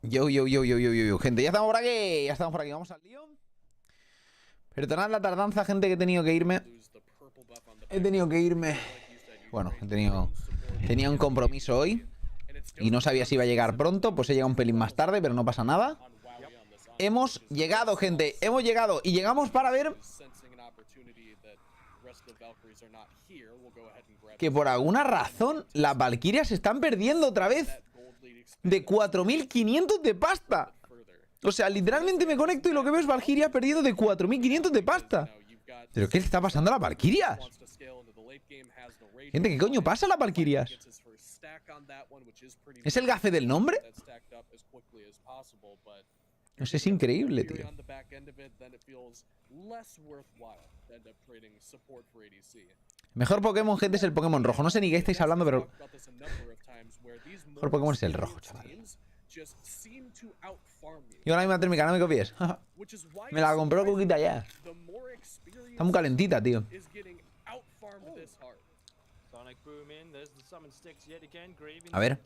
Gente, ya estamos por aquí. Ya estamos por aquí. Vamos al lío. Perdonad la tardanza, gente, que he tenido que irme. Bueno, tenía un compromiso hoy y no sabía si iba a llegar pronto. Pues he llegado un pelín más tarde, pero no pasa nada. Hemos llegado, gente. Hemos llegado. Y llegamos para ver que por alguna razón las Valkyrias se están perdiendo otra vez. De 4.500 de pasta. O sea, literalmente me conecto y lo que veo es Valkyria perdido de 4.500 de pasta. ¿Pero qué le está pasando a las Valkyrias? Gente, ¿qué coño pasa a las Valkyrias? ¿Es el gafe del nombre? No sé, es increíble, tío. Mejor Pokémon, gente, es el Pokémon rojo. No sé ni qué estáis hablando, pero... Mejor Pokémon es el rojo, chaval. Y ahora misma térmica, no me copies. Me la compró Cuquita ya. Está muy calentita, tío. A ver.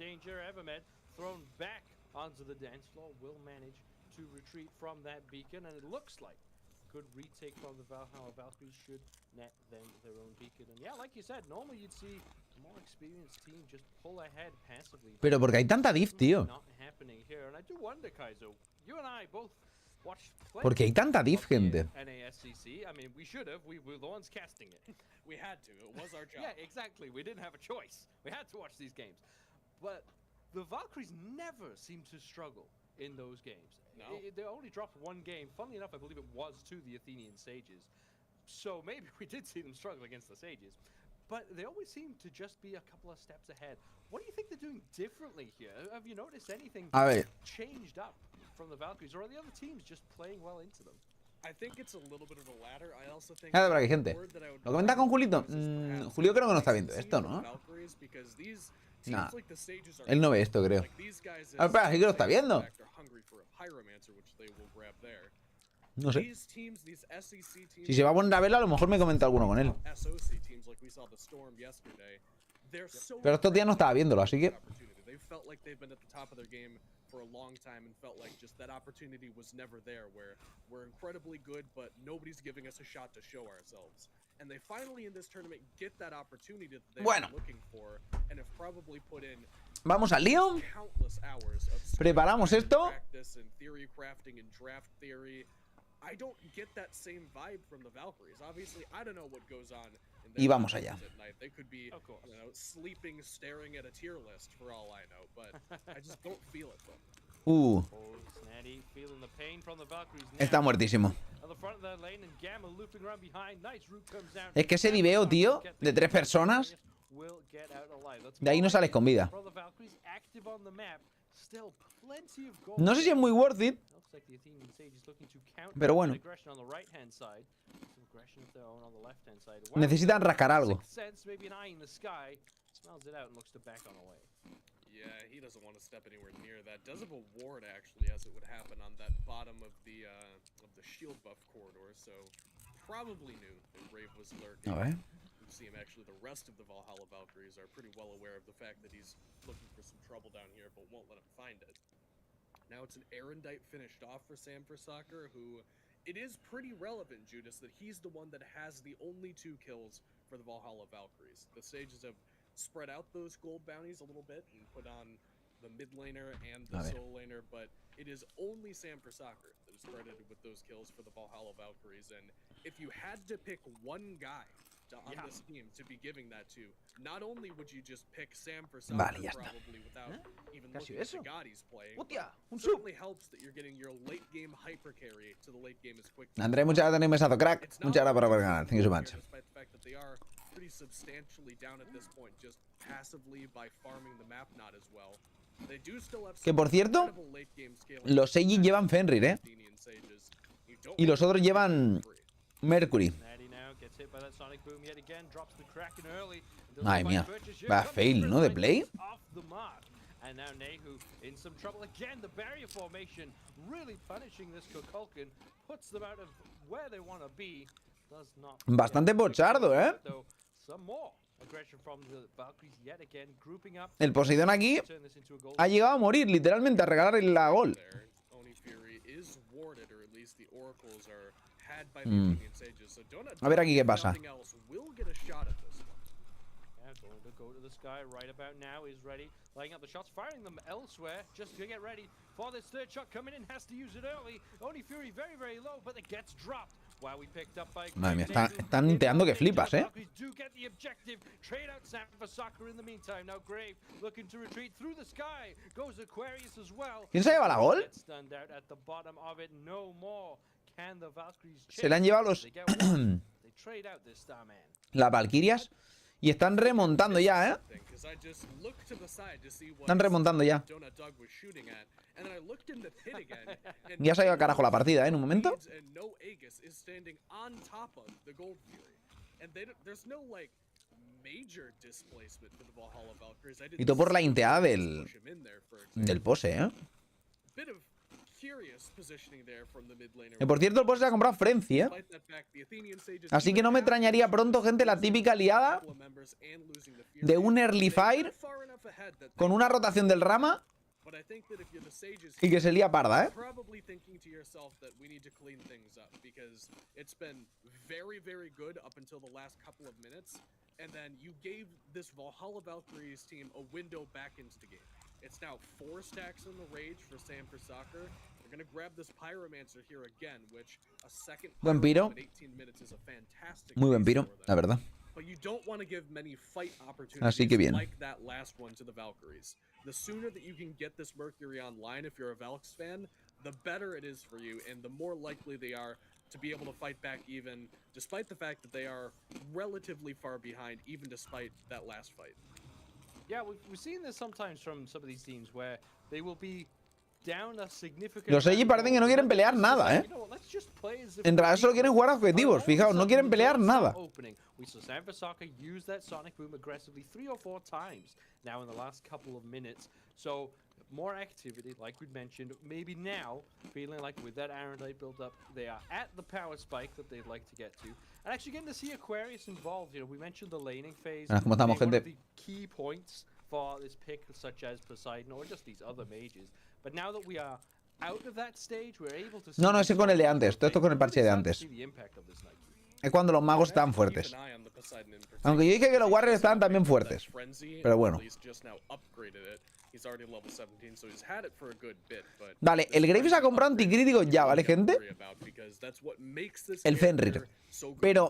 Good retake from the Valhalla Valkyries should net them their own beacon. And yeah, like you said, normally you'd see a more experienced team just pull ahead passively. Pero porque hay tanta diff, tío. Porque hay tanta diff, gente. SCC. I mean, we should have. We were the ones casting it. We had to. It was our job. Yeah, exactly. We didn't have a choice. We had to watch these games. But the Valkyries never seem to struggle in those games. No. They only dropped one game. Funnily enough, I believe it was to the Athenian Sages. So maybe we did see them struggle against the Sages. But they always seem to just be a couple of steps ahead. What do you think they're doing differently here? Have you noticed anything changed up from the Valkyries? Or are the other teams just playing well into them? I think it's a little bit of the latter. I also think por aquí, gente. ¿Lo comenta con Julito? Julio creo que no está viendo esto, ¿no? Nah, él no ve esto, creo. Ah, espera, sí que lo está viendo. No sé. Si se va a poner a verla, a lo mejor me comenta alguno con él. Pero estos días no estaba viéndolo, así que... for a long time and felt like just that opportunity was never there, where we're incredibly good but nobody's giving us a shot to show ourselves, and they finally in this tournament get that opportunity that they've been looking for and have probably put in vamos al lío. Preparamos esto. Y vamos allá. Está muertísimo. Es que ese diveo, tío, de 3 personas, de ahí no sales con vida. No sé si es muy worth it, pero bueno. Necesitan rascar algo. Yeah, he doesn't want to step anywhere near that. Does have a ward actually, as it would happen on that bottom of the shield buff corridor, so probably knew that Brave was lurking. You see him actually. The rest of the Valhalla Valkyries are pretty well aware of the fact that he's looking for some trouble down here, but won't let him find it. Now it's an Erendite finished off for Sam for Soccer, who it is pretty relevant, Judas, that he's the one that has the only 2 kills for the Valhalla Valkyries. The Sages have spread out those gold bounties a little bit and put on the mid laner and the soul laner, but it is only Sam for Soccer that is credited with those kills for the Valhalla Valkyries. And if you had to pick one guy on this team to be giving that to, not only would you just pick Sam for Soccer probably without even looking at the god he's playing, it certainly helps that you're getting your late game hyper carry to the late game as quickly. André, muchas gracias por el mensaje, crack. Muchas gracias por haber ganado. Thank you so much. Pretty substantially down at this point, just passively by farming the map not as well. They do still have que por cierto, los Sages llevan Fenrir, y los otros llevan Mercury. Madre mía, va fail, ¿no? De play. And now Nehu in some trouble again. The barrier formation really punishing this Kukulkan, puts them out of where they want to be. Bastante bochardo, El Poseidón aquí ha llegado a morir, literalmente, a regalar la gol. A ver aquí qué pasa. Go to the sky right about now is ready, laying up the shots, firing them elsewhere, just to get ready for this third shot coming in, has to use it early. Only Fury very low, but it gets dropped. Wow, we picked up by Madre mía, están ninteando que flipas, do get the objective. Trade out Sam for soccer in the meantime. Now Grave looking to retreat through the sky. Goes Aquarius as well. ¿Quién se lleva la gol? Stunned out at the bottom of it. No more. Can the Valkyries Se le han llevado los they trade out this Starman. las Valkyrias y están remontando ya, Están remontando ya. Ya se ha ido al carajo la partida, en un momento. Y todo por la inteada del pose, Y por cierto, el pose se ha comprado Frenzy, Así que no me extrañaría pronto, gente, la típica liada de un early fire con una rotación del rama y que se lía parda, And then you gave this Valhalla Valkyries team a window back into the game. It's now 4 stacks in the rage for Sam for soccer. They're gonna grab this Pyromancer here again, which a second buen piro. in 18 minutes is a fantastic. Muy buen piro, la verdad. But you don't want to give many fight Así que bien. opportunities like that last one to the Valkyries. The sooner that you can get this Mercury online if you're a Valks fan, the better it is for you and the more likely they are to be able to fight back even, despite the fact that they are relatively far behind, even despite that last fight. Yeah, we've seen this sometimes from some of these teams where they will be down a significant. Los Eiji parecen que no quieren pelear nada, En realidad solo quieren jugar a objetivos, fijaos, no quieren pelear nada. We saw Sam for soccer use that Sonic Boom aggressively 3 or 4 times now in the last couple of minutes. So more activity, like we mentioned. Maybe now, feeling like with that Ironite build up, they are at the power spike that they'd like to get to. And actually getting to see Aquarius involved. You know, we mentioned the laning phase. ¿Cómo estamos, one gente? of the key points for this pick, such as Poseidon or just these other mages. But now that we are out of that stage, we're able to see. No, ese con el de antes. Todo esto con el parche de antes. Es cuando los magos están fuertes. Aunque yo dije que los Warriors estaban también fuertes. Pero bueno. Vale, el Graves ha comprado anticrítico ya, ¿vale, gente? El Fenrir. Pero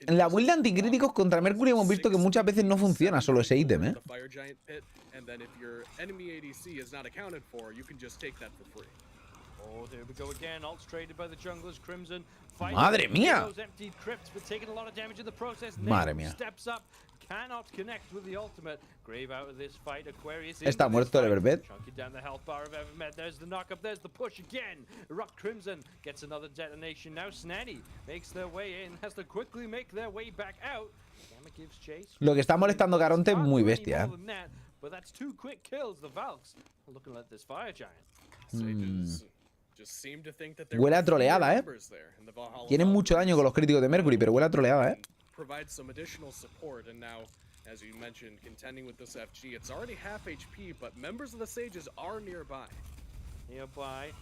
en la build de anticríticos contra Mercury hemos visto que muchas veces no funciona solo ese ítem, Madre mía. Madre mía. Está muerto el Everbet. Lo que está molestando Caronte es muy bestia, Huele a troleada, Tienen mucho daño con los críticos de Mercury, pero huele a troleada, Provide some additional support, and now, as you mentioned, contending with this FG, it's already half HP, but members of the Sages are nearby.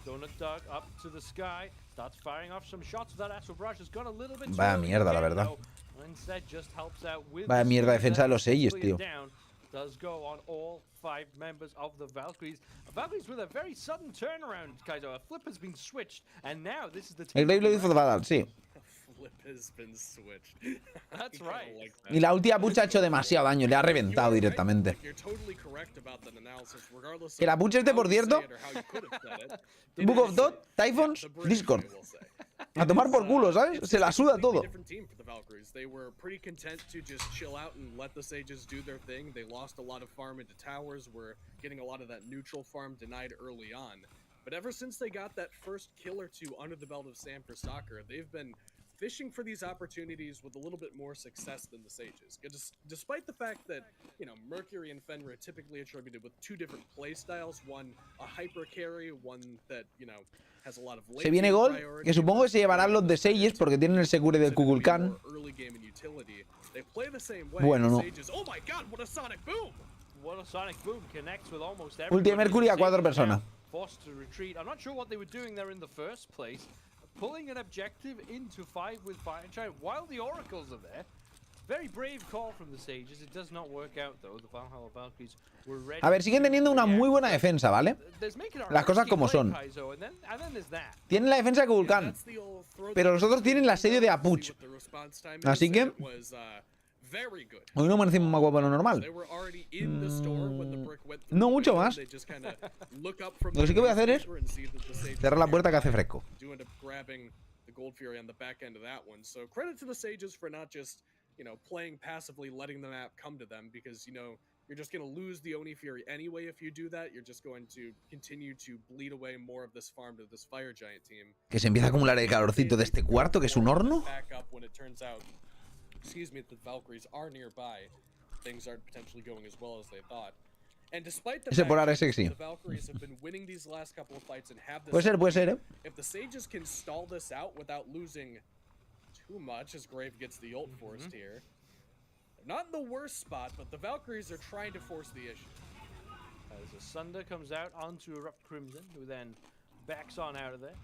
Donut dug up to the sky, starts firing off some shots. That astral brush has gone a little bit. Vaya mierda, la verdad. Vaya mierda defensa de los Sages, tío. Does go on all 5 members of the Valkyries. Valkyries with a very sudden turnaround, Kaizo. A flip has been switched, and now this is the. El Grave lo hizo de Badal, sí. That's right. Y la última pucha ha hecho demasiado daño, le ha reventado directamente. Que la pucha este, por cierto, Book of Dot, Typhons, Discord. A tomar por culo, ¿sabes? Se la suda todo. They were pretty content to just chill out and let the Sages do their thing. They lost a lot of farm into towers, were getting a lot of that neutral farm denied early on. But ever since they got that first kill or two under the belt of Sam for soccer, they've been fishing for these opportunities with a little bit more success than the Sages. Despite the fact that, you know, Mercury and Fenrir are typically attributed with two different play styles, one a hyper carry, one that, you know, has a lot of Se viene gol, que supongo que se llevarán los de Sages porque tienen el secure de Kukulkan. Bueno, no. Ulti de Mercury a 4 personas. Pulling an objective into 5 with Fire Giant while the Oracles are there. Very brave call from the Sages. It does not work out though. The Valhalla Valkyries were ready. A ver, siguen teniendo una muy buena defensa, ¿vale? Las cosas como son. Tienen la defensa de Kukulkan, pero los otros tienen el asedio de Apuch. Así que hoy no merecimos más guapo de lo normal. No mucho más. Lo que sí que voy a hacer es cerrar la puerta que hace fresco. You know, playing passively, letting the map come to them, because, you know, you're just going to lose the Oni Fury anyway if you do that. You're just going to continue to bleed away more of this farm to this Fire Giant team. Que se empieza a acumular el calorcito de este cuarto, que es un horno. Excuse me, the Valkyries are nearby. Things aren't potentially going as well as they thought. And despite the fact that the Valkyries have been winning these last couple of fights and have this, puede ser, if the Sages can stall this out without losing too much, as Grave gets the ult forced here. They're not in the worst spot, but the Valkyries are trying to force the issue. As the Sunder comes out onto Erupt Crimson, who then backs on out of there.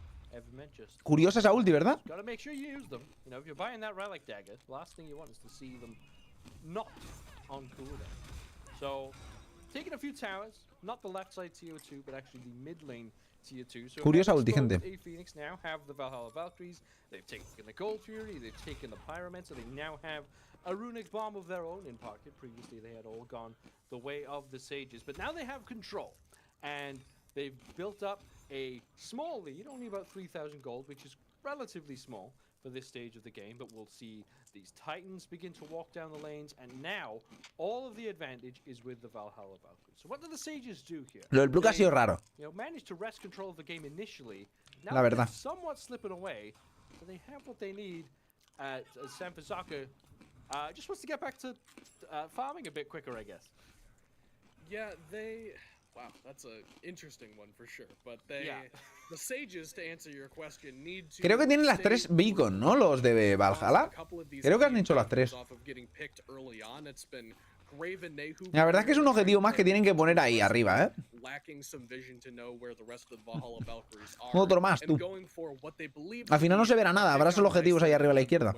Curiosa esa ulti, ¿verdad? Gotta make sure you use them. You know, if you're buying that relic dagger, the last thing you want is to see them not on cooldown. So, taking a few towers, not the left side tier 2, but actually the mid lane tier 2. So curiosa ulti, gente. A Phoenix now have the Valhalla Valkyries. They've taken the Gold Fury. They've taken the Pyromancer. They now have a runic bomb of their own in pocket. Previously, they had all gone the way of the Sages, but now they have control, and they've built up a small lead, only about 3,000 gold, which is relatively small for this stage of the game, but we'll see these Titans begin to walk down the lanes, and now all of the advantage is with the Valhalla Valkyries. So what do the Sages do here? Lo del Pluk ha sido raro. You know, managed to wrest control of the game initially. Now la verdad. Somewhat slipping away, but they have what they need. Sanfasaka just wants to get back to farming a bit quicker, I guess. Yeah, wow, that's an interesting one for sure. But the Sages, to answer your question, need to. Creo que tienen las 3 beacon, ¿no? Los de Valhalla. Creo que han hecho las 3. La verdad es que es un objetivo más que tienen que poner ahí arriba, ¿eh? Otro más, tú. Al final no se verá nada, habrá solo objetivos ahí arriba a la izquierda.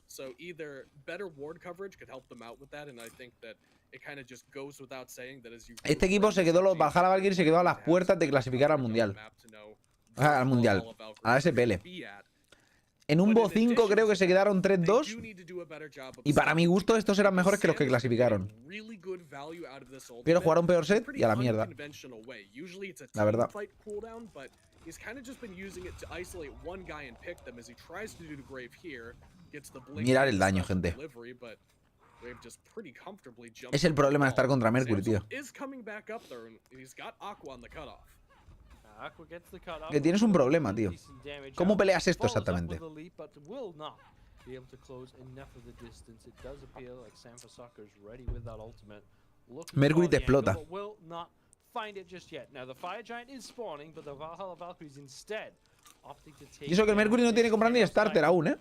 So either better ward coverage could help them out with that, and I think that it kind of just goes without saying that as you. Este equipo se quedó, los Valhalla Valkyrie se quedó a las puertas de clasificar al mundial. Al mundial, a la SPL. En un Bo 5 creo que se quedaron 3-2. Y para mi gusto estos eran mejores que los que clasificaron. Pero jugaron peor set y a la mierda. La verdad. Mirad el daño, gente. Es el problema de estar contra Mercury, tío. Que tienes un problema, tío. ¿Cómo peleas esto exactamente? Mercury te explota. Y eso que el Mercury no tiene que comprar ni starter aún, ¿eh?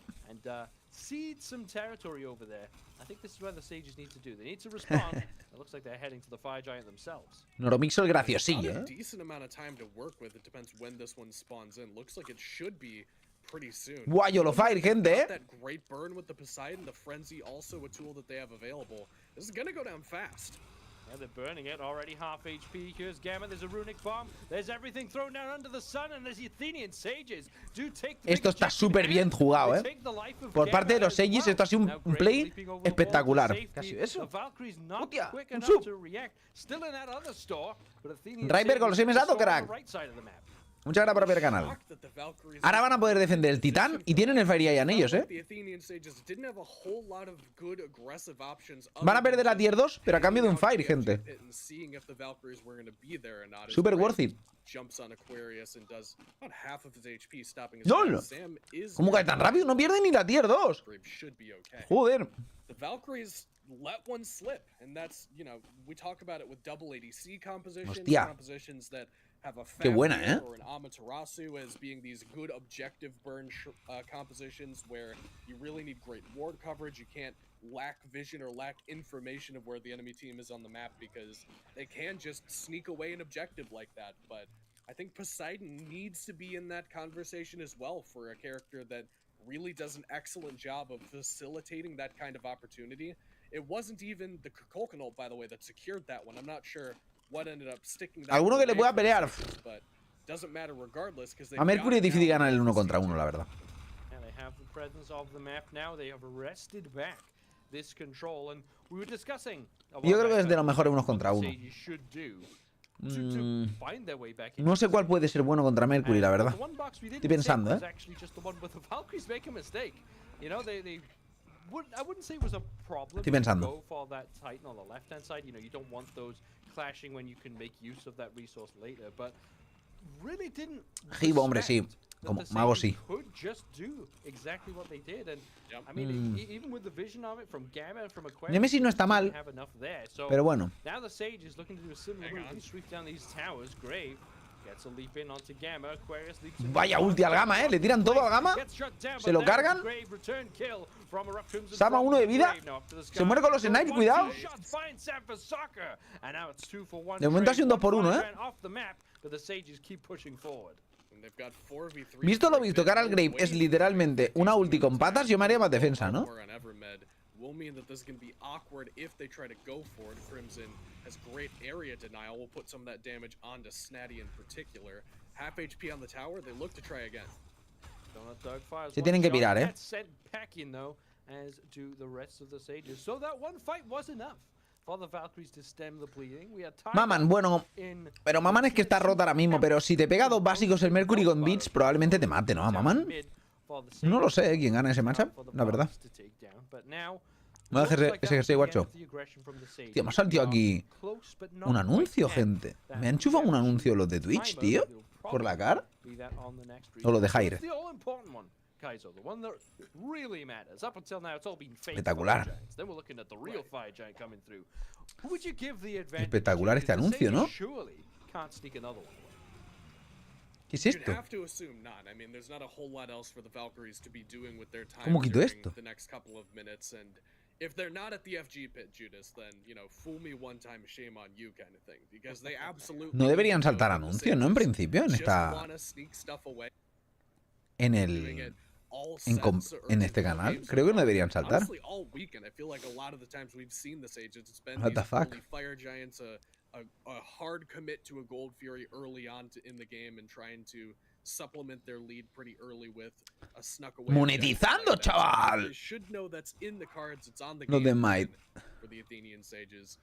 Cede some territory over there. I think this is what the Sages need to do. They need to respond. It looks like they're heading to the Fire Giant themselves. Noromixo el graciosillo, ¿eh? Buah, Yolo Fire, gente, ¿eh? That great burn with the Poseidon, the Frenzy, also a tool that they have available. This is gonna go down fast. Yeah, they're burning it, already half HP. Here's Gamma, there's a runic bomb. There's everything thrown down under the sun, and there's the Athenian Sages. Do take the esto está súper bien jugado, ¿eh? Por parte de los Sages, esto ha sido un play espectacular. ¿Qué ha sido eso? ¡Hostia! ¡Un sub! Riper con los MSAto, crack. Muchas gracias por ver el canal. Ahora van a poder defender el titán y tienen el Fire Giant ellos, Van a perder la tier 2, pero a cambio de un Fire, gente. Super worth it. ¡Lol! ¿Cómo cae tan rápido? No pierde ni la tier 2. Joder. Let one slip, and that's, you know, we talk about it with double ADC compositions, Hostia. compositions that have a Qué buena, Fabio or an Amaterasu as being these good objective burn compositions where you really need great ward coverage. You can't lack vision or lack information of where the enemy team is on the map because they can just sneak away an objective like that. But I think Poseidon needs to be in that conversation as well for a character that really does an excellent job of facilitating that kind of opportunity. It wasn't even the Kokolkanol, by the way, that secured that one. I'm not sure what ended up sticking that. Alguno que le pueda pelear. But doesn't matter regardless because A Mercury es difícil ganar el 1 contra 1, la verdad. And they have the presence of the map now. They have arrested back this control, and we were discussing. Yo creo que es de los mejores 1 contra 1. No sé cuál puede ser bueno contra Mercury, la verdad. Estoy pensando, I wouldn't say it was a problem. Estoy pensando. Go for that Titan on the left-hand side. You know, you don't want those clashing when you can make use of that resource later. But really didn't. Gibo, hombre, sí. Como mago, sí. Could just do exactly what they did, and I mean, even with the vision of it from Gamma and from Aquarius, Nemesis no está mal, pero bueno. Now the Sage is looking to do a similar move. Sweep down these towers. Grave gets a leap in onto Gamma. Aquarius leaps in. Vaya ulti al Gamma, le tiran todo al Gamma. Se lo cargan. Sama 1 de vida. Se muere con los snipes, cuidado. De momento ha sido un 2 por 1, Visto lo visto, que ahora el Grave es literalmente una ulti con patas, yo me haría más defensa, ¿no? Will mean that this is going to be awkward if they try to go for it. Crimson has great area denial. We'll put some of that damage onto Snatty in particular. Half HP on the tower. They look to try again. Se tienen que pirar, As do the rest of the Sages. So that one fight was enough for the Valkyries to stem the bleeding. We had Maman, bueno, pero Maman es que está rota ahora mismo, pero si te pega 2 básicos el Mercury con Beats, probablemente te mate, ¿no? Maman. No lo sé, quién gana ese matchup, la verdad. Me va a hacer ese jersey, guacho. Tío, me ha saltado aquí un anuncio, gente. Me han enchufado un anuncio los de Twitch, tío. Por la cara. O los de hi-rez. Espectacular. Espectacular este anuncio, ¿no? ¿Qué es esto? ¿Cómo quito esto? If they're not at the FG pit, Judas, then, you know, fool me one time, shame on you kind of thing. Because they absolutely no deberían saltar anuncios, ¿no? En principio, en esta... En el... En este canal. Creo que no deberían saltar. What the fuck? A hard commit to a Gold Fury early on in the game and trying to supplement their lead pretty early with a snuck away. Monetizando, chaval. They should know that's in the cards. It's on the game. Los de Smite. For the Athenian Sages.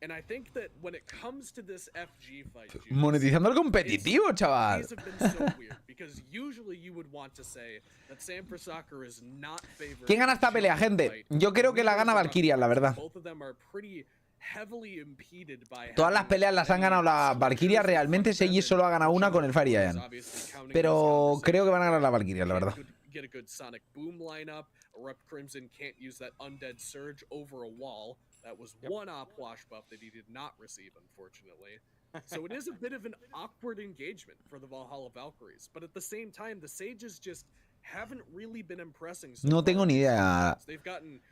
And I think that when it comes to this FG fight, Judas, monetizando el competitivo, chaval. These have been so weird because usually you would want to say that Sam for Soccer is not favored. ¿Quién gana esta pelea, gente? Yo creo que la gana Valkyria, la verdad. Both of them are pretty heavily impeded by. Todas las peleas las han ganado la Valkyria. Realmente Seiji solo ha ganado una con el Fire Giant. Pero creo que van a ganar la Valkyria, la verdad. Get a good sonic boom lineup. Rep Crimson can't use that undead surge over a wall. That was one op wash buff that he did not receive, unfortunately. So it is a bit of an awkward engagement for the Valhalla Valkyries. But at the same time, the Sages just haven't really been impressing. No tengo ni idea,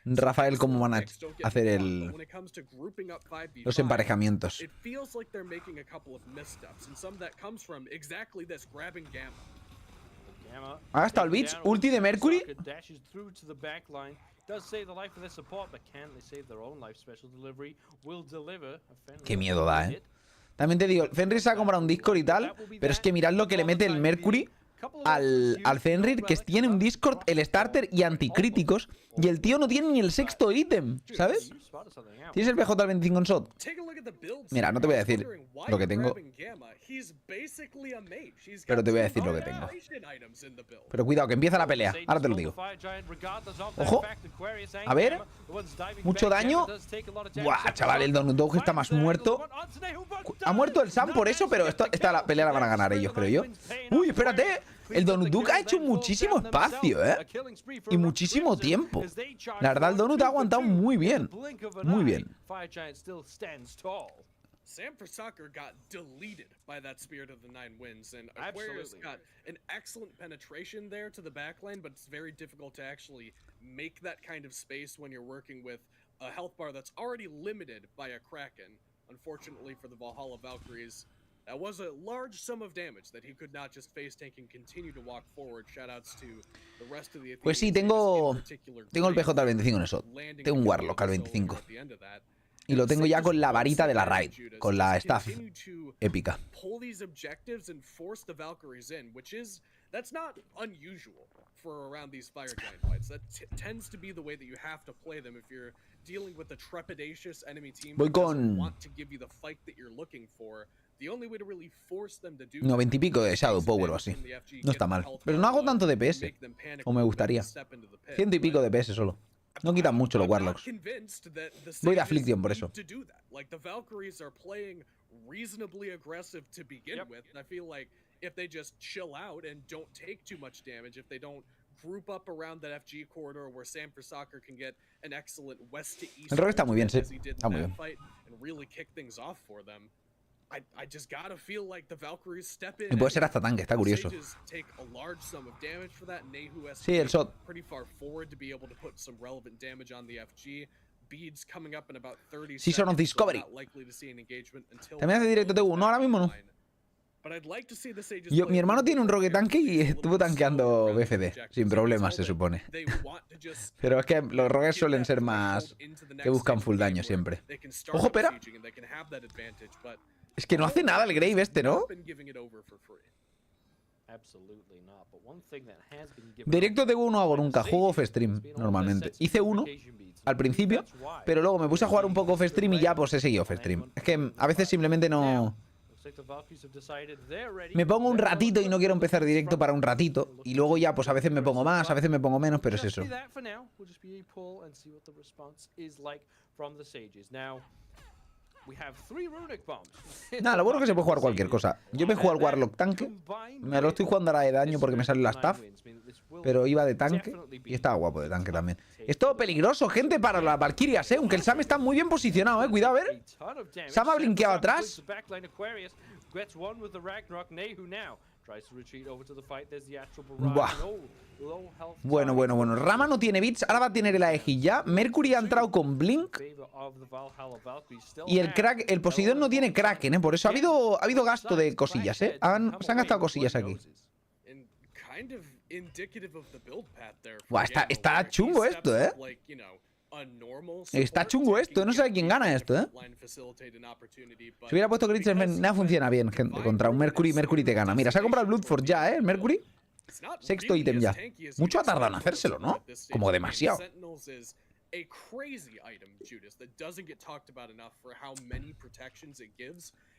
Rafael, cómo van a hacer los emparejamientos. It feels like they're making a couple of missteps, and some of that comes from exactly this, grabbing Gamma. Ha gastado el Beach, ulti de Mercury. Qué miedo da, También te digo, Fenris ha comprado un Discord y tal, pero es que mirad lo que le mete el Mercury al Fenrir, que tiene un Discord, el starter y anticríticos, y el tío no tiene ni el sexto ítem, ¿sabes? ¿Tienes el PJ al 25 en shot? Mira, no te voy a decir lo que tengo, pero te voy a decir lo que tengo. Pero cuidado, que empieza la pelea. Ahora te lo digo. Ojo. A ver. Mucho daño. Buah, chaval, el Donut Dog está más muerto. Ha muerto el Sam por eso, pero esta pelea la van a ganar ellos, creo yo. Uy, espérate. El Donut Dog ha hecho muchísimo espacio, y muchísimo tiempo. La verdad, el Donut ha aguantado muy bien. Muy bien. Sam for Soccer got deleted by that Spirit of the Nine Winds, and Aquarius got an excellent penetration there to the backline, but it's very difficult to actually make that kind of space when you're working with a health bar that's already limited by a Kraken. Unfortunately for the Valhalla Valkyries, that was a large sum of damage that he could not just face tank and continue to walk forward. Shoutouts to the rest of the Pues sí, tengo el PJ al 25 en eso. Tengo un Warlock al 25. Y lo tengo ya con la varita de la raid, con la staff épica. Voy con 90 y pico de Shadow Power o así. No está mal. Pero no hago tanto DPS, o me gustaría. 100 y pico de DPS solo. No quitan mucho los Warlocks. Voy de Affliction por eso. El rogue está muy bien, sí. Está muy bien. Y puede ser hasta tanque, está curioso. Sí, el shot. Season of Discovery. También hace directo TU. No, ahora mismo no. Mi hermano tiene un rogue tanque y estuvo tanqueando BFD. Sin problemas, se supone. Pero es que los rogues suelen ser más que buscan full daño siempre. Ojo, espera. Es que no hace nada el Grave este, ¿no? Directo de 1 no hago nunca, juego off-stream normalmente. Hice uno al principio, pero luego me puse a jugar un poco off-stream y ya pues he seguido off-stream. Es que a veces simplemente no... Me pongo un ratito y no quiero empezar directo para un ratito. Y luego ya pues a veces me pongo más, a veces me pongo menos, pero es eso. Nada, lo bueno es que se puede jugar cualquier cosa. Yo me he jugado al Warlock tanque. Me lo estoy jugando ahora de daño porque me sale la staff. Pero iba de tanque y estaba guapo de tanque también. Es todo peligroso, gente, para las Valkyrias, aunque el Sam está muy bien posicionado, cuidado, a ver. Sam ha blinkeado atrás. Buah. Bueno. Rama no tiene bits, ahora va a tener el AEG ya. Mercury ha entrado con Blink. Y el Poseidón no tiene Kraken, por eso ha habido gasto de cosillas, se han gastado cosillas aquí. Buah, está chungo esto, Está chungo esto, no sé quién gana esto, Si hubiera puesto Glitches, nada funciona bien, gente. Contra un Mercury te gana. Mira, se ha comprado el Bloodforce ya, el Mercury. Sexto ítem ya. Mucho ha tardado en hacérselo, ¿no? Como demasiado.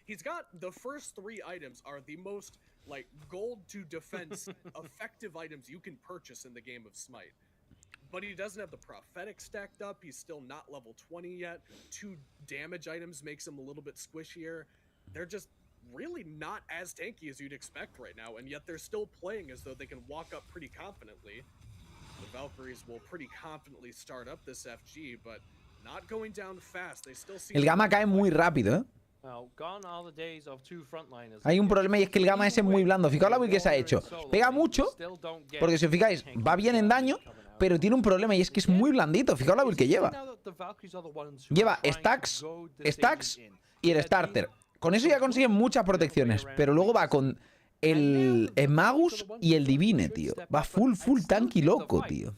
He's got the first 3 items are the most like gold to defense effective items you can purchase in the game of Smite. But he doesn't have the prophetic stacked up. He's still not level 20 yet. 2 damage items makes him a little bit squishier. They're just really not as tanky as you'd expect right now, and yet they're still playing as though they can walk up pretty confidently. The Valkyries will pretty confidently start up this FG, but not going down fast. They still seem el Gamma cae muy rápido, Hay un problema y es que el Gamma ese es muy blando. Fijaos la build que se ha hecho. Pega mucho, porque si os fijáis, va bien en daño, pero tiene un problema y es que es muy blandito. Fijaos la build que lleva. Lleva stacks y el starter. Con eso ya consiguen muchas protecciones, pero luego va con el Magus y el Divine, tío. Va full tanky loco, tío.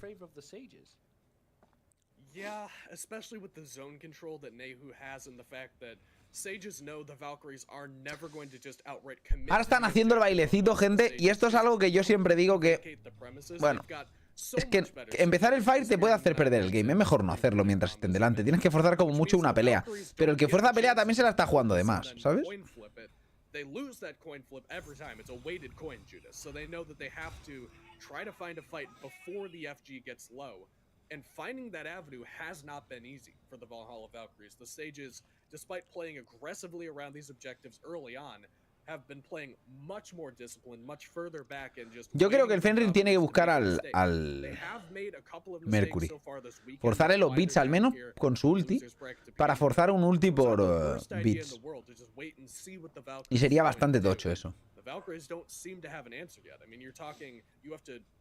Yeah, especially with the zone control that Nehu has and the fact that Sages know the Valkyries are never going to just outright commit. Ahora están haciendo el bailecito, gente, y esto es algo que yo siempre digo que... Bueno, es que empezar el fight te puede hacer perder el game. Es mejor no hacerlo mientras estén delante. Tienes que forzar como mucho una pelea. Pero el que fuerza pelea también se la está jugando de más, ¿sabes? They lose that coin flip every time. It's a weighted coin, Judas. So they know that they have to try to find a fight before the FG gets low. And finding that avenue has not been easy for the Valhalla Valkyries. The Sages, despite playing aggressively around these objectives early on, have been playing much more disciplined, much further back and just... Yo creo que el Fenrir tiene que buscar al Mercury. Forzarle los beats al menos con su ulti para forzar un ulti por beats. Y sería bastante tocho eso.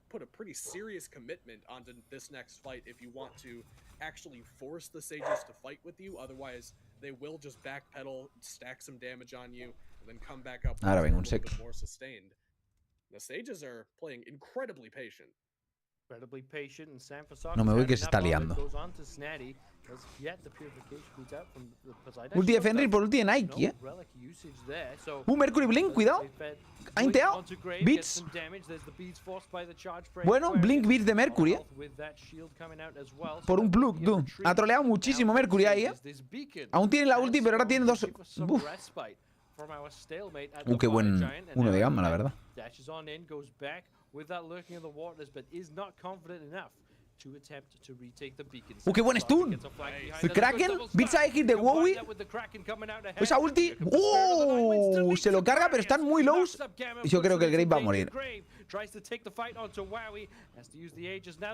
Put a pretty serious commitment onto this next fight if you want to actually force the Sages to fight with you. Otherwise, they will just backpedal, stack some damage on you, and then come back up Ahora vengo un a sec. bit more sustained. The Sages are playing incredibly patient. No me voy que se está liando. Ulti de Fenrir por ulti de Nike, Mercury Blink, cuidado. Ha inteado. Beats. Bueno, Blink Beats de Mercury, por un plug, tú. Ha troleado muchísimo Mercury ahí, Aún tiene la ulti, pero ahora tiene dos... Uf. Qué buen uno de gamma, la verdad. Qué buen stun. El Kraken, Beats a hit de Wowie. Esa ulti. Se lo carga, pero están muy lows. Y yo creo que el Grave va a morir.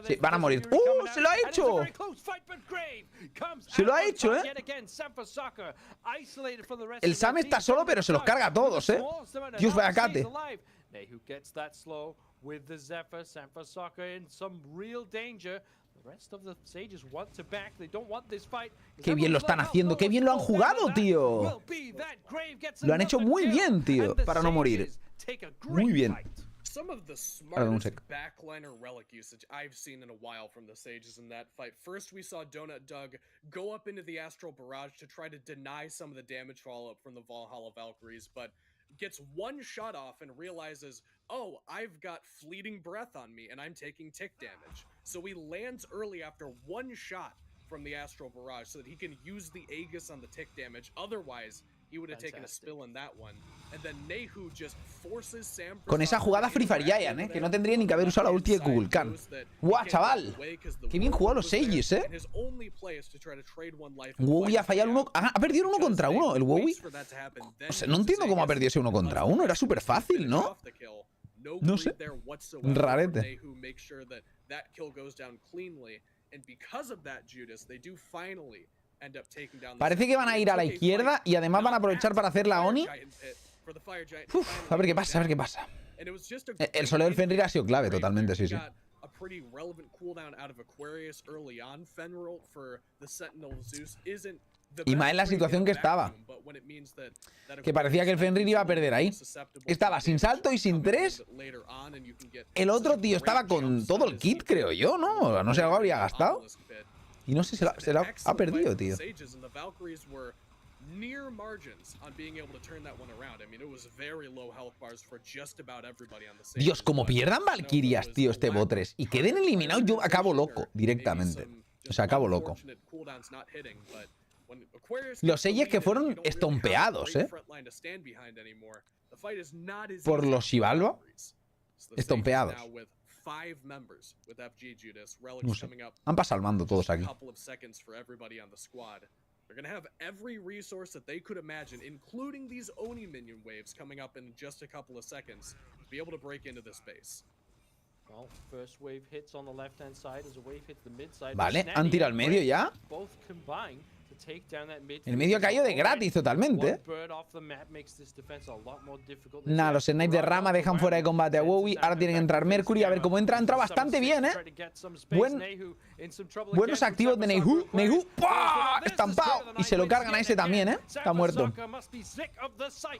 Sí, van a morir. ¡Se lo ha hecho! Se lo ha hecho, El Sam está solo, pero se los carga a todos, Dios, vaya cate. With the Zephyr, Soccer in some real danger. The rest of the Sages want to back. They don't want this fight. Qué bien lo están haciendo, qué bien lo han jugado, tío. Lo han hecho muy bien, tío, para no morir. Muy bien. Some of the smartest backliner relic usage I've seen in a while from the Sages in that fight. First, we saw Donut Doug go up into the Astral Barrage to try to deny some of the damage follow-up from the Valhalla Valkyries, but gets one shot off and realizes, oh, I've got fleeting breath on me and I'm taking tick damage. So he lands early after one shot from the Astral Barrage so that he can use the Aegis on the tick damage. Otherwise, he would have taken a spill in that one. And then Nehu just forces Sam. Con esa jugada Free Fire Giant, que no tendría ni que haber usado la ulti de Kukulkan. ¡Guau, chaval! ¡Qué bien jugado los Sages, Wowie ha fallado uno. Ha perdido uno contra uno. El Wowie. O sea, no entiendo cómo ha perdido ese uno contra uno. Era súper fácil, ¿no? No sé. Rarete. Parece que van a ir a la izquierda y además van a aprovechar para hacer la Oni. A ver qué pasa, a ver qué pasa. El soleo del Fenrir ha sido clave totalmente, sí, sí. Y más en la situación que estaba. Que parecía que el Fenrir iba a perder ahí. Estaba sin salto y sin 3. El otro tío estaba con todo el kit, creo yo, ¿no? No sé, algo habría gastado. Y no sé, se la ha perdido, tío. Dios, como pierdan Valkyrias, tío, este bot 3 y queden eliminados, yo acabo loco directamente. O sea, acabo loco. Los Sages que fueron estompeados, por los Xibalba. Estompeados. No sé. Han pasado al mando todos aquí. They're gonna have every resource that they could imagine, including these Oni minion waves coming up in just a couple of seconds, to be able to break into this space. Well, first wave hits on the left-hand side as a wave hits the mid side. Vale, han tirado al medio ya. Both combine to take down that mid. El medio ha caído de gratis totalmente. Nada, los Snipes de rama dejan fuera de combate a Wowie. Ahora tienen que entrar Mercury. A ver cómo entra. Entra bastante bien, Buenos activos de Nehu. Nehu, ¡pah! Estampado. Y se lo cargan a ese también, Está muerto.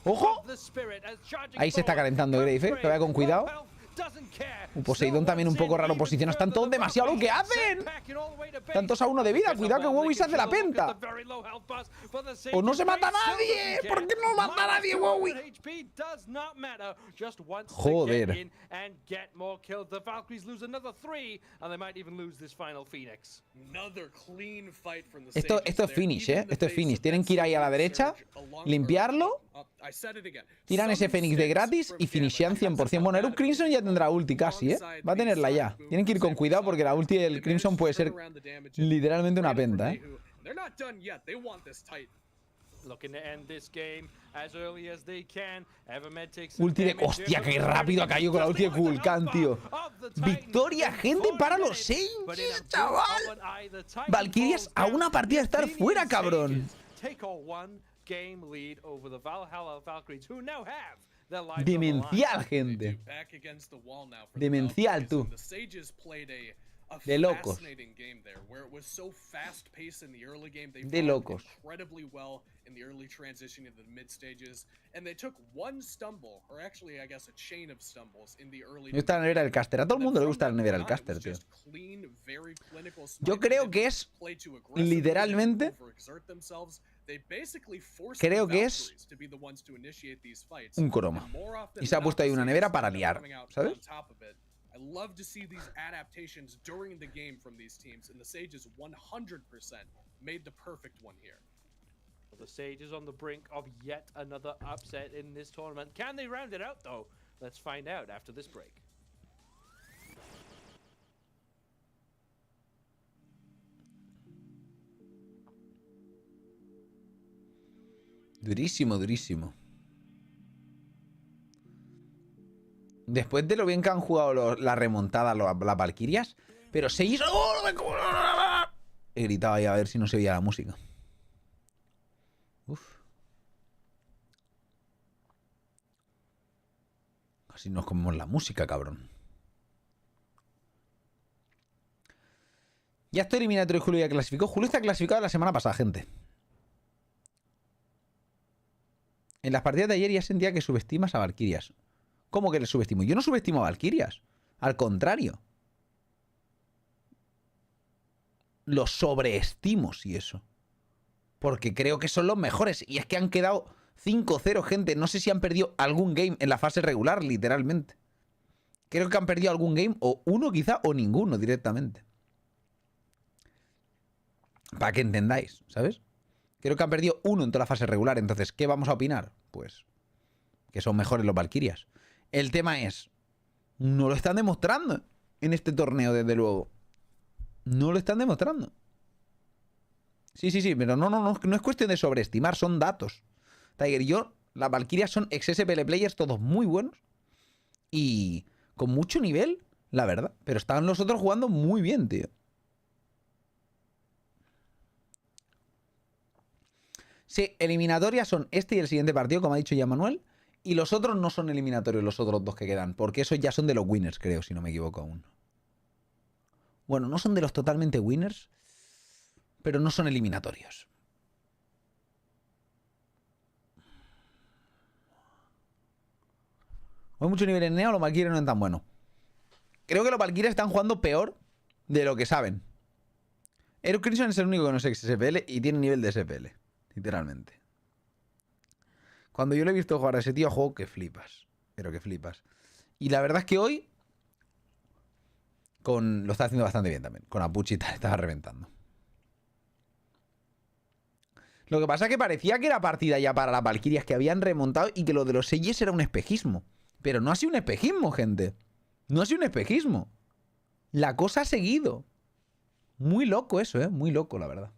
¡Ojo! Ahí se está calentando Grave, Que vaya con cuidado. Poseidón también un poco raro posicionado. Están todos demasiado lo que hacen. Están todos a uno de vida. Cuidado que Wowie se hace la penta. O no se mata a nadie. ¿Por qué no mata a nadie, Wowie? Joder. Esto es finish, ¿eh? Esto es finish. Tienen que ir ahí a la derecha, limpiarlo. Tiran ese Fénix de gratis y finishean 100%. Bueno, el Crimson ya tendrá ulti casi, ¿eh? Va a tenerla ya. Tienen que ir con cuidado porque la ulti del Crimson puede ser literalmente una penta, ¿eh? Ulti de... ¡Hostia, qué rápido ha caído con la ulti de Vulcan, tío! ¡Victoria, gente, para los Saints, chaval! Valkyrias a una partida de estar fuera, cabrón. Demencial, gente. Demencial, tú. De locos. De locos. Me gusta la nevera del caster. A todo el mundo le gusta la nevera del caster, tío. Yo creo que es literalmente... Creo que es un croma. Y se ha puesto ahí una nevera para liar, ¿sabes? I love to see these adaptations during the game from these teams, and the Sages 100% made the perfect one here. The Sages on the brink of yet another upset in this tournament. Can they round it out, though? Let's find out after this break. Durísimo, durísimo. Después de lo bien que han jugado la remontada las Valkyrias, pero 6... He gritado ahí a ver si no se oía la música. Uf. Casi nos comemos la música, cabrón. Ya estoy eliminatorio y Julio ya clasificó. Julio está clasificado la semana pasada, gente. En las partidas de ayer ya sentía que subestimas a Valkyrias. ¿Cómo que le subestimo? Yo no subestimo a Valkyrias. Al contrario. Los sobreestimo, si eso. Porque creo que son los mejores. Y es que han quedado 5-0, gente. No sé si han perdido algún game en la fase regular, literalmente. Creo que han perdido algún game, o uno quizá, o ninguno directamente. Para que entendáis, ¿sabes? Creo que han perdido uno en toda la fase regular. Entonces, ¿qué vamos a opinar? Pues que son mejores los Valkyrias. El tema es, no lo están demostrando en este torneo, desde luego. No lo están demostrando. Sí, pero no es cuestión de sobreestimar, son datos. Tiger y yo, las Valkyrias son ex-SPL players, todos muy buenos. Y con mucho nivel, la verdad. Pero estaban los otros jugando muy bien, tío. Sí, eliminatorias son este y el siguiente partido, como ha dicho ya Manuel. Y los otros no son eliminatorios, los otros dos que quedan. Porque esos ya son de los winners, creo, si no me equivoco aún. Bueno, no son de los totalmente winners, pero no son eliminatorios. Hay mucho nivel en Neo, los Valkyries no son tan buenos. Creo que los Valkyries están jugando peor de lo que saben. Eric Crimson es el único que no es SPL y tiene nivel de SPL, literalmente. Cuando yo le he visto jugar a ese tío, juego que flipas. Pero que flipas. Y la verdad es que hoy lo está haciendo bastante bien también. Con Apuchi estaba reventando. Lo que pasa es que parecía que era partida ya para las Valkyrias, que habían remontado y que lo de los Seyes era un espejismo. Pero no ha sido un espejismo, gente. No ha sido un espejismo. La cosa ha seguido. Muy loco eso, ¿eh? Muy loco, la verdad.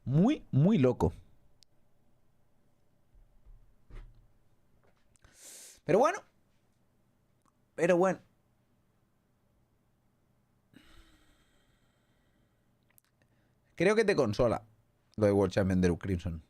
Muy, muy loco. Pero bueno. Creo que te consola lo de World Champion de Crimson.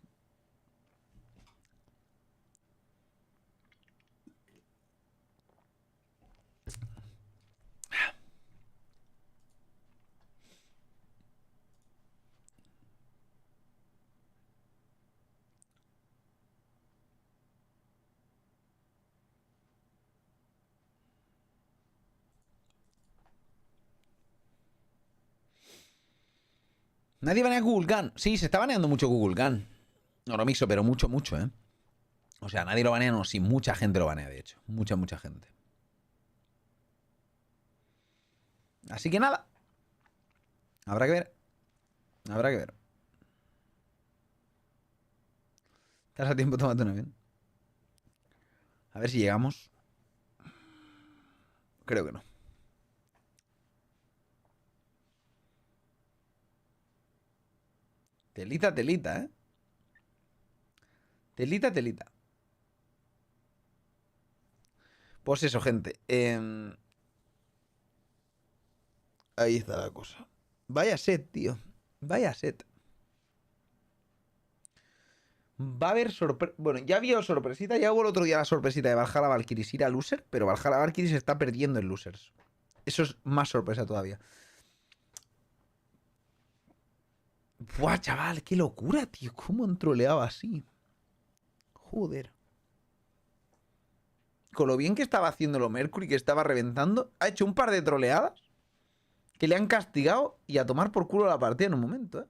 Nadie banea Google Can. Sí, se está baneando mucho Google Can. No lo mixo, pero mucho, mucho, ¿eh? O sea, nadie lo banea, no, sí, mucha gente lo banea, de hecho. Mucha, mucha gente. Así que nada. Habrá que ver. Habrá que ver. ¿Estás a tiempo? Tómate un avión. A ver si llegamos. Creo que no. Telita, telita, ¿eh? Telita, telita. Pues eso, gente. Ahí está la cosa. Vaya set, tío. Vaya set. Va a haber sorpresa. Bueno, ya había sorpresita. Ya hubo el otro día la sorpresita de Valhalla Valkyries ir a loser. Pero Valhalla Valkyries se está perdiendo en losers. Eso es más sorpresa todavía. Buah, chaval, qué locura, tío. ¿Cómo han troleado así? Joder. Con lo bien que estaba haciéndolo Mercury, que estaba reventando, ha hecho un par de troleadas que le han castigado y a tomar por culo la partida en un momento, ¿eh?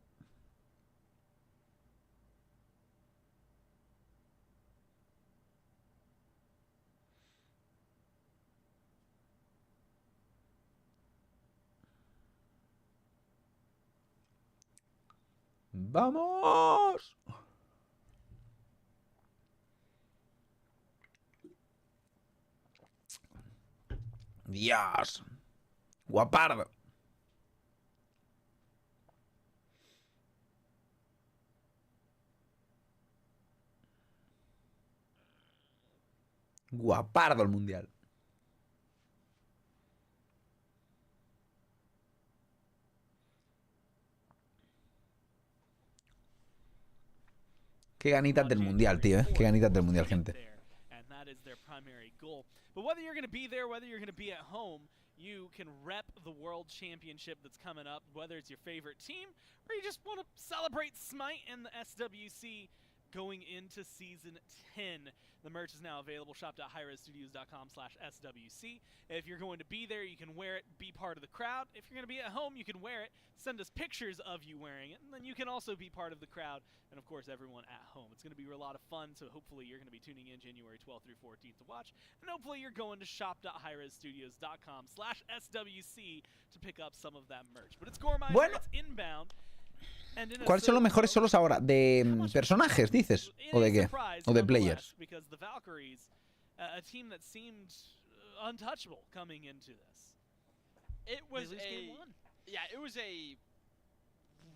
¡Vamos! Dios. Guapardo. Guapardo el mundial. Qué ganitas del mundial, tío, ¿eh? Qué ganitas del mundial, gente. But whether you're going to be there, whether you're going to be at home, you can rep the World Championship that's coming up, whether it's your favorite team or you just want to celebrate Smite and the SWC going into Season 10. The merch is now available. shop.hi-rezstudios.com/SWC. If you're going to be there, you can wear it, be part of the crowd. If you're going to be at home, you can wear it. Send us pictures of you wearing it, and then you can also be part of the crowd. And, of course, everyone at home. It's going to be a lot of fun, so hopefully you're going to be tuning in January 12th through 14th to watch. And hopefully you're going to shop.hi-rezstudios.com/SWC to pick up some of that merch. But it's Goremizer, Bueno. it's inbound. ¿Cuáles son los mejores solos ahora? ¿De personajes, dices? ¿O de qué? ¿O de players? Because the Valkyries, a team that seemed untouchable coming into this. It was it was a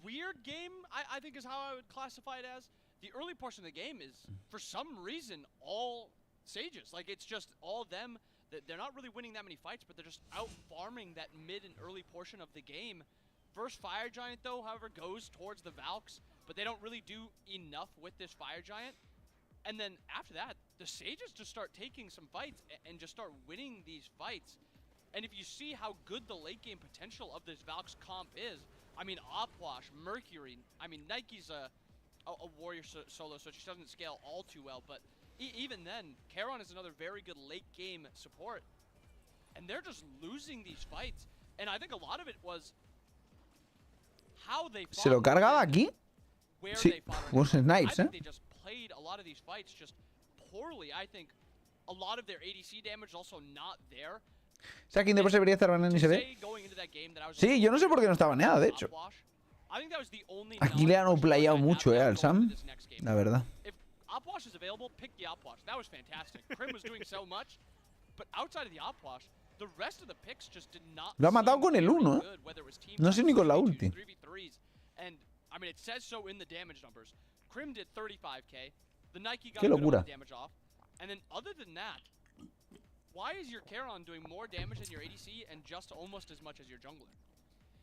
weird game, I think is how I would classify it as. The early portion of the game is, for some reason, all Sages. Like, it's just all them. They're not really winning that many fights, but they're just out farming that mid and early portion of the game. First Fire Giant, though, however, goes towards the Valks, but they don't really do enough with this Fire Giant. And then after that, the Sages just start taking some fights and just start winning these fights. And if you see how good the late game potential of this Valks comp is, I mean, Opwash, Mercury, I mean, Nike's a warrior solo, so she doesn't scale all too well, but even then, Charon is another very good late game support. And they're just losing these fights. And I think a lot of it was how they ¿Se lo cargaba aquí? Sí, unos snipes, ¿eh? They just played a lot of these fights just poorly. I think a lot of their ADC damage also not there. ¿Sabes quién después debería estar baneado y se ve? Sí, yo no sé por qué no está baneada, de hecho. Aquí le han playado mucho, al Sam. La verdad. Lo ha matado con el 1, ¿eh? No sé ni con la ulti. Qué locura. Why is your Charon doing more damage than your ADC and just almost as much as your jungler?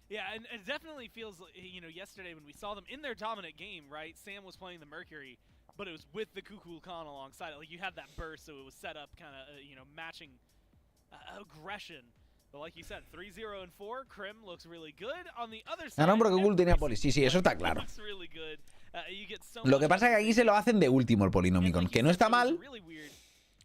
Yeah, and it definitely feels like, you know, yesterday when we saw them in their dominant game, right? Sam was playing the Mercury, but it was with the Cuckoo Khan alongside it. Like, you had that burst, so it was set up kind of, you know, matching aggression. But like you said, 3-0 and 4, Crim looks really good. On the other side, Ganaron porque Google tenía polis. Sí, sí, eso está claro. Lo que pasa es que aquí se lo hacen de último el Polinomicon, que no está mal.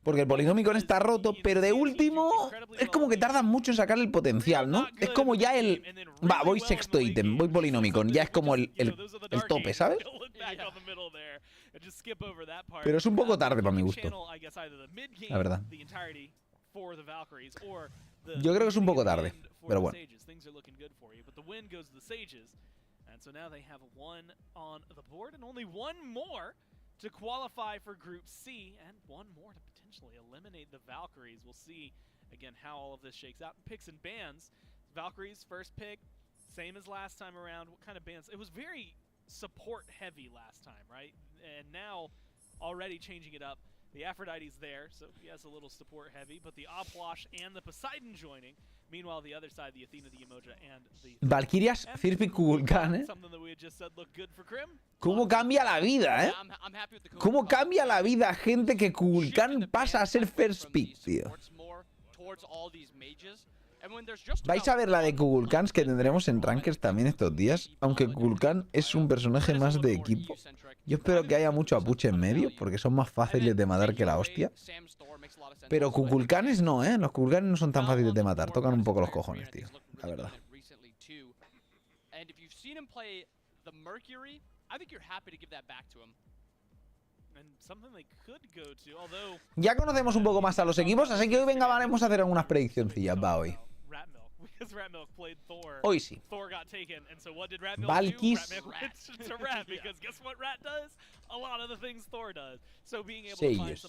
Porque el Polinomicon está roto, pero de último es como que tardan mucho en sacar el potencial, ¿no? Es como ya el... Va, voy sexto ítem, voy Polinomicon, ya es como el tope, ¿sabes? Pero es un poco tarde para mi gusto, la verdad. Yo creo que es un poco tarde, pero bueno. To qualify for Group C, and one more to potentially eliminate the Valkyries. We'll see, again, how all of this shakes out. Picks and bans. Valkyries, first pick, same as last time around. What kind of bans? It was very support-heavy last time, right? And now, already changing it up. The Aphrodite's there, so he has a little support-heavy, but the Opwash and the Poseidon joining. Meanwhile, the other side, the Athena, the Emoja, and the... Valkyrias, Firpi, Kukulkan, ¿eh? Something that we had just said looked good for Krim. ¿Cómo cambia la vida, eh? ¿Cómo cambia la vida, gente, que Kukulkan pasa a ser first pick, tío? Vais a ver la de Kukulkans que tendremos en Rankers también estos días. Aunque Kukulkan es un personaje más de equipo, yo espero que haya mucho apuche en medio, porque son más fáciles de matar que la hostia. Pero Kukulkanes no, ¿eh? Los Kukulkanes no son tan fáciles de matar. Tocan un poco los cojones, tío. La verdad. Ya conocemos un poco más a los equipos, así que hoy venga, vamos a hacer algunas prediccioncillas, va, hoy. Hoy sí. Valkys. Sellos.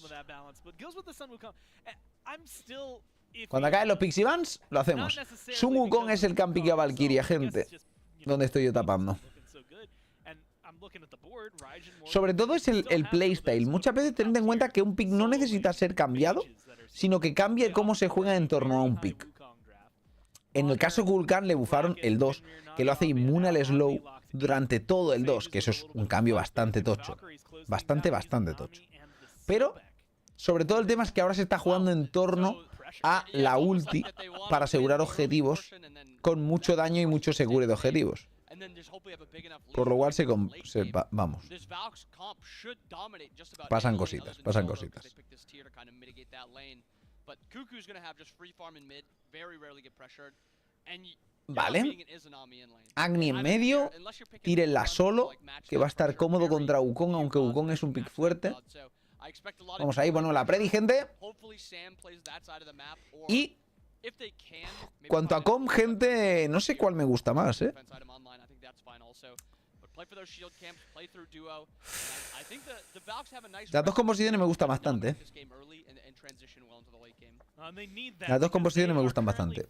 Cuando acaben los Pixie Bans, lo hacemos. Sun Wukong es el campi que a Valkyria, gente. Donde estoy yo tapando. Sobre todo es el playstyle. Muchas veces tened en cuenta que un pick no necesita ser cambiado, sino que cambie cómo se juega en torno a un pick. En el caso de Kukulkan le bufaron el 2, que lo hace inmune al slow durante todo el 2, que eso es un cambio bastante tocho. Bastante tocho. Pero, sobre todo el tema es que ahora se está jugando en torno a la ulti para asegurar objetivos con mucho daño y mucho seguro de objetivos. Por lo cual vamos. Pasan cositas, pasan cositas. Vale. Agni en medio. Tírenla solo, que va a estar cómodo contra Wukong, aunque Wukong es un pick fuerte. Vamos ahí, bueno, la predi, gente. Y cuanto a com, gente, no sé cuál me gusta más, ¿eh? Las dos composiciones me gustan bastante, ¿eh? Las dos composiciones me gustan bastante.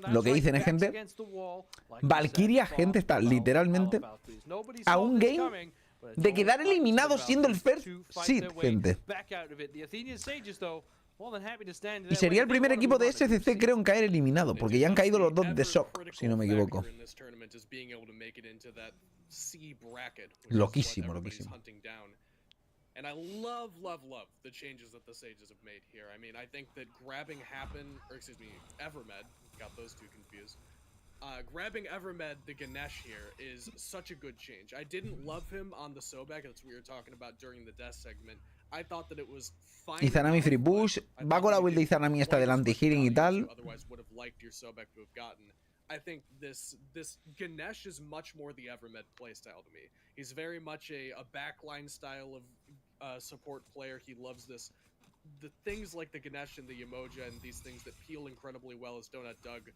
Lo que dicen es, gente, Valkyria, gente, está literalmente a un game de quedar eliminado siendo el first seed, gente. Y sería el primer equipo de SCC, creo, en caer eliminado, porque ya han caído los dos de Shock, si no me equivoco. Loquísimo, loquísimo. And I love the changes that the Sages have made here. I mean, I think that grabbing Evermed, got those two confused. Grabbing Evermed, the Ganesh here, is such a good change. I didn't love him on the Sobek, that's what we were talking about during the death segment. I thought that it was fine. Izanami Free Push, va con la build de Izanami esta del anti-healing y tal. I think this Ganesh is much more the Evermed playstyle to me. He's very much a backline style of support player. He loves the things like the Ganesh and the Emoja and these things that peel incredibly well as Donut Doug.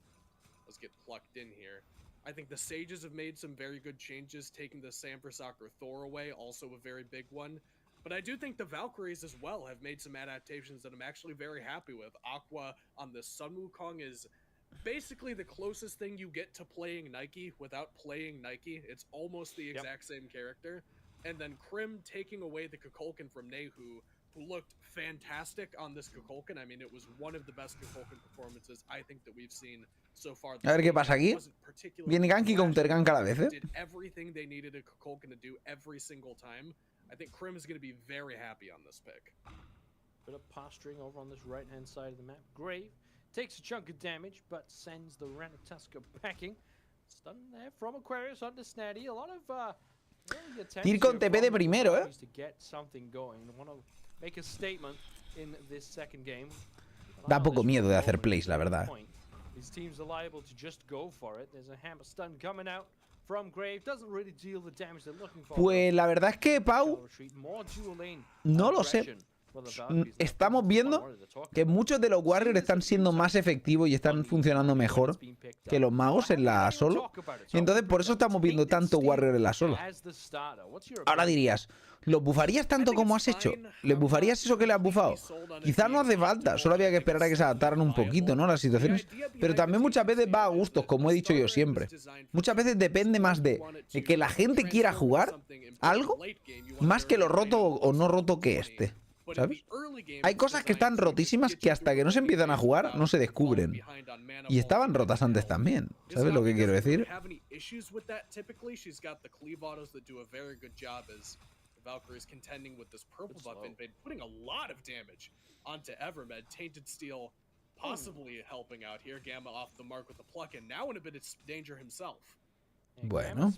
Let's get plucked in here. I think the Sages have made some very good changes, taking the Sam for Soccer Thor away, also a very big one. But I do think the Valkyries as well have made some adaptations that I'm actually very happy with. Aqua on the Sun Wukong is basically the closest thing you get to playing Nike without playing Nike. It's almost the exact same character. And then Krim taking away the Kukulkan from Nehu, who looked fantastic on this Kukulkan. I mean, it was one of the best Kukulkan performances I think that we've seen so far. A ver qué pasa aquí. Viene gank y counter gank a la vez, Did everything they needed a Kukulkan to do every single time. I think Krim is going to be very happy on this pick. Bit of posturing over on this right-hand side of the map. Grave takes a chunk of damage, but sends the Ratatosker packing. Stun there from Aquarius onto Snatty. A lot of really attempts Tir con here TP de from the primero, Valkyries to get something going. They want to make a statement in this second game. Da poco miedo de hacer plays, la verdad. These teams are liable to just go for it. There's a hammer stun coming out from Grave. Doesn't really deal the damage they're looking for. Pues la verdad es que, Pau, no lo sé. Estamos viendo que muchos de los Warriors están siendo más efectivos y están funcionando mejor que los magos en la solo. Entonces por eso estamos viendo tanto Warrior en la solo. Ahora dirías, ¿los bufarías tanto como has hecho? ¿Les bufarías eso que le has bufado? Quizás no hace falta, solo había que esperar a que se adaptaran un poquito, ¿no? Las situaciones. Pero también muchas veces va a gustos, como he dicho yo siempre. Muchas veces depende más de que la gente quiera jugar algo, más que lo roto o no roto que esté. ¿Sabes? Hay cosas que están rotísimas que hasta que no se empiezan a jugar no se descubren. Y estaban rotas antes también. ¿Sabes lo que quiero decir? Valkyries contending with this purple buff invade, putting a lot of damage onto Evermed. Tainted Steel possibly helping out here. Gamma off the mark with the pluck, and now in a bit of danger himself. Bueno.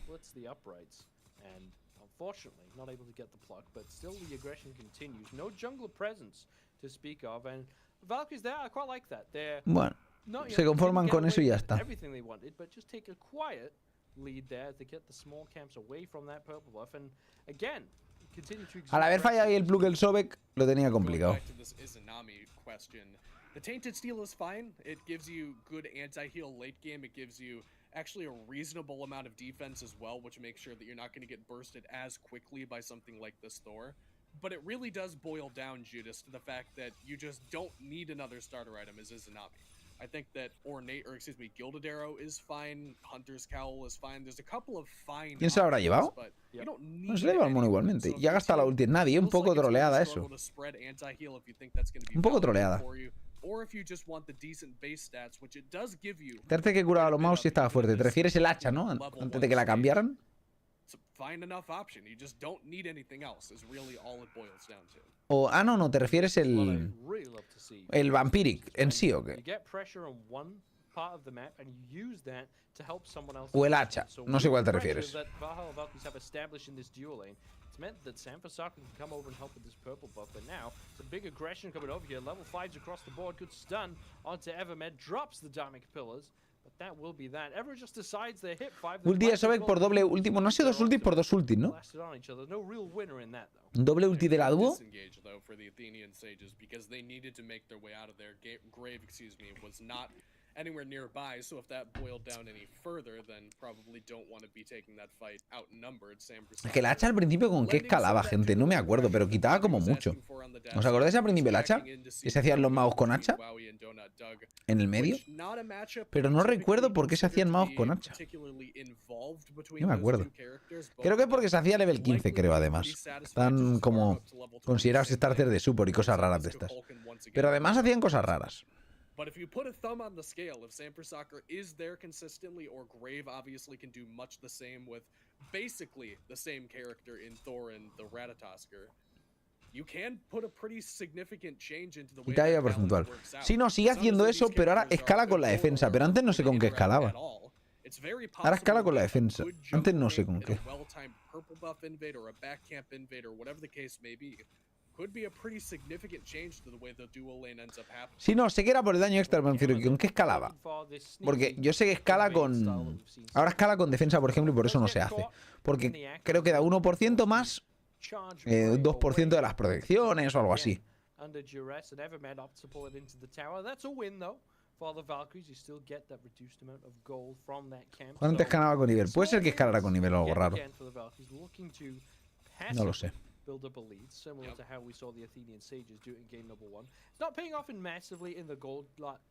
Unfortunately, not able to get the pluck, but still the aggression continues. No jungler presence to speak of, and Valkyries there, I quite like that. Bueno, se conforman con eso y ya está. Everything they wanted, but just take a quiet lead there to get the small camps away from that purple buff, and again, continue to. Al haber fallado ahí el plug el Sobek, lo tenía complicado. The Tainted Steel is fine. It gives you good anti-heal late game. It gives you actually a reasonable amount of defense as well, which makes sure that you're not going to get bursted as quickly by something like this Thor. But it really does boil down, Judas, to the fact that you just don't need another starter item as Izanami. I think that Gilded Arrow is fine, Hunter's Cowl is fine. There's a couple of fine. ¿Quién se lo habrá llevado? No se le lleva el mono igualmente. Y ha gastado la ulti en nadie. Un poco troleada eso. Un poco troleada. Terte que curaba a los magos sí estaba fuerte. Te refieres el hacha, ¿no? Antes de que la cambiaran. O, no, te refieres el Vampiric en sí, ¿o qué? O el hacha, no sé cuál te refieres. It's meant that Sanfasaka can come over and help with this purple buff, but now it's a big aggression coming over here. Level 5s across the board, good stun onto Evermed, drops the Dharmic Pillars, but that will be that. Ever just decides they hit 5. Ulti de Sobek por doble último. No ha sido dos ultis por dos ultis, ¿no? Un doble ulti de la dúo. Anywhere nearby, so if that boiled down any further, then probably don't want to be taking that fight outnumbered. Es que el hacha al principio con qué escalaba, gente, no me acuerdo, pero quitaba como mucho. ¿Os acordáis al principio el hacha? Que se hacían los magos con hacha en el medio. Pero no recuerdo por qué se hacían magos con hacha. No me acuerdo. Creo que es porque se hacía level 15, creo, además. Están como considerados starters de support y cosas raras de estas. Pero además hacían cosas raras. But if you put a thumb on the scale, if Sanfasaka is there consistently, or Grave obviously can do much the same with basically the same character in Thor and the Ratatosker, you can put a pretty significant change into the way that porcentual. Sí, no, sigue haciendo eso, pero ahora escala con la defensa. Pero antes no sé con qué escalaba. Ahora escala con la defensa. Antes no sé con qué. Sí, no, sé que era por el daño extra, pero ¿con qué escalaba? Porque yo sé que escala con... Ahora escala con defensa, por ejemplo, y por eso no se hace. Porque creo que da 1% más 2% de las protecciones o algo así. ¿Cuánto escalaba con nivel? Puede ser que escalara con nivel o algo raro. No lo sé. Build up a lead, similar to how we saw the Athenian Sages do it in game number 1. It's not paying off massively in the gold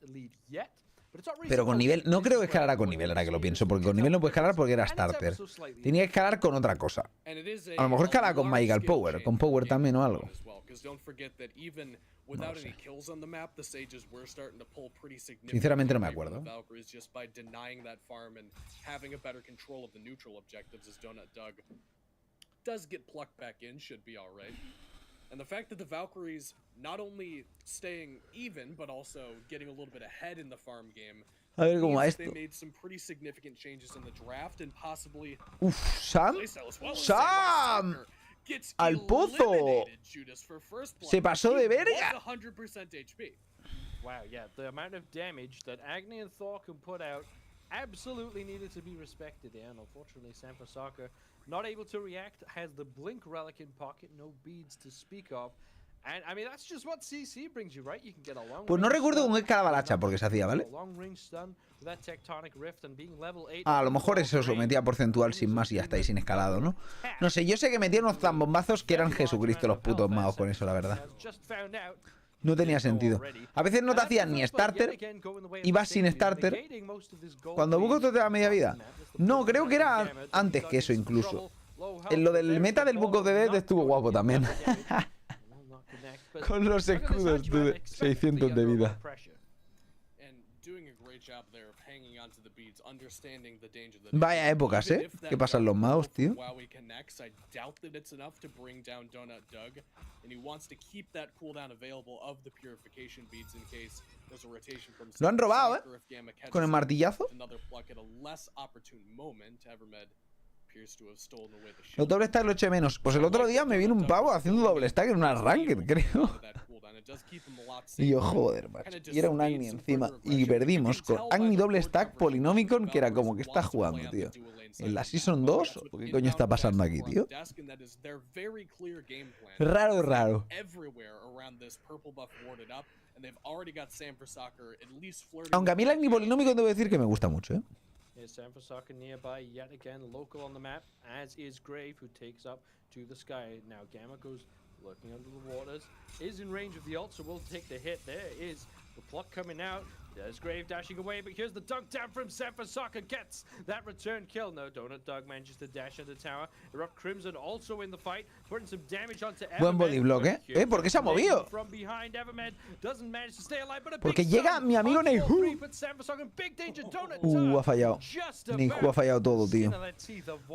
lead yet, but it's not really. Pero con nivel, no creo que escalara con nivel, ahora que lo pienso, porque con nivel no puede escalar porque era starter. Tenía que escalar con otra cosa. A lo mejor escala con Magical Power, con Power también o algo. No sé. Sinceramente no me acuerdo. Does get plucked back in, should be all right. And the fact that the Valkyries not only staying even, but also getting a little bit ahead in the farm game. A ver cómo va means esto. They made some pretty significant changes in the draft and possibly Uf, Sam. playstyle as well. ¡Sam! Gets ¡Al pozo! eliminated, Judas, for first blood. Se pasó de He verga. was 100% HP. Wow, yeah, the amount of damage that Agni and Thor can put out absolutely needed to be respected there, and unfortunately Sanfasaka not able to react, has the blink relic in pocket, no beads to speak of. And I mean, that's just what CC brings you, right? You can get a long Pues no range recuerdo stun, con qué escalaba la hacha porque se hacía, ¿vale? a long range stun with that tectonic rift and being level 8. A lo mejor es eso, metía porcentual sin más y ya estáis sin escalado, ¿no? No sé, yo sé que metía unos zambombazos que eran Jesucristo los putos magos con eso, la verdad. No tenía sentido. A veces no te hacían ni starter y vas sin starter. Cuando Book of the Dead a media vida. No, creo que era antes que eso incluso. En lo del meta del Book of the Dead estuvo guapo también. Con los escudos de 600 de vida. Vaya épocas, ¿eh? ¿Qué pasan los magos, tío? Lo han robado, ¿eh? Con el martillazo. Los doble stack lo eché menos. Pues el otro día me vino un pavo haciendo doble stack en una ranked, creo. Y yo, joder, macho. Y era un Agni encima. Y perdimos con Agni doble stack Polynomicon, que era como que está jugando, tío. ¿En la Season 2? ¿O qué coño está pasando aquí, tío? Raro, raro. Aunque a mí el Agni Polynomicon debo decir que me gusta mucho, ¿eh? Is Sanfasaka nearby yet again, local on the map, as is Grave, who takes up to the sky. Now Gamma goes lurking under the waters, is in range of the ult, so will take the hit. There is the pluck coming out. There's Grave dashing away, but here's the dunk down from Sanfasaka, gets that return kill. No, Donut Dog manages to dash into tower. Erupt Crimson also in the fight, putting some damage onto Evermed. Buen body block, ¿eh? ¿Por qué se ha movido? Porque llega mi amigo Neihu. Ha fallado. Neihu ha fallado todo, tío.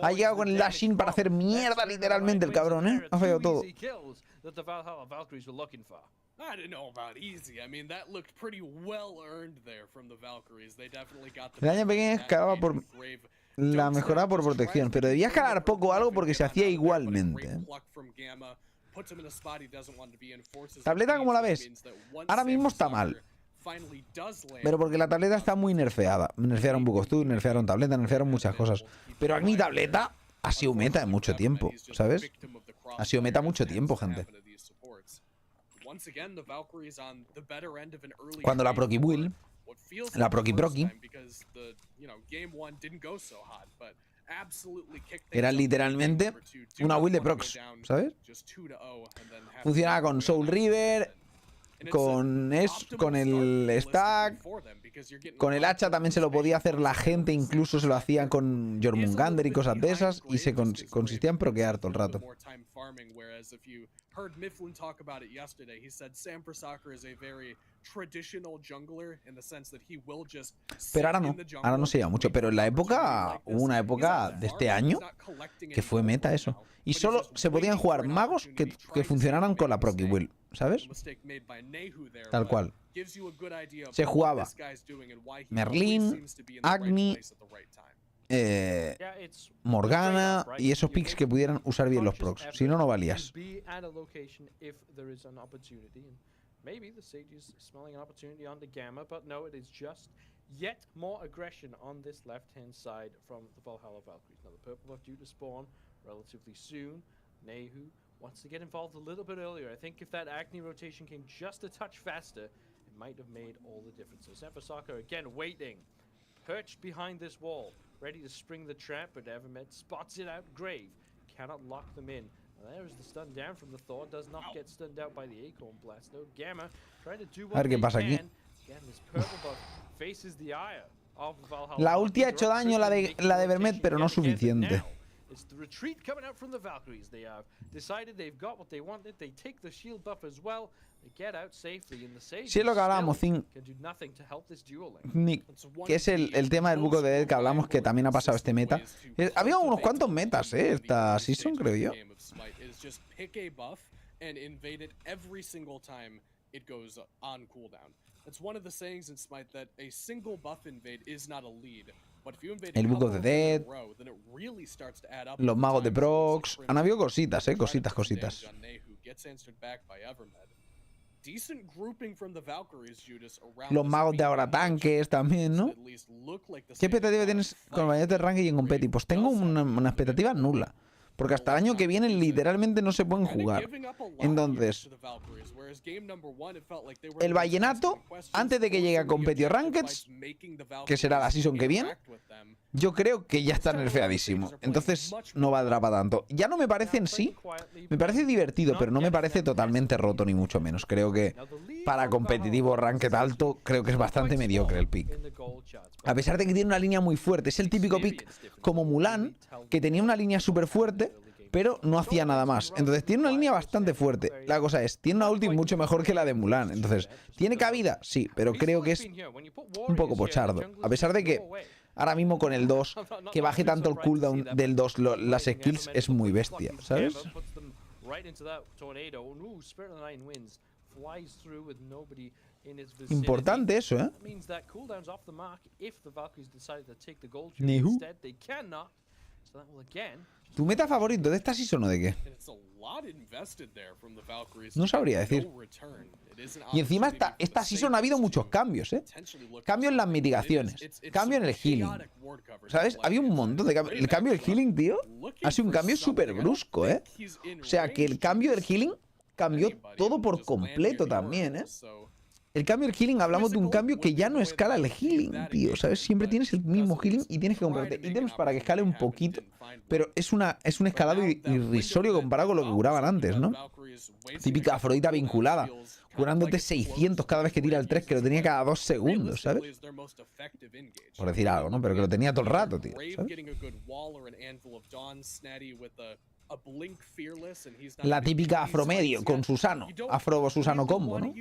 Ha llegado con el dashing para hacer mierda literalmente el cabrón, ¿eh? Ha fallado todo. I don't know about easy. I mean, that looked pretty well earned there from the Valkyries. They definitely got the El daño pequeño escalaba por la mejorada por protección, pero debía escalar poco o algo porque se hacía igualmente. Tableta, ¿cómo la ves? Ahora mismo está mal. Pero porque la tableta está muy nerfeada. Nerfearon Book of Two, nerfearon tableta, nerfearon muchas cosas. Pero a mi tableta ha sido meta en mucho tiempo, ¿sabes? Ha sido meta mucho tiempo, gente. Cuando la Proki Will, la Proki era literalmente una Will de procs, ¿sabes? Funcionaba con Soul River, con el stack, con el hacha también se lo podía hacer la gente, incluso se lo hacía con Jormungandr y cosas de esas, y se consistía en proquear todo el rato. Pero ahora no se lleva mucho, pero en la época, hubo una época de este año que fue meta eso. Y solo se podían jugar magos que funcionaran con la Proki Will, ¿sabes? Tal cual. Se jugaba Merlin, Agni, Morgana y esos picks que pudieran usar bien los procs. Si no, no valías. Maybe the Sage is smelling an opportunity on the Gamma, but no, it is just yet more aggression on this left-hand side from the Valhalla Valkyries. Now the purple buff due to spawn relatively soon. Nehu wants to get involved a little bit earlier. I think if that Agni rotation came just a touch faster, it might have made all the difference. So Sanfasaka again waiting, perched behind this wall, ready to spring the trap, but Evermed spots it out. Grave cannot lock them in. There's the stun down from the Thor. Does not get stunned out by the Acorn Blast. No, Gamma trying to do what they can. Again, this purple buff faces the ire of Valhalla. La ulti ha hecho daño la de Evermed, pero no suficiente. It's the retreat coming out from the Valkyries. They have decided they've got what they wanted. They take the shield buff as well. They get out safely in the Sage. Sí, es lo que hablábamos, can do nothing to help this dueling. Que es el tema del Book of the Dead que hablamos, que también ha pasado este meta. Había unos cuantos metas, esta season, creo yo. and invade it every single time it goes on cooldown. It's one of the sayings in Smite that a single buff invade is not a lead. But if you invade El Book of the Dead, los magos de Prox. Han habido cositas, cositas. Los magos de ahora tanques también, ¿no? ¿Qué expectativa tienes con el bañete de ranking y en competi? Pues tengo una expectativa nula. Porque hasta el año que viene literalmente no se pueden jugar. Entonces, el vallenato, antes de que llegue a Competio Rankeds, que será la season que viene, yo creo que ya está nerfeadísimo. Entonces no valdrá para tanto. Ya no me parece en sí. Me parece divertido, pero no me parece totalmente roto, ni mucho menos. Creo que para competitivo ranked alto, creo que es bastante mediocre el pick. A pesar de que tiene una línea muy fuerte. Es el típico pick como Mulan, que tenía una línea súper fuerte, pero no hacía nada más. Entonces tiene una línea bastante fuerte. La cosa es, tiene una ulti mucho mejor que la de Mulan. Entonces, ¿tiene cabida? Sí, pero creo que es un poco pochardo. A pesar de que ahora mismo con el 2, que baje tanto el cooldown del 2, las skills, es muy bestia, ¿sabes? Importante eso, ¿eh? Nihu. ¿Tu meta favorito de esta season o de qué? No sabría decir. Y encima esta season ha habido muchos cambios, ¿eh? Cambio en las mitigaciones, cambio en el healing, ¿sabes? Había un montón de cambios. El cambio del healing, tío, ha sido un cambio súper brusco, ¿eh? O sea, que el cambio del healing cambió todo por completo también, ¿eh? El cambio del healing, hablamos de un cambio que ya no escala el healing, tío, ¿sabes? Siempre tienes el mismo healing y tienes que comprarte ítems para que escale un poquito. Pero es un escalado irrisorio comparado con lo que curaban antes, ¿no? Típica Afrodita vinculada, curándote 600 cada vez que tira el 3, que lo tenía cada 2 segundos, ¿sabes? Por decir algo, ¿no? Pero que lo tenía todo el rato, tío, ¿sabes? La típica afromedio con Susano, afro-Susano combo, ¿no?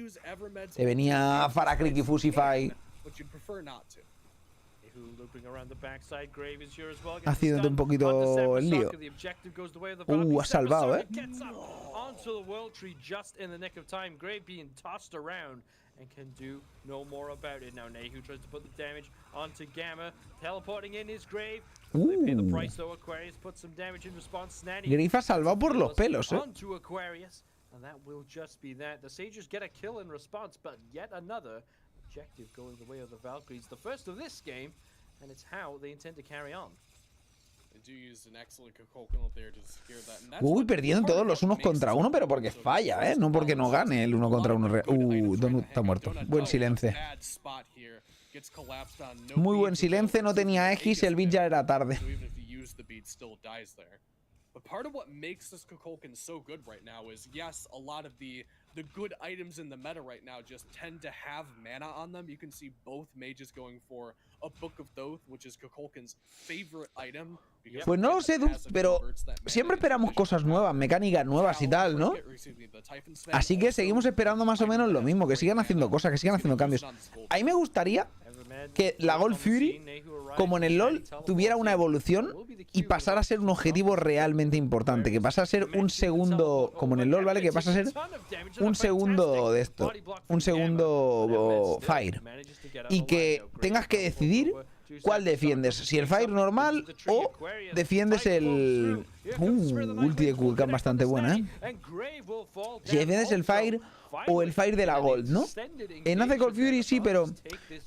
Te venía Farakrik y Fusify haciéndote un poquito el lío. Ha salvado, ¿eh? And can do no more about it. Now Nehu tries to put the damage onto Gamma, teleporting in his grave. They pay the price though. Aquarius puts some damage in response. Snatty Grave ha salvado por los pelos, ¿eh? Onto Aquarius, and that will just be that. The Sages get a kill in response, but yet another objective going the way of the Valkyries. The first of this game, and it's how they intend to carry on. Uy, perdiendo todos los unos contra uno, pero porque falla, ¿eh? No porque no gane el uno contra uno. Donut está muerto. Buen silencio. Muy buen silencio, no tenía X, el beat ya era tarde. But part of what makes this Kukulkan so good right now is, yes, a lot of the good items in the meta right now just tend to have mana on them. You can see both mages going for a Book of Thoth, which is Kukulkan's favorite item. Pues no lo sé, pero siempre esperamos cosas nuevas, mecánicas nuevas y tal, ¿no? Así que seguimos esperando más o menos lo mismo, que sigan haciendo cosas, que sigan haciendo cambios. A mí me gustaría que la Gold Fury, como en el LoL, tuviera una evolución y pasara a ser un objetivo realmente importante, que pasa a ser un segundo, como en el LoL, ¿vale? Que pasa a ser un segundo de esto, un segundo Fire, y que tengas que decidir cuál defiendes, si el Fire normal o defiendes el... ulti de cooldown bastante buena, ¿eh? Si defiendes el Fire o el Fire de la Gold, ¿no? En Ace Cold Fury sí, pero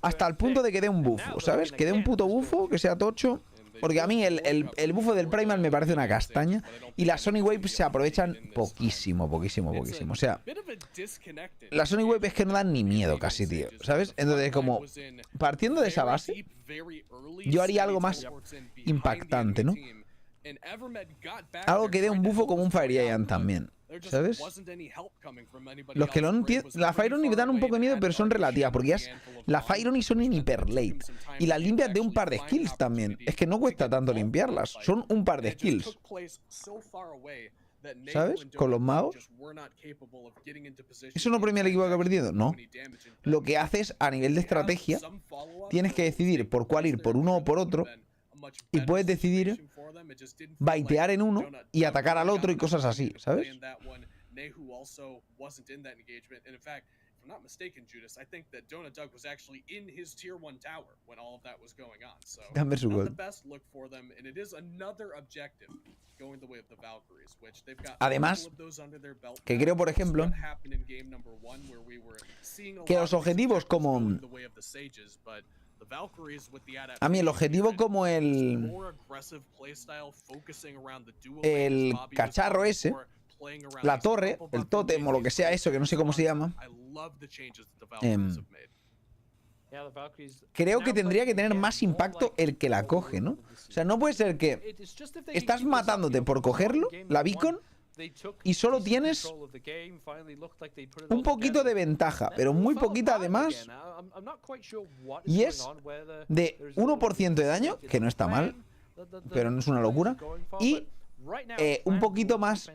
hasta el punto de que dé un bufo, ¿sabes? Que dé un puto bufo, que sea tocho. Porque a mí el bufo del Primal me parece una castaña. Y las Sonic Waves se aprovechan poquísimo. O sea, las Sonic Waves es que no dan ni miedo casi, tío, ¿sabes? Entonces, como partiendo de esa base, yo haría algo más impactante, ¿no? Algo que dé un bufo como un Fire Giant también, ¿sabes? Los que lo entienden, la Fire Oni dan un poco de miedo, pero son relativas, porque ya la Fire Oni son en hiper late. Y las limpias de un par de skills también. Es que no cuesta tanto limpiarlas, son un par de skills, ¿sabes? Con los magos. ¿Eso no premia al equipo que ha perdido? No. Lo que haces a nivel de estrategia, tienes que decidir por cuál ir, por uno o por otro. Y puedes decidir baitear en uno y atacar al otro y cosas así, ¿sabes? Nehu also wasn't in that engagement. And in fact, if I'm not mistaken, Judas, I think that Donut Doug was actually in his tier 1 tower when all of that was going on. So Dame su not gol. the best look for them, and it is another objective going the way of the Valkyries, which they've got Además, of those under their belt. que creo, por ejemplo, que los objetivos como... A mí el objetivo como el cacharro ese, la torre, el tótem o lo que sea eso, que no sé cómo se llama, creo que tendría que tener más impacto el que la coge, ¿no? O sea, no puede ser que estás matándote por cogerlo, la beacon, y solo tienes un poquito de ventaja, pero muy poquita además, y es de 1% de daño, que no está mal, pero no es una locura, y un poquito más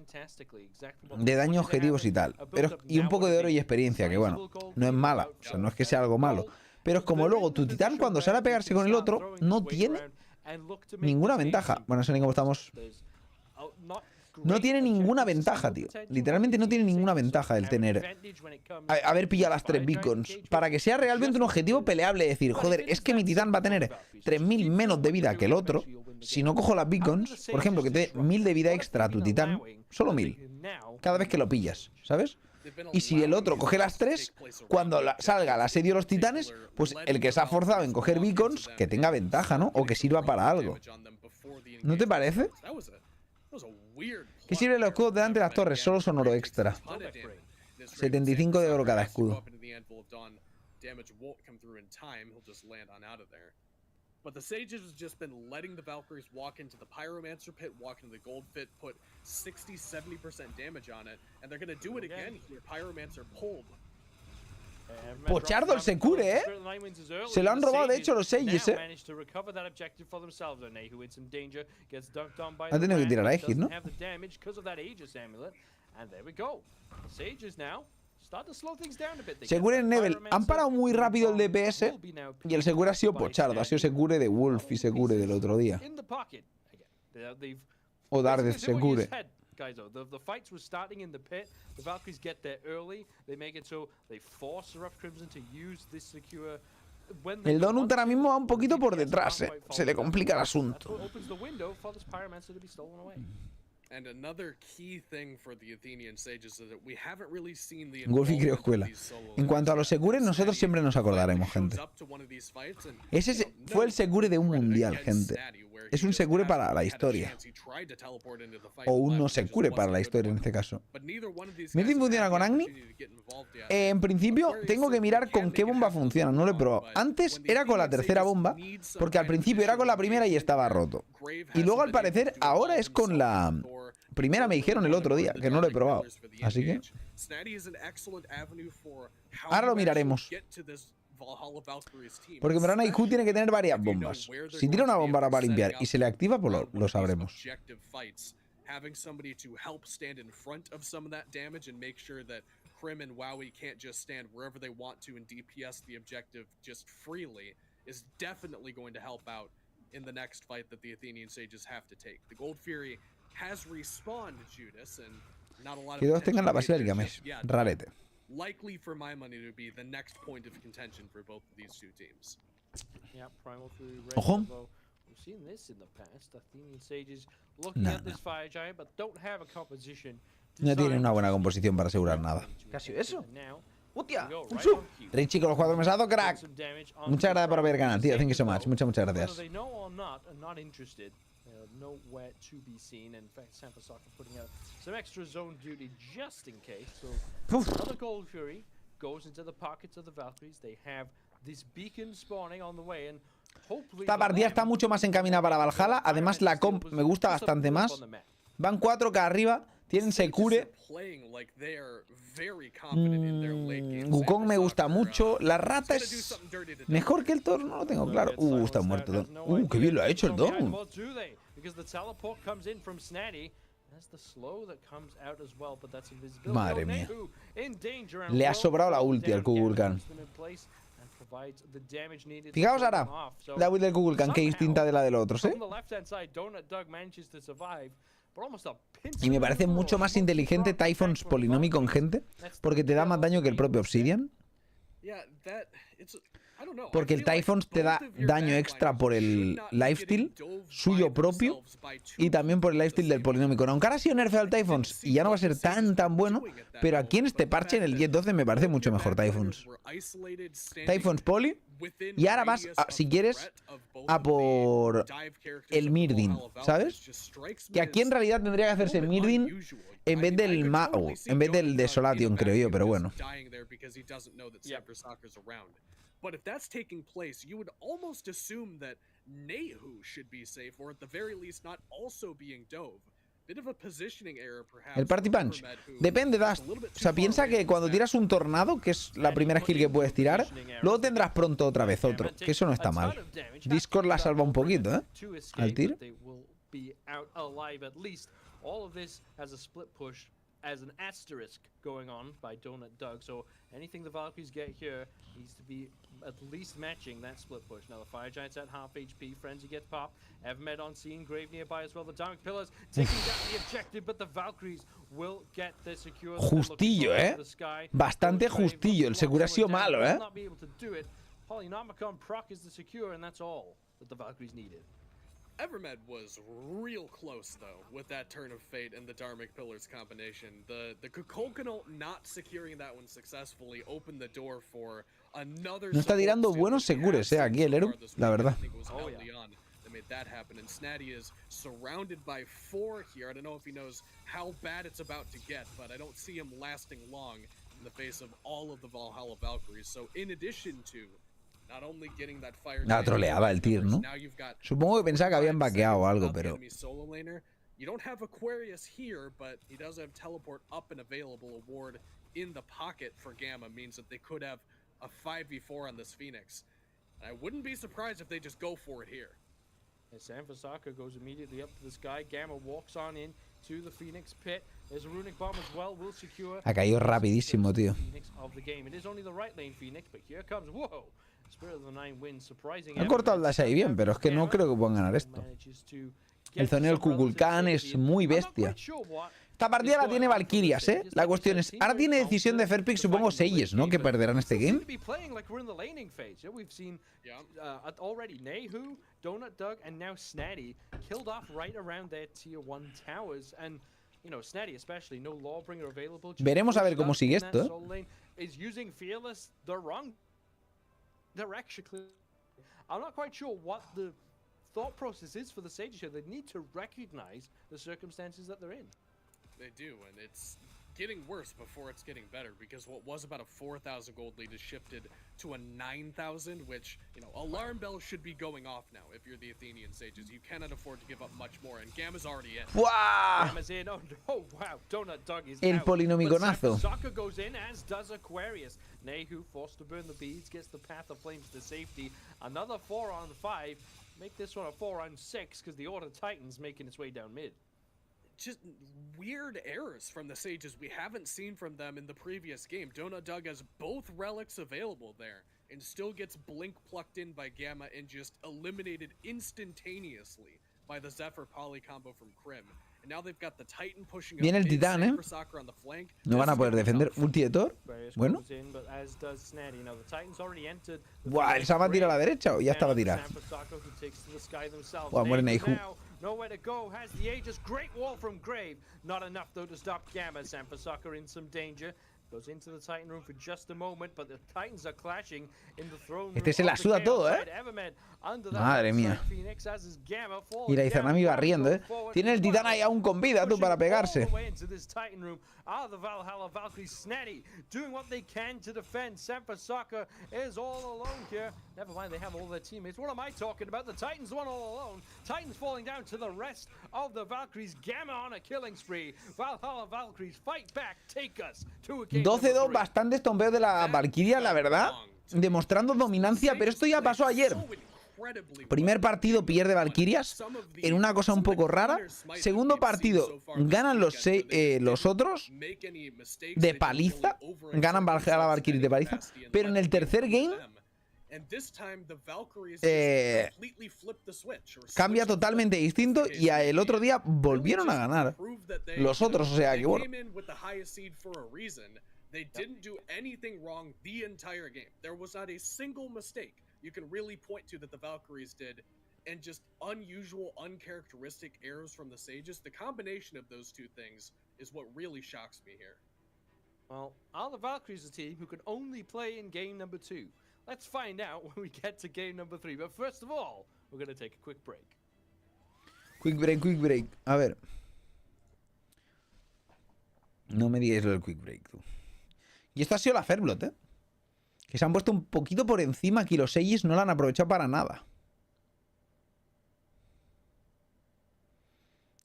de daño a objetivos y tal, pero, y un poco de oro y experiencia, que bueno, no es mala, o sea, no es que sea algo malo, pero es como luego tu titán cuando sale a pegarse con el otro no tiene ninguna ventaja. Bueno, no sé ni cómo estamos. No tiene ninguna ventaja, tío. Literalmente no tiene ninguna ventaja el tener haber pillado las 3 beacons. Para que sea realmente un objetivo peleable, decir, joder, es que mi titán va a tener 3000 menos de vida que el otro. Si no cojo las beacons, por ejemplo, que te dé 1000 de vida extra a tu titán, solo 1000, cada vez que lo pillas, ¿sabes? Y si el otro coge las 3, cuando salga el asedio de los titanes, pues el que se ha forzado en coger beacons, que tenga ventaja, ¿no? O que sirva para algo. ¿No te parece? ¿Qué sirve los escudos delante de las torres? Solo son oro extra. 75 de oro cada escudo. But the Sages has just been letting the Valkyries walk into the Pyromancer pit, walk into the Gold pit, put 60-70% damage on it, and they're going to do it again here. Pyromancer pulled. Pochardo el Secure, ¿eh? Se lo han robado, de hecho, los Sages, ¿eh? Ha tenido que tirar a Aegis, ¿no? Secure en Nebel. Han parado muy rápido el DPS y el Secure ha sido pochardo. Ha sido Secure de Wolf y Secure del otro día. O Dardes Secure. El Donut ahora mismo va un poquito por detrás, ¿eh? Se le complica el asunto. Wolfie creo escuela. En cuanto a los Secures, nosotros siempre nos acordaremos, gente. Ese fue el Secure de un mundial, gente. Es un Secure para la historia. O un no Secure para la historia en este caso. ¿Midlane funciona con Agni? En principio, tengo que mirar con qué bomba funciona. No lo he probado. Antes era con la tercera bomba, porque al principio era con la primera y estaba roto. Y luego, al parecer, ahora es con la primera, me dijeron el otro día, que no lo he probado. Así que ahora lo miraremos. Porque Morana IQ tiene que tener varias bombas. Si tira una bomba ahora para limpiar y se le activa, pues lo sabremos. Having somebody to help stand in front of some of that damage and make sure that Krim and Wowie can't just stand wherever they want to and DPS the objective just freely is definitely going to help out in the next fight that the Athenian Sages have to take. The Gold Fury has respawned Judas and not a lot of que todos tengan la pasiva del Gamesh. Rarete. Likely for my money to be the next point of contention for both of these two teams. Yeah, Primal Fury, Ojo. We've seen this in the past. Athenian Sages looking at this Fire Giant, but don't have a composition. No tiene una buena composición para asegurar nada. Casi eso. ¡Hostia! ¡Un sub! Richie con los 4 mesados, crack. Muchas gracias por haber ganado, tío. Thank you so much. Muchas gracias. Nowhere to be seen. In fact, Sanfasaka putting out some extra zone duty just in case. So another Gold Fury goes into the pockets of the Valkyries. They have this beacon spawning on the way, and hopefully esta partida está mucho más encaminada para Valhalla. Además, la comp me gusta bastante más. Van 4K arriba. Tienen Secure. Wukong me gusta mucho. La rata es mejor que el Thor. No lo tengo claro. Está muerto Don. Qué bien lo ha hecho el Don. Madre mía. Le ha sobrado la ulti al Kukulkan. Fijaos ahora la ulti del Kukulkan, que distinta de la del otro, ¿sí? Y me parece mucho más inteligente Typhon's Polynomy con gente, porque te da más daño que el propio Obsidian. Porque el Typhons te da daño extra por el lifesteal suyo propio y también por el lifesteal del polinómico. Aunque ahora ha sido nerfeado el Typhons y ya no va a ser tan bueno, pero aquí en este parche, en el 10-12, me parece mucho mejor Typhons. Typhons Poly. Y ahora vas, si quieres, a por el Mirdin, ¿sabes? Que aquí en realidad tendría que hacerse Mirdin en vez del en vez del Desolation, creo yo, pero bueno. But if that's taking place, you would almost assume that Nehu should be safe, or at the very least not also being dove. Bit of a positioning error, perhaps. El Party Punch. Depende, Dust. O sea, piensa que cuando tiras un tornado, que es la primera skill que puedes tirar, luego tendrás pronto otra vez otro, que eso no está mal. Discord la salva un poquito, ¿eh? Al tiro. As an asterisk going on by Donut Doug, so anything the Valkyries get here needs to be at least matching that split push. Now the Fire Giant's at half HP, Frenzy gets popped, Evermed on scene, Grave nearby as well, the Dynamic Pillars taking down the objective, but the Valkyries will get the secure. Justillo, bastante justillo, el seguro ha sido malo, Polynomicon proc is the secure, and that's all that the Valkyries needed. Evermed was real close, though, with that Turn of Fate and the Dharmic Pillars combination. The Kukulkanal not securing that one successfully opened the door for another. No está tirando buenos segures, aquí el Eru, la verdad. They made that happen, and Snatty is surrounded by 4 here. I don't know if he knows how bad it's about to get, but I don't see him lasting long in the face of all of the Valhalla Valkyries. So in addition to troleaba el tier, ¿no? Supongo que pensaba que habían vaqueado o algo, pero... You don't have Aquarius here, but he does have teleport up and available. A ward in the pocket for Gamma means that they could have a 5v4 on this Phoenix. And I wouldn't be surprised if they just go for it here. Sam Fasaka goes immediately up to the sky. Gamma walks on in to the Phoenix pit. There's a runic bomb as well. Will secure. Ha caído rapidísimo, tío. Of the game. It is only the right lane Phoenix, but here comes whoa. Han cortado el dash ahí bien, pero es que no creo que puedan ganar esto. El zoneo del Kukulkan es muy bestia. Esta partida la tiene Valkyrias, ¿eh? La cuestión es, ahora tiene decisión de fair pick, supongo, Seyes, ¿no? Que perderán este game. Veremos a ver cómo sigue esto, ¿eh? Direction. I'm not quite sure what the thought process is for the Sages here. They need to recognize the circumstances that they're in. They do, and it's getting worse before it's getting better, because what was about a 4,000 gold lead is shifted to a 9,000, which, you know, alarm bells should be going off now if you're the Athenian Sages. You cannot afford to give up much more, and Gamma's already in. ¡Wow! Gamma's in. Oh, no, wow. Donut Dog is El out. polinomiconazo. Soccer goes in, as does Aquarius. Nehu, forced to burn the beads, gets the Path of Flames to safety. Another 4 on 5. Make this one a 4 on 6, because the Order Titan's making its way down mid. Just weird errors from the Sages we haven't seen from them in the previous game. Donut Dog has both relics available there and still gets Blink plucked in by Gamma and just eliminated instantaneously by the Zephyr Poly combo from Krim. And now they've got the Titan pushing Viene el Titán, ¿eh? No van a poder defender. Ulti de Thor. Bueno. Buah, ¿el Sama tira a la derecha o ya estaba tirado? Buah, muere Nehu. Nowhere to go, has the Aegis, great wall from Grave. Not enough though to stop Gamma. Sampasaka in some danger. Goes into the Titan room for just a moment, but the Titans are clashing in the throne room. Este se la suda todo, ¿eh? Madre mía. Y la Izanami va riendo, ¿eh? Tiene el Titán ahí aún con vida, tú, para pegarse. Are the Valhalla Valkyries Snatty doing what they can to defend? Sampasaka is all alone here. Never mind, they have all their teammates. What am I talking about? The Titans won all alone. Titans falling down to the rest of the Valkyries. Gamma on a killing spree. Valhalla Valkyries fight back. Take us to a game. 12-2, bastante estompeo de la Valkyria, la verdad. Demostrando dominancia, pero esto ya pasó ayer. Primer partido pierde Valkyrias en una cosa un poco rara. Segundo partido ganan los otros de paliza. Ganan Valhalla Valkyries de paliza. Pero en el tercer game Cambia totalmente distinto y el otro día volvieron a ganar los otros, o sea que bueno. They didn't do anything wrong the entire game. There was not a single mistake you can really point to that the Valkyries did, and just unusual, uncharacteristic errors from the Sages. The combination of those two things is what really shocks me here. Well, are the Valkyries a team who can only play in game number 2? Let's find out when we get to game number 3. But first of all, we're going to take a quick break. Quick break. A ver. No me digáis lo del quick break, tú. Y esto ha sido la Fairblood, ¿eh? Que se han puesto un poquito por encima aquí. Los Sages no la han aprovechado para nada.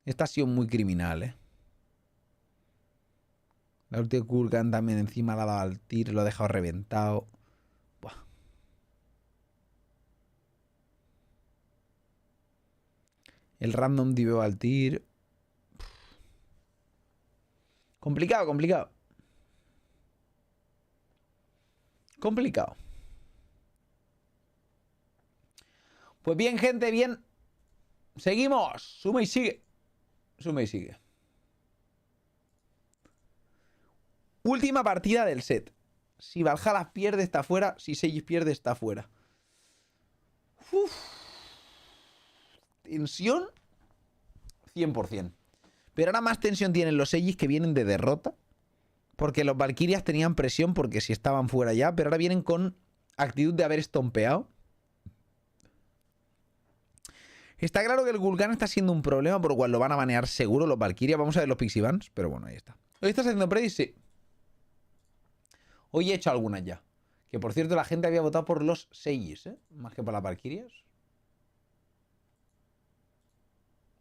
Esta ha sido muy criminal, ¿eh? La ulti de Kulkan también encima la ha dado al tir. Lo ha dejado reventado. Buah. El random diveo al tir. Complicado. Pues bien, gente, bien. Seguimos. Suma y sigue. Última partida del set. Si Valhalla pierde, está fuera. Si Sages pierde, está fuera. Uf. Tensión 100%. Pero ahora más tensión tienen los Sages que vienen de derrota. Porque los Valkyrias tenían presión porque si estaban fuera ya. Pero ahora vienen con actitud de haber estompeado. Está claro que el Gul'dan está siendo un problema, por lo cual lo van a banear seguro los Valkyrias. Vamos a ver los Pixie Bans, pero bueno, ahí está. ¿Hoy estás haciendo predis? Sí. Hoy he hecho algunas ya. Que por cierto, la gente había votado por los Sages, ¿eh? Más que por las Valkyrias.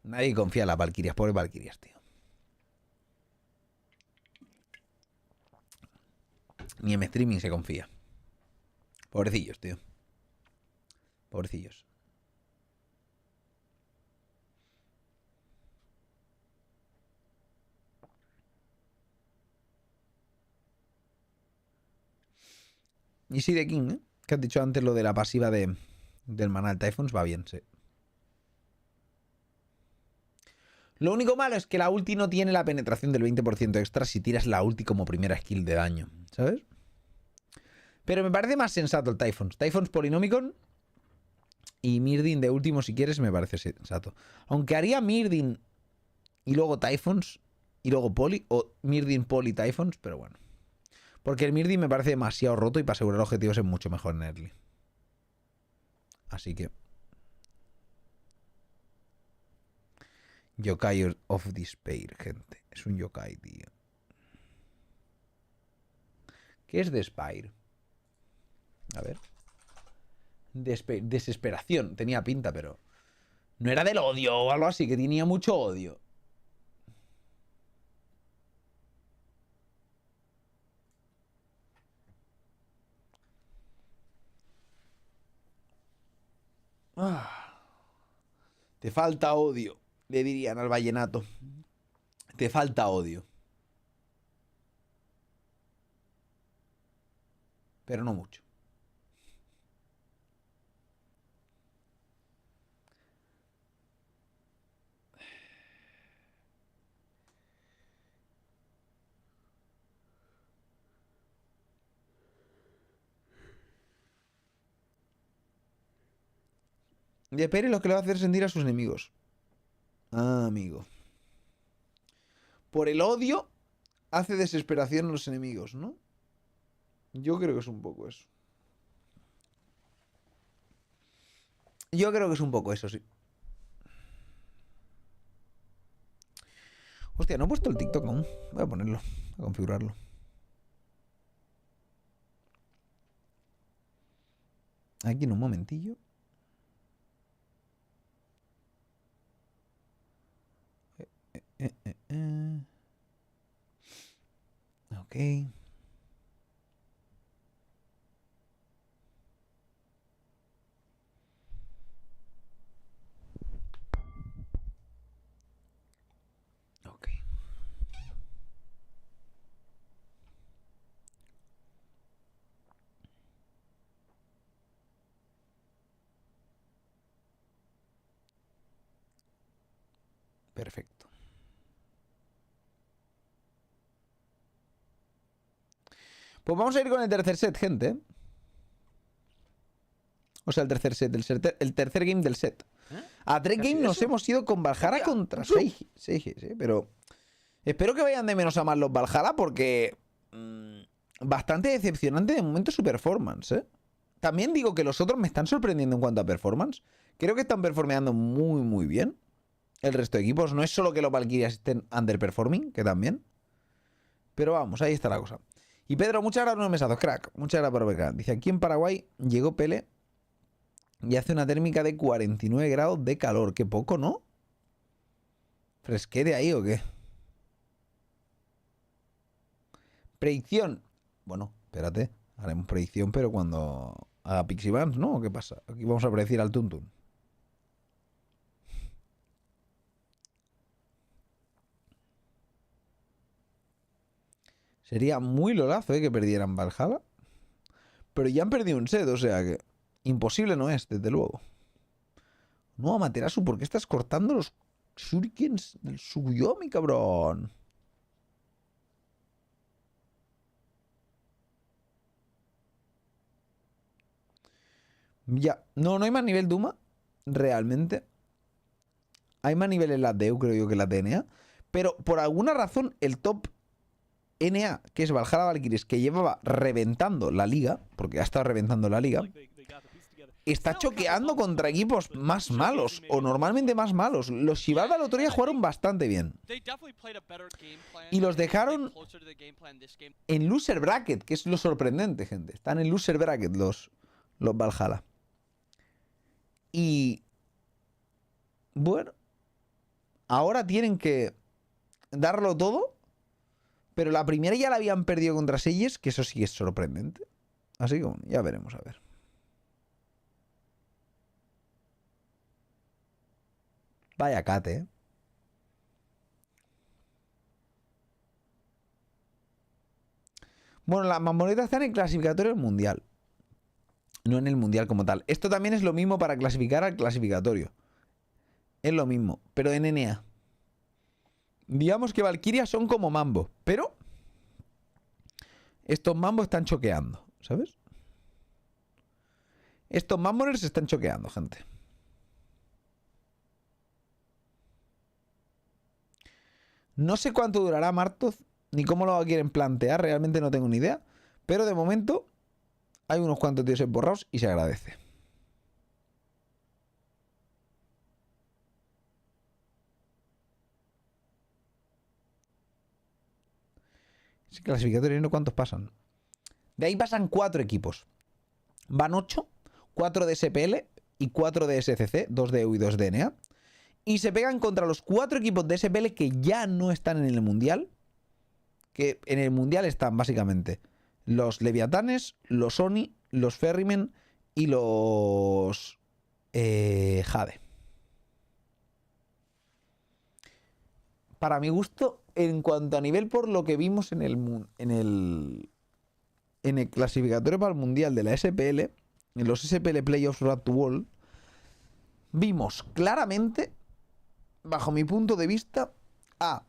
Nadie confía en las Valkyrias, pobres Valkyrias, tío. Ni en streaming se confía. Pobrecillos, tío. Pobrecillos. Y sí, de King, ¿eh? Que has dicho antes lo de la pasiva del Manal Typhoons. Va bien, sí. Lo único malo es que la ulti no tiene la penetración del 20% extra si tiras la ulti como primera skill de daño, ¿sabes? Pero me parece más sensato el Typhons. Typhons Polynomicon y Myrdin de último si quieres me parece sensato. Aunque haría Myrdin y luego Typhons y luego Poly, o Myrdin, Poly, Typhons, pero bueno. Porque el Myrdin me parece demasiado roto y para asegurar objetivos es mucho mejor en early. Así que... Yokai of Despair, gente. Es un yokai, tío. ¿Qué es Despair? A ver. Desesperación. Tenía pinta, pero... No era del odio o algo así, que tenía mucho odio. Te falta odio, le dirían al vallenato. Te falta odio. Pero no mucho. Y espere lo que le va a hacer sentir a sus enemigos. Ah, amigo. Por el odio hace desesperación a los enemigos, ¿no? Yo creo que es un poco eso. Yo creo que es un poco eso, sí. Hostia, no he puesto el TikTok aún. Voy a ponerlo, a configurarlo. Aquí en un momentillo. Ok. Ok. Perfecto. Pues vamos a ir con el tercer set, gente. O sea, el tercer set, el tercer game del set. A 3 games nos hemos ido con Valhalla contra Seiji, pero espero que vayan de menos a más los Valhalla porque bastante decepcionante de momento su performance, ¿eh? También digo que los otros me están sorprendiendo en cuanto a performance. Creo que están performeando muy, muy bien el resto de equipos. No es solo que los Valkyrias estén underperforming, que también. Pero vamos, ahí está la cosa. Y Pedro, muchas gracias por unos mesazos, crack. Muchas gracias por ver. Dice, aquí en Paraguay llegó Pele y hace una térmica de 49 grados de calor. Qué poco, ¿no? ¿Fresquete ahí o qué? Predicción. Bueno, espérate. Haremos predicción, pero cuando haga Pixie Bands, ¿no? ¿O qué pasa? Aquí vamos a predecir al Tuntun. Sería muy lolazo, que perdieran Valhalla. Pero ya han perdido un set, o sea que imposible no es, desde luego. No, Amaterasu, ¿por qué estás cortando los shurikens del Tsukuyomi, cabrón? Ya, no hay más nivel Duma, realmente. Hay más nivel en la DEU, creo yo, que en la DNA. Pero por alguna razón, el top NA, que es Valhalla Valkyries, que llevaba reventando la liga, porque ha estado reventando la liga, está choqueando contra equipos más malos, o normalmente más malos. Los Shivalba el otro día jugaron bastante bien. Y los dejaron en loser bracket, que es lo sorprendente, gente. Están en loser bracket los Valhalla. Y bueno, ahora tienen que darlo todo, pero la primera ya la habían perdido contra Seyes, que eso sí es sorprendente. Así que bueno, ya veremos, a ver. Vaya cate, ¿eh? Bueno, las mambonetas están en clasificatorio del mundial. No en el mundial como tal. Esto también es lo mismo para clasificar al clasificatorio. Es lo mismo, pero en NA. Digamos que Valkyria son como mambo, pero estos mambos están choqueando, ¿sabes? Estos mamboners se están choqueando, gente. No sé cuánto durará Martoz, ni cómo lo quieren plantear, realmente no tengo ni idea. Pero de momento hay unos cuantos tíos emborrados y se agradece. Ese clasificatorio, ¿no? ¿Cuántos pasan? De ahí pasan 4 equipos. Van 8, 4 de SPL y 4 de SCC, 2 de EU y 2 de NA. Y se pegan contra los 4 equipos de SPL que ya no están en el Mundial. Que en el Mundial están básicamente los Leviatanes, los Oni, los Ferrymen y los Jade. Para mi gusto, en cuanto a nivel por lo que vimos en el clasificatorio para el Mundial de la SPL, en los SPL Playoffs Road to Wall, vimos claramente, bajo mi punto de vista, a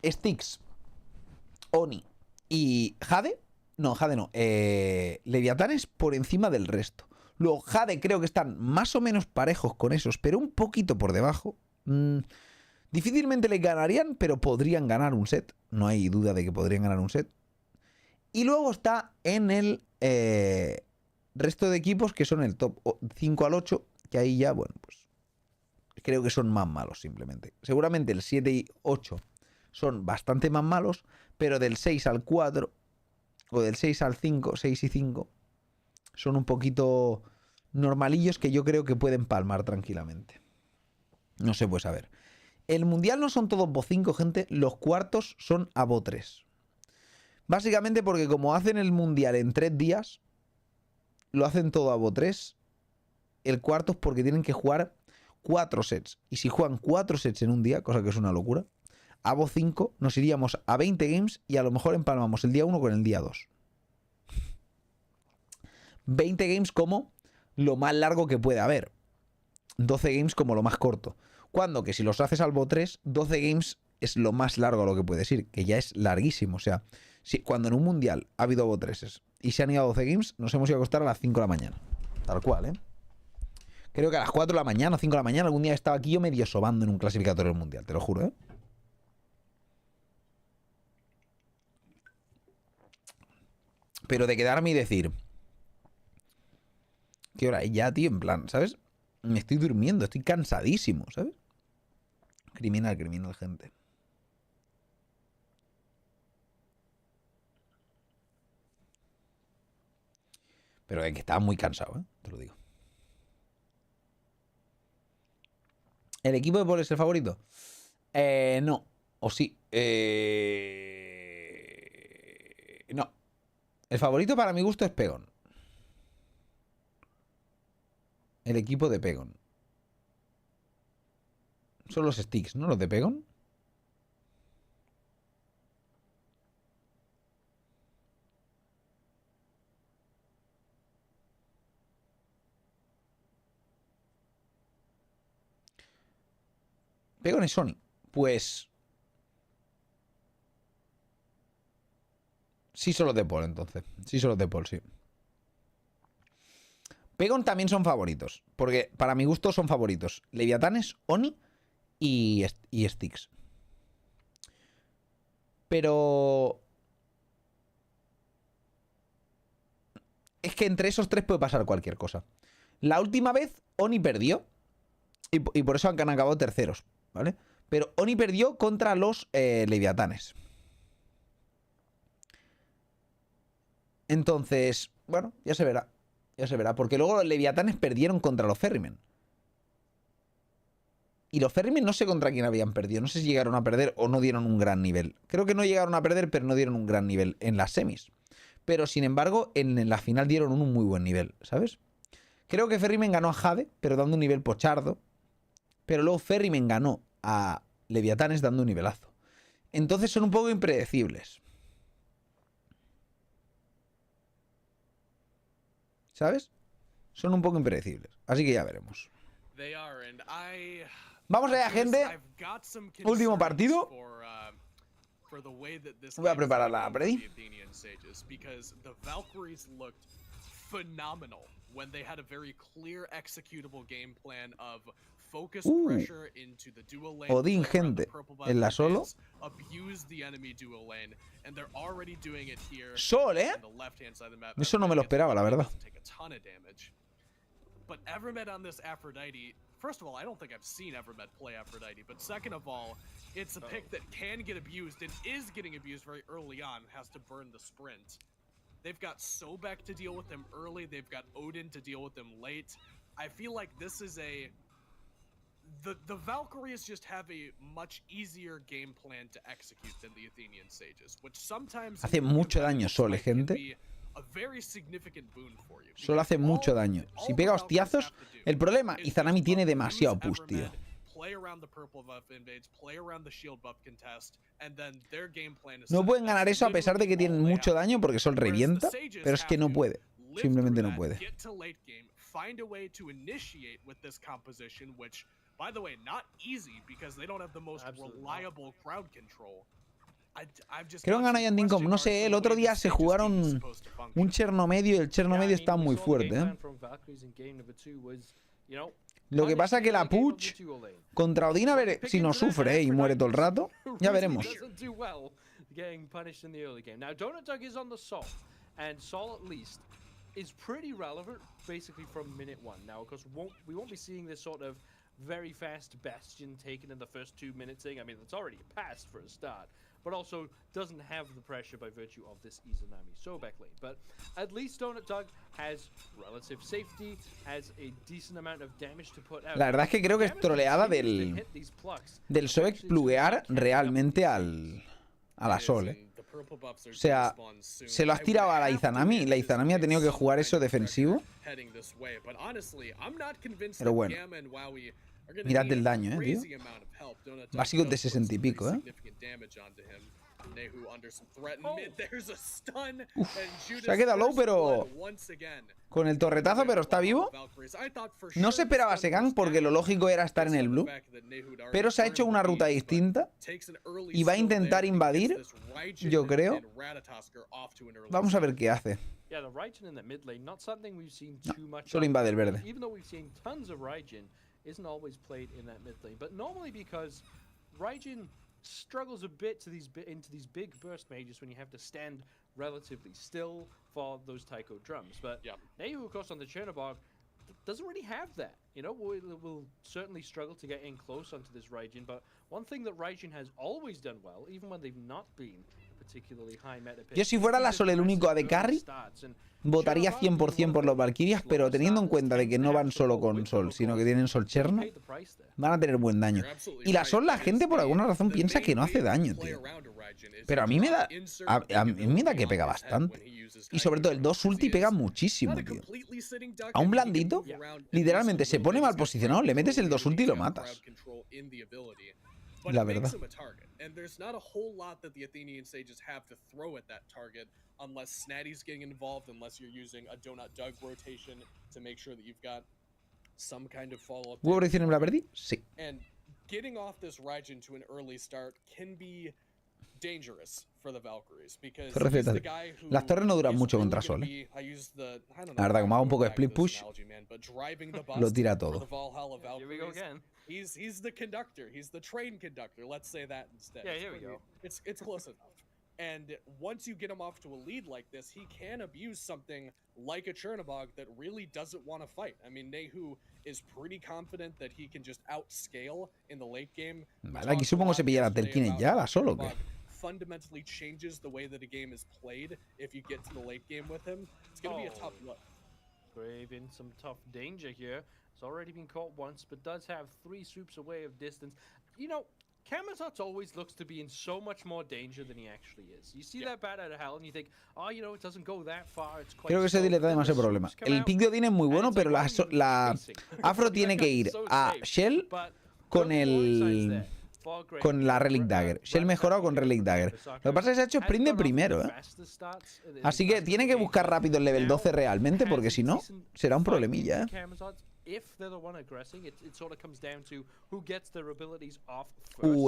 Styx, Oni y Jade. No, Jade no. Leviatanes por encima del resto. Luego Jade creo que están más o menos parejos con esos, pero un poquito por debajo. Difícilmente les ganarían, pero podrían ganar un set. No hay duda de que podrían ganar un set. Y luego está en el resto de equipos que son el top 5 al 8, que ahí ya, bueno, pues creo que son más malos simplemente. Seguramente el 7 y 8 son bastante más malos, pero del 6 al 4 o del 6 al 5, 6 y 5 son un poquito normalillos que yo creo que pueden palmar tranquilamente. No sé, pues a ver. El mundial no son todos BO 5, gente. Los cuartos son a BO 3. Básicamente porque como hacen el mundial en 3 días, lo hacen todo a BO 3. El cuarto es porque tienen que jugar 4 sets. Y si juegan 4 sets en un día, cosa que es una locura, a BO 5 nos iríamos a 20 games y a lo mejor empalmamos el día 1 con el día 2. 20 games como lo más largo que puede haber. 12 games como lo más corto. Cuando que si los haces al bot 3, 12 games es lo más largo a lo que puedes ir, que ya es larguísimo. O sea, cuando en un mundial ha habido bot 3 y se han ido a 12 games, nos hemos ido a acostar a las 5 de la mañana. Tal cual, ¿eh? Creo que a las 4 de la mañana, 5 de la mañana, algún día estaba aquí yo medio sobando en un clasificatorio del mundial, te lo juro, ¿eh? Pero de quedarme y decir... ¿Qué hora es ya, tío? En plan, ¿sabes? Me estoy durmiendo, estoy cansadísimo, ¿sabes? Criminal, gente. Pero de que estaba muy cansado, ¿eh? Te lo digo. ¿El equipo de Paul es el favorito? No. O sí. No. El favorito para mi gusto es Pegon. El equipo de Pegon. Son los sticks, ¿no? Los de Pegon. Pegon es Sony. Pues... sí son los de Paul, entonces. Sí son los de Paul, sí. Pegon también son favoritos. Porque para mi gusto son favoritos. Leviatanes, Oni y Sticks. Pero... es que entre esos tres puede pasar cualquier cosa. La última vez Oni perdió. Y por eso han acabado terceros, ¿vale? Pero Oni perdió contra los Leviatanes. Entonces, bueno, ya se verá. Ya se verá. Porque luego los Leviatanes perdieron contra los Ferrymen. Y los Ferrymen no sé contra quién habían perdido. No sé si llegaron a perder o no dieron un gran nivel. Creo que no llegaron a perder, pero no dieron un gran nivel en las semis. Pero, sin embargo, en la final dieron un muy buen nivel, ¿sabes? Creo que Ferrymen ganó a Jade, pero dando un nivel pochardo. Pero luego Ferrymen ganó a Leviatanes dando un nivelazo. Entonces son un poco impredecibles. ¿Sabes? Son un poco impredecibles. Así que ya veremos. Vamos allá, gente. Último partido. Voy a preparar la predi. Odín, gente, en la solo. Sol, ¿eh? Eso no me lo esperaba, la verdad. But Evermed on this Aphrodite, first of all, I don't think I've seen Evermed play Aphrodite, but second of all, it's a pick that can get abused and is getting abused very early on, has to burn the sprint. They've got Sobek to deal with them early, they've got Odin to deal with them late. I feel like this is a... The Valkyries just have a much easier game plan to execute than the Athenian Sages, which sometimes... Hace mucho daño Sol, gente. Solo hace mucho daño. Si pega hostiazos, el problema, Izanami tiene demasiado push, tío. No pueden ganar eso a pesar de que tienen mucho daño porque Sol revienta, pero es que no puede. Simplemente no puede. Creo que gana Yandin Com. No sé, el otro día se jugaron un Cherno medio y el Cherno medio está muy fuerte, ¿eh? Lo que pasa es que la Puch contra Odin, a ver si no sufre, y muere todo el rato. Ya veremos. Is pretty relevant basically from minute one now, because we won't be seeing this sort of very fast bastion taken in the first 2 minutes thing. I mean, it's already passed for a start, but also doesn't have the pressure by virtue of this Izanami Sobek lane. But at least Donut Dog has relative safety, has a decent amount of damage to put out. La verdad es que creo que es troleada del Sobek pluguear realmente a la Sol, ¿eh? O sea, se lo has tirado a la Izanami y la Izanami ha tenido que jugar eso defensivo. Pero bueno, mirad el daño, tío. Básicos de 60 y pico, Se ha quedado low, pero con el torretazo, pero está vivo. No se esperaba ese gank porque lo lógico era estar en el blue, pero se ha hecho una ruta distinta y va a intentar invadir, yo creo. Vamos a ver qué hace. No, solo invade el verde. Isn't always played in that mid lane, but normally because Raijin struggles a bit into these big burst mages when you have to stand relatively still for those taiko drums. But Nehu, of course, on the Chernobog doesn't really have that. You know, will certainly struggle to get in close onto this Raijin. But one thing that Raijin has always done well, even when they've not been particularly high meta pick, yo si fuera la Sol el único AD carry, votaría 100% por los Valkyrias, pero teniendo en cuenta de que no van solo con Sol, sino que tienen Sol Cherno, van a tener buen daño. Y la Sol, la gente por alguna razón piensa que no hace daño, tío. Pero a mí me da... A mí me da que pega bastante. Y sobre todo el 2 ulti pega muchísimo, tío. A un blandito, literalmente se pone mal posicionado, le metes el 2 ulti y lo matas. La verdad. Unless Snatty's getting involved, unless you're using a Donut Dug rotation to make sure that you've got some kind of follow-up. ¿Hubo rotación en la perdí? Sí. And getting off this Raijin to an early start can be dangerous for the Valkyries because he's the guy who las torres no duran mucho contra Sol, ¿eh? La verdad, como hago un poco de split push, lo tira todo. He's the conductor. He's the train conductor. Let's say that instead. Yeah, here we go. It's close enough. And once you get him off to a lead like this, he can abuse something like a Chernobog that really doesn't want to fight. I mean, Nehu is pretty confident that he can just outscale in the late game. Vale, aquí supongo se pillará Telkinen ya, la solo, ¿o qué? Fundamentally changes the way that a game is played if you get to the late game with him. It's going to be a tough look. Brave in some tough danger here. It's already been caught once, but does have 3 swoops away of distance. You know, Camazotz always looks to be in so much more danger than he actually is. You see that bat out of hell and you think, oh, you know, it doesn't go that far. It's quite Creo que ese deal le da demasiado problema. El pick de Odin es muy bueno, pero la Afro tiene que ir a Shell con la Relic Dagger. Shell mejorado con Relic Dagger. Lo que pasa es que se ha hecho sprint de primero, ¿eh? Así que tiene que buscar rápido el level 12 realmente, porque si no, será un problemilla, ¿eh?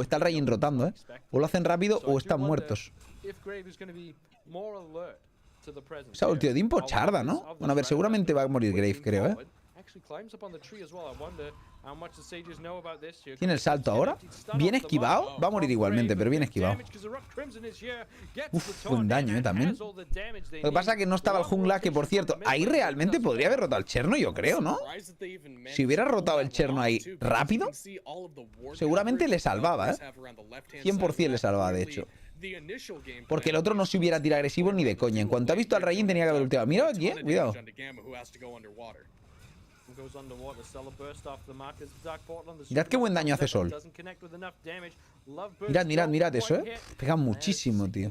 Está el Raijin rotando, ¿eh? O lo hacen rápido o están muertos. Esa ulti de Odin pocharda, ¿no? Bueno, a ver, seguramente va a morir Grave, creo, ¿eh? ¿Tiene el salto ahora? Bien esquivado. Va a morir igualmente, pero bien esquivado. Uf, buen daño, también. Lo que pasa es que no estaba el jungla, que por cierto, ahí realmente podría haber rotado el Cherno, yo creo, ¿no? Si hubiera rotado el Cherno ahí rápido, seguramente le salvaba, ¿eh? 100% le salvaba, de hecho. Porque el otro no se hubiera tirado agresivo ni de coña. En cuanto ha visto al Raijin tenía que haber ulteado. Mira aquí, cuidado. Mirad qué buen daño hace Sol. Mirad eso, ¿eh? Pega muchísimo, tío.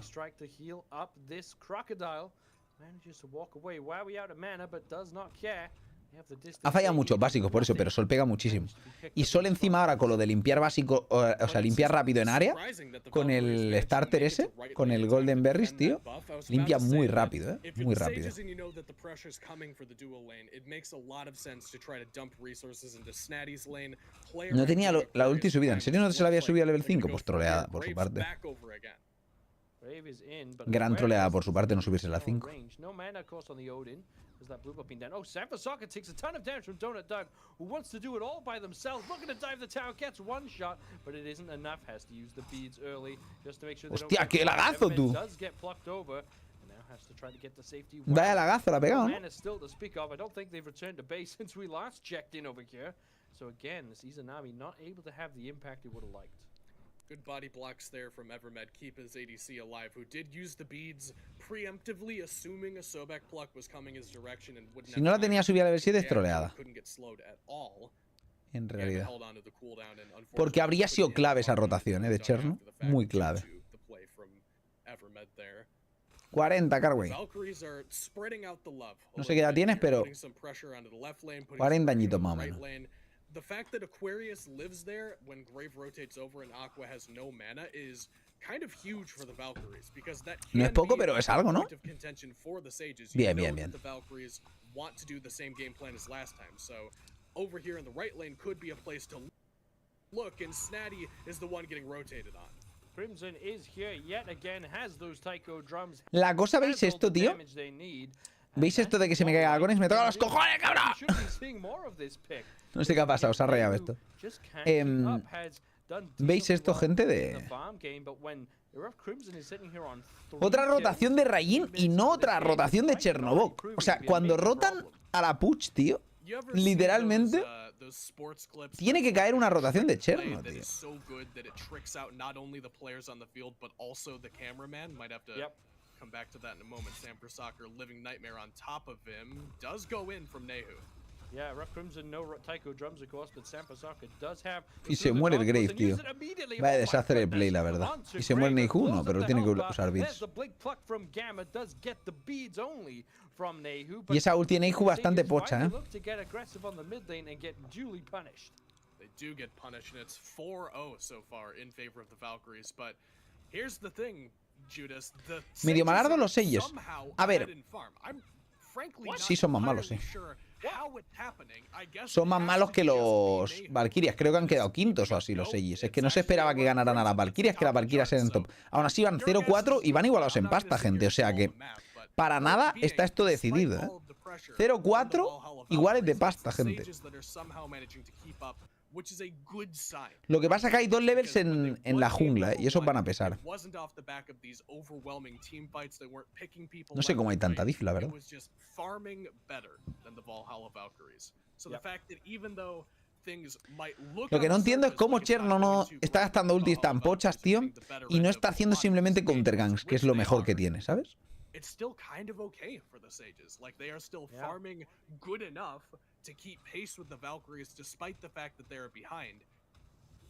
Ha fallado muchos básicos por eso, pero Sol pega muchísimo. Y Sol encima ahora con lo de limpiar básico, o sea, limpiar rápido en área, con el starter ese, con el Golden Berries, tío, limpia muy rápido, ¿eh? Muy rápido. No tenía la ulti subida. ¿En serio no se la había subido a level 5? Pues troleada por su parte. Gran troleada por su parte no subirse a la 5. That blue buff being down. Oh, Sanfasaka takes a ton of damage from Donut Dug, who wants to do it all by themselves. Looking to dive the tower, gets one shot, but it isn't enough. Has to use the beads early just to make sure they don't. Hostia, qué lagazo, tú. Does get plucked over. Now has to try to get the safety. Vaya lagazo, la ha pegado, ¿no? Still to speak of. I don't think they've returned to base since we last checked in over here. So again, this Izanami not able to have the impact he would have liked. Good body blocks there from Evermed, keep his ADC alive, who did use the beads preemptively, assuming a Sobek pluck was coming his direction and wouldn't. Si no la tenía subida a level 7 es troleada. En realidad. Porque habría sido clave esa rotación, ¿eh? De Cherno. Muy clave. 40, Carway. No sé qué edad tienes, pero 40 añitos más o menos. the fact that Aquarius lives there when Grave rotates over and Aqua has no mana is kind of huge for the Valkyries, because that No es can poco, be pero a es algo, ¿no? point of contention for the Sages. Bien, You bien, know bien. that the Valkyries want to do the same game plan as last time, so over here in the right lane could be a place to look, and Snatty is the one getting rotated on. Crimson is here yet again, has those taiko drums. La cosa, ¿veis esto, tío? ¿Veis esto de que se me caiga Agonis? ¡Me toca los cojones, cabrón! No sé qué ha pasado, se ha rayado esto. ¿Veis esto, gente? Otra rotación de Rayin y no otra rotación de Chernobog. O sea, cuando rotan a la Puch, tío, literalmente tiene que caer una rotación de Cherno, tío. Come back to that in a moment. Samper Soccer, Living Nightmare on top of him, does go in from Nehu. Yeah, Rough Crimson, no taiko drums, of course, but Samper Soccer does have. Y se muere el Grave, tío. Vaya deshacer el play, la verdad. Y se muere Nehu, no, pero tiene que usar beats. Y esa ulti de Nehu bastante pocha, ¿eh? They do get punished, and it's 4-0 so far in favor of the Valkyries, but here's the thing. Judas, medio malardo los sellos. A ver, sí son más malos, sí. Son más malos que los Valkyrias. Creo que han quedado quintos o así los sellos. Es que no se esperaba que ganaran a las Valkyrias, que las Valkyrias eran top. Aún así van 0-4 y van igualados en pasta, gente. O sea que para nada está esto decidido, ¿eh? 0-4 iguales de pasta, gente. Lo que pasa es que hay 2 levels en la jungla, y esos van a pesar. No sé cómo hay tanta diff, la verdad. Lo que no entiendo es cómo Cherno no está gastando ultis tan pochas, tío, y no está haciendo simplemente counterganks, que es lo mejor que tiene, ¿sabes? It's still kind of okay for the Sages. Like, they are still farming good enough to keep pace with the Valkyries despite the fact that they're behind.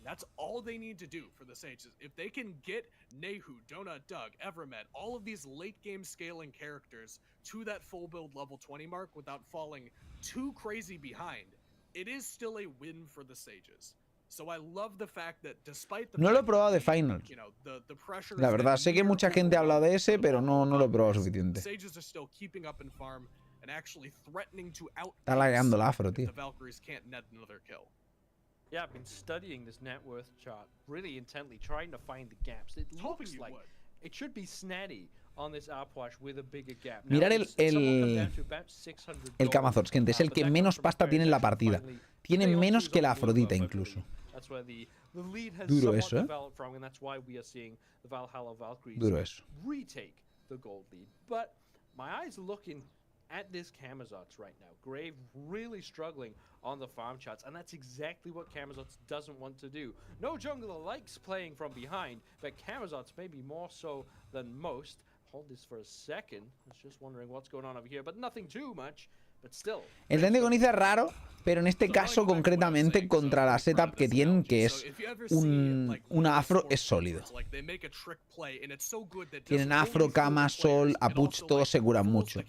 That's all they need to do for the Sages. If they can get Nehu, Donut, Doug, Evermed, all of these late game scaling characters to that full build level 20 mark without falling too crazy behind, it is still a win for the Sages. No lo he probado de Finals. La verdad, sé que mucha gente ha hablado de ese, pero no lo he probado suficiente. Está lagueando el afro, tío. Yeah, I've been studying this net worth chart really intently, trying to find the gaps. It looks like it should be Snatty on this upwash with a bigger gap. Mirar el Camazords, gente, es el que menos pasta tiene en la partida. Tiene menos que la Afrodita incluso. Duro eso, ¿eh? Duro eso. At this Camazotz right now. Grave really struggling on the farm charts, and that's exactly what Camazotz doesn't want to do. No jungler likes playing from behind, but Camazotz maybe more so than most. Hold this for a second. I was just wondering what's going on over here, but nothing too much. But still. El tren de Goniza es raro, pero en este caso concretamente contra la setup que tienen, que es una afro, es sólido. Tienen afro, Kama, Sol, Apuch, todos se curan mucho.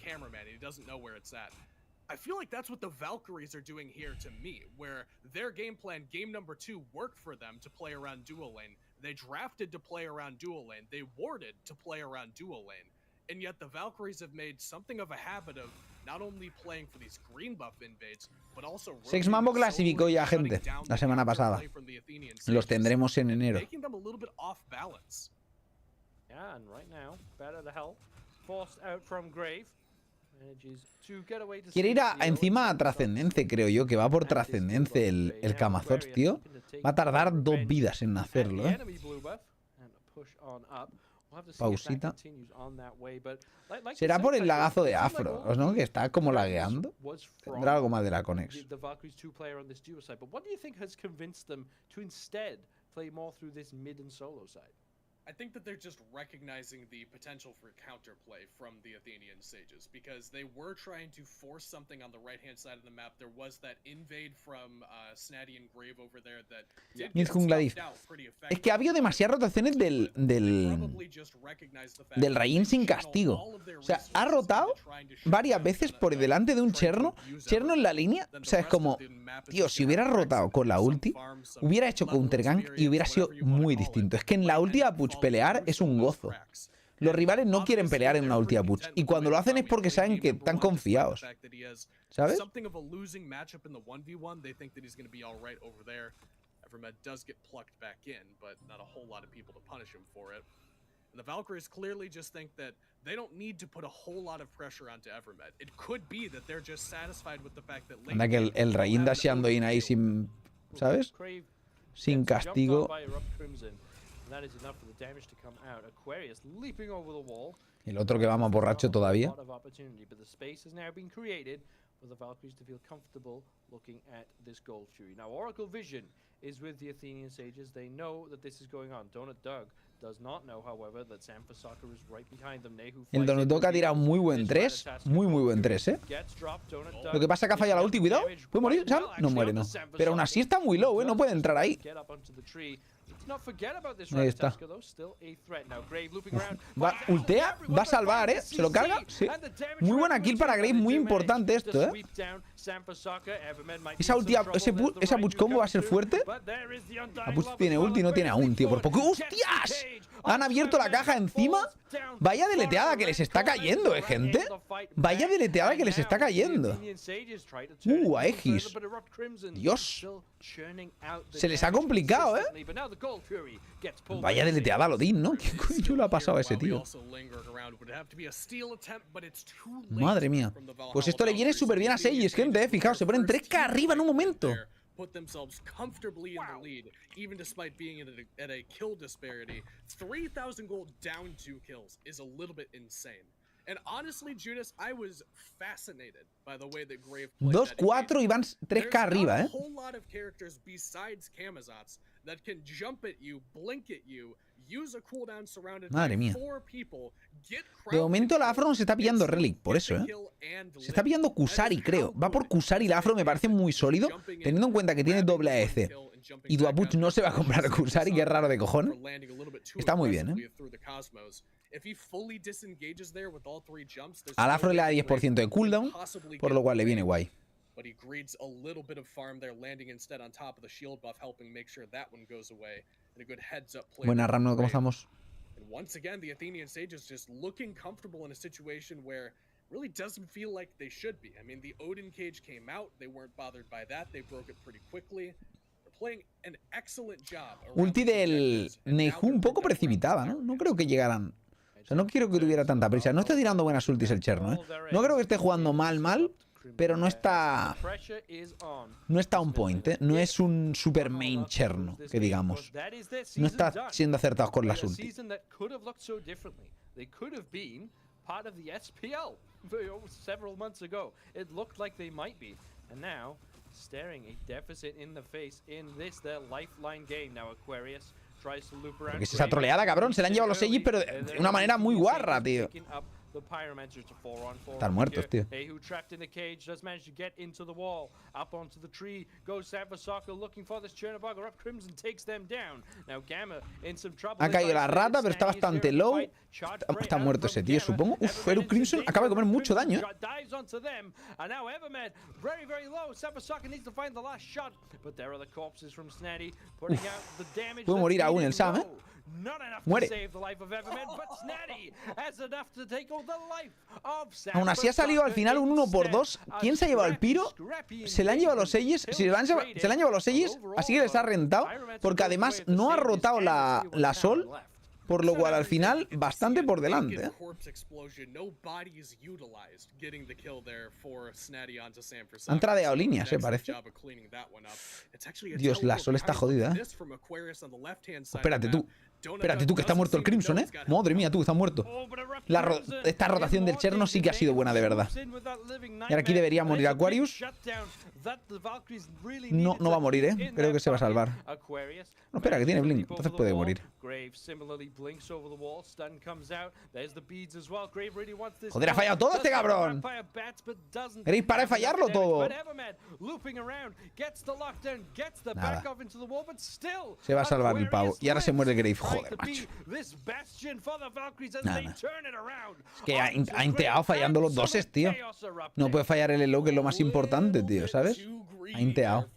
I feel like that's what the Valkyries are doing here to me, where their game plan, game number 2, worked for them to play around dual lane. They drafted to play around dual lane. They warded to play around dual lane. And yet the Valkyries have made something of a habit of not only playing for these green buff invades, but also Sex Mambo clasificó ya, gente, la semana pasada. Los tendremos en enero. Yeah, and right now, better the hell, forced out from Grave. Quiere ir encima a Trascendencia, creo yo, que va por Trascendencia el Camazords, tío. Va a tardar 2 vidas en hacerlo, ¿eh? Pausita. Será por el lagazo de afro, ¿no? Que está como lagueando. Tendrá algo más de la conex. I think that they're just recognizing the potential for counterplay from the Athenian sages because they were trying to force something on the right-hand side of the map. There was that invade from Snatty and Grave over there that did get stuffed out pretty effectively. Es que ha habido demasiadas rotaciones del Rain sin castigo. O sea, ha rotado varias veces por delante de un Cherno. Cherno en la línea. O sea, es como, tío, si hubiera rotado con la ulti, hubiera hecho countergank y hubiera sido muy distinto. Es que en la última push pelear es un gozo. Los rivales no quieren pelear en una última push. Y cuando lo hacen es porque saben que están confiados. ¿Sabes? The Valkyries clearly just think that they don't need to put a whole lot of pressure onto Evermed. It could be that they're just satisfied with the fact that anda que el Rain dasheando in ahí sin, ¿sabes? Sin castigo. El otro que va más borracho todavía. For the Valkyries to feel comfortable looking at this Gold Fury. Now, Oracle Vision is with the Athenian sages. They know that this is going on. Donut Doug does not know, however, that Sam Fasaka is right behind them. El Donut Doug ha tirado muy buen 3. Muy buen 3, ¿eh? Lo que pasa es que ha fallado la ulti. Cuidado. ¿Puede morir, Sam? No muere, no. Pero aún así está muy low, ¿eh? No puede entrar ahí. Ahí está. Va, ultea, va a salvar, ¿eh? ¿Se lo carga? Sí. Muy buena kill para Grave, muy importante esto, ¿eh? Esa push combo va a ser fuerte. La push tiene ulti, no tiene aún, tío. Por poco. ¡Hostias! Han abierto la caja encima. Vaya deleteada que les está cayendo, gente. Vaya deleteada que les está cayendo. Aegis. Dios. Se les ha complicado, ¿eh? Vaya deleteada al Odín, ¿no? ¿Qué coño le ha pasado a ese tío? Madre mía. Pues esto le viene súper bien a Seyes, gente, ¿eh? Fijaos, se ponen 3K arriba en un momento. Put themselves comfortably in the lead, even despite being at a kill disparity. 3,000 gold down 2 kills is a little bit insane. And honestly, Judas, I was fascinated by the way that Grave played. 2-4 y van 3K arriba, There's a whole lot of characters besides Camazotz that can jump at you, blink at you, use a cooldown surrounded by 4 people. De momento la Afro no se está pillando Relic, por eso, ¿eh? Se está pillando Kusari, creo. Va por Kusari la Afro, me parece muy sólido, teniendo en cuenta que tiene doble AEC. Y Duapuch no se va a comprar Kusari, que es raro de cojones. Está muy bien, ¿eh? Al Afro le da 10% de cooldown, por lo cual le viene guay. Buena Ramno, ¿cómo estamos? Once again, the Athenian sages just looking comfortable in a situation where really doesn't feel like they should be. I mean, the Odin cage came out. They weren't bothered by that. They broke it pretty quickly. They're playing an excellent job. Ulti del Nehu un poco precipitada, ¿no? No creo que llegaran. O sea, no quiero que tuviera tanta prisa. No está tirando buenas ultis el Cherno, ¿eh? No creo que esté jugando mal, pero no está on point, ¿eh? No es un super main Cherno, que digamos. No está siendo acertados con las ultis. Porque es esa troleada, cabrón. Se le han llevado los Aegis, pero de una manera muy guarra, tío. Están muertos, tío. Ha caído la rata, pero está bastante low. Está muerto ese tío, supongo. Uf, Eru Crimson acaba de comer mucho daño, ¿eh? Puede morir aún el Sam, ¿eh? Muere. Aún así ha salido al final un 1-2. ¿Quién se ha llevado el piro? Se le han llevado los Aegis. Se le han llevado los Aegis, así que les ha rentado. Porque además no ha rotado la Sol. Por lo cual al final bastante por delante, ¿eh? Han tradeado líneas, parece. Dios, la Sol está jodida, ¿eh? Espérate tú. Espérate tú, que está muerto el Crimson, ¿eh? Madre mía, tú, que está muerto. Esta rotación del Cherno sí que ha sido buena, de verdad. Y ahora aquí debería morir Aquarius. No, no va a morir, ¿eh? Creo que se va a salvar. No, espera, que tiene Blink. Entonces puede morir. Joder, ha fallado todo este cabrón. ¿Queréis parar de fallarlo todo? Nada. Se va a salvar el pavo. Y ahora se muere Grave. Joder, macho. Nada. Es que ha inteado fallando los doses, tío. No puede fallar el elo, que es lo más importante, tío, ¿sabes? Ha inteado.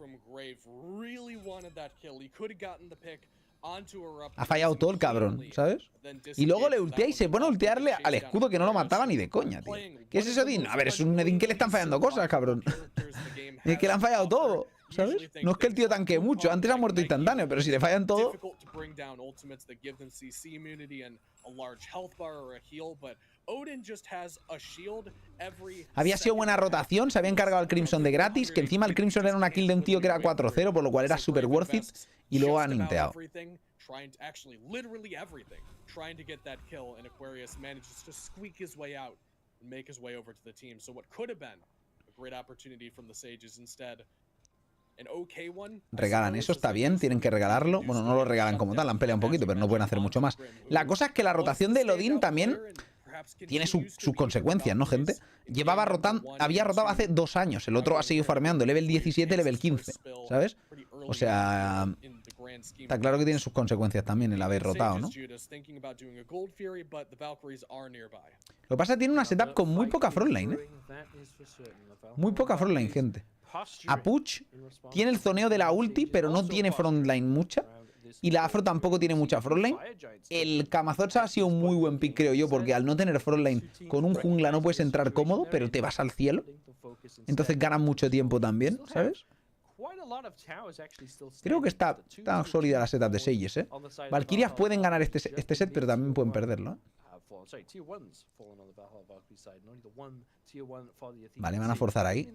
Ha fallado todo el cabrón, ¿sabes? Y luego le ultea y se pone a ultearle al escudo, que no lo mataba ni de coña, tío. ¿Qué es eso, Edin? A ver, es un Edin que le están fallando cosas, cabrón. Es que le han fallado todo, ¿sabes? No es que el tío tanquee mucho. Antes ha muerto instantáneo, pero si le fallan todo... Había sido buena rotación, se había encargado al Crimson de gratis, que encima el Crimson era una kill de un tío que era 4-0, por lo cual era super worth it, y luego han inteado. Regalan eso, está bien, tienen que regalarlo. Bueno, no lo regalan como tal, han peleado un poquito, pero no pueden hacer mucho más. La cosa es que la rotación de Odin también tiene sus consecuencias, ¿no, gente? Había rotado hace 2 años. El otro ha seguido farmeando, level 17, level 15, ¿sabes? O sea, está claro que tiene sus consecuencias también el haber rotado, ¿no? Lo que pasa es que tiene una setup con muy poca frontline, ¿eh? Muy poca frontline, gente. Apuch tiene el zoneo de la ulti, pero no tiene frontline mucha. Y la Afro tampoco tiene mucha frontline. El Kamazocha ha sido un muy buen pick, creo yo, porque al no tener frontline, con un jungla no puedes entrar cómodo, pero te vas al cielo. Entonces ganan mucho tiempo también, ¿sabes? Creo que está sólida la setup de Sages, ¿eh? Valkyrias pueden ganar este set, pero también pueden perderlo, ¿eh? Vale, van a forzar ahí.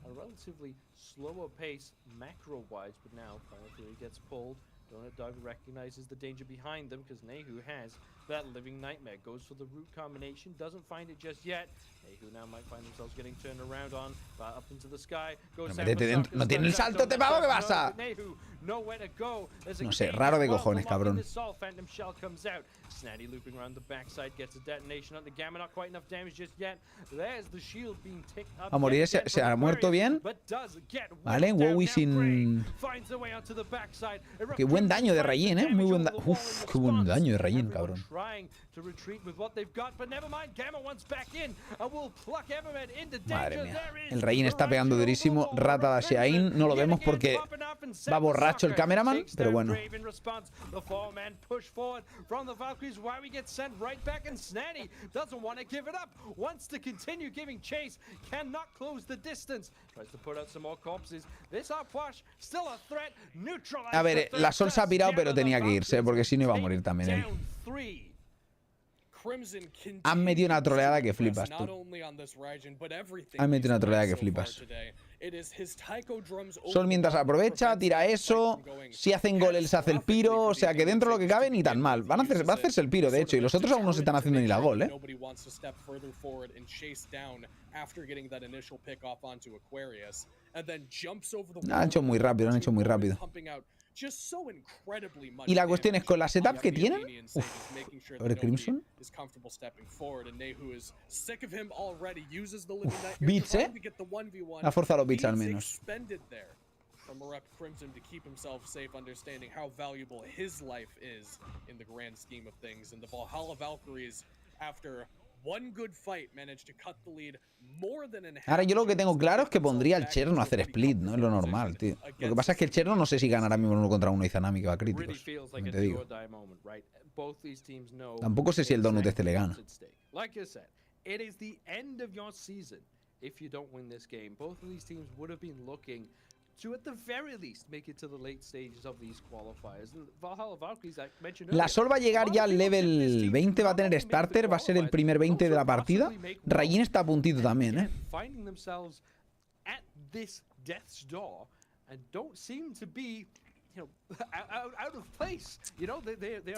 A relatively slower pace macro-wise, but now Final Fury gets pulled. Donut Dog recognizes the danger behind them because Nehu has that Living Nightmare. Goes for the root combination, doesn't find it just yet. Nehu now might find themselves getting turned around on, up into the sky. No tiene el salto, te pago, ¿qué pasa? No sé, raro de cojones, cabrón. Snatty looping around the backside gets a detonation on the Gamma, not quite enough damage just yet. There's the shield being ticked up. A morir, se ha muerto bien. Vale, Wowie sin... Qué buen daño de Rayin, ¿eh? Muy buen daño. Uf, qué buen daño de Rayin, cabrón. Madre mía. El Rayin está pegando durísimo. Rata de Sheain. No lo vemos porque va borracho el cameraman, pero bueno. A ver, la Sol se ha pirado, pero tenía que irse, porque si no iba a morir también él. Han metido una troleada que flipas, tú. Han metido una troleada que flipas. Sol mientras aprovecha, tira eso. Si hacen gol, él se hace el piro. O sea que dentro de lo que cabe, ni tan mal. Va a hacerse el piro, de hecho. Y los otros aún no se están haciendo ni la gol, ¿eh? Han hecho muy rápido, han hecho muy rápido. Y la cuestión es, con la setup que tienen... Uf, ¿sobre Crimson? Beats, ¿eh? Ha forzado los beats al menos. Ahora yo lo que tengo claro es que pondría al Cherno a hacer split, ¿no? Es lo normal, tío. Lo que pasa es que el Cherno no sé si ganará mismo 1 contra 1 y Zanami, que va a críticos. Te digo. Tampoco sé si el Donut este le gana. La Sol va a llegar ya al level 20, va a tener starter, va a ser el primer 20 de la partida. Rayin está a puntito también, ¿eh?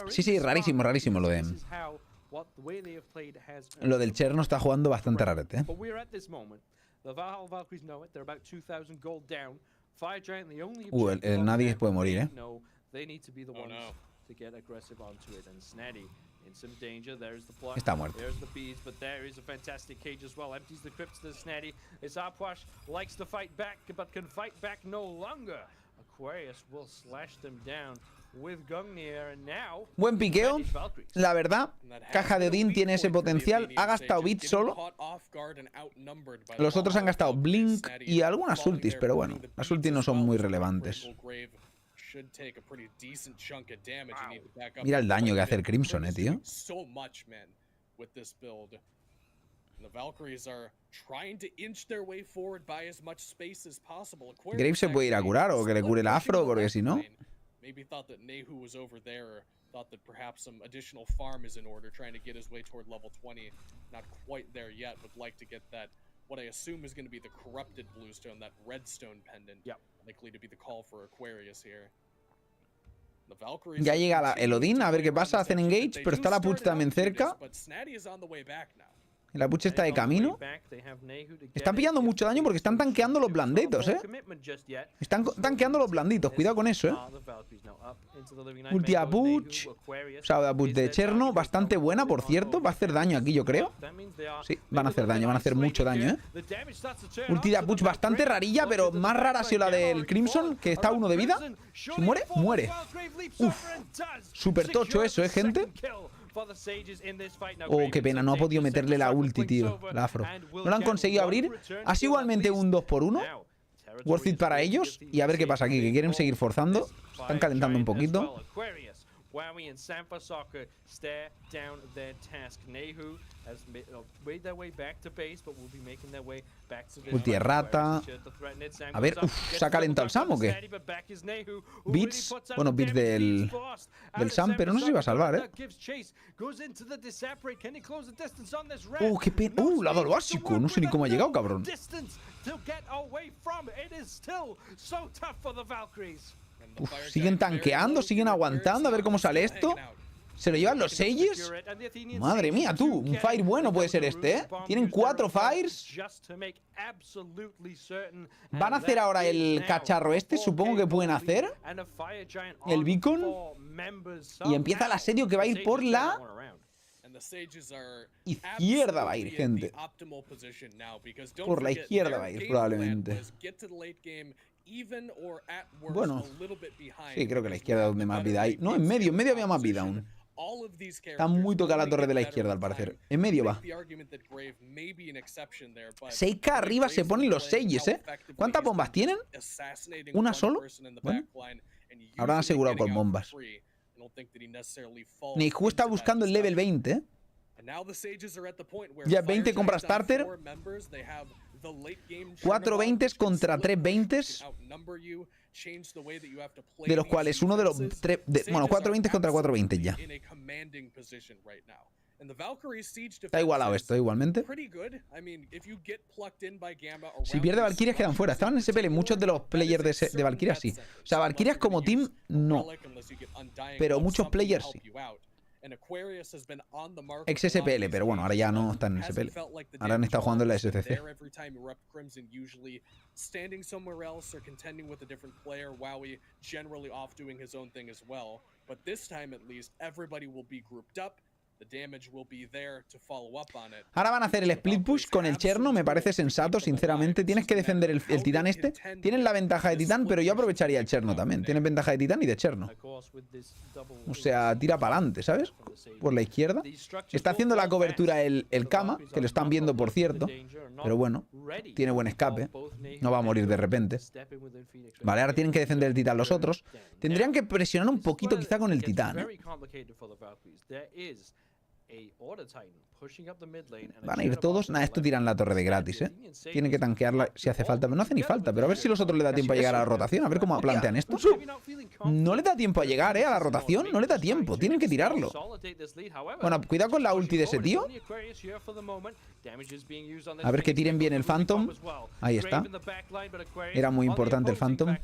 Sí, rarísimo lo de... Lo del Cherno está jugando bastante rarete, ¿eh? El nadie puede morir, ¿eh? Está muerto. Buen piqueo, la verdad. Caja de Odín tiene ese potencial. Ha gastado Beat solo. Los otros han gastado Blink y algunas ultis, pero bueno, las ultis no son muy relevantes. Mira el daño que hace el Crimson, tío. Graves se puede ir a curar o que le cure el afro, porque si no... Maybe thought that Nehu was over there, or thought that perhaps some additional farm is in order, trying to get his way toward level 20. Not quite there yet, would like to get that, what I assume is going to be the corrupted bluestone, that redstone pendant. Yep. Likely to be the call for Aquarius here. The Valkyries ya llega el Odín, a ver qué pasa, hacen engage, pero está la Puch también cerca. La Puch está de camino. Están pillando mucho daño porque están tanqueando los blanditos, ¿eh? Están tanqueando los blanditos, cuidado con eso, ¿eh? Ulti a Puch. O sea, la Puch de Cherno, bastante buena, por cierto. Va a hacer daño aquí, yo creo. Sí, van a hacer daño, van a hacer mucho daño, ¿eh? Ulti de Puch bastante rarilla, pero más rara ha sido la del Crimson, que está uno de vida. Si muere, muere. Uf, súper tocho eso, ¿eh, gente? Oh, qué pena, no ha podido meterle la ulti, tío, la afro. No lo han conseguido abrir. Ha sido igualmente un 2-1. Worth it para ellos. Y a ver qué pasa aquí, que quieren seguir forzando. Están calentando un poquito. Ulti de rata. A ver, ¿se ha calentado el Sam o qué? Beats. Bueno, Beats del Sam, pero no sé si va a salvar, ¿eh? Qué pena. Le ha dado el básico. No sé ni cómo ha llegado, cabrón. Siguen tanqueando, siguen aguantando. A ver cómo sale esto. ¿Se lo llevan los Sages? Madre mía, tú. Un fire bueno puede ser este, ¿eh? Tienen 4 fires. Van a hacer ahora el cacharro este. Supongo que pueden hacer el beacon. Y empieza el asedio que va a ir por la izquierda. Va a ir, gente. Por la izquierda va a ir, probablemente. Bueno, sí, creo que la izquierda es donde más vida hay. No, en medio había más vida aún. Está muy tocada la torre de la izquierda, al parecer. En medio va. 6K arriba se ponen los Sages, ¿eh? ¿Cuántas bombas tienen? ¿Una solo? Bueno, habrán asegurado con bombas. Nehu está buscando el level 20, ¿eh? Ya 20 compra starter. 4 20s contra 3 20s. De los cuales uno de los 3... bueno, 4 20s contra 4 20s ya. Está igualado esto, igualmente. Si pierde Valkyrias quedan fuera. Estaban en SPL muchos de los players de Valkyrias, sí. O sea, Valkyrias como team, no. Pero muchos players sí. Ex SPL, pero bueno, ahora ya no están en SPL. Ahora han estado jugando en la SCC. Ahora van a hacer el split push con el Cherno, me parece sensato, sinceramente. Tienes que defender el titán este. Tienen la ventaja de titán, pero yo aprovecharía el Cherno también. Tienen ventaja de titán y de Cherno. O sea, tira para adelante, ¿sabes? Por la izquierda. Está haciendo la cobertura el Kama, que lo están viendo, por cierto. Pero bueno, tiene buen escape. No va a morir de repente. Vale, ahora tienen que defender el titán los otros. Tendrían que presionar un poquito quizá con el titán, ¿eh? Van a ir todos. Nah, esto tiran la torre de gratis, ¿eh? Tienen que tanquearla si hace falta. Pero no hace ni falta. Pero a ver si los otros le da tiempo a llegar a la rotación. A ver cómo plantean esto. No le da tiempo a llegar, ¿eh? A la rotación. No le da tiempo. Tienen que tirarlo. Bueno, cuidado con la ulti de ese tío. A ver que tiren bien el Phantom. Ahí está. Era muy importante el Phantom.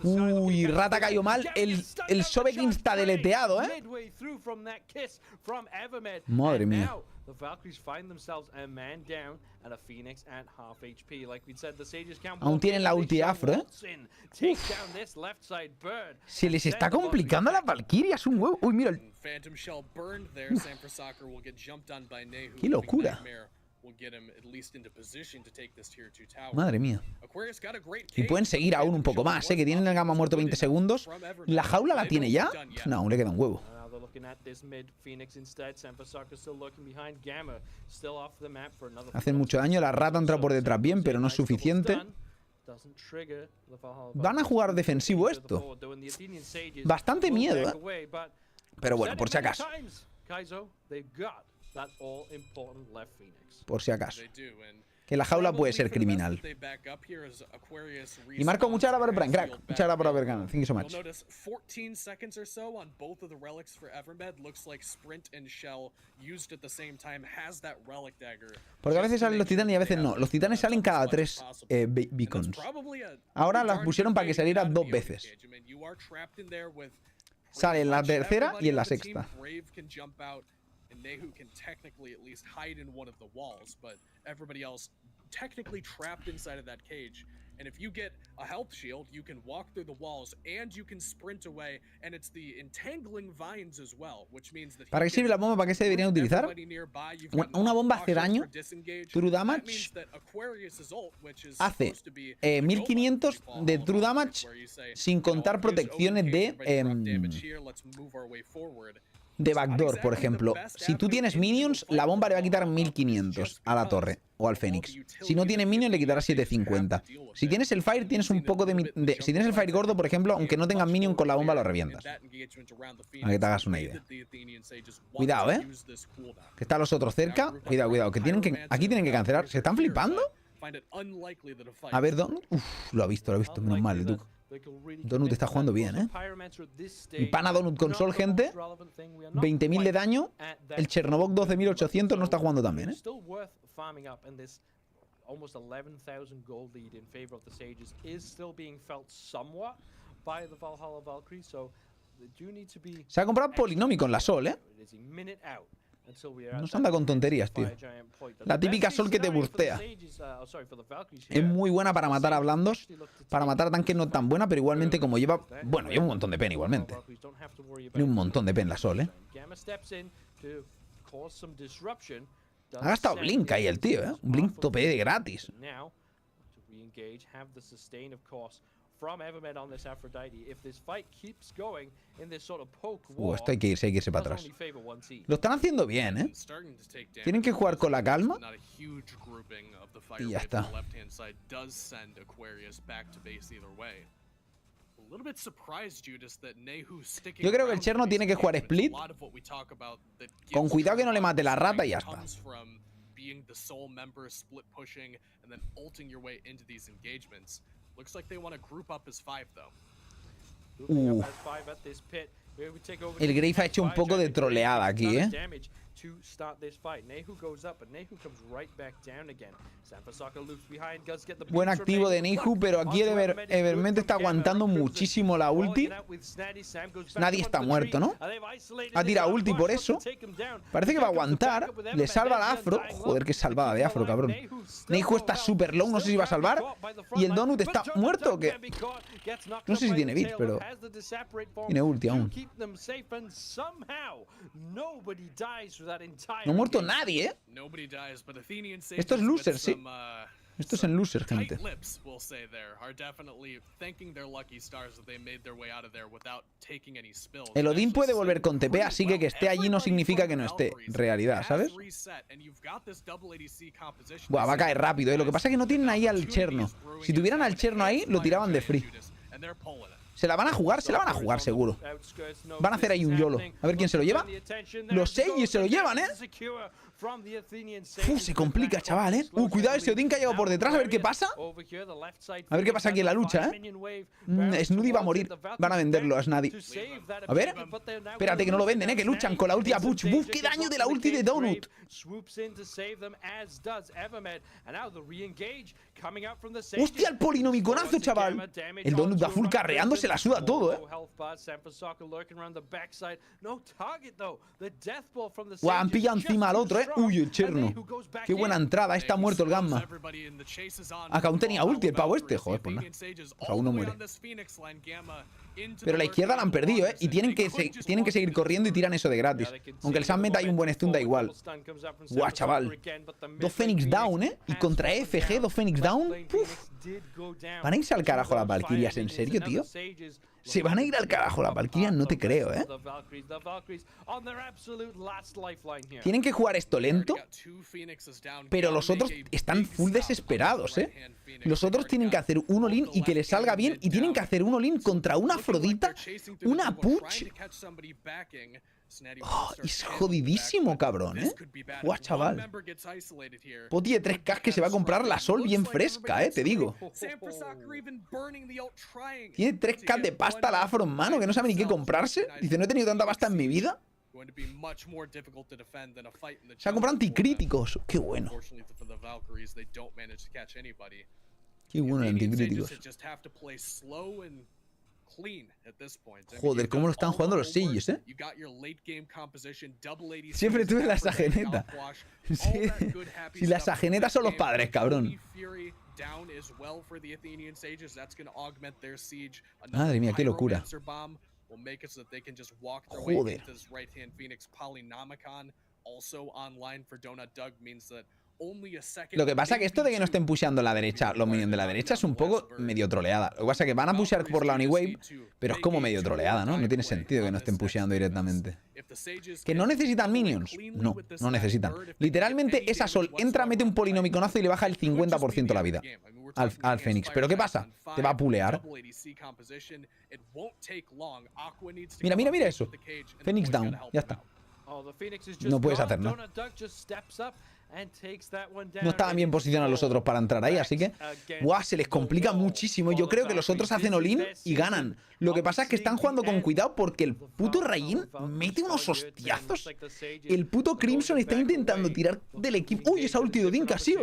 Uy, Rata cayó mal. El Sobek insta deleteado, ¿eh? Madre mía. Aún tienen la ulti afro, ¿eh? Se les está complicando a las Valkyrias un huevo. Uy, mira. Qué locura. Madre mía. Y pueden seguir aún un poco más, ¿eh? Que tienen el Gamma muerto 20 segundos. ¿La jaula la tiene ya? No, aún le queda un huevo. Hacen mucho daño. La Rata entra por detrás bien, pero no es suficiente. Van a jugar defensivo esto. Bastante miedo, ¿eh? Pero bueno, por si acaso. Por si acaso. Que la jaula puede ser criminal. Y Marco, muchas gracias por el Prime, crack. Muchas gracias por haber ganado. Thank you so much. Porque a veces salen los titanes y a veces no. Los titanes salen cada 3 beacons. Ahora las pusieron para que saliera 2 veces. Sale en la tercera y en la sexta. Nehu can technically at least hide in one of the walls, but everybody else technically trapped inside of that cage. And if you get a health shield, you can walk through the walls and you can sprint away, and it's the entangling vines as well, which means that ¿para qué sirve la bomba? ¿Para qué se deberían utilizar? Una bomba hace daño. True damage hace 1500 de true damage sin contar protecciones de backdoor, por ejemplo. Si tú tienes minions, la bomba le va a quitar 1500 a la torre o al Fénix. Si no tienes minions, le quitará 750. Si tienes el fire, tienes un poco si tienes el fire gordo, por ejemplo, aunque no tengas minion, con la bomba lo revientas. Para que te hagas una idea. Cuidado, ¿eh? Que están los otros cerca. Cuidado, cuidado. Que aquí tienen que cancelar. ¿Se están flipando? A ver, Donut. Uf, lo ha visto, menos mal, Duke. Donut está jugando bien, ¿eh? Y pana Donut con Sol, gente. 20.000 de daño. El Chernobog 12.800 no está jugando tan bien, ¿eh? Se ha comprado Polinómico en la Sol, ¿eh? No se anda con tonterías, tío. La típica Sol que te burstea. Es muy buena para matar a blandos. Para matar a tanques no tan buena, pero igualmente como lleva... Bueno, lleva un montón de pen igualmente. Tiene un montón de pen la Sol, ¿eh? Ha gastado Blink ahí el tío, ¿eh? Un Blink tope de gratis. Esto hay que irse para atrás. Lo están haciendo bien, ¿eh? Tienen que jugar con la calma. Y ya está. Yo creo que el Cherno tiene que jugar split. Con cuidado que no le mate la rata y ya está. El Grave ha hecho un poco de troleada aquí, ¿eh? Buen activo de Nehu, pero aquí Evermente está aguantando muchísimo la ulti. Nadie está muerto, ¿no? Ha tirado ulti por eso. Parece que va a aguantar. Le salva la Afro. Joder, qué salvada de Afro, cabrón. Nehu está súper low, no sé si va a salvar. ¿Y el Donut está muerto o qué? No sé si tiene bit, pero... tiene ulti aún. No ha muerto nadie, ¿eh? Esto es losers, sí. Esto es en losers, gente. El Odín puede volver con TP, así que esté allí no significa que no esté. Realidad, ¿sabes? Buah, va a caer rápido, ¿eh? Lo que pasa es que no tienen ahí al Cherno. Si tuvieran al Cherno ahí, lo tiraban de free. Se la van a jugar seguro. Van a hacer ahí un YOLO. A ver quién se lo lleva. Los Sages se lo llevan, ¿eh? Se complica, chaval, ¿eh? Cuidado ese Odin que ha llegado por detrás. A ver qué pasa. A ver qué pasa aquí en la lucha, ¿eh? Snuddy va a morir. Van a venderlo a Snuddy. A ver. Espérate que no lo venden, ¿eh? Que luchan con la ulti a Puch. ¡Buf! ¡Qué daño de la ulti de Donut! ¡Hostia, el polinomiconazo, chaval! El Donut va full carreando, se la suda todo, ¿eh? Guau, han pillado encima al otro, ¿eh? Uy, el Cherno. Qué buena entrada. Está muerto el Gamma. Acá aún tenía ulti el pavo este. Joder, pues nada. Pues aún no muere. Pero la izquierda la han perdido, ¿eh? Y tienen que seguir corriendo y tiran eso de gratis. Aunque el Sam meta ahí un buen stun, da igual. Guau, chaval. 2 Phoenix down, ¿eh? Y contra FG, 2 Phoenix down. Uf. ¿Van a irse al carajo las Valkyrias? ¿En serio, tío? ¿Se van a ir al carajo las Valkyrias? No te creo, ¿eh? Tienen que jugar esto lento. Pero los otros están full desesperados, ¿eh? Los otros tienen que hacer un all-in y que les salga bien. Y tienen que hacer un all-in contra una Afrodita, una Puch. Oh, es jodidísimo, cabrón, ¿eh? Guau, chaval. Poti de 3K que se va a comprar la Sol bien fresca, te digo. Tiene 3K de pasta la Afro en mano que no sabe ni qué comprarse. Dice, no he tenido tanta pasta en mi vida. Se ha comprado anticríticos. Qué bueno. Qué bueno el anticríticos. Joder, cómo lo están jugando los Sages, ¿eh? Siempre tuve la sageneta. Sí. Si las sagenetas son los padres, cabrón. Madre mía, qué locura. Joder. Lo que pasa es que esto de que no estén pusheando la derecha, los minions de la derecha, es un poco medio troleada. Lo que pasa es que van a pushear por la Oniwave, pero es como medio troleada, ¿no? No tiene sentido que no estén pusheando directamente. ¿Que no necesitan minions? No, no necesitan. Literalmente esa Sol entra, mete un polinomiconazo y le baja el 50% la vida al Fénix. ¿Pero qué pasa? Te va a pulear. Mira, mira, mira eso. Fénix down, ya está. No puedes hacer nada. No estaban bien posicionados los otros para entrar ahí, así que... ¡Guau! Se les complica muchísimo. Yo creo que los otros hacen all-in y ganan. Lo que pasa es que están jugando con cuidado porque el puto Rain mete unos hostiazos. El puto Crimson está intentando tirar del equipo... ¡Uy! Esa ulti de Odin casi.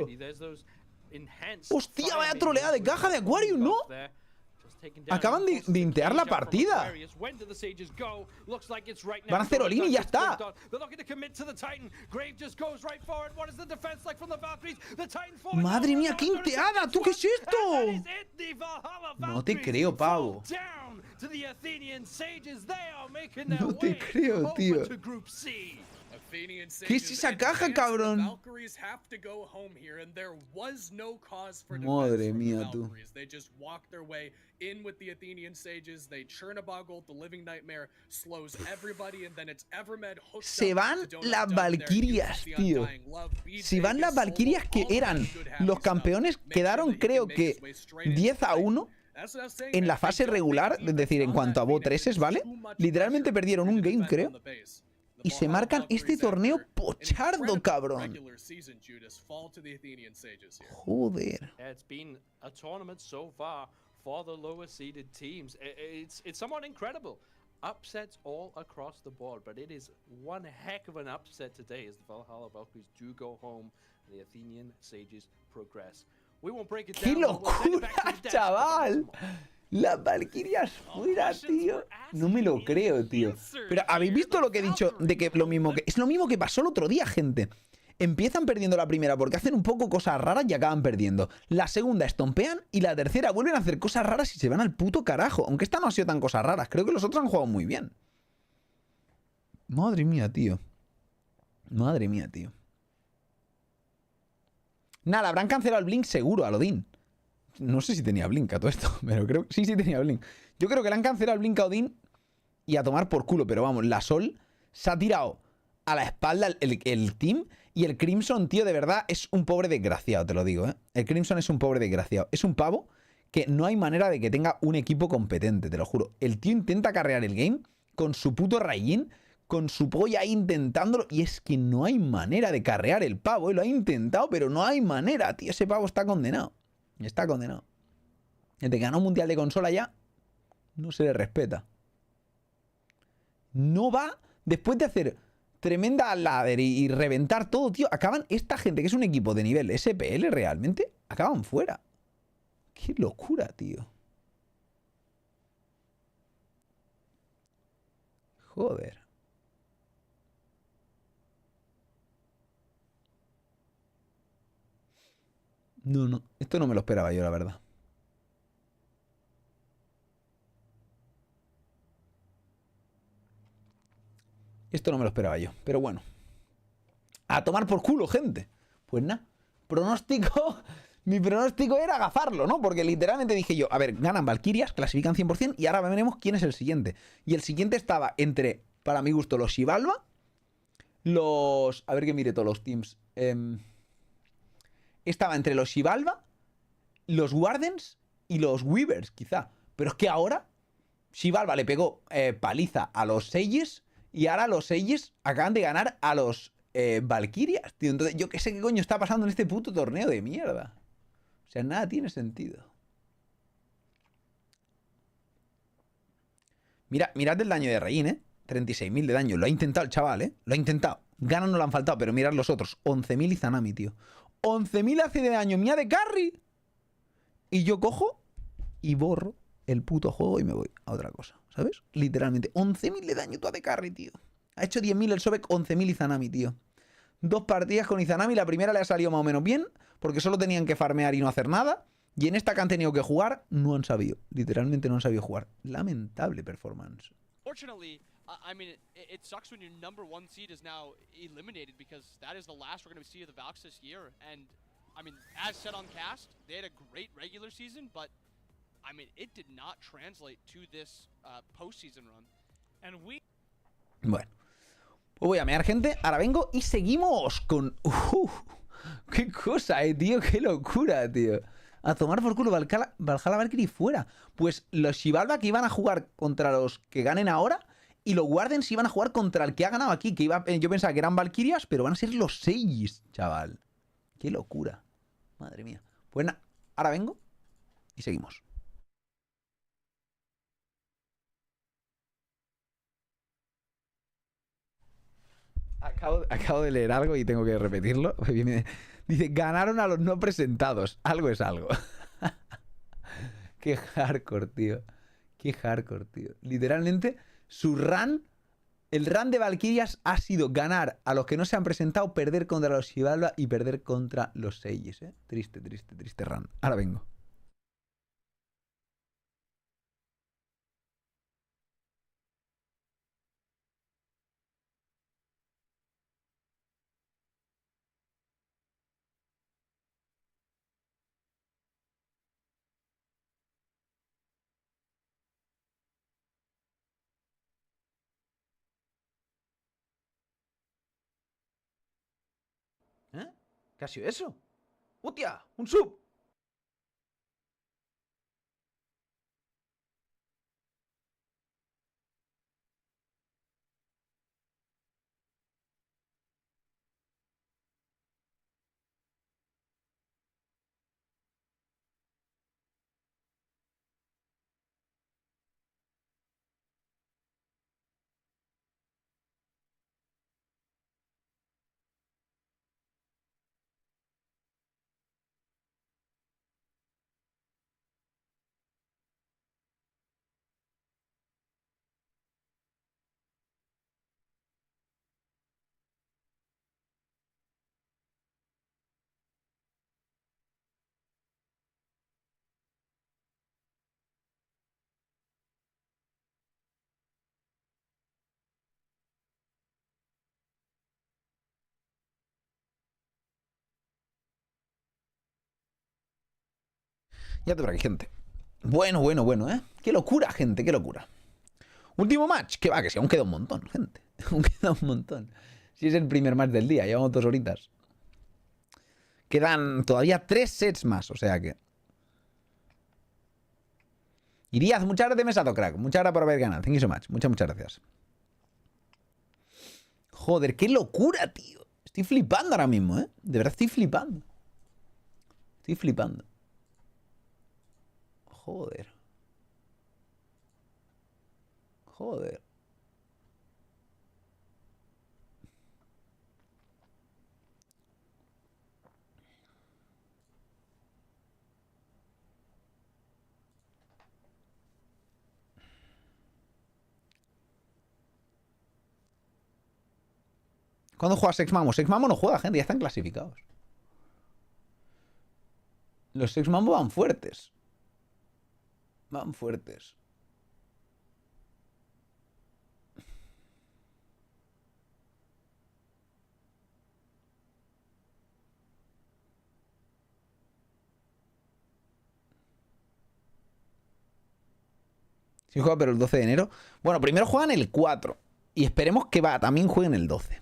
¡Hostia! Vaya troleada de caja de Aquarium, ¿no? Acaban de intear la partida. Van a hacer all-in y ya está. Madre mía, qué inteada. ¿Tú qué es esto? No te creo, pavo. No te creo, tío. ¿Qué es esa caja, cabrón? Madre mía, tú. Se van las Valkyrias, tío. Se van las Valkyrias que eran los campeones. Quedaron, creo que 10-1 en la fase regular. Es decir, en cuanto a bot-3s, ¿vale? Literalmente perdieron un game, creo. Y se marcan este torneo pochardo, cabrón. Joder. For the lower seeded teams, it's somewhat incredible. Upsets all across the board, but it is one heck of an upset today as the Valhalla Valkyries do go home and the Athenian Sages progress. We won't break it down. ¡Qué locura, chaval! Las Valkyrias fuera, tío. No me lo creo, tío. Pero ¿habéis visto lo que he dicho? De que lo mismo que... Es lo mismo que pasó el otro día, gente. Empiezan perdiendo la primera porque hacen un poco cosas raras y acaban perdiendo. La segunda estompean y la tercera vuelven a hacer cosas raras y se van al puto carajo. Aunque esta no ha sido tan cosas raras. Creo que los otros han jugado muy bien. Madre mía, tío. Madre mía, tío. Nada, habrán cancelado el Blink seguro a Odin. No sé si tenía Blink a todo esto, pero creo que sí tenía Blink. Yo creo que le han cancelado el Blink a Odin y a tomar por culo. Pero vamos, la Sol se ha tirado a la espalda el team. Y el Crimson, tío, de verdad, es un pobre desgraciado, te lo digo, ¿eh? El Crimson es un pobre desgraciado. Es un pavo que no hay manera de que tenga un equipo competente, te lo juro. El tío intenta carrear el game con su puto Raijin, con su polla ahí intentándolo, y es que no hay manera de carrear el pavo, lo ha intentado, pero no hay manera, tío. Ese pavo está condenado. Está condenado. Desde que ganó un mundial de consola ya, no se le respeta. No va, después de hacer tremenda ladder y reventar todo, tío, acaban, esta gente que es un equipo de nivel SPL realmente, acaban fuera. Qué locura, tío. Joder. No, esto no me lo esperaba yo, la verdad. Esto no me lo esperaba yo, pero bueno. A tomar por culo, gente. Pues nada, pronóstico... Mi pronóstico era agafarlo, ¿no? Porque literalmente dije yo, a ver, ganan Valkyrias, clasifican 100%, y ahora veremos quién es el siguiente. Y el siguiente estaba entre, para mi gusto, los Xibalba, los... A ver que mire todos los teams. Estaba entre los Xibalba, los Wardens y los Weavers, quizá. Pero es que ahora Xibalba le pegó paliza a los Sages, y ahora los Sages acaban de ganar a los Valkyrias, tío. Entonces, yo qué sé qué coño está pasando en este puto torneo de mierda. O sea, nada tiene sentido. Mirad el daño de Rein, ¿eh? 36.000 de daño. Lo ha intentado el chaval, ¿eh? Lo ha intentado. Ganas no le han faltado, pero mirad los otros. 11.000 y Zanami, tío. 11.000 hace de daño mía de carry. Y yo cojo y borro el puto juego y me voy a otra cosa, ¿sabes? Literalmente. 11.000 de daño tú de carry, tío. Ha hecho 10.000 el Sobek, 11.000 Izanami, tío. 2 partidas con Izanami. La primera le ha salido más o menos bien, porque solo tenían que farmear y no hacer nada. Y en esta que han tenido que jugar, no han sabido. Literalmente no han sabido jugar. Lamentable performance. Fortunately, I mean, it sucks when your #1 seed is now eliminated, because that is the last we're going to see of the Valks this year. And, I mean, as said on cast, they had a great regular season, but, I mean, it did not translate to this postseason run. And we... Bueno. Pues voy a mear, gente. Ahora vengo y seguimos con... ¡Qué cosa, tío! ¡Qué locura, tío! A tomar por culo Valhalla Valkyrie fuera. Pues los Xibalba que iban a jugar contra los que ganen ahora, y los Wardens iban a jugar contra el que ha ganado aquí. Que yo pensaba que eran Valkyrias, pero van a ser los Sages, chaval. ¡Qué locura! Madre mía. Pues nada, ahora vengo y seguimos. Acabo de leer algo y tengo que repetirlo. Dice, ganaron a los no presentados. Algo es algo. Qué hardcore, tío. Qué hardcore, tío. Literalmente, su run, el run de Valkyrias ha sido ganar a los que no se han presentado, perder contra los Xibalba y perder contra los Sages, ¿eh? Triste, triste, triste run. Ahora vengo. ¿Eh? ¿Qué ha sido eso? ¡Hostia! ¡Un sub! Ya te por aquí, gente. Bueno, ¿eh? Qué locura, gente, qué locura. Último match. Que va, que si aún queda un montón, gente. Aún queda un montón. Si es el primer match del día, llevamos 2 horitas. Quedan todavía 3 sets más, o sea que... Irías, muchas gracias, Mesato Crack. Muchas gracias por haber ganado. Thank you so much. Muchas gracias. Joder, qué locura, tío. Estoy flipando ahora mismo, ¿eh? De verdad estoy flipando. Estoy flipando. Joder. Joder. ¿Cuándo juega Sexmamo? Sexmamo no juega, gente, ya están clasificados. Los Sexmamo van fuertes. Van fuertes. Sí juega, pero el 12 de enero. Bueno, primero juegan el 4. Y esperemos que también jueguen el 12.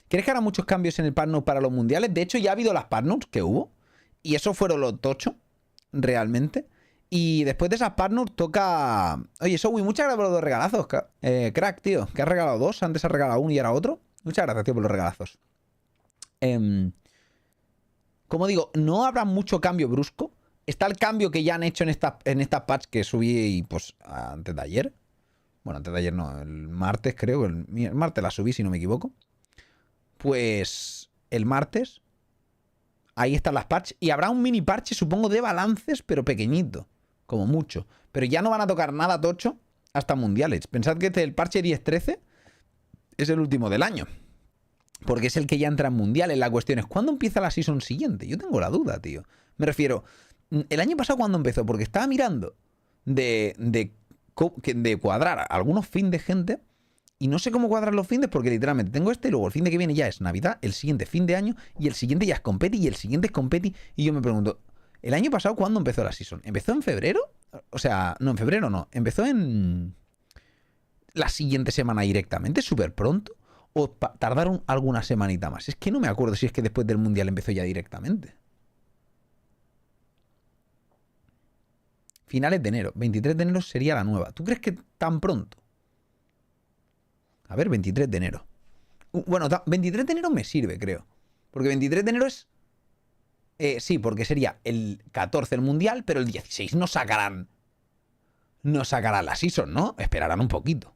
¿Crees que hará muchos cambios en el patch note para los mundiales? De hecho, ya ha habido las patch notes que hubo. Y eso fueron los tochos, realmente. Y después de esas patch notes toca... Oye, Sowi, muchas gracias por los 2 regalazos. Crack, tío. Que has regalado 2. Antes has regalado 1 y ahora otro. Muchas gracias, tío, por los regalazos. Como digo, no habrá mucho cambio brusco. Está el cambio que ya han hecho en estas patch que subí pues antes de ayer. Bueno, antes de ayer no, el martes creo. El martes la subí, si no me equivoco. Pues el martes ahí están las patches. Y habrá un mini parche, supongo, de balances, pero pequeñito. Como mucho. Pero ya no van a tocar nada tocho hasta mundiales. Pensad que el parche 10-13 es el último del año. Porque es el que ya entra en mundiales. La cuestión es, ¿cuándo empieza la season siguiente? Yo tengo la duda, tío. Me refiero, el año pasado, ¿cuándo empezó? Porque estaba mirando de cuadrar algunos fins de gente. Y no sé cómo cuadrar los fines porque literalmente tengo y luego el fin de que viene ya es Navidad, el siguiente fin de año y el siguiente ya es competi y el siguiente es competi. Y yo me pregunto, ¿el año pasado cuándo empezó la season? ¿Empezó en febrero? O sea, no, en febrero no. ¿Empezó en la siguiente semana directamente, súper pronto? ¿O tardaron alguna semanita más? Es que no me acuerdo si es que después del mundial empezó ya directamente. Finales de enero. 23 de enero sería la nueva. ¿Tú crees que tan pronto? A ver, 23 de enero. Bueno, 23 de enero me sirve, creo. Porque 23 de enero es... sí, porque sería el 14 el mundial, pero el 16 no sacarán la season, ¿no? Esperarán un poquito.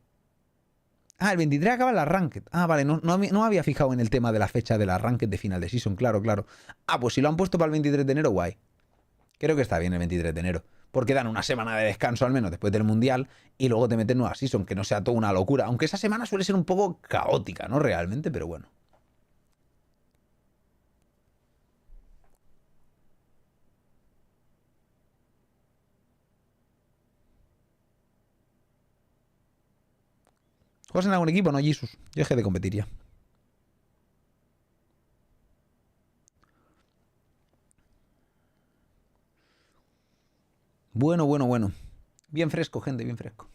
Ah, el 23 acaba la Ranked. Ah, vale, no había fijado en el tema de la fecha de la Ranked de final de season, claro, claro. Ah, pues si lo han puesto para el 23 de enero, guay. Creo que está bien el 23 de enero. Porque dan una semana de descanso al menos después del mundial y luego te meten nueva season, que no sea toda una locura. Aunque esa semana suele ser un poco caótica, ¿no? Realmente, pero bueno. ¿Juegas en algún equipo? No, Jesus. Yo dejé de competir ya. Bueno. Bien fresco, gente, bien fresco.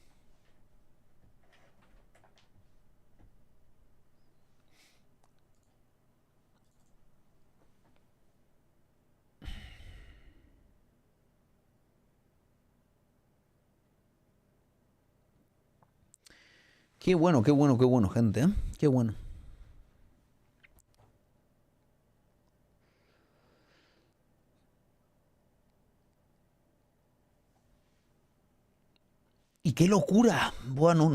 Qué bueno, gente, ¿eh? Qué bueno. ¡Y qué locura! Bueno,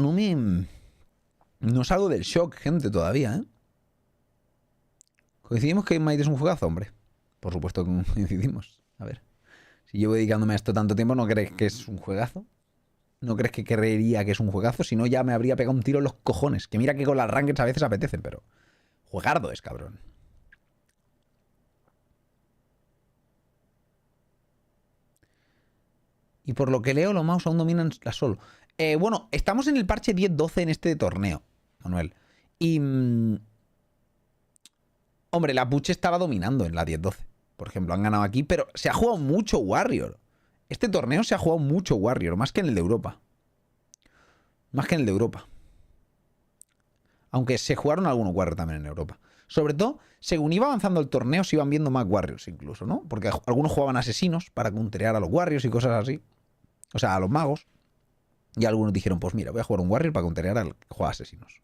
no salgo del shock, gente, todavía, ¿eh? ¿Coincidimos que Smite es un juegazo, hombre? Por supuesto que coincidimos. A ver. Si llevo dedicándome a esto tanto tiempo, ¿no crees que es un juegazo? ¿No crees que creería que es un juegazo? Si no, ya me habría pegado un tiro en los cojones. Que mira que con las rankings a veces apetecen, pero... Juegardo es, cabrón. Y por lo que leo, los mouse aún dominan la solo. Bueno, estamos en el parche 10-12 en este torneo, Manuel. Y... hombre, la Puche estaba dominando en la 10-12. Por ejemplo, han ganado aquí, pero se ha jugado mucho Warrior. Este torneo se ha jugado mucho Warrior, más que en el de Europa. Más que en el de Europa. Aunque se jugaron algunos Warrior también en Europa. Sobre todo, según iba avanzando el torneo, se iban viendo más Warriors incluso, ¿no? Porque algunos jugaban asesinos para counterear a los Warriors y cosas así. O sea, a los magos. Y algunos dijeron, pues mira, voy a jugar un Warrior para counterear al que juega asesinos.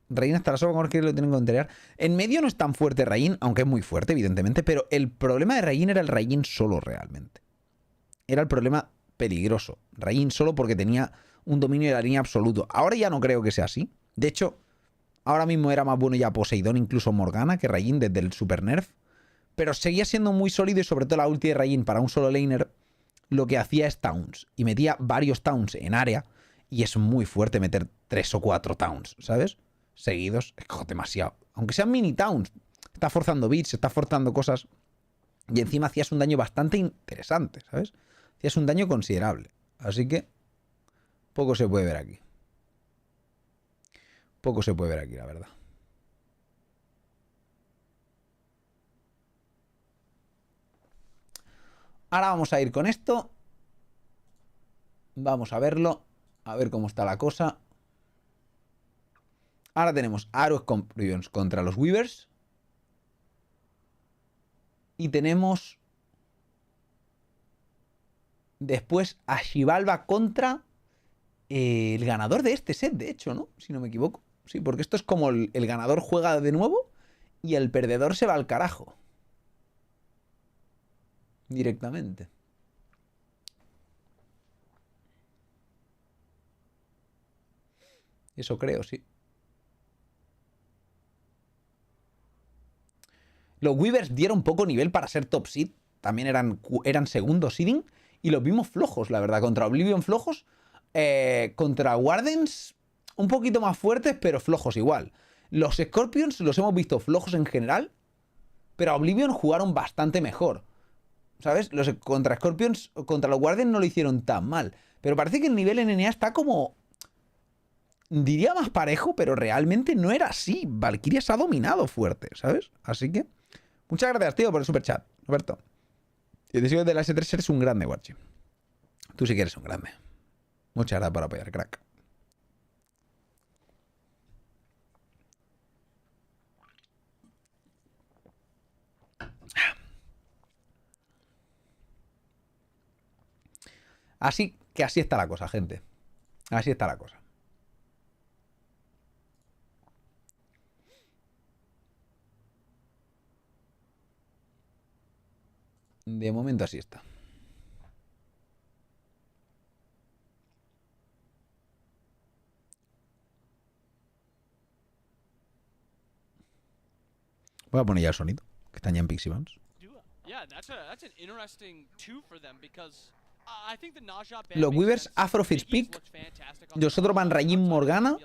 Rain hasta la sopa, como que lo tienen que counterear. En medio no es tan fuerte Rain, aunque es muy fuerte, evidentemente, pero el problema de Rain era el Rain solo realmente. Era el problema peligroso. Rain solo porque tenía un dominio de la línea absoluto. Ahora ya no creo que sea así. De hecho, ahora mismo era más bueno ya Poseidón, incluso Morgana, que Rain desde el Super Nerf. Pero seguía siendo muy sólido y sobre todo la ulti de Rain para un solo laner lo que hacía es towns. Y metía varios towns en área. Y es muy fuerte meter 3 o 4 towns, ¿sabes? Seguidos. Es demasiado. Aunque sean mini towns. Está forzando bits, está forzando cosas. Y encima hacías un daño bastante interesante, ¿sabes? Hacías un daño considerable. Así que poco se puede ver aquí. Poco se puede ver aquí, la verdad. Ahora vamos a ir con esto. Vamos a verlo. A ver cómo está la cosa. Ahora tenemos Arrows contra los Weavers. Y tenemos después a Xibalba contra el ganador de este set, de hecho, ¿no? Si no me equivoco. Sí, porque esto es como el ganador juega de nuevo y el perdedor se va al carajo. Directamente. Eso creo, sí. Los Weavers dieron poco nivel para ser top seed. También eran segundo seeding. Y los vimos flojos, la verdad. Contra Oblivion flojos. Contra Wardens un poquito más fuertes, pero flojos igual. Los Scorpions los hemos visto flojos en general. Pero a Oblivion jugaron bastante mejor. ¿Sabes? Contra Scorpions, contra los Wardens no lo hicieron tan mal. Pero parece que el nivel en NA está como... diría más parejo, pero realmente no era así. Valkyria se ha dominado fuerte, ¿sabes? Así que... muchas gracias, tío, por el superchat, Roberto. Si te sigo de la S3, eres un grande, Warchi. Tú sí que eres un grande. Muchas gracias por apoyar, crack. Así que así está la cosa, gente. Así está la cosa. De momento así está. Voy a poner ya el sonido, que están ya en Pixie Bounce. Los Weavers Afro Fitzpick. Los otros van Rayin Morgana.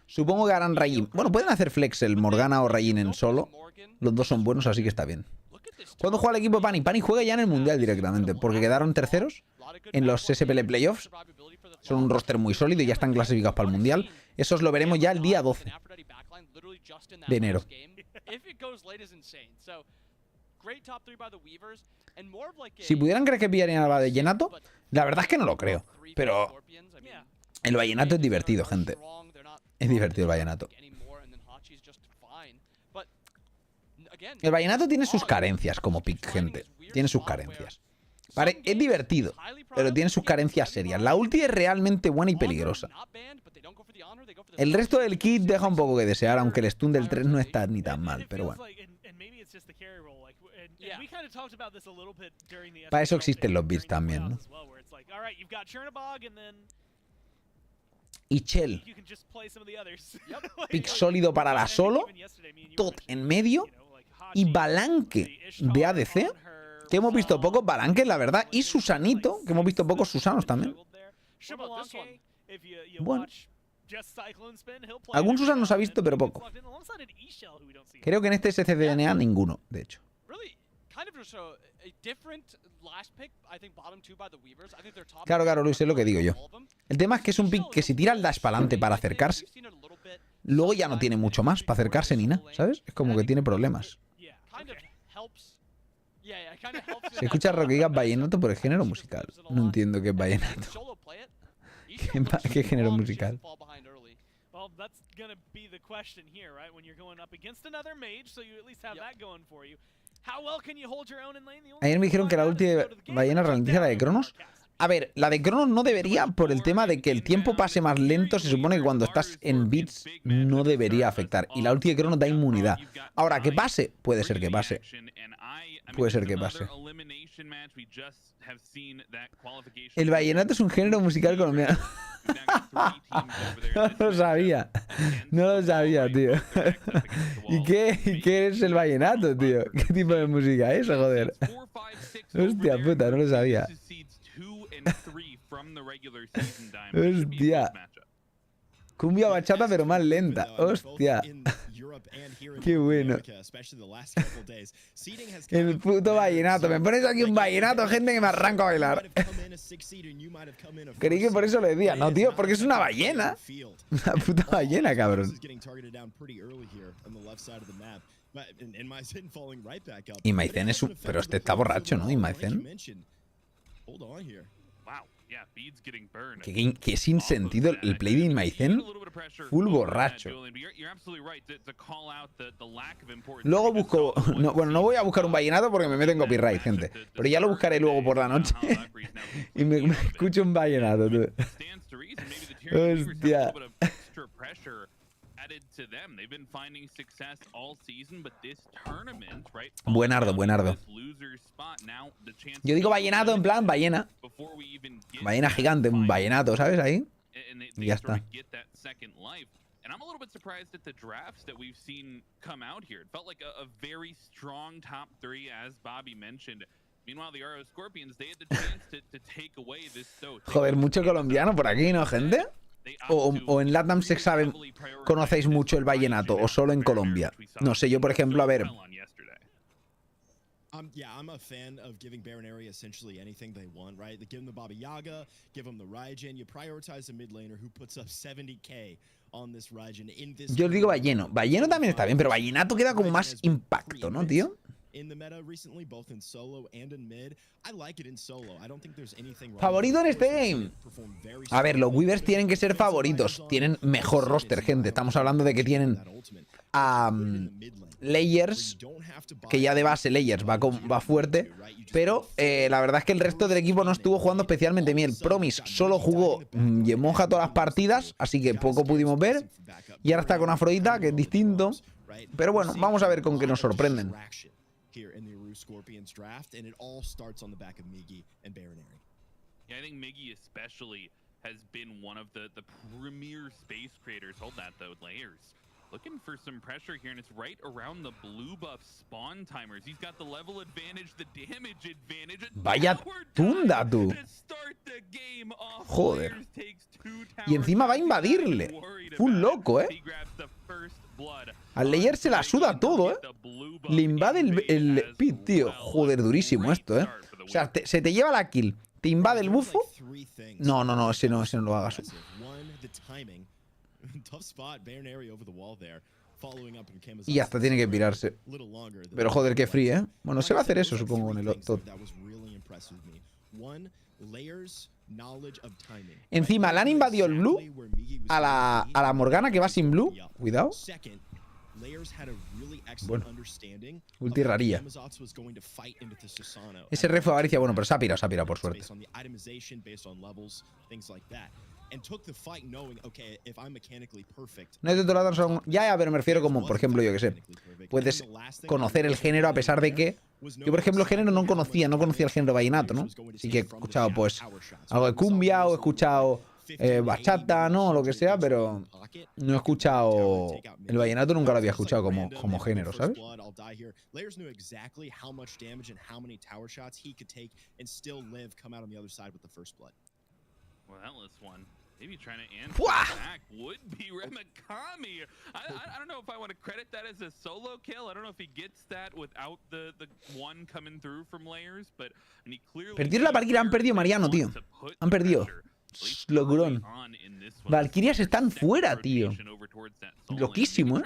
Supongo que harán Rayin. Bueno, pueden hacer flex el Morgana o Rayin en solo. Los dos son buenos, así que está bien. ¿Cuándo juega el equipo de Pani? Pani juega ya en el Mundial directamente, porque quedaron terceros en los SPL Playoffs. Son un roster muy sólido y ya están clasificados para el Mundial. Esos lo veremos ya el día 12 de enero. Si pudieran creer que pillarían al vallenato, la verdad es que no lo creo. Pero el vallenato es divertido, gente. Es divertido el vallenato. El vallenato tiene sus carencias como pick, gente. Tiene sus carencias. Vale, es divertido, pero tiene sus carencias serias. La ulti es realmente buena y peligrosa. El resto del kit deja un poco que desear, aunque el stun del 3 no está ni tan mal, pero bueno. Para eso existen los bits también, ¿no? Y Chell. Pick sólido para la solo. Tot en medio. Y Balanque de ADC. Que hemos visto pocos Balanques, la verdad. Y Susanito, que hemos visto pocos Susanos también. Bueno. Algún Susan nos ha visto, pero poco. Creo que en este SCCNA ninguno, de hecho. Claro, Luis, es lo que digo yo. El tema es que es un pick que si tira el dash para adelante para acercarse, luego ya no tiene mucho más para acercarse ni nada, ¿sabes? Es como que tiene problemas. Se escucha rock que digas vallenato por el género musical. No entiendo qué es vallenato. ¿Qué género musical? Well, that's gonna be the question here, right? When you're going up against another mage, so you at least have that going for you. How well can you hold your own in lane? Ayer me dijeron que la ulti de ballena ralentiza la de Cronos. A ver, la de Cronos no debería por el tema de que el tiempo pase más lento. Se supone que cuando estás en bits no debería afectar. Y la ulti de Cronos da inmunidad. Ahora, que pase, puede ser que pase. Puede ser que pase. El vallenato es un género musical colombiano. No lo sabía. No lo sabía, tío. ¿Y qué es el vallenato, tío? ¿Qué tipo de música es, joder? Hostia puta, no lo sabía. Hostia. Cumbia bachata pero más lenta. Hostia. Qué bueno. El puto vallenato. Me pones aquí un vallenato, gente, que me arranco a bailar. Creí que por eso lo decía. No, tío, porque es una ballena. Una puta ballena, cabrón. Y Maicen es un... Pero este está borracho, ¿no? Y Maicen... Que sin sentido el play de Maicen. Full borracho. Luego busco... No, bueno, no voy a buscar un vallenato porque me meto en copyright, gente. Pero ya lo buscaré luego por la noche. Y me escucho un vallenato, tú. Hostia. Buenardo, buenardo. Yo digo vallenato en plan ballena. Ballena gigante, un vallenato, ¿sabes? Ahí. Y ya está. And I'm a little bit surprised at the drafts that we've seen come out here. It felt like a very strong top 3, as Bobby mentioned. Meanwhile, the RO Scorpions, they had the chance to take away this so. Joder, mucho colombiano por aquí, ¿no, gente? O en LATAM se saben, conocéis mucho el vallenato, o solo en Colombia. No sé, yo por ejemplo, a ver. Yeah, I'm a fan of giving Baron Area essentially anything they want, right? They give them the Baba Yaga, give them the Raijin. You prioritize a mid laner who puts up 70k on this Raijin in this. Yo os digo balleno. Balleno también está bien, pero vallenato queda como más impacto, ¿no, tío? Favorito en este game. A ver, los Weavers tienen que ser favoritos. Tienen mejor roster, gente. Estamos hablando de que tienen a Layers, que ya de base Layers va fuerte. Pero la verdad es que el resto del equipo no estuvo jugando especialmente bien. Promise solo jugó Yemonja todas las partidas, así que poco pudimos ver. Y ahora está con Afrodita, que es distinto. Pero bueno, vamos a ver con qué nos sorprenden. Here in the Aru Scorpions draft, and it all starts on the back of Miggy and Baron Area. Yeah, I think Miggy especially has been one of the premier space creators. Hold that though, Layers. Looking for some pressure here, and it's right around the blue buff spawn timers. He's got the level advantage, the damage advantage. Vaya tunda, tú. Joder. Y encima va a invadirle. Full loco, Al Layer se la suda todo, Le invade el pit, tío. Joder, durísimo esto, O sea, se te lleva la kill. ¿Te invade el bufo? No, ese no lo hagas. Y hasta tiene que pirarse. Pero joder, qué free, Bueno, se va a hacer eso, supongo, con el top. Encima, le han invadido el blue a la Morgana, que va sin blue. Cuidado. Bueno, ulti rarilla. Ese ref fue avaricia, bueno, pero se ha pirado por suerte. No es de todo lado, son... Ya, pero me refiero como, por ejemplo, yo que sé, puedes conocer el género a pesar de que... Yo, por ejemplo, el género no conocía el género vallenato, ¿no? Sí que he escuchado, pues, algo de cumbia o he escuchado bachata, ¿no? Lo que sea, pero no he escuchado... El vallenato nunca lo había escuchado como género, ¿sabes? Maybe trying to answer back would be Remakami. I don't know if I want to credit that as a solo kill. I don't know if he gets that without the one coming through from Layers, but he clearly... Perdieron la Valkyria, han perdido Mariano, tío. Han perdido. Locurón. Valkyrias están fuera, tío. Loquísimo,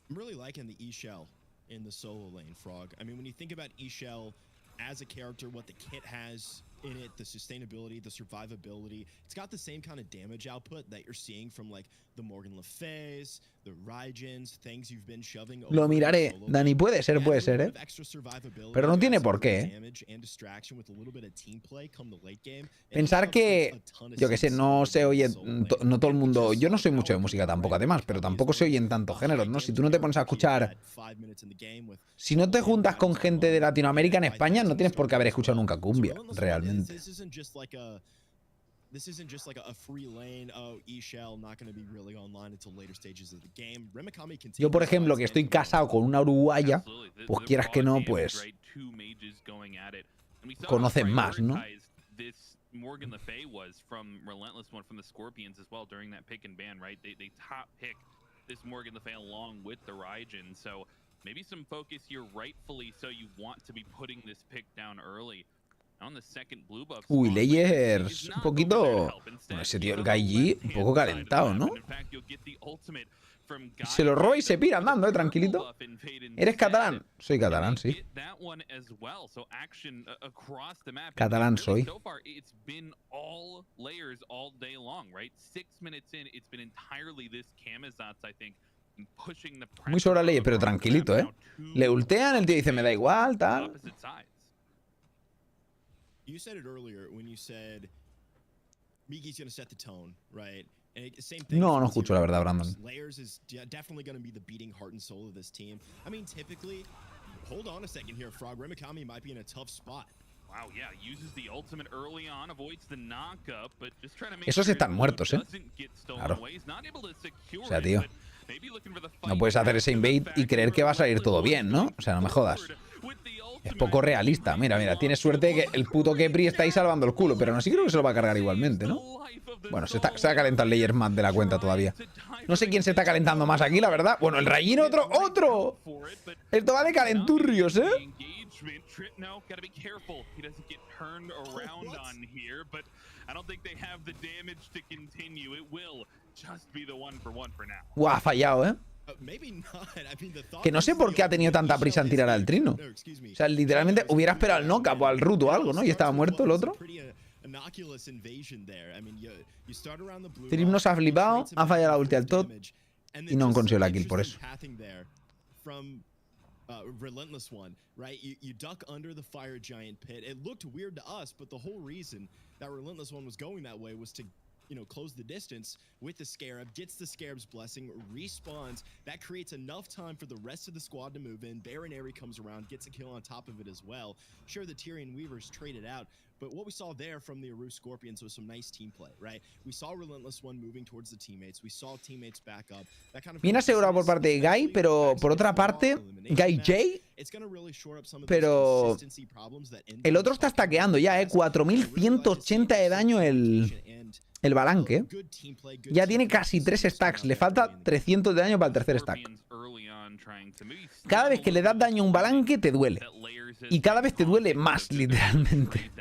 I'm really liking the E-Shell in the solo lane, Frog. I mean, when you think about eShell as a character, what the kit has in it, the sustainability, the survivability, it's got the same kind of damage output that you're seeing from like the Morgan Le Fays, the Raijins, things you've been shoving over. Lo miraré, Dani, puede ser, ¿eh? Pero no tiene por qué, ¿eh? Pensar que, yo que sé, no se oye, no todo el mundo, yo no soy mucho de música tampoco, además, pero tampoco se oye en tantos géneros, ¿no? Si tú no te pones a escuchar, si no te juntas con gente de Latinoamérica en España, no tienes por qué haber escuchado nunca cumbia, realmente. This isn't just like a free lane. Oh, eShell not going to be really online until later stages of the game. Yo, por ejemplo, que estoy casado con una uruguaya, pues quieras que no, pues conocen más, ¿no? Morgan Le Fay was from Relentless one from the Scorpions as well during that pick and ban, right? They top pick this Morgan Le Fay along with the Raijin. So maybe some focus here, rightfully so. You want to be putting this pick down early. Uy, Layers, un poquito... Bueno, ese tío, el Gaiji, un poco calentado, ¿no? Se lo roba y se pira andando, tranquilito. ¿Eres catalán? Soy catalán, sí. Catalán soy. Muy sobre Layers, pero tranquilito, ¿eh? Le ultean, el tío dice, me da igual, tal... You said it earlier when you said Migi's going to set the tone, right? And same thing. No escucho la verdad, Brandon. Layers is definitely going to be the beating heart and soul of this team. I mean, typically, hold on a second here, Frog. Remikami might be in a tough spot. Wow, yeah, uses the ultimate early on, avoids the knockup, but just trying to make Esos están muertos, ¿eh? Claro. O sea, tío, no puedes hacer ese invade y creer que va a salir todo bien, ¿no? O sea, no me jodas. Es poco realista. Mira, mira, tienes suerte que el puto Kepri está ahí salvando el culo, pero no, sí creo que se lo va a cargar igualmente, ¿no? Bueno, se ha calentado el Layer más de la cuenta todavía. No sé quién se está calentando más aquí, la verdad. Bueno, el Raijin ¡otro! Esto va de calenturrios, ¿eh? Guau, ha fallado, ¿eh? Que no sé por qué ha tenido tanta prisa en tirar al Trino. O sea, literalmente hubiera esperado al knockup o al root o algo, ¿no? Y estaba muerto el otro. Trip no se ha flipado, ha fallado la ulti al top y no han conseguido la kill por eso. Relentless one, right? You duck under the fire giant pit. It looked weird to us, but the whole reason that Relentless one was going that way was to, you know, close the distance with the Scarab, gets the Scarab's blessing, respawns. That creates enough time for the rest of the squad to move in. Baron Airy comes around, gets a kill on top of it as well. Sure, the Tyrion Weavers traded out, but what we saw there from the Aru Scorpions was some nice team play, right? We saw Relentless one moving towards the teammates. We saw teammates back up. That kind of bien asegurado por parte de Guy, pero por otra parte, Guy J. Pero el otro está stackeando ya, 4180 de daño el Balanque. Ya tiene casi 3 stacks. Le falta 300 de daño para el tercer stack. Cada vez que le das daño a un Balanque te duele. Y cada vez te duele más, literalmente.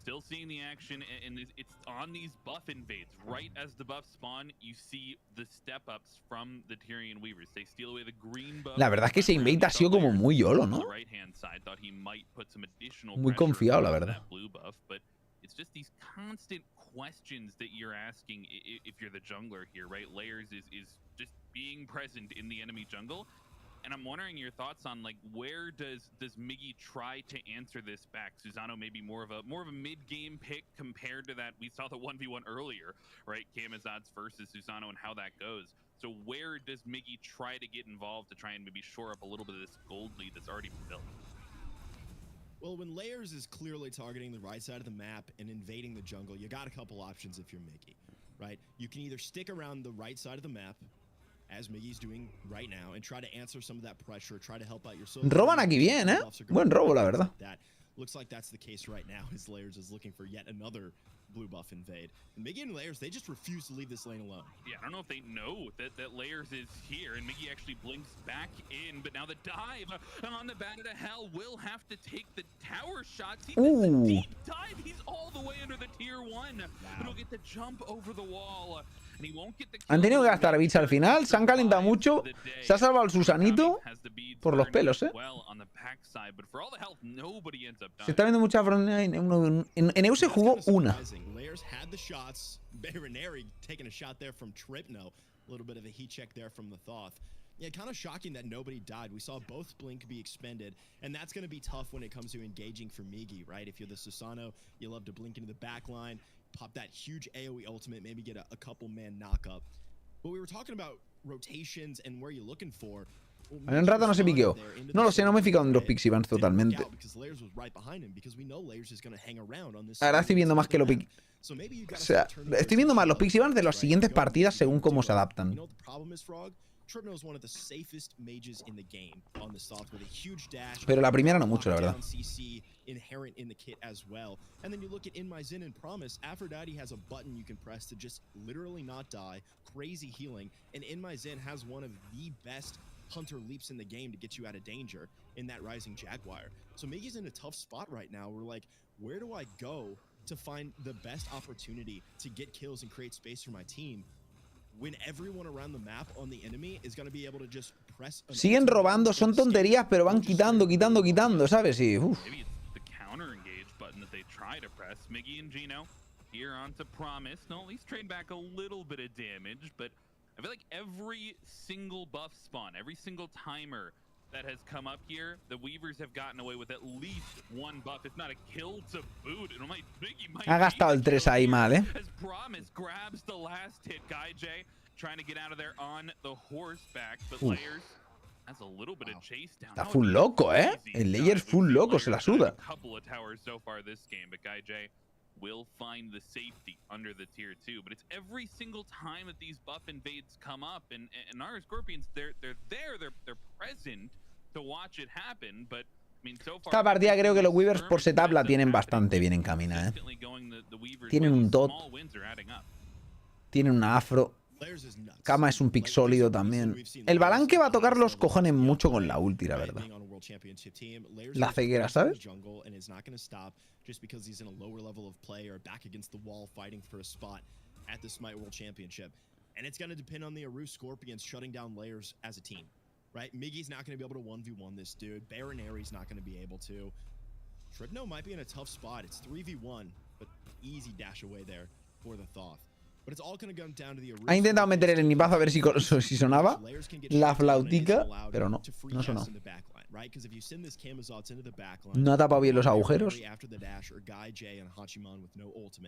Still seeing the action, and it's on these buff invades. Right as the buffs spawn, you see the step-ups from the Tyrion Weavers. They steal away the green buff. La verdad es que ese invade ha sido como muy YOLO, ¿no? Muy confiado, la verdad. But it's just these constant questions that you're asking if you're the jungler here, right? Layers is just being present in the enemy jungle. And I'm wondering your thoughts on, like, where does Miggy try to answer this back? Susano maybe more of a mid-game pick compared to that. We saw the 1v1 earlier, right? Camazotz versus Susano and how that goes. So where does Miggy try to get involved to try and maybe shore up a little bit of this gold lead that's already been built? Well, when Layers is clearly targeting the right side of the map and invading the jungle, you got a couple options if you're Miggy, right? You can either stick around the right side of the map, as Miggy's doing right now, and try to answer some of that pressure, try to help out your solo. Roban aquí bien, ¿eh? Buen robo, la verdad. Looks like that's the case right now, as Layers is looking for yet another blue buff invade. And Miggy and Layers, they just refuse to leave this lane alone. Yeah, I don't know if they know that Layers is here, and Miggy actually blinks back in, but now the dive on the Bat of Hell will have to take the tower shot. See, this is a deep dive. He's all the way under the tier 1, but he'll get the jump over the wall. Han tenido que gastar bits al final, se han calentado mucho, se ha salvado el Susanito por los pelos, ¿eh? Se está viendo mucha frontline. En EU se jugó una. Yeah, kind of shocking that nobody died. We saw both Blink be expended, and that's going to be tough when it comes to engaging for Migi, right? If you're the Susano, you love to blink into the back line, pop that huge AoE ultimate, maybe get a couple man knock-up. But we were talking about rotations and where you're looking for. En un rato no se piqueó. No lo sé, no me he fijado en los Pixie Bans totalmente. Ahora estoy viendo más que lo pique. O sea, estoy viendo más los Pixie Bans de las siguientes partidas según cómo se adaptan. Pero la primera no mucho, la verdad. Inherent in the kit as well. And then you look at In My Zin and Promise, Aphrodite has a button you can press to just literally not die, crazy healing, and In My Zin has one of the best hunter leaps in the game to get you out of danger in that Rising Jaguar. So Migi's in a tough spot right now. We're like, where do I go to find the best opportunity to get kills and create space for my team when everyone around the map on the enemy is going to be able to just press? Siguen robando, son tonterías, pero van quitando, ¿sabes? Y try to press Miggy and Gino here onto Promise. No, at least trade back a little bit of damage, but I feel like every single buff spawn, every single timer that has come up here, the Weavers have gotten away with at least one buff, if not a kill to boot. And Miggy might ha gastado el 3 ahí mal, ¿eh? As Promise grabs the last hit, GuyJ trying to get out of there on the horseback, but Layers has a little bit of chase down. Está full loco, ¿eh? El Layer full loco, se la suda. Couple of towers so far this game, but GuyJ will find the safety under the tier 2. But it's every single time that these buff invades come up, and our Scorpions, they're present to watch it happen, but I mean, so far, esta partida creo que los Weavers por setup la tienen bastante bien encaminada, ¿eh? Tienen un tot, tienen una afro. Kama es un pick sólido también. El Balanque va a tocar los cojones mucho con la ulti, la verdad. La ceguera, ¿sabes? Just because he's in a lower level of play or back against the wall fighting for a spot at the Smite World Championship. And it's going to depend on the Aru Scorpions shutting down Layers as a team, right? Miggy's not going to be able to 1v1 this dude. Baronari's not going to be able to. Tribno might be in a tough spot. It's 3v1, but easy dash away there for the Thoth. But it's all going to come down to the Aru. Ha intentado meter el ennipazo a ver si sonaba la flautica, pero no sonó. No ha tapado bien los agujeros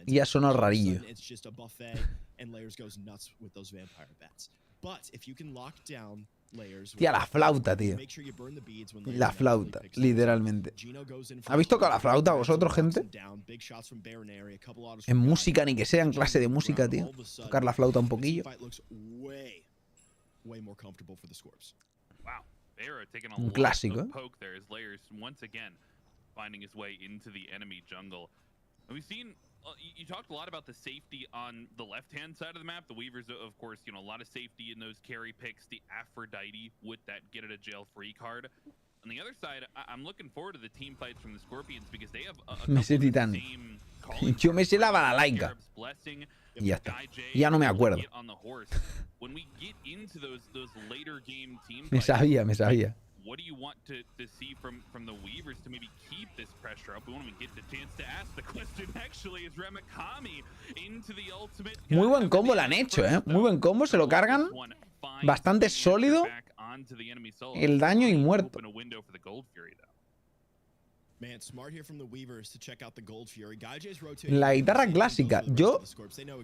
y ha sonado rarillo. Tía, la flauta, tío. La flauta, literalmente. ¿Habéis tocado la flauta vosotros, gente? En música, ni que sea en clase de música, tío. Tocar la flauta un poquillo. Un clásico, ¿eh? You talked a lot about the safety on the left-hand side of the map. The Weavers, of course, you know, a lot of safety in those carry picks. The Aphrodite with that get-out-of-jail-free card. On the other side, I'm looking forward to the team fights from the Scorpions because they have a me sé Titán. Yo me sé la balalaika. Y ya está. Ya no me acuerdo. Me sabía. What do you want to see from the Weavers to maybe keep this pressure up? We won't even get the chance to ask the question. Actually, is Remakami into the ultimate? Muy buen combo le han hecho, ¿eh? Muy buen combo, se lo cargan. Bastante sólido. El daño y muerto. La guitarra clásica. Yo,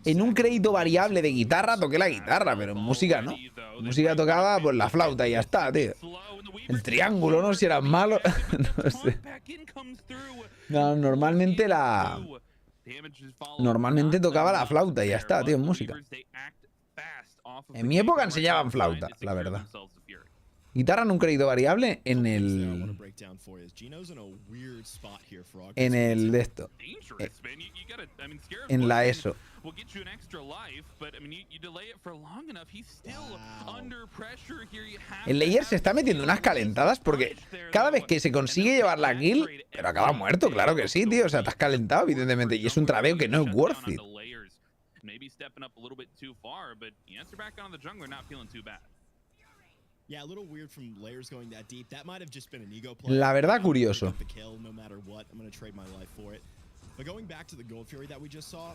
en un crédito variable de guitarra, toqué la guitarra, pero en música no. En música tocaba pues la flauta y ya está, tío. El triángulo, no sé si era malo. No sé. No, normalmente tocaba la flauta y ya está, tío, en música. En mi época enseñaban flauta, la verdad. Guitarra en un crédito variable en el de esto. En la ESO. El Layer se está metiendo unas calentadas porque cada vez que se consigue llevar la kill, pero acaba muerto, claro que sí, tío. O sea, te has calentado, evidentemente. Y es un tradeo que no es worth it. Maybe stepping up a little bit too far, but the answer back on the jungler not feeling too bad. Yeah, a little weird from layers going that deep. That might have just been an ego play. La verdad, curioso. The kill, no matter what. I'm going to trade my life for it. But going back to the Gold Fury that we just saw,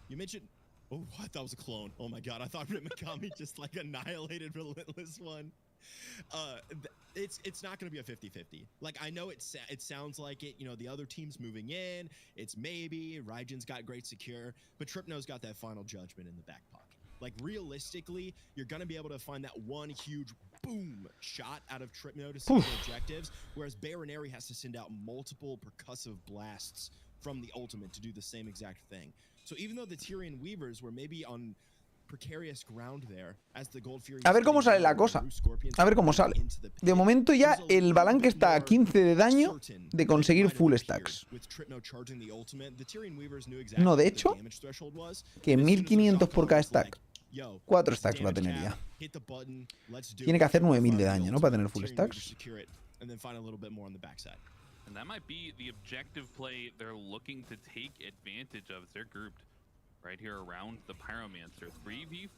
you mentioned... Oh, what? That was a clone. Oh my god, I thought Mikami just like annihilated Relentless one. It's not going to be a 50-50. Like, I know it sounds like it, you know, the other team's moving in, it's maybe, Raijin's got great secure, but Tripno's got that final judgment in the back pocket. Like, realistically, you're going to be able to find that one huge boom shot out of Tripno to see the objectives, whereas Baronary has to send out multiple percussive blasts from the ultimate to do the same exact thing. So even though the Tyrian Weavers were maybe on precarious ground there, as the Gold Fury... A ver cómo sale la cosa. A ver cómo sale. De momento ya el Balanque está a 15 de daño de conseguir full stacks. No, de hecho, que 1500 por cada stack. 4 stacks va a tener ya. Tiene que hacer 9000 de daño, ¿no? Para tener full stacks. And that might be the objective play they're looking to take advantage of as they're grouped right here around the Pyromancer. 3v4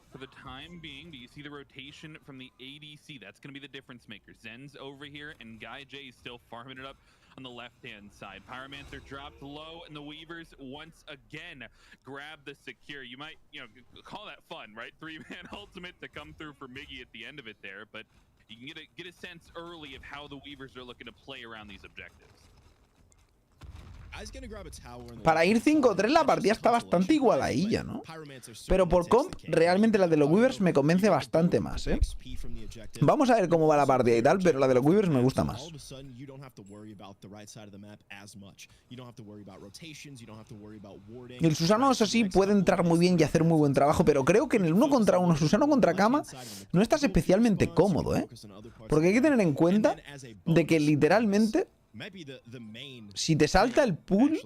for the time being, but you see the rotation from the ADC. That's going to be the difference maker. Zen's over here, and Guy J is still farming it up on the left-hand side. Pyromancer dropped low, and the Weavers once again grab the secure. You might, you know, call that fun, right? 3-man ultimate to come through for Miggy at the end of it there, but you can get a sense early of how the Weavers are looking to play around these objectives. Para ir 5-3 la partida está bastante igualadilla, ¿no? Pero por comp, realmente la de los Weavers me convence bastante más, ¿eh? Vamos a ver cómo va la partida y tal, pero la de los Weavers me gusta más. Y el Susano, eso sí, puede entrar muy bien y hacer muy buen trabajo, pero creo que en el 1 contra 1, Susano contra Kama, no estás especialmente cómodo, ¿eh? Porque hay que tener en cuenta de que literalmente... Si te salta el pool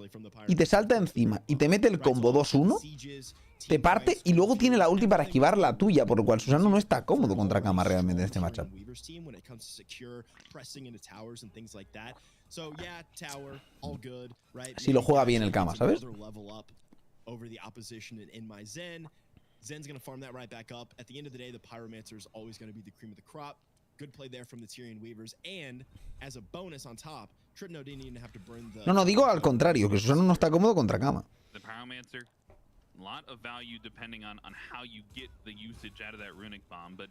y te salta encima y te mete el combo 2-1, te parte y luego tiene la ulti para esquivar la tuya, por lo cual Susano no está cómodo contra Kama realmente en este matchup. Si lo juega bien el Kama, ¿sabes? Zen's going to farm that right back up. At the end of the day, the Pyromancer is always going to be the cream of the crop. Good play there from the Tyrian Weavers, and as a bonus on top, Tripno didn't even have to burn the... No, digo al contrario, que Susano no está cómodo contra Kama. The Pyromancer, a lot of value depending on how you get the usage out of that runic bomb, but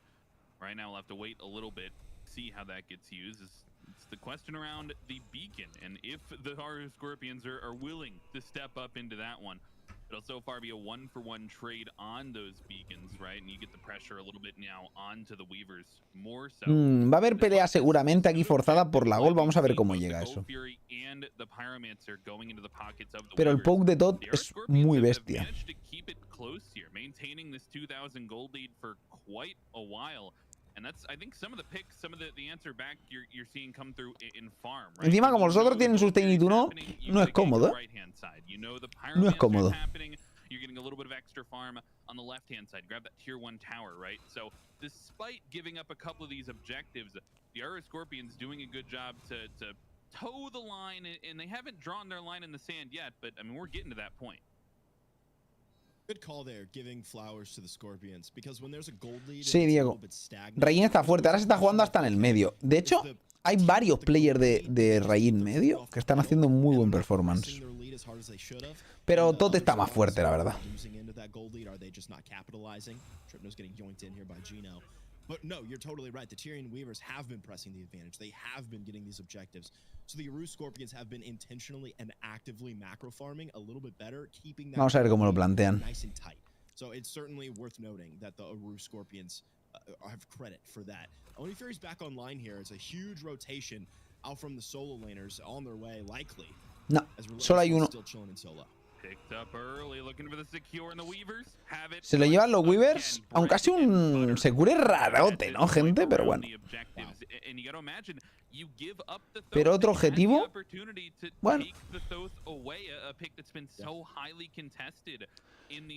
right now we'll have to wait a little bit, see how that gets used. It's the question around the beacon, and if the Haru Scorpions are willing to step up into that one. It'll so far be a 1-for-1 trade on those beacons, right? And you get the pressure a little bit now onto the Weavers more so. Va a haber pelea seguramente aquí forzada por la gol. Vamos a ver cómo llega eso. Pero el poke de Todd es muy bestia. Encima, como los otros tienen sustain y tú no, no es cómodo, ¿eh? No es cómodo. You're getting a little bit of extra farm on the left-hand side. Grab that tier 1 tower, right? So, despite giving up a couple of these objectives, the Aura Scorpions doing a good job to toe the line, and they haven't drawn their line in the sand yet, but, I mean, we're getting to that point. Good call there, giving flowers to the Scorpions, because when there's a gold lead, sí, Diego. Rain está fuerte, ahora se está jugando hasta en el medio. De hecho, hay varios players de Rain medio que están haciendo muy buen performance. Pero Todd está más fuerte, la verdad. But no, you're totally right. The Tyrian Weavers have been pressing the advantage. They have been getting these objectives. So the Aru Scorpions have been intentionally and actively macro farming a little bit better, keeping that Vamos a ver cómo lo plantean. Nice and tight. So it's certainly worth noting that the Aru Scorpions have credit for that. Only Fury's back online here. It's a huge rotation out from the solo laners on their way, likely. No, solo hay uno. Se lo llevan los Weavers, aunque ha sido un secure rarote, ¿no, gente? Pero bueno. Pero otro objetivo, bueno.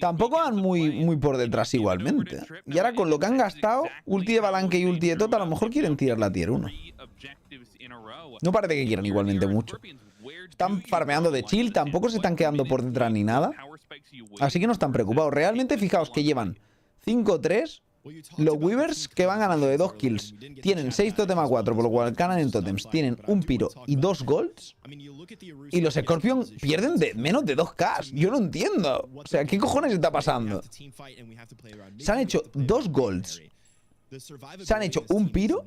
Tampoco van muy por detrás igualmente. Y ahora con lo que han gastado, ulti de Balanque y ulti de Tota, a lo mejor quieren tirar la tier 1. No parece que quieran igualmente mucho. Están farmeando de chill, tampoco se están quedando por detrás ni nada. Así que no están preocupados. Realmente, fijaos que llevan 5-3. Los Weavers que van ganando de 2 kills tienen 6 totem a 4, por lo cual ganan en totems. Tienen un piro y 2 golds. Y los Scorpion pierden de menos de 2k. Yo no entiendo. O sea, ¿qué cojones está pasando? Se han hecho 2 golds. Se han hecho un piro.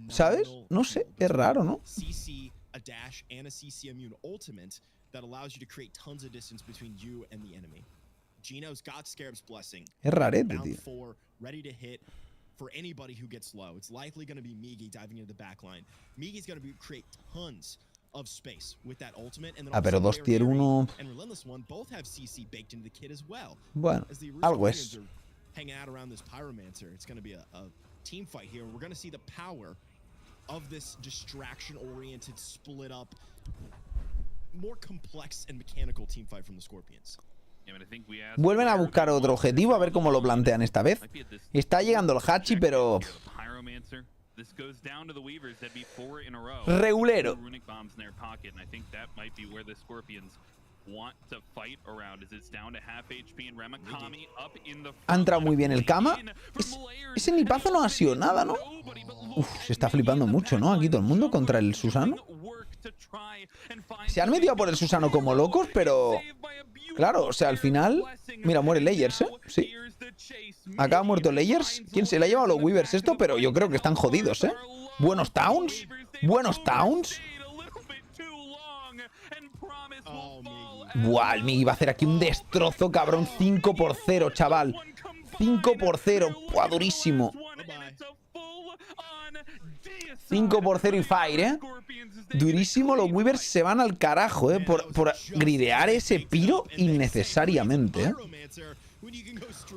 ¿Sabes? No sé, es raro, ¿no? Es rarete, tío. For anybody who gets low, it's likely going to be Migi diving into the backline. Migi's going to create tons of space with that ultimate, and then pero 2 tier 1 and Relentless One both have CC baked into the kit as well. Bueno, algo es. Hanging out around this Pyromancer, it's going to be a team fight here. We're going to see the power of this distraction-oriented, split up, more complex and mechanical team fight from the Scorpions. Vuelven a buscar otro objetivo, a ver cómo lo plantean esta vez. Está llegando el Hachi, pero... regulero. Ha entrado muy bien el Kama. Ese nipazo no ha sido nada, ¿no? Uf, se está flipando mucho, ¿no? Aquí todo el mundo contra el Susano. Se han metido por el Susano como locos, pero... claro, o sea, al final... mira, muere Layers, ¿eh? Sí. Acá ha muerto Layers. ¿Quién se le ha llevado a los Weavers esto? Pero yo creo que están jodidos, ¿eh? Buenos Towns. Buenos Towns. Buah, el Migi va a hacer aquí un destrozo, cabrón. 5-0, chaval. 5-0. Buah, durísimo. 5-0 y fire, ¿eh? Durísimo, los Weavers se van al carajo, ¿eh? Por gridear ese piro innecesariamente, ¿eh?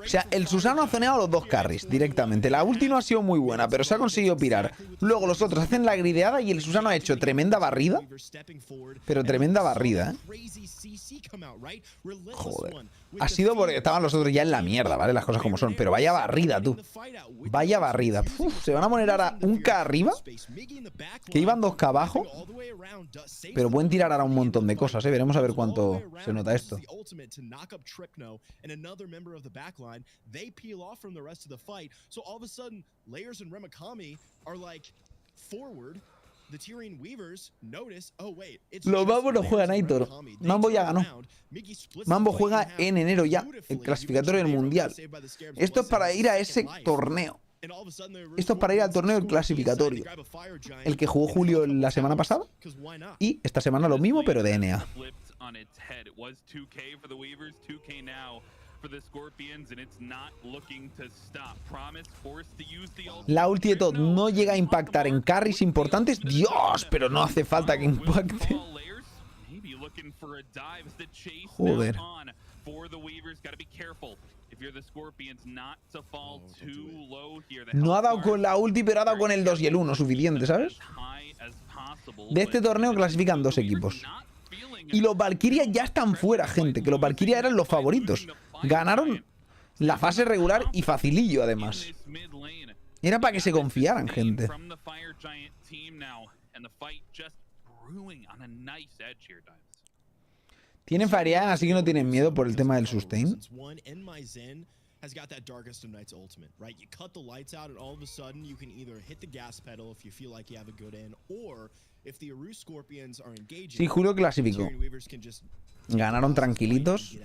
O sea, el Susano ha zoneado los 2 carries directamente. La ulti no ha sido muy buena, pero se ha conseguido pirar. Luego los otros hacen la grideada y el Susano ha hecho tremenda barrida. Pero tremenda barrida, ¿eh? Joder. Ha sido porque estaban los otros ya en la mierda, ¿vale? Las cosas como son. Pero vaya barrida, tú. Vaya barrida. Uf, se van a poner ahora un K arriba. Que iban 2K abajo. Pero pueden tirar ahora un montón de cosas, ¿eh? Veremos a ver cuánto se nota esto. Member of the backline, they peel off from the rest of the fight. So all of a sudden, Layers and Remakami are like forward. The Tyrian Weavers notice, oh wait, it's los Mambo no juegan Aitor. Mambo ya ganó. Mambo juega en enero ya, el clasificatorio del Mundial. Esto es para ir a ese torneo. Esto es para ir al torneo del clasificatorio. El que jugó Julio la semana pasada. Y esta semana lo mismo, pero de NA. La ulti de Todd no llega a impactar en carries importantes. Dios, pero no hace falta que impacte. Joder. No ha dado con la ulti, pero ha dado con el 2 y el 1 suficiente, ¿sabes? De este torneo clasifican 2 equipos. Y los Valkyria ya están fuera, gente. Que los Valkyria eran los favoritos. Ganaron la fase regular y facilillo, además. Era para que se confiaran, gente. Tienen Farian, así que no tienen miedo por el tema del sustain. Has got that Darkest of Night's ultimate, right? You cut the lights out and all of a sudden you can either hit the gas pedal if you feel like you have a good in, or if the Aru Scorpions are engaging. Sí, Julio clasificó. Ganaron tranquilitos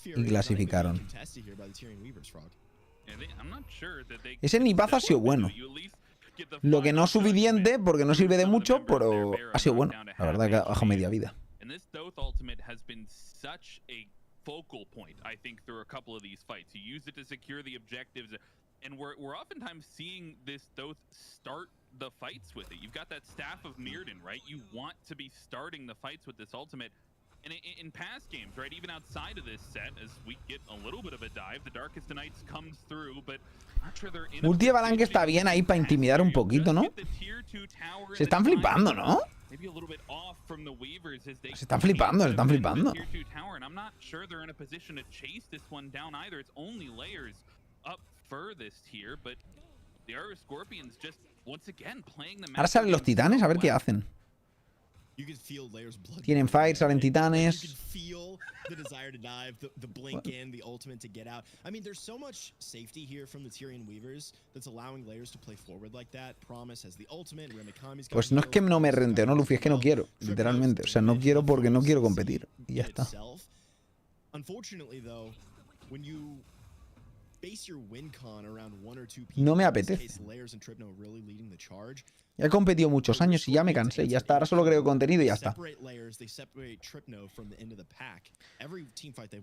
y clasificaron. Ese nipazo ha sido bueno. Lo que no es suficiente porque no sirve de mucho, pero ha sido bueno. La verdad que bajo media vida. Focal point, I think, through a couple of these fights. You use it to secure the objectives, and we're oftentimes seeing this Thoth start the fights with it. You've got that staff of Mirrodin, right? You want to be starting the fights with this ultimate. And in past games, right, even outside of this set, as we get a little bit of a dive, the Darkest of Nights comes through, but I'm not sure they're in. Ulti de Balanque está bien ahí para intimidar un poquito, ¿no? Se están flipando, ¿no? Se están flipando, se están flipando. Ahora salen los titanes, a ver qué hacen. Tienen fire, salen titanes. Pues no es que no me rente, no, Luffy, es que no quiero, literalmente. O sea, no quiero porque no quiero competir. Y ya está. No me apetece. Ya he competido muchos años y ya me cansé. Ya está, ahora solo creo contenido y ya está.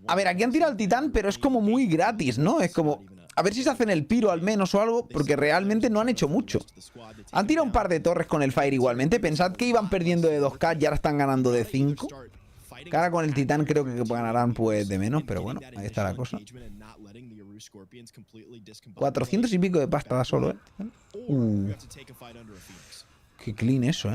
A ver, aquí han tirado el titán, pero es como muy gratis, ¿no? Es como... A ver si se hacen el piro al menos o algo, porque realmente no han hecho mucho. Han tirado un par de torres con el fire igualmente. Pensad que iban perdiendo de 2K y ahora están ganando de 5. Cara con el titán creo que ganarán pues de menos, pero bueno, ahí está la cosa. 400 y pico de pasta da solo, Qué clean eso,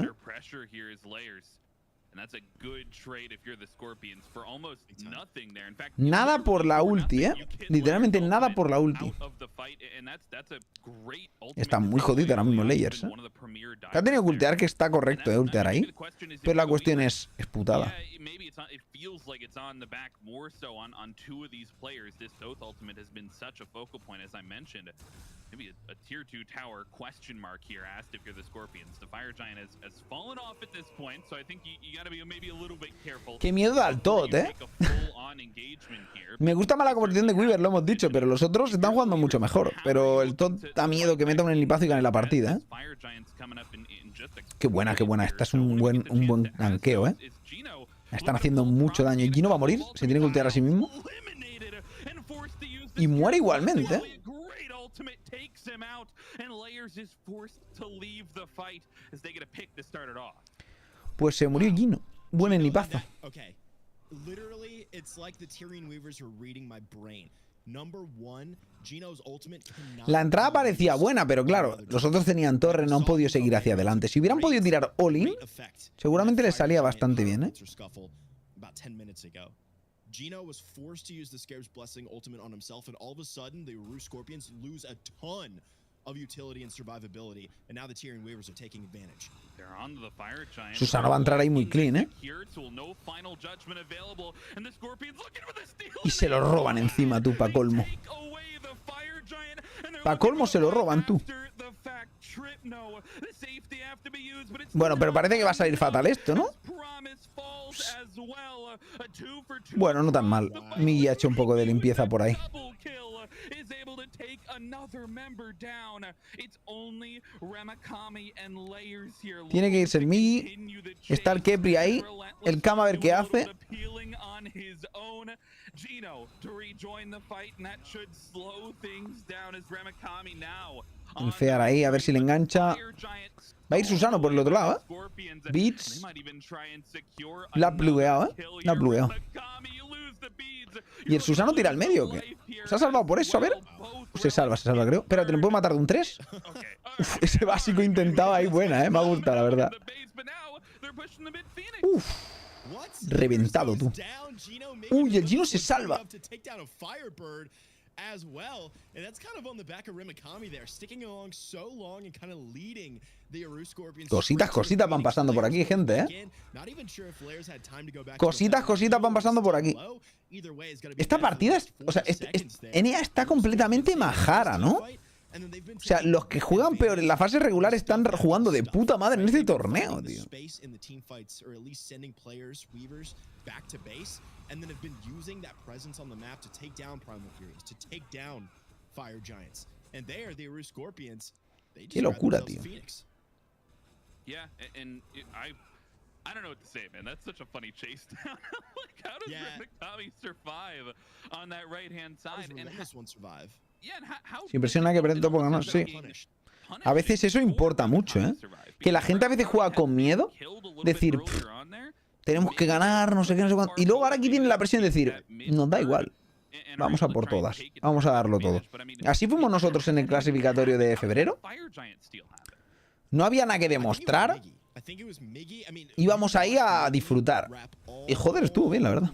Nada por la ulti, literalmente nada por la ulti. Está muy jodido ahora mismo Layers, Que ha tenido que ultear, que está correcto, ultear ahí. Pero la cuestión es putada. Maybe a tier 2 tower question mark here asked if you're the Scorpions. The Fire Giant has fallen off at this point, so I think you gotta be maybe a little bit careful. Qué miedo al tot, Me gusta más la composición de Weaver, lo hemos dicho, pero los otros están jugando mucho mejor. Pero el tot da miedo que meta un enlipazo y gane la partida, Qué buena. Esta es un buen ganqueo, Están haciendo mucho daño. ¿Y Gino va a morir? ¿Se tiene que ultear a sí mismo? Y muere igualmente, Pues se murió Gino. Buen enlipazo. La entrada parecía buena, pero claro, los otros tenían torre, no han podido seguir hacia adelante. Si hubieran podido tirar all-in, seguramente les salía bastante bien, Gino was forced to use the Scarab's Blessing ultimate on himself, and all of a sudden, the Uru Scorpions lose a ton of utility and survivability, and now the Tyrian Weavers are taking advantage. Susano va a entrar ahí muy clean, Y se lo roban encima, tú, pa' colmo. Pa' colmo se lo roban, tú. Bueno, pero parece que va a salir fatal esto, ¿no? Bueno, no tan mal. Migi ha hecho un poco de limpieza por ahí. Tiene que irse el Migi. Está el Kepri ahí. El Kama a ver qué hace. El Fear ahí, a ver si le engancha. Va a ir Susano por el otro lado, Beats. La ha plugueado, La ha plugueado. ¿Y el Susano tira al medio o qué? ¿Se ha salvado por eso? A ver. Se salva, creo. Espérate, ¿no puedo matar de un 3? Uf, ese básico intentado ahí buena, Me ha gustado, la verdad. Uf. Reventado, tú. Uy, el Gino se salva. As well, and that's kind of on the back of Rimakami there, sticking along so long and kind of leading the Uru Scorpions. Cositas van pasando por aquí, gente, Cositas van pasando por aquí. Esta partida, o sea, NA está completamente majara, ¿no? O sea, los que juegan peor en la fase regular están jugando de puta madre en este torneo, tío. And then have been using that presence on the map to take down Primal Furies, to take down Fire Giants. And they are the Uru Scorpions. Qué locura, tío. Yeah, and I don't know what to say, man. That's such a funny chase down. Like, how does Rimakami survive on that right-hand side? And this one survive? Yeah, and how Sin presión que Brento ponga más, sí. A veces eso importa mucho, Que la gente a veces juega con miedo. Decir, tenemos que ganar, no sé qué, no sé cuánto. Y luego ahora aquí tienen la presión de decir, nos da igual. Vamos a por todas. Vamos a darlo todo. Así fuimos nosotros en el clasificatorio de febrero. No había nada que demostrar. Íbamos ahí a disfrutar. Y joder, estuvo bien, la verdad.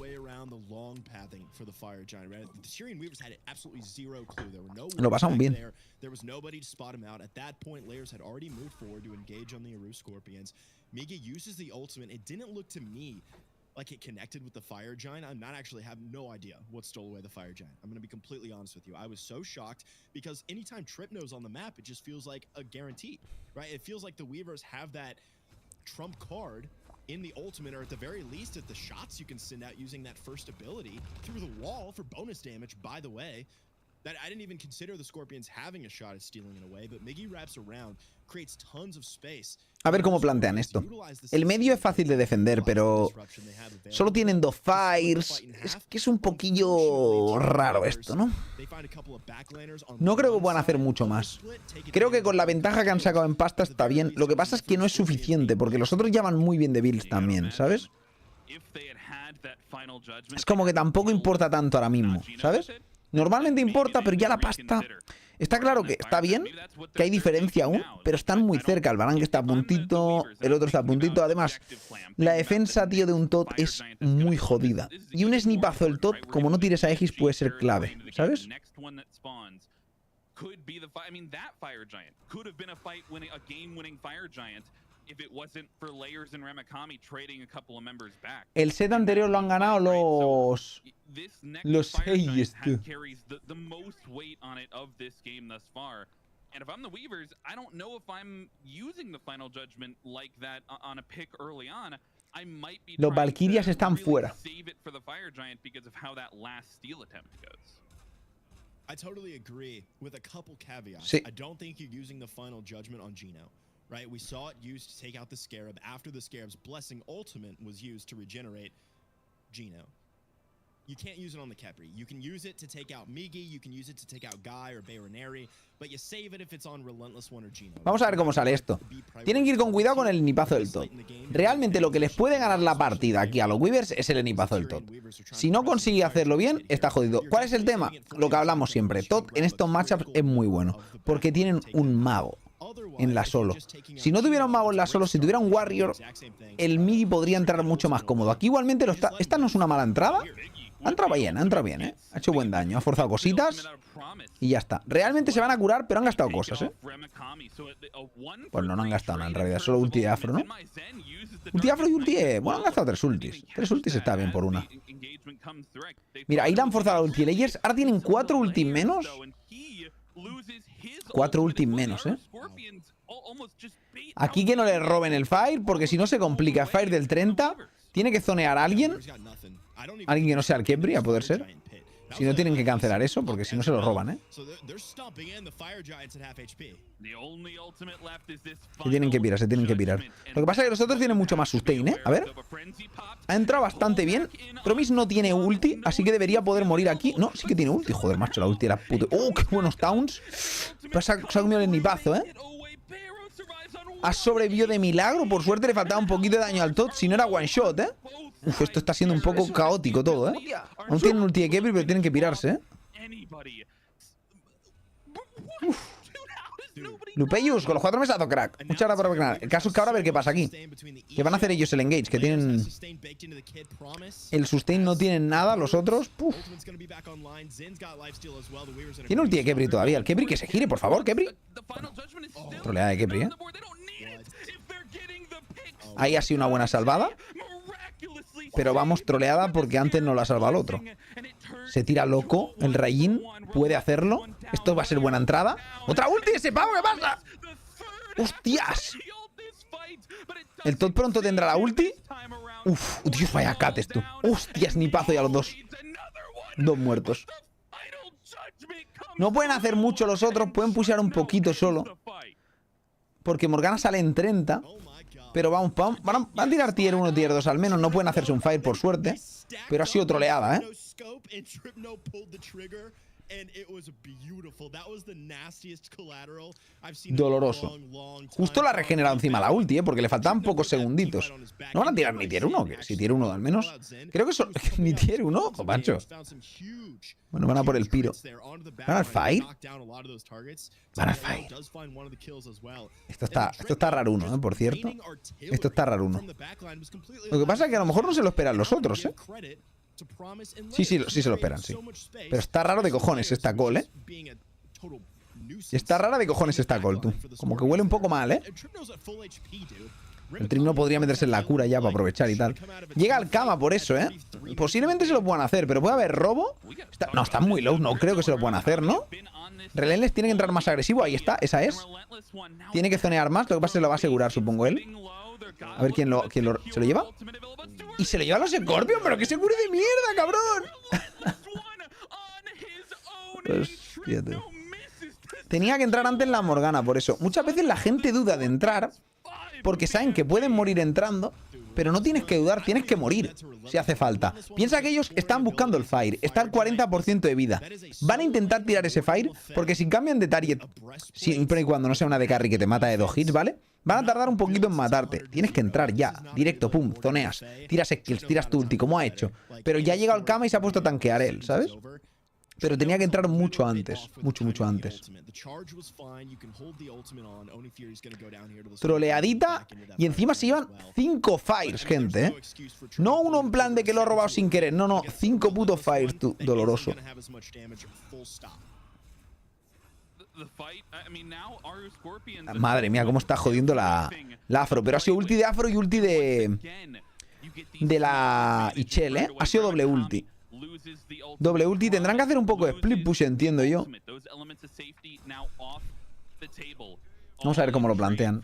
for the Fire Giant, right? The Syrian Weavers had absolutely zero clue. There were no Lo pasamos bien. there was nobody to spot him out. At that point, Layers had already moved forward to engage on the Aru Scorpions. Migi uses the ultimate. It didn't look to me like it connected with the Fire Giant. I'm not actually have no idea what stole away the Fire Giant. I'm going to be completely honest with you. I was so shocked because anytime Tripno's on the map, it just feels like a guarantee, right? It feels like the Weavers have that trump card in the ultimate, or at the very least at the shots you can send out using that first ability through the wall for bonus damage, by the way. That I didn't even consider the Scorpions having a shot at stealing it away, but Migi wraps around, creates tons of space. A ver cómo plantean esto. El medio es fácil de defender, pero solo tienen 2 fires. Es que es un poquillo raro esto, ¿no? No creo que puedan hacer mucho más. Creo que con la ventaja que han sacado en pasta está bien. Lo que pasa es que no es suficiente, porque los otros ya van muy bien de builds también, ¿sabes? Es como que tampoco importa tanto ahora mismo, ¿sabes? Normalmente importa, pero ya la pasta... Está claro que está bien, que hay diferencia aún, pero están muy cerca. El Barang está a puntito, el otro está a puntito. Además, la defensa, tío, de un TOT es muy jodida. Y un snipazo del TOT, como no tires a Aegis, puede ser clave, ¿sabes? El set anterior lo han ganado los Hayes, tío. And if I'm the Weavers, I don't know if I'm using the final judgment like that on a pick early on. I might be Los Valkyrias están fuera. Save it for the Fire Giant because of how that last steal attempt goes. I totally agree with a couple caveats. Sí. I don't think you're using the final judgment on Geno. Right, we saw it used to take out the Scarab after the Scarab's Blessing ultimate was used to regenerate Geno. You can't use it on the Khepri. You can use it to take out Migi, you can use it to take out Guy or Bayroneri, but you save it if it's on Relentless One or Geno. Vamos a ver cómo sale esto. Tienen que ir con cuidado con el nipazo del TOT. Realmente lo que les puede ganar la partida aquí a los Weavers es el nipazo del TOT. Si no consigue hacerlo bien, está jodido. ¿Cuál es el tema? Lo que hablamos siempre. TOT en estos matchups es muy bueno, porque tienen un mago en la solo. Si no tuviera un mago en la solo, si tuviera un warrior, el Migi podría entrar mucho más cómodo. Aquí igualmente lo está... Esta no es una mala entrada. Ha entrado bien, ¿eh? Ha hecho buen daño. Ha forzado cositas y ya está. Realmente se van a curar, pero han gastado cosas, ¿eh? Bueno, no han gastado nada en realidad. Solo ulti de Afro, ¿no? Ulti de Afro y ulti de... Bueno, han gastado 3 ultis. 3 ultis está bien por una. Mira, ahí le han forzado la ulti. Layers ahora tienen 4 ultis menos. 4 ultis menos, ¿eh? Aquí que no le roben el Fire, porque si no se complica. Fire del 30. Tiene que zonear a alguien. Alguien que no sea el Khepri, a poder ser. Si no, tienen que cancelar eso, porque si no se lo roban, ¿eh? Se tienen que pirar, se tienen que pirar. Lo que pasa es que los otros tienen mucho más sustain, ¿eh? A ver. Ha entrado bastante bien. Promis no tiene ulti, así que debería poder morir aquí. No, sí que tiene ulti. Joder, macho, la ulti era puto. ¡Oh, qué buenos towns! Se ha comido el nipazo, ¿eh? Ha sobrevivido de milagro. Por suerte le faltaba un poquito de daño al TOT. Si no era one shot, ¿eh? Uf, esto está siendo un poco caótico todo, ¿eh? Aún tienen ulti de Khepri, pero tienen que pirarse, ¿eh? Uf. Lupeius, con los 4 mesazos, crack. Muchas gracias por ver. El caso es que ahora a ver qué pasa aquí. Que van a hacer ellos el engage, que tienen... El sustain no tienen nada, los otros... Puf. Tiene ulti de Khepri todavía. El Khepri que se gire, por favor, Khepri. Bueno, troleada de Khepri, ¿eh? Ahí ha sido una buena salvada. Pero vamos, troleada porque antes no la salva el otro. Se tira loco. El Rayin puede hacerlo. Esto va a ser buena entrada. ¡Otra ulti! ¡Ese pavo! ¿Qué pasa? ¡Hostias! El TOT pronto tendrá la ulti. Uf, Dios, vaya cates tú. ¡Hostias! Ni pazo ya los dos. 2 muertos. No pueden hacer mucho los otros. Pueden pushear un poquito solo. Porque Morgana sale en 30. Pero vamos, van a tirar tier 1, tier 2 al menos. No pueden hacerse un fire por suerte. Pero ha sido troleada, ¿eh? Doloroso. Justo la ha regenerado encima la ulti, ¿eh? Porque le faltaban pocos segunditos. No van a tirar ni tier 1, que si tier 1 al menos. Creo que ni tier 1, ojo, macho. Bueno, van a por el piro. ¿Van al fire? Van al fire. Esto está raro uno, ¿eh? Por cierto. Esto está raro uno. Lo que pasa es que a lo mejor no se lo esperan los otros, ¿eh? Sí, sí, sí se lo esperan, sí. Pero está raro de cojones esta call, ¿eh? Está rara de cojones esta call, tú. Como que huele un poco mal, ¿eh? El Trino podría meterse en la cura ya para aprovechar y tal. Llega al Kama por eso, ¿eh? Posiblemente se lo puedan hacer, pero puede haber robo. No, está muy low, no creo que se lo puedan hacer, ¿no? Relentless tiene que entrar más agresivo, ahí está, esa es. Tiene que zonear más, lo que pasa es que lo va a asegurar, supongo él. A ver quién ¿se lo lleva? Y se lo lleva a los Scorpion, pero que se cure de mierda, cabrón. Pues, fíjate. Tenía que entrar antes la Morgana, por eso. Muchas veces la gente duda de entrar porque saben que pueden morir entrando, pero no tienes que dudar, tienes que morir si hace falta. Piensa que ellos están buscando el Fire, está al 40% de vida. Van a intentar tirar ese Fire porque si cambian de target, siempre y cuando no sea una de carry que te mata de 2 hits, ¿vale? Van a tardar un poquito en matarte. Tienes que entrar ya, directo, pum, zoneas, tiras skills, tiras tu ulti, como ha hecho. Pero ya ha llegado el Kama y se ha puesto a tanquear él, ¿sabes? Pero tenía que entrar mucho antes. Mucho antes. Troleadita. Y encima se llevan 5 fires, gente, ¿eh? No uno en plan de que lo ha robado sin querer. No, 5 putos fires, tú. Doloroso. Madre mía, cómo está jodiendo la Afro. Pero ha sido ulti de Afro y ulti de la Ichel, ¿eh? Ha sido doble ulti. Doble ulti, tendrán que hacer un poco de split push, entiendo yo. Vamos a ver cómo lo plantean.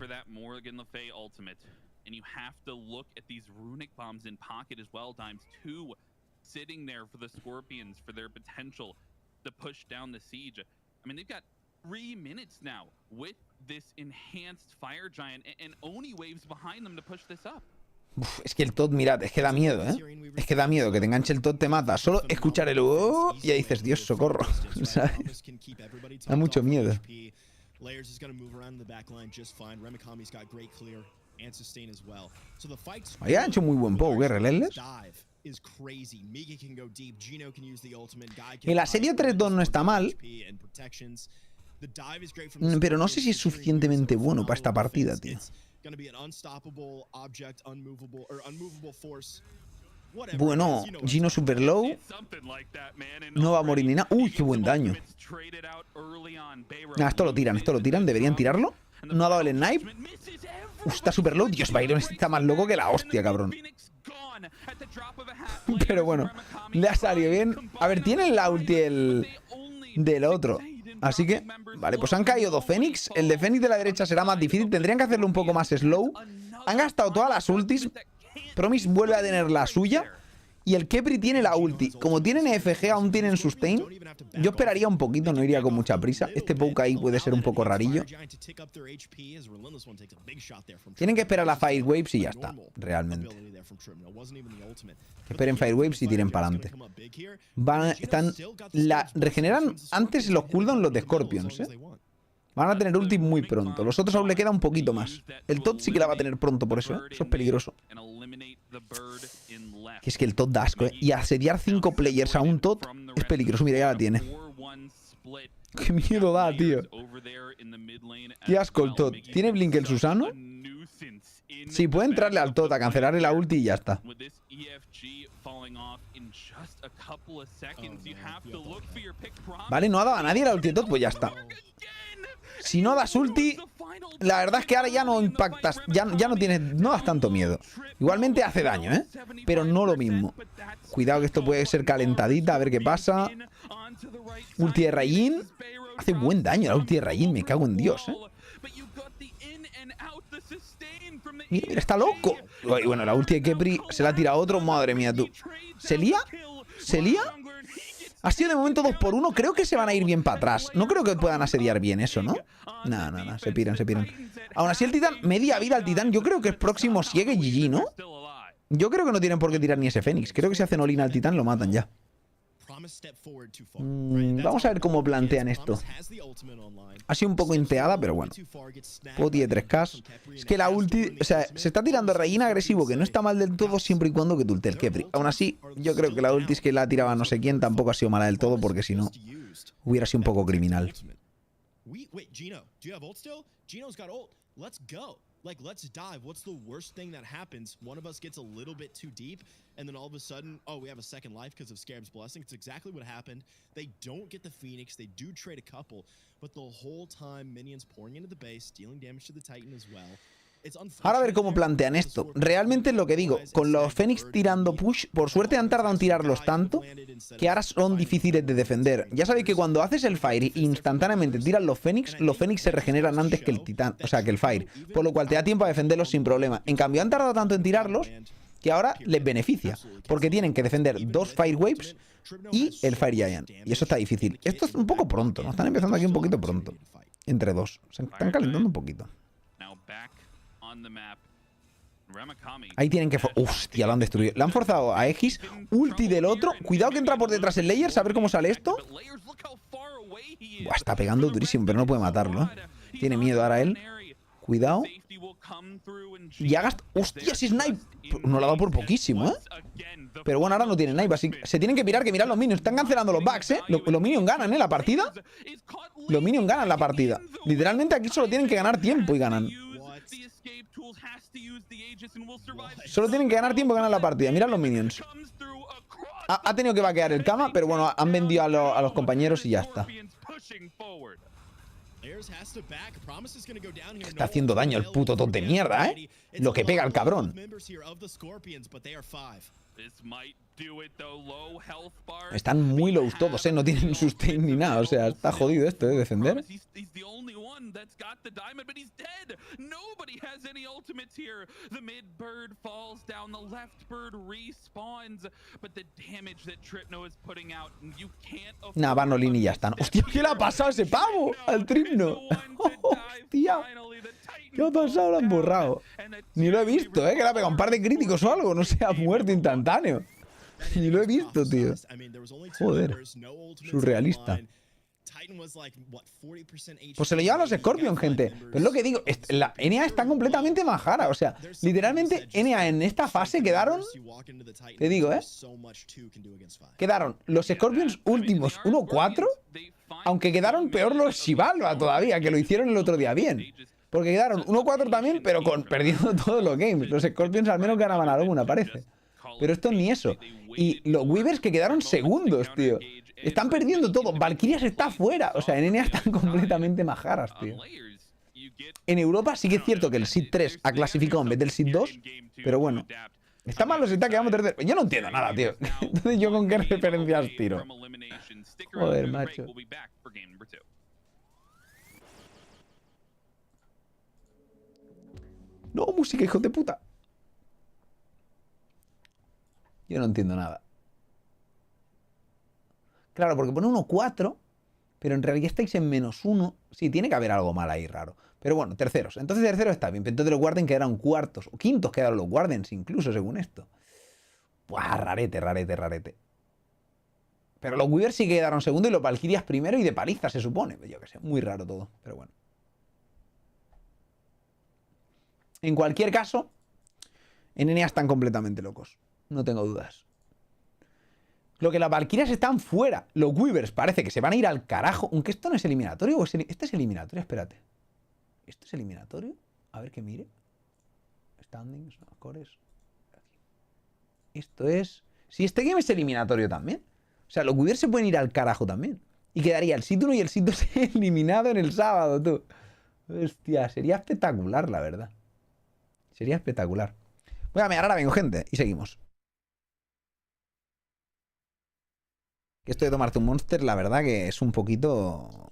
Uf, es que el Todd, mirad, es que da miedo, ¿eh? Es que da miedo, que te enganche el Todd, te mata. Solo escuchar el y ya dices, Dios, socorro. ¿Sabes? Da mucho miedo. Ahí ha hecho muy buen poke, ¿eh? Relentless. El asedio 3-2 no está mal, pero no sé si es suficientemente bueno para esta partida, tío. Bueno, Gino super low. No va a morir ni nada. Uy, qué buen daño. Esto lo tiran, deberían tirarlo. No ha dado el snipe. Está super low. Dios, Byron está más loco que la hostia, cabrón. Pero bueno, le ha salido bien. A ver, tiene la ulti del otro. Así que, vale, pues han caído 2 Fénix. El de Fénix de la derecha será más difícil. Tendrían que hacerlo un poco más slow. Han gastado todas las ultis. Promise vuelve a tener la suya. Y el Kepri tiene la ulti. Como tienen EFG, aún tienen sustain. Yo esperaría un poquito, no iría con mucha prisa. Este poke ahí puede ser un poco rarillo. Tienen que esperar la Fire Waves y ya está, realmente. Que esperen Fire Waves y tiren para adelante. Regeneran antes los cooldowns los de Scorpions, ¿eh? Van a tener ulti muy pronto. Los otros aún le queda un poquito más. El Todd sí que la va a tener pronto por eso, ¿eh? Eso es peligroso. Que es que el Todd da asco, ¿eh? Y asediar 5 players a un Todd es peligroso. Mira, ya la tiene. Qué miedo da, tío. Qué asco el Todd. ¿Tiene blink el Susano? Sí, puede entrarle al Todd a cancelarle la ulti y ya está. Vale, no ha dado a nadie la ulti de Todd, pues ya está. Si no das ulti, la verdad es que ahora ya no impactas, ya no tienes, no das tanto miedo. Igualmente hace daño, ¿eh? Pero no lo mismo. Cuidado que esto puede ser calentadita, a ver qué pasa. Ulti de Rayin. Hace buen daño la ulti de Rayin, me cago en Dios, ¿eh? Mira, está loco. Y bueno, la ulti de Kepri se la tira a otro, madre mía, tú. ¿Se lía? ¿Se lía? Ha sido de momento 2 por 1. Creo que se van a ir bien para atrás. No creo que puedan asediar bien eso, ¿no? No. Se piran. Aún así el titán, media vida al titán. Yo creo que el próximo sigue GG, ¿no? Yo creo que no tienen por qué tirar ni ese Fénix. Creo que si hacen all-in al titán lo matan ya. Vamos a ver cómo plantean esto. Ha sido un poco inteada, pero bueno. Puedo tiene 3K. Es que la ulti... O sea, se está tirando Rayin agresivo, que no está mal del todo siempre y cuando que tulte el Kepri. Aún así, yo creo que la ulti es que la tiraba no sé quién tampoco ha sido mala del todo, porque si no, hubiera sido un poco criminal. Like, let's dive. What's the worst thing that happens? One of us gets a little bit too deep, and then all of a sudden, oh, we have a second life because of Scarab's blessing. It's exactly what happened. They don't get the Phoenix. They do trade a couple, but the whole time, minions pouring into the base, dealing damage to the Titan as well. Ahora a ver cómo plantean esto. Realmente es lo que digo. Con los Fénix tirando push, por suerte han tardado en tirarlos tanto que ahora son difíciles de defender. Ya sabéis que cuando haces el Fire e instantáneamente tiran los Fénix se regeneran antes que el Titán, o sea, que el Fire. Por lo cual te da tiempo a defenderlos sin problema. En cambio, han tardado tanto en tirarlos que ahora les beneficia. Porque tienen que defender 2 Fire Waves y el Fire Giant. Y eso está difícil. Esto es un poco pronto, ¿no? Están empezando aquí un poquito pronto. Entre dos. Se están calentando un poquito. Ahí tienen que... Hostia, lo han destruido. Le han forzado a X. Ulti del otro. Cuidado que entra por detrás el Layers. A ver cómo sale esto. Buah, está pegando durísimo, pero no puede matarlo, ¿eh? Tiene miedo ahora él. Cuidado. Y hagas... ¡Hostia, si Snipe! No lo ha dado por poquísimo, ¿eh? Pero bueno, ahora no tiene Snipe, así que se tienen que mirar los minions. Están cancelando los backs, ¿eh? Los minions ganan, ¿eh? La partida. Los minions ganan la partida. Literalmente aquí solo tienen que ganar tiempo y ganan. Solo tienen que ganar tiempo y ganar la partida. Mirad los minions. Ha tenido que vaquear el Kama, pero bueno, han vendido a los compañeros y ya está. Está haciendo daño el puto tot de mierda, ¿eh? Lo que pega el cabrón. Están muy lows todos, ¿eh? No tienen sustain ni nada. O sea, está jodido esto, ¿eh? Defender. Nah, van Olin y ya están. ¡Hostia! ¿Qué le ha pasado a ese pavo? Al Tripno. ¡Hostia! ¿Qué ha pasado? Lo han borrado. Ni lo he visto, ¿eh? Que le ha pegado un par de críticos o algo. No se ha muerto instantáneo. Ni lo he visto, tío. Joder. Surrealista. Pues se lo llevan los Scorpion, gente. Pero es lo que digo, la NA está completamente majara. O sea, literalmente NA en esta fase quedaron... Te digo, ¿eh? Quedaron los Scorpions últimos 1-4. Aunque quedaron peor los Shivalba todavía, que lo hicieron el otro día bien. Porque quedaron 1-4 también, pero perdiendo todos los games. Los Scorpions al menos ganaban alguna, parece. Pero esto ni eso. Y los Weavers que quedaron segundos, tío. Están perdiendo todo. Valkyrias está fuera. O sea, en NA están completamente majaras, tío. En Europa sí que es cierto que el Seed 3 ha clasificado en vez del Seed 2. Pero bueno. Está mal los está quedando tercero. Yo no entiendo nada, tío. Entonces, ¿yo con qué referencias tiro? Joder, macho. No, música, hijos de puta. Yo no entiendo nada. Claro, porque pone 1-4, pero en realidad estáis en -1. Sí, tiene que haber algo mal ahí raro. Pero bueno, terceros. Entonces terceros está bien. Entonces los Guardians quedaron cuartos. O quintos quedaron los Guardians, incluso, según esto. Buah, rarete, rarete, rarete. Pero los Weavers sí quedaron segundo y los Valkyrias primero y de paliza, se supone. Yo qué sé, muy raro todo. Pero bueno. En cualquier caso, en NA están completamente locos. No tengo dudas. Lo que las Valkyrias están fuera. Los Weavers parece que se van a ir al carajo. Aunque esto no es eliminatorio. ¿O este es eliminatorio? Espérate. ¿Esto es eliminatorio? A ver que mire. Standings, no, cores. Esto es... Sí, este game es eliminatorio también. O sea, los Weavers se pueden ir al carajo también. Y quedaría el Sit 1 y el Sit 2 eliminado en el sábado, tú. Hostia, sería espectacular, la verdad. Sería espectacular. Voy a mear, ahora vengo, gente. Y seguimos. Esto de tomarte un Monster, la verdad que es un poquito...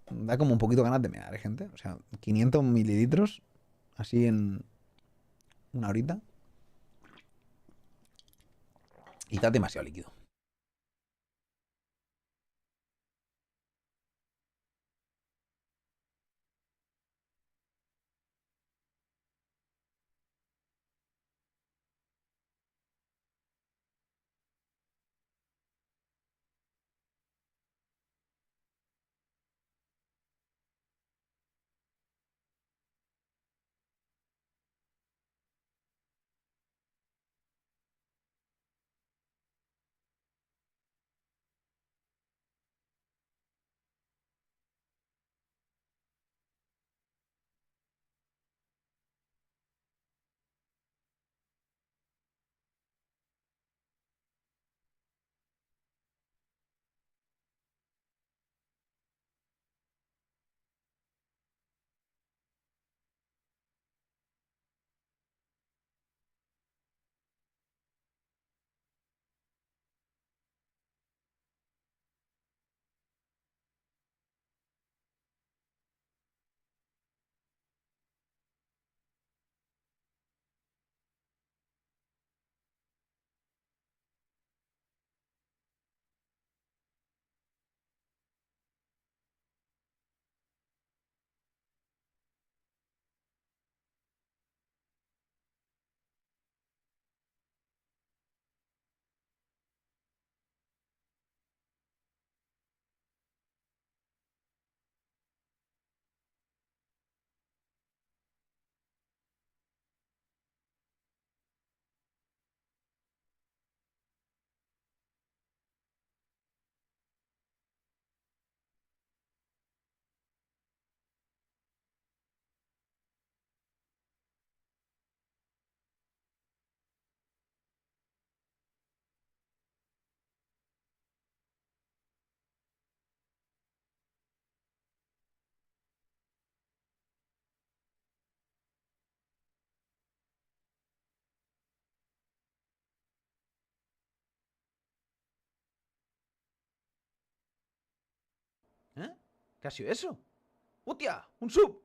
Da como un poquito ganas de mear, gente. O sea, 500 mililitros. Así en... una horita. Y está demasiado líquido. ¿Qué ha sido eso? ¡Hostia! ¡Un sub!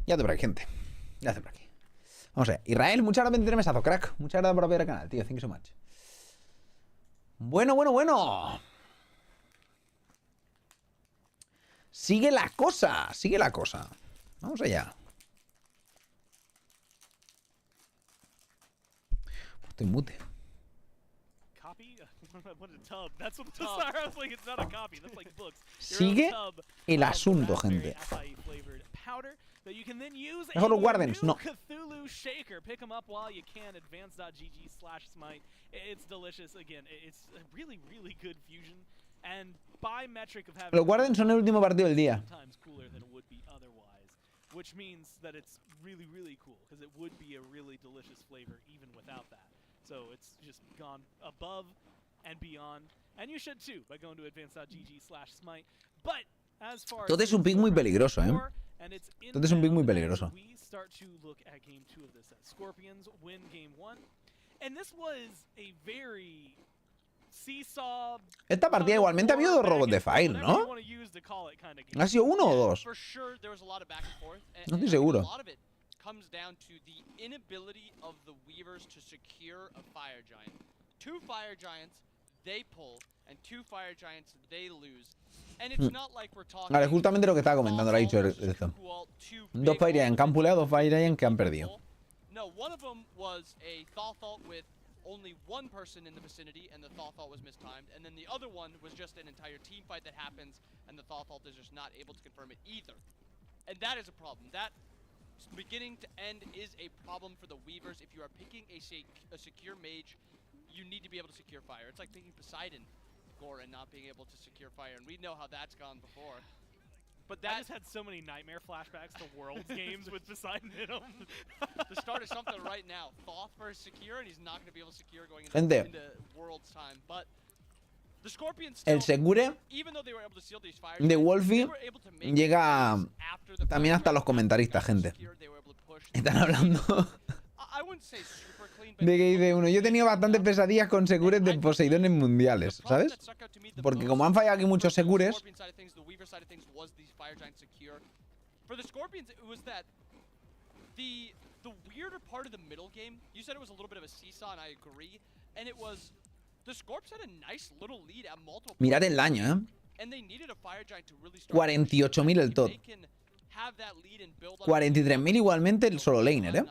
Ya te por aquí, gente. Ya te por aquí. Vamos a ver. Israel, muchas gracias por tener mesazo, crack. Muchas gracias por ver el canal, tío. Thank you so much. Bueno, bueno, bueno. Sigue la cosa. Sigue la cosa. Vamos allá. Estoy mute. Copy? What a tub. That's what the sorry, I was like, it's not a copy. That's like books. Sigue el asunto, gente. Mejor los Wardens, no. Cthulhu Shaker. Pick them up while you can. Advance.gg/smite. It's delicious. Again, it's a really, really good fusion. And by metric of having Los Wardens son el último partido del día. times cooler than it would be otherwise, which means that it's really, really cool because it would be a really delicious flavor even without that. So it's just gone above and beyond. And you should too by going to advance.gg/smite. But as far Todo es un pick muy peligroso, ¿eh? Todo es un pick muy peligroso. We start to look at game 2 of this set. Scorpions win game 1. And this was a very seesaw. Esta partida igualmente ha habido dos robots de fire, ¿no? ¿Ha sido uno o dos? No estoy seguro. Comes down to the inability of the Weavers to secure a Fire Giant. 2 Fire Giants they pull, and 2 Fire Giants they lose. And it's not like we're talking. Vale, justamente lo que estaba comentando, lo ha dicho esto. 2 Fire Giants que han puleado, 2 Fire Giants que han perdido. No, one of them was a Thought with only one person in the vicinity, and the Thought was mistimed. And then the other one was just an entire team fight that happens, and the Thought is just not able to confirm it either. And that is a problem. That beginning to end is a problem for the Weavers. If you are picking a secure mage, you need to be able to secure fire. It's like picking Poseidon Gore and not being able to secure fire, and we know how that's gone before. But that I just had so many nightmare flashbacks to Worlds games with Poseidon in them. The start is something right now. Thoth first secure, and he's not going to be able to secure going into Worlds time. But the Scorpions still, el Secure even though they were able to seal these fires, de Wolfie llega también hasta los comentaristas, gente. Están hablando de que dice uno, yo he tenido bastantes pesadillas con Secures de Poseidones mundiales, ¿sabes? Porque como han fallado aquí muchos Secures. For the Scorpions, it was that the weirder part of the middle game, you said it was a little bit of a seesaw, and I agree. And it was the Scorps had a nice little lead at multiple. Mirad el daño, ¿eh? And they needed a Fire Giant to really start 48.000 el tot. 43.000 igualmente el solo laner, ¿eh?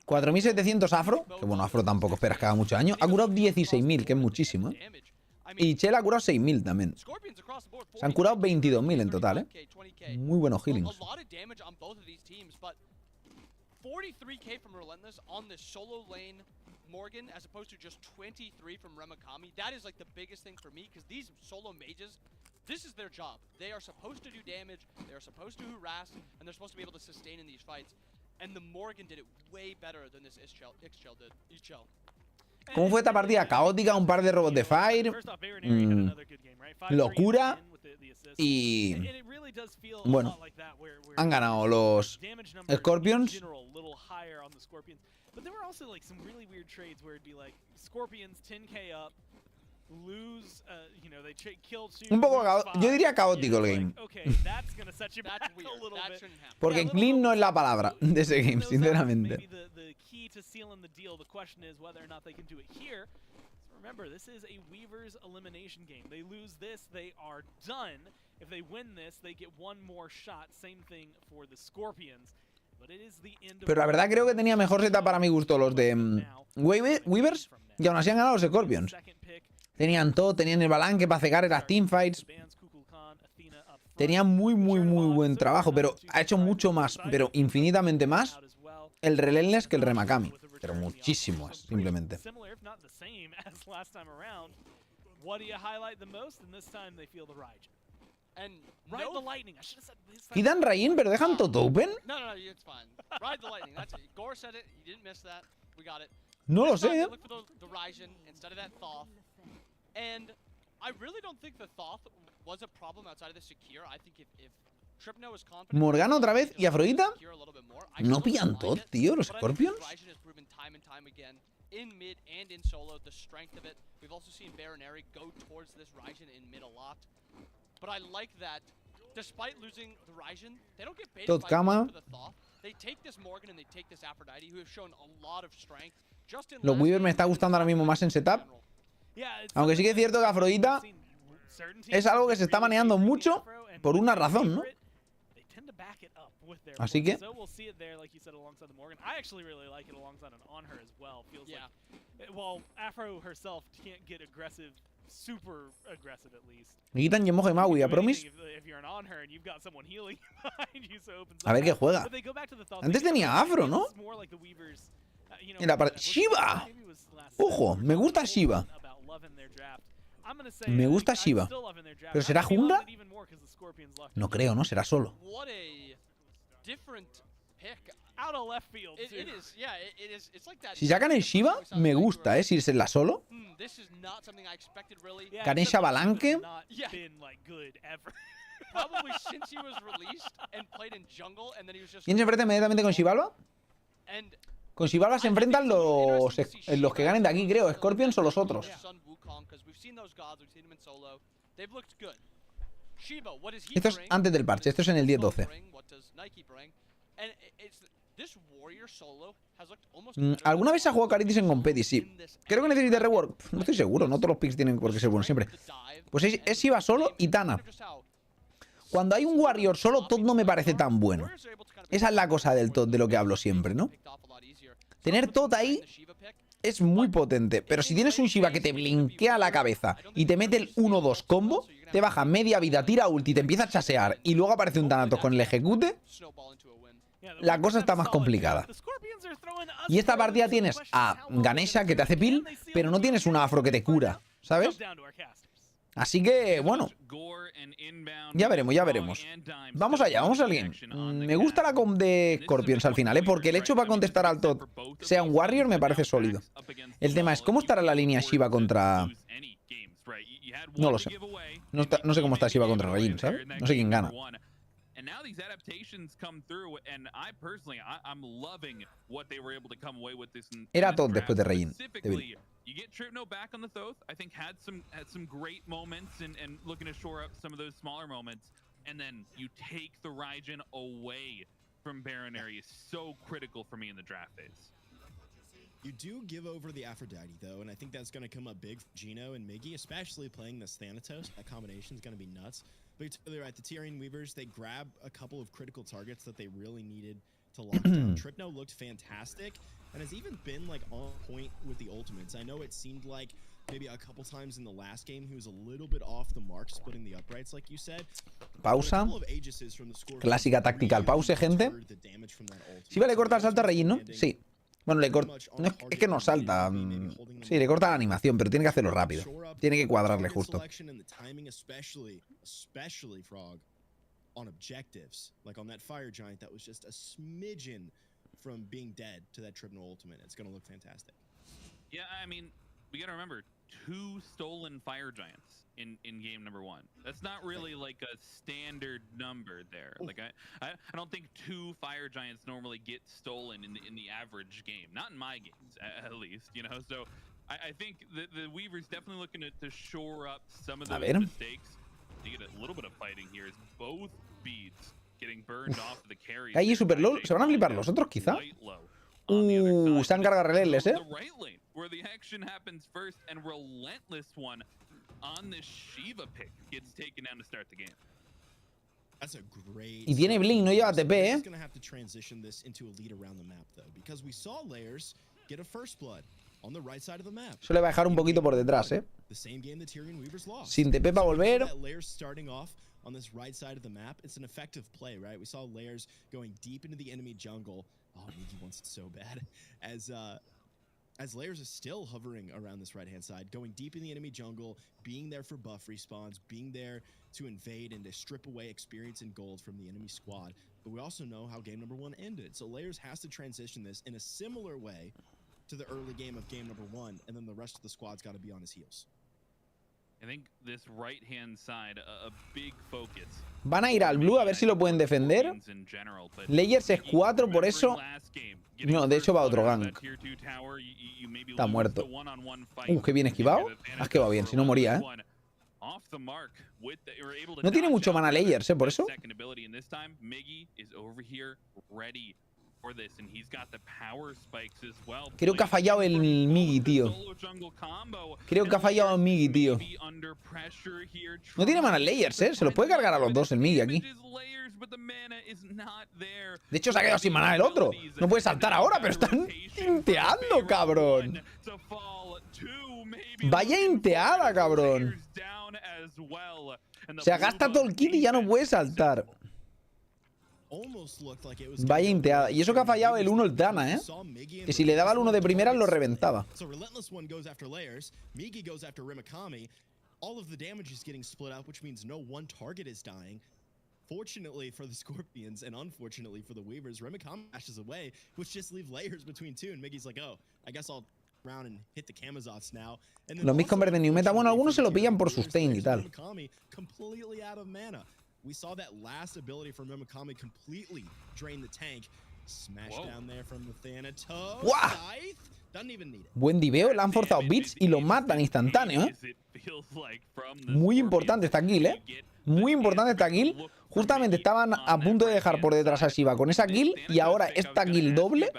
4.700 Afro, que bueno, Afro tampoco esperas que haga mucho daño. Ha curado 16.000, que es muchísimo, ¿eh? Y Chell ha curado 6.000 también. Se han curado 22.000 en total, ¿eh? Muy buenos healings. 43k from Relentless on this solo lane Morgan as opposed to just 23 from Remakami. That is like the biggest thing for me because these solo mages, this is their job. They are supposed to do damage, they are supposed to harass, and they're supposed to be able to sustain in these fights. And the Morgan did it way better than this Ixchel did. ¿Cómo fue esta partida? Caótica, un par de robots de Fire, locura y bueno, han ganado los Scorpions. But there were also like some really weird trades where it'd be like Scorpions 10k up, lose, you know, they kill two. Un poco, yo diría caótico el game. Okay, that's gonna set you back a little bit. Porque clean no es la palabra de ese game, sinceramente. Maybe the key to sealing the deal. The question is whether or not they can do it here. Remember, this is a Weaver's elimination game. They lose this, they are done. If they win this, they get one more shot. Same thing for the Scorpions. But it is the end of Pero la verdad creo que tenía mejor setup para mi gusto los de Weavers y aún así han ganado los Scorpions. Tenían todo, tenían el balanque para cegar en las teamfights. Tenían muy buen trabajo, pero ha hecho mucho más, pero infinitamente más el Relentless que el Remakami. Pero muchísimo más, simplemente. Quitan Rain, pero dejan todo open. No lo sé, Morgana otra vez y Afrodita. No pillan todo, tío, los Scorpions. In mid and in solo, the strength of it. We've also seen Baronary go towards this Ryzen in mid a lot. But I like that, despite losing the Ryzen, they don't get baited by the Thoth. They take this Morgan and they take this Aphrodite, who have shown a lot of strength. Just in Los Weaver me está gustando ahora mismo más en setup. Aunque sí que es cierto que Afrodita es algo que se está manejando mucho por una razón, ¿no? Así que me quitan Yemoja y Maui, a promise. A ver qué juega. Antes tenía Afro, ¿no? Shiva. Ojo, me gusta Shiva. Me gusta Shiva. ¿Pero será jungla? No creo, ¿no? Será solo. Si sacan el Shiva, me gusta, ¿eh? Si es la solo. Ganesha Balanque. ¿Quién se enfrenta inmediatamente con Shivalba? Con Shivalba se enfrentan los que ganen de aquí, creo. Scorpions o los otros. Esto es antes del parche, esto es en el 10-12. ¿Alguna vez ha jugado Caritis en Competi? Sí. Creo que necesita rework. No estoy seguro, no todos los picks tienen por qué ser buenos siempre. Pues es Shiva solo y Tana. Cuando hay un Warrior solo, Todd no me parece tan bueno. Esa es la cosa del Todd, de lo que hablo siempre, ¿no? Tener Todd ahí es muy potente. Pero si tienes un Shiva que te blinkea la cabeza y te mete el 1-2 combo, te baja media vida, tira ulti, te empieza a chasear y luego aparece un Thanatos con el ejecute, la cosa está más complicada. Y esta partida tienes a Ganesha que te hace peel, pero no tienes una Afro que te cura, ¿sabes? Así que, bueno, ya veremos, ya veremos. Vamos allá, vamos a alguien. Me gusta la comp de Scorpions al final, ¿eh? Porque el hecho para contestar al Todd sea un Warrior me parece sólido. El tema es, ¿cómo estará la línea Shiva contra...? No lo sé. No sé cómo está Shiva contra Rain, ¿sabes? No sé quién gana. And now these adaptations come through, and I personally, I'm loving what they were able to come away with this. Era Todd después de Rain. You get Tripno back on the Thoth. I think had some great moments and looking to shore up some of those smaller moments, and then you take the Raijin away from Baronary is so critical for me in the draft phase. You do give over the Aphrodite, though, and I think that's going to come up big for Gino and Miggy, especially playing this Thanatos. That combination is going to be nuts. But you're right, the Tyrian Weavers, they grab a couple of critical targets that they really needed to lock down. Tripno looked fantastic and has even been, like, on point with the ultimates. I know it seemed like maybe a couple times in the last game he was a little bit off the mark splitting the uprights, like you said. Pausa. Clásica tactical pause, gente. Sí, vale, corta el salto a Regin, ¿no? Sí. Bueno, le corta. No, es que no salta. Sí, le corta la animación, pero tiene que hacerlo rápido. Tiene que cuadrarle justo. On objectives, like on that fire giant that was just a smidgen from being dead to that Tripno ultimate. It's going to look fantastic. Yeah, I mean, we got to remember 2 stolen fire giants in game number 1. That's not really like a standard number there. Like I don't think 2 fire giants normally get stolen in the average game. Not in my games, at least, you know. So I think the Weaver's definitely looking to shore up some of those mistakes. You get a little bit of fighting here as both beads getting burned off the carry. Super low. ¿Se van a flipar los otros, quizá? Se han cargado relentless, ¿eh? where the action happens first, and Relentless one on this Shiva pick gets taken down to start the game. That's a great. Y tiene Blink, no lleva TP, He's gonna have to transition this into a lead around the map though, because we saw Layers get a first blood on the right side of the map. Eso le va a dejar un poquito por detrás, The same game that Tyrion Weaver's lost. Sin TP para volver. Layers starting off on this right side of the map. It's an effective play, right? We saw Layers going deep into the enemy jungle. Oh, Migi wants it so bad. As Layers is still hovering around this right-hand side, going deep in the enemy jungle, being there for buff respawns, being there to invade and to strip away experience and gold from the enemy squad. But we also know how game number 1 ended. So Layers has to transition this in a similar way to the early game of game number 1, and then the rest of the squad's got to be on his heels. I think this right-hand side, a big focus. Van a ir al blue a ver si lo pueden defender. Layers es 4, por eso... No, de hecho va a otro gank. Está muerto. Qué bien esquivado. Has esquivado bien, si no moría, No tiene mucho mana Layers, por eso. Creo que ha fallado el Migi, tío. Creo que ha fallado el Migi, tío. No tiene mana Layers, Se los puede cargar a los dos el Migi aquí. De hecho, se ha quedado sin mana el otro. No puede saltar ahora, pero están inteando, cabrón. Vaya inteada, cabrón. Se gasta todo el kit y ya no puede saltar. Vaya inteada. Y eso que ha fallado el 1 el Dana, Que si le daba el 1 de primera lo reventaba. Fortunately for the Scorpions and unfortunately for the Weavers, Remicom dashes away, which just leave Layers between two, and Miggy's like, oh, I guess I'll round and hit the Kamazots now. Los midcombers de New Meta, bueno, algunos se lo pillan por sustain y tal. Completely out of mana. We saw that last ability from Remicami completely drain the tank. Smash down there from the Thanatos. Buen diveo, le han forzado bits y lo matan instantáneo, Muy importante esta kill, Muy importante esta kill. Justamente estaban a punto de dejar por detrás a Shiva con esa kill y ahora esta kill doble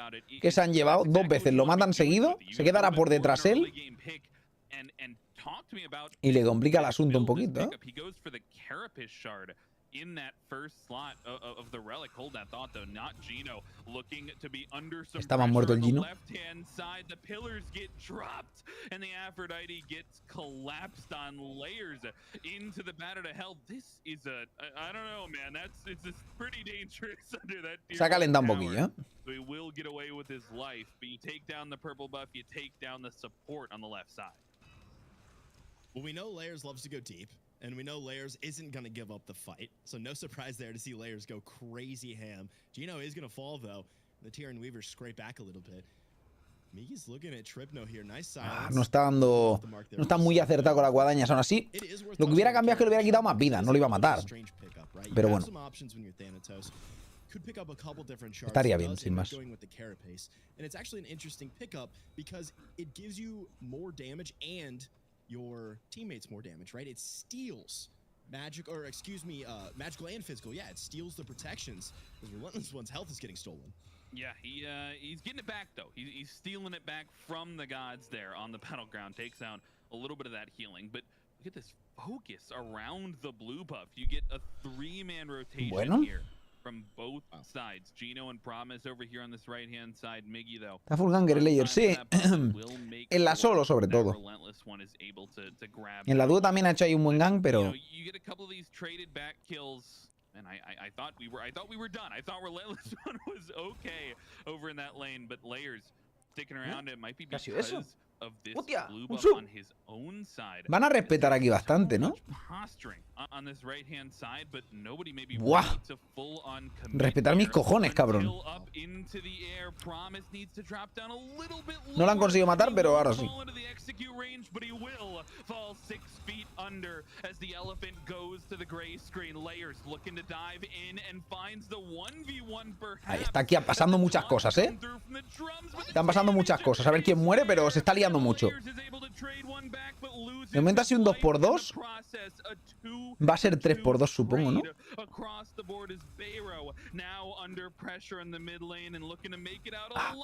que se han llevado 2 veces. Lo matan seguido, se quedará por detrás él y le complica el asunto un poquito, in that first slot of the relic. Hold that thought though, not Gino looking to be under some Estaba muerto el Gino. left-hand side. The pillars get dropped and the Aphrodite gets collapsed on Layers into the batter to hell. This is I don't know, man. It's pretty dangerous under that. Se ha calentado un poquillo, So he will get away with his life, but you take down the purple buff, you take down the support on the left side. Well, we know Layers loves to go deep. And we know Layers isn't going to give up the fight. So no surprise there to see Layers go crazy ham. Gino is going to fall, though. The Tyrion Weavers scrape back a little bit. Migi's looking at Tripno here. Nice silence. No está dando... No está muy acertado con las guadañas. Aún así, lo que hubiera cambiado es que le hubiera quitado más vida. No lo iba a matar. Pero bueno. Estaría bien, sin más. And it's actually an interesting pickup because it gives you more damage and your teammates more damage, right? It steals magical and physical. Yeah, it steals the protections because Relentless One's health is getting stolen. Yeah, he's getting it back though. He's stealing it back from the gods there on the battleground. Takes out a little bit of that healing, but look at this focus around the blue buff. You get a 3-man rotation here from both sides. Gino and Promise over here on this right-hand side. Miggy though. Está full ganger Layer, sí. En la solo sobre todo. En la dúo también ha hecho ahí un buen gang, pero You get a couple of these traded back kills. And I thought we were done. I thought Relentless One was okay over in that lane, but Layers sticking around. It might be because of this blue buff on his own side. Van a respetar aquí bastante, ¿no? On this right-hand side, but nobody may be ¡buah! to full on Respetar mis cojones, cabrón. No lo han conseguido matar, pero ahora sí. Ahí está aquí pasando muchas cosas, Están pasando muchas cosas. A ver quién muere, pero se está liando mucho. De momento ha sido un 2x2. Va a ser 3x2, supongo, ¿no?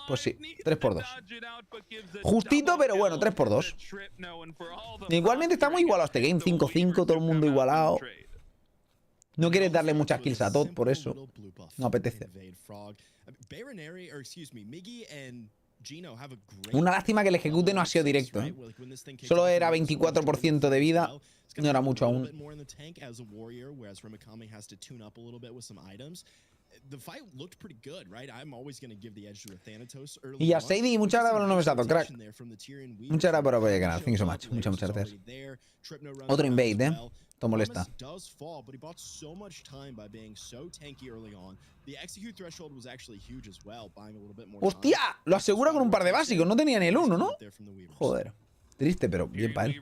Pues sí, 3x2. Justito, pero bueno, 3x2. Igualmente está muy igualado este game. 5-5, todo el mundo igualado. No quieres darle muchas kills a Todd, por eso. No apetece. Una lástima que el ejecute no ha sido directo, ¿eh? Solo era 24% de vida. No era mucho aún. Y a Sadie, muchas gracias por los 9 satos, crack. Muchas gracias por apoyar el canal. Thank you so much. Muchas gracias. Otro invade, ¿eh? Esto molesta. ¡Hostia! Lo asegura con un par de básicos. No tenía ni el 1, ¿no? Joder. Triste, pero bien para él.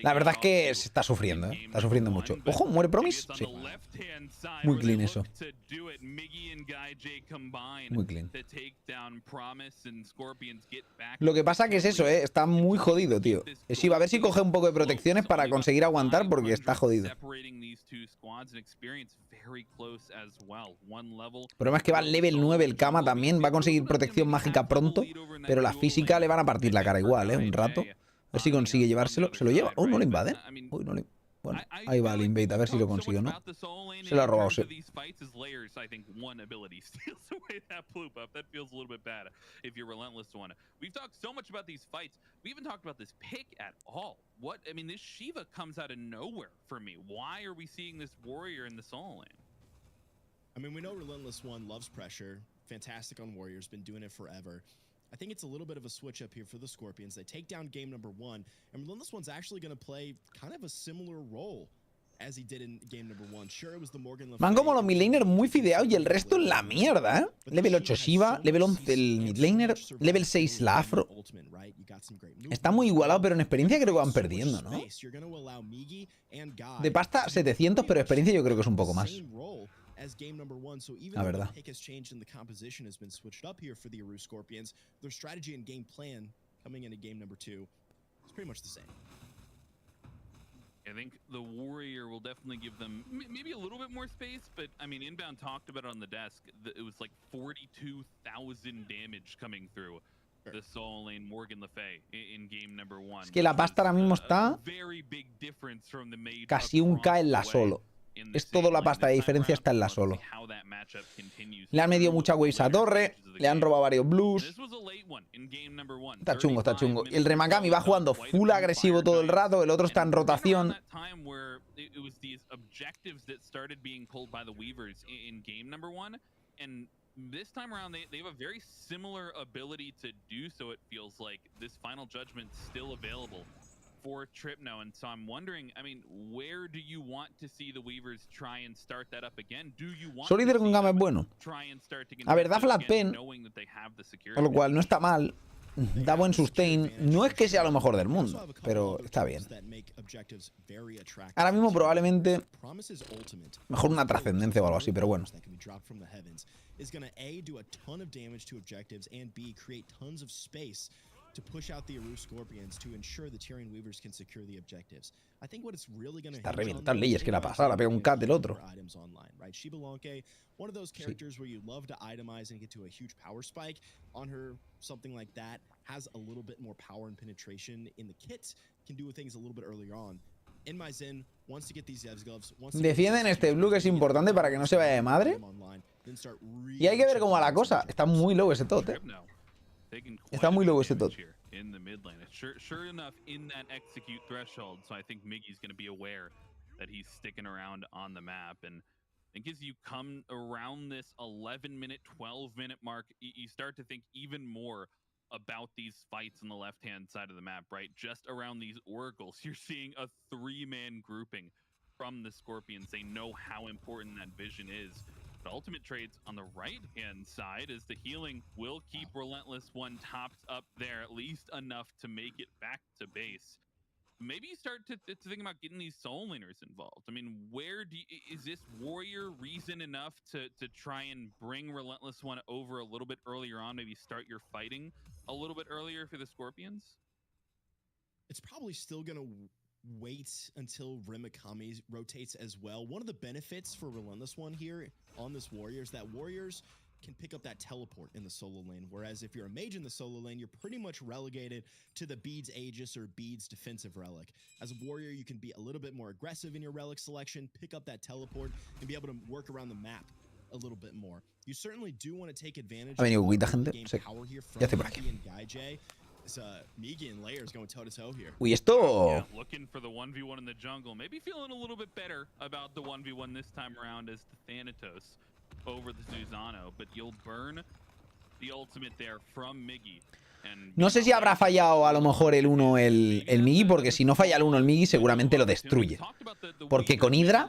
La verdad es que se está sufriendo, ¿eh? Está sufriendo mucho. Ojo, ¿muere Promise? Sí. Muy clean eso. Muy clean. Lo que pasa que es eso, ¿eh? Está muy jodido, tío. Sí, va a ver si coge un poco de protecciones para conseguir aguantar porque está jodido. El problema es que va al level 9 el Kama también. Va a conseguir protección mágica pronto, pero la física le van a partir la cara igual, ¿eh? Un rato. A ver si consigue llevárselo. ¿Se lo lleva? Oh, no le invaden. Uy, no le... Bueno, ahí va el invade. A ver si lo consigue o no. Se lo ha robado, sí. I mean, we know Relentless One loves pressure. Fantastic on Warriors, been doing it forever. I think it's a little bit of a switch up here for the Scorpions. They take down game number 1, and Relentless One's actually going to play kind of a similar role as he did in game number 1. Sure, it was the Morgan Le Fay. Van como los midlaners muy fideados y el resto en la mierda, ¿eh? Level 8 Shiva, level 11 el midlaner, level 6 la Afro. Está muy igualado, pero en experiencia creo que van perdiendo, ¿no? De pasta 700, pero experiencia yo creo que es un poco más. As game number 1, so even though the pick has changed and the composition has been switched up here for the Aru Scorpions, their strategy and game plan coming into game number 2 is pretty much the same. I think the Warrior will definitely give them maybe a little bit more space, but I mean, Inbound talked about it on the desk. It was like 42,000 damage coming through the solo lane Morgan Le Fay in game number 1. Es que la pasta ahora mismo está casi un K en la solo. Es todo la pasta de diferencia, está en la solo. Le han metido mucha waves a torre, le han robado varios blues. Está chungo, está chungo. Y el Remakami va jugando full agresivo todo el rato, el otro está en rotación. This time around, they have a very similar ability to do so. It feels like this final judgment still available for Tripno, and so I'm wondering, I mean, where do you want to see the Weavers try and start that up again? Do you want Solitaire con Gama es bueno. A ver, da flat pen, con lo cual no está mal. Da buen sustain. No es que sea lo mejor del mundo, pero está bien. Ahora mismo probablemente mejor una trascendencia o algo así, pero bueno. To push out the Aru Scorpions to ensure the Tyrian Weavers can secure the objectives. I think what it's really going to está reventando leyes que la pasada, la pega un cat del otro. One of those characters where you love to itemize and get to a huge power spike. On her, something like that has a little bit more power and penetration in the kit, can do things a little bit earlier on. In my Zen wants to get these Zevs gloves. Defienden este blue que es importante para que no se vaya de madre. Y hay que ver cómo va la cosa. Está muy low ese tot, Está muy low ese tot. In the mid lane. Sure enough, in that execute threshold, so I think Miggy's going to be aware that he's sticking around on the map. And I think as you come around this 11-minute, 12-minute mark, you start to think even more about these fights on the left-hand side of the map, right? Just around these oracles, you're seeing a 3-man grouping from the Scorpions. They know how important that vision is. But ultimate trades on the right-hand side as the healing will keep Relentless One topped up there, at least enough to make it back to base. maybe you start to think about getting these soul laners involved. I mean, is this warrior reason enough to try and bring Relentless One over a little bit earlier on? Maybe start your fighting a little bit earlier for the Scorpions? It's probably still going to wait until Rimakami rotates as well. One of the benefits for Relentless One here on this warrior is that warriors can pick up that teleport in the solo lane, whereas if you're a mage in the solo lane, you're pretty much relegated to the Beads Aegis or Beads Defensive Relic. As a warrior, you can be a little bit more aggressive in your relic selection, pick up that teleport, and be able to work around the map a little bit more. You certainly do want to take advantage Ha venido of Guita, the gente. game Sí. power here from Ya estoy por aquí. Migi and Gaijay. It's Migi and Layers going toe-to-toe here. Uy, esto... Yeah, looking for the 1v1 in the jungle. Maybe feeling a little bit better about the 1v1 this time around as the Thanatos over the Susano, but you'll burn the ultimate there from Migi. And No sé si habrá fallado a lo mejor el 1 el Migi, porque si no falla el 1 el Migi seguramente lo destruye. Porque con Hydra,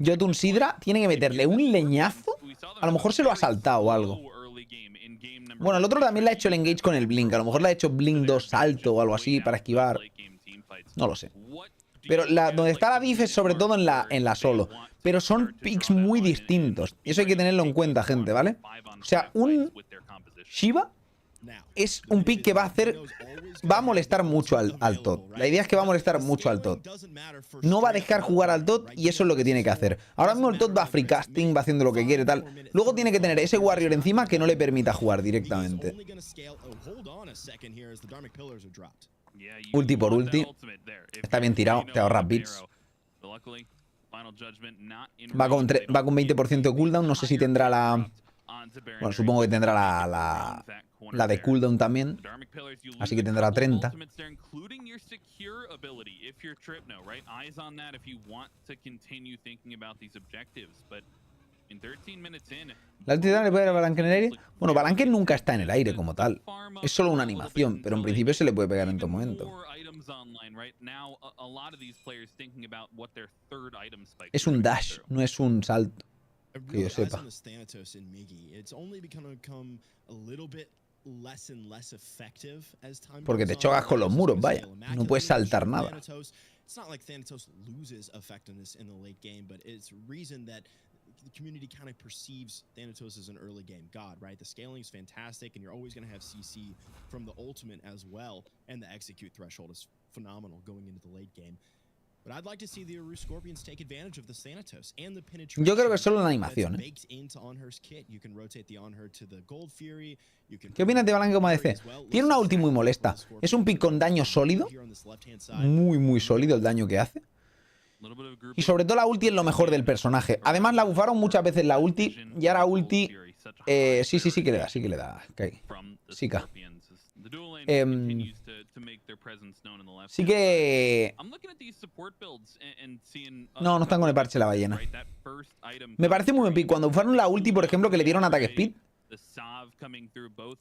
Jotun Sidra tiene que meterle un leñazo. A lo mejor se lo ha saltado o algo. Bueno, el otro también le ha hecho el engage con el Blink. A lo mejor le ha hecho Blink 2 salto o algo así para esquivar. No lo sé. Pero donde está la diff es sobre todo en la solo. Pero son picks muy distintos. Y eso hay que tenerlo en cuenta, gente, ¿vale? O sea, un Shiva es un pick que va a molestar mucho al top. La idea es que va a molestar mucho al top. No va a dejar jugar al top y eso es lo que tiene que hacer. Ahora mismo el top va free casting, va haciendo lo que quiere, tal. Luego tiene que tener ese warrior encima que no le permita jugar directamente. Ulti por ulti. Está bien tirado, te ahorras bits. Va con 20% de cooldown, no sé si tendrá la... Bueno, supongo que tendrá la de cooldown también. Así que tendrá 30. La altitude le puede dar Balanque en el aire. Bueno, Balanque nunca está en el aire como tal. Es solo una animación, pero en principio se le puede pegar en todo momento. Es un dash, no es un salto. Que yo sepa. Porque te chocas con los muros, vaya. No puedes saltar nada. It's not like Thanatos loses effectiveness in the late game, but it's reason that the community kind of perceives Thanatos as an early game god, right? The scaling is fantastic, and you're always going to have CC from the ultimate as well, and the execute threshold is phenomenal going into the late game. But I'd like to see the Aru Scorpions take advantage of the Thanatos and the penetration. Yo creo que es solo una animación, ¿eh? ¿Qué opinas de Balanque como ADC? Tiene una ulti muy molesta. Es un pick con daño sólido. Muy sólido el daño que hace. Y sobre todo la ulti es lo mejor del personaje. Además la bufaron muchas veces la ulti. Y ahora ulti... sí que le da, sí que le da. Okay. Sika. Sí que... No están con el parche la ballena. Me parece muy buen pick. Cuando bufaron la ulti, por ejemplo, que le dieron ataque speed.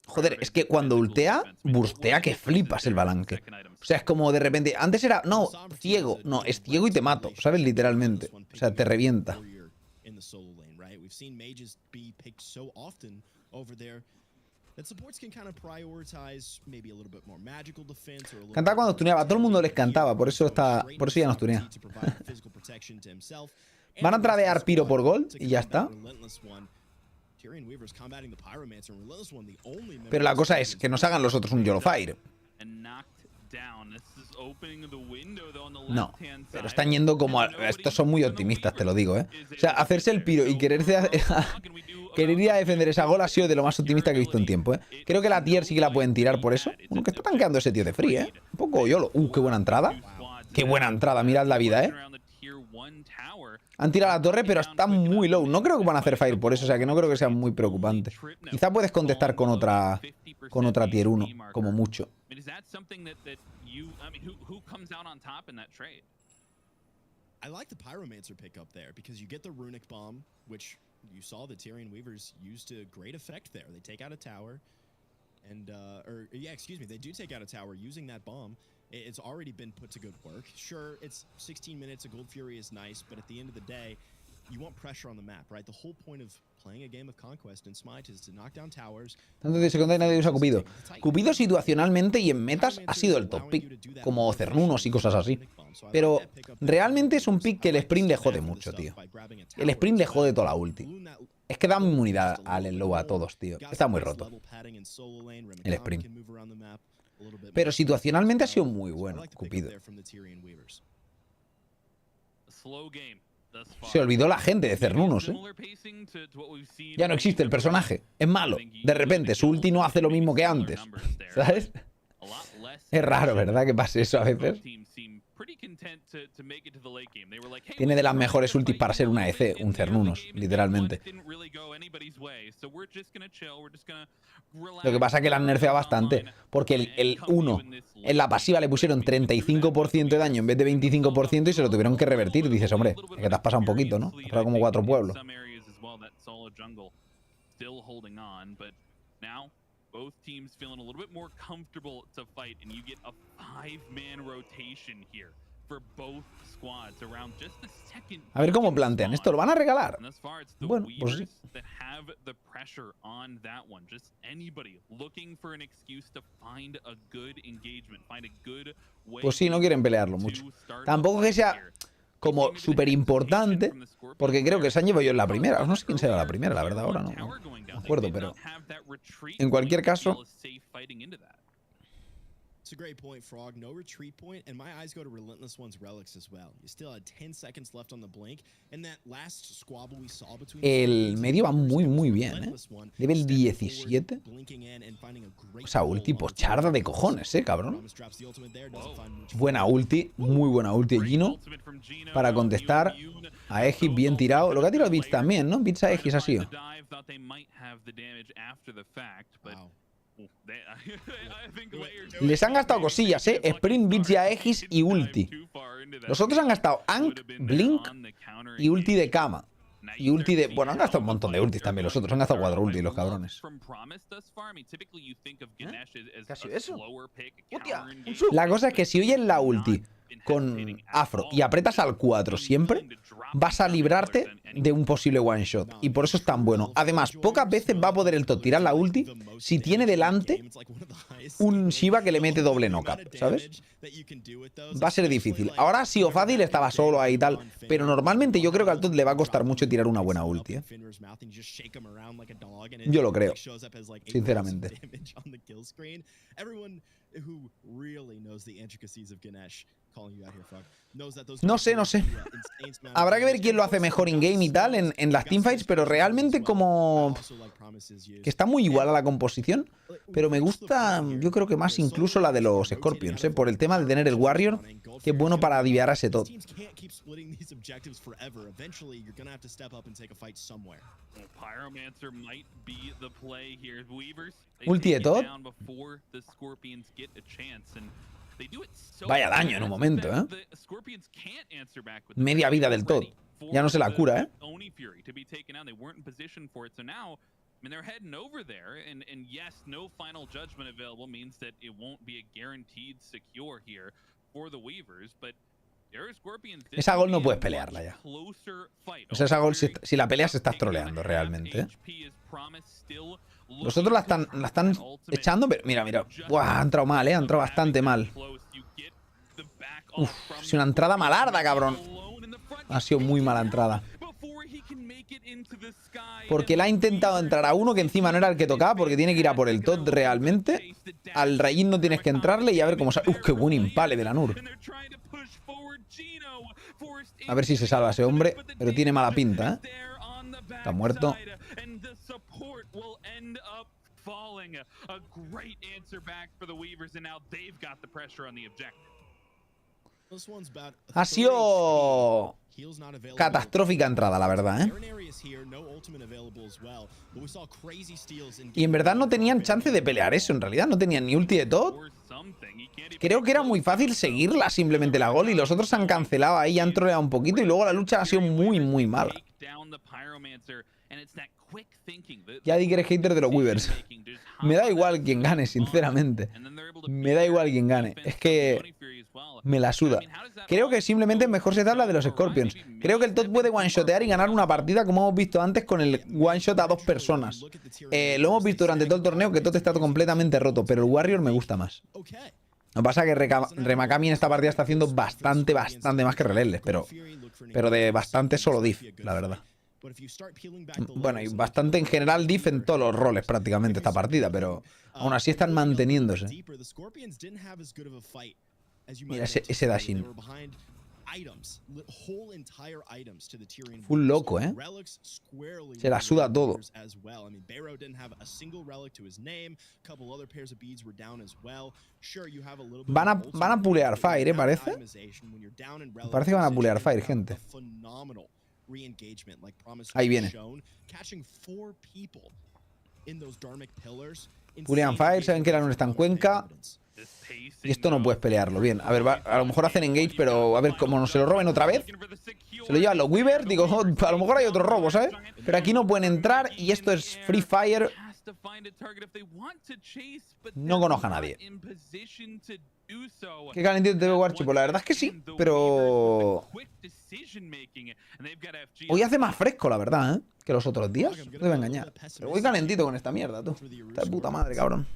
Joder, es que cuando ultea, burstea que flipas el Balanque. O sea, es como de repente... Antes era... No, ciego. No, es ciego y te mato, ¿sabes? Literalmente. O sea, te revienta. Cantaba cuando stuneaba, a todo el mundo les cantaba, por eso ya no stunea. Van a tradear Piro por Gold y ya está. Pero la cosa es que nos hagan los otros un YOLO Fire. No, pero están yendo como... Estos son muy optimistas, te lo digo, ¿eh? O sea, hacerse el Piro y querer ir a defender esa gol ha sido de lo más optimista que he visto en tiempo, ¿eh? Creo que la tier sí que la pueden tirar por eso. Bueno, que está tanqueando ese tío de free, ¿eh? Un poco YOLO. Qué buena entrada. Qué buena entrada, mirad la vida, ¿eh? Han tirado la torre, pero está muy low. No creo que van a hacer fire por eso, o sea que no creo que sea muy preocupante. Quizá puedes contestar con otra tier 1, como mucho. I like the Pyromancer pickup there because you get the Runic Bomb, which you saw the Tyrian Weavers use to great effect there. They take out a tower, and they do take out a tower using that bomb. It's already been put to good work. Sure, it's 16 minutes. A Gold Fury is nice, but at the end of the day, you want pressure on the map, right? The whole point of playing a game of Conquest in Smite is to knock down towers. Tanto de secundaria nadie usa Cupido. Cupido situacionalmente y en metas ha sido el top pick, como Cernunos y cosas así. Pero realmente es un pick que el sprint le jode mucho, tío. El sprint le jode toda la ulti. Es que da inmunidad al slow a todos, tío. Está muy roto el sprint. Pero situacionalmente ha sido muy bueno, Cupido. Se olvidó la gente de Cernunos, ¿eh? Ya no existe el personaje. Es malo. De repente, su ulti no hace lo mismo que antes. ¿Sabes? Es raro, ¿verdad? Que pase eso a veces. Tiene de las mejores ultis para ser una EC, un Cernunos, literalmente. Lo que pasa es que la han nerfeado bastante, porque el 1 en la pasiva le pusieron 35% de daño en vez de 25% y se lo tuvieron que revertir. Dices, hombre, es que te has pasado un poquito, ¿no? Te has pasado como 4 pueblos. Both teams feeling a little bit more comfortable to fight, and you get a 5-man rotation here for both squads around just the second. A ver cómo plantean esto, ¿lo van a regalar? Bueno, pues sí. That have the pressure on that one. Just anybody looking for an excuse to find a good engagement, find a good way. Pues sí, no quieren pelearlo mucho. Tampoco que sea como súper importante, porque creo que se han llevado yo en la primera. No sé quién será la primera, la verdad, ahora no me acuerdo, pero en cualquier caso. It's a great point, Frog. No retreat point, and my eyes go to Relentless One's relics as well. You still had 10 seconds left on the blink, and that last squabble we saw between. El medio va muy bien, ¿eh? Level 17. O sea, ulti pocharda de cojones, cabrón. Buena ulti, muy buena ulti de Gino para contestar a Aegis, bien tirado. Lo que ha tirado Bits también, ¿no? Bits a Aegis ha sido. Les han gastado cosillas, Sprint, Bits y Aegis y ulti. Los otros han gastado Ankh, Blink y ulti de Kama. Y ulti de... Bueno, han gastado un montón de ultis también. Los otros han gastado 4 ultis, los cabrones. ¿Qué ha sido eso? ¡Hostia! La cosa es que si oyes la ulti con Afro y apretas al 4 siempre, vas a librarte de un posible one shot. Y por eso es tan bueno. Además, pocas veces va a poder el top tirar la ulti si tiene delante un Shiva que le mete doble knockup, ¿sabes? Va a ser difícil. Ahora ha sido fácil, estaba solo ahí y tal. Pero normalmente yo creo que al top le va a costar mucho tirar una buena ulti, ¿eh? Yo lo creo, sinceramente. No sé. Habrá que ver quién lo hace mejor in-game y tal en las teamfights, pero realmente como que está muy igual a la composición. Pero me gusta, yo creo que más incluso la de los Scorpions, por el tema de tener el Warrior, que es bueno para aliviar a ese top. Ulti de top. Vaya daño en un momento, Media vida del todo. Ya no se la cura, I mean, they're heading over there, and yes, no final judgment available means that it won't be a guaranteed secure here for the Weavers, but esa gol no puedes pelearla ya. O sea, esa gol, si la peleas, estás troleando realmente, Los otros la están echando, pero mira. Buah, ha entrado mal, ha entrado bastante mal. Uf, es una entrada malarda, cabrón. Ha sido muy mala entrada. Porque le ha intentado entrar a uno que encima no era el que tocaba, porque tiene que ir a por el top realmente. Al Rayin no tienes que entrarle y a ver cómo sale. Uf, qué buen impale de la Nur. A ver si se salva ese hombre, pero tiene mala pinta, Está muerto. Ha sido catastrófica entrada, la verdad, Y en verdad no tenían chance de pelear eso, en realidad. No tenían ni ulti de top. Creo que era muy fácil seguirla simplemente la gol y los otros se han cancelado ahí, han troleado un poquito y luego la lucha ha sido muy mala. Ya di que eres hater de los Weavers. Me da igual quien gane, sinceramente. Me da igual quien gane. Es que me la suda. Creo que simplemente mejor se da la de los Scorpions. Creo que el Todd puede one-shotear y ganar una partida como hemos visto antes con el one-shot a 2 personas. Lo hemos visto durante todo el torneo que Todd está completamente roto, pero el Warrior me gusta más. Lo que pasa es que Remakami en esta partida está haciendo bastante más que Relentless, pero de bastante solo diff, la verdad. Bueno, y bastante en general diff en todos los roles prácticamente esta partida, pero aún así están manteniéndose. Mira ese dashing. Full loco, ¿eh? Se la suda todo. Van a pulear Fire, ¿eh? Parece. Parece que van a pulear Fire, gente. Ahí viene. Pulean Fire, saben que la luna está en Cuenca. Y esto no puedes pelearlo. Bien, a ver, a lo mejor hacen engage, pero a ver, como no se lo roben otra vez. Se lo llevan los Weavers, digo, a lo mejor hay otro robo, ¿sabes? Pero aquí no pueden entrar y esto es Free Fire. No conozco a nadie. Qué calentito te veo, Warchi. Pues la verdad es que sí, pero hoy hace más fresco, la verdad, ¿eh? Que los otros días. No te voy a engañar. Pero voy calentito con esta mierda, tú. Esta de puta madre, cabrón.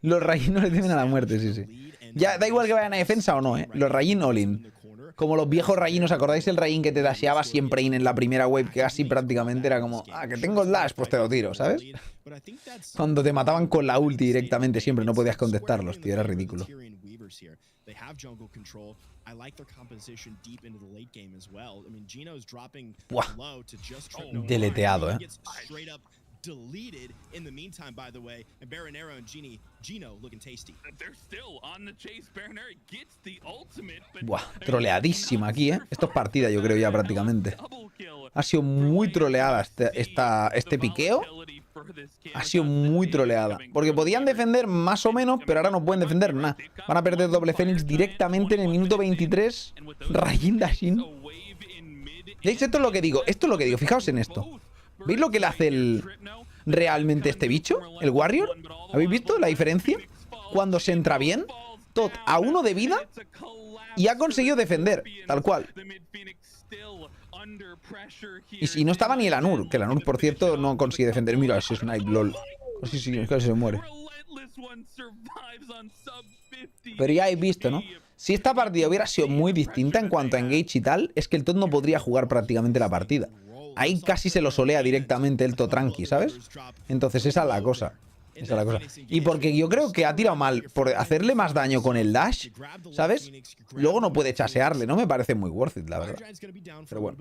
Los Rayin no le temen a la muerte, sí, sí. Ya, da igual que vayan a defensa o no, ¿eh? Los Rayin all-in. Como los viejos Rayin, ¿os acordáis el Rayin que te dasheaba siempre in en la primera wave? Que así prácticamente era como, que tengo el dash, pues te lo tiro, ¿sabes? Cuando te mataban con la ulti directamente siempre, no podías contestarlos, tío, era ridículo. Buah. Deleteado, ¿eh? Buah, troleadísima aquí, ¿eh? Esto es partida, yo creo ya prácticamente. Ha sido muy troleada este piqueo. Ha sido muy troleada. Porque podían defender más o menos, pero ahora no pueden defender nada. Van a perder doble Fénix directamente en el minuto 23. Rayin Dashin. ¿Veis? Esto es lo que digo. Fijaos en esto. ¿Veis lo que le hace realmente este bicho? El Warrior. ¿Habéis visto la diferencia? Cuando se entra bien, Todd a 1 de vida y ha conseguido defender, tal cual. Y si no estaba ni el Anur, que el Anur, por cierto, no consigue defender. Mira, ese Snipe, lol. Sí, casi se muere. Pero ya habéis visto, ¿no? Si esta partida hubiera sido muy distinta en cuanto a engage y tal, es que el Todd no podría jugar prácticamente la partida. Ahí casi se lo solea directamente el Todd tranqui, ¿sabes? Entonces esa es la cosa. Esa es la cosa. Y porque yo creo que ha tirado mal por hacerle más daño con el dash, ¿sabes? Luego no puede chasearle, no me parece muy worth it, la verdad. Pero bueno.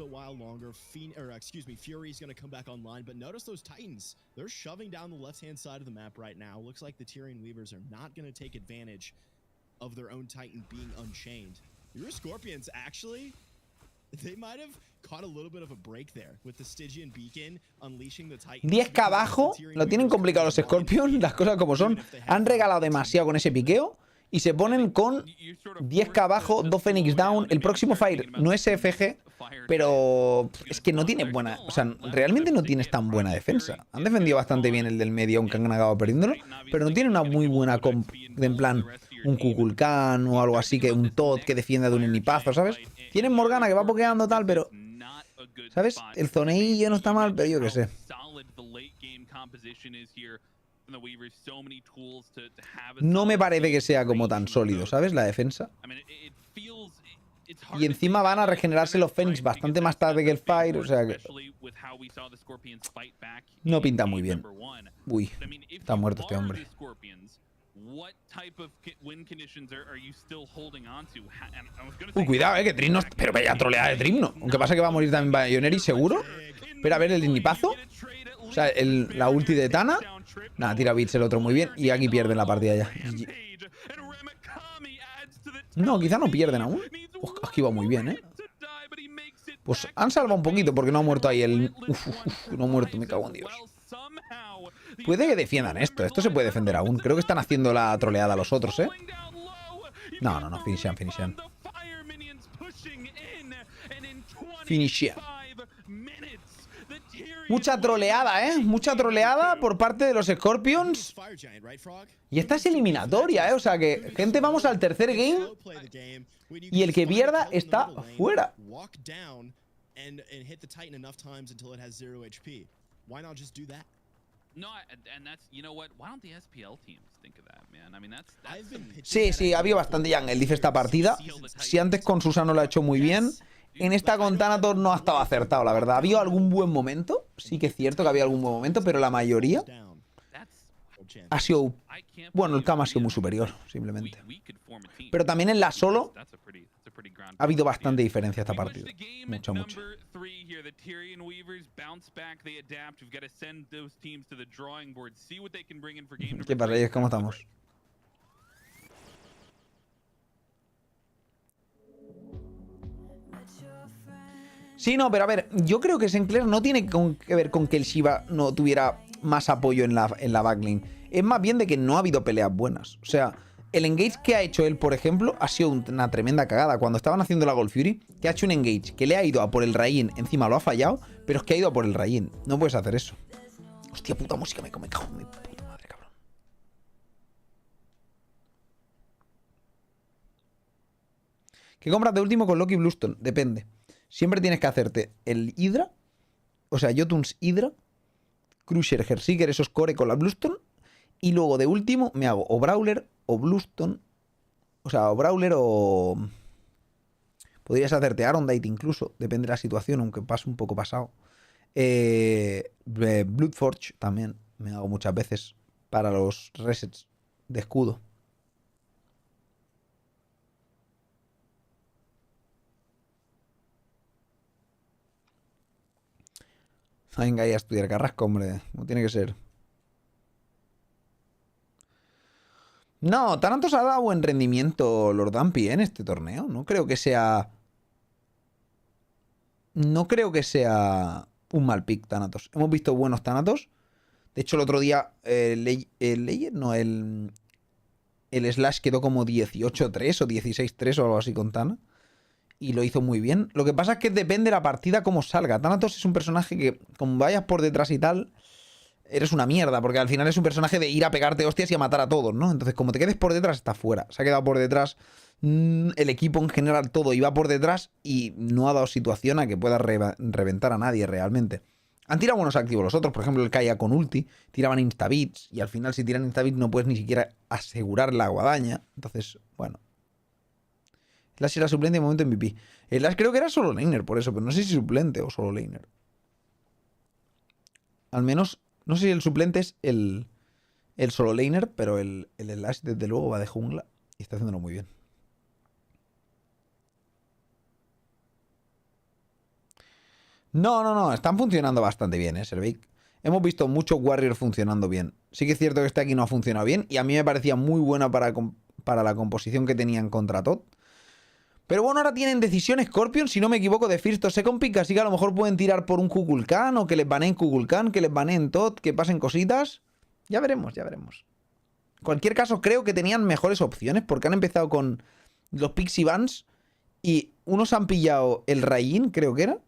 They might have caught a little bit of a break there with the Stygian Beacon unleashing the Titans. 10k abajo, lo tienen complicado los Scorpions, las cosas como son. Han regalado demasiado con ese piqueo y se ponen con 10k abajo, 2 Phoenix down. El próximo Fire no es FG, pero es que no tiene buena, o sea, realmente no tienes tan buena defensa. Han defendido bastante bien el del medio, aunque han acabado perdiéndolo, pero no tiene una muy buena comp de en plan un Kukulkan o algo así, que un Todd que defienda de un enipazo, ¿sabes? Tienen Morgana que va pokeando tal, pero ¿sabes? El zoneillo no está mal, pero yo qué sé. No me parece que sea como tan sólido, ¿sabes? La defensa. Y encima van a regenerarse los Fénix bastante más tarde que el Fire, o sea que no pinta muy bien. Uy, está muerto este hombre. Cuidado, que Trim no... Pero vaya troleada de Trim, ¿no? Aunque pasa que va a morir también Bayoneri, seguro. Pero a ver, el inipazo. O sea, la ulti de Tana. Nada, tira bits el otro muy bien. Y aquí pierden la partida ya. No, quizá no pierden aún. Aquí va muy bien, ¿eh? Pues han salvado un poquito porque no ha muerto ahí el... no ha muerto, me cago en Dios. Puede que defiendan esto. Esto se puede defender aún. Creo que están haciendo la troleada a los otros, ¿eh? No, finishan. Finish. Mucha troleada, ¿eh? Mucha troleada por parte de los Scorpions. Y esta es eliminatoria, ¿eh? O sea que, gente, vamos al tercer game. Y el que pierda está fuera. Sí, sí, ha habido bastante jungle, dice esta partida. Si antes con Susano lo ha hecho muy bien, en esta con Thanatos no ha estado acertado, la verdad. ¿Ha habido algún buen momento? Sí que es cierto que había algún buen momento, pero la mayoría ha sido... Bueno, el cam ha sido muy superior, simplemente. Pero también en la solo ha habido bastante diferencia esta partida. Mucha, mucha. ¿Qué pasa, Reyes? ¿Cómo estamos? Sí, no, pero a ver, yo creo que Sinclair no tiene que ver con que el Shiva no tuviera más apoyo en la backlane. Es más bien de que no ha habido peleas buenas. O sea, el engage que ha hecho él, por ejemplo, ha sido una tremenda cagada. Cuando estaban haciendo la Gold Fury, que ha hecho un engage que le ha ido a por el Rain, encima lo ha fallado, pero es que ha ido a por el Rain. No puedes hacer eso. Hostia, puta música, me cago en mi puta madre, cabrón. ¿Qué compras de último con Loki Bluestone? Depende. Siempre tienes que hacerte el Hydra, o sea, Jotuns Hydra, Crusher, Herseeker, esos core con la Bluestone, y luego de último me hago o Brawler o Bluestone, o sea, o Brawler o... Podrías hacerte Arondite incluso, depende de la situación, aunque pase un poco pasado. Bloodforge también me hago muchas veces para los resets de escudo. Venga ahí a estudiar Carrasco, hombre. No tiene que ser. No, Thanatos ha dado buen rendimiento Lord Dumpy en este torneo. No creo que sea... No creo que sea un mal pick Thanatos. Hemos visto buenos Thanatos. De hecho, el otro día el Slash quedó como 18-3 o 16-3 o algo así con Tana. Y lo hizo muy bien. Lo que pasa es que depende de la partida cómo salga. Thanatos es un personaje que, como vayas por detrás y tal, eres una mierda. Porque al final es un personaje de ir a pegarte hostias y a matar a todos, ¿no? Entonces, como te quedes por detrás, está fuera. Se ha quedado por detrás. El equipo en general todo iba por detrás y no ha dado situación a que pueda reventar a nadie realmente. Han tirado buenos activos los otros. Por ejemplo, el Kaya con ulti. Tiraban instabits. Y al final, si tiran instabits, no puedes ni siquiera asegurar la guadaña. Entonces, bueno. Slash era suplente de momento MVP. Slash creo que era solo laner, por eso, pero no sé si suplente o solo laner. Al menos, no sé si el suplente es el solo laner, pero el Slash desde luego va de jungla y está haciéndolo muy bien. No, están funcionando bastante bien, Servic. Hemos visto muchos Warriors funcionando bien. Sí que es cierto que este aquí no ha funcionado bien y a mí me parecía muy buena para la composición que tenían contra Todd. Pero bueno, ahora tienen decisión Scorpion, si no me equivoco, de First o Second Pick, así que a lo mejor pueden tirar por un Kukulkan o que les baneen Kukulkan, que les baneen Todd, que pasen cositas. Ya veremos, ya veremos. En cualquier caso, creo que tenían mejores opciones porque han empezado con los Pixie Bans y unos han pillado el Rain, creo que era,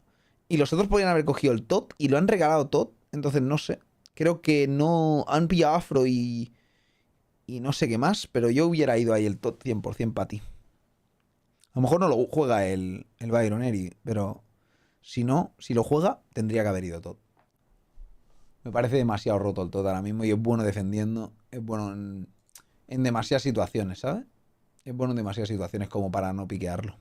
y los otros podrían haber cogido el Todd y lo han regalado Todd, entonces no sé. Creo que no han pillado Afro y no sé qué más, pero yo hubiera ido ahí el Todd 100% para ti. A lo mejor no lo juega el Byron Eri, pero si no, si lo juega, tendría que haber ido Todd. Me parece demasiado roto el Todd ahora mismo y es bueno defendiendo, es bueno en demasiadas situaciones, ¿sabes? Es bueno en demasiadas situaciones como para no piquearlo.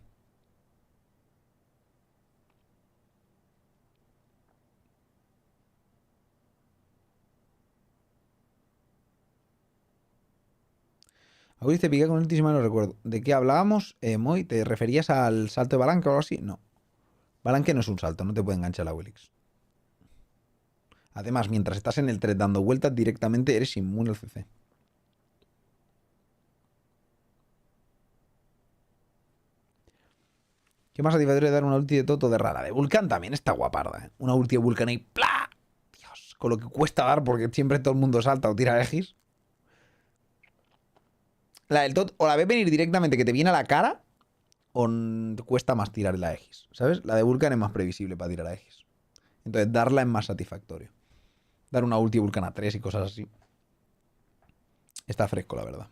Ahora te piqué con el ulti, si mal no recuerdo. ¿De qué hablábamos, Moy? ¿Te referías al salto de Balanque o algo así? No. Balanque no es un salto, no te puede enganchar la Wilix. Además, mientras estás en el thread dando vueltas, directamente eres inmune al CC. ¿Qué más satisfactorio de dar una ulti de Toto de rara? De Vulcan también está guaparda, ¿eh? Una ulti de Vulcan ahí, ¡plá! Dios, con lo que cuesta dar porque siempre todo el mundo salta o tira Egis. La del Tot, o la ves venir directamente que te viene a la cara, o cuesta más tirar la Aegis, ¿sabes? La de Vulcan es más previsible para tirar a Aegis. Entonces darla es más satisfactorio. Dar una ulti Vulcan a 3 y cosas así. Está fresco, la verdad.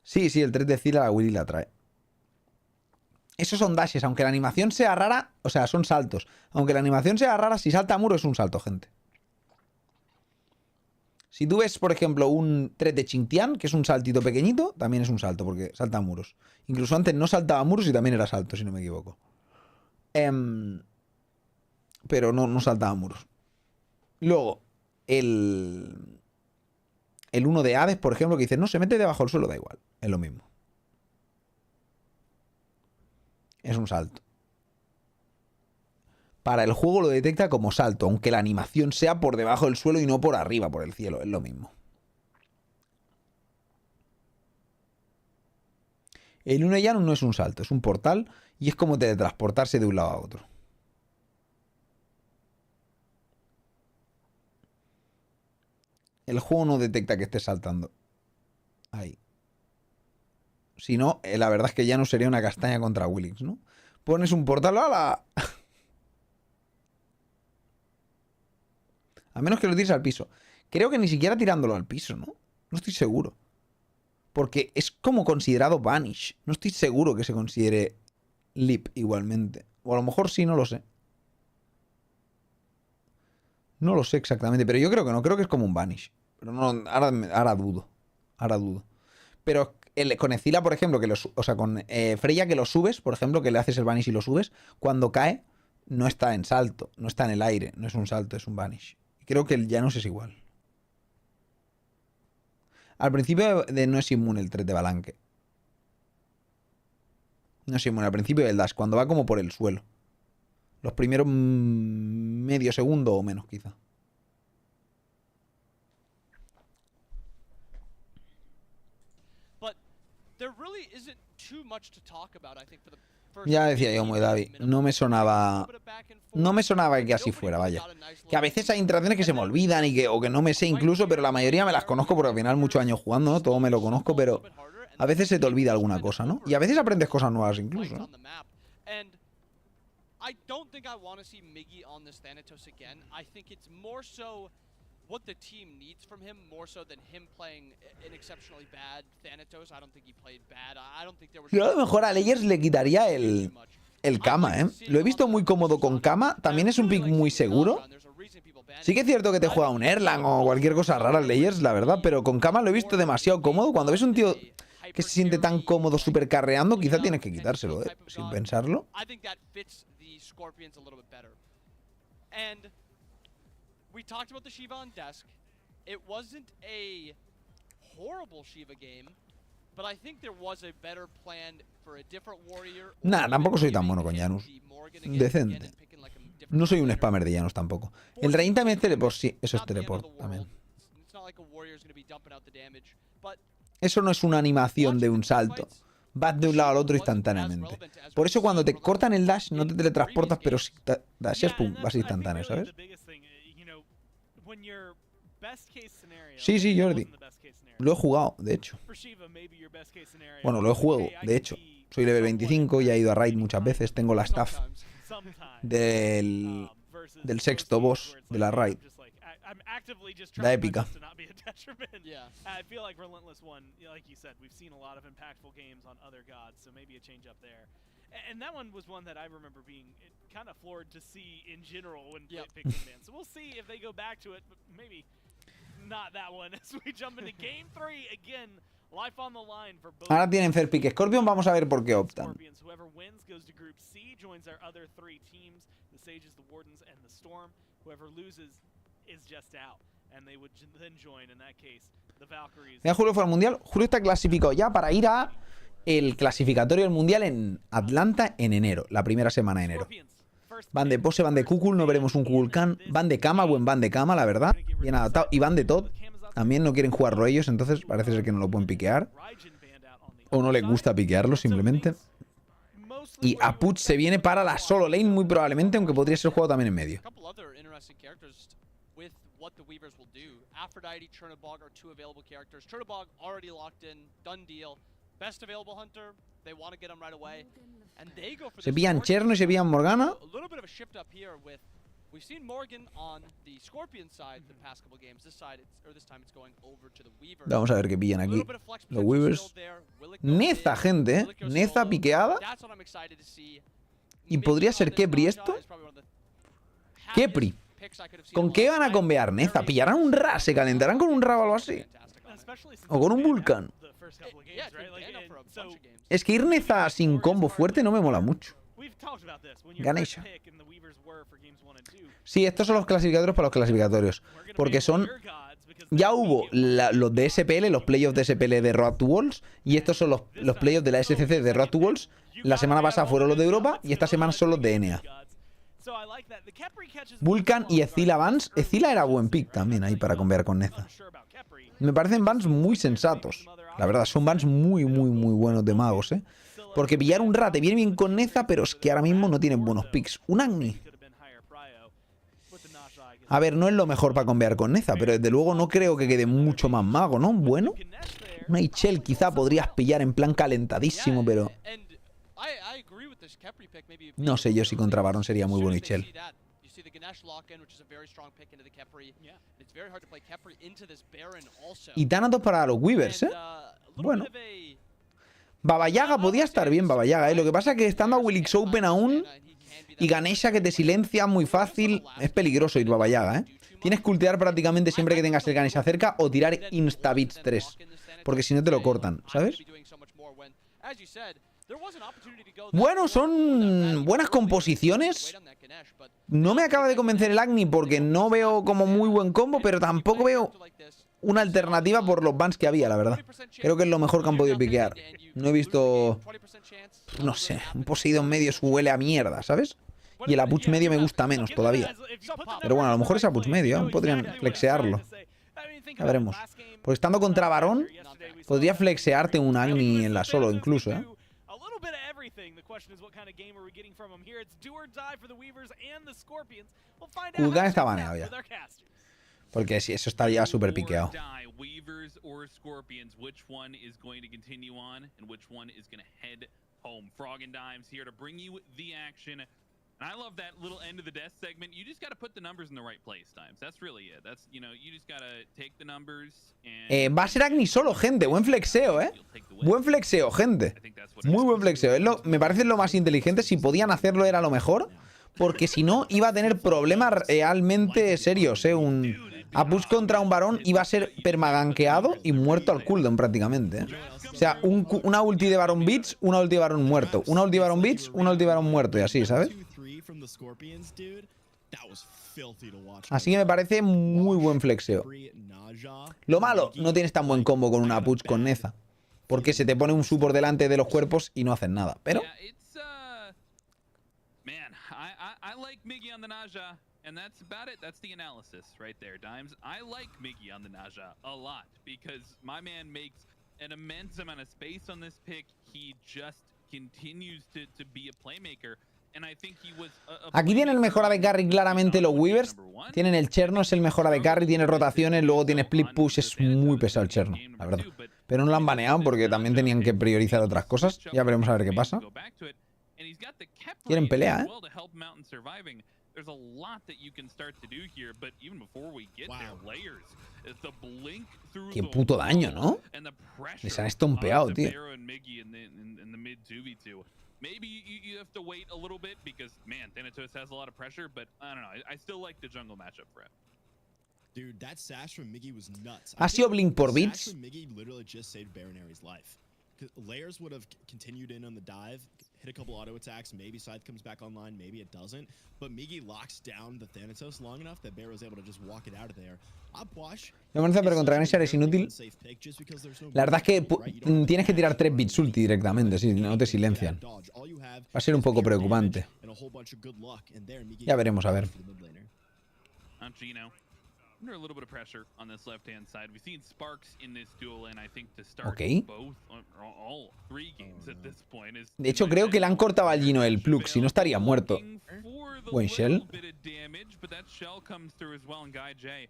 Sí, el 3 de Zilla la Willy la trae. Esos son dashes, aunque la animación sea rara, o sea, son saltos. Aunque la animación sea rara, si salta a muro es un salto, gente. Si tú ves, por ejemplo, un 3 de Xingtian, que es un saltito pequeñito, también es un salto, porque salta a muros. Incluso antes no saltaba a muros y también era salto, si no me equivoco. Pero no saltaba a muros. Luego, el 1 de Hades, por ejemplo, que dice, no, se mete debajo del suelo, da igual. Es lo mismo. Es un salto. Para el juego lo detecta como salto, aunque la animación sea por debajo del suelo y no por arriba, por el cielo. Es lo mismo. El 1 llano no es un salto, es un portal y es como teletransportarse de un lado a otro. El juego no detecta que estés saltando. Ahí. Si no, la verdad es que ya no sería una castaña contra Willix, ¿no? Pones un portal, ¡hala! A menos que lo tires al piso. Creo que ni siquiera tirándolo al piso, ¿no? No estoy seguro. Porque es como considerado Vanish. No estoy seguro que se considere Leap igualmente. O a lo mejor sí, no lo sé. No lo sé exactamente, pero yo creo que no. Creo que es como un Vanish. Pero no, ahora dudo. Ahora dudo. Pero con Ezila, por ejemplo, o sea, con Freya que lo subes, por ejemplo, que le haces el Vanish y lo subes, cuando cae, no está en salto, no está en el aire, no es un salto, es un Vanish. Creo que el Janus es igual. Al principio no es inmune el 3 de Balanque. No es inmune al principio del dash, cuando va como por el suelo. Los primeros medio segundo o menos, quizá. Ya decía yo, muy David, no me sonaba que así fuera, vaya. Que a veces hay interacciones que se me olvidan o que no me sé incluso, pero la mayoría me las conozco porque al final muchos años jugando, ¿no? Todo me lo conozco, pero a veces se te olvida alguna cosa, ¿no? Y a veces aprendes cosas nuevas incluso, ¿no? What the team needs from him more so than him playing an exceptionally bad Thanatos. I don't think he played bad. I don't think there was. Yo a lo mejor a Layers le quitaría el Kama, ¿eh? Lo he visto muy cómodo con Kama. También es un pick muy seguro. Sí que es cierto que te juega un Erlang o cualquier cosa rara Layers, la verdad, pero con Kama lo he visto demasiado cómodo. Cuando ves un tío que se siente tan cómodo super carreando, quizá tienes que quitárselo, ¿eh? Sin pensarlo. We talked about the Shiva on desk. It wasn't a horrible Shiva game, but I think there was a better plan for a different warrior. Nah, tampoco soy tan bueno con Janus. Decente. No soy un spammer de Janus tampoco. El Rain también es teleport, sí, eso es teleport también. Eso no es una animación de un salto. Vas de un lado al otro instantáneamente. Por eso cuando te cortan el dash no te teletransportas, pero si dashes, pum, vas instantáneo, ¿sabes? Sí, Jordi. Lo he jugado, de hecho. Bueno, lo he jugado, de hecho. Soy level 25 y he ido a raid muchas veces. Tengo la staff del sexto boss de la raid. La épica. And that one was one that I remember being kind of floored to see in general when picking bands. So we'll see if they go back to it, but maybe not that one as we jump into game 3 again. Life on the line for both. Ahora tienen fair pick Scorpion, vamos a ver por qué optan. Whoever wins goes to group C, joins their other 3 teams, the Sages, the Wardens and the Storm. Whoever loses is just out and they would then join in that case the Valkyries. Mira, Julio fue al mundial. Julio está clasificado ya para ir a el clasificatorio del mundial en Atlanta en enero, la primera semana de enero. Van de pose, van de Kukul, no veremos un Kukulkan. Van de Kama, buen van de Kama, la verdad. Bien adaptado. Y van de Todd. También no quieren jugarlo ellos, entonces parece ser que no lo pueden piquear. O no les gusta piquearlo, simplemente. Y Apuch se viene para la solo lane, muy probablemente, aunque podría ser jugado también en medio. with what the Weavers will do. Aphrodite, Chernobog are two available characters. Chernobog already locked in, done deal. Best available hunter, they want to get him right away. And they go for Se pillan Cherno y se pillan Morgana. a little bit of a shift up here with we've seen Morgan on the Scorpion side the past couple games. This side this time it's going over to the Weavers. Vamos a ver qué pillan aquí. Los Weavers. Neza, gente, Neza piqueada. Y podría ser Kepri esto. Kepri. ¿Con qué van a convear Neza? ¿Pillarán un Ra? ¿Se calentarán con un Ra o algo así? ¿O con un Vulcan? Es que ir Neza sin combo fuerte no me mola mucho. Ganesha. Sí, estos son los clasificatorios para los clasificatorios. Porque son... Ya hubo los de SPL, los playoffs de SPL de Road to Worlds. Y estos son los playoffs de la SCC de Road to Worlds. La semana pasada fueron los de Europa. Y esta semana son los de NA. Vulcan y Ezila Vans. Ezila era buen pick también ahí para convear con Neza. Me parecen Vans muy sensatos. La verdad, son Vans muy buenos de magos, ¿eh? Porque pillar un Ra te viene bien con Neza, pero es que ahora mismo no tienen buenos picks. Un Agni. A ver, no es lo mejor para convear con Neza, pero desde luego no creo que quede mucho más mago, ¿no? Bueno, una Ichel quizá podrías pillar en plan calentadísimo, pero... No sé yo si contra Baron sería muy bueno Ichel. Y Thanatos para los Weavers, ¿eh? Bueno. Baba Yaga podía estar bien, Baba Yaga, ¿eh? Lo que pasa es que estando a Willix Open aún y Ganesha que te silencia muy fácil, es peligroso ir Baba Yaga, ¿eh? Tienes que ultear prácticamente siempre que tengas el Ganesha cerca o tirar Instabits 3, porque si no te lo cortan, ¿sabes? Bueno, son buenas composiciones. No me acaba de convencer el Agni porque no veo como muy buen combo, pero tampoco veo una alternativa por los bans que había, la verdad. Creo que es lo mejor que han podido piquear. No he visto... No sé, un Poseidon medio huele a mierda, ¿sabes? Y el Apuch medio me gusta menos todavía. Pero bueno, a lo mejor es Apuch medio, aún podrían flexearlo. Ya veremos. Porque estando contra Barón, podría flexearte un Agni en la solo incluso, ¿eh? Kulgan está baneado ya. Porque si eso está ya súper piqueado. And I love that little end of the death segment. You just got to put the numbers in the right place, Times. That's really it. That's, you know, you just got to take the numbers and... Va a ser Agni solo, gente. Buen flexeo, ¿eh? Buen flexeo, gente. Muy buen flexeo. Me parece lo más inteligente. Si podían hacerlo era lo mejor. Porque si no, iba a tener problemas realmente serios, ¿eh? Un Apuch contra un Barón iba a ser permaganqueado y muerto al cooldown prácticamente, ¿eh? O sea, una ulti de Baron Beats, una ulti de Baron muerto. Una ulti de Baron Beats, una ulti de Baron muerto y así, ¿sabes? Así que me parece muy buen flexeo. Lo malo, no tienes tan buen combo con una Apuch con Neza. Porque se te pone un support delante de los cuerpos y no hacen nada. Pero... And that's about it. That's the analysis right there, Dimes. I like Miggy on the Naja a lot because my man makes an immense amount of space on this pick. He just continues to be a playmaker. And I think he was Aquí tienen el mejor AD Carry claramente los Weavers. Tienen el Cherno, es el mejor AD Carry, tiene rotaciones, luego tiene split push, es muy pesado el Cherno, la verdad. Pero no lo han baneado porque también tenían que priorizar otras cosas. Ya veremos a ver qué pasa. Quieren pelea, ¿eh? There's a lot that you can start to do here, but even before we get there, layers. It's the blink through Qué puto daño, ¿no? Les han estompeado, tío. Maybe you have to wait a little bit because, man, Thanatos has a lot of pressure, but I don't know. I still like the jungle matchup for him. Dude, that sash from Miggy was nuts. ¿Ha sido blink por bits? Sash from Miggy literally just saved Baron Aries' life. Layers would have continued in on the dive, hit a couple auto attacks, maybe Scythe comes back online, maybe it doesn't. But Miggy locks down the Thanatos long enough that Bear was able to just walk it out of there. Pero contra Ganesha es inútil. La verdad es que tienes que tirar 3 bits ulti directamente, si no te silencian. Va a ser un poco preocupante. Ya veremos, a ver. under a little bit of pressure on this left-hand side. We've seen sparks in this duel, and I think to start both, all three games at this point is. De hecho, creo que le han cortado al Gino el plug, si no estaría muerto. Buen shell. But that shell comes through as well, and Guy J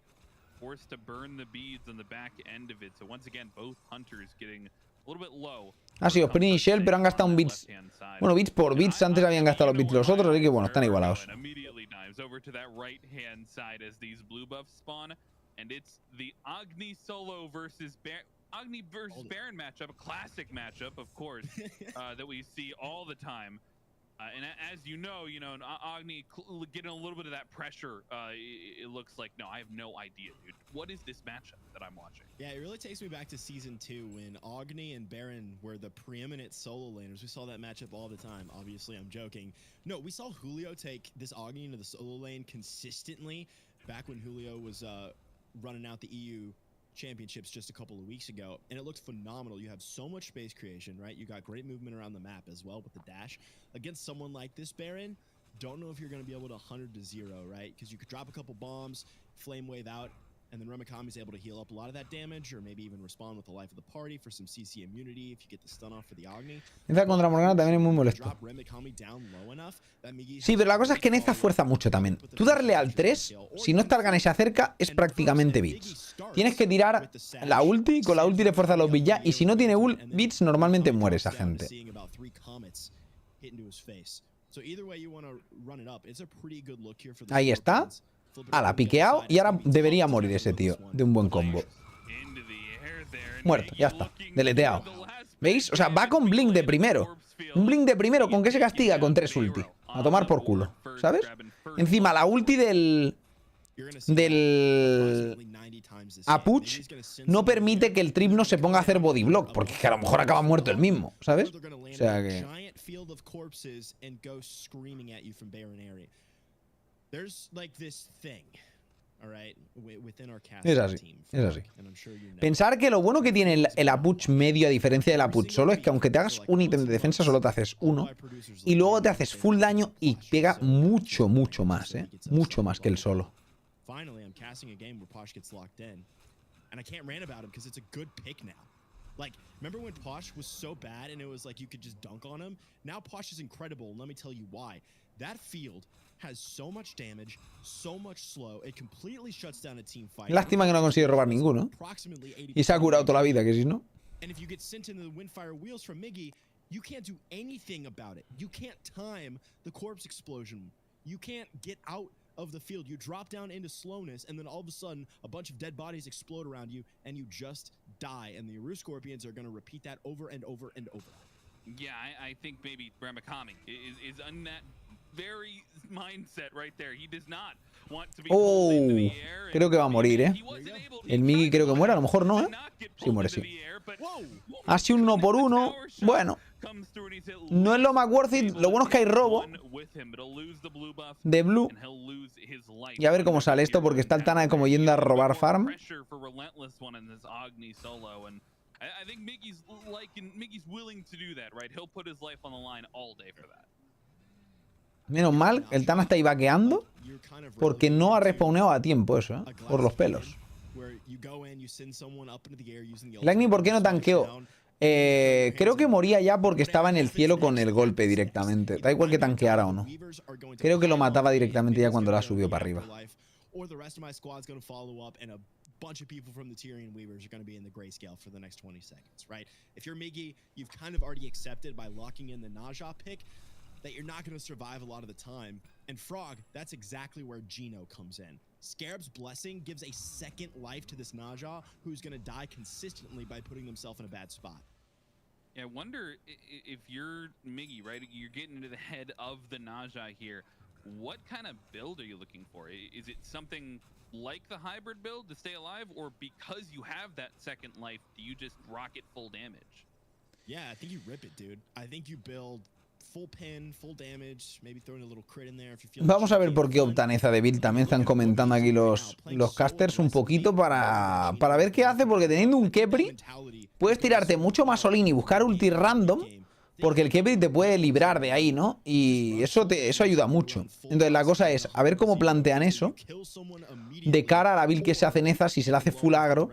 forced to burn the beads on the back end of it. So once again, both hunters getting a little bit low. Ha sido Sprint y Shell, pero han gastado un bits. Bueno, bits por bits. Antes habían gastado los bits los otros, así que bueno, están igualados. Over to that right hand side as these blue buffs spawn, and it's the Agni solo versus Agni versus Baron matchup, a classic matchup, of course, that we see all the time. And as you know, Agni getting a little bit of that pressure. It looks like, no, I have no idea, dude. What is this matchup that I'm watching? Yeah, it really takes me back to Season 2 when Agni and Baron were the preeminent solo laners. We saw that matchup all the time. Obviously, I'm joking. No, we saw Julio take this Agni into the solo lane consistently back when Julio was running out the EU championships just a couple of weeks ago, and it looked phenomenal. You have so much space creation, right? You got great movement around the map as well with the dash. Against someone like this Baron, don't know if you're going to be able to 100 to 0, right? Because you could drop a couple bombs, flame wave out, and then Remikami's able to heal up a lot of that damage, or maybe even respond with the life of the party for some CC immunity if you get the stun off for the Agni. Neza contra Morgana también es muy molesto. Sí, pero la cosa es que Neza fuerza mucho también. Tú darle al 3, si no está el Ganesh cerca, es prácticamente bits. Tienes que tirar la ulti, con la ulti le fuerza los bits ya, y si no tiene bits, normalmente muere esa gente. Ahí está. La ha piqueado y ahora debería morir ese tío de un buen combo. Muerto, ya está. Deleteado. ¿Veis? O sea, va con Blink de primero. Un Blink de primero, ¿con qué se castiga? Con 3 ulti. A tomar por culo, ¿sabes? Encima, la ulti del Apuch no permite que el trip no se ponga a hacer body block, porque es que a lo mejor acaba muerto el mismo, ¿sabes? O sea que... Es así, es así. Pensar que lo bueno que tiene el Apuch medio a diferencia del Apuch solo es que aunque te hagas un ítem de defensa solo te haces uno y luego te haces full daño y pega mucho, mucho más, mucho más que el solo. Like, remember when Posh was so bad and it was like you could just dunk on him? Now Posh is incredible, and let me tell you why. That field has so much damage, so much slow, it completely shuts down a team fight. Lástima que no consigue robar ninguno. Y se ha curado toda la vida, que si no. And if you get sent into the Windfire wheels from Miggy, you can't do anything about it. You can't time the corpse explosion. You can't get out of the field. You drop down into slowness, and then all of a sudden, a bunch of dead bodies explode around you, and you just die. And the Aru Scorpions are going to repeat that over and over and over. Yeah, I think maybe Remikami is on that very mindset right there. He does not want to be into the air. Creo que va a morir, El Miggy creo que muere, a lo mejor no, Sí, muere, sí. Ha sido un 1 por 1. Bueno, no es lo más worth it. Lo bueno es que hay robo de Blue. Y a ver cómo sale esto, porque está el Tana como yendo a robar farm. Menos mal, el Tana está ahí vaqueando, porque no ha respawneado a tiempo eso, por los pelos. Lightning, ¿por qué no tanqueó? Creo que moría ya porque estaba en el cielo con el golpe directamente. Da igual que tanqueara o no. Creo que lo mataba directamente ya cuando la subió para arriba. Bunch of people from the Tyrian Weavers are going to be in the grayscale for the next 20 seconds, right? If you're Miggy, you've kind of already accepted by locking in the Naja pick that you're not going to survive a lot of the time. And Frog, that's exactly where Gino comes in. Scarab's Blessing gives a second life to this Naja, who's going to die consistently by putting himself in a bad spot. Yeah, I wonder if you're Miggy, right? You're getting into the head of the Naja here. What kind of build are you looking for? Is it something like the hybrid build to stay alive, or because you have that second life, do you just rocket full damage? Yeah, I think you rip it, dude. I think you build full pin, full damage, maybe throwing a little crit in there if you feel. Vamos a ver por qué opta Neza de build. También están comentando aquí los casters un poquito para ver qué hace, porque teniendo un Kepri puedes tirarte mucho más all-in y buscar ulti random, porque el Kepri te puede librar de ahí, ¿no? Y eso ayuda mucho. Entonces la cosa es, a ver cómo plantean eso de cara a la build que se hace Neza si se le hace full agro,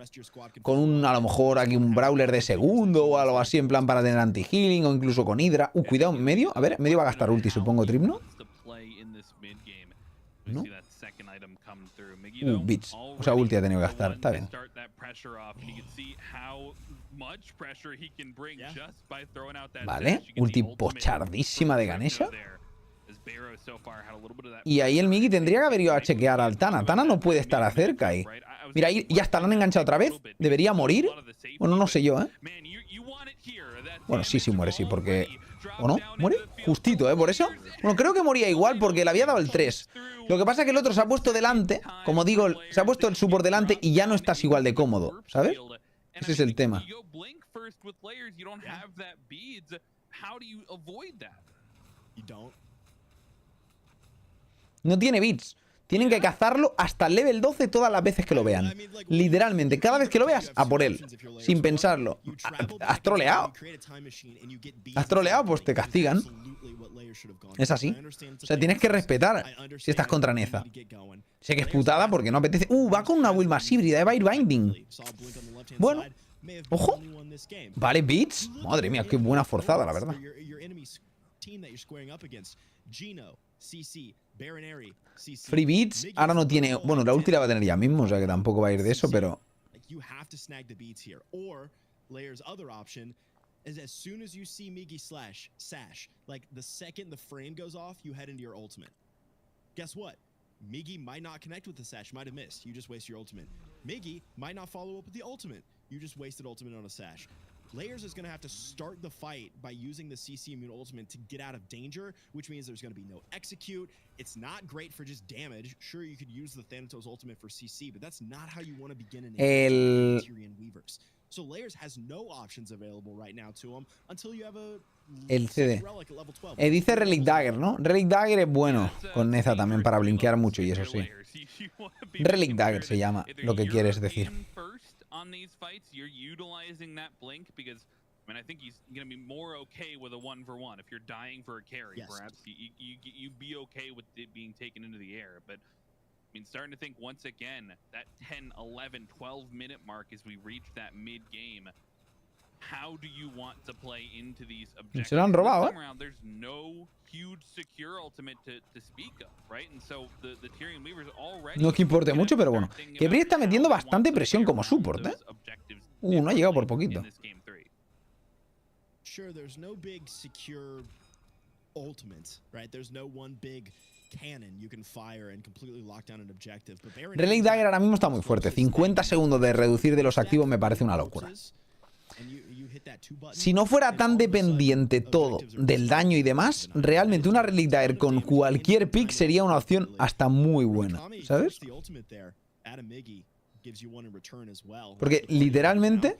con a lo mejor aquí un brawler de segundo o algo así en plan para tener anti-healing o incluso con Hydra. Cuidado, medio, a ver, medio va a gastar ulti, supongo, Tripno. ¿No? Bits. O sea, ulti ha tenido que gastar, está bien. Vale, ulti pochardísima de Ganesha. Y ahí el Migi tendría que haber ido a chequear al Tana. Tana no puede estar cerca ahí. Mira, ahí ya está, lo han enganchado otra vez. Debería morir. Bueno, no sé yo, ¿eh? Bueno, sí muere, sí, porque... ¿O no? ¿Muere? Justito, ¿eh? Por eso. Bueno, creo que moría igual porque le había dado el 3. Lo que pasa es que el otro se ha puesto delante. Como digo, se ha puesto el support delante y ya no estás igual de cómodo, ¿sabes? Ese es el tema. No tiene bits. Tienen que cazarlo hasta el level 12 todas las veces que lo vean. Literalmente, cada vez que lo veas, a por él. Sin pensarlo. ¿Has troleado? ¿Has troleado? Pues te castigan. Es así. O sea, tienes que respetar si estás contra Neza. Sé que es putada porque no apetece. Va con una build más híbrida de Binding. Bueno. Ojo. Vale, bits. Madre mía, qué buena forzada, la verdad. Free beats, ahora no tiene... Bueno, la ulti la va a tener ya mismo, o sea que tampoco va a ir de eso, pero... Is as soon as you see Migi sash, like the second the frame goes off, you head into your ultimate. Guess what? Migi might not connect with the sash, might have missed. You just waste your ultimate. Migi might not follow up with the ultimate. You just wasted ultimate on a sash. Layers is going to have to start the fight by using the CC immune ultimate to get out of danger, which means there's going to be no execute. It's not great for just damage. Sure, you could use the Thanatos ultimate for CC, but that's not how you want to begin an Tyrian Weavers. So Layers has no options available right now to him until you have a el CD. Dice Relic Dagger, ¿no? Relic Dagger es bueno con Neza también para blinkear mucho y eso sí. Relic Dagger se llama, lo que quieres decir. On these fights, you're utilizing that blink because, I mean, I think he's going to be more okay with a 1-for-1. If you're dying for a carry, perhaps you be okay with it being taken into the air. But, I mean, starting to think once again, that 10, 11, 12-minute mark as we reach that mid-game, how do you want to play into these objectives? Se lo han robado, There's no huge secure ultimate to speak of, right? And so the Tyrian Weavers already... No que importe mucho, pero bueno. Que Bri está metiendo bastante presión como support, ¿eh? No ha llegado por poquito. Sure, there's no big secure ultimate, right? There's no one big cannon you can fire and completely lock down an objective. Relic Dagger ahora mismo está muy fuerte. 50 segundos de reducir de los activos me parece una locura. Si no fuera tan dependiente todo del daño y demás, realmente una Relic Dagger con cualquier pick sería una opción hasta muy buena, ¿sabes? Porque literalmente...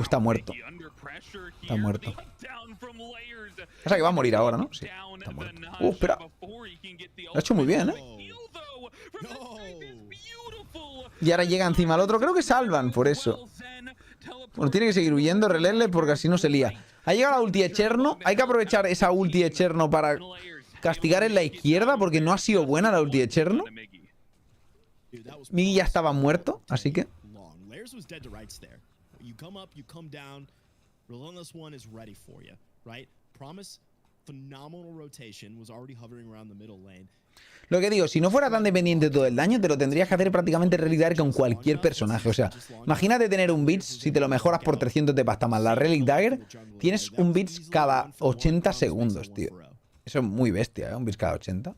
está muerto. Está muerto. O sea que va a morir ahora, ¿no? Sí, está muerto. Espera. Lo ha hecho muy bien, ¿eh? Y ahora llega encima al otro. Creo que salvan por eso. Bueno, tiene que seguir huyendo, relerle, porque así no se lía. Ha llegado la ulti de Cherno. Hay que aprovechar esa ulti de Cherno para castigar en la izquierda, porque no ha sido buena la ulti de Cherno. Migi ya estaba muerto, así que... Lo que digo, si no fuera tan dependiente todo el daño, te lo tendrías que hacer prácticamente Relic Dagger con cualquier personaje. O sea, imagínate tener un bits, si te lo mejoras por 300 te pasta más. La Relic Dagger, tienes un bits cada 80 segundos, tío. Eso es muy bestia, ¿eh? Un bits cada 80.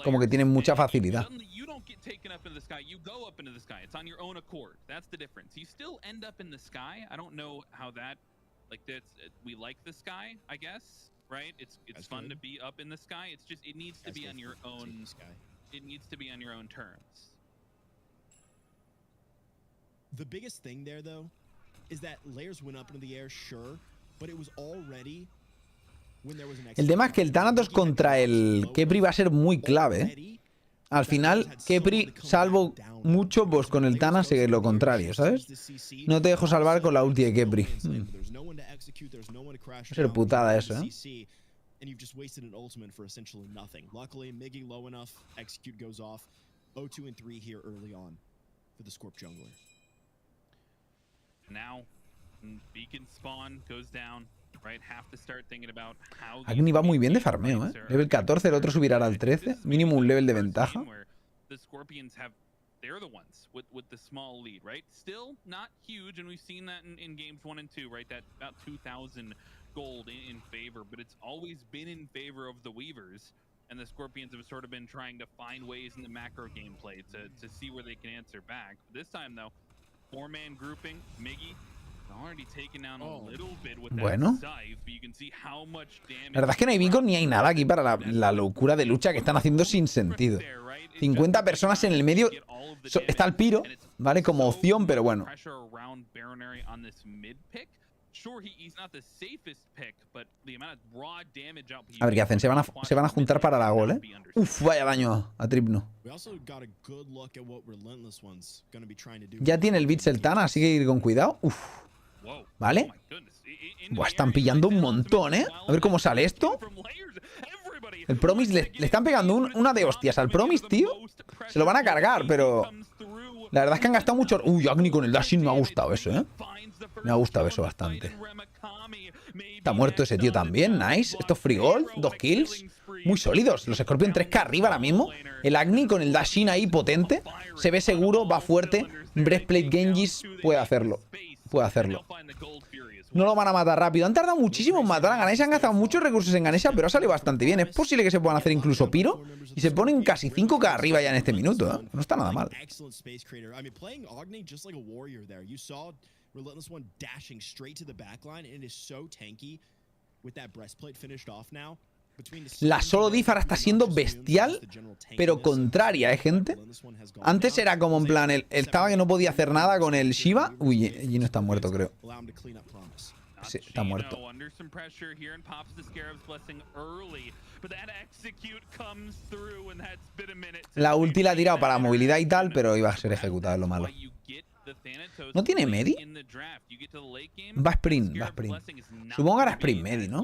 Como que tienen mucha facilidad. Like we like the sky, I guess, right? It's fun to be up in the sky. It's just it needs to be on your own. It needs to be on your own terms. The biggest thing there, though, is that Layers went up into the air, sure, but it was already when there was an. El tema es que el Thanatos contra el Kepri va a ser muy clave, ¿eh? al final, Kepri salvo mucho, pues con el Tana sigue lo contrario, ¿sabes? No te dejo salvar con la ulti de Kepri. Va a ser putada eso, ¿eh? And you've just wasted an ultimate for essentially nothing. Luckily, Miggy low enough, execute goes off. 0-2 and 3 here early on for the Scorp jungler. Now, beacon spawn goes down, right? Have to start thinking about how Agni va muy bien de farmeo, ¿eh? Level 14, el otro subirá al 13. Mínimo un level de ventaja. The Scorpions have, they're the ones with the small lead, right? Still not huge, and we've seen that in games 1 and 2, right? That about 2,000 gold in favor, but it's always been in favor of the Weavers, and the Scorpions have sort of been trying to find ways in the macro gameplay to see where they can answer back. This time, though, 4-man grouping, Miggy already taken down a little bit with that scythe, but you can see how much damage. La verdad es que no hay beacon ni hay nada aquí para la locura de lucha que están haciendo sin sentido. 50 personas en el medio. Está el Piro, ¿vale? Como opción, pero bueno. A ver qué hacen. Se van a juntar para la gol, ¿eh? Uf, vaya daño a Tripno. Ya tiene el Beats el Tana, así que ir con cuidado. Uf. ¿Vale? Buah, están pillando un montón, ¿eh? A ver cómo sale esto. El Promise le están pegando una de hostias al Promise, tío. Se lo van a cargar, pero... La verdad es que han gastado mucho... Uy, Agni con el dashing me ha gustado eso, ¿eh? Me ha gustado eso bastante. Está muerto ese tío también, nice. Esto es free gold, 2 kills. Muy sólidos. Los Scorpion 3k arriba ahora mismo. El Agni con el dashing ahí potente. Se ve seguro, va fuerte. Breastplate Genghis puede hacerlo. Puede hacerlo. No lo van a matar rápido. Han tardado muchísimo en matar a Ganesha. Han gastado muchos recursos en Ganesha, pero ha salido bastante bien. Es posible que se puedan hacer incluso Piro. Y se ponen casi 5k arriba ya en este minuto, ¿eh? No está nada mal. La solo diff ahora está siendo bestial, pero contraria, ¿eh, gente? Antes era como en plan, estaba que no podía hacer nada con el Shiva. Uy, y no está muerto, creo. Sí, está muerto. La ulti la ha tirado para movilidad y tal, pero iba a ser ejecutada, es lo malo. ¿No tiene Medi? Va sprint, va sprint. Supongo que era sprint Medi, ¿no?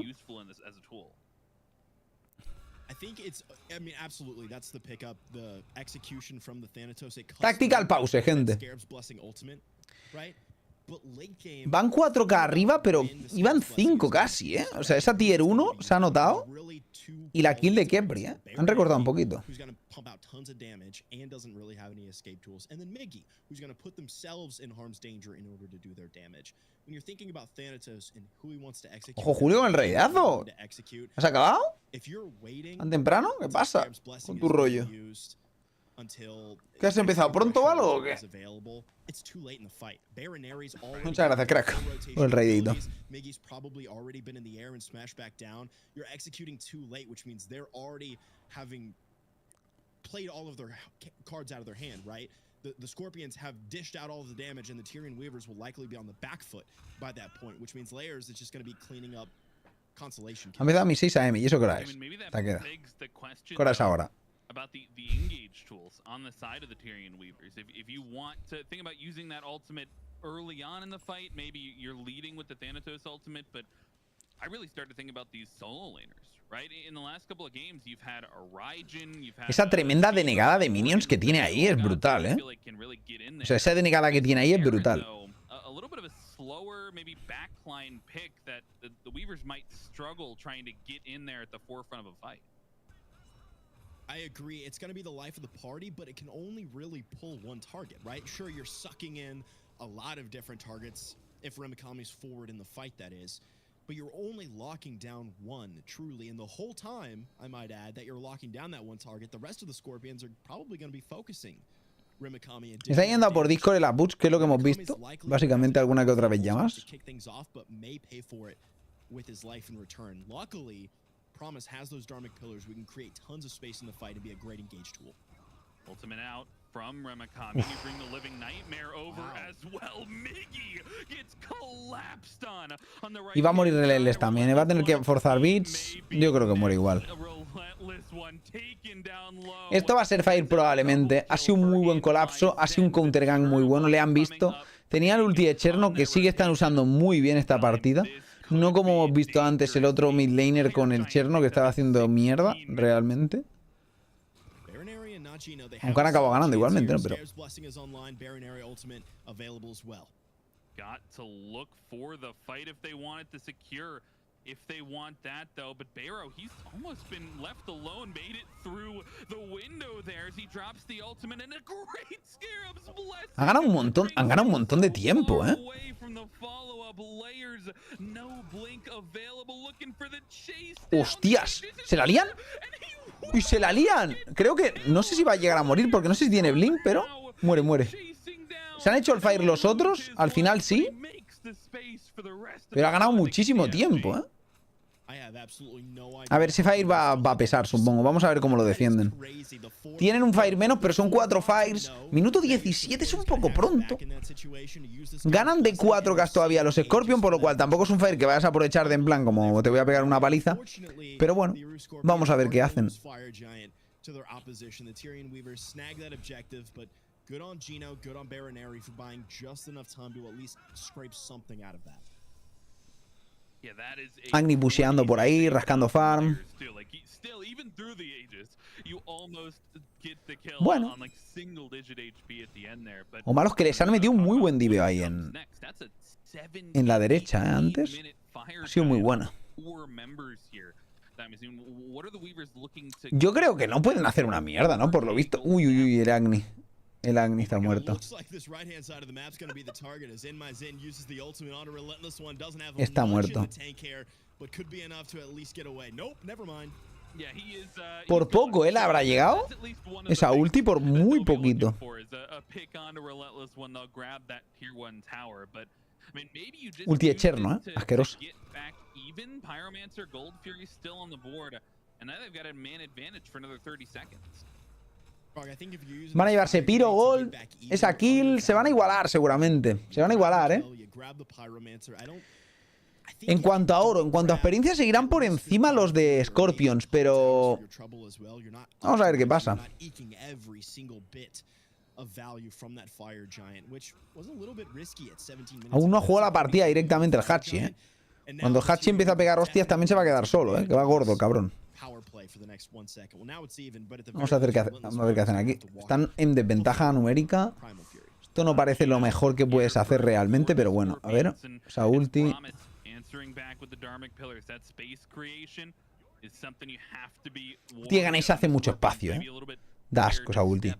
Tactical pause, gente. Van 4k arriba, pero iban 5 casi, ¿eh? O sea, esa tier 1 se ha notado. Y la kill de Kepri, ¿eh? Han recortado un poquito. Ojo, Julio, con el reidazo. ¿Has acabado? ¿Tan temprano? ¿Qué pasa con tu rollo? ¿Qué has empezado pronto o algo o qué? Muchas gracias, crack, por el raidito. The Scorpions have dished out all of the damage, and the Tyrian Weavers will likely be on the back foot by that point, which means Layers is just going to be cleaning up consolation. Ha empezado a mis 6 AM. ¿Y eso qué hora es? Te queda. ¿Qué hora es ahora? About the engage tools on the side of the Tyrian Weavers. If you want to think about using that ultimate early on in the fight, maybe you're leading with the Thanatos ultimate, but I really started thinking about these solo laners, right? In the last couple of games, you've had a Raijin, you've had... Esa tremenda denegada de minions que tiene ahí es brutal, ¿eh? O sea, esa denegada que tiene ahí es brutal. A little bit of a slower, maybe backline pick that the Weavers might struggle trying to get in there at the forefront of a fight. I agree. It's going to be the life of the party, but it can only really pull one target, right? Sure, you're sucking in a lot of different targets if Remikami's forward in the fight, that is. But you're only locking down one, truly. And the whole time, I might add, that you're locking down that one target, the rest of the Scorpions are probably going to be focusing Remikami. Está yendo a por Discord en la Butch, que es lo que hemos visto. Básicamente alguna que otra vez ya más. Promise has those Dharmic pillars. We can create tons of space in the fight and be a great engage tool. Ultimate out from Remikami. You bring the living nightmare over as well. Miggy gets collapsed on the right. Y va a morir Relentless también. Va a tener que forzar beats. Yo creo que muere igual. Esto va a ser Fire probablemente. Ha sido un muy buen colapso. Ha sido un counter gang muy bueno. Le han visto. Tenía el ulti de Cherno que sí que están usando muy bien esta partida. No como hemos visto antes el otro mid laner con el Cherno que estaba haciendo mierda realmente. Aunque han acabado ganando igualmente, ¿no? Pero... Got to look for the fight if they want it to secure. If they want that though, but Barrow, he's almost been left alone, made it through the window there as he drops the ultimate and a great Scarab's blessing. Han ganado un montón de tiempo, ¿eh? ¡Hostias! ¿Se la lían? ¡Uy, se la lían! Creo que... No sé si va a llegar a morir porque no sé si tiene blink, pero... Muere. ¿Se han hecho el fire los otros? Al final sí. Pero ha ganado muchísimo tiempo, ¿eh? A ver, ese fire va a pesar, supongo. Vamos a ver cómo lo defienden. Tienen un fire menos, pero son 4 fires. Minuto 17 es un poco pronto. Ganan de 4K todavía los Scorpion, por lo cual tampoco es un fire que vayas a aprovechar de en plan como te voy a pegar una paliza. Pero bueno, vamos a ver qué hacen. Good on Gino, good on Baronary for buying just enough time to at least scrape something out of that. Agni busheando por ahí, rascando farm. Bueno. O malos que les han metido un muy buen diveo ahí en la derecha, ¿eh? Antes. Ha sido muy buena. Yo creo que no pueden hacer una mierda, ¿no? Por lo visto. Uy, el Agni. El Agni está muerto. Está muerto. Por poco, ¿él habrá llegado? Esa ulti por muy poquito. Ulti de Cherno, ¿eh? Asqueroso. Van a llevarse Pyro, Gold, esa kill. Se van a igualar seguramente. Se van a igualar, ¿eh? En cuanto a oro, en cuanto a experiencia, seguirán por encima los de Scorpions, pero... Vamos a ver qué pasa. Aún no ha jugado la partida directamente el Hachi, ¿eh? Cuando el Hachi empieza a pegar hostias también se va a quedar solo, ¿eh? Que va gordo, cabrón. Vamos a ver qué hacen aquí. Están en desventaja numérica. Esto no parece lo mejor que puedes hacer realmente, pero bueno, a ver. Esa ulti. Tío, ganáis hace mucho espacio, ¿eh? Da asco esa ulti.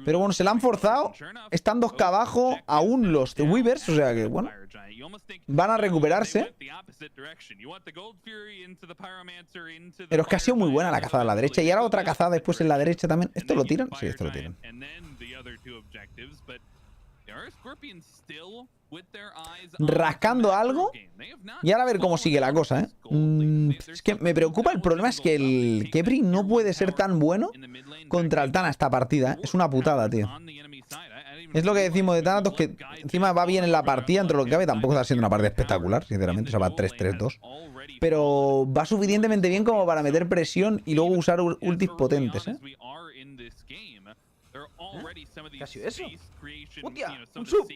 Pero bueno, se la han forzado. Están 2K abajo. Aún los de Weavers, o sea que, bueno, van a recuperarse. Pero es que ha sido muy buena la cazada a la derecha. Y ahora otra cazada después en la derecha también. ¿Esto lo tiran? Sí, esto lo tiran. Rascando algo. Y ahora a ver cómo sigue la cosa, ¿eh? Es que me preocupa. El problema es que el Kepri no puede ser tan bueno contra el Tana esta partida, ¿eh? Es una putada, tío. Es lo que decimos de Thanatos, que encima va bien en la partida, entre lo que cabe. Tampoco está siendo una partida espectacular, sinceramente. O sea, va 3-3-2. Pero va suficientemente bien como para meter presión y luego usar ultis potentes, ¿eh? ¿Qué ha sido eso? ¡Hostia! ¡Un sub!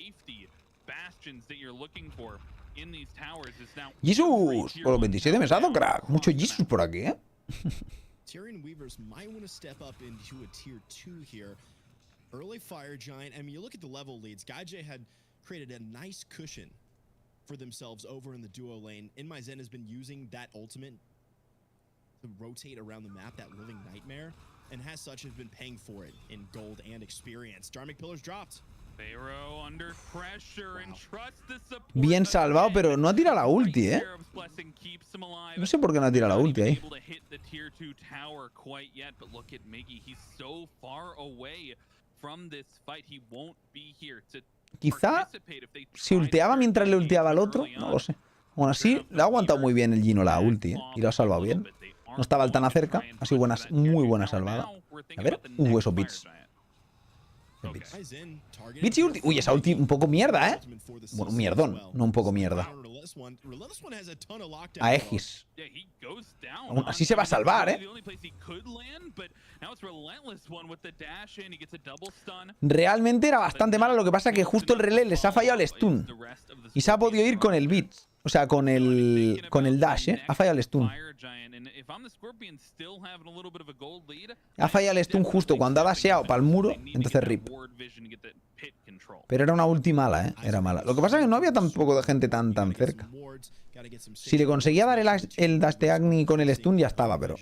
¡Jesus! Por los 27 mesazos, crack. Mucho Jesus por aquí, ¿eh? Tyrion Weavers might want to step up into a tier 2 here. Early Fire Giant, I mean, you look at the level leads. Gaijay had created a nice cushion for themselves over in the duo lane. In-My-Zen has been using that ultimate to rotate around the map, that living nightmare, and has such has been paying for it in gold and experience. Dharmic Pillars dropped. Bien salvado, pero no ha tirado la ulti, ¿eh? No sé por qué no ha tirado la ulti ahí. Quizá si ulteaba mientras le ulteaba al otro, no lo sé. Bueno, así le ha aguantado muy bien el Gino la ulti, ¿eh? Y lo ha salvado bien. No estaba el Tana cerca. Ha sido muy buena salvada. A ver. Esos bits. Bits y ulti. Uy, esa ulti un poco mierda, ¿eh? Bueno, mierdón. No un poco mierda. A Aegis. Aún así se va a salvar, ¿eh? Realmente era bastante malo, lo que pasa que justo el relé les ha fallado el stun. Y se ha podido ir con el beat. O sea, con el dash, ¿eh? Ha fallado el stun. Ha fallado el stun justo cuando ha dasheado para el muro, entonces rip. Pero era una ulti mala, ¿eh? Era mala. Lo que pasa es que no había tampoco de gente tan cerca. Si le conseguía dar el dash de Agni con el stun ya estaba, pero...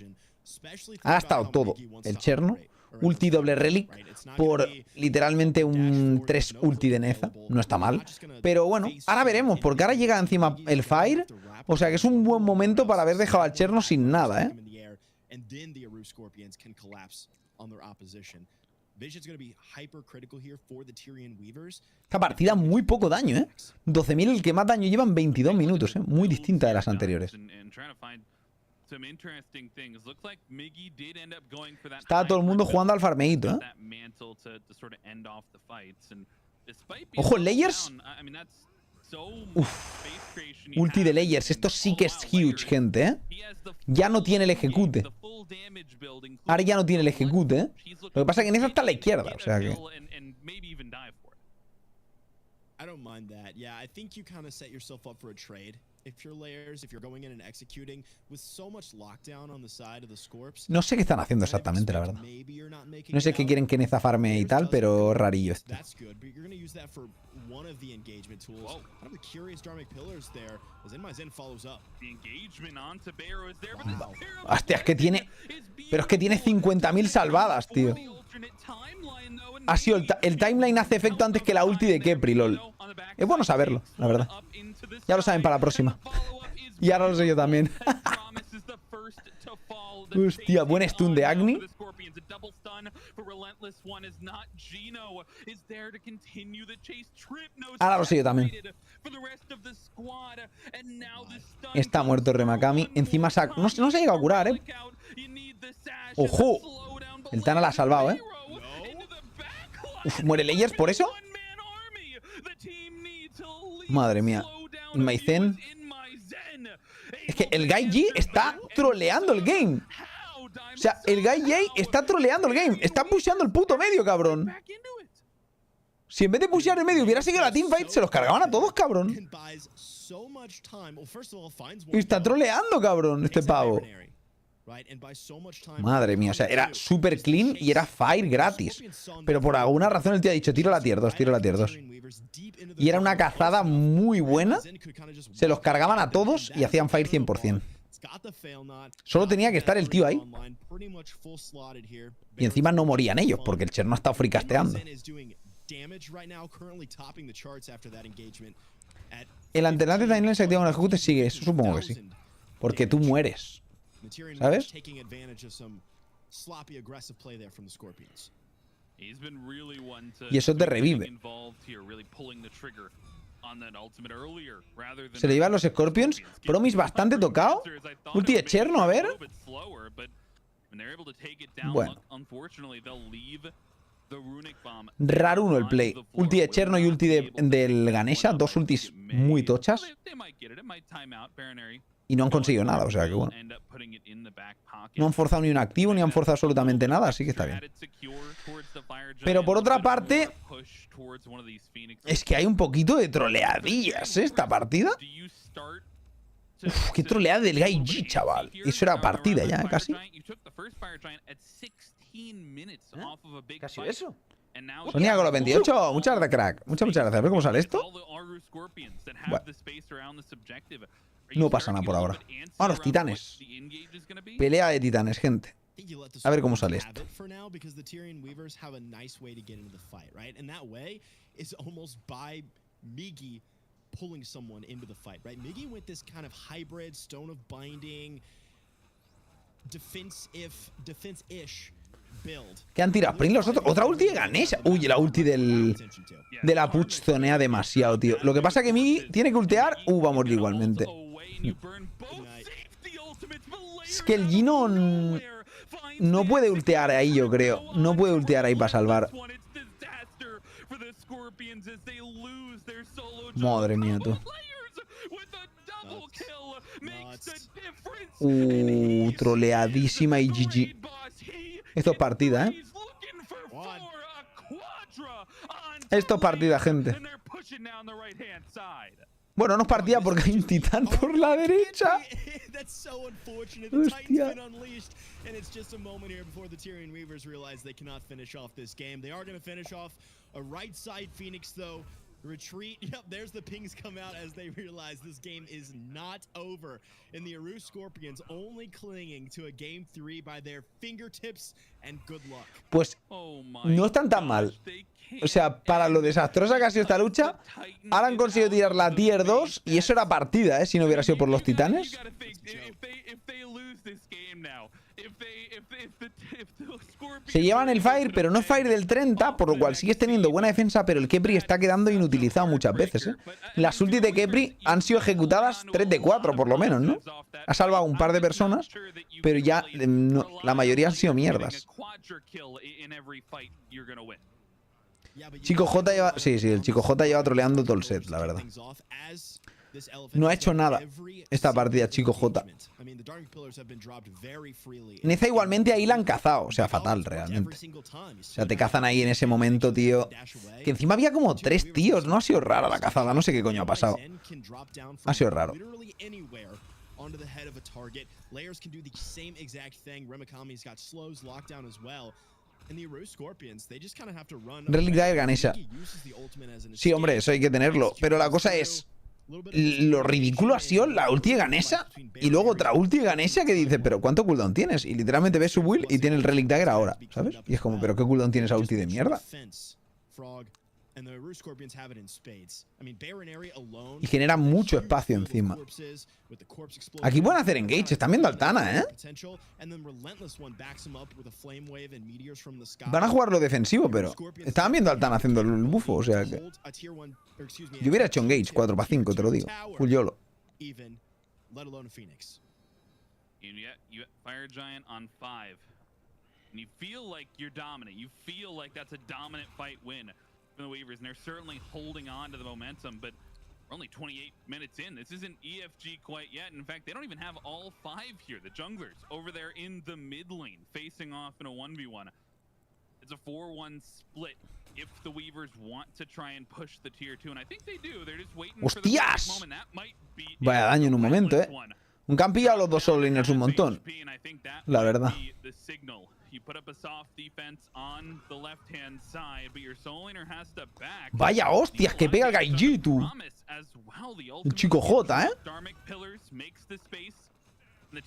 Ha gastado todo. El Cherno, ulti doble relic, por literalmente un 3 ulti de Neza. No está mal. Pero bueno, ahora veremos, porque ahora llega encima el Fire. O sea que es un buen momento para haber dejado al Cherno sin nada, ¿eh? Esta partida muy poco daño, ¿eh? 12.000 el que más daño lleva en 22 minutos, ¿eh? Muy distinta de las anteriores. Estaba todo el mundo jugando al farmeito, ¿eh? Ojo, Layers. Uf. Ulti de Layers. Esto sí que es huge, gente, ¿eh? Ya no tiene el ejecute. Ahora ya no tiene el ejecute, ¿eh? Lo que pasa es que en esa está a la izquierda, o sea que... I don't mind that. Yeah, I think you kind of set yourself up for a trade. If you're layers, if you're going in and executing with so much lockdown on the side of the Scorps. No sé qué están haciendo exactamente, la verdad. No sé qué quieren que Neza farme y tal, pero rarillo esto. That's good, but you're going to use that for one of the engagement tools. One of the curious Dharmic pillars there as Zen follows up. The engagement onto Barrow is there, but Wow. Hostia, es que tiene... Pero es que tiene 50.000 salvadas, tío. Ha sido el timeline hace efecto antes que la ulti de Kepri, lol. Es bueno saberlo, la verdad. Ya lo saben para la próxima. Y ahora lo sé yo también. Hostia, buen stun de Agni. Ahora lo sé yo también. Está muerto Remakami. Encima no se ha llegado a curar, ¿eh? ¡Ojo! El Tana la ha salvado, ¿eh? Uf, ¿muere Layers por eso? Madre mía. Maizen. Es que el Guy G está troleando el game. O sea, el Guy J está troleando el game. Está pusheando el puto medio, cabrón. Si en vez de pushear el medio hubiera seguido la teamfight, se los cargaban a todos, cabrón. Y está troleando, cabrón, este pavo. Madre mía, o sea, era super clean y era fire gratis. Pero por alguna razón el tío ha dicho, tiro la tier 2, tiro la tier 2. Y era una cazada muy buena. Se los cargaban a todos y hacían fire 100%. Solo tenía que estar el tío ahí. Y encima no morían ellos, porque el Cherno ha estado fricasteando. El antenante también se activa con el ejecute, sigue, eso supongo que sí. Porque tú mueres. ¿Sabes? Y eso te revive. Se le llevan los Scorpions. Promis bastante tocado. Ulti de Cherno, a ver. Bueno. Raro uno el play. Ulti de Cherno y ulti del Ganesha. Dos ultis muy tochas. Y no han conseguido nada, o sea que bueno. No han forzado ni un activo, ni han forzado absolutamente nada, así que está bien. Pero por otra parte, es que hay un poquito de troleadillas, ¿eh? Esta partida. Uf, qué troleada del Guy G, chaval. Eso era partida ya, casi. Casi eso. Sonia con los 28, muchas gracias, crack. Muchas gracias. A ver cómo sale esto. Bueno. No pasa nada por ahora. Ah, los titanes. Pelea de titanes, gente. A ver cómo sale esto. Pulling someone into the fight, right? Miggy with this kind of hybrid Stone of Binding, defense-ish build. ¿Qué han tirado? Prin los otros. Otra ulti de Ganesha. Uy, la ulti de la Puch zonea demasiado, tío. Lo que pasa es que Miggy tiene que ultear. Va a morir igualmente. Es que el Gino no puede ultear ahí, yo creo. No puede ultear ahí para salvar. Madre mía, tú. Troleadísima y GG. Esto es partida, ¿eh? Esto es partida, gente. Bueno, no es partida porque hay un titán por la derecha. Hostia. Retreat. Yep, there's the pings come out as they realize this game is not over. And the Aru Scorpions only clinging to a game 3 by their fingertips and good luck. Pues no están tan mal. O sea, para lo desastrosa que ha sido esta lucha, ahora han conseguido tirar la tier 2 y eso era partida, ¿eh? Si no hubiera sido por los titanes. Se llevan el Fire, pero no es Fire del 30, por lo cual sigues teniendo buena defensa, pero el Kepri está quedando inutilizado muchas veces, ¿eh? Las ultis de Kepri han sido ejecutadas 3 de 4, por lo menos, ¿no? Ha salvado un par de personas, pero ya no, la mayoría han sido mierdas. Chico J lleva... Sí, el Chico J lleva troleando todo el set, la verdad. No ha hecho nada esta partida, Chico J. Neza igualmente ahí la han cazado. O sea, fatal, realmente. O sea, te cazan ahí en ese momento, tío. Que encima había como 3 tíos. No ha sido rara la cazada. No sé qué coño ha pasado. Ha sido raro. Relic Dagger Ganesha. Sí, hombre, eso hay que tenerlo. Pero la cosa es... Lo ridículo ha sido la ulti de Ganesha y luego otra ulti de Ganesha que dice, pero ¿cuánto cooldown tienes? Y literalmente ves su build y tiene el Relic Dagger ahora, ¿sabes? Y es como, ¿pero qué cooldown tiene esa ulti de mierda? Y genera mucho espacio encima. Aquí pueden hacer engage, están viendo Altana, ¿eh? Van a jugar lo defensivo, pero estaban viendo Altana haciendo el bufo, o sea que... Yo hubiera hecho engage 4 para 5, te lo digo. Full YOLO. Fire Giant on 5. And you feel like you're dominant. You feel like that's a dominant fight win from the Weavers, and they're certainly holding on to the momentum, but we're only 28 minutes in. This isn't EFG quite yet. In fact, they don't even have all 5 here. The junglers over there in the mid lane facing off in a 1v1. It's a 4-1 split if the Weavers want to try and push the tier 2, and I think they do. They're just waiting for the right moment. That might be vaya daño en un momento, ¿eh? Un campillo a los dos solo laners un montón. La verdad. Vaya hostias que pega el Gaiji, tú. El Chico J, ¿eh?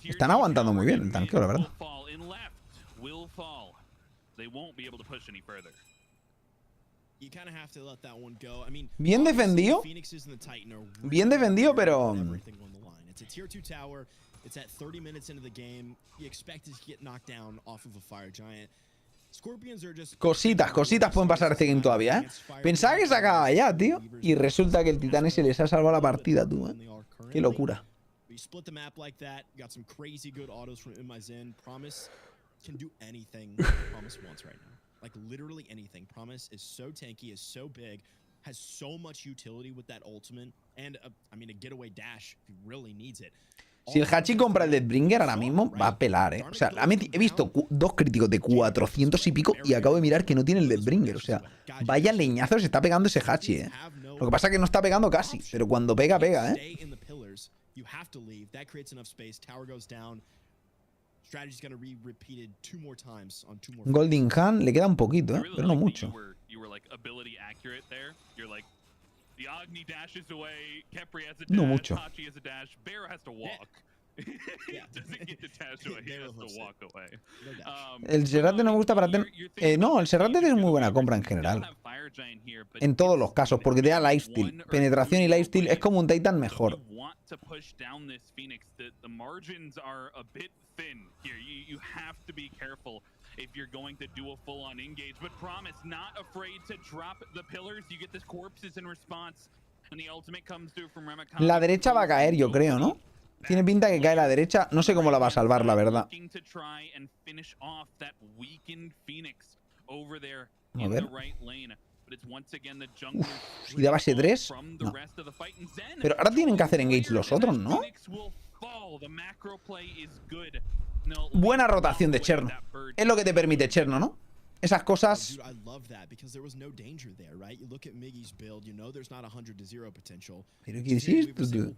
Están aguantando muy bien el tanqueo, la verdad. Bien defendido. Bien defendido, pero... It's at 30 minutes into the game. You expect it to get knocked down off of a Fire Giant. Scorpions are just... Cositas pueden pasar este game todavía, ¿eh? Pensaba que se acababa ya, tío. Y resulta que el titán ese les ha salvado la partida, tú, ¿eh? Qué locura. Split the map like that. Got some crazy good autos from Zen. Promise can do anything Promise wants right now. Like literally anything. Promise is so tanky, is so big, has so much utility with that ultimate and I mean a getaway dash if he really needs it. Si el Hachi compra el Deathbringer ahora mismo, va a pelar, ¿eh? O sea, he visto 2 críticos de 400 y pico y acabo de mirar que no tiene el Deathbringer. O sea, vaya leñazo se está pegando ese Hachi, ¿eh? Lo que pasa es que no está pegando casi, pero cuando pega, pega, ¿eh? Golden Hand le queda un poquito, ¿eh? Pero no mucho. No mucho. El Serrate no me gusta para tener... no, el Serrate es muy buena compra en general. En todos los casos, porque te da lifesteal. Penetración y lifesteal es como un Titan mejor. If you're going to do a full-on engage, but Promise not afraid to drop the pillars. You get this corpses in response, and the ultimate comes through from Remakan. La derecha va a caer, yo creo, ¿no? Tiene pinta que cae la derecha. No sé cómo la va a salvar, la verdad. A ver. Si da base 3, no. Pero ahora tienen que hacer engage los otros, ¿no? Buena rotación de Cherno. Es lo que te permite Cherno, ¿no? Esas cosas. ¿Pero qué es esto, tío?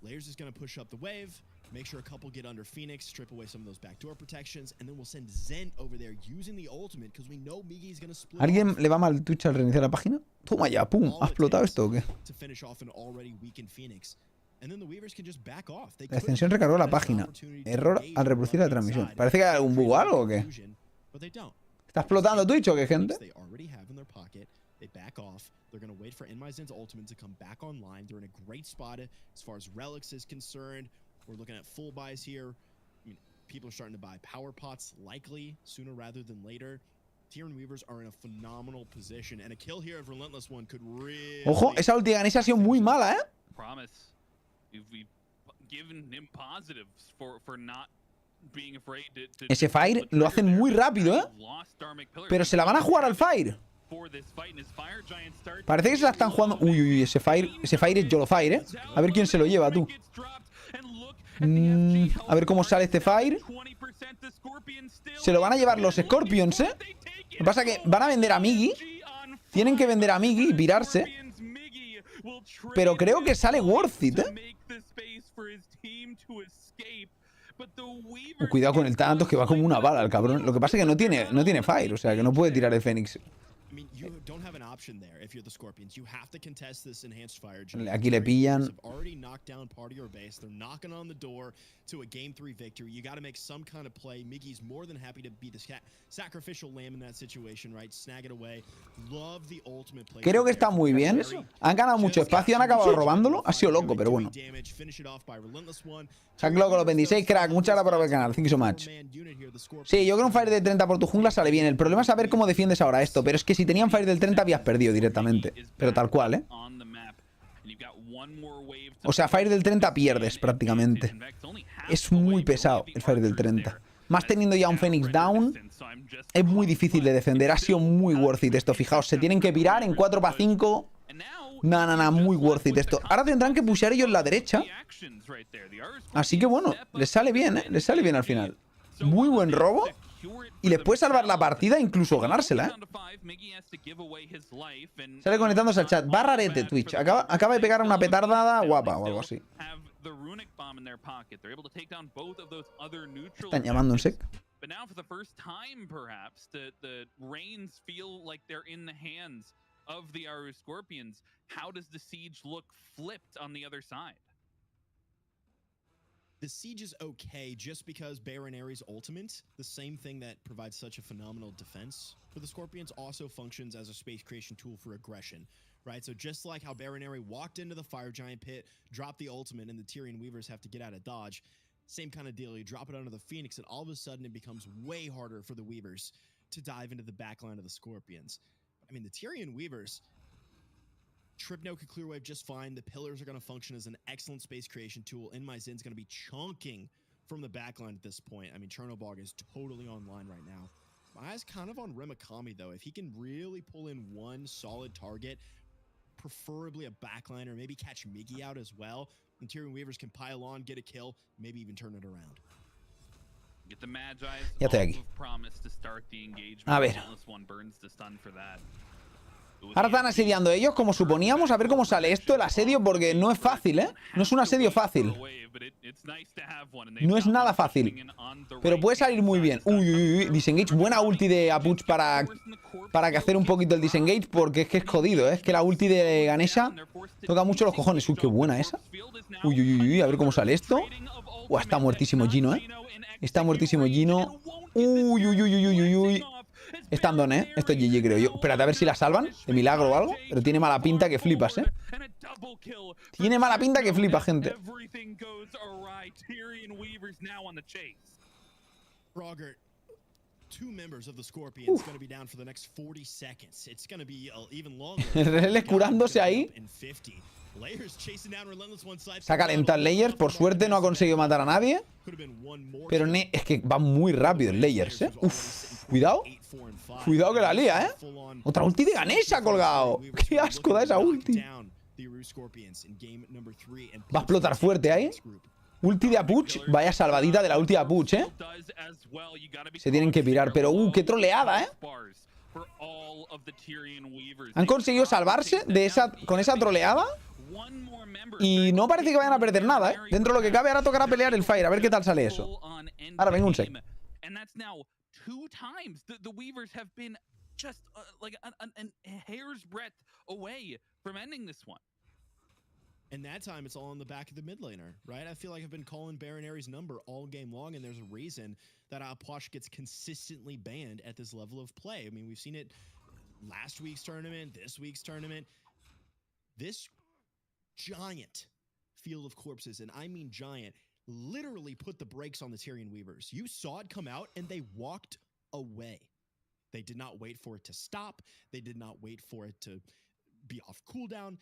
Layers is going to push up the wave, make sure a couple get under Phoenix, strip away some of those backdoor protections, and then we'll send Zen over there using the ultimate because we know Miggy is going to split. ¿Alguien le va mal Twitch al reiniciar la página? Toma ya, pum, ¿ha explotado esto o qué? To finish off an already weakened Phoenix. And then the Weavers can just back off. La extensión recargó la página. Error al reproducir la transmisión. Parece que hay algún bug o algo o qué. ¿Está explotando Twitch o qué, gente? They back off. They're going to wait for Zen's ultimate to come back online. They're in a great spot as far as relics is concerned. We're looking at full buys here. I mean, people are starting to buy power pots likely sooner rather than later. Tyrian Weavers are in a phenomenal position, and a kill here of Relentless One could really. Ojo, esa ulti ganesa ha sido muy mala, ¿eh? Promise. We've given him positives for not being afraid to. Ese Fire lo hacen muy rápido, ¿eh? Pero se la van a jugar al Fire. Parece que se la están jugando. Uy, uy, ese Fire es YOLO Fire, ¿eh? A ver quién se lo lleva, tú. A ver cómo sale este Fire. Se lo van a llevar los Scorpions, ¿eh? Lo que pasa es que van a vender a Miggy. Tienen que vender a Miggy y pirarse. Pero creo que sale worth it, ¿eh? Cuidado con el Thanatos, que va como una bala el cabrón. Lo que pasa es que no tiene Fire, o sea que no puede tirar el Fénix. Aquí le pillan. Creo que está muy bien. Han ganado mucho espacio, han acabado robándolo. Ha sido loco, pero bueno. Sac loco los 26, crack. Muchas gracias por ver el canal. Thank you so much. Sí, yo creo un Fire de 30 por tu jungla sale bien. El problema es saber cómo defiendes ahora esto. Pero es que si tenían Fire del 30 habías perdido directamente. Pero tal cual, ¿eh? O sea, Fire del 30 pierdes prácticamente. Es muy pesado el Fire del 30. Más teniendo ya un Phoenix down, es muy difícil de defender. Ha sido muy worth it esto. Fijaos, se tienen que pirar en 4-5. Nada, muy worth it esto. Ahora tendrán que pushear ellos la derecha. Así que bueno, les sale bien, ¿eh? Les sale bien al final. Muy buen robo. Y les puede salvar la partida e incluso ganársela, ¿eh? Sale conectándose al chat. Va rarete Twitch. Acaba de pegar una petardada guapa o algo así. Están llamando en sec. The siege is okay just because Baron Ares' ultimate, the same thing that provides such a phenomenal defense for the Scorpions, also functions as a space creation tool for aggression, right? So just like how Baron Ares walked into the Fire Giant pit, dropped the ultimate, and the Tyrian Weavers have to get out of dodge, same kind of deal. You drop it under the Phoenix, and all of a sudden it becomes way harder for the Weavers to dive into the backline of the Scorpions. I mean, the Tyrian Weavers... Tripno could clear wave just fine. The pillars are going to function as an excellent space creation tool. Zen's going to be chunking from the backline at this point. I mean, Chernobog is totally online right now. My eyes kind of on Remakami, though. If he can really pull in one solid target, preferably a backliner, maybe catch Miggy out as well, and Tyrian Weavers can pile on, get a kill, maybe even turn it around. Ya estoy aquí. A ver. Ahora están asediando ellos, como suponíamos. A ver cómo sale esto, el asedio, porque no es fácil, ¿eh? No es un asedio fácil. No es nada fácil. Pero puede salir muy bien. Uy, uy, uy. Disengage. Buena ulti de Apuch para que hacer un poquito el disengage, porque es que es jodido, ¿eh? Es que la ulti de Ganesha toca mucho los cojones. Uy, qué buena esa. Uy, uy, uy, uy. A ver cómo sale esto. Uy, está muertísimo Gino, ¿eh? Está muertísimo Gino. Uy, uy, uy, uy, uy, uy. Están don, ¿eh? Esto es GG, creo yo. Espérate a ver si la salvan, de milagro o algo. Pero tiene mala pinta que flipas, ¿eh? Tiene mala pinta que flipa, gente. El relé curándose ahí. Se ha calentado el Layers. Por suerte no ha conseguido matar a nadie. Pero es que va muy rápido el Layers, ¿eh? Uf, cuidado. Cuidado que la lía, ¿eh? Otra ulti de Ganesha colgado. Qué asco da esa ulti. Va a explotar fuerte ahí. Ulti de Apuch. Vaya salvadita de la ulti de Apuch, ¿eh? Se tienen que pirar. Pero, qué troleada, ¿eh? Han conseguido salvarse de con esa troleada. Y no parece que vayan a perder nada, ¿eh? Dentro de lo que cabe, ahora tocará pelear el Fire. A ver qué tal sale eso. Ahora, venga un sec. Just like a hair's breadth away from ending this one. And that time, it's all on the back of the mid laner, right? I feel like I've been calling Baron Ares' number all game long, and there's a reason that Apuch gets consistently banned at this level of play. I mean, we've seen it last week's tournament, this week's tournament. This giant field of corpses, and I mean giant, literally put the brakes on the Tyrian Weavers. You saw it come out, and they walked away. They did not wait for it to stop. They did not wait for it to be off cooldown.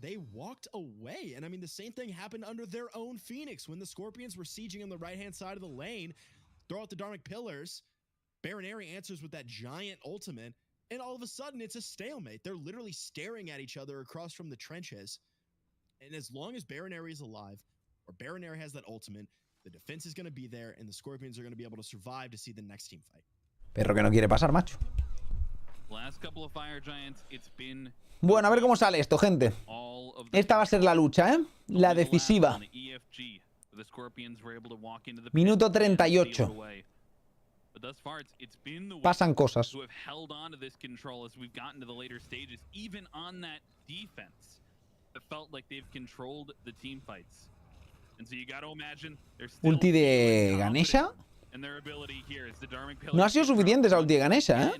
They walked away. And I mean, the same thing happened under their own Phoenix when the Scorpions were sieging on the right-hand side of the lane. Throw out the Dharmic Pillars. Baron Ares answers with that giant ultimate. And all of a sudden, it's a stalemate. They're literally staring at each other across from the trenches. And as long as Baron Ares is alive, or Baron Ares has that ultimate, the defense is going to be there, and the Scorpions are going to be able to survive to see the next team fight. Perro que no quiere pasar, macho. Bueno, a ver cómo sale esto, gente. Esta va a ser la lucha, ¿eh? La decisiva. Minuto 38. Pasan cosas. Ulti de Ganesha. No ha sido suficiente esa ulti de Ganesha, ¿eh?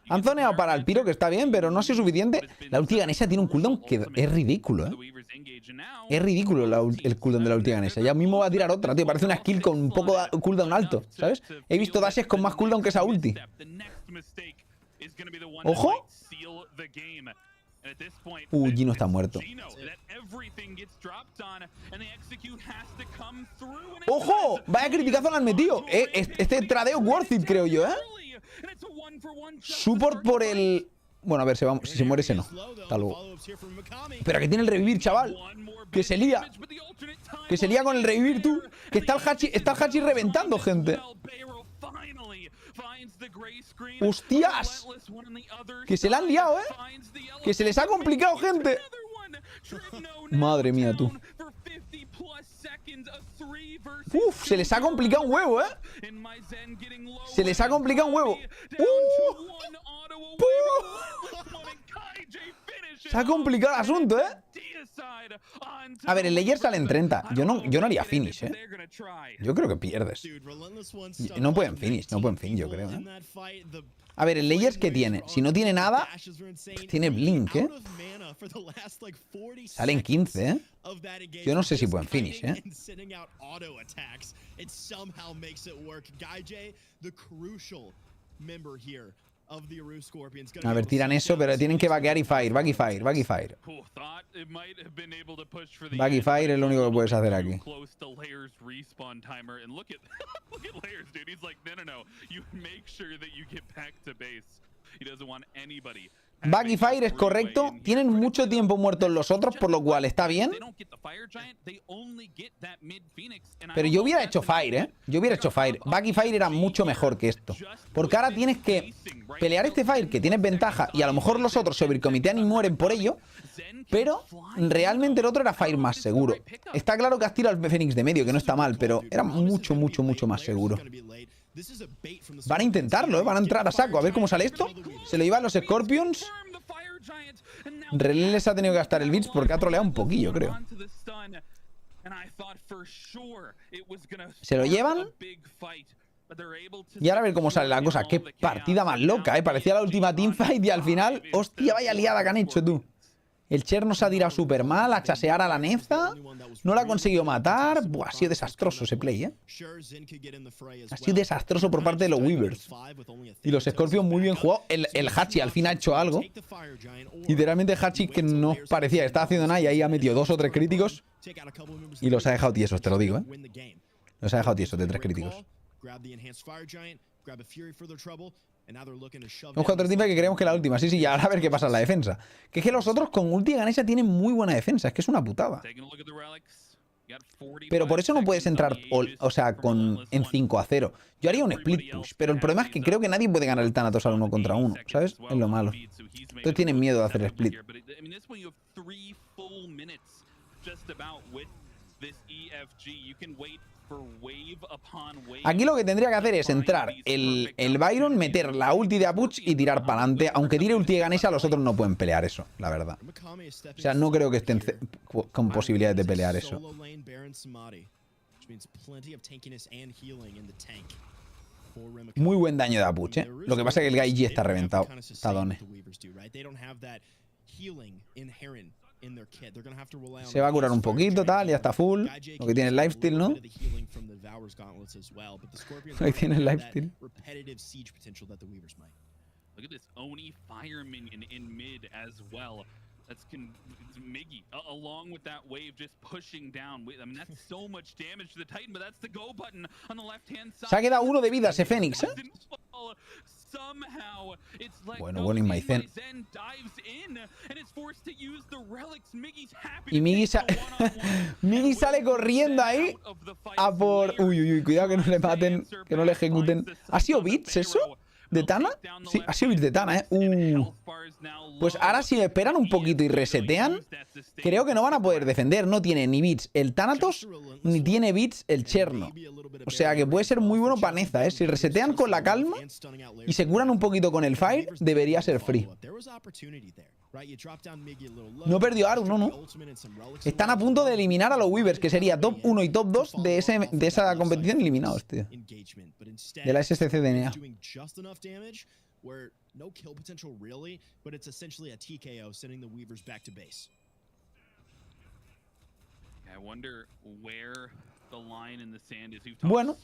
Han zoneado para el Piro, que está bien, pero no ha sido suficiente. La ulti de Ganesha tiene un cooldown que es ridículo, ¿eh? Es ridículo el cooldown de la ulti de Ganesha. Ya mismo va a tirar otra, tío. Parece una skill con un poco de cooldown alto, ¿sabes? He visto dashes con más cooldown que esa ulti. ¡Ojo! Gino está muerto. ¡Ojo! Vaya criticazo le han metido. Este tradeo worth it, creo yo, ¿eh? Support por el... Bueno, a ver, si se muere ese no. Hasta luego. Pero que tiene el revivir, chaval. Que se lía. Que se lía con el revivir, tú. Que está el Hachi reventando, gente. ¡Hostias! Que se la han liado, ¿eh? Que se les ha complicado, gente. Madre mía, tú. Uf, se les ha complicado un huevo, ¿eh? Se les ha complicado un huevo. Se ha complicado el asunto, ¿eh? A ver, el Layer sale en 30. Yo no haría finish, ¿eh? Yo creo que pierdes. No pueden finish, yo creo, ¿eh? A ver, el Layers que tiene. Si no tiene nada, pues tiene Blink, ¿eh? Sale en 15, ¿eh? Yo no sé si pueden finish, ¿eh? A ver, tiran eso, pero tienen que vaquear y fire. Back y fire. Back y fire es lo único que puedes hacer aquí. Back y fire es correcto. Tienen mucho tiempo muertos los otros, por lo cual está bien. Pero yo hubiera hecho fire, ¿eh? Yo hubiera hecho fire. Back y fire era mucho mejor que esto. Porque ahora tienes que pelear este fire, que tienes ventaja, y a lo mejor los otros se overcomitean y mueren por ello. Pero realmente el otro era fire más seguro. Está claro que has tirado al Fénix de medio, que no está mal, pero era mucho más seguro. Van a intentarlo, ¿eh? Van a entrar a saco. A ver cómo sale esto. Se lo llevan los Scorpions. Relé les ha tenido que gastar el Beats porque ha troleado un poquillo, creo. Se lo llevan. Y ahora a ver cómo sale la cosa. Qué partida más loca, ¿eh? Parecía la última teamfight y al final... Hostia, vaya liada que han hecho, tú. El Cher nos ha tirado súper mal a chasear a la Neza. No la ha conseguido matar. Buah, ha sido desastroso ese play, ¿eh? Ha sido desastroso por parte de los Weavers. Y los Scorpions muy bien jugados. El Hachi al fin ha hecho algo. Literalmente Hachi que no parecía que estaba haciendo nada y ahí ha metido 2 o 3 críticos. Y los ha dejado tiesos, te lo digo, ¿eh? Los ha dejado tiesos de 3 críticos. Hemos jugado 3 teamfights que creemos que es la última. Sí, y ahora a ver qué pasa en la defensa. Que es que los otros con ulti y Ganesha tienen muy buena defensa. Es que es una putada. Pero por eso no puedes entrar, o sea, en 5-0. Yo haría un split push, pero el problema es que creo que nadie puede ganar el Thanatos al 1 contra 1, ¿sabes? Es lo malo. Entonces tienen miedo de hacer el split. Aquí lo que tendría que hacer es entrar el Byron, meter la ulti de Apuch y tirar para adelante. Aunque tire ulti de Ganesha, los otros no pueden pelear eso, la verdad. O sea, no creo que estén con posibilidades de pelear eso. Muy buen daño de Apuch, ¿eh? Lo que pasa es que el Gaiji está reventado. Está done. Se va a curar un poquito, tal, ya está full. Lo que tiene el lifesteal, ¿no? Lo que tiene el lifesteal. Look at this Oni fire minion in mid as well. That's Miggy along with that wave just pushing down. I mean, that's so much damage to the Titan, but that's the go button on the left-hand side. Se ha quedado 1 de vida ese Fénix, ¿eh? Bueno, Maizen. Y Miggy sale corriendo ahí a por... Uy, cuidado que no le maten, que no le ejecuten. ¿Ha sido Bits eso? ¿De Tana? Sí, ha sido Bits de Tana, ¿eh? Pues ahora si me esperan un poquito y resetean, creo que no van a poder defender. No tiene ni Bits el Thanatos, ni tiene Bits el Cherno. O sea que puede ser muy bueno para Neza, ¿eh? Si resetean con la calma y se curan un poquito con el Fire, debería ser free. No perdió Aru, no. Están a punto de eliminar a los Weavers, que sería top 1 y top 2 de esa competición eliminados, tío. De la SCC DNA. Bueno,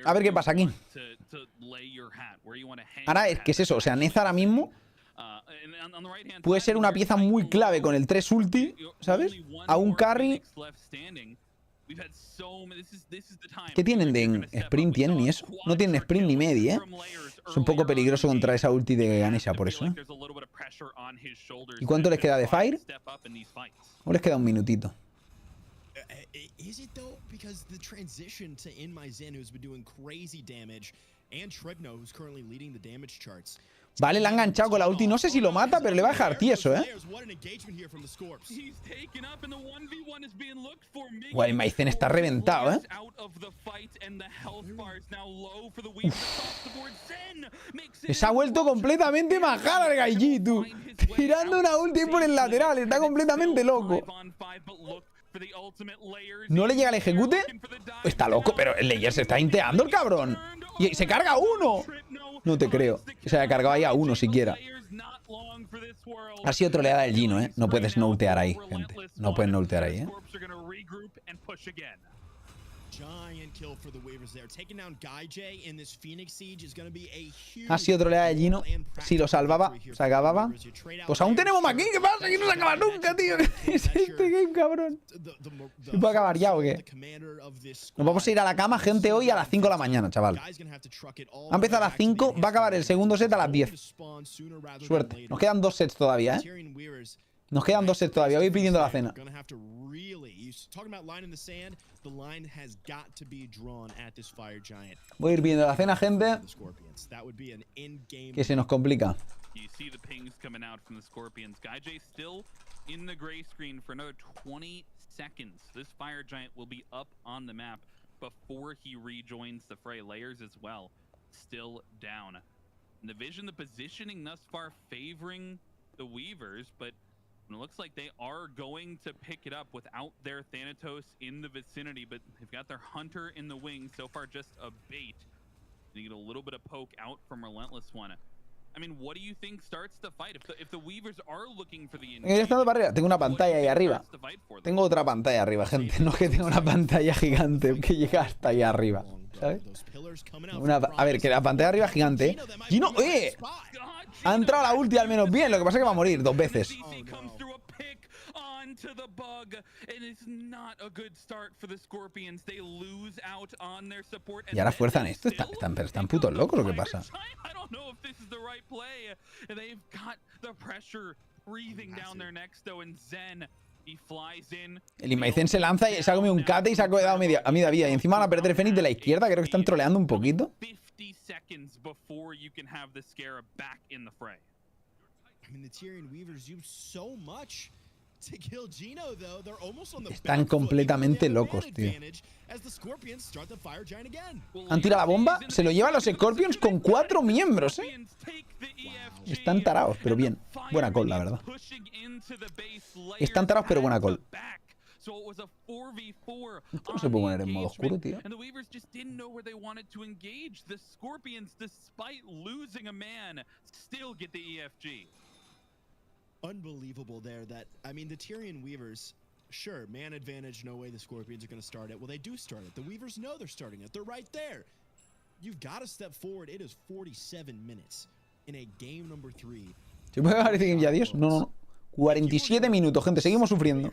a ver qué pasa aquí. Ahora es que es eso, o sea, Neza ahora mismo puede ser una pieza muy clave con el 3 ulti, ¿sabes? A un carry. ¿Qué tienen de sprint? ¿Tienen y eso? No tienen sprint ni medi, ¿eh? Es un poco peligroso contra esa ulti de Ganesha, por eso, ¿eh? ¿Y cuánto les queda de Fire? ¿O les queda un minutito? Vale, le ha enganchado con la ulti. No sé si lo mata, pero le va a dejar tieso, ¿eh? Guay, el Maizen está reventado, ¿eh? Se ha vuelto completamente majada el Gaiji, tú. Tirando una ulti por el lateral. Está completamente loco. ¿No le llega el ejecute? Está loco, pero el Layer se está inteando el cabrón. Y se carga uno. No te creo. Se ha cargado ahí a uno siquiera. Ha sido troleada del Gino, ¿eh? No puedes no ultear ahí, gente. No puedes no ultear ahí, ¿eh? Ha sido troleada de Gino. Si lo salvaba, se acababa. Pues aún tenemos más game. ¿Qué pasa? Que no se acaba nunca, tío. ¿Qué es este game, cabrón? ¿Se puede acabar ya o qué? Nos vamos a ir a la cama, gente, hoy a las 5 de la mañana, chaval. Ha empezado a las 5. Va a acabar el segundo set a las 10. Suerte. Nos quedan 2 sets todavía, ¿eh? Nos quedan 2 sets todavía. Voy pidiendo la cena. Voy a ir viendo la cena, gente. Que se nos complica. In the gray screen for another 20 seconds. This fire giant will be up on the map before he rejoins the fray. Layers as well, still down. And the vision, the positioning thus far favoring the Weavers, but it looks like they are going to pick it up without their Thanatos in the vicinity, but they've got their Hunter in the wings. So far just a bait. You get a little bit of poke out from Relentless One. I mean, what do you think starts the fight? If the Weavers are looking for the tengo una pantalla ahí arriba. Tengo otra pantalla arriba, gente. No es que tenga una pantalla gigante que llega hasta ahí arriba, ¿sabes? A ver, que la pantalla arriba es gigante, ¿eh? Gino, Ha entrado la ulti al menos bien. Lo que pasa es que va a morir 2 veces. onto the bug, and it's not a good start for the Scorpions. They lose out on their support. Y ahora fuerzan esto. Están putos locos, ¿o qué pasa? I don't know if this is the right play. They've got the pressure breathing down their necks though, and Zen, he flies in. El Imaicen se lanza y se ha comido un cate y se ha quedado a media vida. Y encima van a perder Fénix de la izquierda. Creo que están troleando un poquito. 50 seconds before you can have the Scarab back in the fray. I mean, the Tyrion Weavers use so much to kill Gino, though. They're almost on the Están completamente locos, tío. As the Scorpions start the Fire Giant again. Han tirado la bomba, se lo llevan los Scorpions con 4 miembros, ¿eh? Están tarados, pero bien. Buena call, la verdad. Están tarados, pero buena call. Esto no se puede poner en modo oscuro, tío. Unbelievable there that, I mean, the Tyrion Weavers, sure, man advantage, no way the Scorpions are going to start it. Well, they do start it. The Weavers know they're starting it. They're right there. You've got to step forward. It is 47 minutes in a game number 3. ¿Se puede acabar este game ya, Dios? No, no, no. 47 minutos, gente, seguimos sufriendo.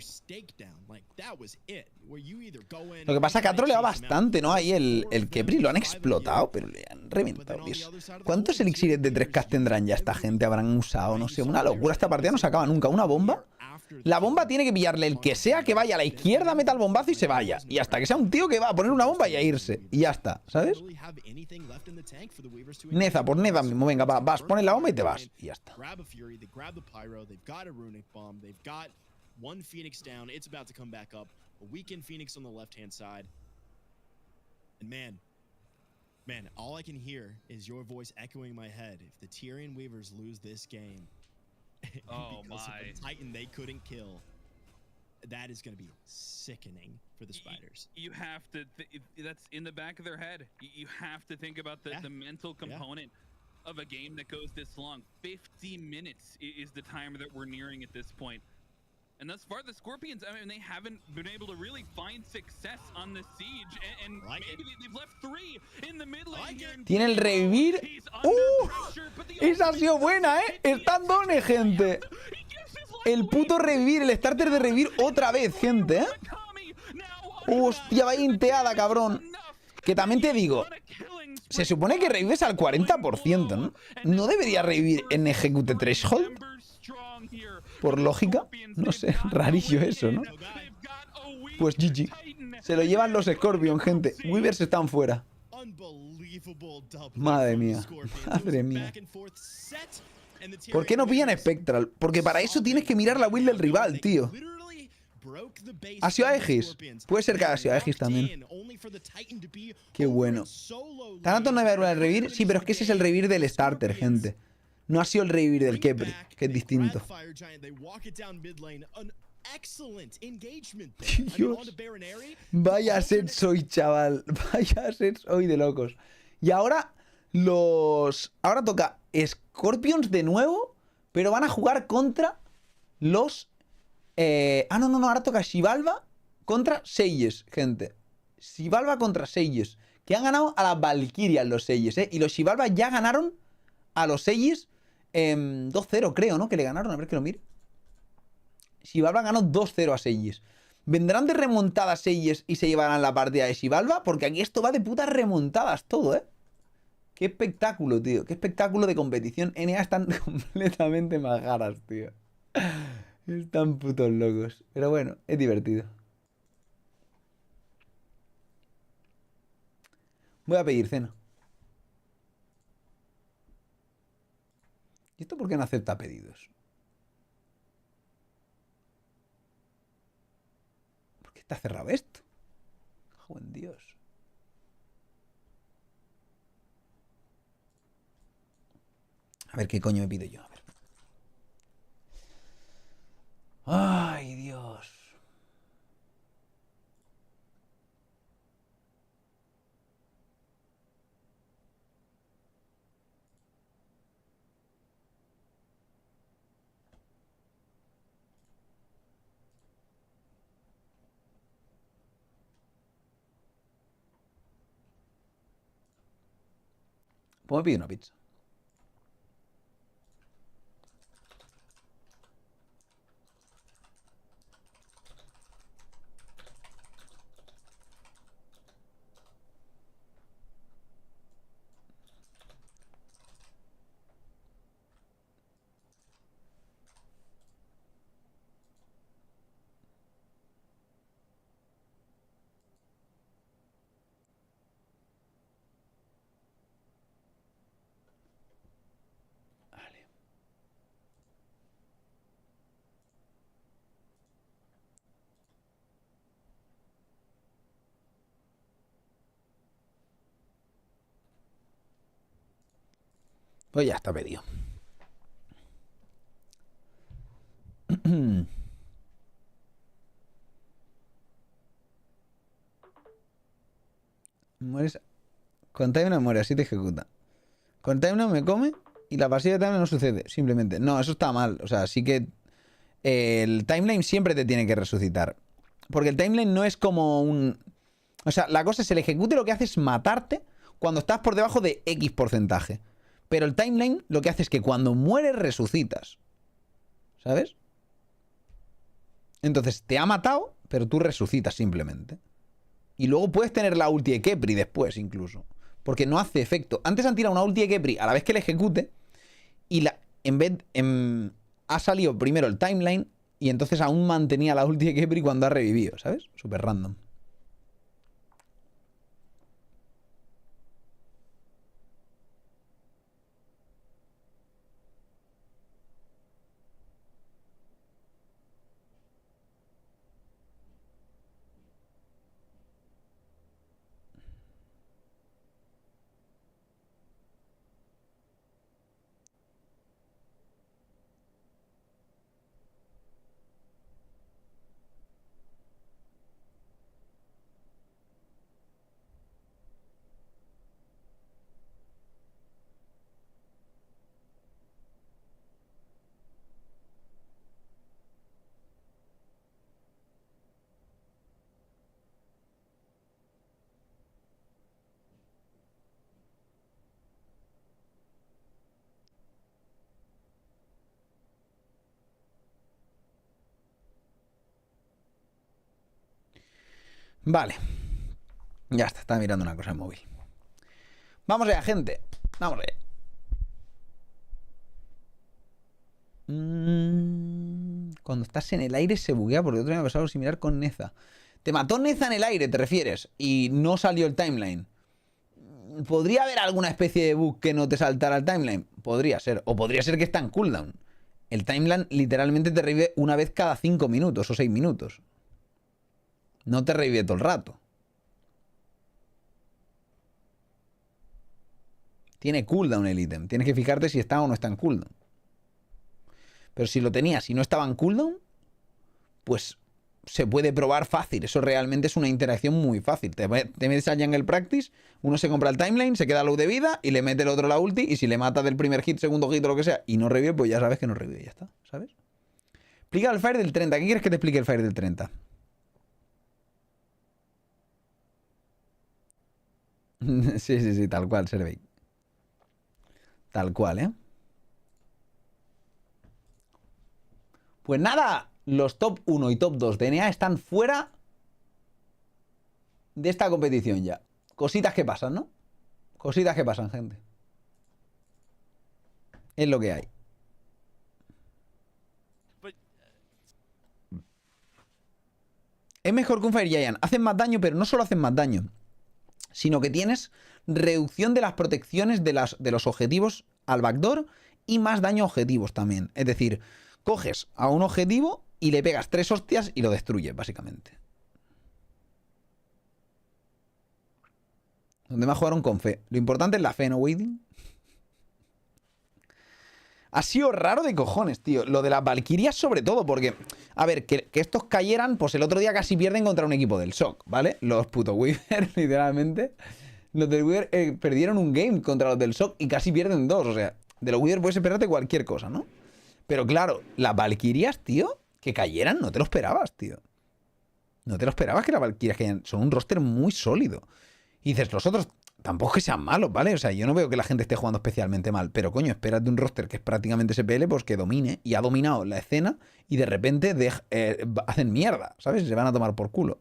Lo que pasa es que ha troleado bastante, ¿no? Ahí el Kepri lo han explotado, pero le han reventado, Dios. ¿Cuántos elixires de 3K tendrán ya esta gente? Habrán usado, no sé, una locura. Esta partida no se acaba nunca. Una bomba. La bomba tiene que pillarle el que sea que vaya a la izquierda, meta el bombazo y se vaya. Y hasta que sea un tío que va a poner una bomba y a irse. Y ya está, ¿sabes? Neza, por Neza mismo. Venga, vas, pones la bomba y te vas. Y ya está. One Phoenix down, it's about to come back up. A weakened Phoenix on the left-hand side. And man, all I can hear is your voice echoing in my head. If the Tyrion Weavers lose this game, oh because my, of the Titan they couldn't kill, that is going to be sickening for the Spiders. You have to, that's in the back of their head. You have to think about the mental component of a game that goes this long. 50 minutes is the time that we're nearing at this point. And thus far, the Scorpions, I mean, they haven't been able to really find success on the siege. And maybe they've left 3 in the mid lane here. Tiene el revivir. Esa ha sido buena, ¿eh? Están dones, gente. El puto revivir, el starter de revivir otra vez, gente, ¿eh? Hostia, va inteada, cabrón. Que también te digo, se supone que revives al 40%, ¿no? ¿No debería revivir en Execute Threshold? Por lógica, no sé, rarillo eso, ¿no? Pues GG. Se lo llevan los Scorpion, gente. Weavers están fuera. Madre mía. Madre mía. ¿Por qué no pillan Spectral? Porque para eso tienes que mirar la build del rival, tío. ¿Ha sido Aegis? Puede ser que haya sido Aegis también. Qué bueno. Thanatos no debe haber revivir. Sí, pero es que ese es el revivir del starter, gente. No ha sido el revivir del Kepri, que es distinto. Dios. Vaya set soy, chaval. Vaya set soy de locos. Y ahora ahora toca Scorpions de nuevo, pero van a jugar contra los... no, ahora toca Xibalba contra Seyes, gente. Xibalba contra Seyes. Que han ganado a las Valkyrias los Seyes, ¿eh? Y los Xibalba ya ganaron a los Seyes 2-0, creo, ¿no? Que le ganaron, a ver que lo mire. Xibalba ganó 2-0 a Seyes. ¿Vendrán de remontadas Seyes y se llevarán la partida de Xibalba? Porque aquí esto va de putas remontadas todo, ¿eh? Qué espectáculo, tío. Qué espectáculo de competición. NA están completamente majaras, tío. Están putos locos. Pero bueno, es divertido. Voy a pedir cena. ¿Y esto por qué no acepta pedidos? ¿Por qué está cerrado esto? ¡Buen Dios! A ver qué coño me pido yo. A ver. ¡Ay, Dios! Pues me pido una pizza. Pues ya está pedido. Mueres. Con time no muere, así te ejecuta. Con time no me come y la pasiva de time no sucede, simplemente. No, eso está mal. O sea, sí que el timeline siempre te tiene que resucitar. Porque el timeline no es como un... O sea, la cosa es el ejecute lo que hace es matarte cuando estás por debajo de X porcentaje. Pero el timeline lo que hace es que cuando mueres resucitas. ¿Sabes? Entonces te ha matado, pero tú resucitas simplemente. Y luego puedes tener la ulti de Kepri después incluso. Porque no hace efecto. Antes han tirado una ulti de Kepri a la vez que le ejecute. Y ha salido primero el timeline. Y entonces aún mantenía la ulti de Kepri cuando ha revivido, ¿sabes? Súper random. Vale. Ya está, estaba mirando una cosa en móvil. Vamos allá, gente. Vamos allá. Cuando estás en el aire se buguea porque otro día me ha pasado similar con Neza. Te mató Neza en el aire, te refieres, y no salió el timeline. ¿Podría haber alguna especie de bug que no te saltara el timeline? Podría ser. O podría ser que está en cooldown. El timeline literalmente te revive una vez cada 5 minutos o 6 minutos. No te revive todo el rato. Tiene cooldown el ítem. Tienes que fijarte si está o no está en cooldown. Pero si lo tenías y no estaba en cooldown, pues se puede probar fácil. Eso realmente es una interacción muy fácil. Te metes al Jungle Practice, uno se compra el timeline, se queda low de vida y le mete el otro la ulti. Y si le mata del primer hit, segundo hit o lo que sea y no revive, pues ya sabes que no revive. Ya está, ¿sabes? Explica el fire del 30. ¿Qué quieres que te explique el fire del 30? Sí, tal cual, Servei. Tal cual, ¿eh? Pues nada, los top 1 y top 2 de NA están fuera de esta competición ya. Cositas que pasan, ¿no? Cositas que pasan, gente. Es lo que hay. Es mejor que un Fire Giant. Hacen más daño, pero no solo hacen más daño, sino que tienes reducción de las protecciones de los objetivos al backdoor y más daño a objetivos también. Es decir, coges a un objetivo y le pegas 3 hostias y lo destruyes, básicamente. Donde más jugaron con fe. Lo importante es la fe, ¿no, Waiting? Ha sido raro de cojones, tío. Lo de las Valkyrias sobre todo, porque... A ver, que estos cayeran, pues el otro día casi pierden contra un equipo del SOC, ¿vale? Los puto Weaver, literalmente. Los del Weaver perdieron un game contra los del SOC y casi pierden 2. O sea, de los Weaver puedes esperarte cualquier cosa, ¿no? Pero claro, las Valkyrias, tío, que cayeran, no te lo esperabas, tío. No te lo esperabas que las Valkyrias cayeran. Son un roster muy sólido. Y dices, los otros tampoco es que sean malos, ¿vale? O sea, yo no veo que la gente esté jugando especialmente mal. Pero coño, espérate un roster que es prácticamente SPL, pues que domine. Y ha dominado la escena y de repente hacen mierda, ¿sabes? Se van a tomar por culo.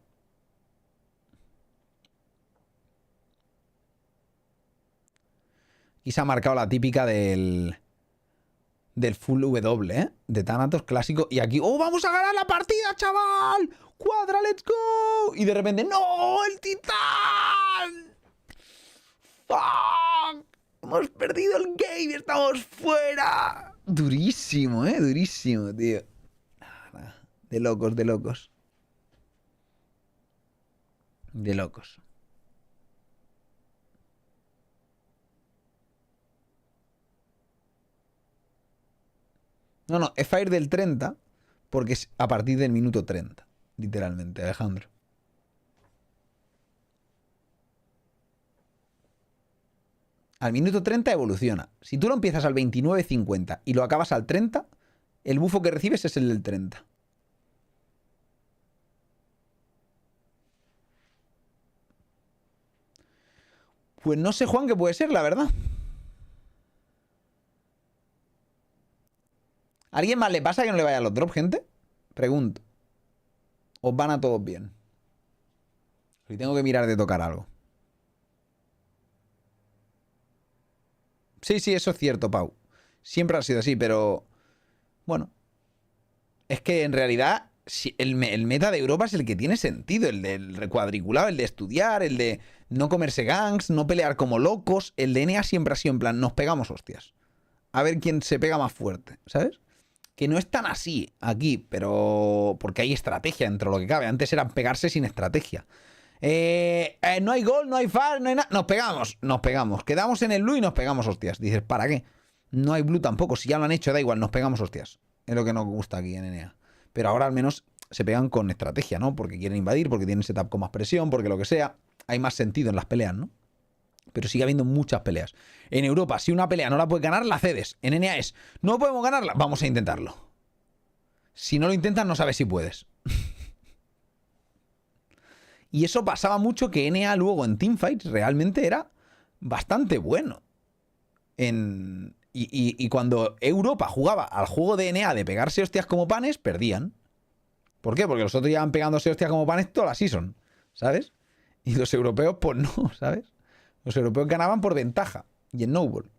Y se ha marcado la típica del full W, ¿eh? De Thanatos clásico. Y aquí, ¡oh, vamos a ganar la partida, chaval! ¡Cuadra, let's go! Y de repente, ¡no! ¡El titán! ¡Fuck! Hemos perdido el game, estamos fuera. Durísimo, durísimo, tío. De locos, de locos. De locos. No, no, es Fire del 30 porque es a partir del minuto 30, literalmente, Alejandro. Al minuto 30 evoluciona. Si tú lo empiezas al 29.50 y lo acabas al 30, el bufo que recibes es el del 30. Pues no sé, Juan, qué puede ser, la verdad. ¿A alguien más le pasa que no le vayan los drops, gente? Pregunto. ¿Os van a todos bien? Y tengo que mirar de tocar algo. Sí, sí, eso es cierto, Pau. Siempre ha sido así, pero... Bueno. Es que en realidad el meta de Europa es el que tiene sentido. El del recuadriculado, el de estudiar, el de no comerse ganks, no pelear como locos. El de NA siempre ha sido en plan, nos pegamos hostias. A ver quién se pega más fuerte, ¿sabes? Que no es tan así aquí, pero... Porque hay estrategia dentro de lo que cabe. Antes era pegarse sin estrategia. No hay gol, no hay far, no hay nada. Nos pegamos. Quedamos en el blue y nos pegamos hostias. Dices, ¿para qué? No hay blue tampoco. Si ya lo han hecho, da igual, nos pegamos hostias. Es lo que nos gusta aquí en NA. Pero ahora al menos se pegan con estrategia, ¿no? Porque quieren invadir, porque tienen setup con más presión, porque lo que sea. Hay más sentido en las peleas, ¿no? Pero sigue habiendo muchas peleas. En Europa, si una pelea no la puedes ganar, la cedes. En NA es, no podemos ganarla, vamos a intentarlo. Si no lo intentas, no sabes si puedes. Y eso pasaba mucho, que NA luego en teamfights realmente era bastante bueno. Y cuando Europa jugaba al juego de NA de pegarse hostias como panes, perdían. ¿Por qué? Porque los otros llevan pegándose hostias como panes toda la season, ¿sabes? Y los europeos, pues no, ¿sabes? Los europeos ganaban por ventaja. Y en no-ball.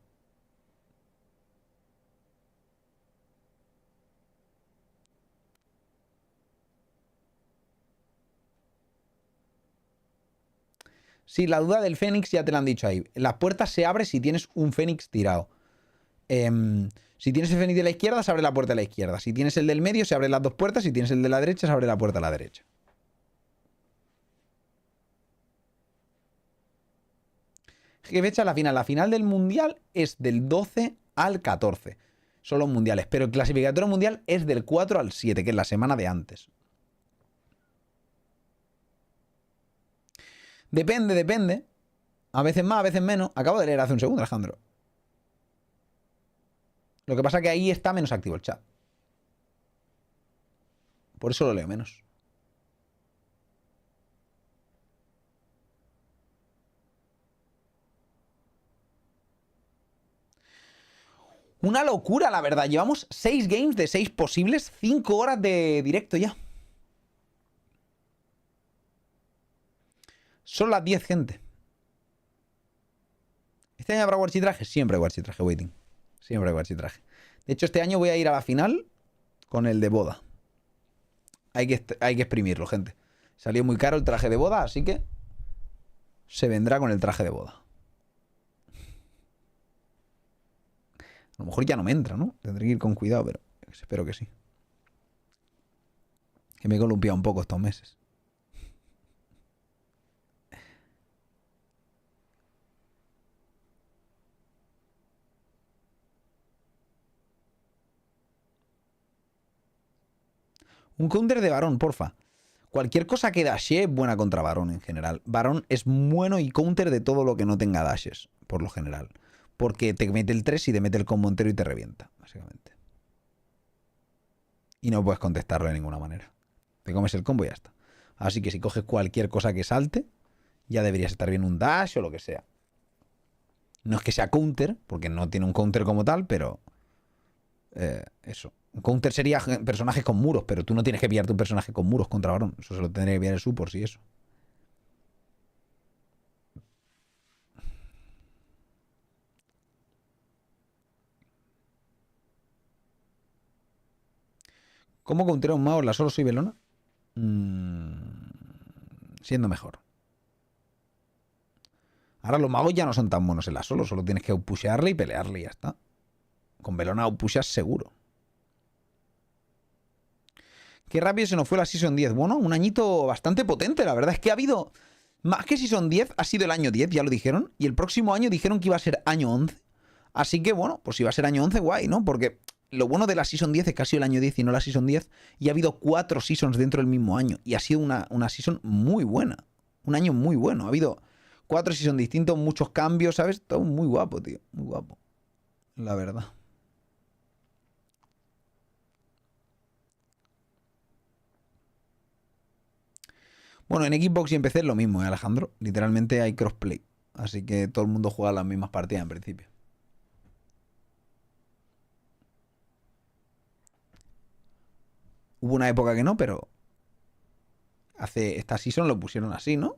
Sí, la duda del Fénix ya te la han dicho ahí. Las puertas se abren si tienes un Fénix tirado. Si tienes el Fénix de la izquierda, se abre la puerta de la izquierda. Si tienes el del medio, se abren las dos puertas. Si tienes el de la derecha, se abre la puerta a la derecha. ¿Qué fecha es la final? La final del mundial es del 12 al 14. Son los mundiales. Pero el clasificatorio mundial es del 4 al 7, que es la semana de antes. Depende. A veces más, a veces menos. Acabo de leer hace un segundo, Alejandro. Lo que pasa es que ahí está menos activo el chat. Por eso lo leo menos. Una locura, la verdad. Llevamos 6 games de 6 posibles, 5 horas de directo ya. Son las 10, gente. ¿Este año habrá Warchitraje? Siempre hay Warchitraje, waiting. Siempre hay Warchitraje. De hecho, este año voy a ir a la final con el de boda. Hay que exprimirlo, gente. Salió muy caro el traje de boda, así que se vendrá con el traje de boda. A lo mejor ya no me entra, ¿no? Tendré que ir con cuidado, pero espero que sí. Que me he columpiado un poco estos meses. Un counter de varón, porfa. Cualquier cosa que dashe es buena contra varón en general. Varón es bueno y counter de todo lo que no tenga dashes, por lo general. Porque te mete el 3 y te mete el combo entero y te revienta, básicamente. Y no puedes contestarlo de ninguna manera. Te comes el combo y ya está. Así que si coges cualquier cosa que salte, ya deberías estar bien un dash o lo que sea. No es que sea counter, porque no tiene un counter como tal, pero... eso. Un counter sería personajes con muros, pero tú no tienes que pillarte un personaje con muros contra varón. Eso se lo tendría que pillar el support, sí, eso. ¿Cómo countera un mago la solo soy velona? Siendo mejor. Ahora los magos ya no son tan buenos en la solo tienes que outpushearle y pelearle y ya está. Con velona outpusheas seguro. Qué rápido se nos fue la Season 10. Bueno, un añito bastante potente, la verdad es que ha habido... Más que Season 10, ha sido el año 10, ya lo dijeron. Y el próximo año dijeron que iba a ser año 11. Así que, bueno, pues si va a ser año 11, guay, ¿no? Porque lo bueno de la Season 10 es que ha sido el año 10 y no la Season 10, y ha habido 4 Seasons dentro del mismo año, y ha sido una Season muy buena. Un año muy bueno. Ha habido 4 Seasons distintos, muchos cambios, ¿sabes? Todo muy guapo, tío. Muy guapo. La verdad. Bueno, en Xbox y en PC es lo mismo, ¿eh, Alejandro? Literalmente hay crossplay. Así que todo el mundo juega las mismas partidas en principio. Hubo una época que no, pero esta season lo pusieron así, ¿no?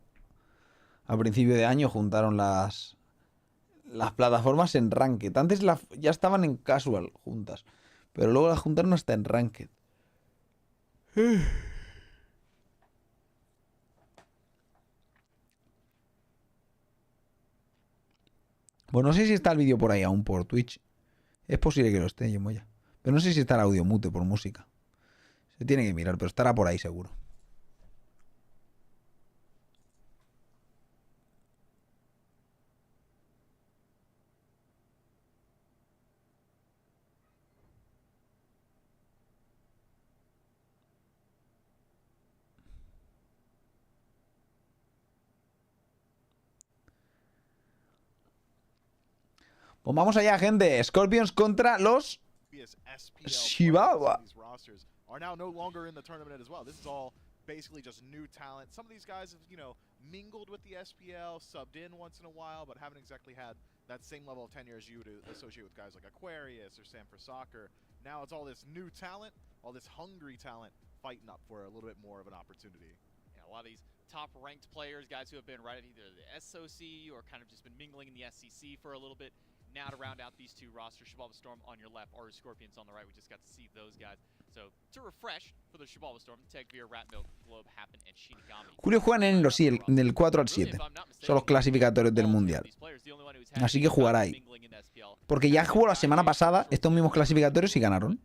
A principio de año juntaron las plataformas en Ranked. Antes ya estaban en Casual juntas, pero luego las juntaron hasta en Ranked. Bueno, no sé si está el vídeo por ahí aún por Twitch. Es posible que lo esté, Yemoya. Pero no sé si está el audio mute por música. Se tiene que mirar, pero estará por ahí seguro. Pues vamos allá, gente. Scorpions contra los Chihuahua. Are now no longer in the tournament as well. This is all basically just new talent. Some of these guys have, you know, mingled with the SPL, subbed in once in a while, but haven't exactly had that same level of tenure as you would associate with guys like Aquarius or Sam for Soccer. Now it's all this new talent, all this hungry talent fighting up for a little bit more of an opportunity. Yeah, a lot of these top-ranked players, guys who have been right at either the SOC or kind of just been mingling in the SCC for a little bit. Now to round out these two rosters, Chihuahua Storm on your left, or Scorpions on the right. We just got to see those guys. So to refresh for the Chihuahua Storm, Tegvir, Ratmilk, Globe, Happen, and Shinigami. Julio juegan en los del 4 al 7. Son los clasificatorios del Mundial. Así que jugará ahí. Porque ya jugó la semana pasada estos mismos clasificatorios y ganaron.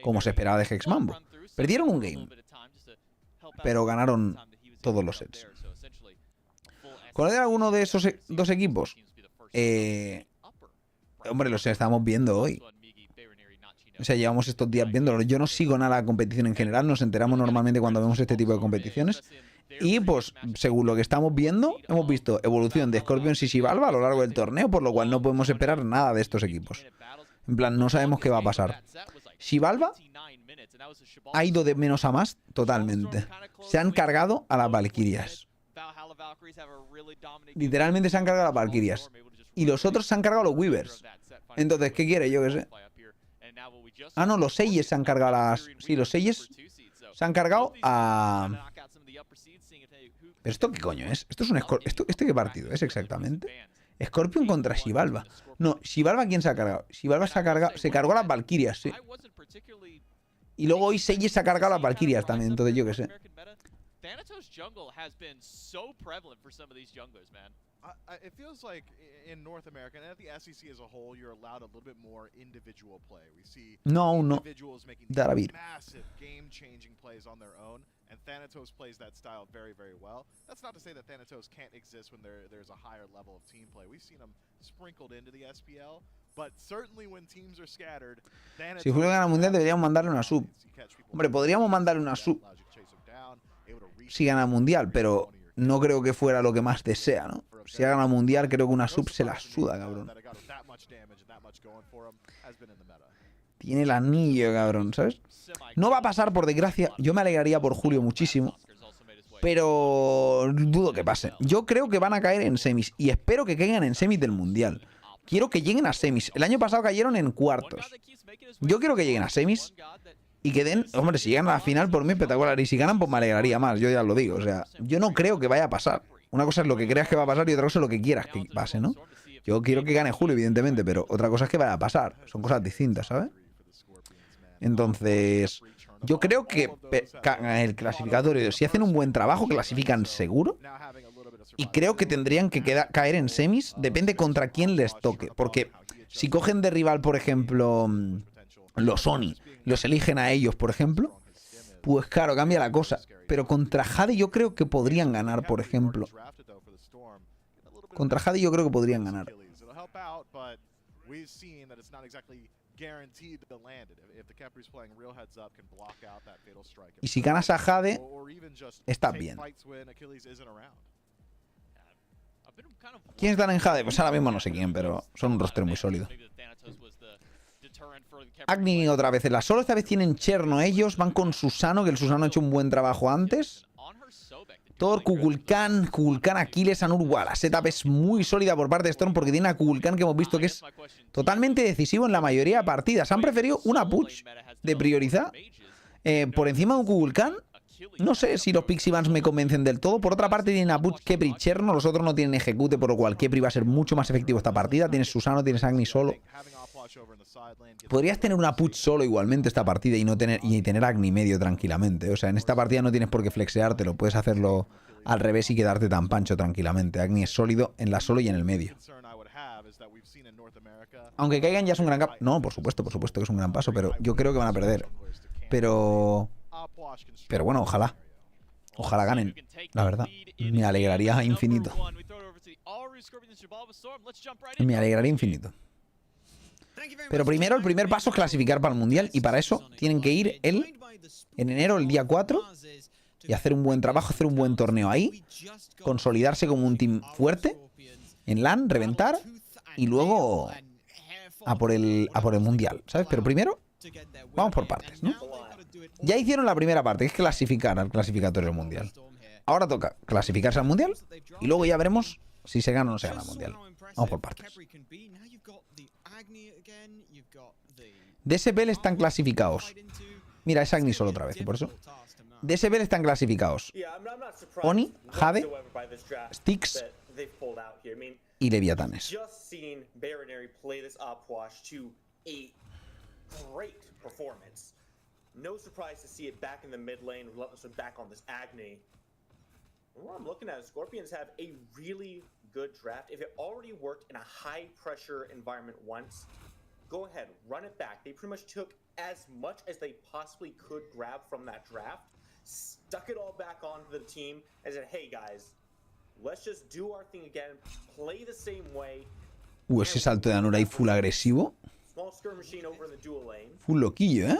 Como se esperaba de Hexmambo. Perdieron un game, pero ganaron todos los sets. ¿Conocer alguno de esos dos equipos? Hombre, los estamos viendo hoy. O sea, llevamos estos días viéndolo. Yo no sigo nada la competición en general. Nos enteramos normalmente cuando vemos este tipo de competiciones. Y pues, según lo que estamos viendo, hemos visto evolución de Scorpions y Xibalba a lo largo del torneo, por lo cual no podemos esperar nada de estos equipos. En plan, no sabemos qué va a pasar. Xibalba ha ido de menos a más totalmente. Se han cargado a las Valkyrias. Literalmente se han cargado a las Valkyrias. Y los otros se han cargado a los Weavers. Entonces, ¿qué quiere? Yo qué sé. Ah, no, los Seyes se han cargado a las... Sí, los Seyes se han cargado a... ¿Pero esto qué coño es? ¿Esto es un ¿Este qué partido es exactamente? Scorpion contra Xibalba. No, Xibalba, ¿quién se ha cargado? Xibalba se cargó a las Valkyrias, sí. Y luego hoy Seyes se ha cargado a las Valkyrias también, entonces yo qué sé. Thanatos jungle has been so prevalent for some of these junglers, man. It feels like in North America and at the SCC as a whole, you're allowed a little bit more individual play. We see individuals making massive game-changing plays on their own, and Thanatos plays that style very, very well. That's not to say that Thanatos can't exist when there's a higher level of team play. We've seen them sprinkled into the SPL, but certainly when teams are scattered, Thanatos... Si Julio gana el Mundial deberíamos mandarle una sub. Hombre, podríamos mandarle una sub si gana el Mundial, pero no creo que fuera lo que más desea, ¿no? Si gana el Mundial, creo que una sub se la suda, cabrón. Tiene el anillo, cabrón, ¿sabes? No va a pasar, por desgracia. Yo me alegraría por Julio muchísimo, pero dudo que pase. Yo creo que van a caer en semis y espero que caigan en semis del Mundial. Quiero que lleguen a semis. El año pasado cayeron en cuartos. Yo quiero que lleguen a semis y que den... Hombre, si llegan a la final, por mí espectacular. Y si ganan, pues me alegraría más. Yo ya lo digo. O sea, yo no creo que vaya a pasar. Una cosa es lo que creas que va a pasar y otra cosa es lo que quieras que pase, ¿no? Yo quiero que gane Julio, evidentemente, pero otra cosa es que vaya a pasar. Son cosas distintas, ¿sabes? Entonces, yo creo que el clasificatorio, si hacen un buen trabajo, clasifican seguro. Y creo que tendrían que caer en semis. Depende contra quién les toque. Porque si cogen de rival, por ejemplo, los Sony, los eligen a ellos, por ejemplo, pues claro, cambia la cosa. Pero contra Jade yo creo que podrían ganar, por ejemplo. Contra Jade yo creo que podrían ganar. guaranteed to land it. If the Khepri's playing real heads up, can block out that fatal strike. Y si ganas a Jade, or even just estás take bien. fights when Achilles isn't around. ¿Quién están en Jade? Pues ahora mismo no sé quién, pero son un roster muy sólido. Agni otra vez en la solo. Esta vez tienen Cherno ellos. Van con Susano, que el Susano ha hecho un buen trabajo antes. Thor, Kukulkan, Aquiles, Anur. La setup es muy sólida por parte de Storm porque tiene a Kukulkan que hemos visto que es totalmente decisivo en la mayoría de partidas. Han preferido una push de prioridad por encima de un Kukulkan. No sé si los Pixie Vans me convencen del todo. Por otra parte tienen a Butch, Kepri y Cherno. Los otros no tienen ejecute, por lo cual Kepri va a ser mucho más efectivo esta partida. Tienes Susano, tienes Agni solo. Podrías tener una Push solo igualmente esta partida y no tener Agni medio tranquilamente. O sea, en esta partida no tienes por qué flexeártelo. Puedes hacerlo al revés y quedarte tan pancho tranquilamente. Agni es sólido en la solo y en el medio. Aunque caigan ya es un gran... No, por supuesto que es un gran paso, pero yo creo que van a perder. Pero bueno, ojalá. Ojalá ganen, la verdad. Me alegraría infinito. Me alegraría infinito. Pero primero, el primer paso es clasificar para el Mundial. Y para eso tienen que ir en enero, el día 4. Y hacer un buen trabajo, hacer un buen torneo ahí. Consolidarse como un team fuerte. En LAN, reventar. Y luego a por el Mundial, ¿sabes? Pero primero, vamos por partes, ¿no? Ya hicieron la primera parte, que es clasificar al clasificatorio del Mundial. Ahora toca clasificarse al Mundial y luego ya veremos si se gana o no se gana el Mundial. Vamos por partes. DSPL están clasificados. Mira, es Agni solo otra vez, y por eso. DSPL están clasificados Oni, Jade, Styx y Leviatanes. No surprise to see it back in the mid lane, Relentless back on this Agni. And what I'm looking at is Scorpions have a really good draft. If it already worked in a high pressure environment once, go ahead, run it back. They pretty much took as much as they possibly could grab from that draft, stuck it all back onto the team, and said, hey guys, let's just do our thing again, play the same way. Ese salto de Anura ahí full agresivo. Small skirmishing over in the dual lane. Full loquillo, ¿eh?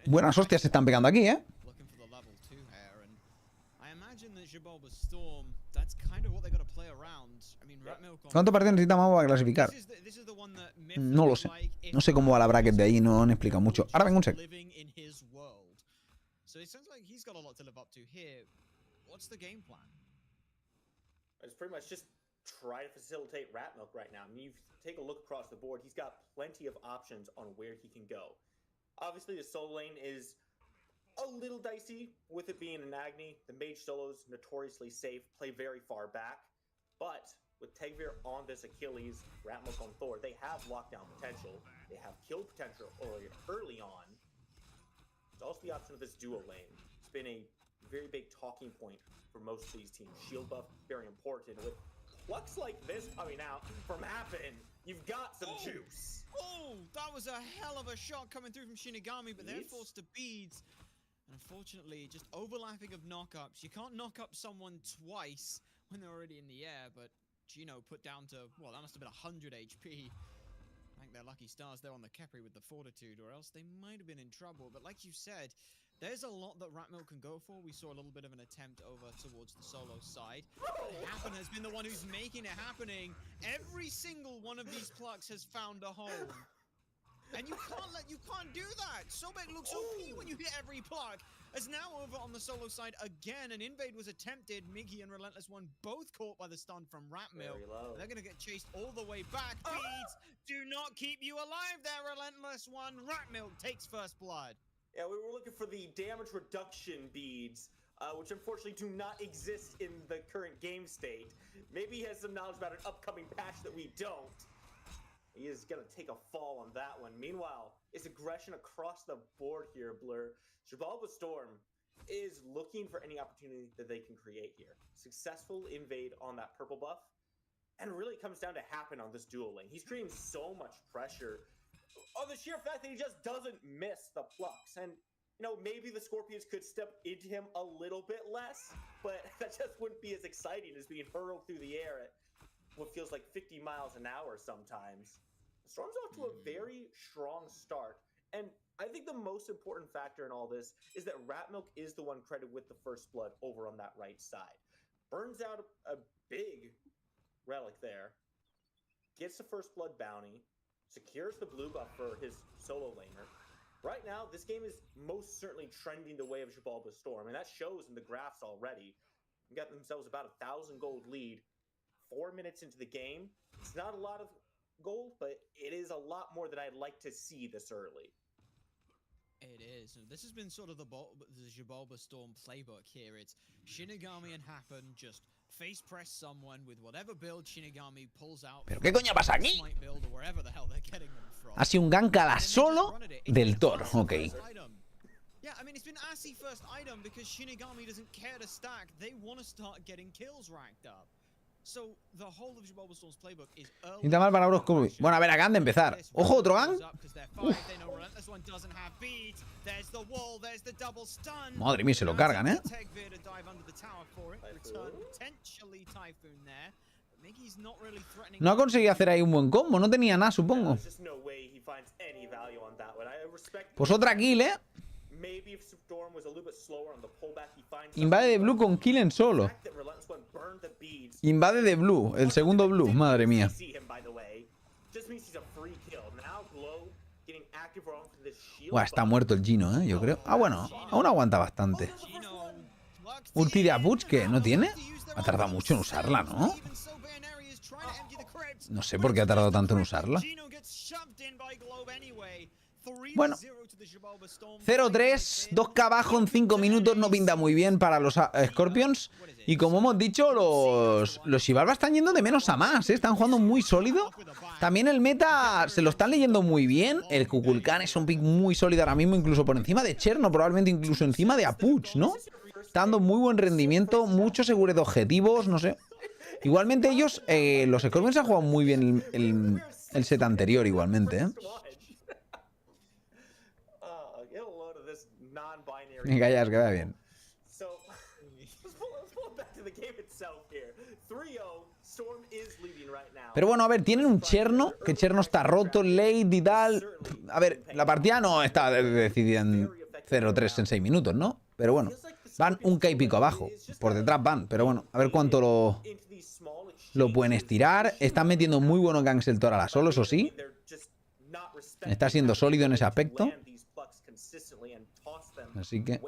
Buenas hostias se están pegando aquí, ¿eh? ¿Cuánto partido necesita Mamo para clasificar? No lo sé. No sé cómo va la bracket de ahí, no han explicado mucho. Ahora vengo un sec. It's pretty much just try to facilitate Ratmilk right now. I mean, you take a look across the board, he's got plenty of options on where he can go. Obviously, the solo lane is a little dicey with it being an Agni. The mage solos, notoriously safe, play very far back. But with Tegvir on this Achilles, Ratmilk on Thor, they have lockdown potential. They have kill potential early on. There's also the option of this dual lane. It's been a very big talking point for most of these teams. Shield buff, very important. With plucks like this coming out from Happen, you've got some juice. Oh, that was a hell of a shot coming through from Shinigami, but they're forced to beads. And unfortunately, just overlapping of knockups. You can't knock up someone twice when they're already in the air, but Gino put down to, well, that must have been 100 HP. Thank their lucky stars there on the Khepri with the fortitude, or else they might have been in trouble. But like you said, there's a lot that Ratmilk can go for. We saw a little bit of an attempt over towards the solo side. Happen has been the one who's making it happening. Every single one of these plucks has found a home. And you can't do that. Sobek looks OP when you hit every pluck. As now over on the solo side again, an invade was attempted. Miggy and Relentless One both caught by the stun from Ratmilk. They're gonna get chased all the way back. Beads do not keep you alive there, Relentless One. Ratmilk takes first blood. Yeah, we were looking for the damage reduction beads, which unfortunately do not exist in the current game state. Maybe he has some knowledge about an upcoming patch that we don't. He is going to take a fall on that one. Meanwhile, it's aggression across the board here, Blur. Shabalba Storm is looking for any opportunity that they can create here. Successful invade on that purple buff. And really it comes down to Happen on this dual lane. He's creating so much pressure on the sheer fact that he just doesn't miss the plucks. And, you know, maybe the Scorpions could step into him a little bit less, but that just wouldn't be as exciting as being hurled through the air at what feels like 50 miles an hour sometimes. Storm's off to a very strong start, and I think the most important factor in all this is that Ratmilk is the one credited with the first blood over on that right side. Burns out a big relic there, gets the first blood bounty, secures the blue buff for his solo laner. Right now, this game is most certainly trending the way of Xibalba Storm, and that shows in the graphs already. They got themselves about 1,000 gold lead 4 minutes into the game. It's not a lot of gold, but it is a lot more than I'd like to see this early. It is. This has been sort of the Xibalba Storm playbook here. It's Shinigami and Happen just face press someone with whatever build Shinigami pulls out. ¿Pero qué coño pasa aquí? Build or wherever the hell they're getting them from. Ha sido un gank a la solo del Thor. Ok. Yeah, I mean, it's been Assy first item because Shinigami doesn't care to stack. They want to start getting kills racked up. So the whole of Xibalba Storm's playbook is early. Pinta mal para Euroscope. Bueno, a ver, acaban de empezar. Ojo, otro gank. Madre mía, se lo cargan, ¿eh? No ha conseguido hacer ahí un buen combo. No tenía nada, supongo. Pues otra kill, ¿eh? Invade de blue con kill en solo. Invade de blue, el segundo blue, madre mía. Buah, está muerto el Gino, yo creo. Ah, bueno, aún aguanta bastante. Ulti de Apuch, ¿qué? ¿No tiene? Ha tardado mucho en usarla, ¿no? No sé por qué ha tardado tanto en usarla. Bueno, 0-3, 2K abajo en 5 minutos no pinta muy bien para los Scorpions. Y como hemos dicho, los Xibalba están yendo de menos a más, ¿eh? Están jugando muy sólido. También el meta se lo están leyendo muy bien. El Kukulkan es un pick muy sólido ahora mismo, incluso por encima de Cherno, probablemente incluso encima de Apuch, ¿no? Está dando muy buen rendimiento, mucho seguro de objetivos, no sé. Igualmente ellos, los Scorpions han jugado muy bien el set anterior igualmente, ¿eh? Venga, ya, es que vaya bien. Pero bueno, a ver, tienen un Cherno, que Cherno está roto, late y tal. A ver, la partida no está decidida en 0-3 en 6 minutos, ¿no? Pero bueno, van un K y pico abajo. Por detrás van, pero bueno, a ver cuánto lo pueden estirar. Están metiendo muy buenos ganks el Thor a la solo, eso sí. Está siendo sólido en ese aspecto. Así que...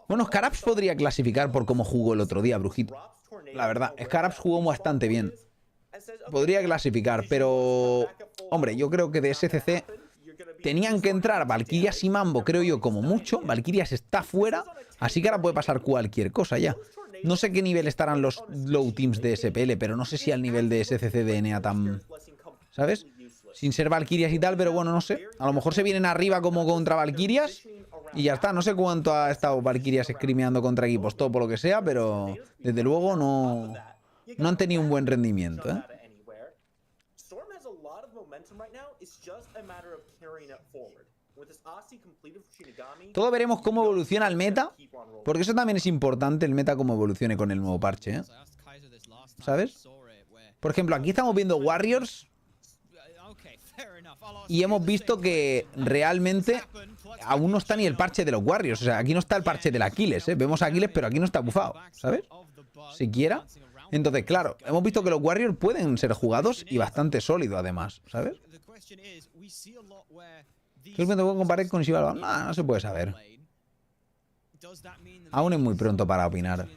Bueno, Scaraps podría clasificar por cómo jugó el otro día, Brujito. La verdad, Scaraps jugó bastante bien. Podría clasificar, pero... Hombre, yo creo que de SCC tenían que entrar Valkyrias y Mambo, creo yo, como mucho. Valkyrias está fuera, así que ahora puede pasar cualquier cosa ya. No sé qué nivel estarán los low teams de SPL, pero no sé si al nivel de SCC de NA tan... ¿Sabes? Sin ser Valkyrias y tal, pero bueno, no sé. A lo mejor se vienen arriba como contra Valkyrias y ya está. No sé cuánto ha estado Valkyrias scrimeando contra equipos top o lo que sea, pero desde luego no han tenido un buen rendimiento, ¿eh? Todo veremos cómo evoluciona el meta, porque eso también es importante, el meta cómo evolucione con el nuevo parche, ¿eh? ¿Sabes? Por ejemplo, aquí estamos viendo Warriors y hemos visto que realmente aún no está ni el parche de los Warriors. O sea, aquí no está el parche del Aquiles, ¿eh? Vemos a Aquiles, pero aquí no está bufado, ¿sabes? Siquiera. Entonces, claro, hemos visto que los Warriors pueden ser jugados y bastante sólidos, además, ¿sabes? ¿Qué me tengo que comparar con Xibalba? No, no se puede saber. Aún es muy pronto para opinar.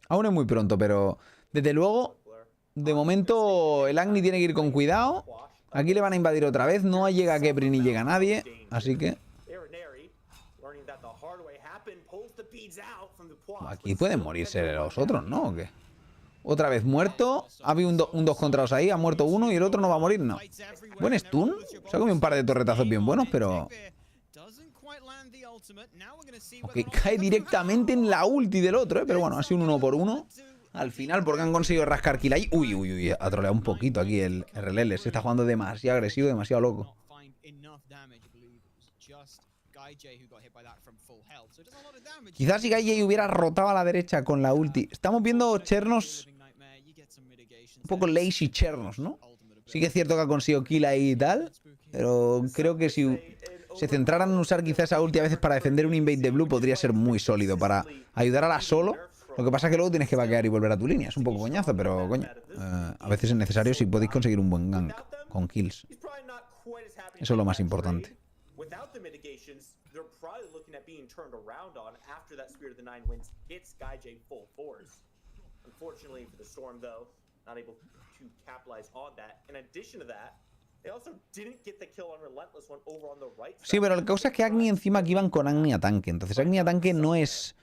Aún es muy pronto, pero desde luego, de momento, el Agni tiene que ir con cuidado. Aquí le van a invadir otra vez. No llega Kepri ni llega nadie. Así que... Aquí pueden morirse los otros, ¿no? ¿O qué? Otra vez muerto. Ha habido un 2 contra 2 ahí. Ha muerto uno y el otro no va a morir, no. Buen stun. Se ha comido un par de torretazos bien buenos, pero... Ok, cae directamente en la ulti del otro, ¿eh? Pero bueno, ha sido un 1 por 1. Al final, porque han conseguido rascar kill ahí. Uy, uy, uy. Ha troleado un poquito aquí el RLL. Se está jugando demasiado agresivo, demasiado loco. Quizás si Gaijay hubiera rotado a la derecha con la ulti. Estamos viendo Chernos un poco lazy Chernos, ¿no? Sí que es cierto que ha conseguido kill ahí y tal, pero creo que si se centraran en usar quizás esa ulti a veces para defender un invade de blue podría ser muy sólido para ayudar a la solo. Lo que pasa es que luego tienes que vaquear y volver a tu línea. Es un poco coñazo, pero coño, a veces es necesario si podéis conseguir un buen gank con kills. Eso es lo más importante. Sí, pero la cosa es que Agni encima aquí iban con Agni a tanque. Entonces Agni a tanque no es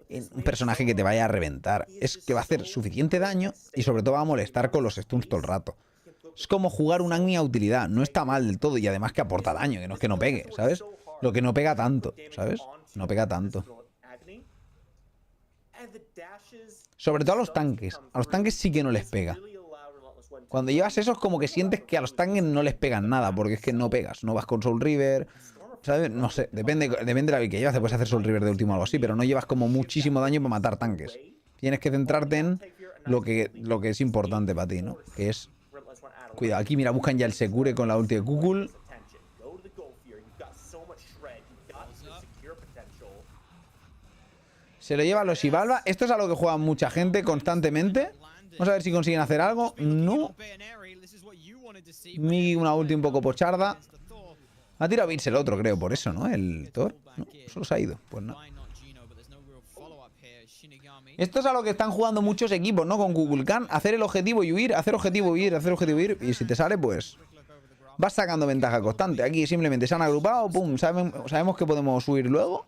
un personaje que te vaya a reventar. Es que va a hacer suficiente daño y sobre todo va a molestar con los stuns todo el rato. Es como jugar un Agni a utilidad. No está mal del todo y además que aporta daño, que no es que no pegue, ¿sabes? Lo que no pega tanto, ¿sabes? No pega tanto. Sobre todo a los tanques. A los tanques sí que no les pega. Cuando llevas eso es como que sientes que a los tanques no les pegan nada, porque es que no pegas. No vas con Soul River, ¿sabes? No sé, depende de la build que llevas. Te puedes hacer Soul River de último o algo así, pero no llevas como muchísimo daño para matar tanques. Tienes que centrarte en lo que es importante para ti, ¿no? Que es... Cuidado, aquí mira, buscan ya el Secure con la ulti de Kukul. Se lo lleva a los Xibalba. Esto es a lo que juega mucha gente constantemente. Vamos a ver si consiguen hacer algo. No. Una ulti un poco pocharda. Ha tirado Vince el otro, creo, por eso, ¿no? El Thor. No, solo se ha ido. Pues no. Esto es a lo que están jugando muchos equipos, ¿no? Con Kukulkan. Hacer el objetivo y huir, hacer objetivo y huir, hacer objetivo y huir. Y si te sale, pues... vas sacando ventaja constante. Aquí simplemente se han agrupado, pum, sabemos que podemos huir luego.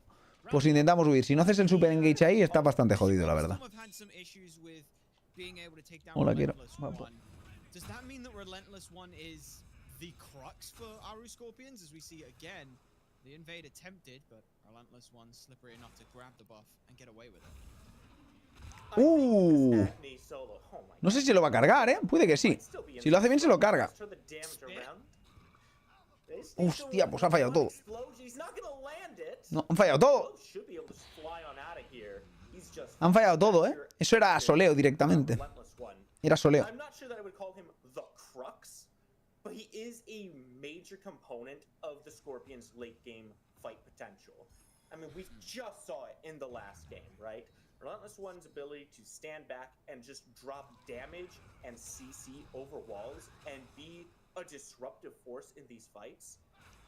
Pues intentamos huir. Si no haces el super engage ahí, está bastante jodido, la verdad. Hola, quiero. Guapo. No sé si lo va a cargar, ¿eh? Puede que sí. Si lo hace bien, se lo carga. Hostia, pues ha fallado todo. No, han fallado todo. Han fallado todo, ¿eh? Eso era soleo directamente. Era soleo. Relentless One's ability to stand back and just drop damage and CC over walls and be a disruptive force in these fights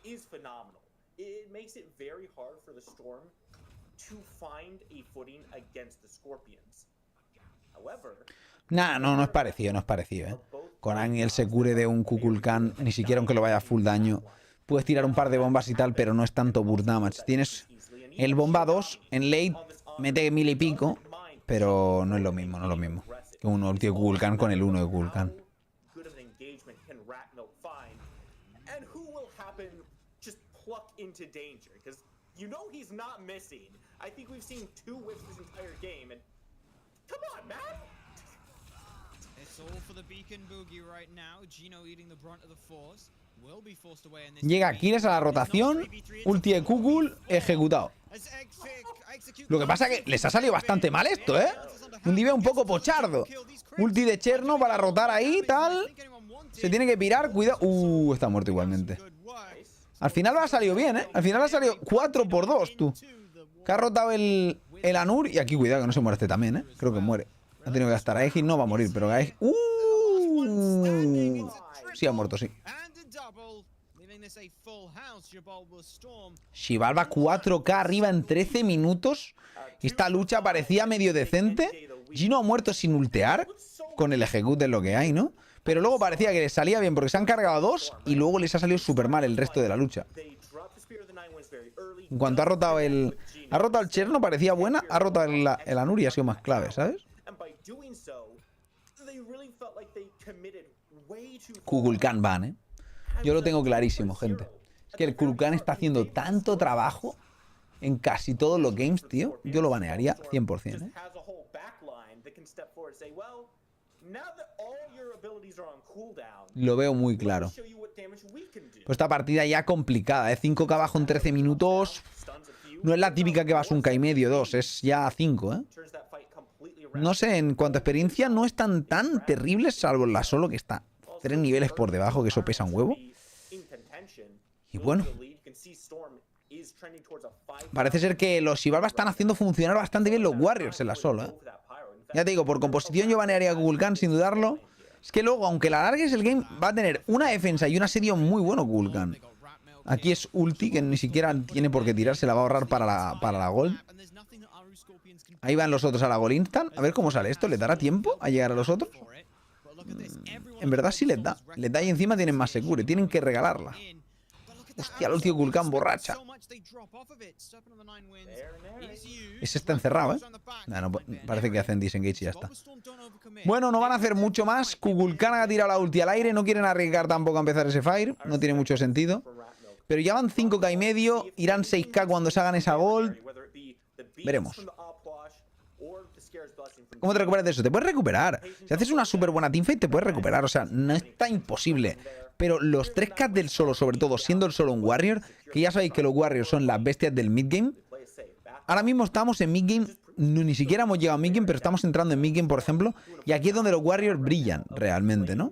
is phenomenal. It makes it very hard for the Storm to find a footing against the Scorpions. However... Nah, no es parecido, ¿eh? Con Agni el Secure de un Kukulkan, ni siquiera aunque lo vaya a full daño. Puedes tirar un par de bombas y tal, pero no es tanto burst damage. Tienes el bomba 2 en late, mete 1000 y pico, pero no es lo mismo, que un ulti de Kukulkan con el 1 de Kukulkan. Llega Kires a la rotación, ulti de Kukul, ejecutado. Lo que pasa es que les ha salido bastante mal esto, ¿eh? Un nivel un poco pochardo. Ulti de Cherno para rotar ahí, tal. Se tiene que pirar, cuidado. Está muerto igualmente. Al final ha salido bien, ¿eh? Al final ha salido 4 por 2, tú. Que ha rotado el Anur. Y aquí, cuidado, que no se muere este también, ¿eh? Creo que muere. Ha tenido que gastar a Egi, no va a morir, pero a Egi... Sí ha muerto, sí. Xibalba 4K arriba en 13 minutos. Esta lucha parecía medio decente. Gino ha muerto sin ultear. Con el ejecute es lo que hay, ¿no? Pero luego parecía que les salía bien porque se han cargado 2 y luego les ha salido súper mal el resto de la lucha. En cuanto ha rotado el Cherno, parecía buena. Ha rotado el Anur y ha sido más clave, ¿sabes? Kukulkan van, ¿eh? Yo lo tengo clarísimo, gente. Es que el Kukulkan está haciendo tanto trabajo en casi todos los games, tío. Yo lo banearía 100%, ¿eh? Lo veo muy claro. Pues esta partida ya complicada, 5K bajo en 13 minutos. No es la típica que vas 1K y medio, 2, es ya 5, ¿eh? No sé, en cuanto a experiencia no están tan terribles, salvo la solo que está 3 niveles por debajo, que eso pesa un huevo. Y bueno, parece ser que los Shivalba están haciendo funcionar bastante bien los Warriors en la solo, ¿eh? Ya te digo, por composición yo banearía a Kukulkan sin dudarlo. Es que luego, aunque la alargues el game, va a tener una defensa y un asedio muy bueno Kukulkan. Aquí es ulti, que ni siquiera tiene por qué tirar, se la va a ahorrar para la gold. Ahí van los otros a la gold instant. A ver cómo sale esto, ¿le dará tiempo a llegar a los otros? En verdad sí les da. Les da y encima tienen más secure, tienen que regalarla. Hostia, el último Kukulkan borracha. Ese está encerrado, ¿eh? No, parece que hacen disengage y ya está. Bueno, no van a hacer mucho más. Kukulkan ha tirado la ulti al aire. No quieren arriesgar tampoco a empezar ese fire. No tiene mucho sentido. Pero ya van 5K y medio. Irán 6K cuando se hagan esa gold. Veremos. ¿Cómo te recuperas de eso? Te puedes recuperar. Si haces una súper buena teamfight, te puedes recuperar. O sea, no está imposible. Pero los 3K del solo, sobre todo siendo el solo un Warrior, que ya sabéis que los Warriors son las bestias del midgame. Ahora mismo estamos en midgame, ni siquiera hemos llegado a midgame, pero estamos entrando en midgame, por ejemplo. Y aquí es donde los Warriors brillan realmente, ¿no?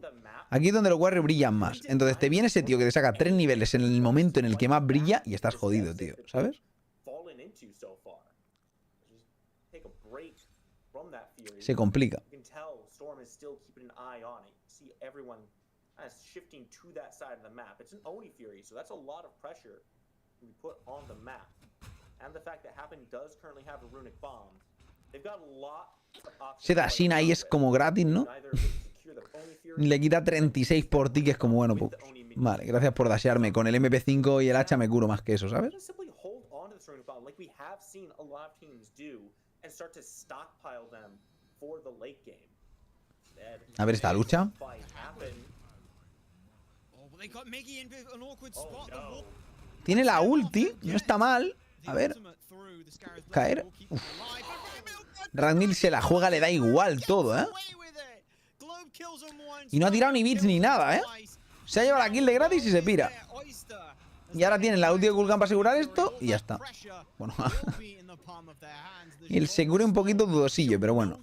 Aquí es donde los Warriors brillan más. Entonces te viene ese tío que te saca 3 niveles en el momento en el que más brilla y estás jodido, tío, ¿sabes? Se complica. Ese Dashin ahí es como gratis, ¿no? Le quita 36 por ti, que es como bueno, pues, vale, gracias por dashearme. Con el MP5 y el hacha me curo más que eso, ¿sabes? A ver esta lucha. Tiene la ulti, no está mal. A ver. Caer. Uf. Ragnar se la juega, le da igual todo, ¿eh? Y no ha tirado ni bits ni nada, ¿eh? Se ha llevado la kill de gratis y se pira. Y ahora tienen la ulti de Kukulkan para asegurar esto y ya está. Bueno. Y el seguro un poquito dudosillo, pero bueno.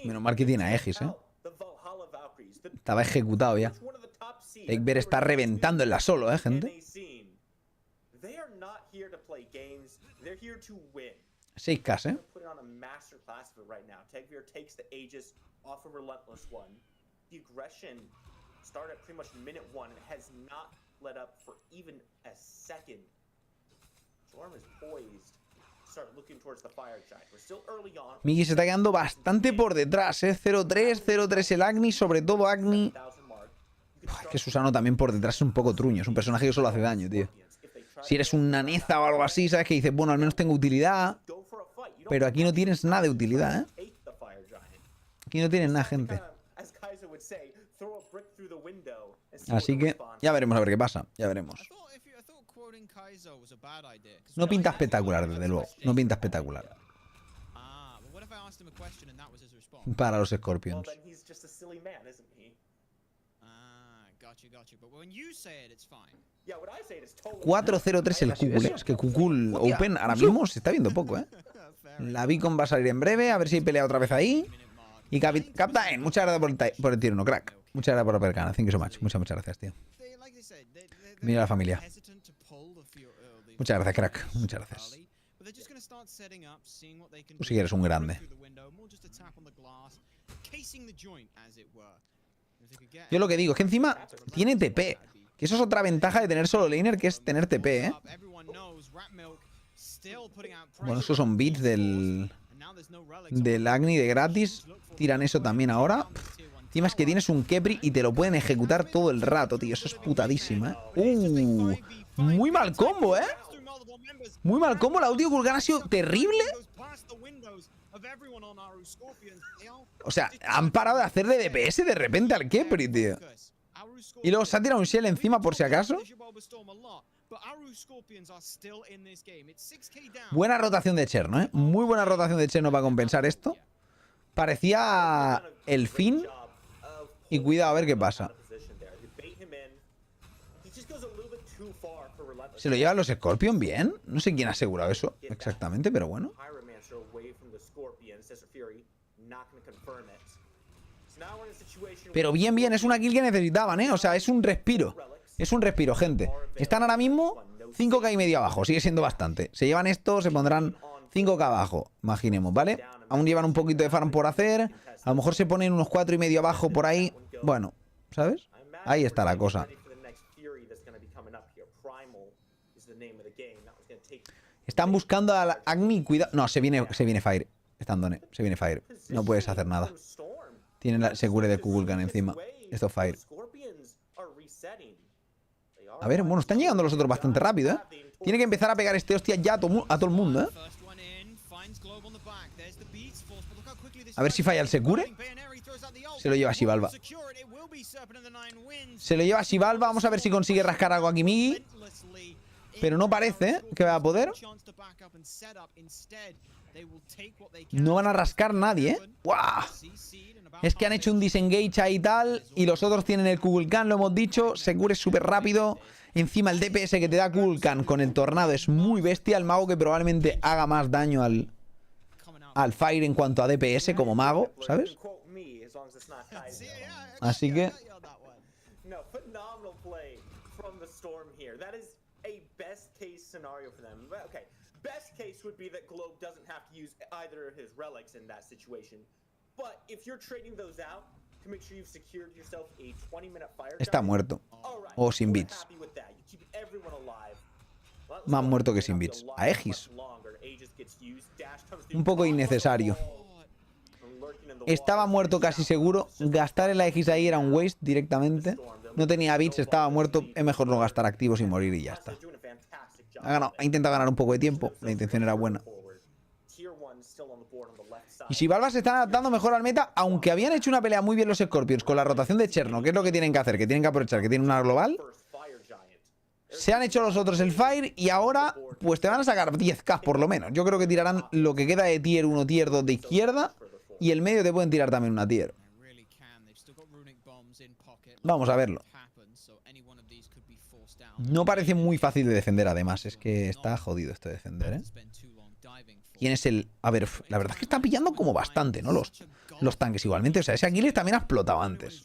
Menos mal que tiene a Aegis, ¿eh? Estaba ejecutado ya. Egbert está reventando en la solo, ¿eh, gente? 6K, ¿eh? Migi se está quedando bastante por detrás, ¿eh? 0-3, 0-3 el Agni, sobre todo Agni. Es que Susano también por detrás es un poco truño, es un personaje que solo hace daño, tío. Si eres un naneza o algo así, ¿sabes? Que dices, bueno, al menos tengo utilidad. Pero aquí no tienes nada de utilidad, ¿eh? Aquí no tienes nada, gente. Así que ya veremos a ver qué pasa, ya veremos. No pinta espectacular, desde luego. No pinta espectacular. Para los Scorpions. 4-0-3 el Kukul, ¿eh? Es que Kukul Open ahora mismo se está viendo poco, ¿eh? La Beacon va a salir en breve, a ver si hay pelea otra vez ahí. Y Captain, muchas gracias por el tiro, no, crack. Muchas gracias por la percana, thank you so much. Muchas gracias, tío. Mira la familia. Muchas gracias, crack. Muchas gracias. Tú sí eres un grande. Yo lo que digo es que encima tiene TP. Que eso es otra ventaja de tener solo laner, que es tener TP, ¿eh? Bueno, esos son bits del Agni de gratis. Tiran eso también ahora. Encima es que tienes un Kepri y te lo pueden ejecutar todo el rato, tío. Eso es putadísimo, ¿eh? Muy mal combo, ¿eh? Muy mal combo. La ulti de Kukulkan ha sido terrible. O sea, han parado de hacer de DPS de repente al Kepri, tío. Y luego se ha tirado un shell encima por si acaso. Buena rotación de Cherno, ¿eh? Muy buena rotación de Cherno para compensar esto. Parecía el fin. Y cuidado a ver qué pasa. ¿Se lo llevan los Scorpion bien? No sé quién ha asegurado eso exactamente, pero bueno. Pero bien, bien, es una kill que necesitaban, ¿eh? O sea, es un respiro. Es un respiro, gente. Están ahora mismo 5k y medio abajo. Sigue siendo bastante. Se llevan esto, se pondrán 5k abajo. Imaginemos, ¿vale? Aún llevan un poquito de farm por hacer. A lo mejor se ponen unos 4 y medio abajo por ahí. Bueno, ¿sabes? Ahí está la cosa. Están buscando a la Agni. Cuidado. No, se viene Fire. Estandone. Se viene Fire. No puedes hacer nada. Tienen la secure de Kukulkan encima. Esto es Fire. A ver, bueno, están llegando los otros bastante rápido, ¿eh? Tiene que empezar a pegar este hostia ya a todo el mundo, ¿eh? A ver si falla el secure. Se lo lleva Shivalva. Se lo lleva Shivalva. Vamos a ver si consigue rascar algo aquí Migi. Pero no parece que vaya a poder. No van a rascar nadie, ¿eh? ¡Guau! Es que han hecho un disengage ahí y tal. Y los otros tienen el Kukulkan, lo hemos dicho. Secure súper rápido. Encima el DPS que te da Kukulkan con el tornado es muy bestia. El mago que probablemente haga más daño al Fire en cuanto a DPS como mago, ¿sabes? Así que... best case scenario for them. Okay, best case would be that Globe doesn't have to use either of his relics in that situation. But if you're trading those out to make sure you've secured yourself a 20-minute fire. Está muerto. O sin bits. Más muerto que sin bits. A Aegis. Un poco innecesario. Estaba muerto casi seguro. Gastar el Aegis ahí era un waste directamente. No tenía bits, estaba muerto. Es mejor no gastar activos y morir y ya está. Ha intentado ganar un poco de tiempo. La intención era buena. Y si Valva se están adaptando mejor al meta, aunque habían hecho una pelea muy bien los Scorpions con la rotación de Cherno, ¿qué es lo que tienen que hacer? Que tienen que aprovechar que tienen una global. Se han hecho los otros el Fire y ahora pues te van a sacar 10k por lo menos. Yo creo que tirarán lo que queda de tier 1, tier 2 de izquierda y el medio te pueden tirar también una tier. Vamos a verlo. No parece muy fácil de defender, además. Es que está jodido esto de defender, ¿eh? ¿Quién es el...? A ver, la verdad es que están pillando como bastante, ¿no? Los tanques igualmente. O sea, ese Aquiles también ha explotado antes.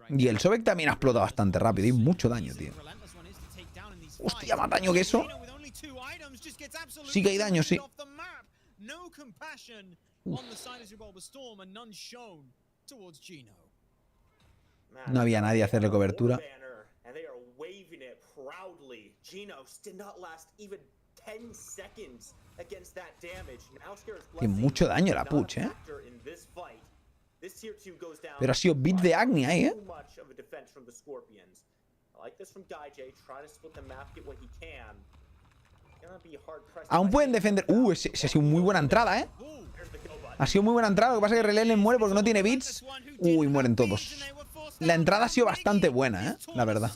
Y el Sobek también ha explotado bastante rápido. Y mucho daño, tío. Hostia, más daño que eso. Sí que hay daño, sí. Uf. No había nadie a hacerle cobertura. Tiene mucho daño la Puch, ¿eh? Pero ha sido beat de Agni ahí, ¿eh? Aún pueden defender. Esa ha sido muy buena entrada, ¿eh? Ha sido muy buena entrada. Lo que pasa es que Relay muere porque no tiene bits. Uy, mueren todos. La entrada ha sido bastante buena, ¿eh? La verdad.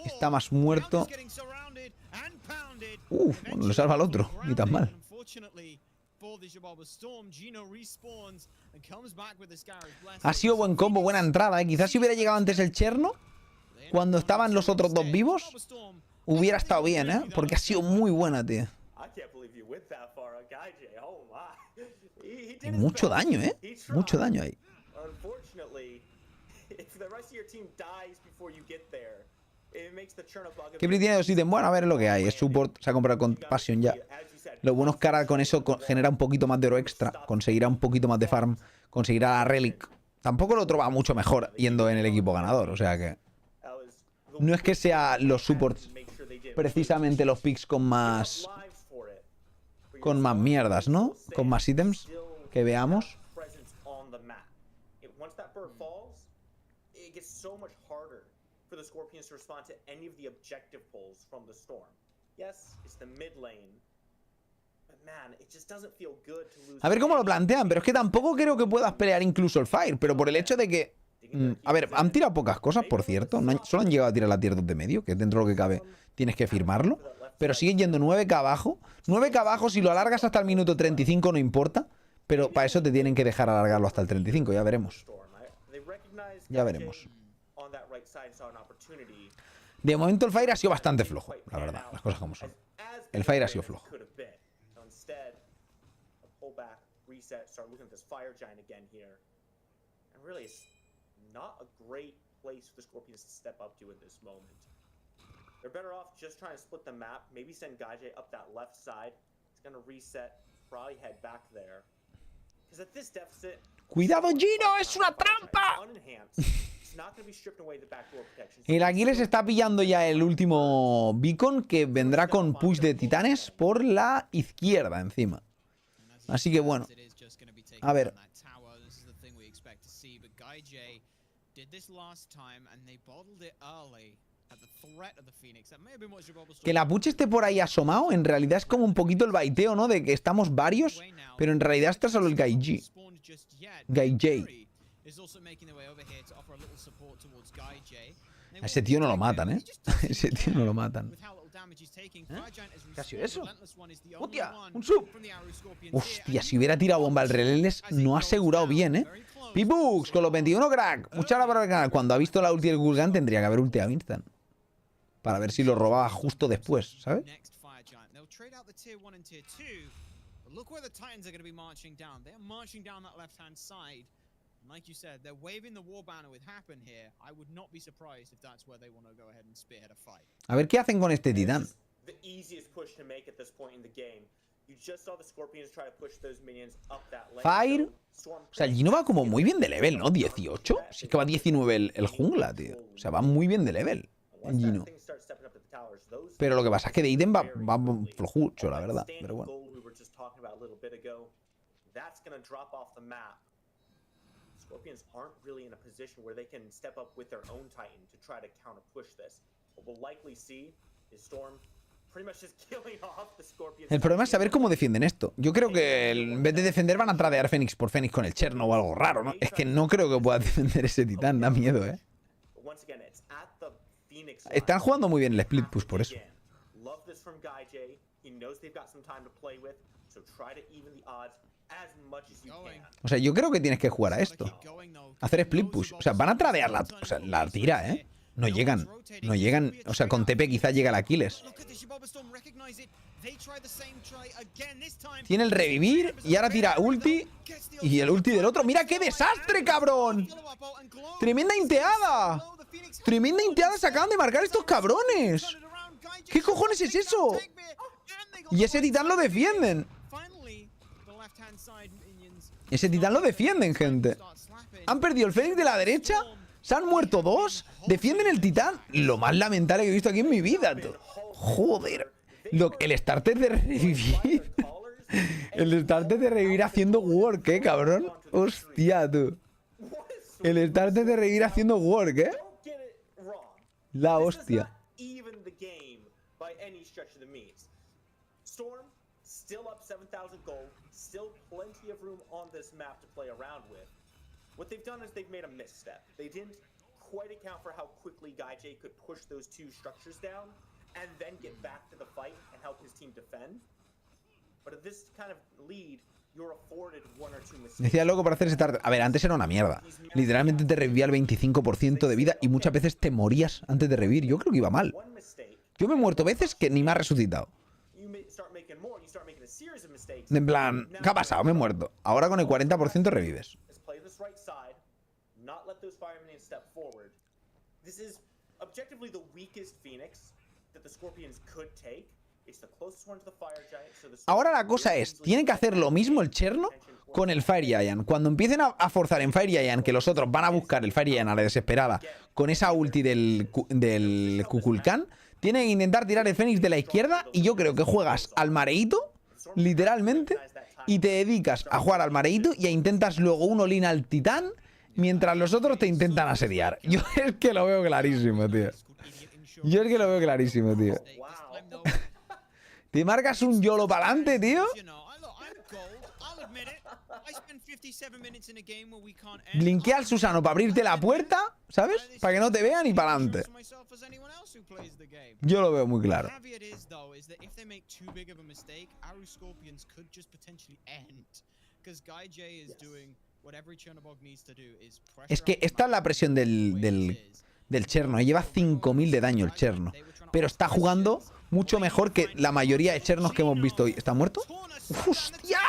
Está más muerto. Bueno, lo salva al otro. Ni tan mal. Ha sido buen combo, buena entrada, ¿eh? Quizás si hubiera llegado antes el Cherno, cuando estaban los otros dos vivos, hubiera estado bien, ¿eh? Porque ha sido muy buena, tío. Y mucho daño, ¿eh? Mucho daño ahí. ¿Qué play tiene 2 ítems? Bueno, a ver lo que hay. Es support, se ha comprado con Passion ya. Lo bueno es que ahora con eso genera un poquito más de oro extra. Conseguirá un poquito más de farm. Conseguirá la Relic. Tampoco lo otro va mucho mejor yendo en el equipo ganador. O sea que... No es que sea los supports precisamente los picks con más... Con más mierdas, ¿no? Con más ítems que veamos. For the Scorpions to respond to any of the objective pulls from the Storm. Yes, it's the mid lane. A ver cómo lo plantean, pero es que tampoco creo que puedas pelear incluso el Fire, pero por el hecho de que... a ver, han tirado pocas cosas, por cierto. Solo han llegado a tirar la tier 2 de medio, que dentro de lo que cabe tienes que firmarlo. Pero siguen yendo 9k abajo. 9k abajo, si lo alargas hasta el minuto 35 no importa. Pero para eso te tienen que dejar alargarlo hasta el 35, ya veremos. Ya veremos. De momento el Fire ha sido bastante flojo, la verdad, las cosas como son. El Fire ha sido flojo. They're better off just trying to split the map. Maybe send Gaije up that left side. It's gonna reset. Probably head back there. Because at this deficit. ¡Cuidado, Gino! ¡Es una trampa! El Aquiles está pillando ya el último beacon que vendrá con push de titanes por la izquierda encima. Así que bueno. A ver. Que la push esté por ahí asomado, en realidad es como un poquito el baiteo, ¿no? De que estamos varios, pero en realidad está solo el Gaiji. Gaiji. A ese tío no lo matan, ¿eh? A ese tío no lo matan. ¿Qué ha sido eso? ¡Hostia! ¡Un sub! Hostia, si hubiera tirado bomba al relentless, no ha asegurado bien, ¿eh? Pibux, con los 21, crack. Muchas gracias por el canal. Cuando ha visto la ulti del Gul'dan tendría que haber ulteado instant. Para ver si lo robaba justo después, ¿sabes? A ver qué hacen con este titán. Fire. O sea, el Gino va como muy bien de level, ¿no? 18. Sí que va 19 el jungla, tío. O sea, va muy bien de level el Gino. Pero lo que pasa es que de ítem va flojucho, la verdad. Pero bueno. Scorpions aren't really in a position where they can step up with their own Titan to try to counter push this. What we'll likely see is Storm pretty much just killing off the Scorpions. El problema es saber cómo defienden esto. Yo creo que en vez de defender van a tradear Fénix por Fénix con el Cherno o algo raro, ¿no? Es que no creo que pueda defender ese titán, da miedo, ¿eh? Están jugando muy bien el split push por eso. O sea, yo creo que tienes que jugar a esto. Hacer split push. O sea, van a tradear la tira, ¿eh? No llegan. No llegan. O sea, con TP quizá llega el Aquiles. Tiene el revivir y ahora tira ulti. Y el ulti del otro. ¡Mira qué desastre, cabrón! ¡Tremenda inteada! ¡Tremenda inteada se acaban de marcar estos cabrones! ¿Qué cojones es eso? Y ese titán lo defienden. Ese titán lo defienden, gente. Han perdido el Fénix de la derecha. Se han muerto dos. Defienden el titán. Lo más lamentable que he visto aquí en mi vida, tú. Joder. El starter de revivir. El starter de revivir haciendo work, cabrón. Hostia, tú. El starter de revivir haciendo work, La hostia. Still up 7,000 gold, still plenty of room on this map to play around with. What they've done is they've made a misstep. They didn't quite account for how quickly Gaije could push those two structures down and then get back to the fight and help his team defend. But at this kind of lead, you're afforded one or two mistakes. Decía loco para hacer ese tarde. A ver, antes era una mierda. Literalmente te revivía el 25% de vida y muchas veces te morías antes de revivir. Yo creo que iba mal. Yo me he muerto veces que ni me ha resucitado. En plan, ¿qué ha pasado? Me he muerto. Ahora con el 40% revives. Ahora la cosa es, tiene que hacer lo mismo el Cherno con el Fire Giant. Cuando empiecen a forzar en Fire Giant, que los otros van a buscar el Fire Giant a la desesperada con esa ulti del Kukulkan, tienen que intentar tirar el Fénix de la izquierda y yo creo que juegas al mareíto, literalmente, y te dedicas a jugar al mareíto y intentas luego un all-in al titán mientras los otros te intentan asediar. Yo es que lo veo clarísimo, tío. Te marcas un YOLO para adelante, tío. Blinkea al Susano para abrirte la puerta, ¿sabes? Para que no te vean y para adelante. Yo lo veo muy claro. Es que esta es la presión del Cherno. Lleva 5000 de daño el Cherno. Pero está jugando mucho mejor que la mayoría de Chernos que hemos visto hoy. ¿Está muerto? ¡Hostia!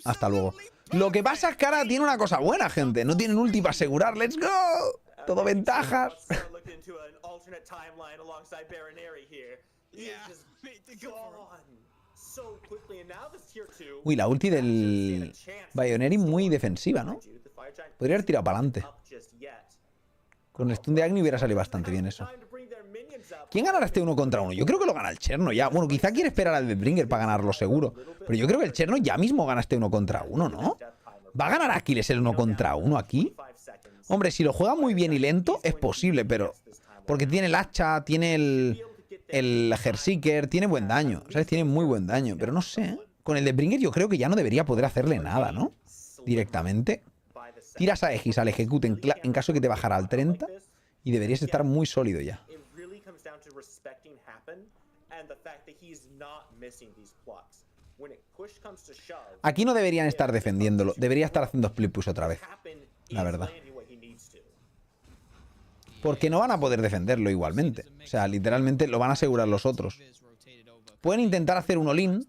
Hasta luego. Lo que pasa es que ahora tiene una cosa buena, gente. No tienen ulti para asegurar. ¡Let's go! Todo ventajas. Uy, la ulti del Bayoneri muy defensiva, ¿no? Podría haber tirado para adelante. Con el stun de Agni hubiera salido bastante bien eso. ¿Quién ganará este 1 contra 1? Yo creo que lo gana el Cherno ya. Bueno, quizá quiere esperar al Deathbringer para ganarlo seguro. Pero yo creo que el Cherno ya mismo gana este 1 contra 1, ¿no? ¿Va a ganar Aquiles el 1 contra 1 aquí? Hombre, si lo juega muy bien y lento, es posible, pero... Porque tiene el hacha, tiene el Herseeker, tiene buen daño. ¿Sabes? Tiene muy buen daño, pero no sé. Con el Deathbringer yo creo que ya no debería poder hacerle nada, ¿no? Directamente. Tiras a Aegis al Ejecute en caso de que te bajara al 30 y deberías estar muy sólido ya. Aquí no deberían estar defendiéndolo. Debería estar haciendo split push otra vez. La verdad. Porque no van a poder defenderlo igualmente. O sea, literalmente lo van a asegurar los otros. Pueden intentar hacer un all-in,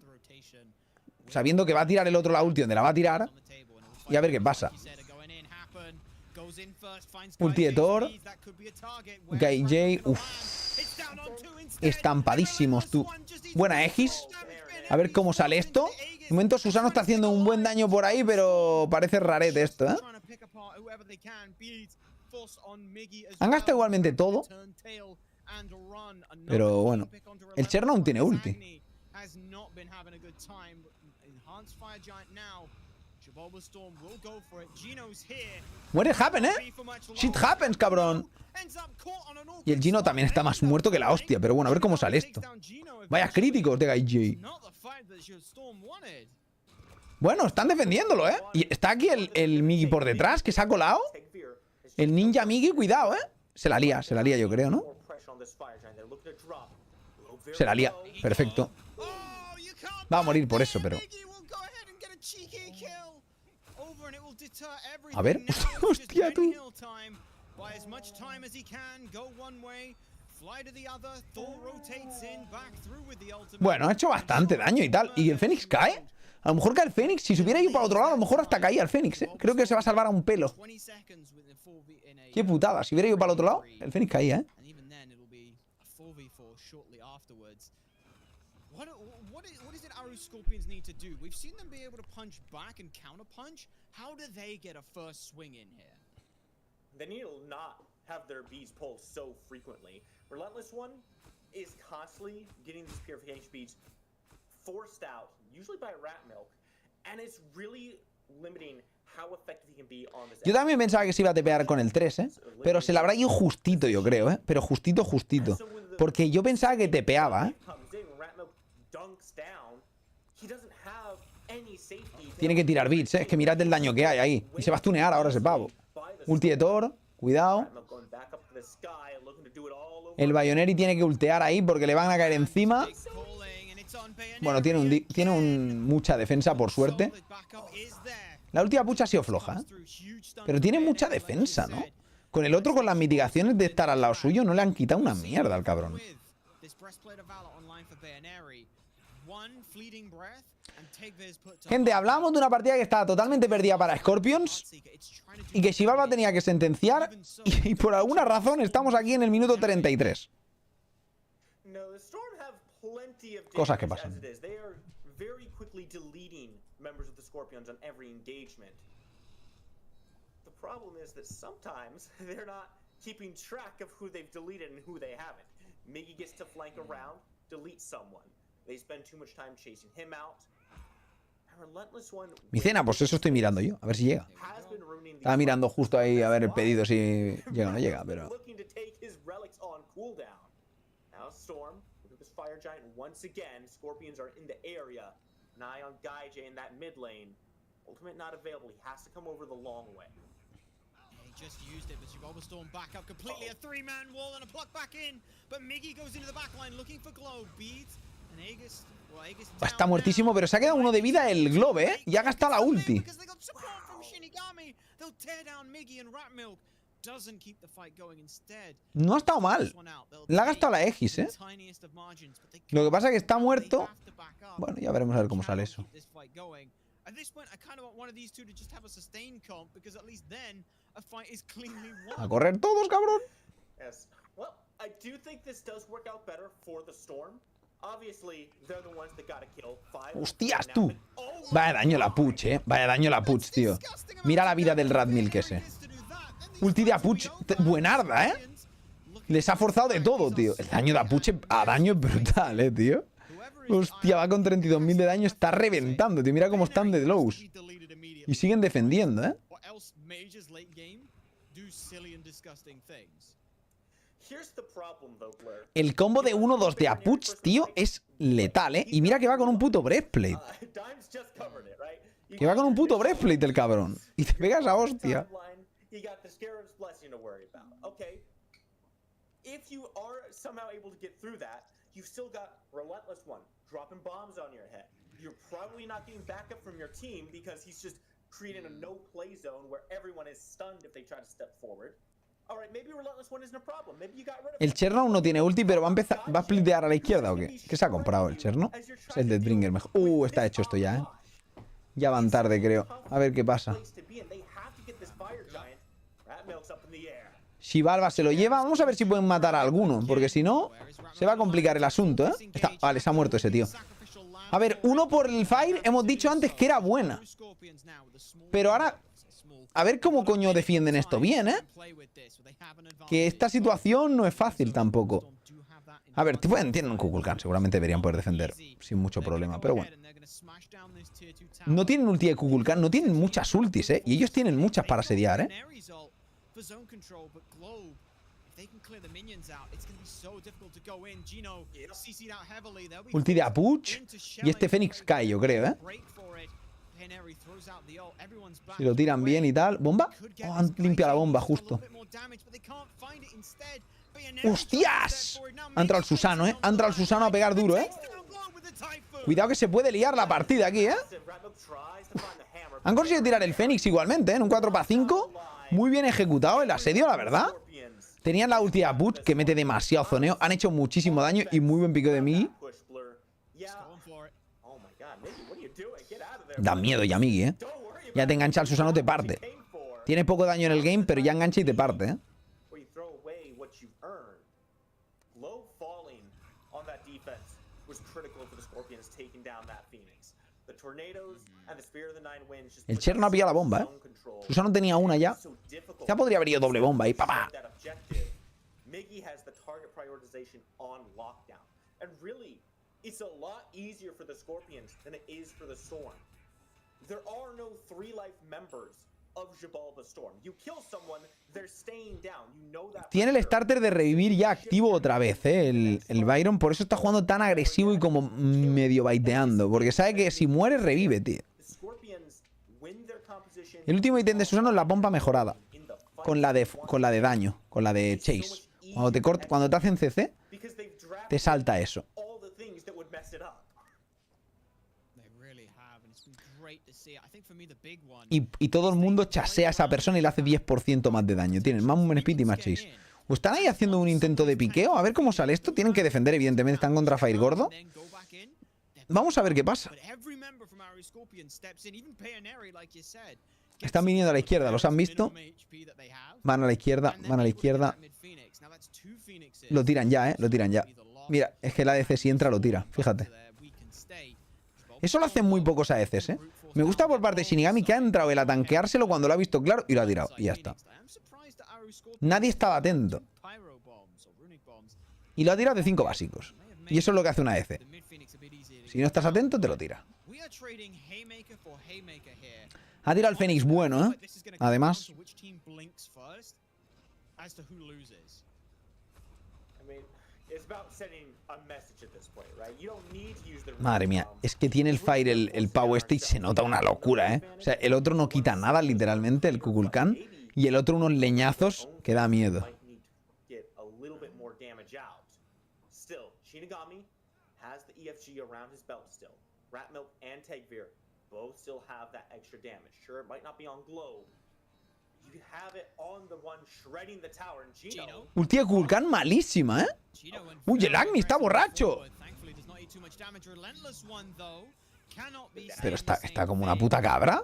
sabiendo que va a tirar el otro la ulti donde la va a tirar, y a ver qué pasa. Ulti de Thor. Guy J. Uff. Estampadísimos, tú. Buena Aegis. A ver cómo sale esto. De momento Susano está haciendo un buen daño por ahí, pero parece rarete esto, ¿eh? Han gastado igualmente todo. Pero bueno. El Cherno aún tiene ulti. What happen, Shit happens, cabrón. Y el Gino también está más muerto que la hostia. Pero bueno, a ver cómo sale esto. Vaya críticos de Guy J. Bueno, están defendiéndolo, ¿eh? Y está aquí el Migi por detrás, que se ha colado. El ninja Migi, cuidado, ¿eh? Se la lía yo creo, ¿no? Se la lía. Perfecto. Va a morir por eso, pero... A ver. Hostia, tú. Bueno, ha hecho bastante daño y tal. ¿Y el Fénix cae? A lo mejor cae el Fénix. Si se hubiera ido para otro lado, a lo mejor hasta caía el Fénix, ¿eh? Creo que se va a salvar a un pelo. Qué putada. Si hubiera ido para el otro lado, el Fénix caía, ¿eh? What is it Aru Scorpions need to do? We've seen them be able to punch back and counter punch. How do they get a first swing in here? They need to not have their bees pull so frequently. Relentless One is constantly getting these purification speeds forced out, usually by rat milk, and it's really limiting how effective he can be on this. Yo también pensaba que se iba a tepear con el 3, ¿eh? Pero se le habrá ido justito, yo creo, ¿eh? Pero justito. Porque yo pensaba que tepeaba, ¿eh? Tiene que tirar bits, ¿eh? Es que mirad el daño que hay ahí. Y se va a stunear ahora ese pavo. Ulti de Thor, cuidado. El Bayoneri tiene que ultear ahí porque le van a caer encima. Bueno, tiene mucha defensa, por suerte. La última pucha ha sido floja, ¿eh? Pero tiene mucha defensa, ¿no? Con el otro, con las mitigaciones de estar al lado suyo, no le han quitado una mierda al cabrón. Gente, hablábamos de una partida que estaba totalmente perdida para Scorpions y que Shivalba tenía que sentenciar y por alguna razón estamos aquí en el minuto 33. Cosas que pasan. Mi cena, pues eso estoy mirando yo, a ver si llega. Estaba mirando justo ahí a ver el pedido si llega o no llega, pero... this Fire Giant once again. Scorpions are in the area. An eye on Gaijay in that mid lane. Ultimate not available. He has to come over the long way. He just used it, but Storm back up completely. A three-man wall and a pluck back in. But Miggy goes into the back line looking for Globe. Beads and Aegis. Está muertísimo, pero se ha quedado uno de vida el Globe, ¿eh? Y ha gastado la ulti. No ha estado mal. Le ha gastado la Aegis, ¿eh? Lo que pasa es que está muerto. Bueno, ya veremos a ver cómo sale eso. A correr todos, cabrón. Hostias, tú. Vaya daño la Puch, Vaya daño la Puch, tío. Mira la vida del Radmilk ese. Ulti de Apuch, buenarda, Les ha forzado de todo, tío. El daño de Apuch a daño es brutal, tío. Hostia, va con 32.000 de daño. Está reventando, tío. Mira cómo están de lows. Y siguen defendiendo, El combo de 1-2 de Apuch, tío, es letal, Y mira que va con un puto breastplate. Que va con un puto breastplate el cabrón. Y te pegas esa hostia. El Cherno aún no tiene ulti, pero va a splitear a la izquierda, ¿o qué? ¿Qué se ha comprado el Cherno? Es el Deathbringer mejor. Está hecho esto ya, Ya van tarde, creo. A ver qué pasa. Shivalba se lo lleva. Vamos a ver si pueden matar a alguno, porque si no, se va a complicar el asunto, Vale, se ha muerto ese tío. A ver, uno por el Fire, hemos dicho antes que era buena. Pero ahora, a ver cómo coño defienden esto bien, Que esta situación no es fácil tampoco. A ver, tienen un Kukulkan, seguramente deberían poder defender sin mucho problema, pero bueno. No tienen ulti de Kukulkan, no tienen muchas ultis, Y ellos tienen muchas para asediar, Ulti de Apuch. Y este Fénix cae, yo creo, Si lo tiran bien y tal. ¿Bomba? Han limpiado la bomba justo. ¡Hostias! Ha entrado el Susano, Ha entrado el Susano a pegar duro, Cuidado que se puede liar la partida aquí, Han conseguido tirar el Fénix igualmente, En un 4-5. Muy bien ejecutado el asedio, la verdad. Tenían la ulti de Apuch, que mete demasiado zoneo. Han hecho muchísimo daño y muy buen pico de Miggy. Da miedo ya Miggy, Ya te engancha el Susano, te parte. Tiene poco daño en el game, pero ya engancha y te parte, El Cherno ha pillado la bomba, Susano tenía una ya. Ya podría haber ido doble bomba ahí, papá. Tiene el starter de revivir ya activo otra vez, el Byron. Por eso está jugando tan agresivo y como medio baiteando. Porque sabe que si muere, revive, tío. El último ítem de Susano es la pompa mejorada. Con la de daño. Con la de Chase. Cuando te hacen CC, te salta eso. Y todo el mundo chasea a esa persona y le hace 10% más de daño. Tienen más movement speed y más chase. ¿O están ahí haciendo un intento de piqueo? A ver cómo sale esto. Tienen que defender, evidentemente. Están contra Fire Gordo. Vamos a ver qué pasa. Están viniendo a la izquierda, ¿los han visto? Van a la izquierda, van a la izquierda. Lo tiran ya, lo tiran ya. Mira, es que el ADC si entra lo tira, fíjate. Eso lo hacen muy pocos ADCs, Me gusta por parte de Shinigami que ha entrado él a tanqueárselo cuando lo ha visto claro y lo ha tirado. Y ya está. Nadie estaba atento. Y lo ha tirado de 5 básicos. Y eso es lo que hace un ADC. Si no estás atento, te lo tira. Ha tirado el Fénix bueno, Además. Madre mía, es que tiene el Fire, el Pau este y se nota una locura, ¿eh? O sea, el otro no quita nada, literalmente, el Kukulkan. Y el otro unos leñazos que da miedo. Ulti de Kukulkan malísima, ¿eh? Uy, el Agni está borracho. Pero está como una puta cabra.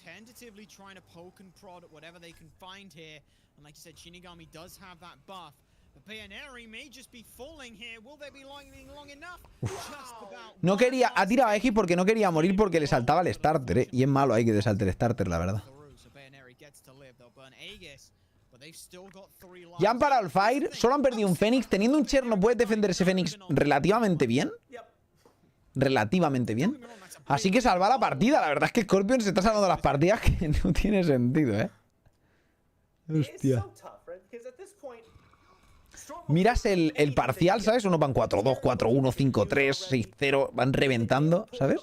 Tentatively trying to poke and prod at whatever they can find here. And like you said, Shinigami does have that buff. But Bayoneri may just be falling here. Will they be long enough? Just about. No quería, ha tirado a X porque no quería morir porque le saltaba el starter, ¿eh? Y es malo ahí que te salte el starter, la verdad. Ya han parado el Fire, solo han perdido un Fénix. Teniendo un Cher no puedes defender ese Fénix relativamente bien. Relativamente bien. Así que salva la partida. La verdad es que Scorpion se está salvando las partidas que no tiene sentido, ¿eh? Hostia. Miras el parcial, ¿sabes? Uno van 4-2, 4-1, 5-3, 6-0. Van reventando, ¿sabes?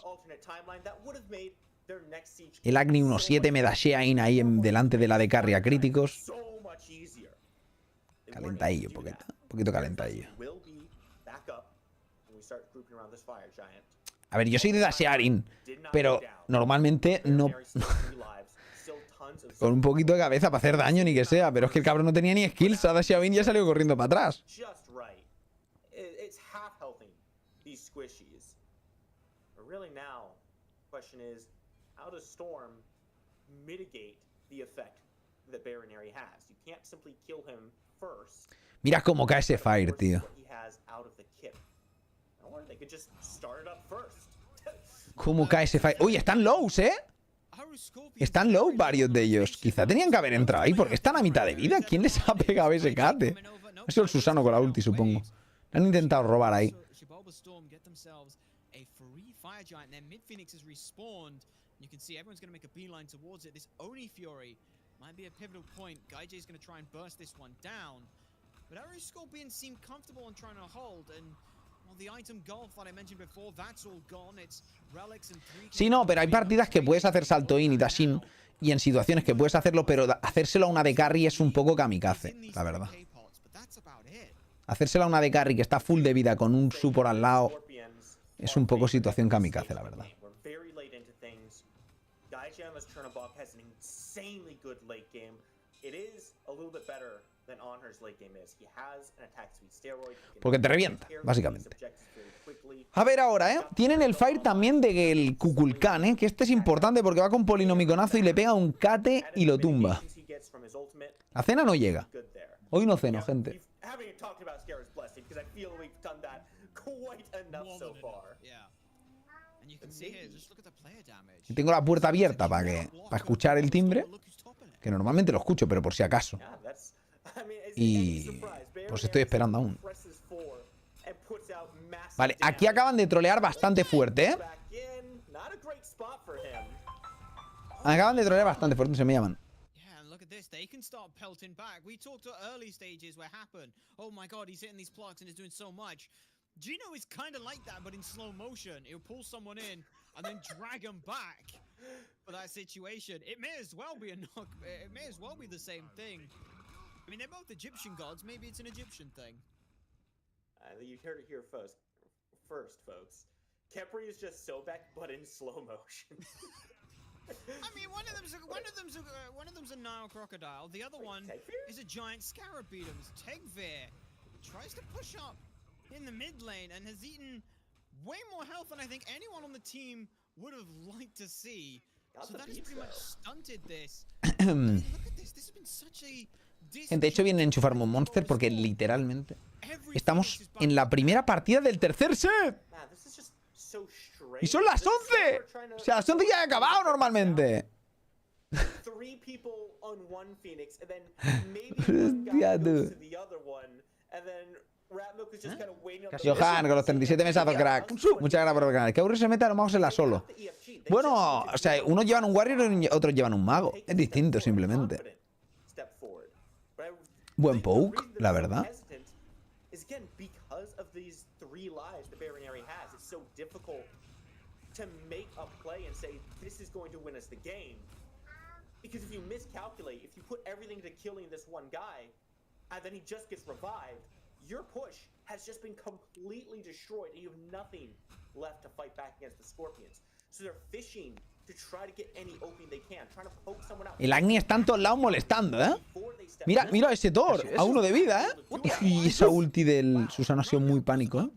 El Agni 1-7 me dashea ahí delante de la de carry a críticos. Calentadillo, poquito calentadillo. A ver, yo soy de dashearing, pero normalmente no... Con un poquito de cabeza para hacer daño, ni que sea. Pero es que el cabrón no tenía ni skills. Ha dasheado bien y ya salió corriendo para atrás. Mira cómo cae ese Fire, tío. ¿Cómo cae ese Fire? Uy, están lows, ¿eh? Están low varios de ellos. Quizá tenían que haber entrado ahí porque están a mitad de vida. ¿Quién les ha pegado ese cate? Ha sido el Susano con la ulti, supongo. Le han intentado robar ahí. Sí, no, pero hay partidas que puedes hacer salto in y dash in. Y en situaciones que puedes hacerlo, pero hacérselo a una de carry es un poco kamikaze, la verdad. Hacérselo a una de carry que está full de vida con un support al lado es un poco situación kamikaze, la verdad. Porque te revienta, básicamente. A ver ahora, ¿eh? Tienen el Fire también del Kukulkan, ¿eh? Que este es importante porque va con polinomiconazo y le pega un kate y lo tumba. La cena no llega. Hoy no ceno, gente. Y tengo la puerta abierta para escuchar el timbre. Que normalmente lo escucho, pero por si acaso. Y pues estoy esperando aún. Vale, aquí acaban de trolear bastante fuerte, ¿eh? Acaban de trolear bastante fuerte, se me llaman. They can start pelting back. We talked at early stages where happened. Oh my god, he's hitting these plugs and he's doing so much. Gino is kind of like that, but in slow motion. He'll pull someone in and then drag them back for that situation. It may as well be a knock. It may as well be the same thing. I mean, they're both Egyptian gods. Maybe it's an Egyptian thing. You heard it here first, folks. Kepri is just so back, but in slow motion. I mean, one of them's a Nile crocodile. The other one is a giant scarab beetles. Tegvir tries to push up in the mid lane and has eaten way more health than I think anyone on the team would have liked to see. So that has pretty much stunted this. Look at this. This has been such a... De hecho, vienen a enchufarme un monster porque literalmente estamos en la primera partida del tercer set. Y son las 11. O sea, las 11 ya ha acabado normalmente. Hostia, tú. Johan, con los 37 mesazos, crack. Muchas gracias por el canal. Que aburre se mete a los magos en la solo. Bueno, o sea, unos llevan un warrior y otros llevan un mago. Es distinto, simplemente. Buen poke, la verdad. Is again because of these 3 lives the Baronary has. It's so difficult to make a play and say this is going to win us the game. Because if you miscalculate, if you put everything to killing this one guy, and then he just gets revived, your push has just been completely destroyed, and you have nothing left to fight back against the Scorpions. So they're fishing to try to get any opening they can, trying to poke someone out. El Agni está en todos lados molestando, ¿eh? Mira, mira ese Thor, a 1 de vida, ¿eh? Y esa ulti del Susano ha sido muy pánico, ¿eh?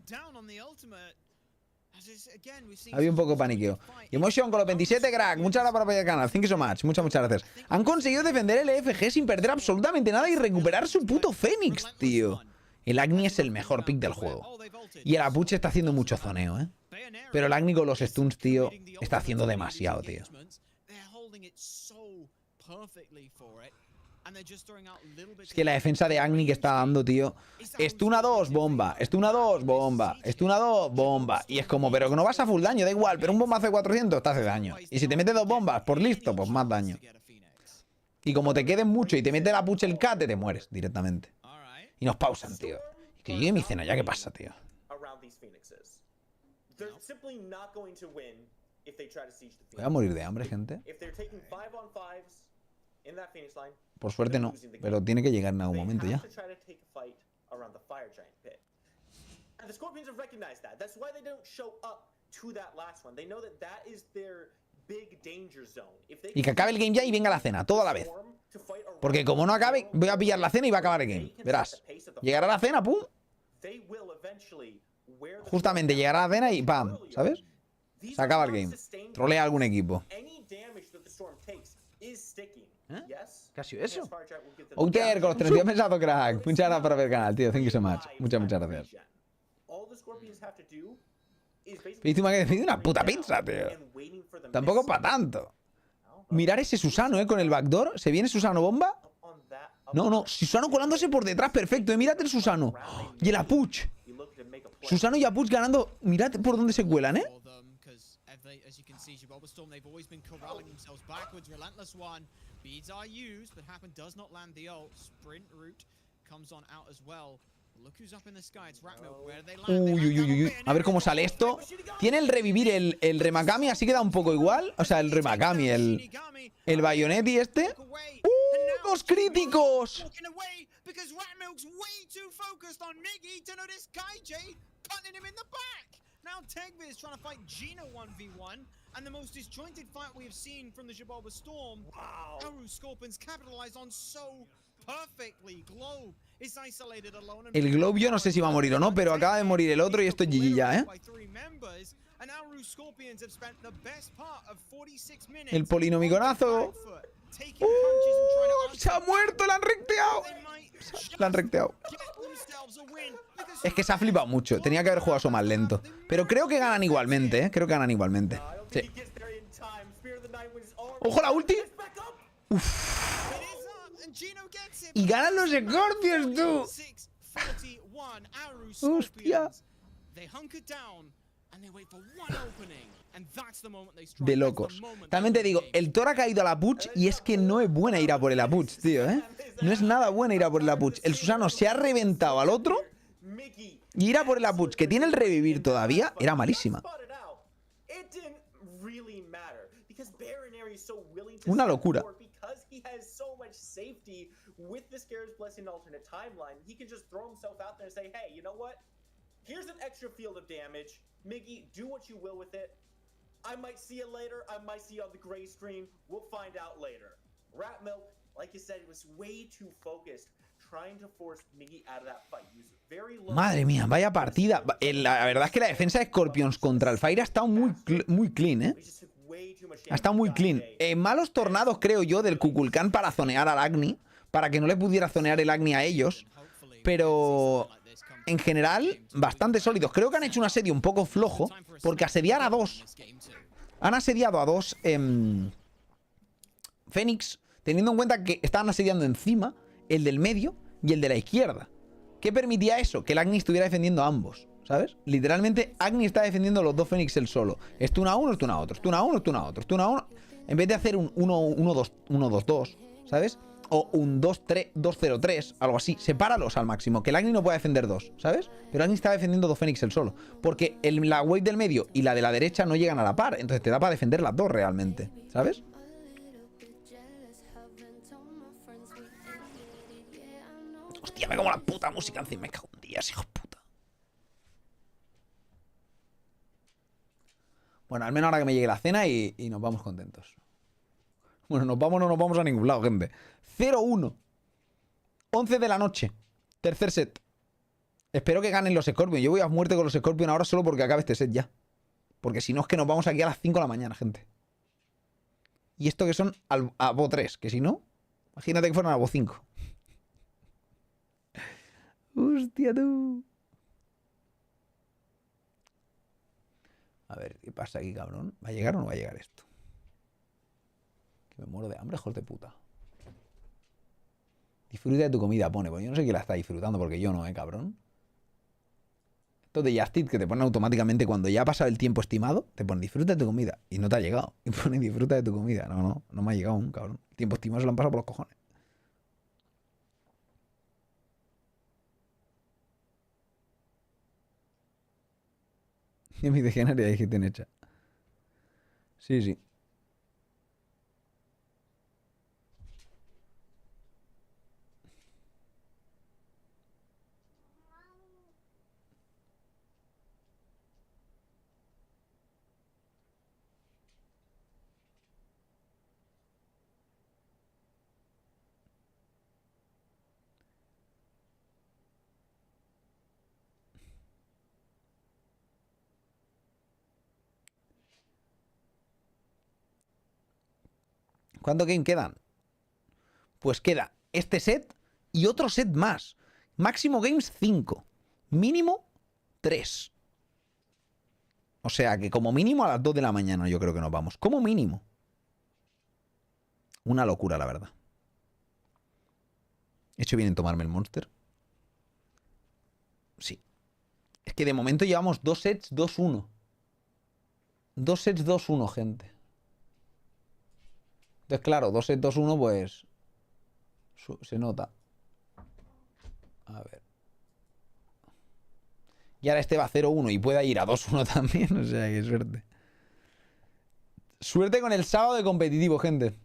Había un poco de paniqueo. Y Emotion con los 27, crack. Muchas gracias por apoyar el canal. Thank you so much. Muchas gracias. Han conseguido defender el EFG sin perder absolutamente nada y recuperar su puto Fénix, tío. El Agni es el mejor pick del juego. Y el Apuche está haciendo mucho zoneo, ¿eh? Pero el Agni con los stuns, tío, está haciendo demasiado, tío. Es que la defensa de Agni que está dando, tío. Stuna 2, bomba. Stuna 2, bomba. Stuna 2, bomba. Y es como, pero que no vas a full daño, da igual. Pero un bombazo de 400 te hace daño. Y si te metes 2 bombas, por listo, pues más daño. Y como te queden mucho y te mete la pucha el cate, te mueres directamente. Y nos pausan, tío. Y que llegue mi cena, ¿ya qué pasa, tío? Voy a morir de hambre, gente. Por suerte no, pero tiene que llegar en algún momento ya. Y que acabe el game ya y venga la cena, todo a la vez. Porque como no acabe, voy a pillar la cena y va a acabar el game. Verás. Llegará la cena, pum. Justamente llegará la cena y pam, ¿sabes? Se acaba el game. Trolea algún equipo. ¿Eh? ¿Qué ha sido eso? Outer con los 32 mensajes, crack. Muchas gracias por ver el canal, tío. Thank you so much. Muchas gracias. Encima que pide una puta pizza, tío. Tampoco para tanto. Mirar ese Susano, con el backdoor. ¿Se viene Susano bomba? No, no. Susano colándose por detrás, perfecto. Mírate el Susano. Y el Apuch. Susano y Apuch ganando. Mirad por dónde se cuelan, ¿eh? Beads are used, but Happen does not land the ult. Sprint route comes on out as well. Look who's up in the sky. It's Ratmilk. Where they land. Uy, uy, uy, uy. A ver cómo sale esto. Tiene el revivir el Remakami, así queda un poco igual. O sea, el Remakami, el Bayonetti este. ¡Los críticos! Now Tegbe is trying to fight Gina 1v1, and the most disjointed fight we have seen from the Jababa Storm. Wow. Aru Scorpions capitalized on so perfectly. Globe is isolated alone. El Globe yo no sé si va a morir o no, pero acaba de morir el otro y esto es GG ya, ¿eh? El polinomiconazo. ¡Se ha muerto! ¡La han recteado! La han recteado. Es que se ha flipado mucho. Tenía que haber jugado eso más lento. Pero creo que ganan igualmente, ¿eh? Creo que ganan igualmente. Sí. ¡Ojo la ulti! Uf. Y ganan los Scorpions, tú. ¡Hostia! De locos. También te digo, el Thor ha caído a la Puch y es que no es buena ir a por el Apuch, tío, ¿eh? No es nada buena ir a por el Apuch. El Susano se ha reventado al otro y ir a por el Apuch, que tiene el revivir todavía, era malísima. Una locura. Miggy, do what you will with it. I might see you later. I might see you on the gray stream. We'll find out later. Ratmilk, like you said, was way too focused trying to force Miggy out of that fight. He was very low. Madre mía, vaya partida. La verdad es que la defensa de Scorpions contra el Fire ha estado muy clean, ¿eh? Ha estado muy clean. Malos tornados, creo yo, del Kukulkan para zonear al Agni, para que no le pudiera zonear el Agni a ellos. Pero en general, bastante sólidos. Creo que han hecho un asedio un poco flojo, porque asediar a dos. Han asediado a dos Fénix, teniendo en cuenta que estaban asediando encima el del medio y el de la izquierda. ¿Qué permitía eso? Que el Agni estuviera defendiendo a ambos, ¿sabes? Literalmente, Agni está defendiendo los dos Fénix él solo. Stun a uno, stun a otro, stun a uno, stun a otro, stun a uno. En vez de hacer un 1-2-2, ¿sabes? O un 2-0-3, algo así. Sepáralos al máximo. Que el Agni no pueda defender 2, ¿sabes? Pero Agni está defendiendo 2 Fénix él solo. Porque la wave del medio y la de la derecha no llegan a la par. Entonces te da para defender las dos realmente, ¿sabes? Hostia, me como la puta música encima. Me cago en días, hijo de puta. Bueno, al menos ahora que me llegue la cena y nos vamos contentos. Bueno, nos vamos, no nos vamos a ningún lado, gente. 0-1. 11 de la noche. Tercer set. Espero que ganen los Scorpion. Yo voy a muerte con los Scorpion ahora solo porque acabe este set ya. Porque si no es que nos vamos aquí a las 5 de la mañana, gente. Y esto que son a Bo 3. Que si no, imagínate que fueran a Bo 5. Hostia, tú. A ver, ¿qué pasa aquí, cabrón? ¿Va a llegar o no va a llegar esto? Que me muero de hambre, hijos de puta. Disfruta de tu comida, pone. Pues yo no sé quién la está disfrutando porque yo no, cabrón. Esto de Justit que te pone automáticamente cuando ya ha pasado el tiempo estimado, te pone disfruta de tu comida. Y no te ha llegado. Y pone disfruta de tu comida. No me ha llegado aún, cabrón. El tiempo estimado se lo han pasado por los cojones. Y mi degenería dijiste en hecha. Sí, sí. ¿Cuánto game quedan? Pues queda este set y otro set más. Máximo games 5. Mínimo 3. O sea que como mínimo a las 2 de la mañana yo creo que nos vamos. Como mínimo. Una locura, la verdad. ¿He hecho bien en tomarme el Monster? Sí. Es que de momento llevamos 2 sets 2-1. 2 sets 2-1, gente. Entonces, claro, 2 sets 2-1, pues... se nota. A ver. Y ahora este va a 0-1 y puede ir a 2-1 también. O sea, qué suerte. Suerte con el sábado de competitivo, gente.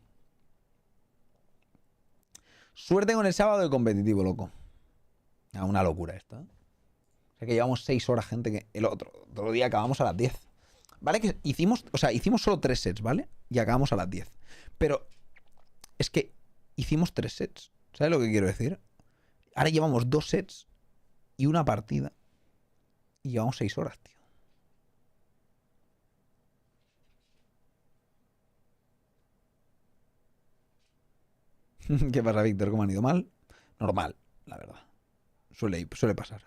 Suerte con el sábado de competitivo, loco. Ah, una locura esto, ¿eh? O sea que llevamos 6 horas, gente, que el otro día acabamos a las 10. ¿Vale? Que hicimos, o sea, hicimos solo 3 sets, ¿vale? Y acabamos a las 10. Pero es que hicimos 3 sets. ¿Sabes lo que quiero decir? Ahora llevamos 2 sets y una partida. Y llevamos 6 horas, tío. ¿Qué pasa, Víctor? ¿Cómo han ido mal? Normal, la verdad. Suele pasar.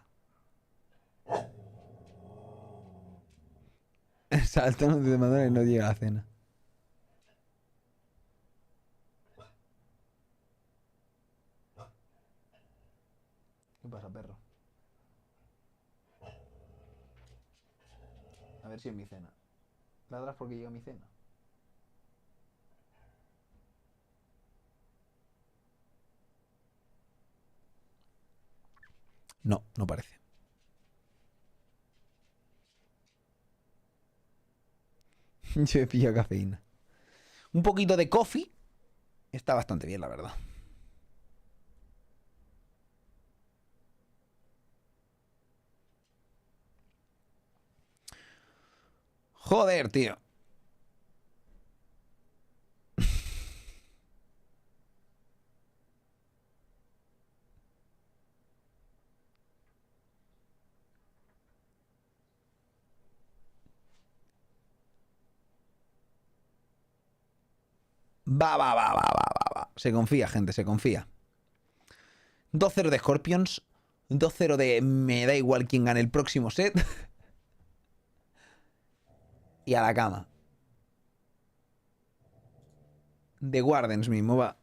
Salta no te mandan y no llega a la cena. ¿Qué pasa, perro? A ver si es mi cena. ¿Ladras porque llega mi cena? No, no parece. Yo he pillado cafeína. Un poquito de coffee está bastante bien, la verdad. Joder, tío. Va. Se confía, gente, se confía. 2-0 de Scorpions. 2-0 de me da igual quién gane el próximo set. Y a la cama. De Wardens mismo, va.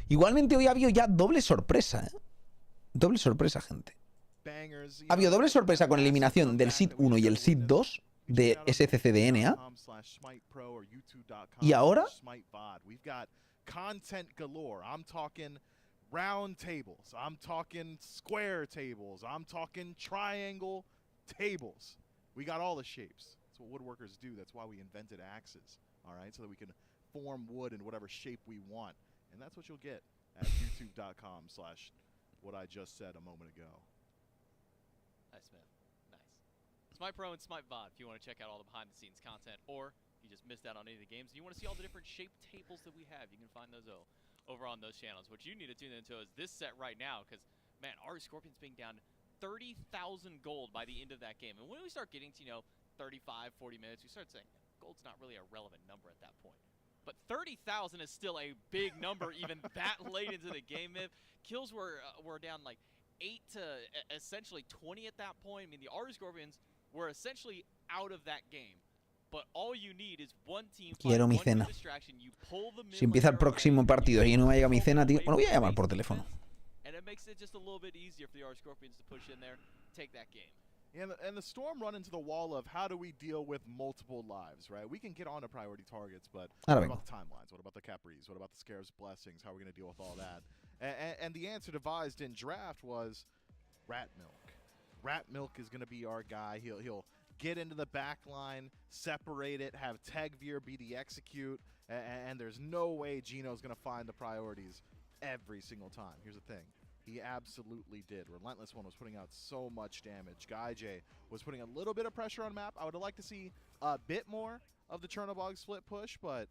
Igualmente hoy ha habido ya doble sorpresa, ¿eh? Doble sorpresa, gente. Ha habido doble sorpresa con eliminación del Seed 1 y el Seed 2 de SCC de NA. Y ahora content galore. I'm talking round tables. I'm talking square tables. I'm talking triangle tables. We got all the shapes. That's what woodworkers do. That's why we invented axes. All right, so that we can form wood in whatever shape we want. And that's what you'll get at youtube.com/what I just said a moment ago. Nice, man. Nice. Smite Pro and Smite VOD if you want to check out all the behind-the-scenes content, or you just missed out on any of the games and you want to see all the different shaped tables that we have, you can find those over on those channels. What you need to tune into is this set right now, because, man, our Scorpions being down 30,000 gold by the end of that game. And when we start getting to, 35, 40 minutes, we start saying, gold's not really a relevant number at that point. But 30,000 is still a big number even that late into the game, Miv. Kills were down like 8 to essentially 20 at that point. I mean, the Aura Scorpions were essentially out of that game. But all you need is one team fight, Quiero mi one cena. distraction, you pull the Si empieza el próximo partido y no me llega mi cena, tío. Bueno, voy a llamar por teléfono. And it makes it just a little bit easier for the Aura Scorpions to push in there, take that game. And the Storm run into the wall of how do we deal with multiple lives, right? We can get on to priority targets, but what about the timelines? What about the Capris? What about the Scarab's blessings? How are we going to deal with all that? And the answer devised in draft was Rat Milk. Rat Milk is going to be our guy. He'll get into the back line, separate it, have Tegveer be the execute, and there's no way Gino's going to find the priorities every single time. Here's the thing. He absolutely did. Relentless One was putting out so much damage. Guy J was putting a little bit of pressure on map. I would have liked to see a bit more of the Chernobog split push, but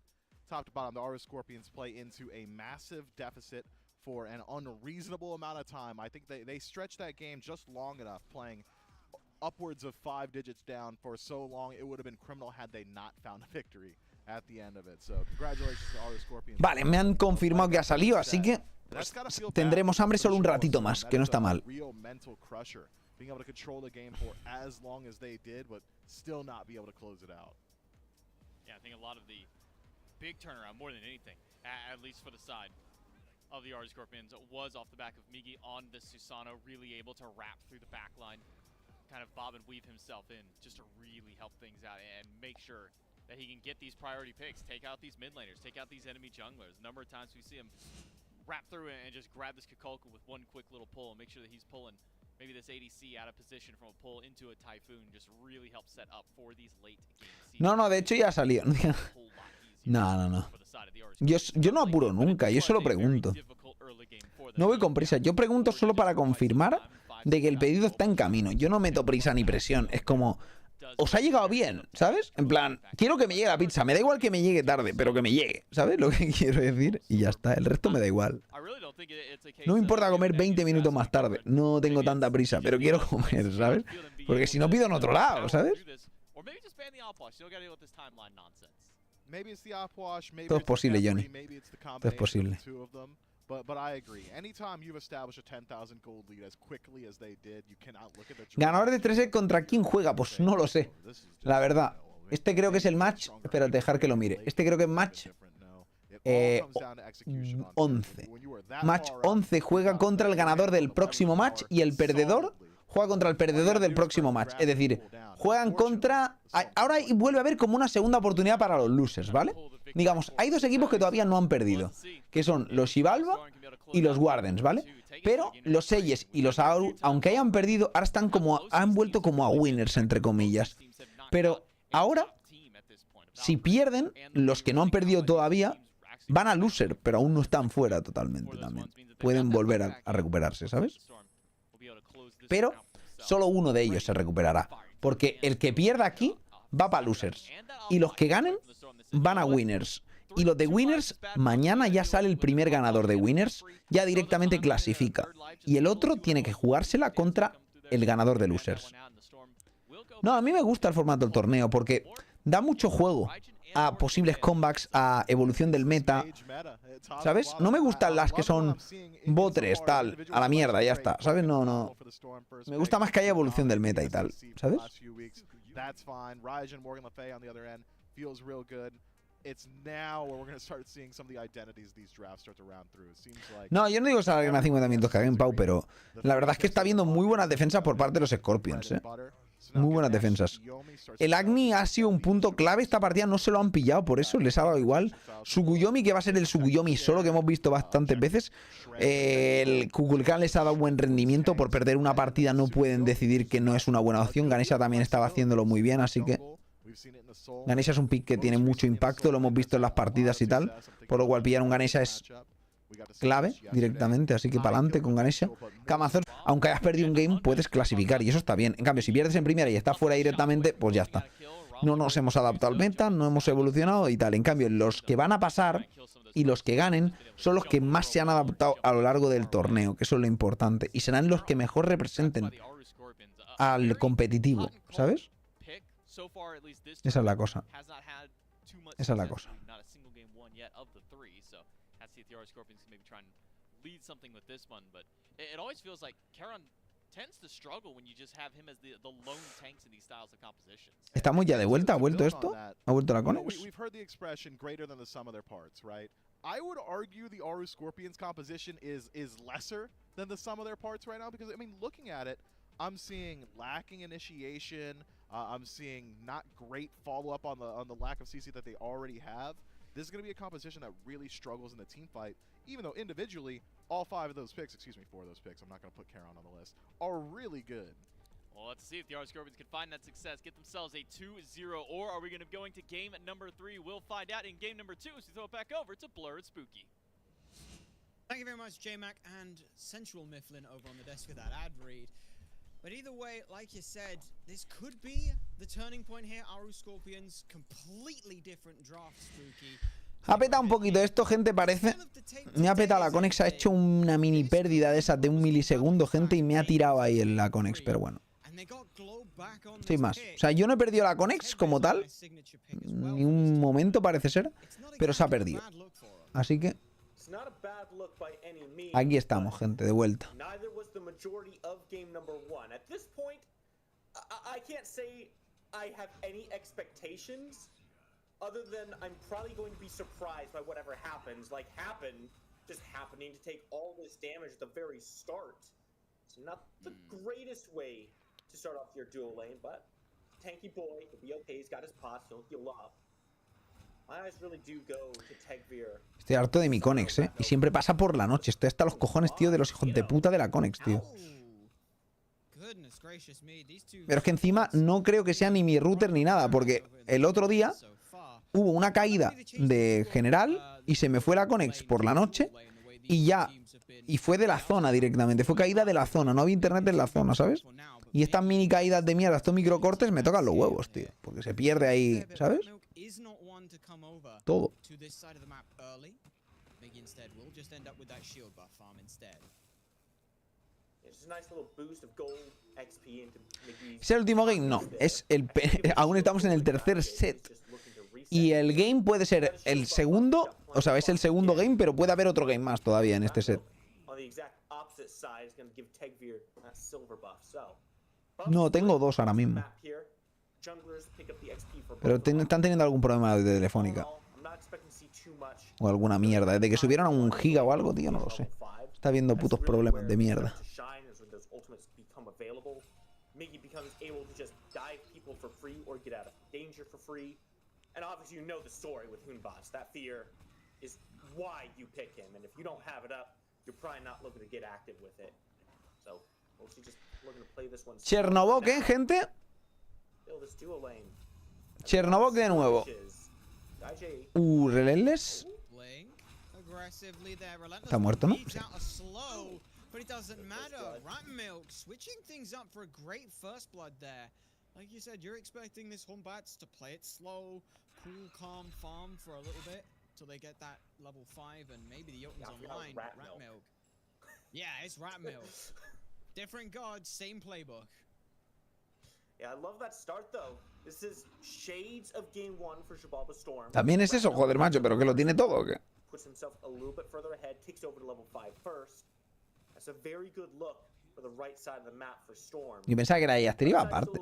top to bottom, the Aura Scorpions play into a massive deficit for an unreasonable amount of time. I think they stretched that game just long enough, playing upwards of 5 digits down for so long. It would have been criminal had they not found a victory at the end of it. So congratulations to Aura Scorpions. Vale, me han confirmado que ha salido, así que pues, tendremos hambre solo un ratito más, que no está mal. Being able to control the game for as long as they did, but still not be able to close it out. Yeah, I think a lot of the big turnaround, more than anything, at least for the side of the Aura Scorpions, was off the back of Migi on the Susano, really able to wrap through the back line, kind of bob and weave himself in, just to really help things out and make sure that he can get these priority picks, take out these mid laners, take out these enemy junglers. A number of times we see him wrap through and just grab this Kukulkan with one quick little pull and make sure that he's pulling maybe this ADC out of position from a pull into a Typhoon, just really help set up for these late game. No, de hecho ya salió. No. Yo no apuro nunca, yo solo pregunto. No voy con prisa, yo pregunto solo para confirmar de que el pedido está en camino. Yo no meto prisa ni presión, es como... Os ha llegado bien, ¿sabes? En plan, quiero que me llegue la pizza. Me da igual que me llegue tarde, pero que me llegue. ¿Sabes lo que quiero decir? Y ya está. El resto me da igual. No me importa comer 20 minutos más tarde. No tengo tanta prisa, pero quiero comer, ¿sabes? Porque si no pido en otro lado, ¿sabes? Todo es posible, Johnny. Todo es posible. Ganador de 3 ¿contra quién juega? Pues no lo sé. La verdad. Este creo que es el match. Espérate, dejar que lo mire. Este creo que es match 11. Match 11 juega contra el ganador del próximo match y el perdedor juega contra el perdedor del próximo match. Es decir, juegan contra... Ahora vuelve a haber como una segunda oportunidad para los losers, ¿vale? Digamos, hay dos equipos que todavía no han perdido, que son los Xibalba y los Wardens, ¿vale? Pero los Selles y los Auru, aunque hayan perdido, ahora están como han vuelto como a winners, entre comillas. Pero ahora, si pierden, los que no han perdido todavía van a loser, pero aún no están fuera totalmente también. Pueden volver a recuperarse, ¿sabes? Pero solo uno de ellos se recuperará, porque el que pierda aquí va para losers y los que ganen van a winners. Y los de winners, mañana ya sale el primer ganador de winners, ya directamente clasifica. Y el otro tiene que jugársela contra el ganador de losers. No, a mí me gusta el formato del torneo porque da mucho juego a posibles comebacks, a evolución del meta, ¿sabes? No me gustan las que son botres, tal, a la mierda, ya está, ¿sabes? No. Me gusta más que haya evolución del meta y tal, ¿sabes? No, yo no digo que salgan a 50 que hagan Pau, pero la verdad es que está habiendo muy buenas defensas por parte de los Scorpions, Muy buenas defensas. El Agni ha sido un punto clave. Esta partida no se lo han pillado, por eso les ha dado igual. Suguyomi, que va a ser el Suguyomi solo, que hemos visto bastantes veces. El Kukulkan les ha dado buen rendimiento. Por perder una partida no pueden decidir que no es una buena opción. Ganesha también estaba haciéndolo muy bien, así que... Ganesha es un pick que tiene mucho impacto, lo hemos visto en las partidas y tal. Por lo cual pillar un Ganesha es clave directamente, así que para adelante con Ganesha. Camazor, aunque hayas perdido un game, puedes clasificar y eso está bien. En cambio, si pierdes en primera y estás fuera directamente, pues ya está. No nos hemos adaptado al meta, no hemos evolucionado y tal. En cambio, los que van a pasar y los que ganen son los que más se han adaptado a lo largo del torneo, que eso es lo importante. Y serán los que mejor representen al competitivo, ¿sabes? Esa es la cosa. Esa es la cosa. ¿Estamos ya de vuelta? ¿Ha vuelto esto? ¿Ha vuelto la Conex? I would argue the Aru Scorpions composition is lesser than the sum of their parts right now because, I mean, looking at it, I'm seeing lacking initiation. I'm seeing not great follow-up on the lack of CC that they already have. This is going to be a composition that really struggles in the team fight, even though individually, all 5 of those picks, excuse me, 4 of those picks, I'm not going to put Charon on the list, are really good. Well, let's see if the Aru Scorpions can find that success, get themselves a 2-0, or are we going to be going to game number 3? We'll find out in game number 2 as we throw it back over to Blur and Spooky. Thank you very much, J-Mac and Central Mifflin over on the desk with that ad read. But either way, like you said, this could be the turning point here. Aru Scorpions, completely different draft, Spooky. Ha petado un poquito esto, gente, parece. Me ha petado la Conex, ha hecho una mini pérdida de esas de 1 milisegundo, gente, y me ha tirado ahí en la Conex, pero bueno. Sin más. O sea, yo no he perdido la Conex como tal, ni un momento parece ser, pero se ha perdido. Así que... aquí estamos, gente, de vuelta. Other than I'm probably going to be surprised by whatever happens, like happened, just happening to take all this damage at the very start. It's not the greatest way to start off your dual lane, but tanky boy, he'll be okay, he's got his pots, he'll heal up. My eyes really do go to Tegvir. Estoy harto de mi Conex, y siempre pasa por la noche. Estoy hasta los cojones, tío, de los hijos de puta de la Conex, tío. Pero es que encima no creo que sea ni mi router ni nada, porque el otro día hubo una caída de general y se me fue la Conex por la noche y ya, y fue de la zona directamente, fue caída de la zona, no había internet en la zona, ¿sabes? Y estas mini caídas de mierda, estos microcortes me tocan los huevos, tío, porque se pierde ahí, ¿sabes? Todo. ¿Es el último game? No, es el aún estamos en el tercer set. Y el game puede ser el segundo, o sea, es el segundo game, pero puede haber otro game más todavía en este set. No, tengo 2 ahora mismo. Pero están teniendo algún problema de telefónica. O alguna mierda. Desde que subieron a 1 giga o algo, tío, no lo sé. Está habiendo putos problemas de mierda. And obviously you know the story with Hoonbots. That fear is why you pick him. And if you don't have it up, you're probably not looking to get active with it. So, mostly just looking to play this one. Chernobog, gente. Chernobog de nuevo. Relentless. Está muerto, ¿no? Sí. But it doesn't matter. Ratmilk switching things up for a great first blood there. Like you said, you're expecting this Humbats to play it slow, cool, calm, farm for a little bit till they get that level 5 and maybe the Jotun's online. Ratmilk. Yeah, it's Ratmilk. Different gods, same playbook. Yeah, I love that start though. This is shades of game 1 for Shabalba Storm. También es eso, joder, macho, pero que lo tiene todo, ¿o qué? Puts himself a little bit further ahead, takes over to level 5 first. That's a very good look. Yo pensaba que era ella iba aparte.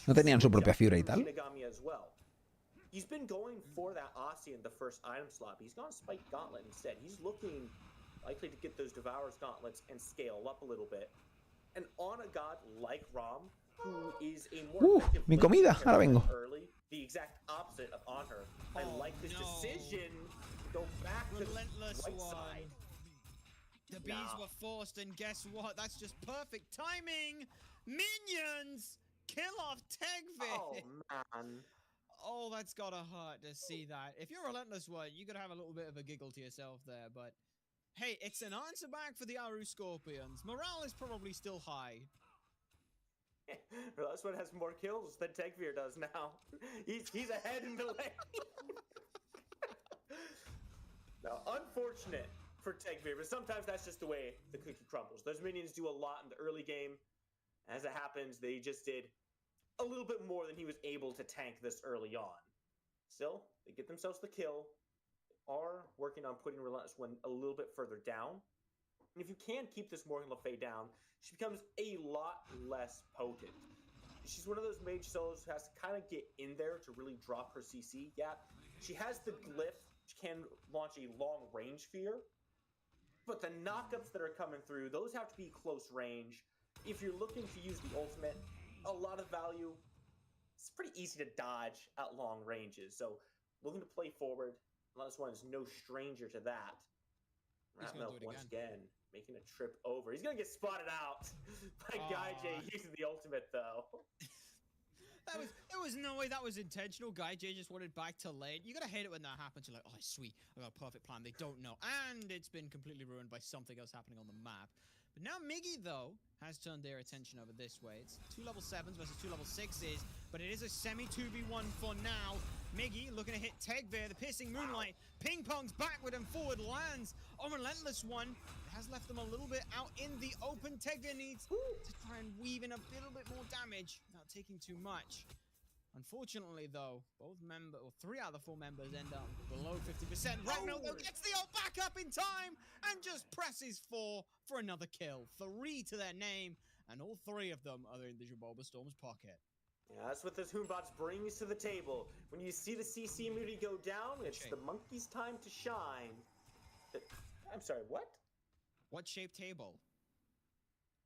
¿No tenían su propia fibra y tal? He's been going for that Aussie in the first item slot. He's gone Spike Gauntlet instead. He's looking likely to get those Devourer's Gauntlets and scale up a little bit. And on a god like Rom, who is a more effective mi comida, ahora vengo. Early, the exact opposite of on her. I like this decision to go back to the right side. The bees were forced, and guess what? That's just perfect timing. Minions kill off Tegvir. Oh man. Oh, that's gotta hurt to see that. If you're Relentless One, you could have a little bit of a giggle to yourself there, but hey, it's an answer back for the Aru Scorpions. Morale is probably still high. Relentless One has more kills than Tegvir does now. He's ahead in the lane. Now, unfortunate for Tegvir, but sometimes that's just the way the cookie crumbles. Those minions do a lot in the early game. As it happens, they just did a little bit more than he was able to tank this early on. Still, they get themselves the kill. They are working on putting Relentless One a little bit further down. And if you can keep this Morgan Le Fay down, she becomes a lot less potent. She's one of those mage solos who has to kind of get in there to really drop her CC. Yeah, she has the glyph. She can launch a long range fear. But the knockups that are coming through, those have to be close range. If you're looking to use the ultimate, a lot of value. It's pretty easy to dodge at long ranges. So looking to play forward. Relentless One is no stranger to that. Ratmilk once again making a trip over. He's gonna get spotted out by Guy J using the ultimate though. There was no way that was intentional. Guy J just wanted back to lane. You gotta hate it when that happens. You're like, oh, sweet, I got a perfect plan. They don't know, and it's been completely ruined by something else happening on the map. But now Miggy, though, has turned their attention over this way. It's 2 level 7s versus 2 level 6s, but it is a semi-2v1 for now. Miggy looking to hit Tegvir, the piercing moonlight. Ping-pongs backward and forward, lands on Relentless One. It has left them a little bit out in the open. Tegvir needs to try and weave in a little bit more damage without taking too much. Unfortunately, though, both members, or 3 out of the 4 members, end up below 50%. Ratmilk, though, gets the ult back up in time and just presses for another kill. 3 to their name, and all 3 of them are in the Bulbastorm's pocket. Yeah, that's what this Hoonbots brings to the table. When you see the CC immunity go down, it's the monkey's time to shine. I'm sorry, what? What shaped table?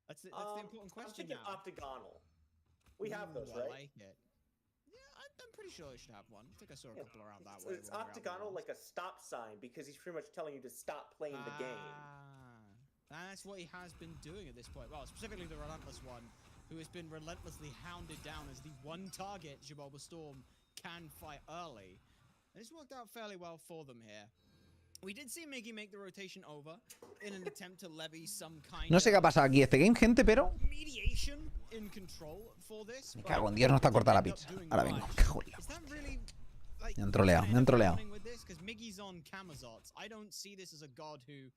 That's the important question. I'm thinking now. Octagonal. We have those, right? I like it. I'm pretty sure they should have one. I think I saw a couple around that way. It's octagonal like a stop sign because he's pretty much telling you to stop playing the game. That's what he has been doing at this point. Well, specifically the Relentless One, who has been relentlessly hounded down as the one target Bulbastorm can fight early. And it's worked out fairly well for them here. We did see Miggy make the rotation over in an attempt to levy some kind No sé qué ha pasado aquí este game, gente, pero... mediation in control for this. Me cago en Dios, no está cortada la pizza. Ahora vengo, me cago en la... Me han troleado, me han troleado. Because Miggy's on Camazots. I don't see this as a god who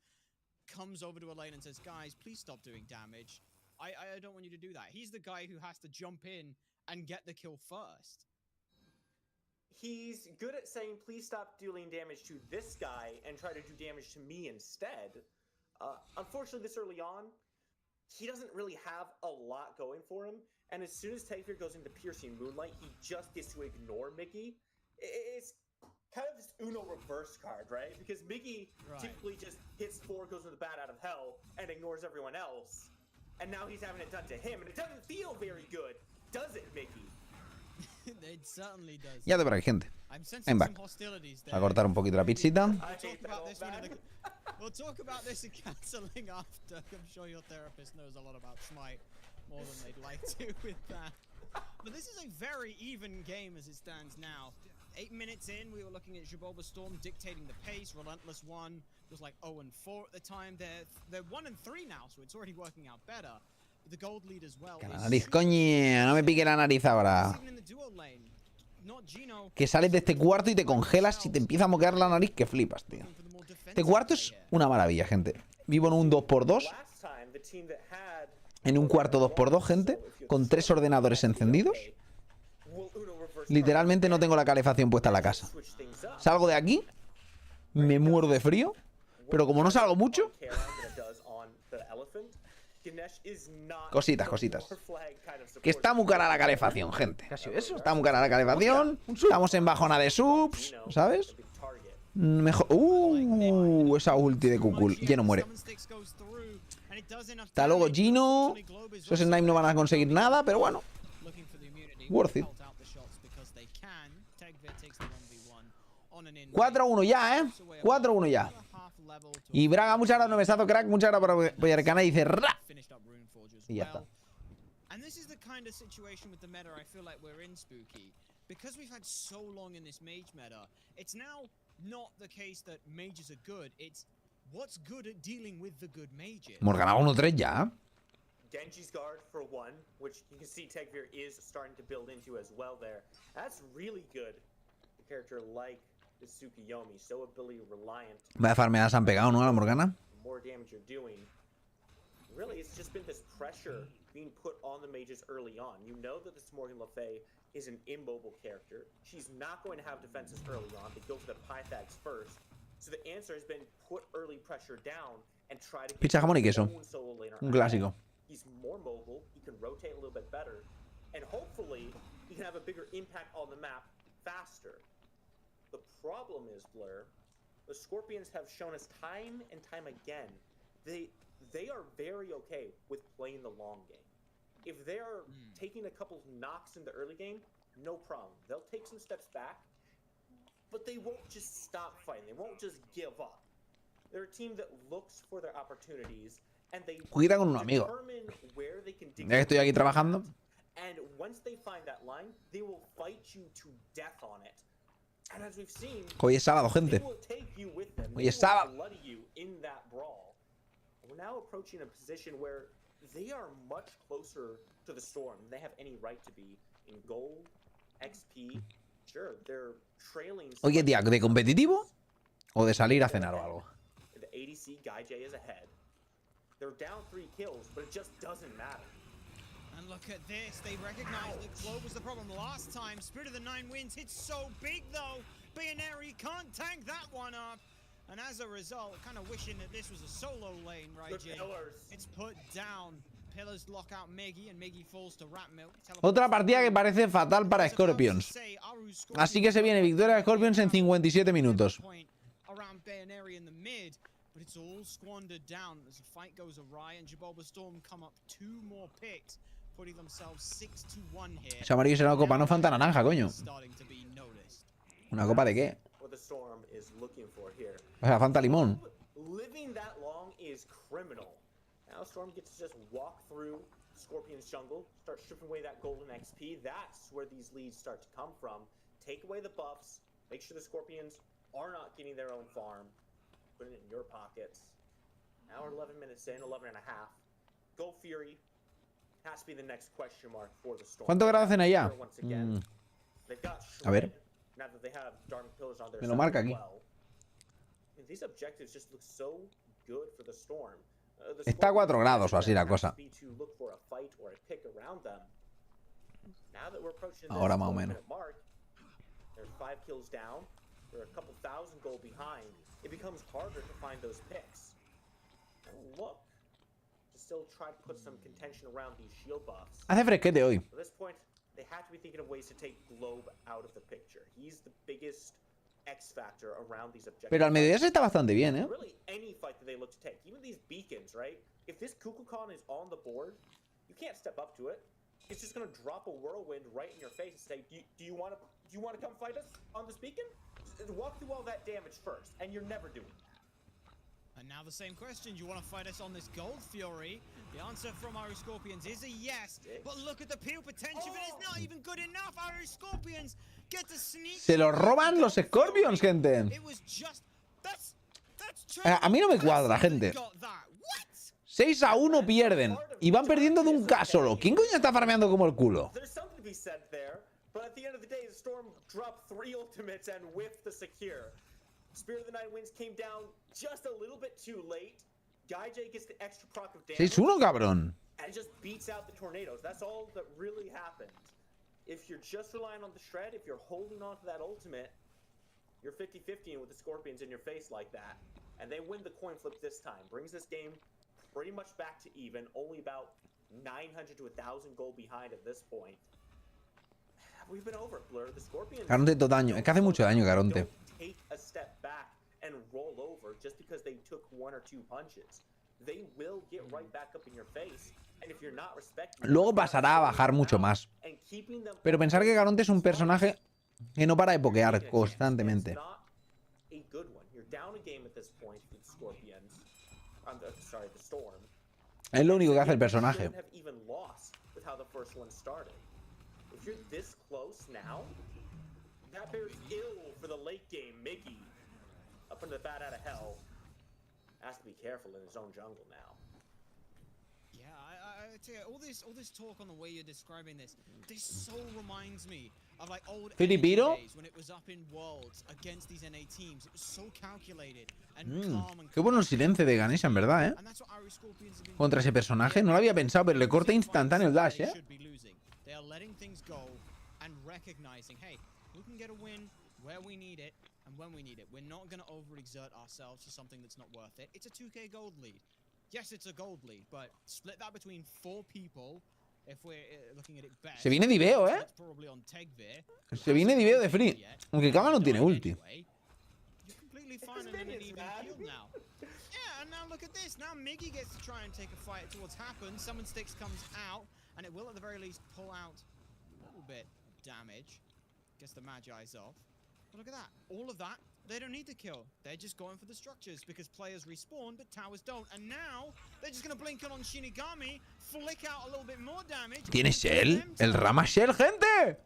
comes over to a lane and says, guys, please stop doing damage. I don't want you to do that. He's the guy who has to jump in and get the kill first. He's good at saying, please stop dealing damage to this guy and try to do damage to me instead. Unfortunately, this early on, he doesn't really have a lot going for him. And as soon as Tegvir goes into Piercing Moonlight, he just gets to ignore Miggy. It's kind of this Uno reverse card, right? Because Miggy typically just hits 4, goes to the bat out of hell, and ignores everyone else. And now he's having it done to him, and it doesn't feel very good, does it, Miggy? It certainly does. Ya te por ahí, gente. I'm back. A cortar un poquito la pizzita. We'll talk about this in counseling after. I'm sure your therapist knows a lot about Smite, more than they'd like to with that. But this is a very even game as it stands now. 8 minutes in, we were looking at Bulbastorm dictating the pace. Relentless One was like 0-4 at the time. They're 1-3 now, so it's already working out better. The gold lead as well. La nariz, coño, no me pique la nariz ahora. Que sales de este cuarto y te congelas y te empieza a moquear la nariz que flipas, tío. Este cuarto es una maravilla, gente. Vivo en un 2x2. En un cuarto 2x2, gente. Con 3 ordenadores encendidos. Literalmente no tengo la calefacción puesta en la casa. Salgo de aquí, me muero de frío. Pero como no salgo mucho, Cositas, cositas. Que está muy cara la calefacción, gente. ¿Qué ha sido eso? Está muy cara la calefacción. Estamos en bajona de subs, ¿sabes? Mejor. Esa ulti de Kukul. Gino muere. Hasta luego, Gino. Esos Snipe no van a conseguir nada, pero bueno. Worth it. 4-1 ya, ¿eh? 4-1 ya. Y Braga, muchas gracias, novesazo, crack. Muchas gracias por apoyar el canal. Y dice ¡ra! Y ya está. And this is the kind of situation with the meta I feel like we're in, Spooky. Because we've had so long in this mage meta, it's now not the case that mages are good. It's what's good at dealing with the good mages. Hemos ganado 1-3 ya. Genji's guard for one, which you can see Tegvir is starting to build into as well there. That's really good. A character like the Tsukiyomi, so ability reliant. Vaya farmeadas han pegado, ¿no? A la Morgana. More damage you're doing. Really, it's just been this pressure being put on the mages early on. You know that this Morgan Le Fay is an immobile character. She's not going to have defenses early on. They go for the Pythags first. So the answer has been put early pressure down and try to Pizza, jamón y queso. Un clásico. He's more mobile, he can rotate a little bit better, and hopefully he can have a bigger impact on the map faster. The problem is, Blur, the Scorpions have shown us time and time again, they are very okay with playing the long game. If they are taking a couple knocks in the early game, no problem. They'll take some steps back, but they won't just stop fighting. They won't just give up. They're a team that looks for their opportunities. Juguita con un amigo. Ya que estoy aquí trabajando. Hoy es sábado, gente. Hoy es sábado. Oye, tía, ¿de competitivo? ¿O de salir a cenar o algo? They're down 3 kills, but it just doesn't matter. And look at this, they recognize that Globe was the problem last time. Spirit of the Nine Winds hits so big though. Bionary can't tank that one up. And as a result, kind of wishing that this was a solo lane, right, Jay? It's put down. Pillars lock out Meggy, and Meggy falls to Ratmilk. Otra partida que parece fatal para Scorpions. Así que se viene victoria de Scorpions en 57 minutos. Around Bionary in the mid. But it's all squandered down as the fight goes awry and Jaboba Storm come up 2 more picks, putting themselves 6-1 here. Ese amarillo será una copa, no Fanta naranja, coño. ¿Una copa de qué? O sea, Fanta limón. Living that long is criminal. Now Storm gets to just walk through Scorpion's jungle, start stripping away that golden XP. That's where these leads start to come from. Take away the buffs, make sure the Scorpions are not getting their own farm. Put it in your pockets. Now we're 11 minutes in, 11 and a half. Go Fury has to be the next question mark for the Storm. ¿Cuánto grado hacen allá? A ver. Me lo marca aquí. Está a 4 grados o así la cosa. Ahora más o menos. It becomes harder to find those picks. And look, to still try to put some contention around these shield buffs. Hace fresquete hoy. At this point, they have to be thinking of ways to take Globe out of the picture. He's the biggest X factor around these objectives. Pero al mediodía se está bastante bien, ¿eh? Really, any fight that they look to take, even these beacons, right? If this Kukulkan is on the board, you can't step up to it. It's just gonna drop a whirlwind right in your face and say, "Do you want to come fight us on this beacon?" Walk through all that damage first, and you're never doing that. And now the same question, do you want to fight us on this Gold Fury? The answer from Irish Scorpions is a yes, but look at the peel potential, but it's not even good enough. Irish Scorpions get to sneak. Se lo roban los Scorpions, gente. It was just A mí no me cuadra, gente. 6-1 pierden y van perdiendo de un K solo. ¿Quién coño está farmeando como el culo? But at the end of the day, the Storm dropped 3 ultimates and whiffed the secure. Spirit of the Nine Winds came down just a little bit too late. Gaijay gets the extra proc of damage. 6-1, cabrón. And just beats out the tornadoes. That's all that really happened. If you're just relying on the shred, if you're holding on to that ultimate, you're 50-50 with the Scorpions in your face like that. And they win the coin flip this time. Brings this game pretty much back to even, only about 900 to 1,000 gold behind at this point. We've been over, Blur. The Scorpions Caronte todo daño. Es que hace mucho daño, Caronte. don't take a step back and roll over just because they took 1 or 2 punches. They will get right back up in your face. And if you're not respecting, Luego pasará a bajar mucho más. Pero pensar que Caronte es un personaje que no para de pokear constantemente. Es lo único que hace el personaje. All this talk on the way you're describing this so reminds me of like old Filipino days when it was up in Worlds against these NA teams. It was so calculated and calm and Qué bueno el silencio de Ganesha, en verdad, ¿eh? Contra ese personaje. No lo había pensado, pero le corta instantáneo el dash, ¿eh? They are letting things go and recognizing, hey, we can get a win where we need it and when we need it. We're not going to overexert ourselves for something that's not worth it. It's a 2k gold lead. Yes, it's a gold lead, but split that between 4 people if we're looking at it best. Se viene Diveo, ¿eh? Se viene Diveo de free. Aunque Kama no tiene ulti. You're completely fine on an even field now. Yeah, and now look at this. Now Miggy gets to try and take a fight towards Happen. Summon Sticks comes out, and it will at the very least pull out a little bit damage. Gets the Magi's off. But look at that. All of that, they don't need to kill. They're just going for the structures because players respawn, but towers don't. And now, they're just going to blink on Shinigami, flick out a little bit more damage. ¿Tiene Shell? ¿El Rama Shell, gente?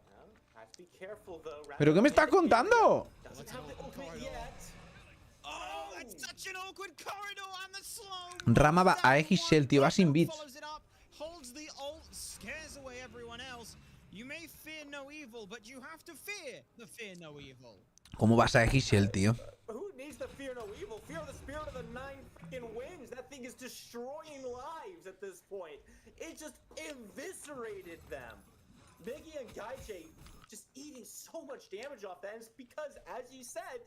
¿Pero qué me estás contando? Oh, that's such an awkward corridor and the slow. Rama va a X Shell, tío, va sin bits. Holds the ult, scares away everyone else. You may fear no evil, but you have to fear the fear no evil. ¿Cómo vas a X Shell, tío? Who needs the fear no evil? Fear the spirit of the 9 freaking wings. That thing is destroying lives at this point. It just eviscerated them. Miggy and Gaijay just eating so much damage off that. And it's because, as you said,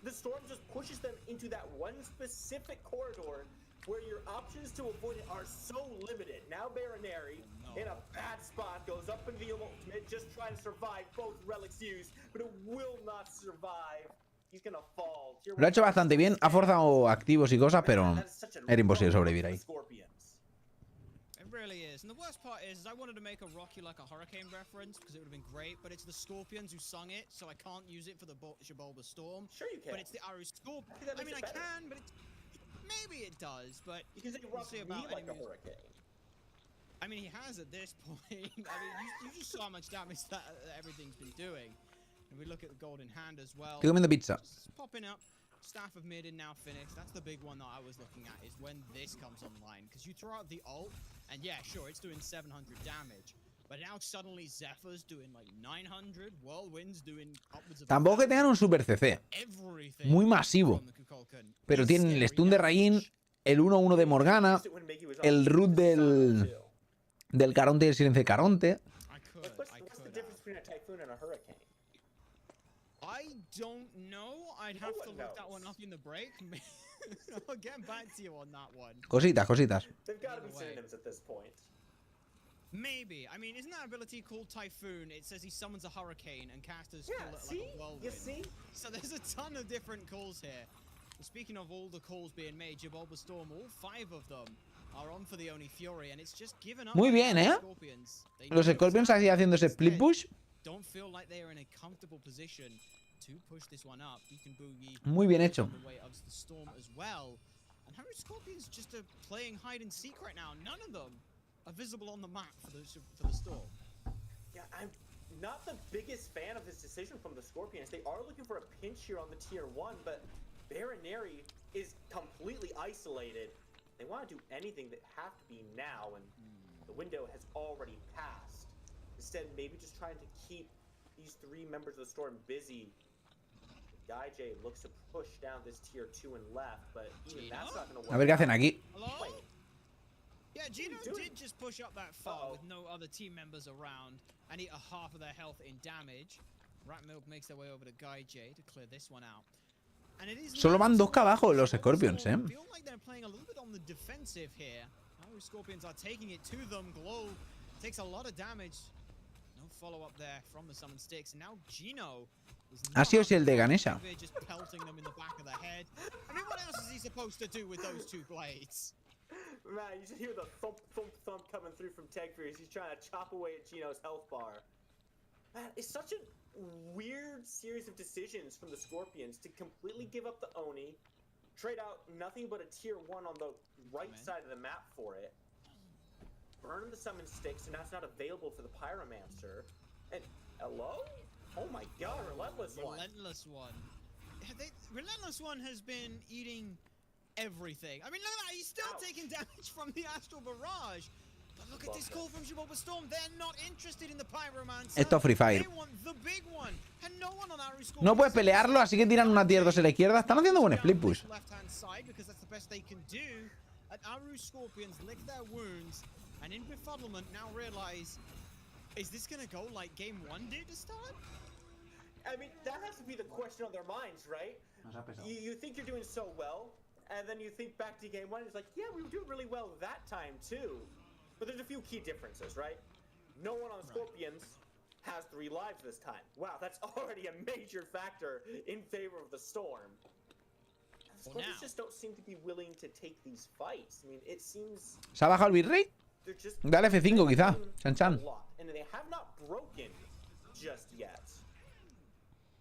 the storm just pushes them into that one specific corridor where your options to avoid it are so limited. Now Baronary, in a bad spot, goes up in the ultimate, just trying to survive both relics used, but it will not survive. He's gonna fall. Lo ha hecho bastante bien, ha forzado activos y cosas, pero era imposible sobrevivir ahí. It really is. And the worst part is I wanted to make a Rocky like a hurricane reference because it would have been great, but it's the Scorpions who sung it, so I can't use it for the Shabolba Storm. Sure you can. But it's the Aru Scorpion. I mean, I can, but maybe it does, but you can say we'll see about like a hurricane. I mean, he has at this point. I mean, you just saw how much damage that everything's been doing. And we look at the golden hand as well. Estoy comiendo pizza. Just popping up. Staff of Mid and now finished. That's the big one that I was looking at, is when this comes online. Because you throw out the ult, and yeah, sure, it's doing 700 damage. But now suddenly Zephyr's doing like 900, Whirlwind's doing upwards of... Tampoco que tengan un super CC. Muy masivo. Pero tienen el stun de Rain, el 1-1 de Morgana, el root del Caronte y el silencio de Caronte. What's the difference between a typhoon and a hurricane? I don't know. I'd have to look that one up in the break. I'll get back to you on that one. Cositas, cositas. They've got to be synonyms at this point. Maybe. I mean, isn't that ability called Typhoon? It says he summons a hurricane and casters yeah, call it see? like a whirlwind. You see? So there's a ton of different calls here. Well, speaking of all the calls being made, Jabolba Storm, all 5 of them are on for the Oni Fury, and it's just given up. Muy bien, ¿eh? Los Scorpions así haciendo ese split push. Don't feel like they are in a comfortable position to push this one up. You can boogie. Muy bien hecho. The way of the Storm as well. And how many Scorpions just are playing hide and seek right now? None of them are visible on the map for the Storm. Yeah, I'm not the biggest fan of this decision from the Scorpions. They are looking for a pinch here on the tier 1, but Baronary is completely isolated. They want to do anything that have to be now, and the window has already passed. Instead, maybe just trying to keep these 3 members of the Storm busy. Gaijay looks to push down this tier 2 and left, but even that's not going to work. A ver qué hacen aquí. Hello? Yeah, Gino did just push up that far with no other team members around and eat a half of their health in damage. Rat Milk makes their way over to Gaijay to clear this one out. Solo van 2K abajo los Scorpions, ¿eh? Scorpions are taking it to them. Glow takes a lot of damage. No follow up there from the summon sticks. Now Gino is Ha sido si el de Ganesha. just pelting them in the back of the head. I mean, what else is he supposed to do with those two blades? Man, you just hear the thump, thump, thump coming through from Tegfear as he's trying to chop away at Gino's health bar. Man, it's such a weird series of decisions from the Scorpions to completely give up the Oni, trade out nothing but a tier 1 on the right side of the map for it, burn the summon sticks, and that's not available for the Pyromancer. And hello? Oh my god, Relentless One. Relentless One. Relentless One has been eating everything. I mean, look at that. He's still taking damage from the Astral Barrage. But look at this call from Jabulba Storm. They're not interested in the Pyromancer. Esto es Free Fire. They want the big one. And no one on Aru Scorpions. No puedes pelearlo, así que tiran una tier 2 a la izquierda. Están haciendo buen split push. Left-hand side because that's the best they can do. And Aru Scorpions lick their wounds and in befuddlement now realize, is this gonna go like game 1 did to start? I mean, that has to be the question on their minds, right? You think you're doing so well, and then you think back to game 1, it's like, yeah, we were doing really well that time too. But there's a few key differences, right? No one on Scorpions has 3 lives this time. Wow, that's already a major factor in favor of the Storm. The Scorpions just don't seem to be willing to take these fights. I mean, it seems... ¿Se ha bajado el bitrate? Dale F5 quizá. Chan chan. And they have not broken just yet.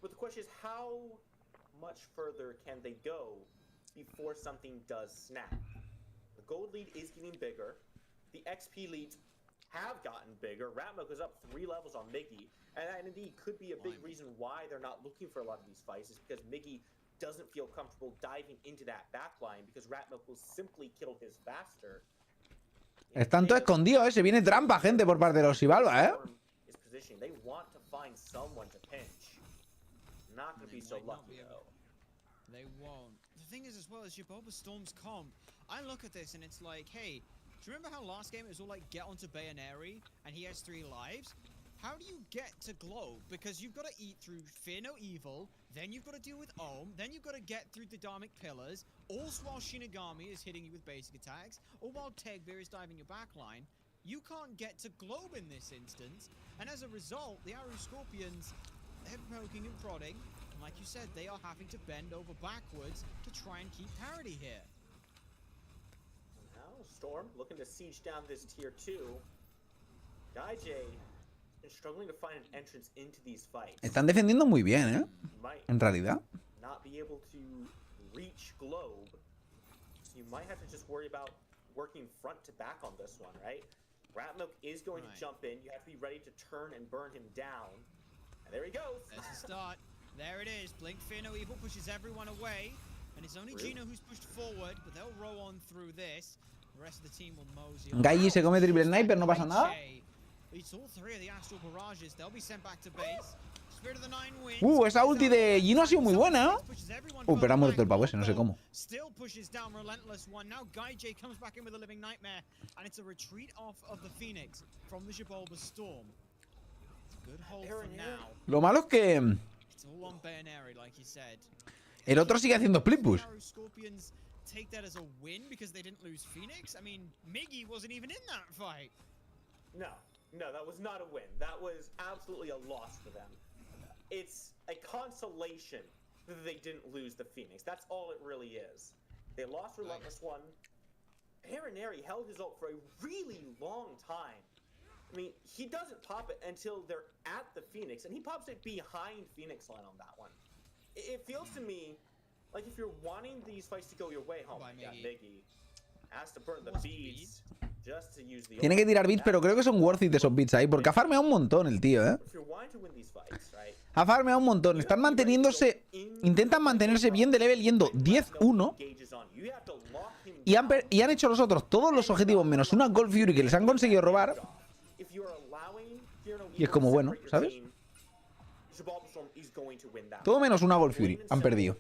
But the question is, how much further can they go before something does snap? The gold lead is getting bigger. The XP leads have gotten bigger. Ratmilk is up 3 levels on Miggy. And that indeed could be a big reason why they're not looking for a lot of these fights, is because Miggy doesn't feel comfortable diving into that backline because Ratmilk will simply kill his faster. Están todos escondidos, ¿eh? Se viene trampa, gente, por parte de los Xibalba, ¿eh? They want to find someone to pinch. Not going to be so lucky, though. They won't. The thing is, as well as Jabulba Storm's comp, I look at this and it's like, hey, do you remember how last game it was all like, get onto Bayonary and he has 3 lives? How do you get to Globe? Because you've got to eat through Fear No Evil, then you've got to deal with Ohm, then you've got to get through the Dharmic Pillars, all while Shinigami is hitting you with basic attacks, or while Tegfear is diving your backline. You can't get to Globe in this instance, and as a result, the Aru Scorpions, they're poking and prodding, and like you said, they are having to bend over backwards to try and keep parity here. Now, Storm looking to siege down this tier 2. GuyJ is struggling to find an entrance into these fights. Están defendiendo muy bien, ¿eh? En realidad. Not be able to reach Globe. So you might have to just worry about working front to back on this one, right? Ratmilk is going to jump in. You have to be ready to turn and burn him down. And there he goes. There's the start. There it is. Blink Fear No Evil pushes everyone away. And it's only Gino who's pushed forward, but they'll roll on through this. The rest of the team will mosey on. Gaiji se come triple sniper, no pasa nada. It's all 3 of the Astral Barrages. They'll be sent back to base. Spirit of the Nine wins. Esa ulti de Gino ha sido muy buena, ¿eh? Pero ha muerto el pavo ese, no sé cómo. Still pushes down Relentless One. Now GuyJ comes back in with a living nightmare, and it's a retreat off of the Phoenix from the Jabulba Storm. Good hold for now. Lo malo es que It's all on Bayonary, like you said. el otro sigue haciendo split push. Scorpions take that as a win because they didn't lose Phoenix. I mean, Miggy wasn't even in that fight. No, that was not a win. That was absolutely a loss for them. It's a consolation that they didn't lose the Phoenix. That's all it really is. They lost Relentless One. Perenary held his ult for a really long time. I mean, he doesn't pop it until they're at the Phoenix, and he pops it behind Phoenix line on that one. It feels to me like if you're wanting these fights to go your way, Miggy has to burn the beads just to use the Tiene que tirar beats, pero creo que son worth it esos beats ahí, porque ha farmeado un montón el tío, ¿eh? Ha farmeado un montón. Están manteniéndose, intentan mantenerse bien de level yendo 10-1 y han hecho los otros todos los objetivos menos una Gold Fury que les han conseguido robar. Y es como bueno, ¿sabes? Todo menos una Gold Fury han perdido.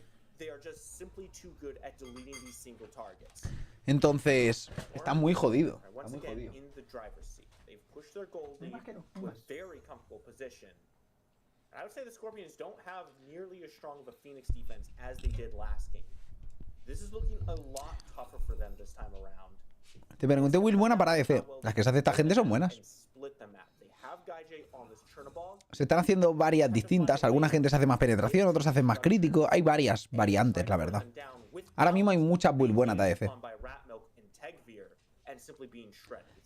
Entonces, está muy jodido. Está muy jodido. I would say the Scorpions don't have nearly as strong of a Phoenix defense as they did last game. This is looking a lot tougher for them this time around. Te pregunté, Will, buena para ADC. Las que se hace esta gente son buenas. Se están haciendo varias distintas. Alguna gente se hace más penetración, otros hacen más crítico. Hay varias variantes, la verdad. Ahora mismo hay muchas Will buenas de ADC.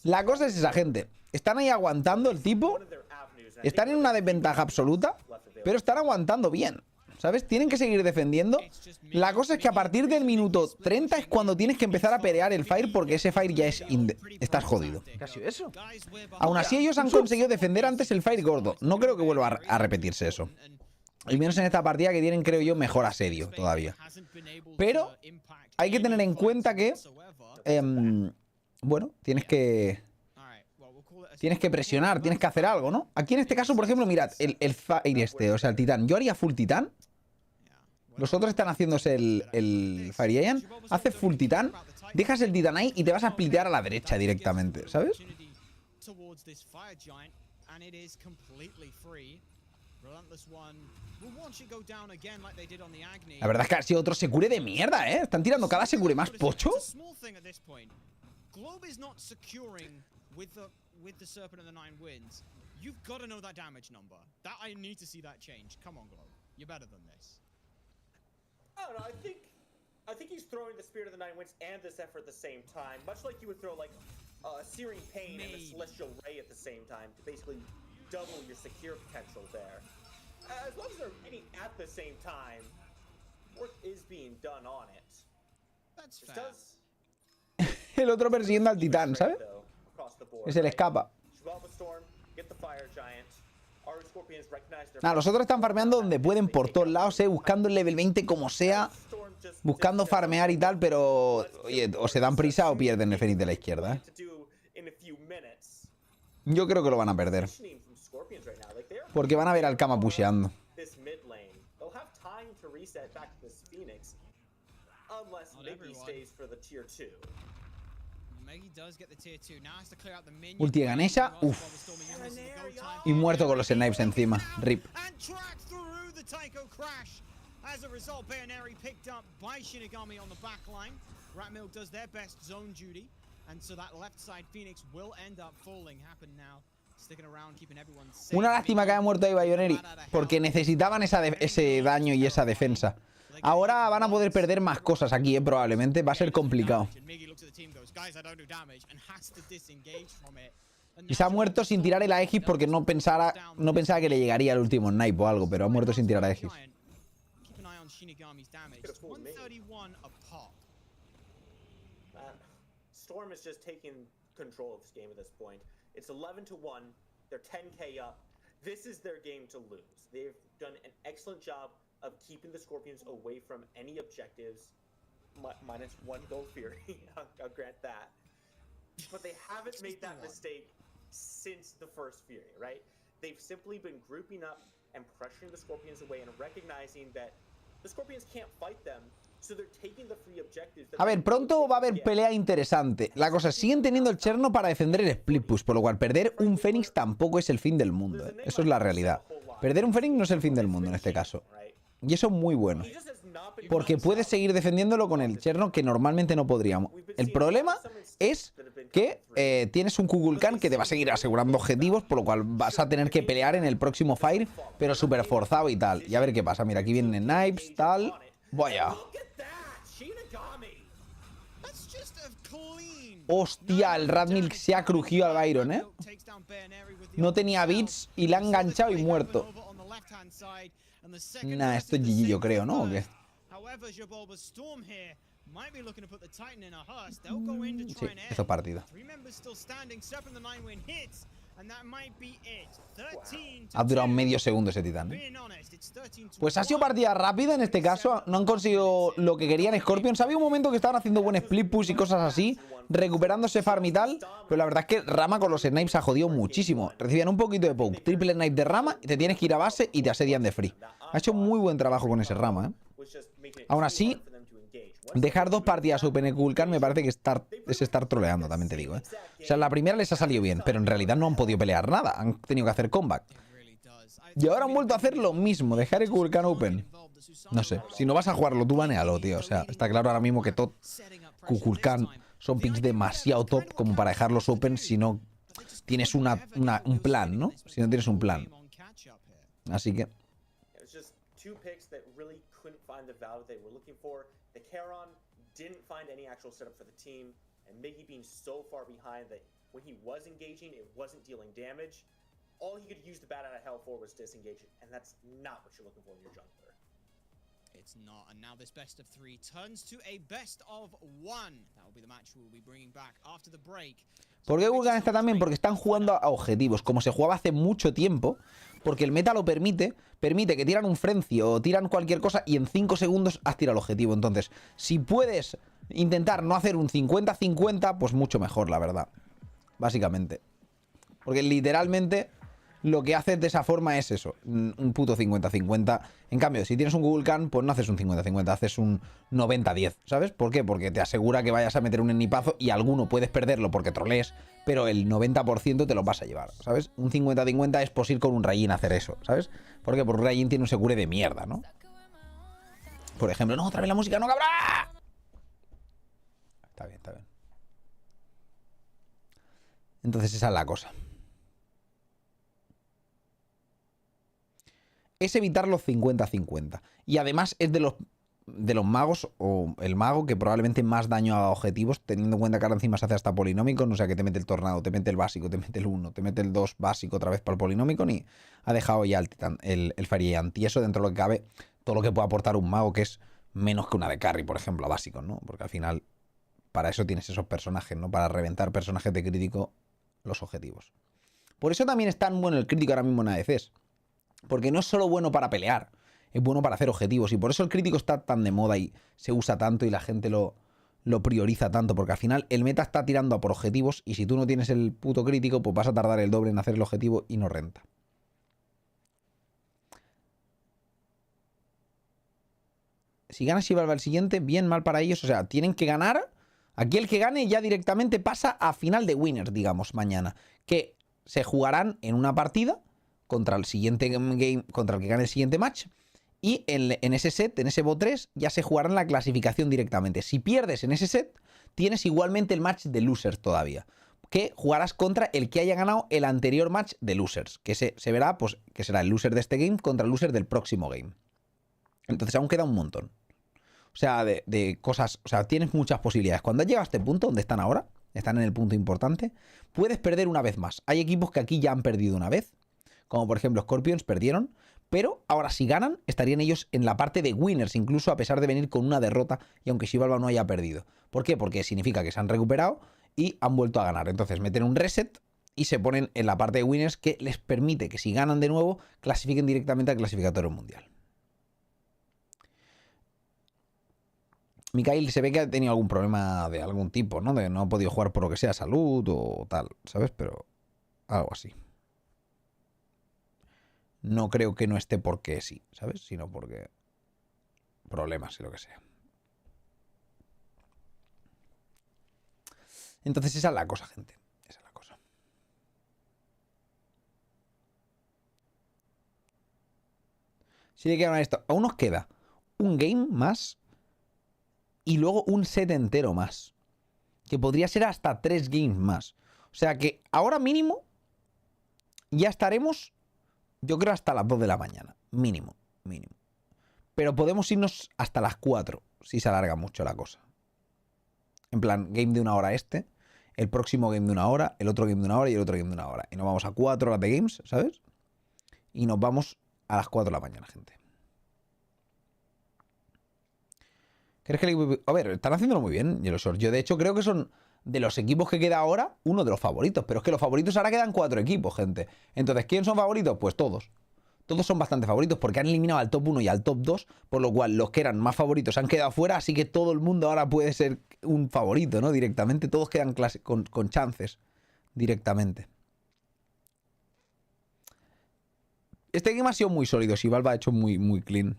La cosa es esa gente. Están ahí aguantando el tipo. Están en una desventaja absoluta, pero están aguantando bien. ¿Sabes? Tienen que seguir defendiendo. La cosa es que a partir del minuto 30 es cuando tienes que empezar a pelear el Fire, porque ese Fire ya es... Estás jodido. Casi eso. Aún así ellos han conseguido defender antes el Fire gordo. No creo que vuelva a repetirse eso. Al menos en esta partida que tienen, creo yo, mejor asedio todavía. Pero hay que tener en cuenta que... bueno, tienes que presionar, tienes que hacer algo, ¿no? Aquí en este caso, por ejemplo, mirad, el Fire este, o sea, el Titán. Yo haría full Titán. Los otros están haciéndose el Fire Giant. Haces full Titán, dejas el Titán ahí y te vas a splitear a la derecha directamente, ¿sabes? La verdad es que ha sido otro secure de mierda, ¿eh? Están tirando cada secure más pocho. With the Serpent and the 9 wins, you've got to know that damage number. That I need to see that change. Come on, Globe. You're better than this. I don't know. I think he's throwing the Spirit of the 9 wins and this effort at the same time, much like you would throw like Searing Pain and the Celestial Ray at the same time to basically double your secure potential there. As long as they're hitting at the same time, work is being done on it. That's fair. El otro persiguiendo al Titán, ¿sabes? Que se le escapa. Los otros están farmeando donde pueden por todos lados, buscando el level 20 como sea, buscando farmear y tal, pero oye, o se dan prisa o pierden el Fénix de la izquierda, Yo creo que lo van a perder, porque van a ver al Kama pusheando. Ulti de Ganesha, uff. Y muerto con los snipes encima. RIP. Una lástima que haya muerto ahí Bayoneri, porque necesitaban ese daño y esa defensa. Ahora van a poder perder más cosas aquí, probablemente. Va a ser complicado. Y se ha muerto sin tirar el Aegis porque no pensaba que le llegaría el último snipe o algo, pero ha muerto sin tirar Aegis. Storm is just taking control of this game at this point. It's 11-1. They're 10k up. This is their game to lose. They've done an excellent job of keeping the Scorpions away from any objectives. Minus 1 gold fury. I'll grant that. But they haven't made that mistake since the first fury, right? They've simply been grouping up and pressuring the Scorpions away and recognizing that the Scorpions can't fight them. So they're taking the free objectives. A ver, pronto va a haber pelea interesante. La cosa es, siguen teniendo el Cherno para defender el split push, por lo cual perder un Fénix tampoco es el fin del mundo, Eso es la realidad. Perder un Fénix no es el fin del mundo en este caso. Y eso es muy bueno, porque puedes seguir defendiéndolo con el Cherno que normalmente no podríamos. El problema es que tienes un Kukulkan que te va a seguir asegurando objetivos, por lo cual vas a tener que pelear en el próximo Fire, pero súper forzado y tal. Y a ver qué pasa. Mira, aquí vienen snipes, tal. Vaya. Hostia, el Radmilk se ha crujido al Byron, No tenía bits y le ha enganchado y muerto. Nah, esto es GG, yo creo, ¿no? ¿O qué? Sí, hizo partida. Ha durado medio segundo ese titán, Pues ha sido partida rápida en este caso. No han conseguido lo que querían Scorpions. Había un momento que estaban haciendo buen split push y cosas así, recuperándose farm y tal, pero la verdad es que Rama con los snipes ha jodido muchísimo. Recibían un poquito de poke, triple snipe de Rama, y te tienes que ir a base y te asedian de free. Ha hecho muy buen trabajo con ese Rama, Aún así, dejar 2 partidas Open Kukulkan me parece que es estar troleando, también te digo, O sea, la primera les ha salido bien, pero en realidad no han podido pelear nada. Han tenido que hacer comeback. Y ahora han vuelto a hacer lo mismo, dejar el Kukulkan Open. No sé, si no vas a jugarlo tú, banealo, tío. O sea, está claro ahora mismo que top Kukulkan son picks demasiado top como para dejarlos open si no tienes un plan, ¿no? Si no tienes un plan. Así que... didn't find any actual setup for the team, and Miggy being so far behind that when he was engaging, it wasn't dealing damage. All he could use the bat out of hell for was disengaging, and that's not what you're looking for in your jungler. It's not, and now this best of 3 turns to a best of 1. That will be the match we'll be bringing back after the break. ¿Por qué Kukulkan está también? Porque están jugando a objetivos, como se jugaba hace mucho tiempo, porque el meta lo permite que tiran un frenzy o tiran cualquier cosa y en 5 segundos has tirado el objetivo. Entonces, si puedes intentar no hacer un 50-50, pues mucho mejor, la verdad. Básicamente. Porque literalmente lo que haces de esa forma es eso, un puto 50-50. En cambio, si tienes un Kukulkan, pues no haces un 50-50, haces un 90-10, ¿sabes? ¿Por qué? Porque te asegura que vayas a meter un ennipazo y alguno puedes perderlo porque trolees, pero el 90% te lo vas a llevar, ¿sabes? Un 50-50 es posible con un Rayin hacer eso, ¿sabes? ¿Por qué? Porque un Rayin tiene un secure de mierda, ¿no? Por ejemplo, no, otra vez la música, no, cabrón. Está bien, está bien. Entonces esa es la cosa. Es evitar los 50-50. Y además es de los magos, o el mago que probablemente más daño haga objetivos, teniendo en cuenta que ahora encima se hace hasta polinómico, no sea que te mete el tornado, te mete el básico, te mete el 1, te mete el 2 básico otra vez para el polinómico, ni ha dejado ya el Fairy Giant. Y eso dentro de lo que cabe, todo lo que puede aportar un mago, que es menos que una de carry, por ejemplo, a básicos, ¿no? Porque al final, para eso tienes esos personajes, ¿no? Para reventar personajes de crítico los objetivos. Por eso también es tan bueno el crítico ahora mismo en ADCs. Porque no es solo bueno para pelear, es bueno para hacer objetivos. Y por eso el crítico está tan de moda y se usa tanto y la gente lo prioriza tanto. Porque al final el meta está tirando a por objetivos y si tú no tienes el puto crítico, pues vas a tardar el doble en hacer el objetivo y no renta. Si gana Shivalva el siguiente, bien, mal para ellos. O sea, tienen que ganar. Aquí el que gane ya directamente pasa a final de winners, digamos, mañana. Que se jugarán en una partida contra el siguiente game, contra el que gane el siguiente match. Y en ese set, en ese bot 3, ya se jugará en la clasificación directamente. Si pierdes en ese set, tienes igualmente el match de losers todavía. Que jugarás contra el que haya ganado el anterior match de losers. Que se verá, pues, que será el loser de este game contra el loser del próximo game. Entonces aún queda un montón. O sea, de cosas... O sea, tienes muchas posibilidades. Cuando has llegado a este punto, donde están ahora, están en el punto importante, puedes perder una vez más. Hay equipos que aquí ya han perdido una vez. Como por ejemplo Scorpions perdieron, pero ahora si ganan estarían ellos en la parte de winners, incluso a pesar de venir con una derrota y aunque Shivalva no haya perdido. ¿Por qué? Porque significa que se han recuperado y han vuelto a ganar. Entonces meten un reset y se ponen en la parte de winners que les permite que si ganan de nuevo clasifiquen directamente al clasificatorio mundial. Mikael se ve que ha tenido algún problema de algún tipo, ¿no? De no ha podido jugar por lo que sea, salud o tal, ¿sabes? Pero algo así. No creo que no esté porque sí, ¿sabes? Sino porque problemas y lo que sea. Entonces esa es la cosa, gente. Esa es la cosa. Si le queda esto, aún nos queda un game más y luego un set entero más. Que podría ser hasta 3 games más. O sea que ahora mínimo ya estaremos... Yo creo hasta las 2 de la mañana. Mínimo, mínimo. Pero podemos irnos hasta las 4 si se alarga mucho la cosa. En plan, game de 1 hora este, el próximo game de 1 hora, el otro game de 1 hora y el otro game de 1 hora. Y nos vamos a 4 horas de games, ¿sabes? Y nos vamos a las 4 de la mañana, gente. ¿Crees que a ver, están haciéndolo muy bien, Yellowshore. Yo de hecho creo que son... de los equipos que queda ahora, uno de los favoritos. Pero es que los favoritos ahora quedan 4 equipos, gente. Entonces, ¿quién son favoritos? Pues todos. Todos son bastante favoritos porque han eliminado al top 1 y al top 2, por lo cual los que eran más favoritos han quedado fuera, así que todo el mundo ahora puede ser un favorito, ¿no? Directamente. Todos quedan con chances directamente. Este game ha sido muy sólido. Shivalva ha hecho muy clean.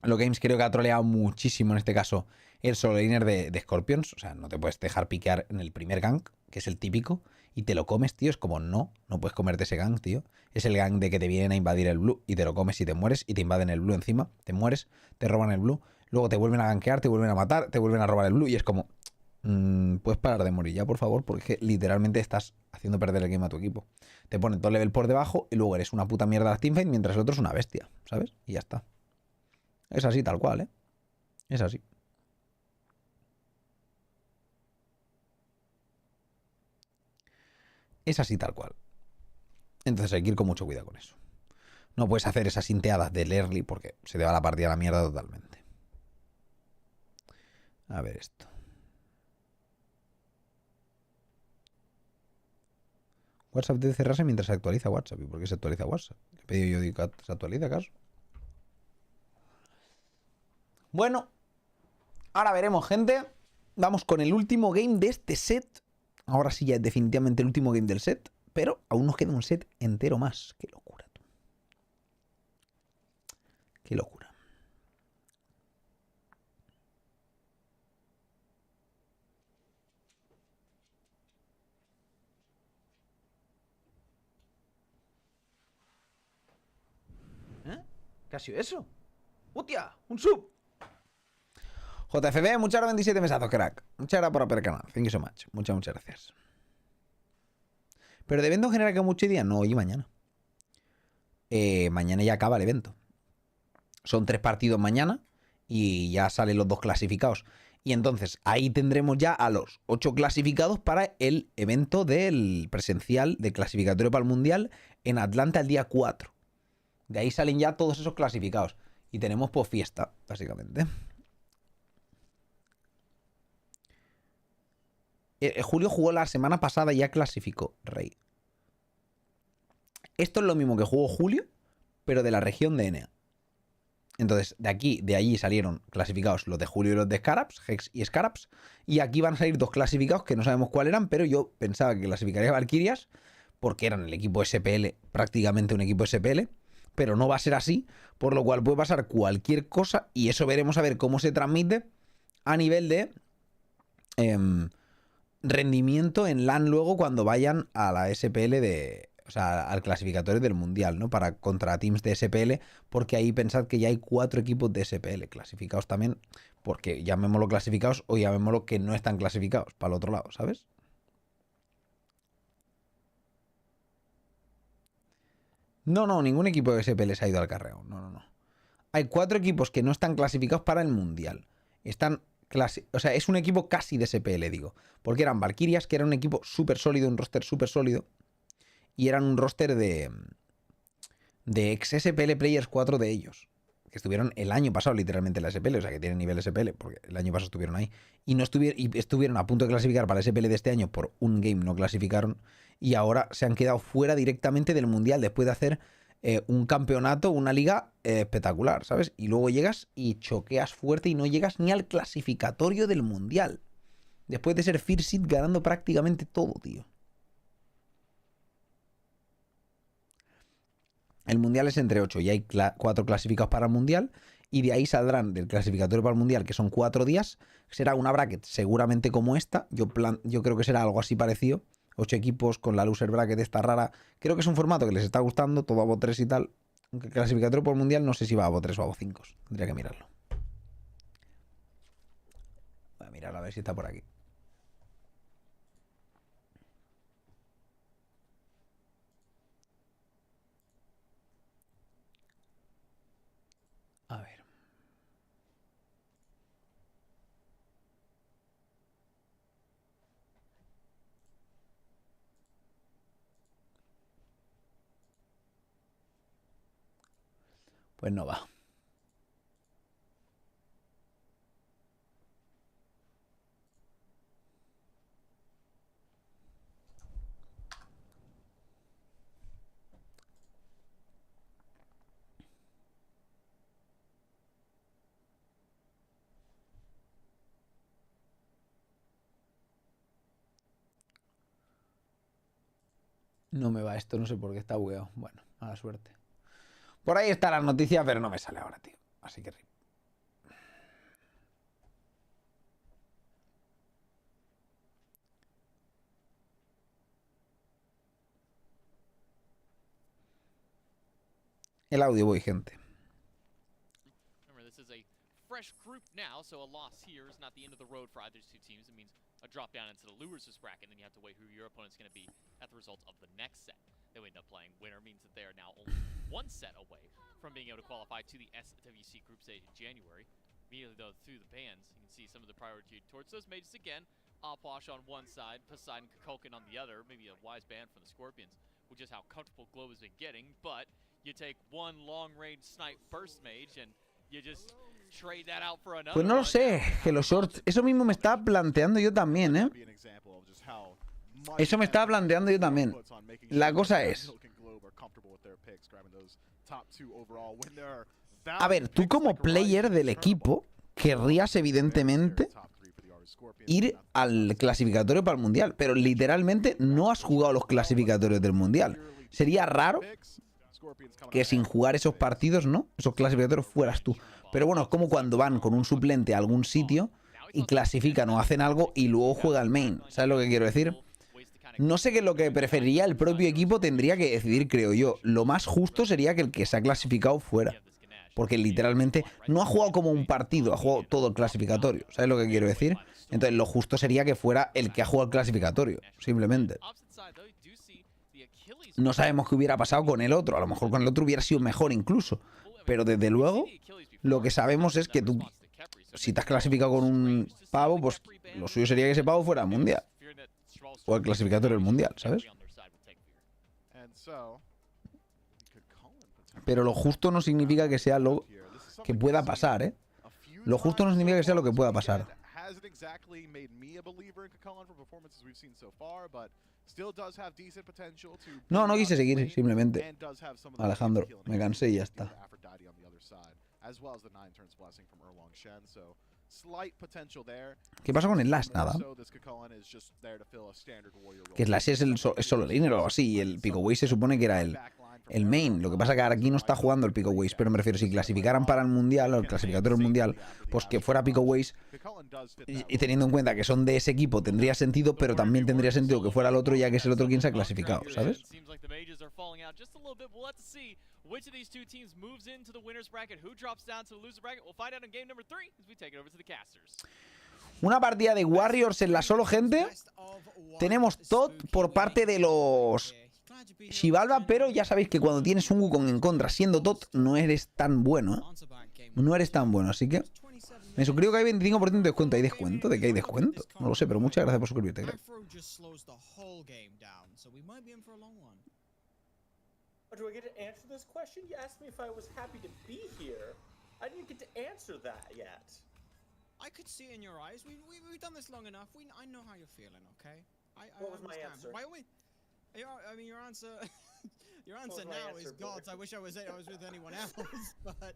Los games creo que ha troleado muchísimo en este caso el solo laner de Scorpions. O sea, no te puedes dejar piquear en el primer gank, que es el típico, y te lo comes, tío, es como, no puedes comerte ese gank, tío. Es el gank de que te vienen a invadir el blue y te lo comes y te mueres y te invaden el blue encima, te mueres, te roban el blue, luego te vuelven a gankear, te vuelven a matar, te vuelven a robar el blue y es como, puedes parar de morir ya, por favor, porque literalmente estás haciendo perder el game a tu equipo. Te ponen todo level por debajo y luego eres una puta mierda de teamfight mientras el otro es una bestia, ¿sabes? Y ya está. Es así tal cual, ¿eh? Es así. Es así tal cual. Entonces hay que ir con mucho cuidado con eso. No puedes hacer esas inteadas del early porque se te va la partida a la mierda totalmente. A ver esto. WhatsApp debe cerrarse mientras se actualiza WhatsApp. ¿Y por qué se actualiza WhatsApp? ¿Le he pedido yo que se actualice acaso? Bueno. Ahora veremos, gente. Vamos con el último game de este set. Ahora sí ya es definitivamente el último game del set. Pero aún nos queda un set entero más. Qué locura. Qué locura. ¿Eh? ¿Qué ha sido eso? ¡Hostia! ¡Un sub! JFB, muchas 27 mesazos, crack. Muchas gracias por apoyar el canal. Thank you so much. Muchas gracias. ¿Pero de evento general que mucho día? No, hoy y mañana. Mañana ya acaba el evento. Son 3 partidos mañana y ya salen los 2 clasificados. Y entonces ahí tendremos ya a los 8 clasificados para el evento del presencial de clasificatorio para el Mundial en Atlanta el día 4. De ahí salen ya todos esos clasificados. Y tenemos pues fiesta, básicamente. Julio jugó la semana pasada y ya clasificó, Rey. Esto es lo mismo que jugó Julio, pero de la región de NA. Entonces, de allí salieron clasificados los de Julio y los de Scaraps, Hex y Scaraps. Y aquí van a salir 2 clasificados que no sabemos cuál eran, pero yo pensaba que clasificaría a Valkyrias porque eran el equipo SPL, prácticamente un equipo SPL. Pero no va a ser así, por lo cual puede pasar cualquier cosa y eso veremos a ver cómo se transmite a nivel de rendimiento en LAN luego cuando vayan a la SPL o sea, al clasificatorio del Mundial, ¿no? Para contra teams de SPL, porque ahí pensad que ya hay 4 equipos de SPL clasificados también, porque llamémoslo clasificados o llamémoslo que no están clasificados, para el otro lado, ¿sabes? No, ningún equipo de SPL se ha ido al carreo, no. Hay 4 equipos que no están clasificados para el Mundial. O sea, es un equipo casi de SPL, digo. Porque eran Valkyrias, que era un equipo súper sólido, un roster súper sólido. Y eran un roster de ex-SPL Players 4 de ellos. Que estuvieron el año pasado literalmente en la SPL. O sea, que tienen nivel SPL, porque el año pasado estuvieron ahí. Y estuvieron a punto de clasificar para la SPL de este año. Por un game no clasificaron. Y ahora se han quedado fuera directamente del Mundial después de hacer un campeonato, una liga espectacular, ¿sabes? Y luego llegas y choqueas fuerte y no llegas ni al clasificatorio del Mundial. Después de ser first seed ganando prácticamente todo, tío. El Mundial es entre 8 y hay 4 clasificados para el Mundial. Y de ahí saldrán del clasificatorio para el Mundial, que son 4 días. Será una bracket seguramente como esta. Yo creo que será algo así parecido. 8 equipos con la loser bracket esta rara. Creo que es un formato que les está gustando, todo a bot 3 y tal. Aunque clasificatorio por el Mundial no sé si va a bot 3 o a bot 5. Tendría que mirarlo. Voy a mirarlo a ver si está por aquí. A ver. Pues no va. No me va esto, no sé por qué está bugueado. Bueno, mala suerte. Por ahí está la noticia, pero no me sale ahora, tío. Así que... El audio voy, gente. Remember, this is a fresh group now, so a loss here is not the end of the road for either of these two teams. It means a drop down into the losers bracket, and then you have to wait who your opponent's going to be at the result of the next set. They will end up playing. Winner means that they are now only one set away from being able to qualify to the SWC group stage in January. Immediately, though, through the bans, you can see some of the priority towards those mages again. Opwash on one side, Poseidon, Kukulkan on the other. Maybe a wise ban from the Scorpions, which is how comfortable Globe has been getting. But you take one long-range snipe burst mage and you just trade that out for another. Pues no lo sé, que los shorts. Eso mismo me estaba planteando yo también, ¿eh? Eso me estaba planteando yo también. La cosa es... A ver, tú como player del equipo querrías evidentemente ir al clasificatorio para el Mundial, pero literalmente no has jugado los clasificatorios del Mundial. Sería raro que sin jugar esos partidos, ¿no? Esos clasificatorios fueras tú. Pero bueno, es como cuando van con un suplente a algún sitio y clasifican o hacen algo y luego juega el main. ¿Sabes lo que quiero decir? No sé qué es lo que preferiría el propio equipo, tendría que decidir, creo yo. Lo más justo sería que el que se ha clasificado fuera. Porque literalmente no ha jugado como un partido, ha jugado todo el clasificatorio. ¿Sabes lo que quiero decir? Entonces lo justo sería que fuera el que ha jugado el clasificatorio, simplemente. No sabemos qué hubiera pasado con el otro. A lo mejor con el otro hubiera sido mejor incluso. Pero desde luego, lo que sabemos es que tú, si te has clasificado con un pavo, pues lo suyo sería que ese pavo fuera al Mundial. O el clasificatorio del Mundial, ¿sabes? Pero lo justo no significa que sea lo que pueda pasar, ¿eh? Lo justo no significa que sea lo que pueda pasar. No, no quise seguir, simplemente. Alejandro, me cansé y ya está. ¿Qué pasa con el Lash? Nada. Que Slash es solo liner o algo así. Y el Pico Waze se supone que era el main. Lo que pasa es que ahora aquí no está jugando el Pico Waze. Pero me refiero, si clasificaran para el Mundial o el clasificatorio del Mundial, pues que fuera Pico Waze. Y teniendo en cuenta que son de ese equipo, tendría sentido. Pero también tendría sentido que fuera el otro, ya que es el otro quien se ha clasificado, ¿sabes? Which of these two teams moves into the winner's bracket? Who drops down to the loser bracket? We'll find out in game number 3 as we take it over to the casters. Una partida de Warriors en la solo, gente. Tenemos Tot por parte de los Xibalba, pero ya sabéis que cuando tienes un Wukong en contra siendo Tot, no eres tan bueno, ¿eh? No eres tan bueno, así que... Me suscribo que hay 25% de descuento. ¿Hay descuento? ¿De qué hay descuento? No lo sé, pero muchas gracias por suscribirte, creo. Do I get to answer this question? You asked me if I was happy to be here. I didn't get to answer that yet. I could see in your eyes. We've done this long enough. I know how you're feeling, okay? What was my answer? Why we? I mean, your answer. Your answer now is God's. I wish I was with anyone else, but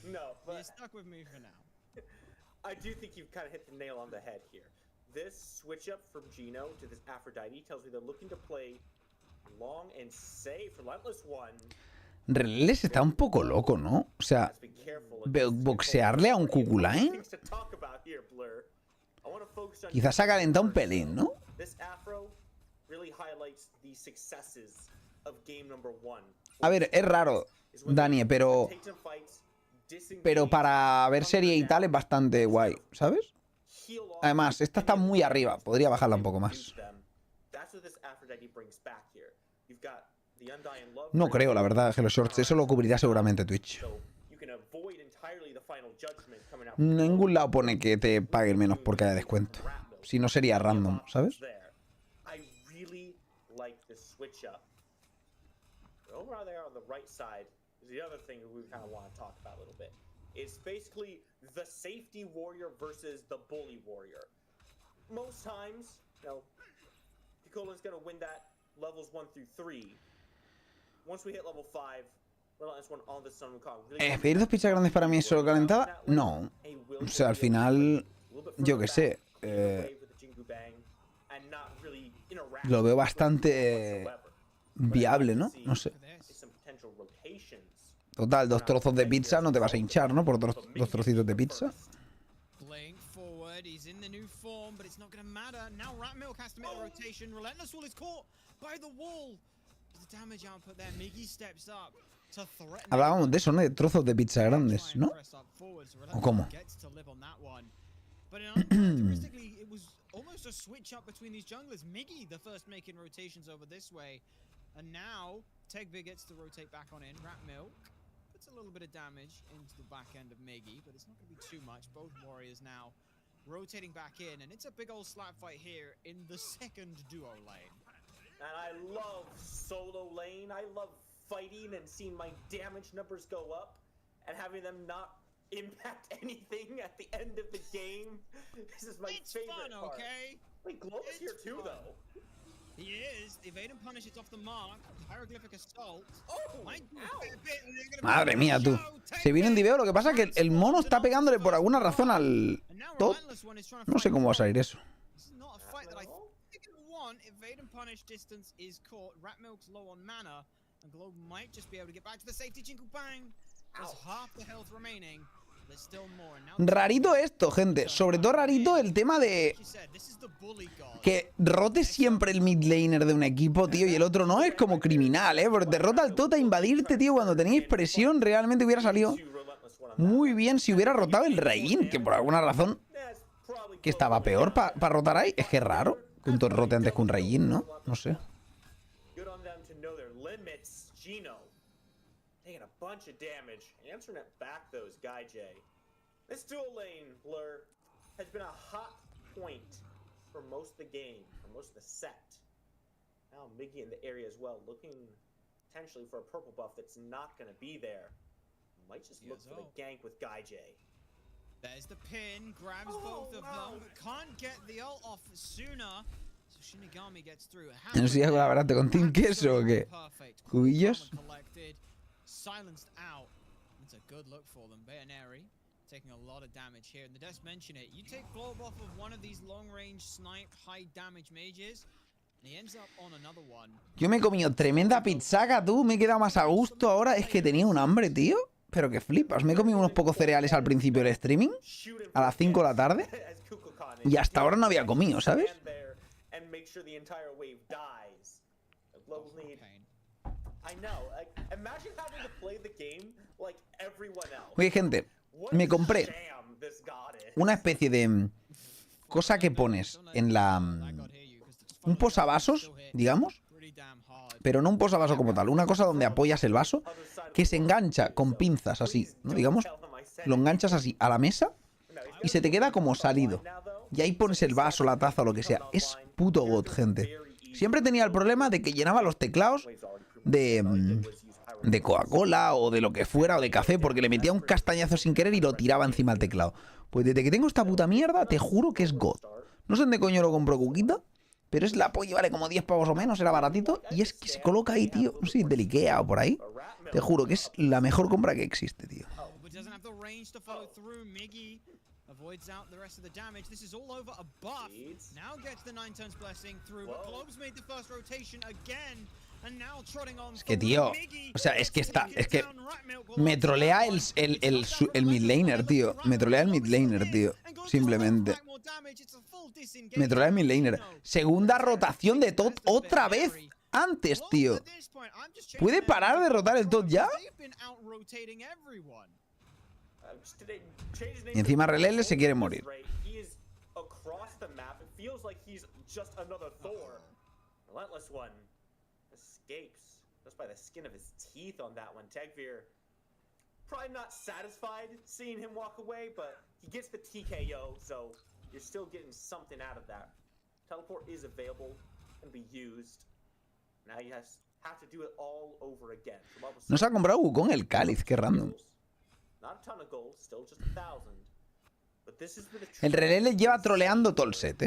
no. But you're stuck with me for now. I do think you've kind of hit the nail on the head here. This switch up from Gino to this Aphrodite tells me they're looking to play long and safe. Relentless one. Relentless está un poco loco, ¿no? O sea, boxearle a un Kukulkan. Quizás ha calentado un pelín, ¿no? A ver, es raro, Dani, pero para ver serie y tal es bastante guay, ¿sabes? Además, esta está muy arriba. Podría bajarla un poco más. No creo, la verdad, Hello Shorts. Eso lo cubrirá seguramente Twitch. En ningún lado pone que te paguen menos porque haya descuento. Si no sería random, ¿sabes? It's basically the safety warrior versus the bully warrior. Most times, you know, Kukulkan's gonna win that levels 1 through 3. Once we hit level 5, Relentless one on the Sun Wukong. ¿Pedir dos pizzas grandes para mí solo calentada? No. O sea, al final, yo qué sé. Lo veo bastante viable, ¿no? No sé. Total, 2 trozos de pizza no te vas a hinchar, ¿no? Por 2 trocitos de pizza. Hablábamos de eso, ¿no? De trozos de pizza grandes, ¿no? ¿O cómo? Almost a switch up between these junglers. Miggy, the first making rotations over this way. And now, Tegbir gets to rotate back on in. Rat Milk puts a little bit of damage into the back end of Miggy, but it's not going to be too much. Both warriors now rotating back in, and it's a big old slap fight here in the second duo lane. And I love solo lane. I love fighting and seeing my damage numbers go up and having them not impact anything at the end of the game. This is my favorite fun, part. Okay? Wait, Globe is here too, though. He is. The evade and punish is off the mark. Hieroglyphic assault. Oh, Madre mía, tú. Se viene en diveo. Lo que pasa es que el mono está pegándole por alguna razón al top. No sé cómo va a salir eso. Evade and punish distance is caught. Rat Milk's low on mana, and Globe might just be able to get back to the safety. Jingle bang. There's half the health remaining. There's still more. Rarito esto, gente. Sobre todo rarito el tema de que rote siempre el mid laner de un equipo, tío, y el otro no. Es como criminal, porque derrota al tot a invadirte, tío. Cuando tenéis presión, realmente hubiera salido muy bien si hubiera rotado el Rein, que por alguna razón que estaba peor para rotar ahí. Es que es raro que un tot rote antes que un Rein, ¿no? No sé. Taking a bunch of damage, answering it back those Guy J. This dual lane lure has been a hot point for most of the game, for most of the set. Now Miggy in the area as well, looking potentially for a purple buff that's not going to be there. Might just look for the gank with Guy J. There's the pin, grabs both of them, but can't get the ult off sooner. So Shinigami gets through. No sé si colaboraste con Team Queso o qué. Cubillos. Silenced out. It's a good look for them. Bayaneri taking a lot of damage here. And the devs mention it. You take Globe off of one of these long-range snipe high damage mages, and he ends up on another one. Yo me he comido tremenda pizzaca, tú. Me he quedado más a gusto ahora. Es que tenía un hambre, tío. Pero que flipas. Me he comido unos pocos cereales al principio del streaming, a las 5 de la tarde. Y hasta ahora no había comido, ¿sabes? Oye, gente, me compré una especie de cosa que pones en la... un posavasos, digamos, pero no un posavasos como tal, una cosa donde apoyas el vaso que se engancha con pinzas así, ¿no? Digamos, lo enganchas así a la mesa y se te queda como salido. Y ahí pones el vaso, la taza o lo que sea. Es puto god, gente. Siempre tenía el problema de que llenaba los teclados de Coca-Cola o de lo que fuera, o de café, porque le metía un castañazo sin querer y lo tiraba encima del teclado. Pues desde que tengo esta puta mierda, te juro que es god. No sé dónde coño lo compró Cuquita, pero es la polla, vale como 10 pavos o menos, era baratito, y es que se coloca ahí, tío, no sé, del Ikea o por ahí. Te juro que es la mejor compra que existe, tío. Avoids out the rest of the damage. This is all over a buff. Now gets the 9 turns blessing through. But Globe's made the first rotation again. And now trotting on. Es que, tío, o sea, es que está, es que me trolea el mid laner, tío. Me trolea el mid laner, tío. Simplemente. Me trolea el mid laner. Segunda rotación de Tot otra vez. Antes, tío. ¿Puede parar de rotar el Tot ya? Y encima Relele se quiere morir. Probably not satisfied seeing him walk away, but he gets the TKO, so you're still getting something out of that. Teleport is available and be used. Now you have to do it all over again. No se ha comprado Wukong el cáliz, qué random. El Relele lleva troleando todo el set,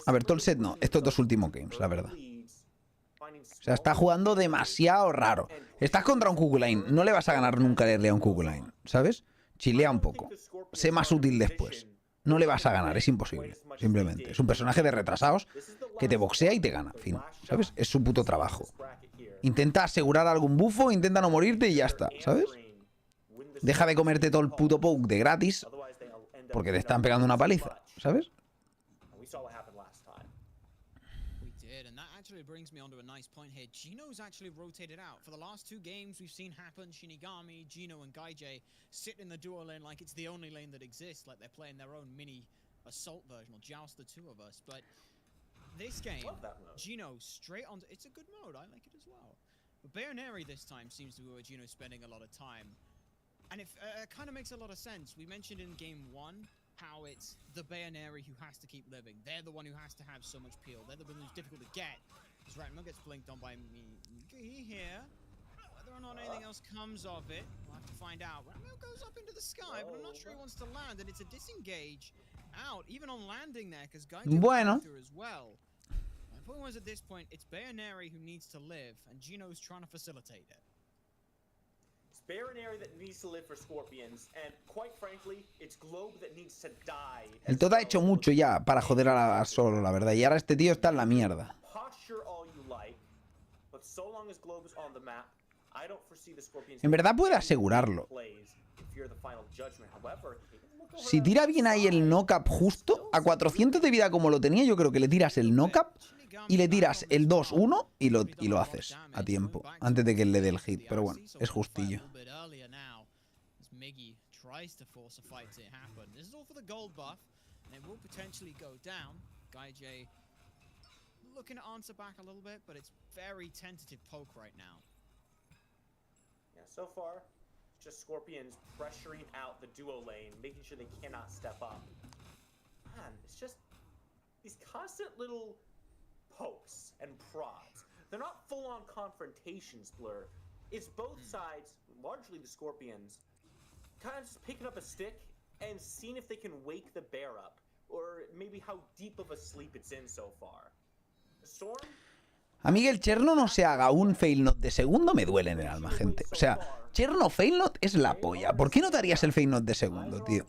A ver, todo el set no, estos dos últimos games, la verdad. O sea, está jugando demasiado raro. Estás contra un Kukulane, no le vas a ganar nunca a un Kukulane, ¿sabes? Chilea un poco, sé más útil después. No le vas a ganar, es imposible, simplemente. Es un personaje de retrasados que te boxea y te gana, fin, ¿sabes? Es su puto trabajo. Intenta asegurar algún bufo, intenta no morirte y ya está, ¿sabes? Deja de comerte todo el puto poke de gratis porque te están pegando una paliza, ¿sabes? actually brings me onto a nice point here. Gino's actually rotated out. For the last 2 games we've seen happen, Shinigami, Gino, and Gaijay sit in the duo lane like it's the only lane that exists, like they're playing their own mini assault version, or joust the two of us. But this game, Gino straight on. It's a good mode. I like it as well. But Bayoneri this time seems to be where Gino's spending a lot of time. And it kind of makes a lot of sense. We mentioned in game 1 how it's the Bayoneri who has to keep living. They're the one who has to have so much peel. They're the one who's difficult to get. Because Ratmo gets blinked on by me here. Whether or not anything else comes of it, we'll have to find out. Ratmo goes up into the sky, but I'm not sure he wants to land. And it's a disengage out, even on landing there, because Guy bueno. through as well. My point was, at this point, it's Bayoneri who needs to live, and Gino's trying to facilitate it. It's Bayoneri that needs to live for Scorpions, and quite frankly, it's Globe that needs to die. El Todd ha hecho mucho ya para joder a Solo, la verdad. Y ahora este tío está en la mierda. Posture all you like, but so long as Globe is on the map, I don't foresee the Scorpions. En verdad puede asegurarlo. Si tira bien ahí el knock-up justo, a 400 de vida como lo tenía, yo creo que le tiras el knock-up y le tiras el 2-1 y lo haces a tiempo, antes de que le dé el hit. Pero bueno, es justillo. So far, just Scorpions pressuring out the duo lane, making sure they cannot step up. Man, it's just these constant little pokes and prods. They're not full-on confrontations, Blur. It's both sides, largely the Scorpions, kind of just picking up a stick and seeing if they can wake the bear up, or maybe how deep of a sleep it's in so far. Storm? A mí que el Cherno no se haga un fail not de segundo me duele en el alma, gente. O sea, Cherno fail not es la polla. ¿Por qué no te harías el fail not de segundo, tío?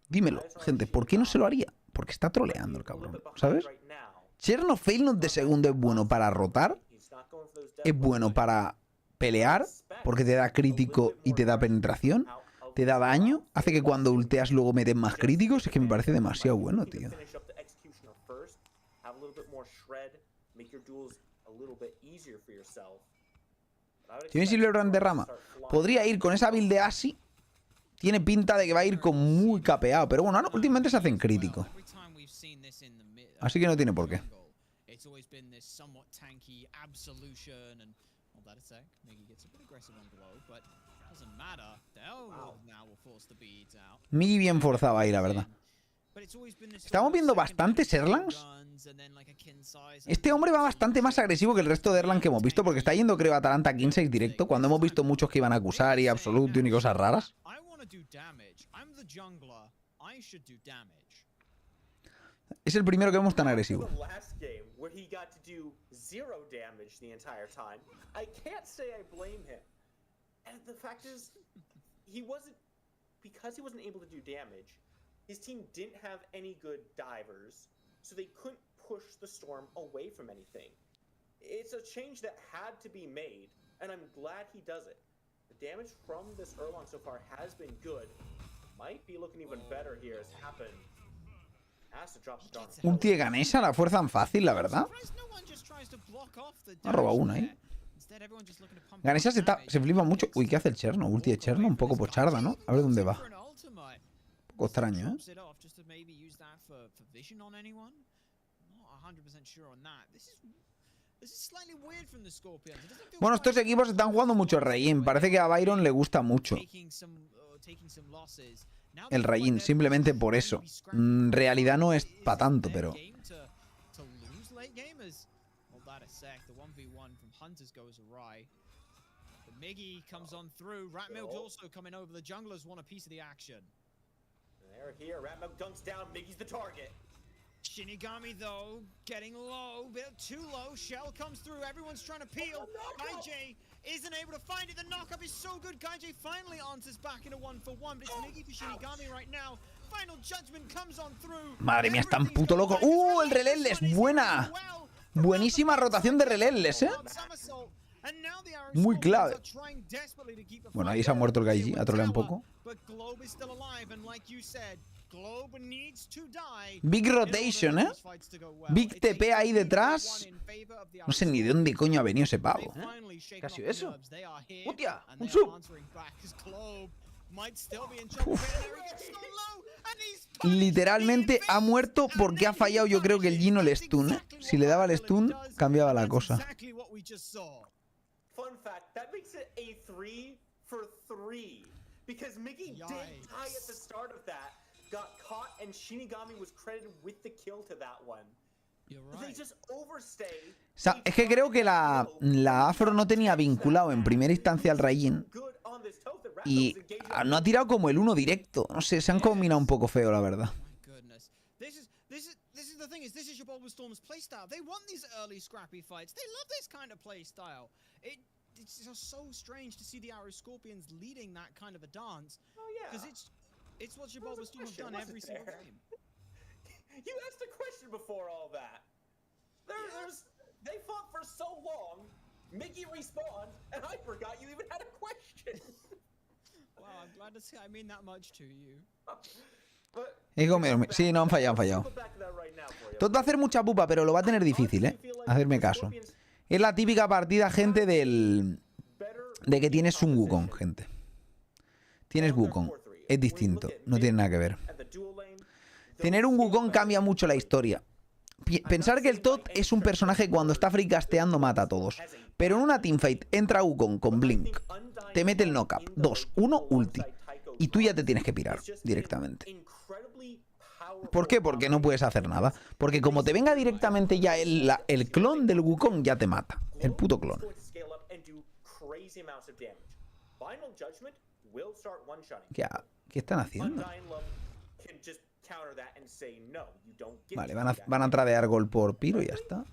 Dímelo, gente, ¿por qué no se lo haría? Porque está troleando el cabrón, ¿sabes? Cherno fail not de segundo es bueno para rotar, es bueno para pelear, porque te da crítico y te da penetración, te da daño, hace que cuando ulteas luego metes más críticos. Es que me parece demasiado bueno, tío. Si bien Silverbrand derrama, podría ir con esa build de Asi. Tiene pinta de que va a ir con muy capeado. Pero bueno, últimamente se hacen crítico. Así que no tiene por qué. Muy bien forzado ahí, la verdad. Estamos viendo bastantes Erlangs. Este hombre va bastante más agresivo que el resto de Erlang que hemos visto, porque está yendo, creo, a Atalanta 15 directo, cuando hemos visto muchos que iban a acusar y Absolution y cosas raras. Es el primero que vemos tan agresivo. His team didn't have any good divers, so they couldn't push the Storm away from anything. It's a change that had to be made, and I'm glad he does it. The damage from this Erlang so far has been good. Might be looking even better here as Happen has to drop the Dawn. Ulti de Ganesha la fuerzan fácil, la verdad. Ha robado una ahí. Ganesha se flipa mucho. Uy, ¿qué hace el Cherno? Ulti de Cherno, un poco pocharda, ¿no? A ver dónde va. Un poco extraño, ¿eh? Bueno, estos equipos están jugando mucho Reign. Parece que a Byron le gusta mucho el Reign, simplemente por eso. En realidad no es para tanto, pero... Here, Ratmilk dunks down, Miggy's the target. Shinigami, though, getting low, a bit too low. Shell comes through, everyone's trying to peel. Gaijay isn't able to find it. The knockup is so good. Gaijay finally answers back in a 1-for-1, but it's Miggy for Shinigami right now. Final judgment comes on through. Madre mía, están puto loco. El Relentless, buena. Buenísima rotación de Relentless, ¿eh? Muy clave. Bueno, ahí se ha muerto el Gaiji, ha troleado un poco. Big rotation, ¿eh? Big TP ahí detrás. No sé ni de dónde coño ha venido ese pavo. ¿Qué ha sido eso? ¡Hostia! ¡Un sub! Literalmente ha muerto porque ha fallado, yo creo que el Gino el stun, ¿eh? Si le daba el stun, cambiaba la cosa. Fun fact, that makes it a 3 for 3. Because Mickey did tie at the start of that, got caught, and Shinigami was credited with the kill to that one. They just overstay. O sea, es que creo que la Afro no tenía vinculado en primera instancia al Raijin. Y no ha tirado como el 1 directo. No sé, se han combinado un poco feo, la verdad. The thing is, this is your Bulbasaur's playstyle. They want these early scrappy fights. They love this kind of playstyle. It's just so strange to see the Arrow Scorpions leading that kind of a dance. Oh yeah. Because it's what your Bulbasaur has done every single game. You asked a question before all that. They fought for so long. Mickey respawned, and I forgot you even had a question. Wow, I'm glad to see I mean that much to you. Sí, no, han fallado. Tot va a hacer mucha pupa, pero lo va a tener difícil, ¿eh? Hacerme caso. Es la típica partida, gente, de que tienes un Wukong, gente. Tienes Wukong. Es distinto. No tiene nada que ver. Tener un Wukong cambia mucho la historia. Pensar que el Todd es un personaje que cuando está freecasteando mata a todos. Pero en una teamfight entra Wukong con Blink, te mete el knockup, 2, 1, ulti. Y tú ya te tienes que pirar directamente. ¿Por qué? Porque no puedes hacer nada. Porque como te venga directamente ya el clon del Wukong, ya te mata. El puto clon. ¿Qué están haciendo? Vale, van a tradear gol por Piro y ya está.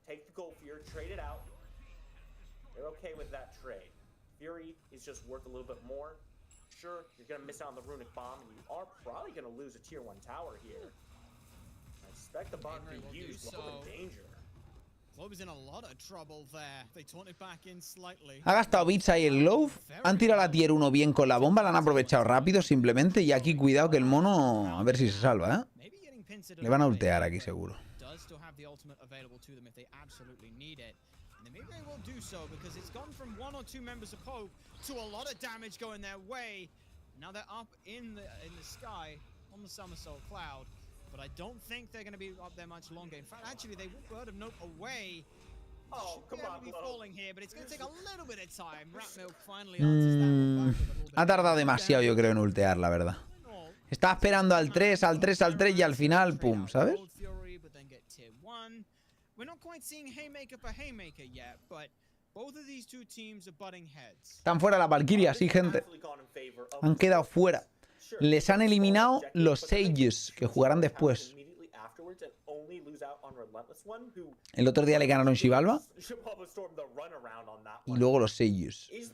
Take the gold Fury, trade it out. They're okay with that trade. Fury is just worth a little bit more. Sure, you're going to miss out on the Runic Bomb, and you are probably going to lose a Tier 1 tower here. I expect the bomb to be used, but in danger. Ha gastado bits ahí el Glove. Han tirado la Tier 1 bien con la bomba. La han aprovechado rápido simplemente. Y aquí cuidado que el mono... A ver si se salva, ¿eh? Le van a ultear aquí seguro. Still have the ultimate available to them if they absolutely need it. And they maybe they will do so because it's gone from 1 or 2 members of Pope to a lot of damage going their way. Now they're up in the sky on the Somersault Cloud, but I don't think they're going to be up there much longer. In fact, actually, they will Bird of Note away. Oh, come on, be falling here, but it's going to take a little bit of time. Ratmilk finally answers that one back. Ha tardado demasiado, yo creo, en ultear, la verdad. Estaba esperando al 3, al 3, al 3 y al final, pum, ¿sabes? We're not quite seeing Haymaker for Haymaker yet, but both of these two teams are butting heads. Están fuera la Valkyria, sí, gente. Han quedado fuera. Les han eliminado los Sages, que jugarán después. El otro día le ganaron Xibalba. Y luego los Sages. El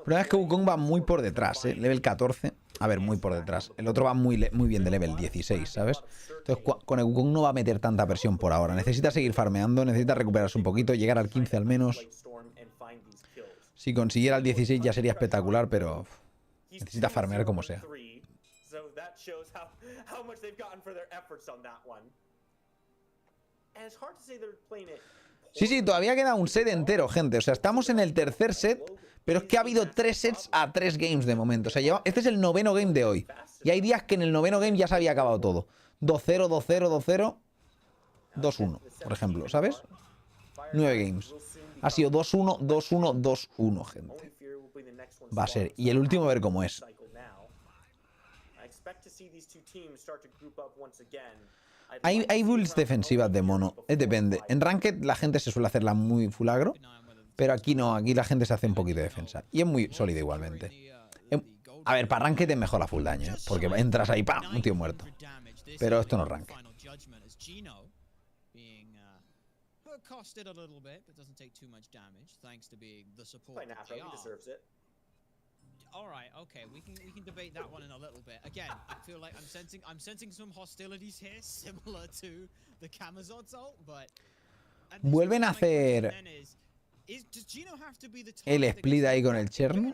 problema es que Wukong va muy por detrás, ¿eh? Level 14. A ver, muy por detrás. El otro va muy bien de level 16, ¿sabes? Entonces, con el Wukong no va a meter tanta presión por ahora. Necesita seguir farmeando, necesita recuperarse un poquito, llegar al 15 al menos. Si consiguiera el 16 ya sería espectacular, pero necesita farmear como sea. Sí, todavía queda un set entero, gente. O sea, estamos en el tercer set, pero es que ha habido 3 sets a 3 games de momento. O sea, este es el 9º game de hoy. Y hay días que en el 9º game ya se había acabado todo. 2-0, 2-0, 2-0, 2-1, por ejemplo, ¿sabes? 9 games. Ha sido 2-1, 2-1, 2-1, gente. Va a ser. Y el último a ver cómo es. Hay builds defensivas de mono. Depende. En Ranked la gente se suele hacerla muy fulagro. Pero aquí no. Aquí la gente se hace un poquito de defensa. Y es muy sólida igualmente. A ver, para Ranked es mejor la full daño, ¿eh? Porque entras ahí, ¡pam! Un tío muerto. Pero esto no es Ranked. judgment as Gino being accosted a little bit, but doesn't take too much damage thanks to being the support. By Nafro, he deserves it. All right, okay, we can debate that one in a little bit. Again, I feel like I'm sensing some hostilities here, similar to the Camazot's ult, but vuelven a hacer el split ahí con el Cherno.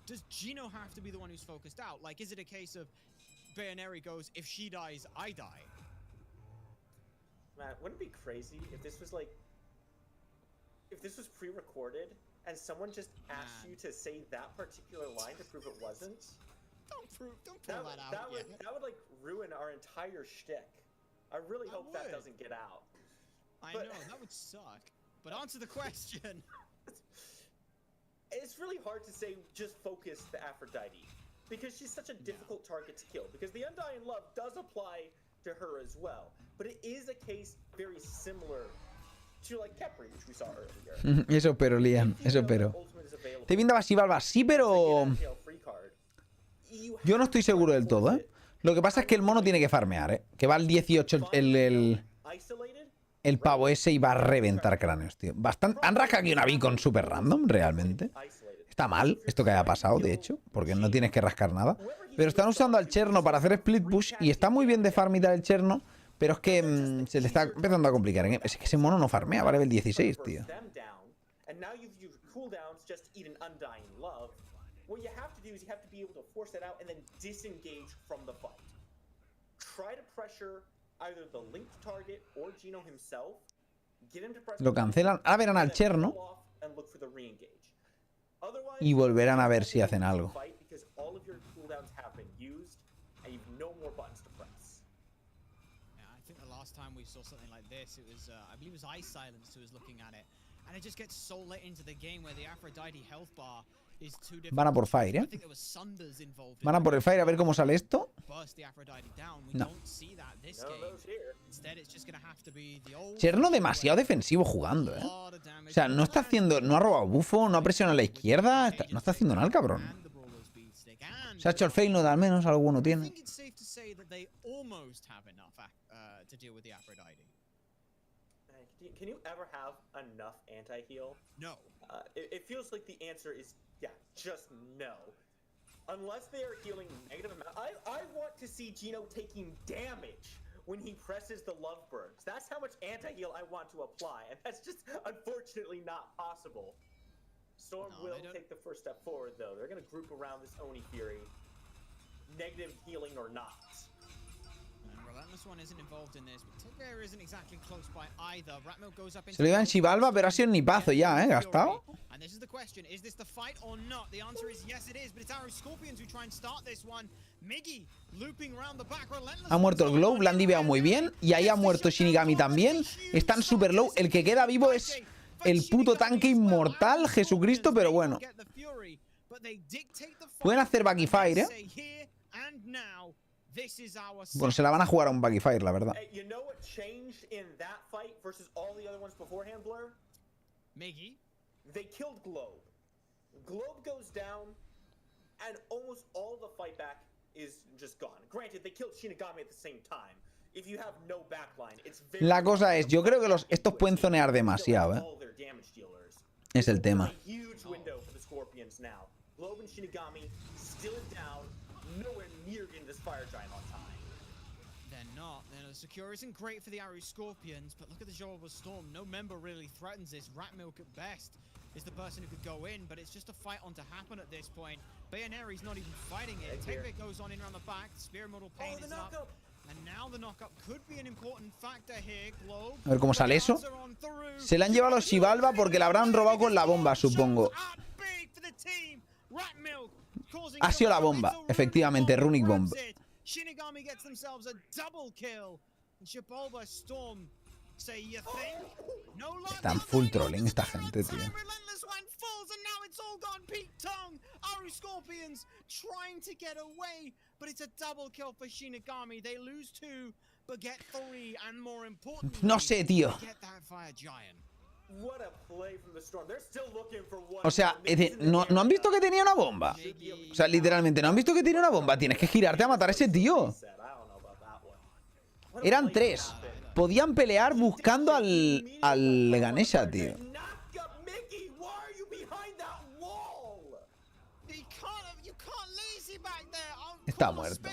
Does Gino have to be the one who's focused out? Like, is it a case of Bayoneri goes, if she dies, I die? Man, wouldn't it be crazy if this was like, if this was pre-recorded and someone just asked you to say that particular line to prove it wasn't? Don't pull that out. That would like ruin our entire shtick. I really hope that doesn't get out. I know, that would suck. But answer the question. It's really hard to say just focus the Aphrodite because she's such a difficult target to kill, because the Undying Love does apply to her as well, but it is a case very similar to like Kepri, which we saw earlier. Eso pero, Liam, eso pero. Te pinta Shivalva, sí, pero yo no estoy seguro del todo, ¿eh? Lo que pasa es que el mono tiene que farmear, que va al 18 el pavo ese y va a reventar cráneos, tío. Bastante. Han rascado aquí una beacon super random, realmente. Está mal esto que haya pasado, de hecho, porque no tienes que rascar nada. Pero están usando al Cherno para hacer split push y está muy bien de farmitar el Cherno, pero es que se le está empezando a complicar. Es que ese mono no farmea, va a level 16, tío. Lo cancelan, ahora verán al Cherno y volverán a ver si hacen algo. Van a por Fire, ¿eh? Van a por el Fire a ver cómo sale esto. No. Cherno demasiado defensivo jugando, ¿eh? O sea, no está haciendo... No ha robado bufo, no ha presionado a la izquierda. No está haciendo nada el cabrón. Se ha hecho el fail, no da al menos, algo bueno tiene. Can you ever have enough anti-heal? No. It feels like the answer is, yeah, just no. Unless they are healing negative amount. I want to see Gino taking damage when he presses the Lovebirds. That's how much anti-heal I want to apply, and that's just unfortunately not possible. Storm will take the first step forward, though. They're going to group around this Oni Fury, negative healing or not. Se lo iban Shivalva, pero ha sido un nipazo ya, gastado. Ha muerto el Glow, la han diveado muy bien. Y ahí ha muerto Shinigami también. Están super low. El que queda vivo es el puto tanque inmortal, Jesucristo, pero bueno. Pueden hacer Backy Fire, ¿eh? Bueno, se la van a jugar a un Backy Fire, la verdad. You know what changed in that fight versus all the other ones beforehand, Blur? Miggy? They killed Globe. Globe goes down, and almost all the fight back is just gone. Granted, they killed Shinigami at the same time. If you have no backline, it's very... La cosa es, yo creo que estos pueden zonear demasiado, ¿eh? Es el tema. Huge window for the Scorpions now. Globe and Shinigami still down, nowhere near getting this Fire Giant on time. They're not. The secure isn't great for the Aru Scorpions, but look at the Joel of Storm. No member really threatens this. Ratmilk at best is the person who could go in, but it's just a fight on to happen at this point. Bayoneri's not even fighting it. Takeback goes on in around the back. Spear Mortal Pain is up. And now the knockup could be an important factor here. Globe. A ver cómo sale eso. Se le han llevado los Shivalva porque la habrán robado con la bomba, supongo. Ha sido la bomba, efectivamente, Runic Bomb. Shinigami gets themselves a double kill. Shibalba Storm say you think? No luck. Están full trolling esta gente, tío. Relentless one falls and now it's all gone Pete Tongue. Aru Scorpions trying to get away, but it's a double kill for Shinigami. They lose 2 but get 3 and more importantly, no sé, tío. get that Fire Giant. O sea, ¿no han visto que tenía una bomba? O sea, literalmente, ¿no han visto que tenía una bomba? Tienes que girarte a matar a ese tío. Eran 3. Podían pelear buscando al Ganesha, tío. Está muerto.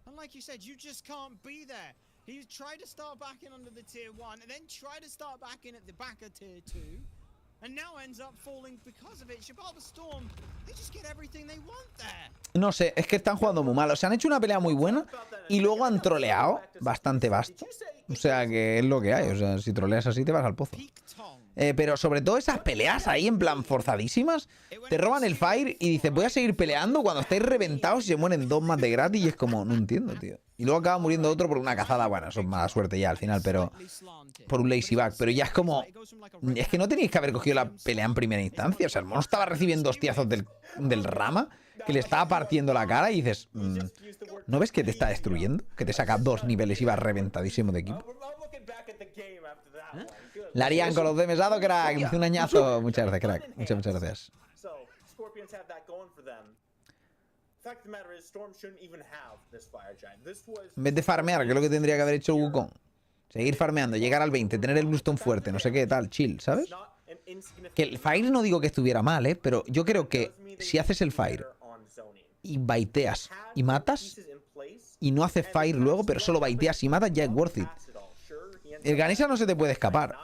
And like you said, you just can't be there. He tried to start back in under the tier 1 and then tried to start back in at the back of tier 2. And now ends up falling because of it. Shibalba Storm, they just get everything they want there. No sé, es que están jugando muy mal. O sea, han hecho una pelea muy buena y luego han troleado bastante vasto. O sea, que es lo que hay. O sea, si troleas así te vas al pozo. Pero sobre todo esas peleas ahí en plan forzadísimas. Te roban el fire y dices, voy a seguir peleando cuando estáis reventados y se mueren 2 más de gratis. Y es como, no entiendo, tío. Y luego acaba muriendo otro por una cazada. Bueno, eso es mala suerte ya al final, pero por un lazy back. Pero ya es como, es que no teníais que haber cogido la pelea en primera instancia. O sea, el mono estaba recibiendo hostiazos del rama, que le estaba partiendo la cara y dices, ¿no ves que te está destruyendo? Que te saca 2 niveles y vas reventadísimo de equipo. Larian con los de mesado, crack. Hice un añazo. Muchas gracias, crack. Muchas gracias. En vez de farmear, que es lo que tendría que haber hecho Wukong. Seguir farmeando, llegar al 20, tener el Bluestone fuerte, no sé qué, tal, chill, ¿sabes? Que el Fire no digo que estuviera mal, pero yo creo que si haces el Fire y baiteas y matas y no haces Fire luego, pero solo baiteas y matas, ya es worth it. El Ganesha no se te puede escapar.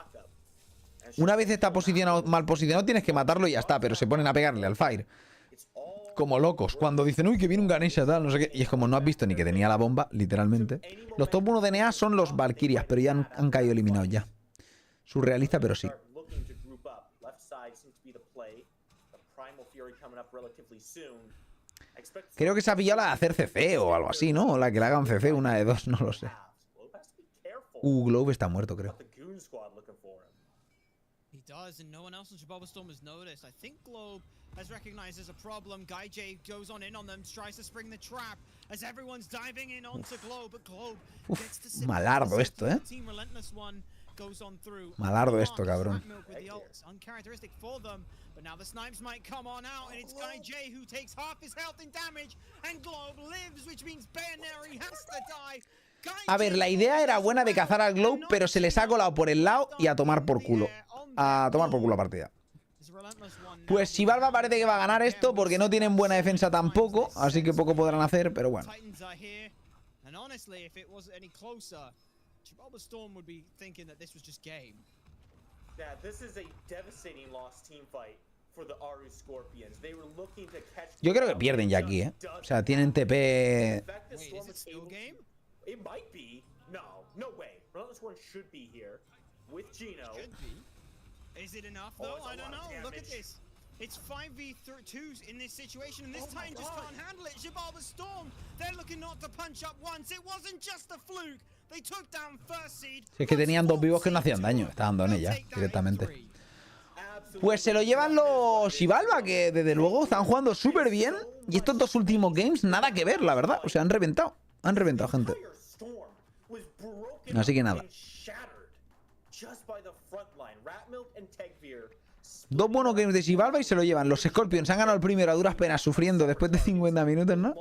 Una vez está posicionado, mal posicionado, tienes que matarlo y ya está, pero se ponen a pegarle al Fire como locos. Cuando dicen, uy, que viene un Ganesha, tal, no sé qué. Y es como, no has visto ni que tenía la bomba, literalmente. Los top 1 de NEA son los Valkyrias, pero ya han caído eliminados ya. Surrealista, pero sí. Creo que se ha pillado la de hacer CC o algo así, ¿no? O la que le hagan CC, una de 2, no lo sé. Globe está muerto, creo. He does, and no one else in Shibalba Storm has noticed. I think Globe has recognized there's a problem. Guy J goes on in on them, tries to spring the trap as everyone's diving in onto Globe, but Globe gets to malardo esto, Team Relentless One goes on through. Malardo esto, cabrón. Uncharacteristic for them, but now the snipes might come on out, and it's Guy J who takes half his health in damage, and Globe lives, which means Bayonary has to die. A ver, la idea era buena de cazar al Globe, pero se les ha colado por el lado y a tomar por culo. A tomar por culo la partida. Pues Shibalba parece que va a ganar esto porque no tienen buena defensa tampoco, así que poco podrán hacer, pero bueno. Yo creo que pierden ya aquí, ¿eh? O sea, tienen TP... It might be. No way. Relentless One should be here with Gino. Is it enough though? I don't know. Look at this. It's 5v2s in this situation, and this Titan just can't handle it. Shibalba Storm, they're looking not to punch up once. It wasn't just a fluke. They took down first seed. Si es que tenían 2 vivos que no hacían daño. Estaban dando en ella directamente. Pues se lo llevan los Shibalba, que desde luego están jugando súper bien. Y estos 2 últimos games, nada que ver, la verdad. O sea, han reventado. Han reventado, gente. Así que nada. 2 buenos games de Shibalba y se lo llevan. Los Scorpions han ganado el primero a duras penas, sufriendo después de 50 minutos, ¿no?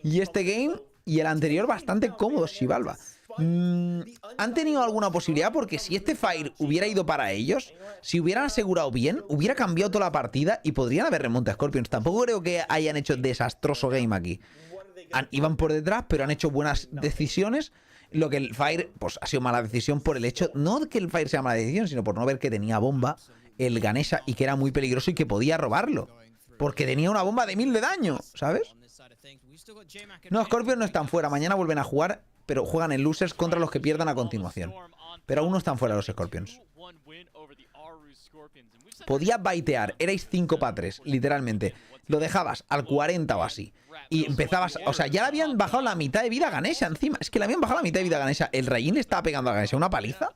Y este game y el anterior bastante cómodos Shibalba. ¿Han tenido alguna posibilidad? Porque si este Fire hubiera ido para ellos, si hubieran asegurado bien, hubiera cambiado toda la partida y podrían haber remontado a Scorpions. Tampoco creo que hayan hecho desastroso game aquí. Iban por detrás, pero han hecho buenas decisiones. Lo que el Fire, pues ha sido mala decisión por el hecho, no que el Fire sea mala decisión, sino por no ver que tenía bomba el Ganesha y que era muy peligroso y que podía robarlo. Porque tenía una bomba de 1000 de daño, ¿sabes? No, Scorpion no están fuera. Mañana vuelven a jugar, pero juegan en losers contra los que pierdan a continuación. Pero aún no están fuera los Scorpions. Podías baitear, erais 5 para 3, literalmente. Lo dejabas al 40 o así. Y empezabas, o sea, ya le habían bajado la mitad de vida a Ganesha encima. Es que le habían bajado la mitad de vida a Ganesha. El Rayin le estaba pegando a Ganesha una paliza.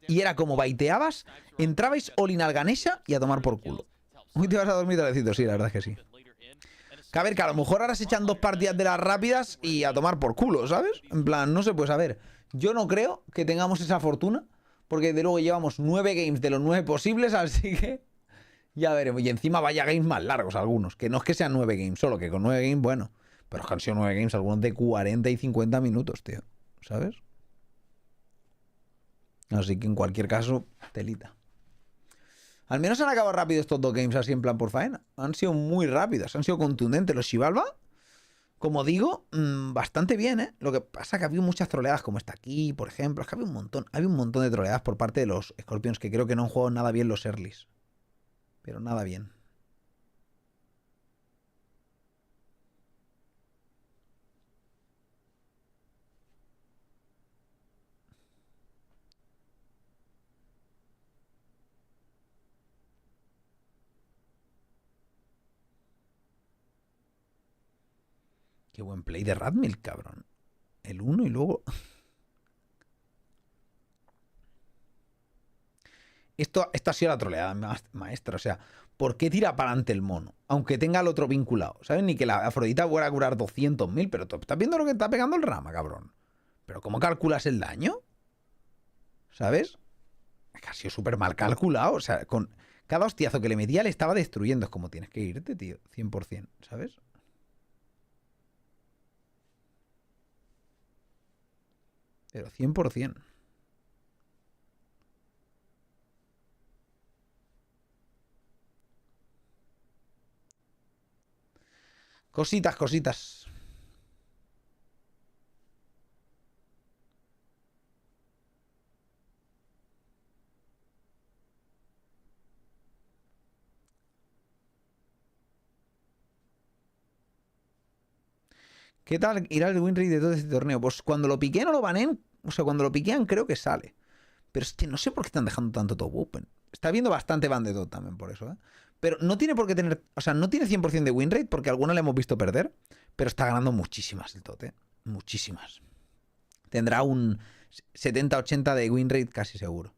Y era como baiteabas, entrabais all-in al Ganesha y a tomar por culo. Hoy te vas a dormir tardecito, sí, la verdad es que sí. Que a ver, que a lo mejor ahora se echan 2 partidas de las rápidas y a tomar por culo, ¿sabes? En plan, no se puede saber. Yo no creo que tengamos esa fortuna, porque de luego llevamos 9 games de los 9 posibles, así que ya veremos. Y encima vaya games más largos algunos, que no es que sean 9 games, solo que con 9 games, bueno. Pero es que han sido 9 games, algunos de 40 y 50 minutos, tío. ¿Sabes? Así que en cualquier caso, telita. Al menos han acabado rápido estos 2 games así en plan por faena. Han sido muy rápidos, han sido contundentes. Los Xibalba, como digo, bastante bien, ¿eh? Lo que pasa es que ha habido muchas troleadas como esta aquí, por ejemplo. Es que había un montón de troleadas por parte de los Scorpions que creo que no han jugado nada bien los earlys. Pero nada bien. Qué buen play de Radmil, cabrón. El 1 y luego... Esto ha sido la troleada maestra. O sea, ¿por qué tira para adelante el mono? Aunque tenga el otro vinculado. ¿Sabes? Ni que la Afrodita fuera a curar 200.000. Pero tú estás viendo lo que está pegando el Rama, cabrón. ¿Pero cómo calculas el daño? ¿Sabes? Es que ha sido súper mal calculado. O sea, con cada hostiazo que le metía le estaba destruyendo. Es como tienes que irte, tío. 100%. ¿Sabes? Pero 100%. Cositas, cositas. ¿Qué tal irá el win rate de todo este torneo? Pues cuando lo piqué no lo banen. O sea, cuando lo piquean creo que sale. Pero es que no sé por qué están dejando tanto top open. Está habiendo bastante ban de top también por eso, ¿eh? Pero no tiene por qué tener... O sea, no tiene 100% de win rate porque alguna le hemos visto perder. Pero está ganando muchísimas el tot, ¿eh? Muchísimas. Tendrá un 70-80 de win rate casi seguro.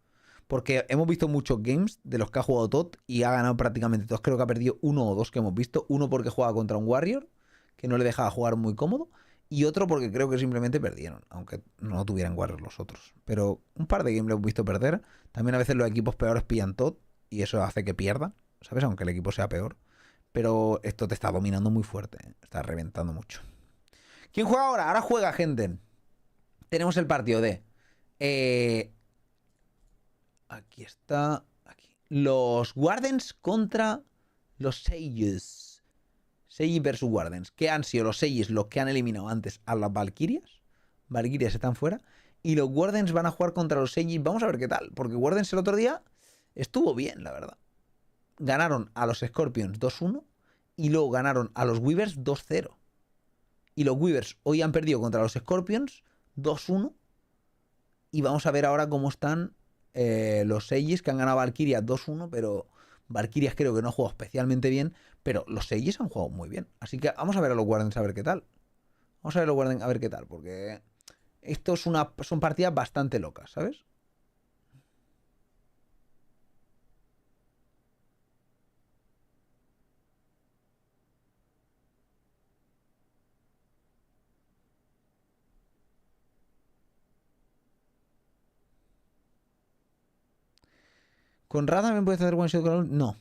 Porque hemos visto muchos games de los que ha jugado tot y ha ganado prácticamente todos. Creo que ha perdido 1 o 2 que hemos visto. Uno porque juega contra un Warrior, que no le dejaba jugar muy cómodo. Y otro porque creo que simplemente perdieron, aunque no tuvieran Warriors los otros. Pero un par de games le hemos visto perder. También a veces los equipos peores pillan tot y eso hace que pierdan, ¿sabes? Aunque el equipo sea peor. Pero esto te está dominando muy fuerte, ¿eh? Está reventando mucho. ¿Quién juega ahora? Ahora juega, gente. Tenemos el partido de... Aquí está. Aquí. Los Wardens contra los Sages. Sages versus Wardens. Que han sido los Sages los que han eliminado antes a las Valkyrias. Valkyrias están fuera. Y los Wardens van a jugar contra los Sages. Vamos a ver qué tal. Porque Wardens el otro día estuvo bien, la verdad. Ganaron a los Scorpions 2-1. Y luego ganaron a los Weavers 2-0. Y los Weavers hoy han perdido contra los Scorpions 2-1. Y vamos a ver ahora cómo están los Sages, que han ganado a Valkyrias 2-1. Pero Valkyrias creo que no ha jugado especialmente bien. Pero los Sages han jugado muy bien. Así que vamos a ver a los Wardens a ver qué tal. Vamos a ver a los Wardens a ver qué tal. Porque esto son partidas bastante locas, ¿sabes? ¿Con Ra también puedes hacer one shot con... No.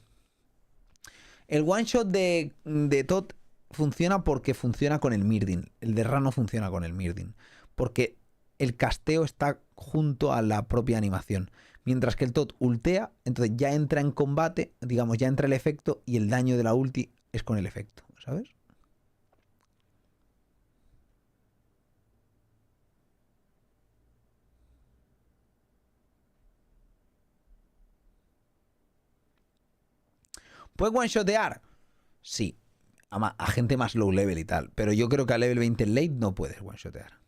El one shot de Tot funciona porque funciona con el Mirdin. El de Ra no funciona con el Mirdin. Porque el casteo está junto a la propia animación. Mientras que el Tot ultea, entonces ya entra en combate, digamos, ya entra el efecto y el daño de la ulti es con el efecto, ¿sabes? ¿Puedes one-shotear? Sí. A gente más low level y tal. Pero yo creo que a level 20 late no puedes one-shotear.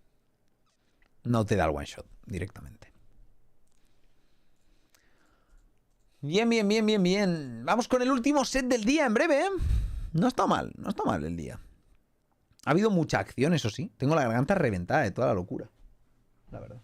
No te da el one-shot directamente. Bien, bien, bien, bien, bien. Vamos con el último set del día en breve, ¿eh? No está mal el día. Ha habido mucha acción, eso sí. Tengo la garganta reventada de toda la locura. La verdad.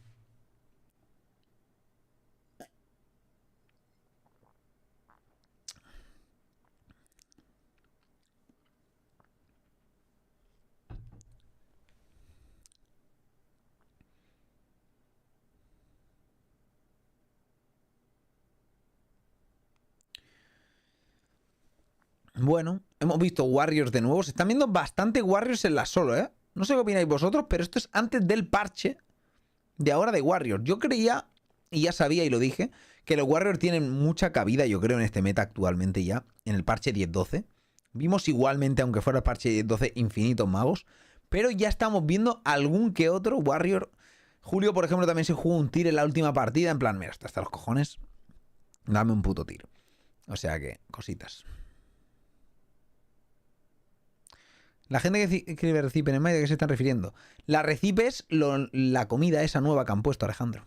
Bueno, hemos visto Warriors de nuevo. Se están viendo bastante Warriors en la solo, ¿eh? No sé qué opináis vosotros, pero esto es antes del parche de ahora de Warriors. Yo creía, y ya sabía y lo dije, que los Warriors tienen mucha cabida, yo creo, en este meta actualmente ya, en el parche 10-12. Vimos igualmente, aunque fuera el parche 10-12, infinitos magos, pero ya estamos viendo algún que otro Warrior. Julio, por ejemplo, también se jugó un tir en la última partida, en plan, mira, hasta los cojones, dame un puto tir. O sea que, cositas. La gente que escribe recipe en Smite, ¿a qué se están refiriendo? La recipe es la comida esa nueva que han puesto, Alejandro.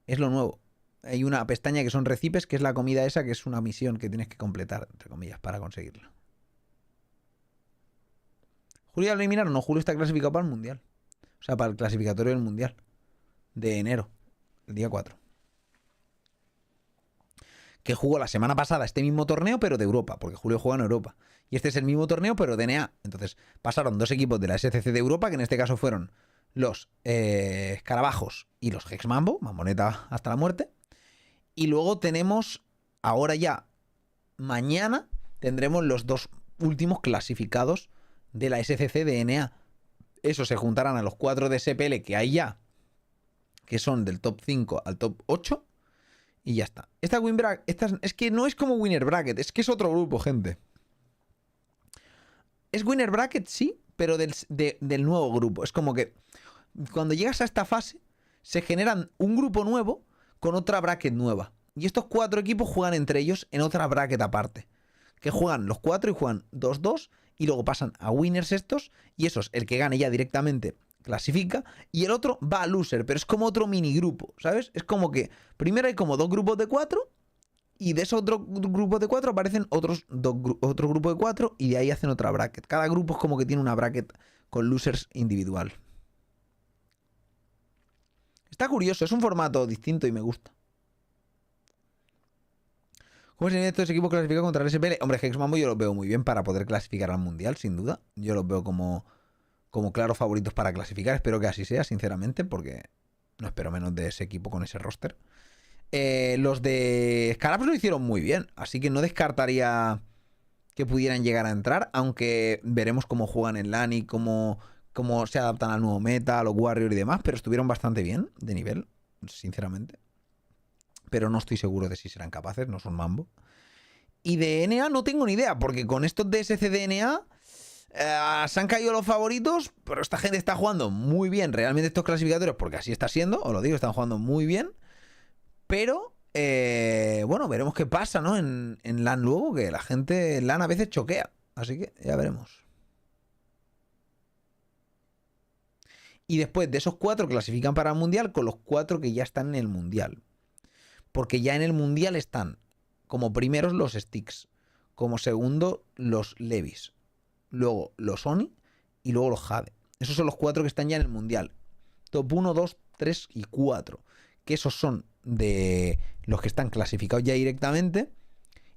Es lo nuevo. Hay una pestaña que son recipes, que es la comida esa, que es una misión que tienes que completar, entre comillas, para conseguirla. ¿Julio ya lo eliminaron? No, Julio está clasificado para el Mundial. O sea, para el clasificatorio del Mundial. De enero. El día 4. Que jugó la semana pasada este mismo torneo, pero de Europa, porque Julio juega en Europa. Y este es el mismo torneo, pero de NA. Entonces, pasaron dos equipos de la SCC de Europa, que en este caso fueron los Escarabajos y los Hexmambo, Mamoneta hasta la muerte. Y luego tenemos, ahora ya, mañana, tendremos los dos últimos clasificados de la SCC de NA. Esos se juntarán a los 4 de SPL que hay ya, que son del top 5 al top 8. Y ya está. Esta win bracket, es que no es como winner bracket, es que es otro grupo, gente. Es winner bracket, sí, pero del nuevo grupo. Es como que cuando llegas a esta fase, se generan un grupo nuevo con otra bracket nueva. Y estos 4 equipos juegan entre ellos en otra bracket aparte. Que juegan los 4 y juegan 2-2 y luego pasan a winners estos. Y esos, el que gane ya directamente clasifica, y el otro va a loser, pero es como otro mini grupo, ¿sabes? Es como que primero hay como 2 grupos de 4 y de esos otros grupos de 4 aparecen otro grupo de 4 y de ahí hacen otra bracket. Cada grupo es como que tiene una bracket con losers individual. Está curioso, es un formato distinto y me gusta. ¿Cómo se ve estos equipos clasificados contra el SPL? Hombre, Hexmambo yo los veo muy bien para poder clasificar al Mundial, sin duda. Yo los veo como claros favoritos para clasificar. Espero que así sea, sinceramente, porque no espero menos de ese equipo con ese roster. Los de Scaraps lo hicieron muy bien, así que no descartaría que pudieran llegar a entrar, aunque veremos cómo juegan en LAN y cómo se adaptan al nuevo meta, a los Warriors y demás, pero estuvieron bastante bien de nivel, sinceramente. Pero no estoy seguro de si serán capaces, no son mambo. Y de NA no tengo ni idea, porque con estos DSC de NA se han caído los favoritos, pero esta gente está jugando muy bien realmente estos clasificatorios, porque así está siendo, os lo digo, están jugando muy bien. Pero, bueno, veremos qué pasa, ¿no? En LAN luego, que la gente en LAN a veces choquea. Así que ya veremos. Y después de esos 4 clasifican para el Mundial con los 4 que ya están en el Mundial. Porque ya en el Mundial están como primeros los Sticks, como segundo los Levis, luego los Oni y luego los Jade. Esos son los 4 que están ya en el Mundial. Top 1, 2, 3 y 4. Que esos son de los que están clasificados ya directamente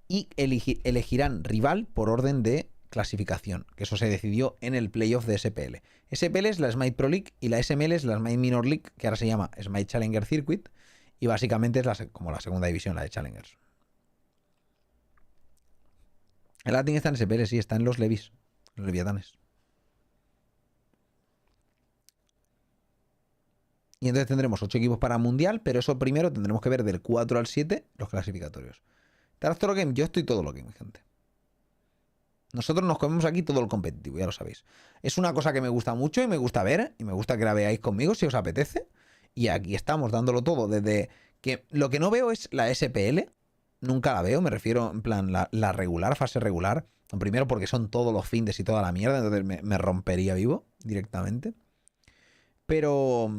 y elegirán rival por orden de clasificación, que eso se decidió en el playoff de SPL. SPL es la Smite Pro League y la SML es la Smite Minor League, que ahora se llama Smite Challenger Circuit, y básicamente es como la segunda división, la de Challengers. El Latin está en SPL, sí, está en los Levis, los Leviatanes. Y entonces tendremos 8 equipos para Mundial, pero eso primero tendremos que ver del 4 al 7 los clasificatorios. Directo Game, yo estoy todo lo que mi gente. Nosotros nos comemos aquí todo el competitivo, ya lo sabéis. Es una cosa que me gusta mucho y me gusta ver, y me gusta que la veáis conmigo si os apetece. Y aquí estamos dándolo todo, desde que lo que no veo es la SPL, nunca la veo, me refiero en plan la regular, fase regular. Primero porque son todos los findes y toda la mierda, entonces me rompería vivo directamente. Pero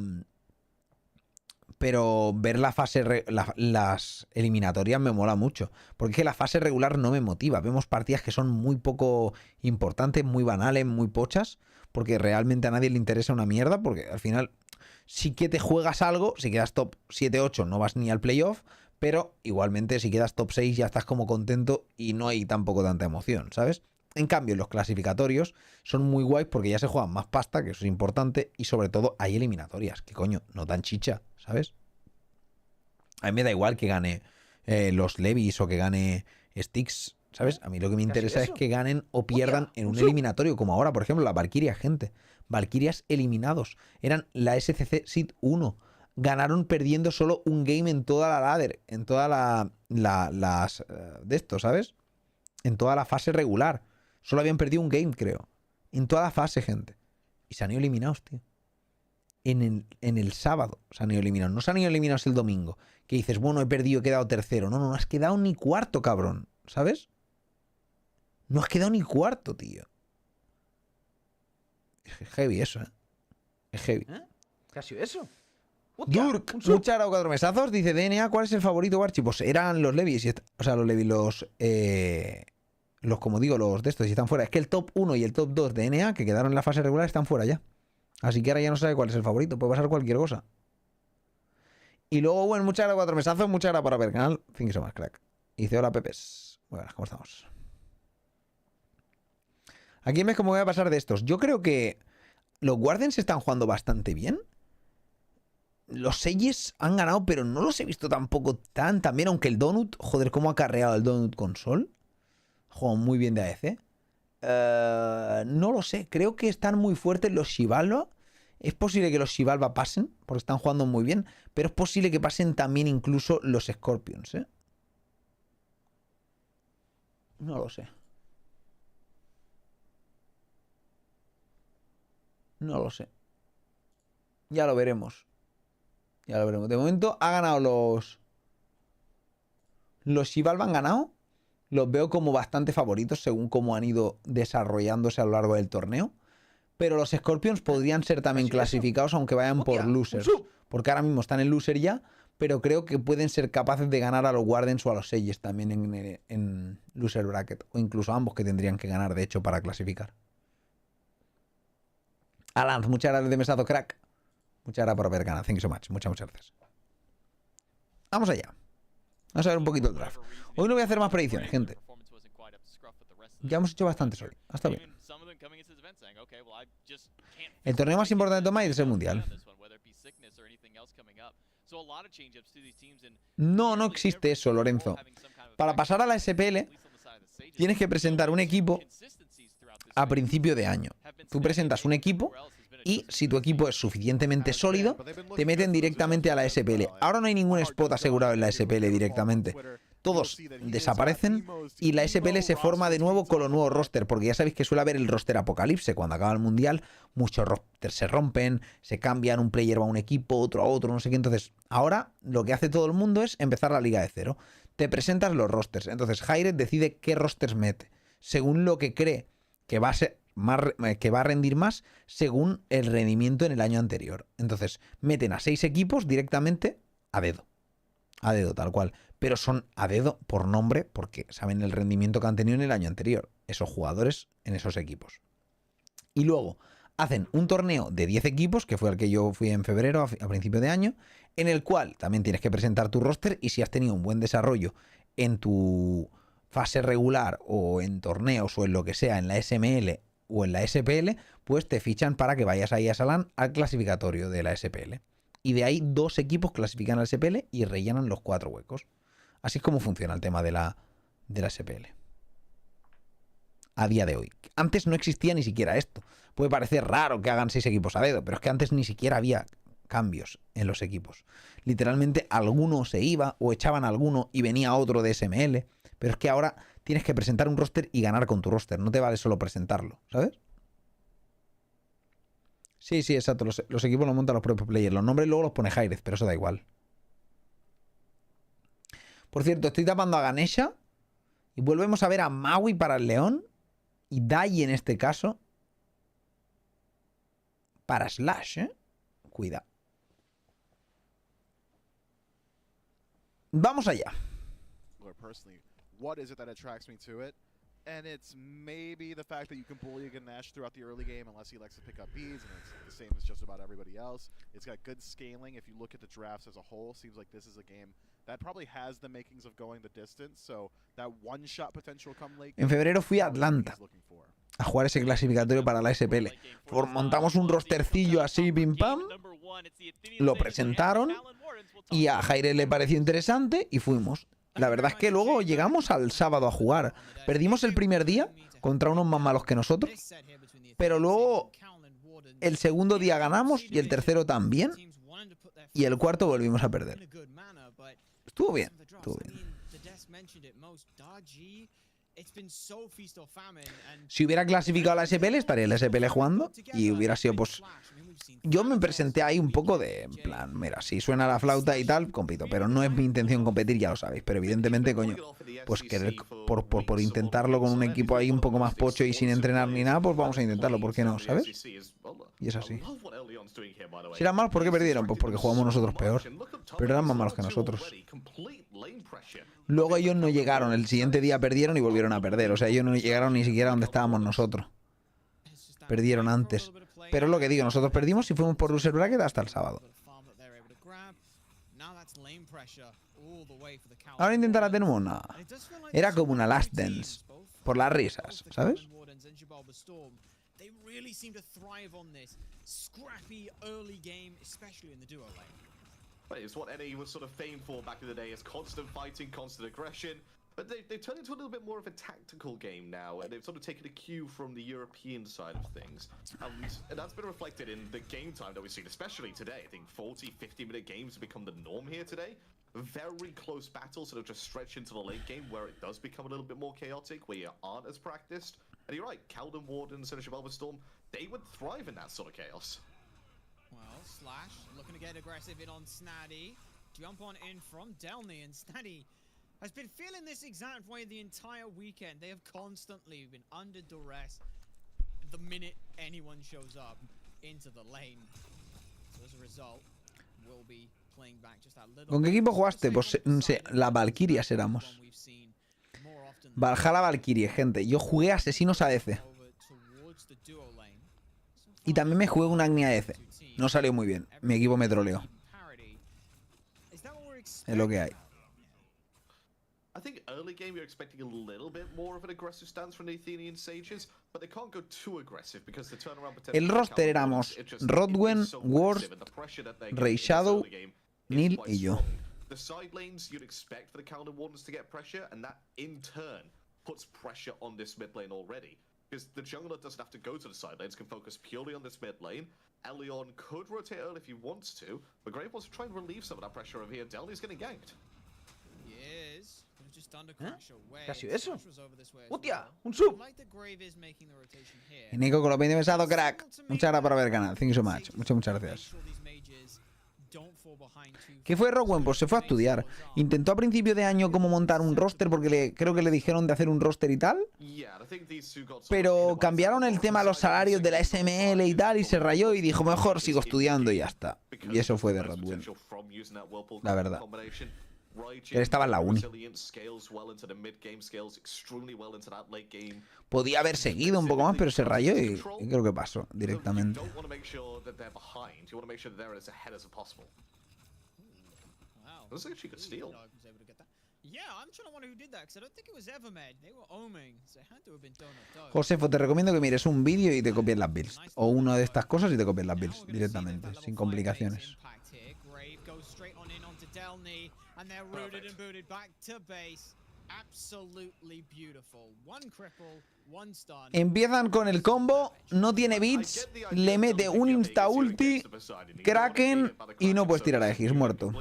ver la fase las eliminatorias me mola mucho, porque es que la fase regular no me motiva. Vemos partidas que son muy poco importantes, muy banales, muy pochas, porque realmente a nadie le interesa una mierda, porque al final sí que te juegas algo, si quedas top 7-8 no vas ni al playoff, pero igualmente si quedas top 6 ya estás como contento y no hay tampoco tanta emoción, ¿sabes? En cambio, los clasificatorios son muy guays porque ya se juegan más pasta, que eso es importante, y sobre todo hay eliminatorias, que coño, no dan chicha, ¿sabes? A mí me da igual que gane los Levis o que gane Sticks ¿sabes? A mí lo que me interesa es eso. que ganen o pierdan en un eliminatorio, como ahora, por ejemplo, la Valkyria, gente. Valkyrias eliminados. Eran la SCC Seed 1. Ganaron perdiendo solo un game en toda la ladder, en toda las de esto, ¿sabes? En toda la fase regular. Solo habían perdido un game, creo. En toda la fase, gente. Y se han ido eliminados, tío. En el sábado se han ido eliminados. No se han ido eliminados el domingo. Que dices, bueno, he perdido, he quedado tercero. No, no has quedado ni cuarto, cabrón. ¿Sabes? No has quedado ni cuarto, tío. Es heavy eso, ¿eh? Es heavy. ¿Qué ha sido eso? Durk, muchas gracias, 4 mesazos. Dice DNA, ¿cuál es el favorito, Warchi? Pues eran los Levis. O sea, los Levis, como digo, los de estos, y están fuera. Es que el top 1 y el top 2 de NA, que quedaron en la fase regular, están fuera ya. Así que ahora ya no sabe cuál es el favorito. Puede pasar cualquier cosa. Y luego, bueno, muchas gracias, 4 mesazos. Muchas gracias por ver el canal. Thank you so much, crack. Dice, hola, Pepes. Bueno, ¿cómo estamos? Aquí ves cómo voy a pasar de estos. Yo creo que los Guardians están jugando bastante bien. Los Seyes han ganado, pero no los he visto tampoco tan bien. Aunque el Donut, joder, cómo ha carreado el Donut con Sol. Juega muy bien de AEC. No lo sé. Creo que están muy fuertes los Xibalba. Es posible que los Xibalba pasen, porque están jugando muy bien. Pero es posible que pasen también incluso los Scorpions, ¿eh? No lo sé. No lo sé. Ya lo veremos. Ya lo veremos. De momento ha ganado los Xibalba han ganado. Los veo como bastante favoritos según cómo han ido desarrollándose a lo largo del torneo. Pero los Scorpions podrían ser también clasificados aunque vayan por losers. Porque ahora mismo están en loser ya. Pero creo que pueden ser capaces de ganar a los Guardians o a los Seyes también en loser bracket. O incluso ambos, que tendrían que ganar de hecho para clasificar. Alan, muchas gracias de mesazo, crack. Muchas gracias por haber ganado. Thank you so much. Muchas gracias. Vamos allá. Vamos a ver un poquito el draft. Hoy no voy a hacer más predicciones, gente. Ya hemos hecho bastantes hoy. Hasta bien. El torneo más importante de Toma es el Mundial. No existe eso, Lorenzo. Para pasar a la SPL, tienes que presentar un equipo a principio de año. Tú presentas un equipo y si tu equipo es suficientemente sólido, te meten directamente a la SPL. Ahora no hay ningún spot asegurado en la SPL directamente. Todos desaparecen y la SPL se forma de nuevo con los nuevos roster, porque ya sabéis que suele haber el roster apocalipse. Cuando acaba el mundial, muchos rosters se rompen, se cambian, un player va a un equipo, otro a otro, no sé qué. Entonces, ahora lo que hace todo el mundo es empezar la liga de cero. Te presentas los rosters. Entonces, hi-rez decide qué rosters mete, según lo que cree que va a ser que va a rendir más según el rendimiento en el año anterior. Entonces, meten a 6 equipos directamente a dedo. A dedo, tal cual. Pero son a dedo por nombre, porque saben el rendimiento que han tenido en el año anterior esos jugadores en esos equipos. Y luego hacen un torneo de 10 equipos, que fue al que yo fui en febrero, a principio de año, en el cual también tienes que presentar tu roster, y si has tenido un buen desarrollo en tu fase regular o en torneos o en lo que sea, en la SML o en la SPL, pues te fichan para que vayas ahí a Salán al clasificatorio de la SPL. Y de ahí 2 equipos clasifican al SPL y rellenan los 4 huecos. Así es como funciona el tema de la SPL. A día de hoy. Antes no existía ni siquiera esto. Puede parecer raro que hagan 6 equipos a dedo, pero es que antes ni siquiera había cambios en los equipos. Literalmente alguno se iba o echaban a alguno y venía otro de SML. Pero es que ahora tienes que presentar un roster y ganar con tu roster. No te vale solo presentarlo, ¿sabes? Sí, exacto. Los equipos los montan los propios players. Los nombres luego los pone hi-rez, pero eso da igual. Por cierto, estoy tapando a Ganesha. Y volvemos a ver a Maui para el León. Y Dai en este caso. Para Slash, ¿eh? Cuidado. Vamos allá. What is it that attracts me to it? And it's maybe the fact that you can bully against Nash throughout the early game unless he likes to pick up beads, and it's the same as just about everybody else. It's got good scaling. If you look at the drafts as a whole, seems like this is a game that probably has the makings of going the distance, so that one-shot potential come late. En febrero fui a Atlanta a jugar ese clasificatorio para la SPL. Montamos un rostercillo así, pim pam. Lo presentaron y a hi-rez le pareció interesante y fuimos. La verdad es que luego llegamos al sábado a jugar. Perdimos el primer día contra unos más malos que nosotros, pero luego el segundo día ganamos y el tercero también, y el cuarto volvimos a perder. Estuvo bien, estuvo bien. Si hubiera clasificado a la SPL, estaría en la SPL jugando y hubiera sido, pues... Yo me presenté ahí un poco de, en plan, mira, si suena la flauta y tal, compito, pero no es mi intención competir, ya lo sabéis, pero evidentemente, coño, pues querer, por intentarlo con un equipo ahí un poco más pocho y sin entrenar ni nada, pues vamos a intentarlo, ¿por qué no? ¿Sabes? Y es así. Si eran malos, ¿por qué perdieron? Pues porque jugamos nosotros peor, pero eran más malos que nosotros. Luego ellos no llegaron, el siguiente día perdieron y volvieron a perder, o sea, ellos no llegaron ni siquiera donde estábamos nosotros. Perdieron antes. Pero es lo que digo, nosotros perdimos y fuimos por loser bracket hasta el sábado. Ahora intentar a Tenemo, nada. Era como una last dance. Por las risas, ¿sabes? It's what NA was sort of famed for back in the day, as constant fighting, constant aggression. But they've turned into a little bit more of a tactical game now, and they've sort of taken a cue from the European side of things. And that's been reflected in the game time that we've seen, especially today. I think 40, 50-minute games have become the norm here today. Very close battles that have just stretched into the late game, where it does become a little bit more chaotic, where you aren't as practiced. And you're right, Calden Wardens and Shabalba Storm, they would thrive in that sort of chaos. Well, Slash looking to get aggressive in on Snaddy. Jump on in from Delny, and Snaddy has been feeling this exact way the entire weekend. They have constantly been under duress the minute anyone shows up into the lane. So as a result, we'll be playing back just that little. ¿Con qué equipo jugaste? Pues la Valkyrias éramos. Valhalla Valkyrie, gente. Yo jugué Asesinos ADC. Y también me jugué un Agni ADC. No salió muy bien. Mi equipo me troleó. Es lo que hay. I think early game you're expecting a little bit more of an aggressive stance from the Athenian Sages, but they can't go too aggressive because the turnaround potential. El roster éramos Rodwen, Ward, Rey Shadow, Neil y yo. The side lanes you'd expect for the Calden Wardens to get pressure, and that in turn puts pressure on this mid lane already. Because the jungler doesn't have to go to the side lanes, can focus purely on this mid lane. Elion could rotate early if he wants to, but Grave wants to try and relieve some of that pressure over here. Delny's getting ganked. ¿Qué ha sido eso? ¡Hostia! ¡Un sub! Y Nico con los 20 mesados, crack. Muchas gracias por ver el canal. Thank you so much. Muchas gracias. ¿Qué fue Rowan? Pues se fue a estudiar. Intentó a principio de año cómo montar un roster porque creo que le dijeron de hacer un roster y tal. Pero cambiaron el tema de los salarios de la SML y tal y se rayó y dijo mejor sigo estudiando y ya está. Y eso fue de Rodwen. La verdad. Él estaba en la uni. Podía haber seguido un poco más, pero se rayó y creo que pasó directamente. Josefo, te recomiendo que mires un vídeo y te copies las builds. O una de estas cosas y te copies las builds directamente, sin complicaciones. Empiezan con el combo, no tiene beats, le mete un insta ulti, Kraken y no puedes tirar a X, muerto.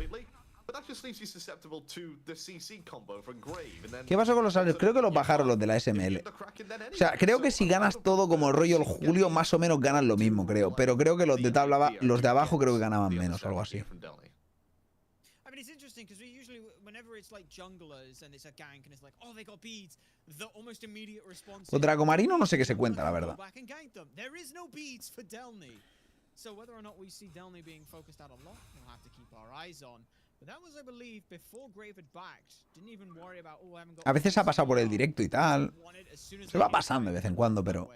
¿Qué pasó con los salarios? Creo que los bajaron los de la SML. O sea, creo que si ganas todo como el rollo el Julio, más o menos ganas lo mismo, creo. Pero creo que los de tabla, los de abajo creo que ganaban menos o algo así. Los Dracomarino no sé qué se cuenta, la verdad. A veces ha pasado por el directo y tal. Se va pasando de vez en cuando, pero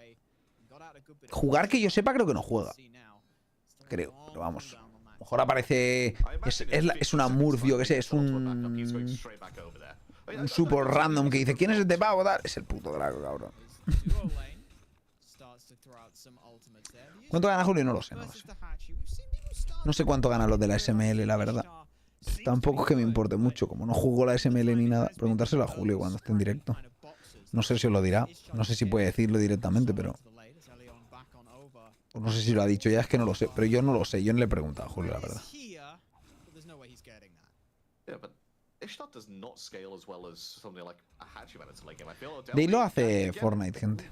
jugar que yo sepa creo que no juega. Creo, pero vamos. A lo mejor aparece... Es una Murphy, que sé, es un super random que dice ¿quién es este pavo? Es el puto Draco, cabrón. ¿Cuánto gana Julio? No lo sé, no lo sé. No sé cuánto ganan los de la SML, la verdad. Tampoco es que me importe mucho, como no jugó la SML ni nada. Preguntárselo a Julio cuando esté en directo. No sé si os lo dirá. No sé si puede decirlo directamente, pero... No sé si lo ha dicho ya, es que no lo sé. Pero yo no lo sé, yo no le he preguntado a Julio, la verdad. De ahí lo hace Fortnite, gente.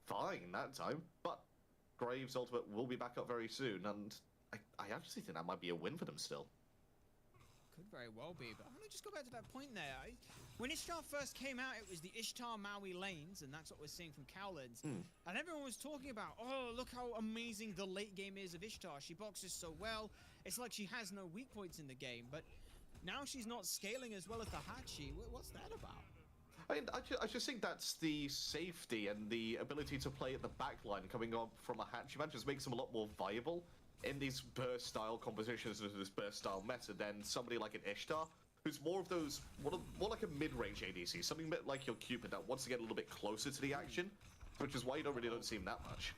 Fine that time, but Graves' ultimate will be back up very soon, and I actually think that might be a win for them still. Could very well be, but I want to just go back to that point there. When Ishtar first came out, it was the Ishtar Maui lanes, and that's what we're seeing from Cowlands. And everyone was talking about, oh, look how amazing the late game is of Ishtar. She boxes so well. It's like she has no weak points in the game, but now she's not scaling as well as the Hachi. What's that about? I mean, I just think that's the safety and the ability to play at the back line coming up from a Hachi man just makes him a lot more viable in these burst-style compositions and this burst-style meta than somebody like an Ishtar, who's more of those, more like a mid-range ADC, something a bit like your Cupid that wants to get a little bit closer to the action, which is why you don't see him that much.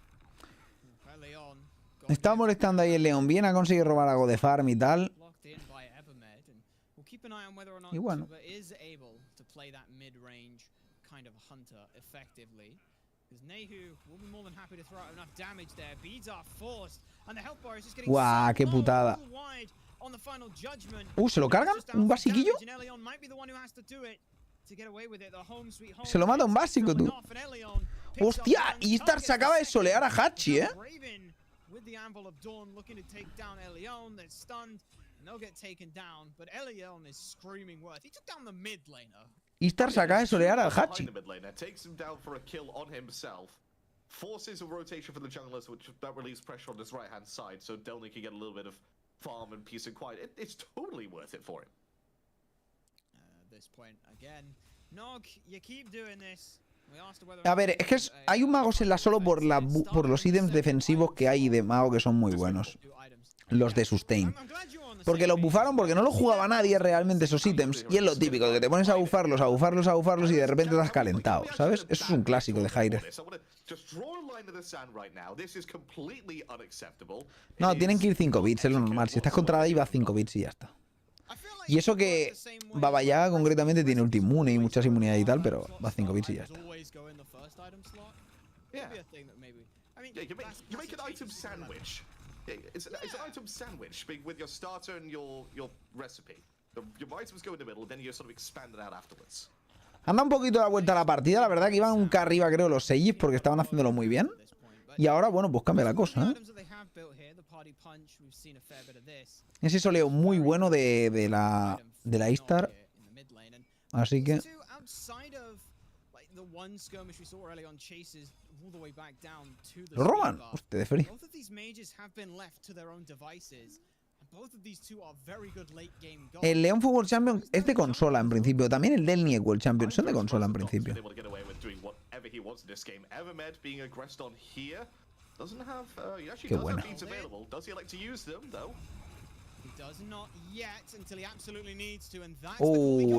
Está molestando ahí el León. Bien, ha conseguido robar algo de farm y tal. Y bueno. Play that mid-range kind of hunter effectively, because Nehu will be more than happy to throw out enough damage there. Beads are forced, and the health bar is just getting ¡guau, qué putada! On the final judgment. ¿Se lo cargan? ¿Un basiquillo? Se lo mata un básico, tú. ¡Hostia! Y Star se acaba de solear a Hachi, ¿eh? With the Anvil of Dawn looking to take down Elion, they're stunned, and they'll get taken down, but Elion is screaming worth. He took down the mid laner. Istar se acaba de solear al Hachi. Takes him down for a kill on himself. Forces a rotation for the junglers, which that relieves pressure on his right-hand side, so Delny can get a little bit of farm and peace and quiet. It's totally worth it for him. At this point, again, Nog, you keep doing this. A ver, es que hay un mago en la solo por los ítems defensivos que hay de mago que son muy buenos. Los de sustain. Porque los bufaron porque no los jugaba nadie realmente esos ítems. Y es lo típico, que te pones a bufarlos y de repente te has calentado, ¿sabes? Eso es un clásico de hi-rez. No, tienen que ir 5 bits, es lo normal. Si estás contra ahí va 5 bits y ya está. Y eso que Baba Yaga concretamente tiene ulti inmune y muchas inmunidades y tal, pero va 5 bits y ya está. You make an item sandwich. It's an item sandwich with your starter and your recipe. Your items go in the middle, then you sort of expand it out afterwards. Anda un poquito la vuelta a la partida, la verdad que iban un K arriba creo los Seijis porque estaban haciéndolo muy bien. Y ahora, bueno, pues cambia la cosa, ¿eh? Ese soleo muy bueno de la Istar. Así que... ¿Lo roban? Hostia, de free. El León fue World Champion es de consola en principio. También el Delny es World Champion. Son de consola en principio. Qué buena.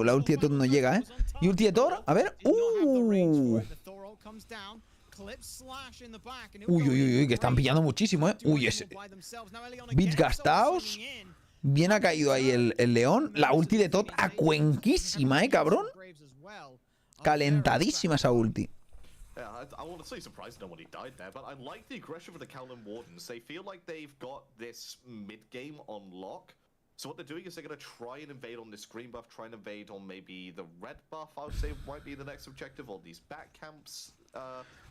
La ulti de Thor no llega, ¿eh? Y ulti de Thor, a ver. Uy, que están pillando muchísimo, ¿eh? Uy, ese. Bits gastados. Bien ha caído ahí el León. La ulti de Tot a cuenquísima, cabrón. Calentadísima esa ulti. I'm honestly surprised nobody died there, but I like the aggression for the Cowland Wardens. They feel like they've got this mid-game on lock. So what they're doing is they're going to try and invade on this green buff, try and invade on maybe the red buff, I would say might be the next objective, or these back camps.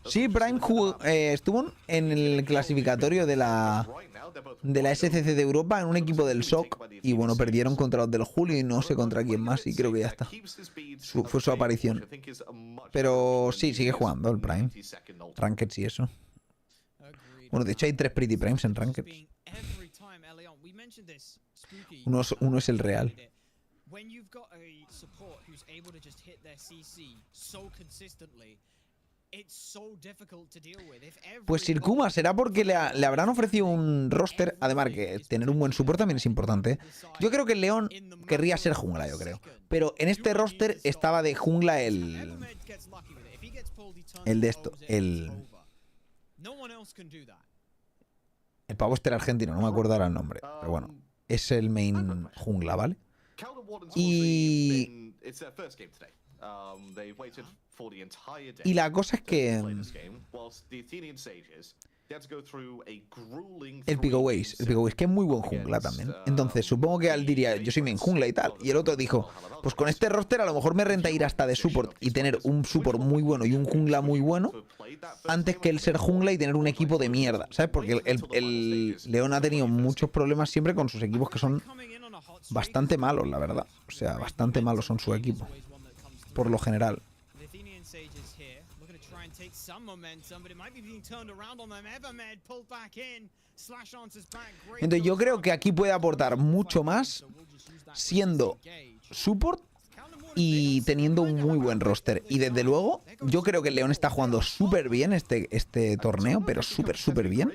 Sí, Prime estuvo en el clasificatorio de la SCC de Europa en un equipo del SOC y bueno, perdieron contra los del Julio y no sé contra quién más y creo que ya está. Fue su aparición. Pero sí, sigue jugando el Prime. Rankeds y eso. Bueno, de hecho hay 3 Pretty Primes en Rankeds. Uno es el real. Pues Sirkuma será porque le habrán ofrecido un roster. Además que tener un buen support también es importante. Yo creo que el León querría ser jungla, yo creo. Pero en este roster estaba de jungla el de esto, El pavo este era argentino, no me acuerdo ahora el nombre. Pero bueno, es el main jungla, ¿vale? Y la cosa es que el Pigoways, que es muy buen jungla también. Entonces, supongo que él diría, yo soy main jungla y tal. Y el otro dijo, pues con este roster a lo mejor me renta ir hasta de support y tener un support muy bueno y un jungla muy bueno, antes que el ser jungla y tener un equipo de mierda, ¿sabes? Porque el León ha tenido muchos problemas siempre con sus equipos que son bastante malos, la verdad. O sea, bastante malos son su equipo, por lo general. Entonces yo creo que aquí puede aportar mucho más siendo support y teniendo un muy buen roster. Y desde luego, yo creo que el León está jugando súper bien este torneo, pero súper bien.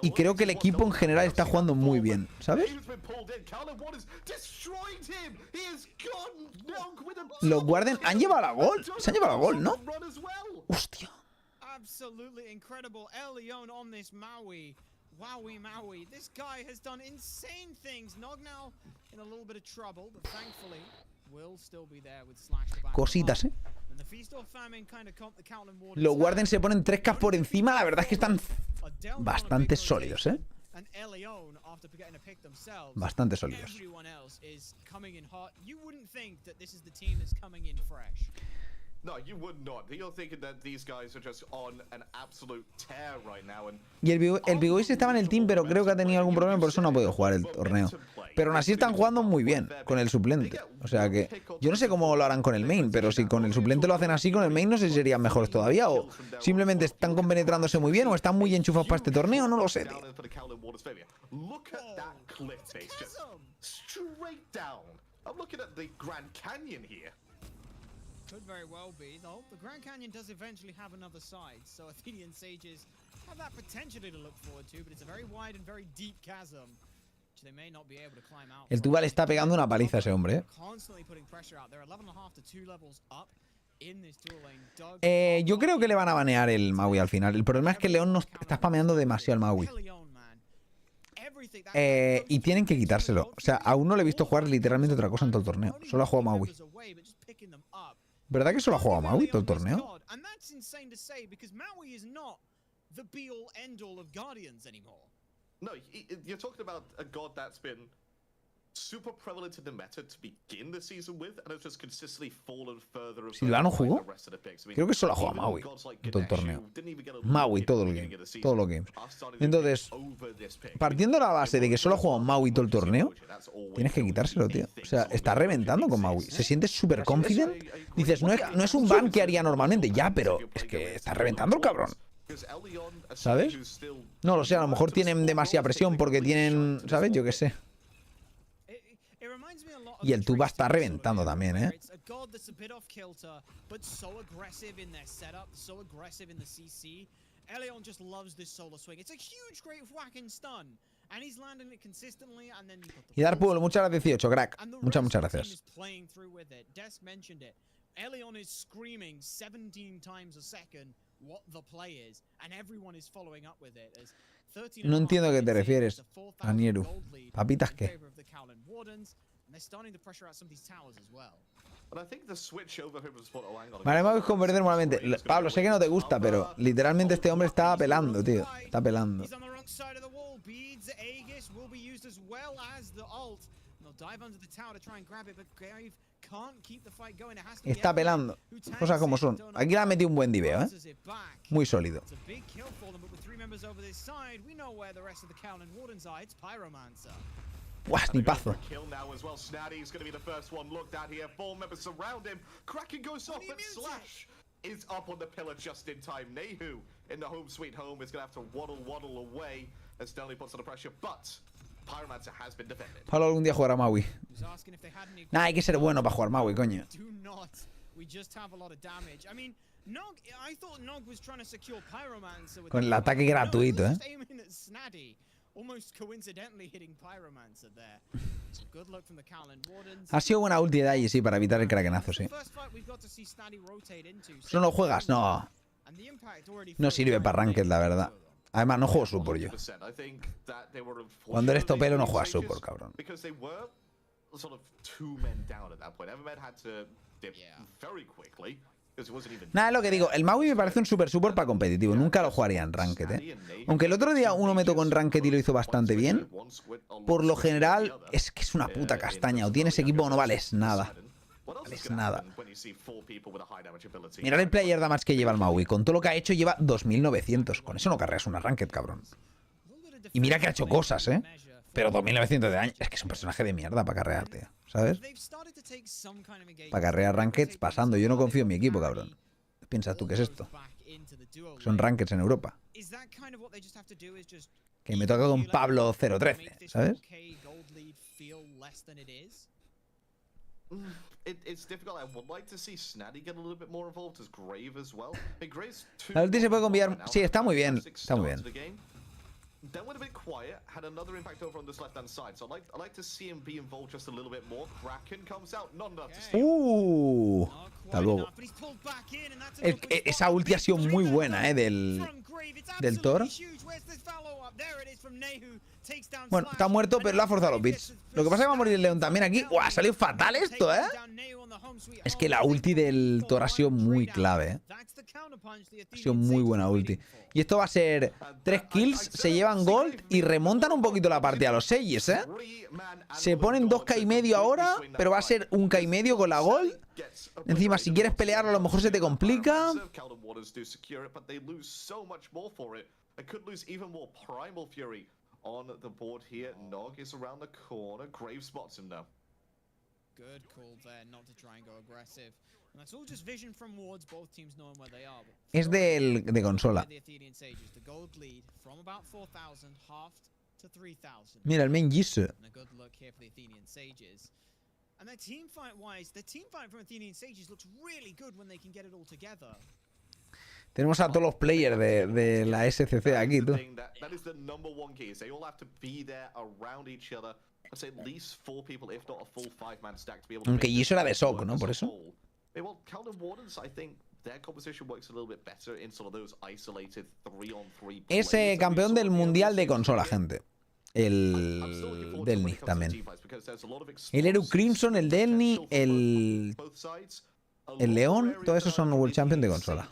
Y creo que el equipo en general está jugando muy bien, ¿sabes? Los Guardian han llevado la gol. Se han llevado la gol, ¿no? Hostia. Absolutely incredible. El Leon on this Maui. Wowie Maui. This guy has done insane things. Nog now in a little bit of trouble, but thankfully will still be there with Slash the back. Cositas, ¿eh? Los Guardians se ponen 3K por encima. La verdad es que están bastante sólidos, ¿eh? Bastante sólidos. Y el Pigoways estaba en el team, pero creo que ha tenido algún problema, por eso no ha podido jugar el torneo. Pero aún así están jugando muy bien con el suplente. O sea que yo no sé cómo lo harán con el main, pero si con el suplente lo hacen así, con el main no sé si serían mejores todavía, o simplemente están compenetrándose muy bien, o están muy enchufados para este torneo, no lo sé, tío. Could very well be, though. The Grand Canyon does eventually have another side, so Athenian Sages have that potentially to look forward to, but it's a very wide and very deep chasm, which they may not be able to climb out. El Tuba le está pegando una paliza a ese hombre, Constantly putting pressure out. They're 11.5 to 2 levels up in this dual lane. yo creo que le van a banear el Maui al final. El problema es que el León no está spameando demasiado el Maui. Y tienen que quitárselo. O sea, aún no le he visto jugar literalmente otra cosa en todo el torneo. Solo ha jugado Maui. ¿Verdad que solo ha jugado Maui todo el torneo? No, you're talking about a god that's been super prevalent in the meta to begin the season with, and has just consistently fallen further and ¿Silvano jugó? the rest of the picks. I mean, Creo que solo ha jugado Maui todo el torneo. Maui todo el game, todos los games. Entonces, partiendo de la base de que solo ha jugado Maui todo el torneo, tienes que quitárselo, tío. O sea, está reventando con Maui. Se siente súper confident. Dices, no es un ban que haría normalmente, ya, pero es que está reventando el cabrón. ¿Sabes? No lo sé, a lo mejor tienen demasiada presión porque tienen, ¿sabes? Yo qué sé. Y el Tuba está reventando también, ¿eh? Y dar pueblo, muchas gracias 18, crack. Muchas gracias. Elion is screaming 17 times a second what the play is, and everyone is following up with it. No entiendo a qué te refieres, Anieru. ¿Papitas qué? Vale, vamos a convertir normalmente. Pablo, sé que no te gusta, pero literalmente este hombre está apelando, tío. Está apelando. Está pelando. Cosas como son. Aquí le ha metido un buen diveo, ¿eh? Muy sólido. ¡Guau, snipazo! Pablo algún día jugará Maui. Nah, hay que ser bueno para jugar Maui, coño. Con el ataque gratuito, ¿eh? Ha sido buena ulti de ahí, sí, para evitar el krakenazo, sí. ¿No lo juegas? No. No sirve para ranked, la verdad. Además, no juego support yo. Cuando eres topero no juegas support, cabrón. Nada, es lo que digo. El Maui me parece un super support para competitivo. Nunca lo jugaría en Ranked, Aunque el otro día uno me tocó en Ranked y lo hizo bastante bien. Por lo general, es que es una puta castaña. O tienes equipo o no vales nada. Vales nada. Mirad el player damage que lleva el Maui. Con todo lo que ha hecho lleva 2900. Con eso no carreas una Ranked, cabrón. Y mira que ha hecho cosas, Pero 2900 de daño. Es que es un personaje de mierda para carrear, tío. ¿Sabes? Para carrear rankeds pasando. Yo no confío en mi equipo, cabrón. ¿Piensas tú qué es esto? Son rankeds en Europa. Que me toca con Pablo 013, ¿sabes? La ulti se puede combinar. Sí, está muy bien. Está muy bien. Then went a bit quiet, had another impact over on this left-hand side. So I like to see him be involved just a little bit more. Kraken comes out, not enough to steal. Hasta luego. Esa ulti ha sido muy buena, del Thor. Bueno, está muerto, pero lo ha forzado los bits. Lo que pasa es que va a morir el león también aquí. ¡Uah! Ha salido fatal esto, Es que la ulti del Thor ha sido muy clave, Ha sido muy buena ulti. Y esto va a ser 3 kills, se llevan gold y remontan un poquito la partida a los 6, Se ponen 2k y medio ahora, pero va a ser 1k y medio con la gold. Encima, si quieres pelearlo, a lo mejor se te complica. On the board here, Nog is around the corner. Graves spots him now. Good call there, not to try and go aggressive. And that's all just vision from wards, both teams knowing where they are. Es de consola. Mira, el main Jisoo. And their team fight wise, the team fight from Athenian Sages looks really good when they can get it all together. Tenemos a todos los players de la SCC aquí, tú. Aunque y eso era de SOC, ¿no? Por eso. Es campeón del mundial de consola, gente. El Delny también. El Eru Crimson, el Delny, el León, todos esos son World Champion de consola.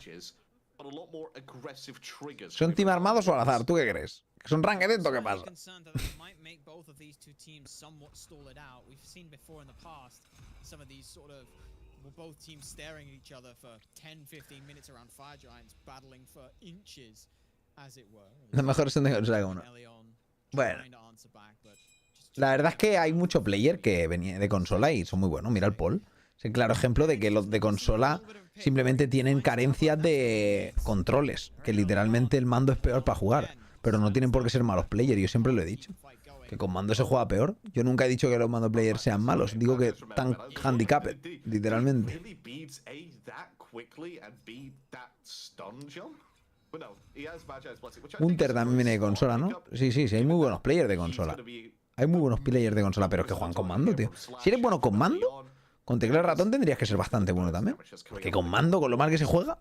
¿Son team armados o al azar? ¿Tú qué crees? ¿Que son ranked dentro? ¿Qué pasa? Los mejores son de consola como no. Bueno. La verdad es que hay mucho player que venía de consola y son muy buenos. Mira el Paul. Es el claro ejemplo de que los de consola simplemente tienen carencias de controles. Que literalmente el mando es peor para jugar. Pero no tienen por qué ser malos players. Yo siempre lo he dicho. Que con mando se juega peor. Yo nunca he dicho que los mando players sean malos. Digo que están handicapped, literalmente. Hunter también viene de consola, ¿no? Sí, hay muy buenos players de consola. Hay muy buenos players de consola, pero es que juegan con mando, tío. Si eres bueno con mando, con teclado y ratón tendrías que ser bastante bueno también. Porque con mando, con lo mal que se juega.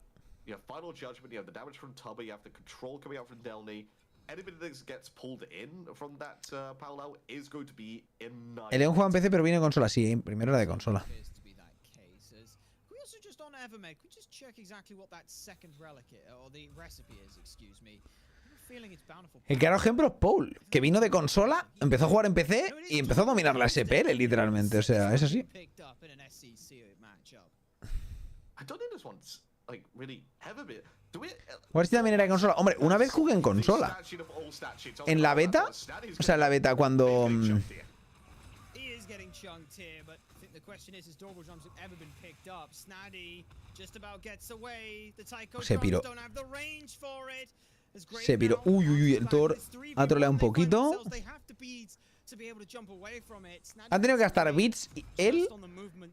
El León juega en PC, pero viene de consola. Sí, primero era de consola. El claro ejemplo es Paul, que vino de consola, empezó a jugar en PC y empezó a dominar la SPL, literalmente. O sea, es así. Warchi también era de consola. Hombre, una vez jugué en consola. En la beta, o sea, en la beta cuando... Se piró. Se piró. Uy, el Thor ha troleado un poquito. Ha tenido que gastar bits él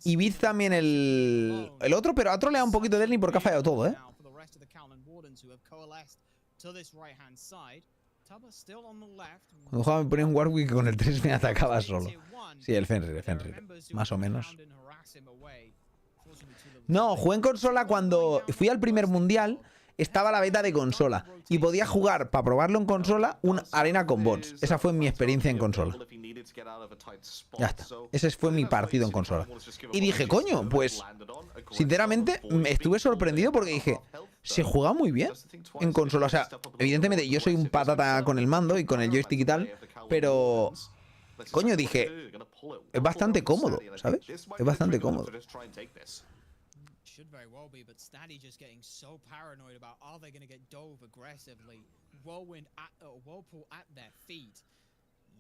y bits también el otro, pero ha troleado un poquito de él ni porque ha fallado todo, Cuando jugaba me ponía un Warwick con el 3 me atacaba solo. Sí, el Fenrir, más o menos. No, jugué en consola cuando fui al primer mundial. Estaba la beta de consola y podía jugar, para probarlo en consola, una arena con bots. Esa fue mi experiencia en consola. Ya está. Ese fue mi partido en consola. Y dije, coño, pues, sinceramente, estuve sorprendido porque dije, se juega muy bien en consola. O sea, evidentemente yo soy un patata con el mando y con el joystick y tal, pero, coño, dije, es bastante cómodo, ¿sabes? Es bastante cómodo. Should very well be, but Staddy just getting so paranoid about are they going to get dove aggressively? Whirlwind Whirlpool at their feet.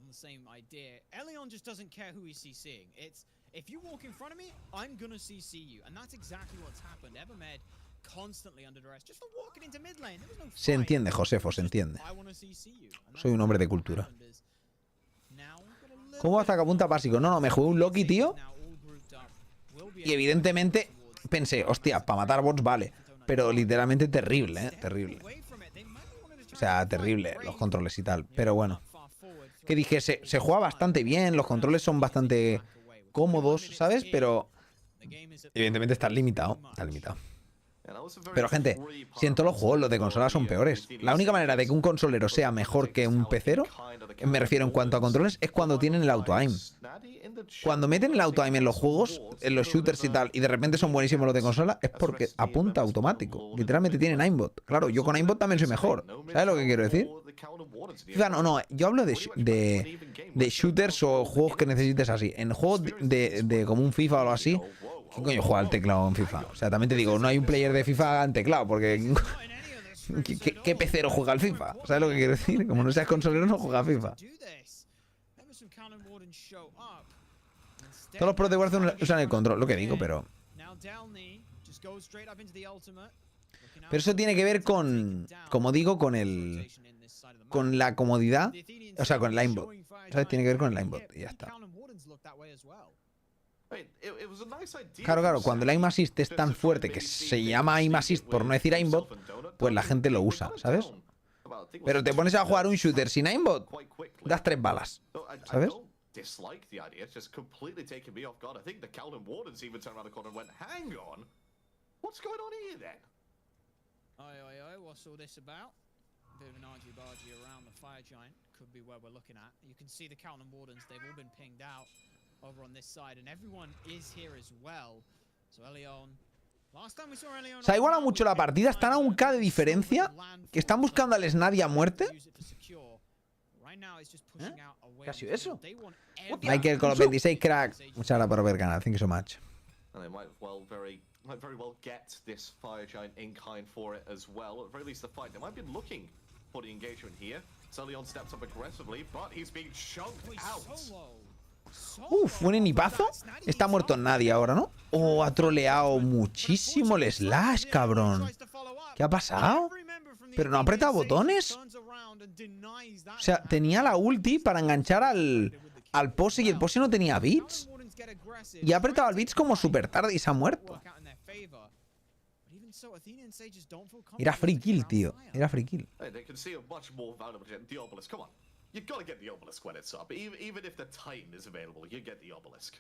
The same idea. Elion just doesn't care who he's CCing. It's if you walk in front of me, I'm gonna CC you, and that's exactly what's happened. Evermed constantly under duress just for walking into mid lane. There was no fight. Se entiende, Josefo, se entiende. Soy un hombre de cultura. ¿Cómo hasta que apunta básico? No, me jugué un Loki, tío. Y evidentemente pensé, hostia, para matar bots vale. Pero literalmente terrible, terrible. O sea, terrible los controles y tal. Pero bueno. Que dije, se juega bastante bien, los controles son bastante cómodos, ¿sabes? Pero evidentemente está limitado. Está limitado. Pero gente, si en todos los juegos los de consola son peores. La única manera de que un consolero sea mejor que un pecero, me refiero en cuanto a controles, es cuando tienen el auto-aim. Cuando meten el auto-aim en los juegos, en los shooters y tal, y de repente son buenísimos los de consola, es porque apunta automático. Literalmente tienen aimbot. Claro, yo con aimbot también soy mejor. ¿Sabes lo que quiero decir? FIFA, no, yo hablo de shooters o juegos que necesites así. En juegos de como un FIFA o algo así, ¿quién coño juega al teclado en FIFA? O sea, también te digo, no hay un player de FIFA en teclado, porque ¿qué pecero juega al FIFA? ¿Sabes lo que quiero decir? Como no seas consolero, no juega a FIFA. Todos los pros de Warzone usan el control, lo que digo, pero eso tiene que ver con, como digo, con la comodidad, o sea, con el aimbot. ¿Sabes? Tiene que ver con el aimbot y ya está. Claro, cuando el aim assist es tan fuerte que se llama aim assist por no decir aimbot, pues la gente lo usa, ¿sabes? Pero te pones a jugar un shooter sin aimbot, das 3 balas, ¿sabes? Dislike the idea. It's just completely taken me off guard. I think the Calvin Wardens even turned around the corner and went, hang on, what's going on here then? What's all this about? A bit of an argy-bargy around the fire giant could be where we're looking at. You can see the Calvin Wardens, they've all been pinged out over on this side, and everyone is here as well. So Elion, last time we saw Elion, se ha igualado mucho la partida, están a un K de diferencia, que están buscando al Snadi a muerte. ¿Qué ha sido eso? Michael con los 26, crack. Muchas gracias por ver el canal. Thank you so much. And they might very well get this fire giant in kind for it as well. At the very least, the fight. They might be looking for the engagement here. Leon steps up aggressively, but he's being chunked out. Uf, un enipazo. Está muerto nadie ahora, ¿no? Oh, ha troleado muchísimo el slash, cabrón. ¿Qué ha pasado? Pero no ha apretado botones. O sea, tenía la ulti para enganchar al pose y el pose no tenía bits. Y ha apretado el bits como súper tarde y se ha muerto. Era free kill, tío. Era free kill. You gotta get the obelisk when it's up. Even if the time is available, you get the obelisk.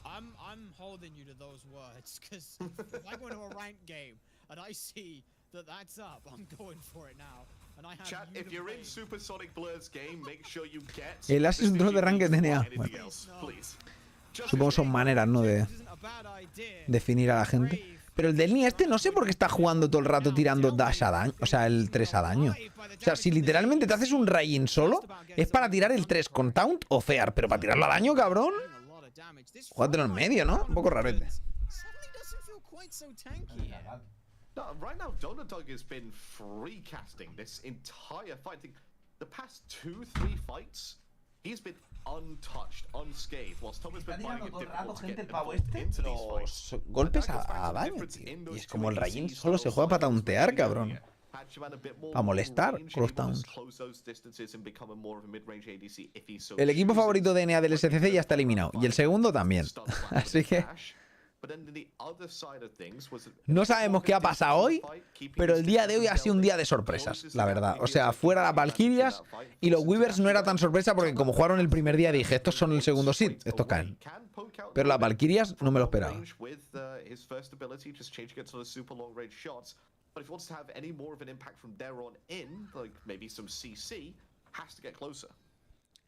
I'm holding you to those words, because if I go into a ranked game and I see that that's up, I'm going for it now. And I have Chat, if you're in Supersonic Blur's game, make sure you get el as es un trono de ranked DNA. Bueno, supongo son maneras, ¿no? De definir a la gente. Pero el del Ni este no sé por qué está jugando todo el rato tirando dash a daño, o sea, el 3 a daño. O sea, si literalmente te haces un Rain solo, es para tirar el 3 con taunt o fear, pero para tirarlo a daño, cabrón. Júgatelo en medio, ¿no? Un poco rarete. No, right now, Donadog has been free casting this entire fight. The past 2-3 fights, he's been untouched, unscathed, whilst Tom has been finding it difficult to get involved into these fights. Golpes a daño, tío. Y es como el Rain solo se juega para tauntear, cabrón. Para molestar con los taunts. El equipo favorito de NA del SCC ya está eliminado. Y el segundo también. Así que No sabemos qué ha pasado hoy, pero el día de hoy ha sido un día de sorpresas, la verdad. O sea, fuera las Valkyrias y los Weavers no era tan sorpresa porque como jugaron el primer día dije, estos son el segundo seed, estos caen. Pero las Valkyrias no me lo esperaba.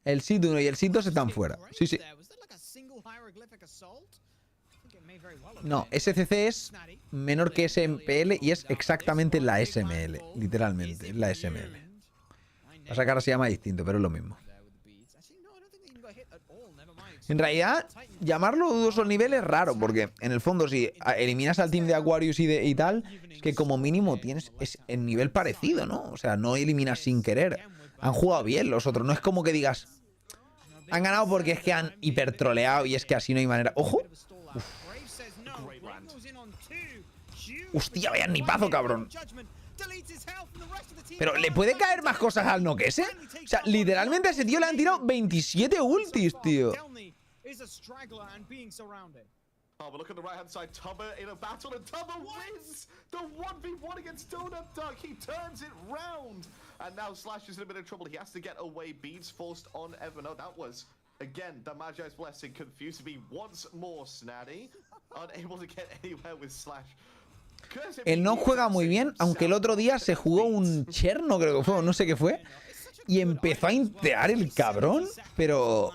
El seed 1 y el seed 2 están fuera. Sí, sí. No, SCC es menor que SMPL y es exactamente la SML, literalmente, es la SML. Pasa que ahora se llama distinto, pero es lo mismo. En realidad, llamarlo dudoso nivel es raro, porque en el fondo si eliminas al team de Aquarius y tal, es que como mínimo tienes el nivel parecido, ¿no? O sea, no eliminas sin querer. Han jugado bien los otros, no es como que digas... Han ganado porque es que han hipertroleado y es que así no hay manera. ¡Ojo! Uf. ¡Hostia, vaya nipazo, cabrón! Pero ¿le puede caer más cosas al noque ese? O sea, literalmente a ese tío le han tirado 27 ultis, tío. Oh, but look at the right-hand side. Tubber in a battle, and Tubber wins the 1v1 against Donut Duck. He turns it round. And now Slash is in a bit of trouble. He has to get away. Beads forced on Evan. Oh, that was, again, the Magi's Blessing confused to be once more Snaddy. Unable to get anywhere with Slash. Él no juega muy bien, aunque el otro día se jugó un Cherno, creo que fue, o no sé qué fue. Y empezó a intear el cabrón, pero...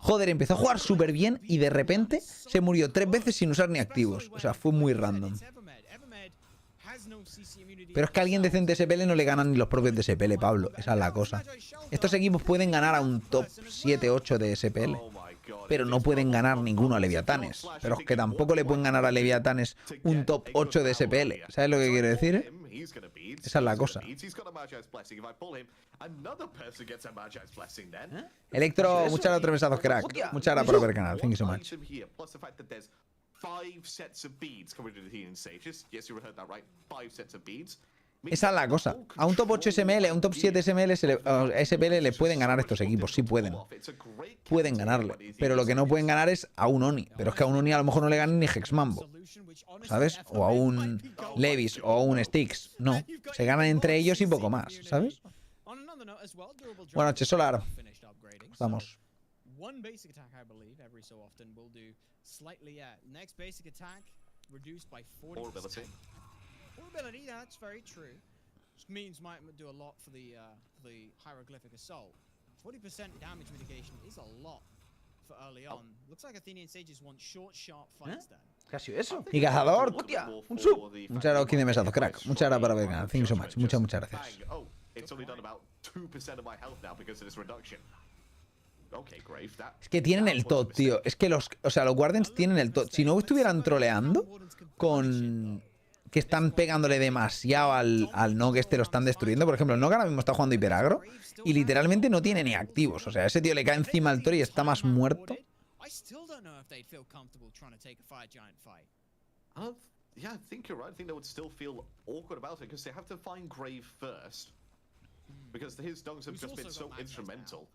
Joder, empezó a jugar súper bien y de repente se murió 3 veces sin usar ni activos. O sea, fue muy random. Pero es que a alguien decente SPL no le ganan ni los propios de SPL, Pablo. Esa es la cosa. Estos equipos pueden ganar a un top 7-8 de SPL, pero no pueden ganar ninguno a Leviatanes. Pero es que tampoco le pueden ganar a Leviatanes un top 8 de SPL. ¿Sabes lo que quiero decir? Esa es la cosa. Electro, muchas gracias, 3 besazos, crack. Muchas gracias por ver el canal. Thank you so much. 5 sets of beads coming to the Healing Sages. Yes, you heard that right. 5 sets of beads. Esa es la cosa. A un top 8 SML, a un top 7 SML, SPL le pueden ganar estos equipos. Sí pueden. Pueden ganarle. Pero lo que no pueden ganar es a un Oni. Pero es que a un Oni a lo mejor no le ganan ni Hexmambo. ¿Sabes? O a un Levis o a un Styx. No. Se ganan entre ellos y poco más. ¿Sabes? Buenas noches, Solar. Estamos. One basic attack, I believe, every so often will do slightly, next basic attack reduced by 40%. Ability, that's very true. Which means might do a lot for the hieroglyphic assault. 40% damage mitigation is a lot for early on. Looks like Athenian Sages want short, sharp fights then. Casi eso. Y cazador, hostia, un sub. Muchas gracias, 15 mesazos, crack. Muchas gracias para ver el canal. Thank you so much. Muchas gracias. It's only done about 2% of my health now because of this reduction. Es que tienen el tot, tío. Es que los Guardians tienen el tot. Si no estuvieran troleando con... que están pegándole demasiado al Nog este, lo están destruyendo. Por ejemplo, el Nog ahora mismo está jugando hiperagro y literalmente no tiene ni activos. O sea, ese tío le cae encima al Tori y está más muerto. Yeah, I think you're right. I think they would still feel awkward about it because they have to find Grave first. Because his dogs have just been so instrumental.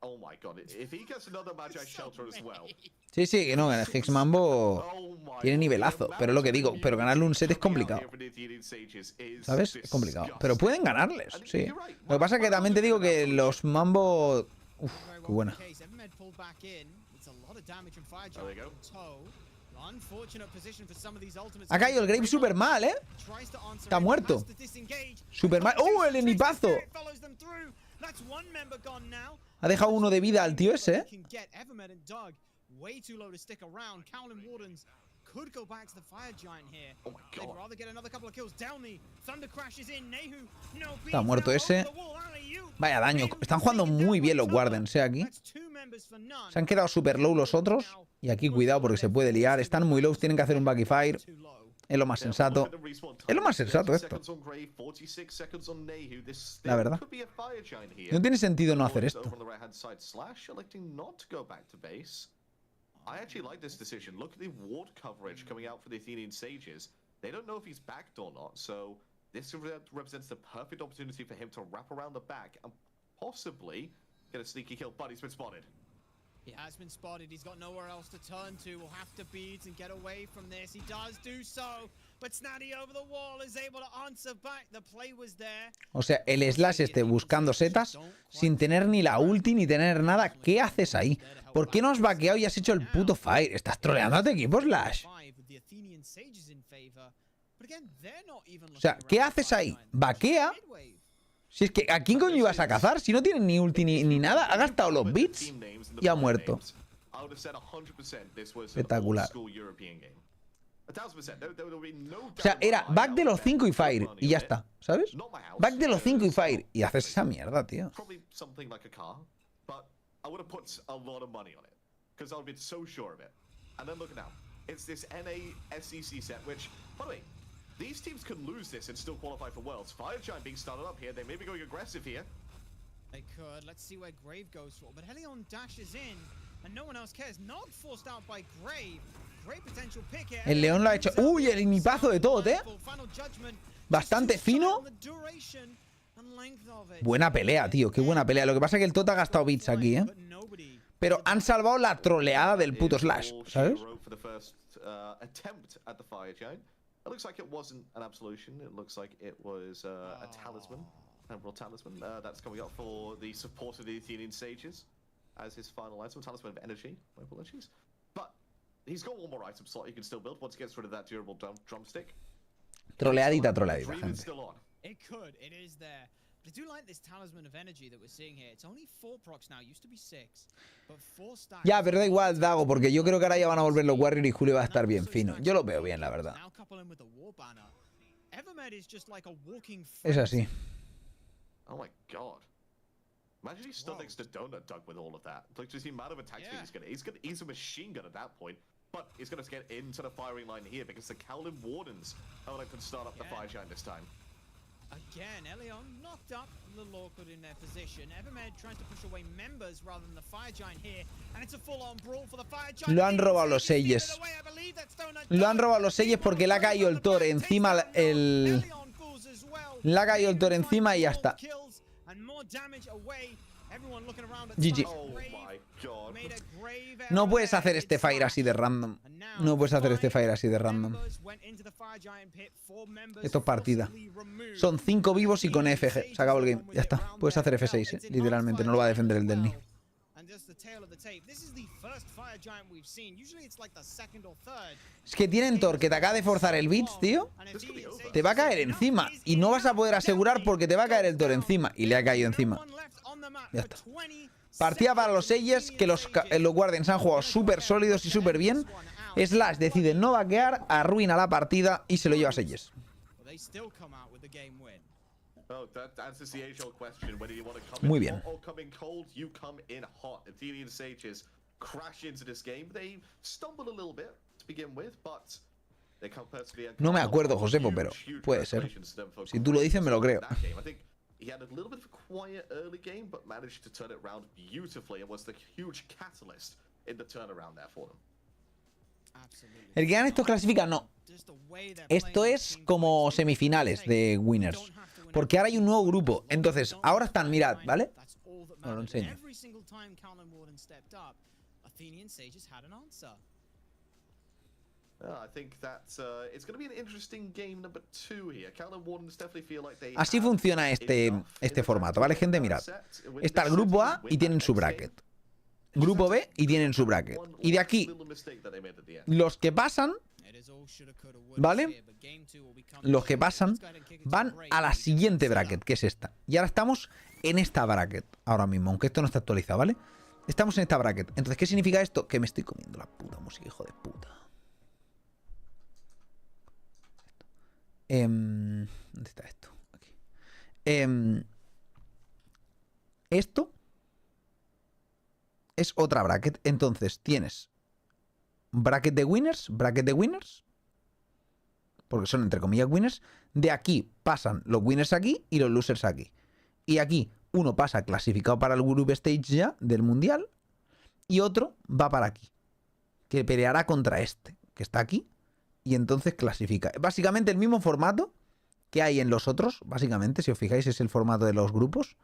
Oh my god, if he gets another Magi Shelter as well. Sí, sí, que no, el Hexmambo tiene nivelazo, pero es lo que digo, pero ganarle un set es complicado. ¿Sabes? Es complicado. Pero pueden ganarles, sí. Lo que pasa es que también te digo que los Mambo... Uf, qué buena. Ha caído el Grave super mal, ¿eh? Está muerto. Super mal. ¡Oh, el enipazo! Ha dejado uno de vida al tío ese, ¿eh? Está muerto ese. Vaya daño. Están jugando muy bien los Guardians, ¿eh? Aquí. Se han quedado super low los otros. Y aquí cuidado porque se puede liar. Están muy low, tienen que hacer un backy fire. Es lo más sensato. Es lo más sensato esto. La verdad. No tiene sentido no hacer esto. I actually like this decision. Look at the ward coverage coming out for the Athenian Sages. They don't know if he's backed or not, so this represents the perfect opportunity for him to wrap around the back and possibly get a sneaky kill, but he's been spotted. He has been spotted. He's got nowhere else to turn to. Will have to beads and get away from this. He does do so, but Snatty over the wall is able to answer back. The play was there. O sea, el Slash esté buscando setas sin tener ni la ulti ni tener nada. ¿Qué haces ahí? ¿Por qué no has vaqueado y has hecho el puto Fire? Estás troleando a tu equipo, Slash. O sea, ¿qué haces ahí? Vaquea. Si es que, ¿a quién coño ibas a cazar? Si no tienen ni ulti ni nada. Ha gastado los bits y ha muerto. Espectacular. O sea, era back de los 5 y Fire. Y ya está, ¿sabes? Back de los 5 y Fire. Y haces esa mierda, tío. SCC set, which, by the way, these teams can lose this and still qualify for Worlds. Fire Giant being started up here. They may be going aggressive here. They could. Let's see where Grave goes for. But Helion dashes in, and no one else cares. Not forced out by Grave. Great potential pick here. El León lo ha hecho. ¡Uy! El inipazo de todo, ¿eh? Bastante fino. Buena pelea, tío. Qué buena pelea. Lo que pasa es que el Tota ha gastado bits aquí, ¿eh? Pero han salvado la troleada del puto Slash, ¿sabes? It looks like it wasn't an absolution. It looks like it was a talisman, emerald talisman. That's coming up for the support of the Athenian sages as his final item, talisman of energy. My apologies. But he's got one more item slot he can still build once he gets rid of that durable drumstick. Troleadita, gente. It could. It is there. But I do like this talisman of energy that we're seeing here. It's only 4 procs now. Used to be 6. But 4 stacks. Ya, pero da igual, Dago, porque yo creo que ahora ya van a volver los Warriors y Julio va a estar bien fino. Yo lo veo bien, la verdad. Es así. Oh my god. Imagine he stood next to Donut Dug with all of that. Like, just the amount of attack speed he's a machine gun at that point. But he's going to get into the firing line here because the Cowlin Wardens are going to start up the Fire Giant this time. Again, Elion knocked up, a little awkward in their position. Evermed trying to push away members rather than the Fire Giant here, and it's a full-on brawl for the Fire Giant. Lo han robado los Seyes. Lo han robado los Seyes porque le ha caído el Thor encima le ha caído el Thor encima y ya está. GG. No puedes hacer este Fire así de random. No puedes hacer este Fire así de random. Esto es partida. Son 5 vivos y con FG. Se acabó el game. Ya está. Puedes hacer F6, literalmente. No lo va a defender el Delni. Es que tienen Thor que te acaba de forzar el Beats, tío. Te va a caer encima. Y no vas a poder asegurar porque te va a caer el Thor encima. Y le ha caído encima. Ya está. Partida para los Seyes, que los Guardians han jugado súper sólidos y súper bien. Slash decide no vaquear, arruina la partida y se lo lleva a Seyes. Muy bien. No me acuerdo, Josefo, pero puede ser. Si tú lo dices, me lo creo. He had a little bit of a quiet early game, but managed to turn it around beautifully and was the huge catalyst in the turnaround there for them. El que gane esto clasifica, no. Esto es como semifinales de Winners. Porque ahora hay un nuevo grupo. Entonces, ahora están, mirad, ¿vale? Os lo enseño. Así funciona este formato, ¿vale, gente? Mirad. Está el grupo A y tienen su bracket. Grupo B y tienen su bracket. Y de aquí, los que pasan, ¿vale? Los que pasan van a la siguiente bracket, que es esta. Y ahora estamos en esta bracket, ahora mismo, aunque esto no está actualizado, ¿vale? Estamos en esta bracket. Entonces, ¿qué significa esto? Que me estoy comiendo la puta música, hijo de puta. ¿Dónde está esto? Aquí. Esto es otra bracket. Entonces tienes bracket de winners, porque son entre comillas winners. De aquí pasan los winners aquí y los losers aquí. Y aquí uno pasa clasificado para el group stage ya del mundial y otro va para aquí, que peleará contra este, que está aquí. Y entonces clasifica. Básicamente el mismo formato que hay en los otros. Básicamente, si os fijáis, es el formato de los grupos.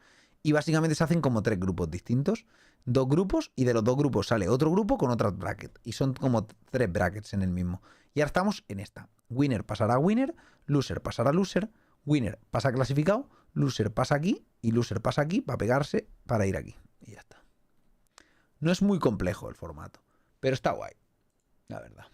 Y básicamente se hacen como 3 grupos distintos. 2 grupos, y de los 2 grupos sale otro grupo con otra bracket. Y son como 3 brackets en el mismo. Y ahora estamos en esta. Winner pasará a winner, loser pasará a loser, winner pasa clasificado, loser pasa aquí y loser pasa aquí para pegarse para ir aquí. Y ya está. No es muy complejo el formato, pero está guay, la verdad.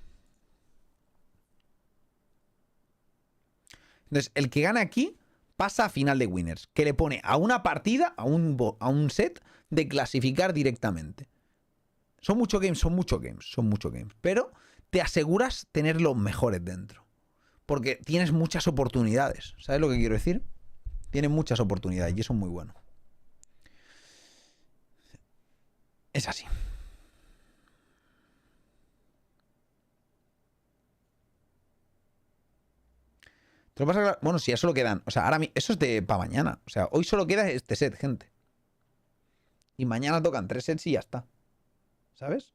Entonces, el que gana aquí pasa a final de winners, que le pone a una partida, a un set de clasificar directamente. Son muchos games, pero te aseguras tener los mejores dentro. Porque tienes muchas oportunidades. ¿Sabes lo que quiero decir? Tienes muchas oportunidades y eso es muy bueno. Es así. Te lo pasa, bueno, si ya solo quedan. O sea, ahora eso es de para mañana. O sea, hoy solo queda este set, gente. Y mañana tocan 3 sets y ya está. ¿Sabes?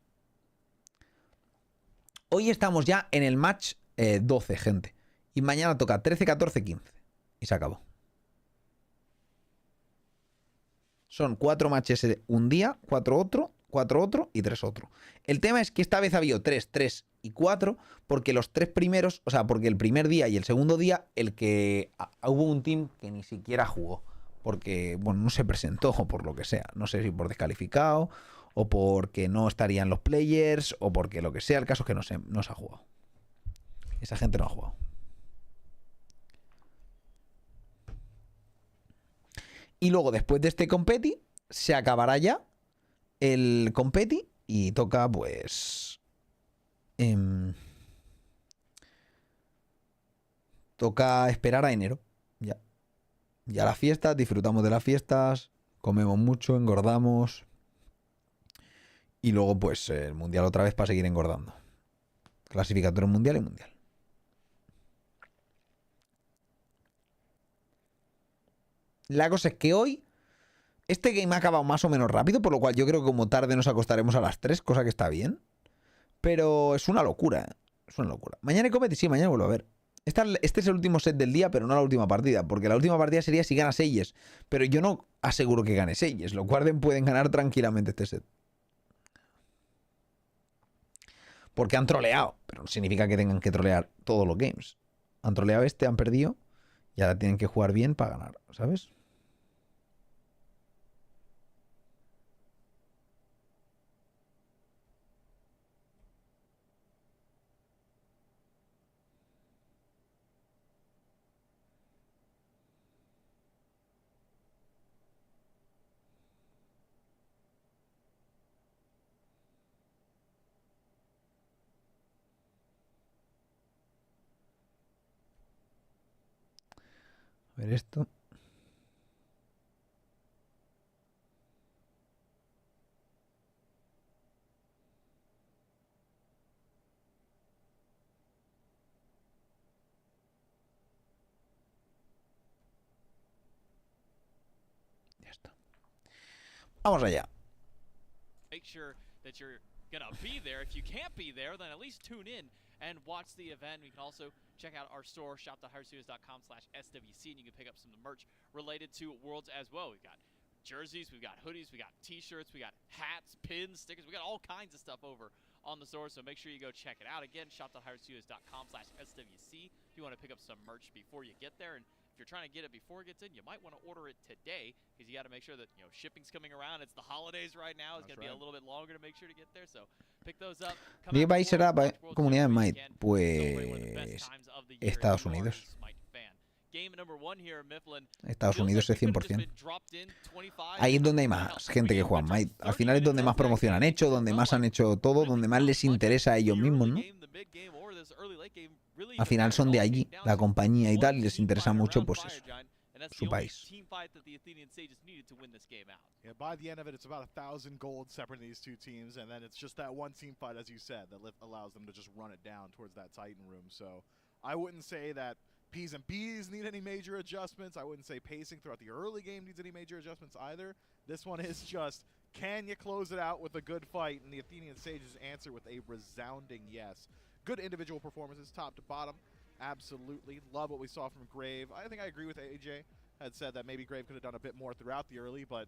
Hoy estamos ya en el match 12, gente. Y mañana toca 13, 14, 15. Y se acabó. Son 4 matches un día, 4 otro y 3 otro. El tema es que esta vez ha habido 3, 3 y 4, porque los 3 primeros, o sea, porque el primer día y el segundo día, hubo un team que ni siquiera jugó. Porque, bueno, no se presentó o por lo que sea. No sé si por descalificado o porque no estarían los players o porque lo que sea. El caso es que no se ha jugado. Esa gente no ha jugado. Y luego, después de este competi, se acabará ya el competi y toca, pues... toca esperar a enero. Ya. Ya las fiestas, disfrutamos de las fiestas, comemos mucho, engordamos. Y luego, pues, el mundial otra vez para seguir engordando. Clasificatorio mundial y mundial. La cosa es que hoy este game ha acabado más o menos rápido, por lo cual yo creo que como tarde nos acostaremos a las 3, cosa que está bien. Pero es una locura, ¿eh? Es una locura. Mañana hay competi, sí, mañana vuelvo a ver. Este es el último set del día, pero no la última partida, porque la última partida sería si gana Seyes. Pero yo no aseguro que gane Seyes. Los Guardian pueden ganar tranquilamente este set. Porque han troleado, pero no significa que tengan que trolear todos los games. Han troleado han perdido, y ahora tienen que jugar bien para ganar, ¿sabes? A ver esto. Ya está. Vamos allá. Make sure that you're gonna be there. If you can't be there, then at least tune in and watch the event. You can also check out our store, shop.hi-rez.com/SWC, and you can pick up some of the merch related to Worlds as well. We've got jerseys, we've got hoodies, we got t-shirts, we got hats, pins, stickers, we got all kinds of stuff over on the store, so make sure you go check it out. Again, shop.hi-rez.com/SWC if you want to pick up some merch before you get there. And if you're trying to get it before it gets in, you might want to order it today, because you got to make sure that, you know, shipping's coming around. It's the holidays right now. It's going to be a little bit longer to make sure to get there, so pick those up. ¿Qué país será comunidad de Smite? Pues Estados Unidos. Estados Unidos es 100%. Ahí es donde hay más gente que juega Smite. Al final es donde más promoción han hecho, donde más han hecho todo, donde más les interesa a ellos mismos, ¿no? Al final son de allí, la compañía y tal, y les interesa mucho, pues eso, su país. Yeah, by the end of it, it's about 1,000 gold separating these two teams, and then it's just that one team fight, as you said, that allows them to just run it down towards that Titan room. So I wouldn't say that P's and B's need any major adjustments. I wouldn't say pacing throughout the early game needs any major adjustments either. This one is just, can you close it out with a good fight? And the Athenian Sages answer with a resounding yes. Good individual performances, top to bottom. Absolutely. Love what we saw from Grave. I think I agree with AJ. had said that maybe Grave could have done a bit more throughout the early, but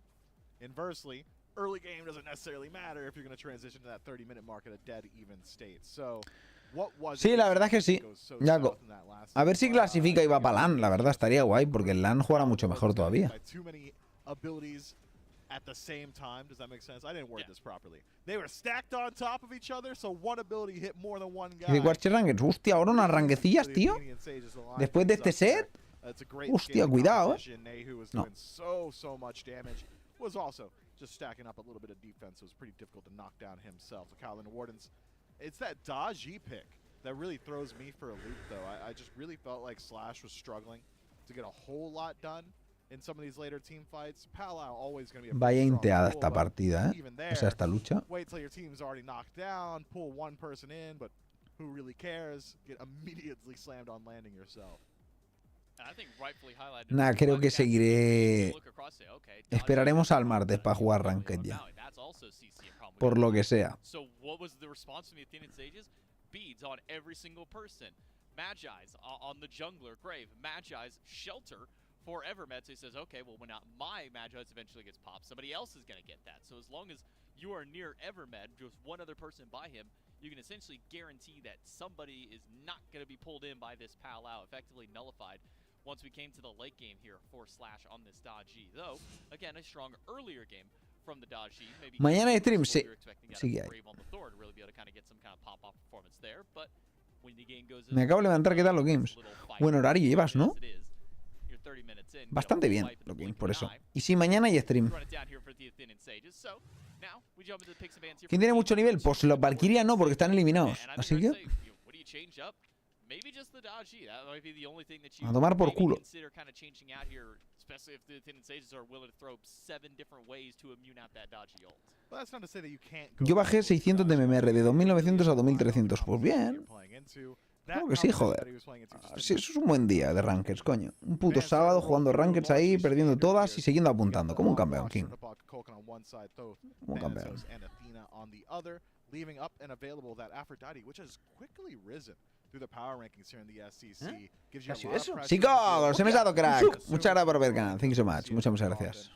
inversely, early game doesn't necessarily matter if you're going to transition to that 30-minute mark at a dead even state. So, what was Sí, la verdad es que sí. Jaco. A ver si clasifica y va para LAN, la verdad estaría guay, porque el LAN jugará mucho mejor todavía. At the same time, does that make sense? I didn't word this properly. They were stacked on top of each other, so one ability hit more than one guy. Y Warchi Ranked, hostia, ahora unas ranquecillas, tío. Después de este set, hostia, cuidado, No. So much damage. Was also just stacking up a little bit of defense, so it was pretty difficult to knock down himself. So Kyle and Wardens, it's that dodgy pick that really throws me for a loop, though. I just really felt like Slash was struggling to get a whole lot done in some of these later team fights. Palau always going to be a vaya strong inteada pull, esta but partida, even O there, sea, esta lucha. wait till your team's already knocked down, pull one person in, but who really cares? Get immediately slammed on landing yourself. Nada, creo que seguiré. Esperaremos al martes para jugar Ranked ya. Por lo que sea. So what was the response from the Athenian Sages? Beads on every single person. Magi's on the jungler, Grave. Magi's shelter for Evermed. So he says, okay, well, when my Magi's eventually gets popped, somebody else is going to get that. So as long as you are near Evermed, just one other person by him, you can essentially guarantee that somebody is not going to be pulled in by this Palau, effectively nullified. Once we came to the late game here for Slash on this Dodgy. Though, again, a strong earlier game from the Dodgy. Mañana hay stream, sí. Sí que hay. Me acabo de levantar, ¿qué tal los games? Buen horario llevas, ¿no? Bastante bien los games, por eso. Y sí, mañana hay stream. ¿Quién tiene mucho nivel? Pues los Valkyria no, porque están eliminados. Así que... a tomar por culo. Yo bajé 600 de MMR, de 2900 a 2300. Pues bien. Claro que sí, joder. Sí, eso es un buen día de Rankeds, coño. Un puto sábado jugando Rankeds ahí, perdiendo todas y siguiendo apuntando. Como un campeón, King. Como un campeón. Chicos, se me ha dado crack. Muchas gracias por ver el canal. Thank you so much. Muchas gracias.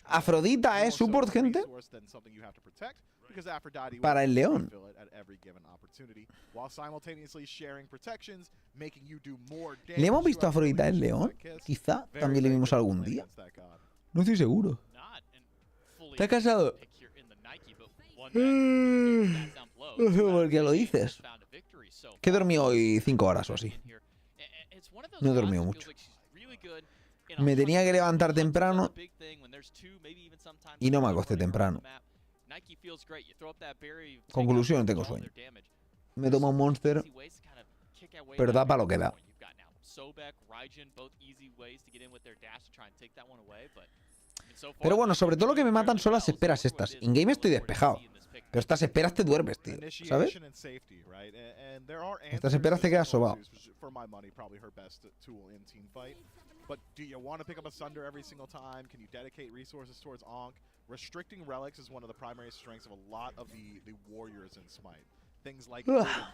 Afrodita es support, gente. Para el León. ¿Le hemos visto a Afrodita el León? Quizá también le vimos algún día. No estoy seguro. ¿Estás casado? No sé por qué lo dices. Que he dormido hoy 5 horas o así. No he dormido mucho. Me tenía que levantar temprano y no me acosté temprano. Conclusión, tengo sueño. Me tomo un Monster, pero da para lo que da. Pero bueno, sobre todo lo que me matan son las esperas estas. In-game estoy despejado. Pero estas esperas te duermes, tío. ¿Sabes? Estas esperas te quedas sobado. But do you want to pick up a Sunder every single time? Can you dedicate resources towards Ankh? Restricting relics is one of the primary strengths of a lot of the warriors in Smite. Things like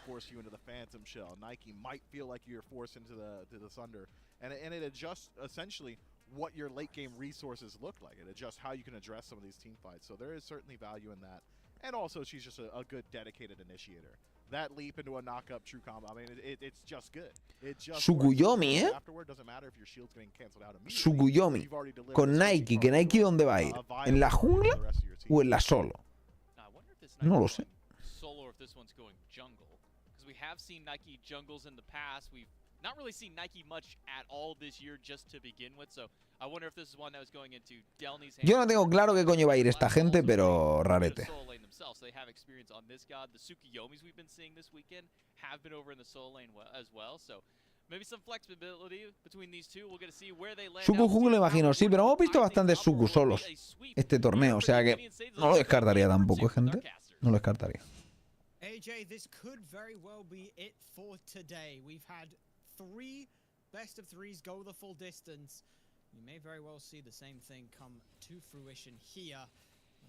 force you into the Phantom Shell. Nike might feel like you're forced into the Sunder. And it adjusts essentially what your late game resources look like. It adjusts how you can address some of these team fights. So there is certainly value in that. And also she's just a good dedicated initiator. That leap into a knock-up true combo, I mean, it's just good. Sukuyomi, Sukuyomi. Con Nike, que Nike ¿dónde va a ir? ¿En la jungla o en la solo? No lo sé. Not really seen Nike much at all this year just to begin with, so I wonder if this is one that was going into Delny's hands. Yo no tengo claro qué coño va a ir esta gente, pero rarete. So they have experience on this god. The Tsukuyomis we've been seeing this weekend have been over in the solo lane as well, so maybe some flexibility between these two. We'll get to see where they land. Suku jungla imagino, sí, pero hemos visto bastantes Suku solos este torneo, o sea que no lo descartaría tampoco, gente. No lo descartaría. AJ, this could very well be it for today. We've had 3 best of 3s go the full distance. You may very well see the same thing come to fruition here.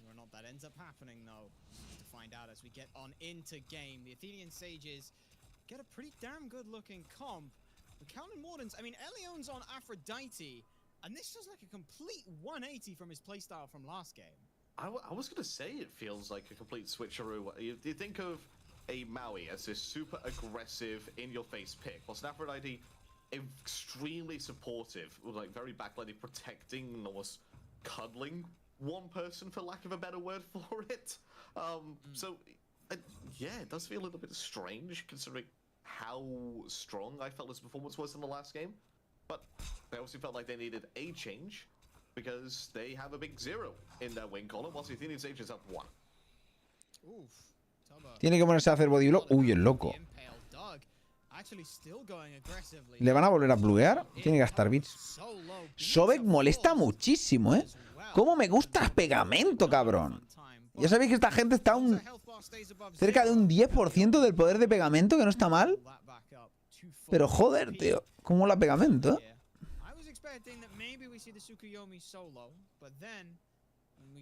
Whether or not that ends up happening, though, to find out as we get on into game. The Athenian Sages get a pretty damn good looking comp. The Counting Wardens, I mean, Elion's on Aphrodite, and this feels like a complete 180 from his playstyle from last game. I was going to say it feels like a complete switcheroo. You think of a Maui as this super aggressive, in-your-face pick. Well, Aphrodite, extremely supportive, like very backlighting, protecting, and almost cuddling one person, for lack of a better word for it. So, yeah, it does feel a little bit strange, considering how strong I felt his performance was in the last game. But they also felt like they needed a change, because they have a big 0 in their win column, whilst the Athenian Sage is up 1. Tiene que ponerse a hacer body block. Uy, el loco. ¿Le van a volver a pluguear? Tiene que gastar bits. Sobek molesta muchísimo, ¿eh? ¿Cómo me gusta pegamento, cabrón? Ya sabéis que esta gente está cerca de un 10% del poder de pegamento, que no está mal. Pero joder, tío. ¿Cómo la pegamento, eh?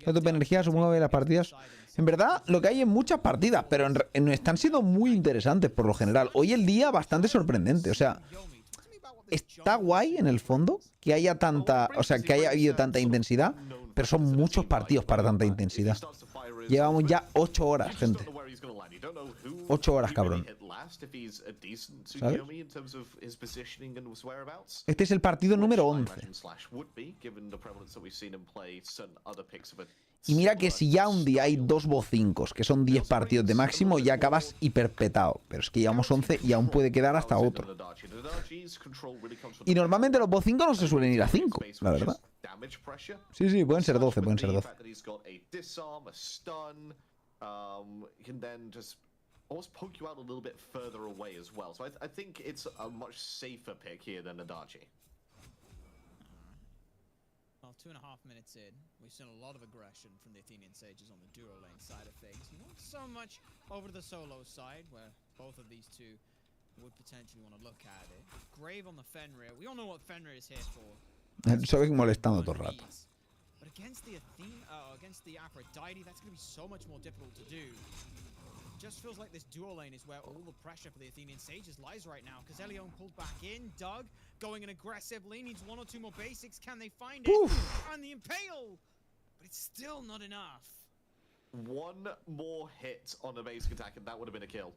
La top energía, supongo que las partidas. En verdad, lo que hay en muchas partidas, pero están siendo muy interesantes por lo general. Hoy el día bastante sorprendente. O sea, está guay en el fondo que haya tanta. O sea, que haya habido tanta intensidad, pero son muchos partidos para tanta intensidad. Llevamos ya 8 horas, gente. 8 horas, cabrón. ¿Sabes? Este es el partido número 11. Y mira que si ya un día hay 2 bocincos, que son 10 partidos de máximo, ya acabas hiperpetado. Pero es que llevamos 11 y aún puede quedar hasta otro. Y normalmente los bocincos no se suelen ir a 5, la verdad. Sí, sí, pueden ser 12, pueden ser 12. Almost poke you out a little bit further away as well. So I think it's a much safer pick here than Adachi. Well, 2.5 minutes in, we've seen a lot of aggression from the Athenian Sages on the duo lane side of things. Not so much over to the solo side, where both of these two would potentially want to look at it. Grave on the Fenrir. We all know what Fenrir is here for. Sobek molestando todo el rato. But against the Aphrodite, that's going to be so much more difficult to do. Just feels like this duo lane is where all the pressure for the Athenian Sages lies right now, because Elion pulled back in, Doug going in aggressively, needs 1 or 2 more basics. Can they find it? And the Impale! But it's still not enough. 1 more hit on the basic attack and that would have been a kill.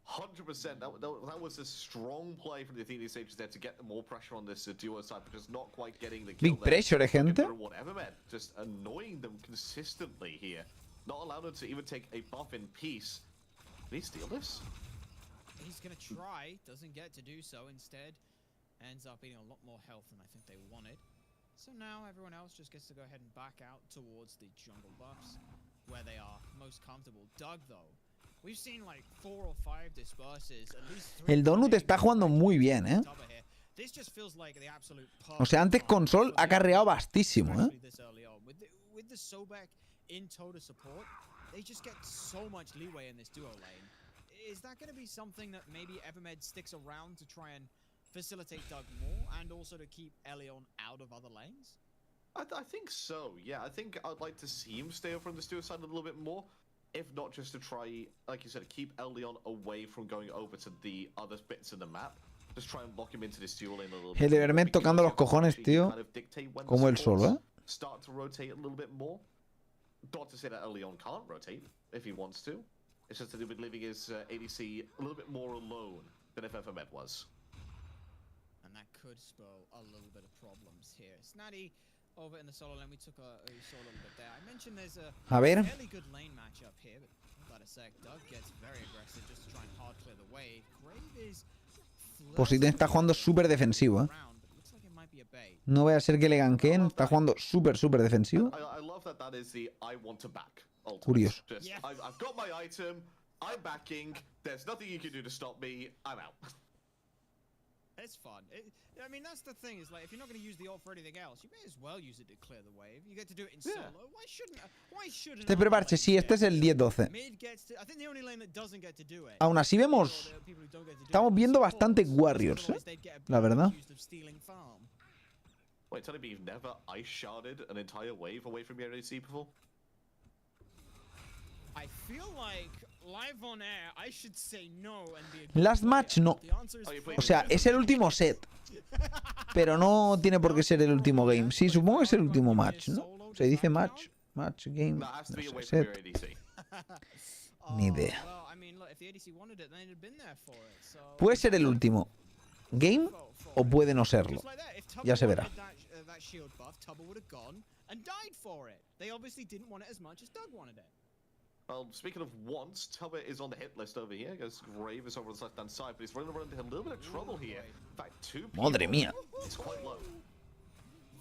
100%. That was a strong play from the Athenian Sages there to get more pressure on this duo side, but just not quite getting the kill. Big pressure, gente. Whatever, man. Just annoying them consistently here. Not allowing them to even take a buff in peace. Did he steal this? He's gonna try, doesn't get to do so. Instead, ends up eating a lot more health than I think they wanted. So now everyone else just gets to go ahead and back out towards the jungle buffs, where they are most comfortable. Doug, though, we've seen like 4 or 5 disperses. At least 3. El Donut está jugando muy bien, ¿eh? This just feels like the absolute. O sea, antes Console ha carreado bastísimo, ¿eh? With the Sobek in total support, they just get so much leeway in this duo lane. Is that going to be something that maybe Evermed sticks around to try and facilitate Doug more, and also to keep Elion out of other lanes? I think so, yeah. I think I'd like to see him stay over on this duo side a little bit more. If not, just to try, like you said, keep Elion away from going over to the other bits of the map. Just try and lock him into this duo lane a little bit. El Evermed tocando los cojones, tío. Como él solo, ¿eh? Start to rotate a little bit more. Not to say that Elion can't rotate if he wants to. It's just that he'll be leaving his ADC a little bit more alone than if Evermed was. And that could spell a little bit of problems here. Snatty over in the solo lane, we saw a little bit there. I mentioned there's a fairly good lane matchup here, but hold on a sec. Doug gets very aggressive just to try and hard clear the way. Grave is Position está jugando súper defensivo, ¿eh? No vaya a ser que le ganquen. Está jugando súper defensivo. Curioso. I've got my item. I'm backing. There's nothing you can do to stop me. I'm out. It's fun. I mean, that's the thing. Is like if you're not going to use the ult for anything else, you may as well use it to clear the wave. You get to do it in solo. Why shouldn't? Este preparche, sí, este es el 10-12. Aún así vemos. Estamos viendo bastante Warriors, la verdad. Wait, tell me you've never ice sharded an entire wave away from your ADC before? I feel like Last match no. O sea, es el último set. Pero no tiene por qué ser el último game. Sí, supongo que es el último match, ¿no? Se dice match. Match, game. No sé, set. Ni idea. Puede ser el último game o puede no serlo. Ya se verá. Well, speaking of wants, Tubber is on the hit list over here. Goes Grave is over on the left-hand side, but he's running into a little bit of trouble here. In fact, 2 people. Madre mía. It's quite low.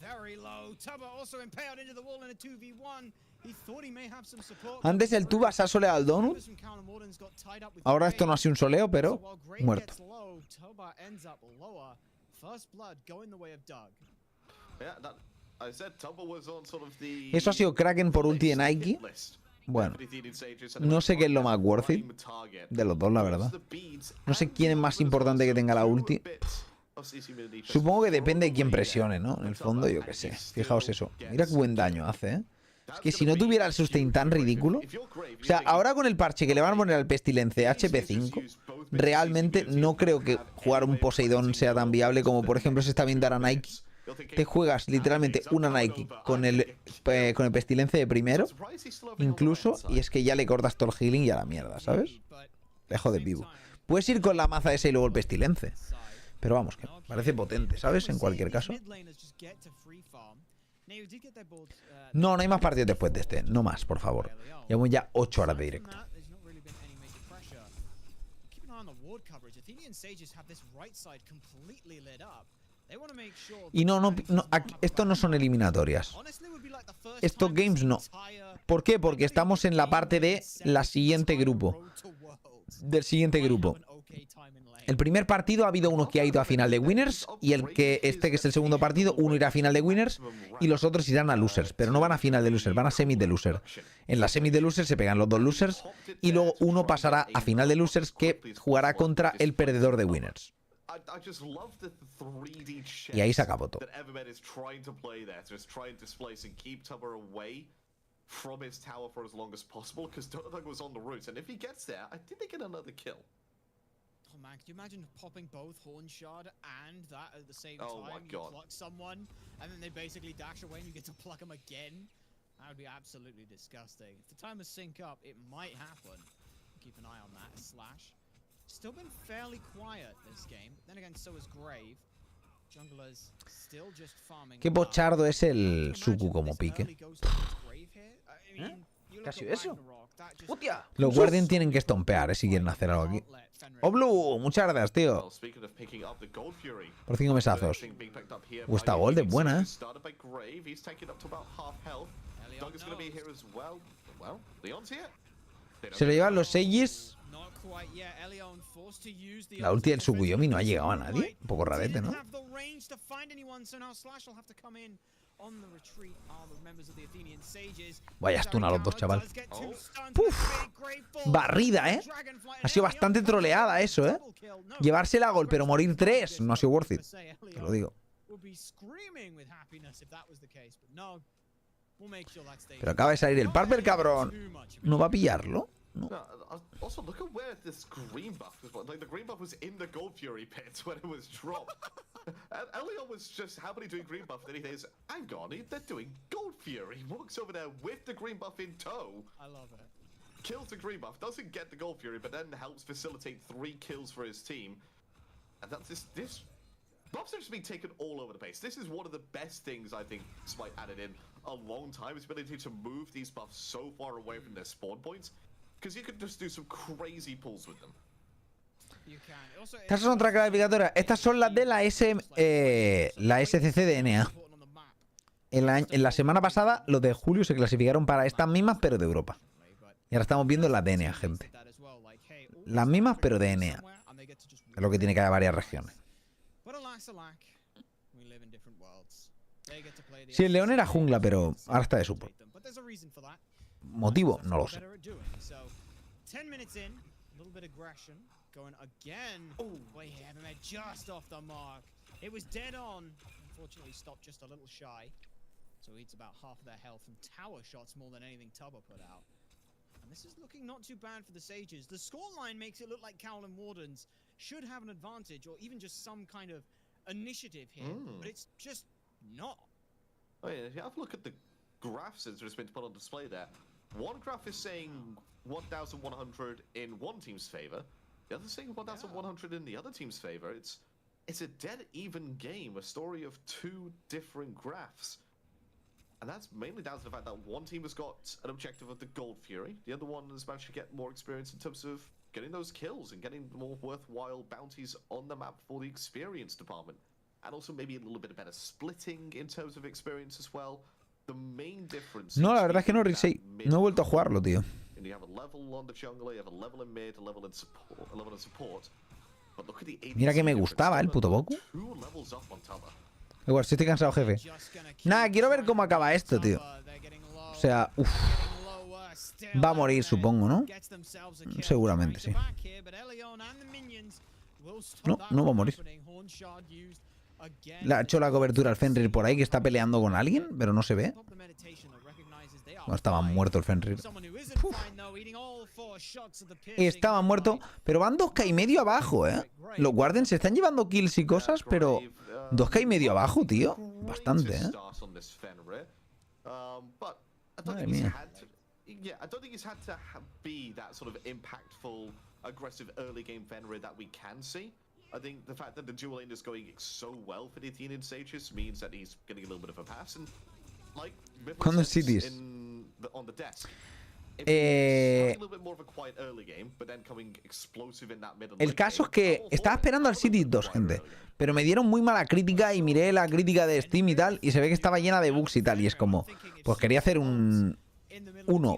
Very low. Tubber also impaled into the wall in a 2v1. He thought he may have some support. Antes el Tuba se ha soleado al Donut. Ahora esto no ha sido un soleo, pero muerto. Eso ha sido Kraken por ulti de Nike. Bueno, no sé qué es lo más worth it de los dos, la verdad. No sé quién es más importante que tenga la ulti. Supongo que depende de quién presione, ¿no? En el fondo, yo qué sé. Fijaos eso. Mira qué buen daño hace, ¿eh? Es que si no tuviera el sustain tan ridículo... O sea, ahora con el parche que le van a poner al Pestilence HP5, realmente no creo que jugar un Poseidón sea tan viable como, por ejemplo, se está viendo ahora Nike. Te juegas literalmente una Nike con el Pestilence de primero, incluso, y es que ya le cortas todo el healing y a la mierda, ¿sabes? Dejo de vivo. Puedes ir con la maza esa y luego el Pestilence. Pero vamos, que parece potente, ¿sabes? En cualquier caso. No, no hay más partidos después de este. No más, por favor. Llevamos ya 8 horas de directo. Y no, esto no son eliminatorias. Estos games no. ¿Por qué? Porque estamos en la parte de la siguiente grupo. Del siguiente grupo. El primer partido ha habido uno que ha ido a final de winners y que es el segundo partido, uno irá a final de winners y los otros irán a losers, pero no van a final de losers, van a semis de loser. En la semis de losers se pegan los dos losers y luego uno pasará a final de losers que jugará contra el perdedor de winners. Y ahí se acabó todo. From his tower for as long as possible because Donut was on the route, and if he gets there, I think they get another kill. Oh man, can you imagine popping both Horn Shard and that at the same time? My God. You pluck someone, and then they basically dash away and you get to pluck them again? That would be absolutely disgusting. If the timers sync up, it might happen. Keep an eye on that. Slash. Still been fairly quiet this game. Then again, so is Grave. Junglers still just farming. Qué pochardo es el Suku como pique. ¿Qué ha sido eso? ¡Hostia! Los Guardian tienen que estompear, si quieren hacer algo aquí. ¡Oblu! Muchas gracias, tío. Por 5 mesazos. Esta gold es buena, ¿eh? Se lo llevan los Seijis. La ulti del Sukuyomi no ha llegado a nadie. Un poco rarete, ¿no? Vaya stun a los dos, chaval. ¡Puf! Barrida, ¿eh? Ha sido bastante troleada eso, ¿eh? Llevarse la gol, pero morir 3 no ha sido worth it. Te lo digo. Pero acaba de salir el Purple, cabrón. ¿No va a pillarlo? No. Also, look at where this green buff was. Like, the green buff was in the Gold Fury pit when it was dropped. Elio was just happily doing green buff, then he says, hang on, they're doing Gold Fury. He walks over there with the green buff in tow. I love it. Kills the green buff, doesn't get the Gold Fury, but then helps facilitate 3 kills for his team. And that's this buffs have just been taken all over the place. This is one of the best things I think Smite added in a long time, his ability to move these buffs so far away from their spawn points. Because you could just do some crazy pulls with them. Estas son otra clasificatoria. Estas son las de la SCC de NA. En la semana pasada, los de julio se clasificaron para estas mismas, pero de Europa. Y ahora estamos viendo las de NA, gente. Las mismas, pero de NA. Es lo que tiene que haber varias regiones. Sí, el León era jungla, pero ahora está de support. ¿Motivo? No lo sé. 10 minutes in, a little bit of aggression going again. Wait, Evermed just off the mark. It was dead on. Unfortunately, stopped just a little shy. So eats about half of their health from tower shots more than anything Tubber put out. This is looking not too bad for the Sages. The scoreline makes it look like Cowlin Wardens should have an advantage, or even just some kind of initiative here, but it's just not. Oh yeah, if you have a look at the graphs that's just been put on display there, one graph is saying 1,100 in one team's favor, the other saying 1,100 in the other team's favor. It's a dead even game, a story of two different graphs. And that's mainly down to the fact that one team has got an objective of the Gold Fury, the other one has managed to get more experience in terms of getting those kills and getting more worthwhile bounties on the map for the experience department. And also maybe a little bit better splitting in terms of experience as well. The main difference... No, la verdad es que no, Rixey. No he vuelto a jugarlo, tío. And you have a level on the jungle, you have a level in mid, a level in support. But look at the Mira que me gustaba el puto Goku. Igual, si estoy cansado, jefe. Nada, quiero ver cómo acaba esto, tío. O sea, uff. Va a morir, supongo, ¿no? Seguramente, sí. No, no va a morir. Le ha hecho la cobertura al Fenrir por ahí, que está peleando con alguien, pero no se ve. No, estaba muerto el Fenrir. Uf. Estaba muerto, pero van 2K y medio abajo, ¿eh? Los Guardians se están llevando kills y cosas, pero 2K y medio abajo, tío. Bastante, ¿eh? Madre mía. Yeah, I don't think it's had to be that sort of impactful, aggressive early game Fenrir that we can see. I think the fact that the dual lane is going so well for the Athenian Sages means that he's getting a little bit of a pass. And like ¿Cuándo cities? On the desk, a little bit more of a quiet early game, but then coming explosive in that middle. El caso es que estaba esperando al Cities 2, gente, pero me dieron muy mala crítica y miré la crítica de Steam y tal, y se ve que estaba llena de bugs y tal, y es como, pues quería hacer uno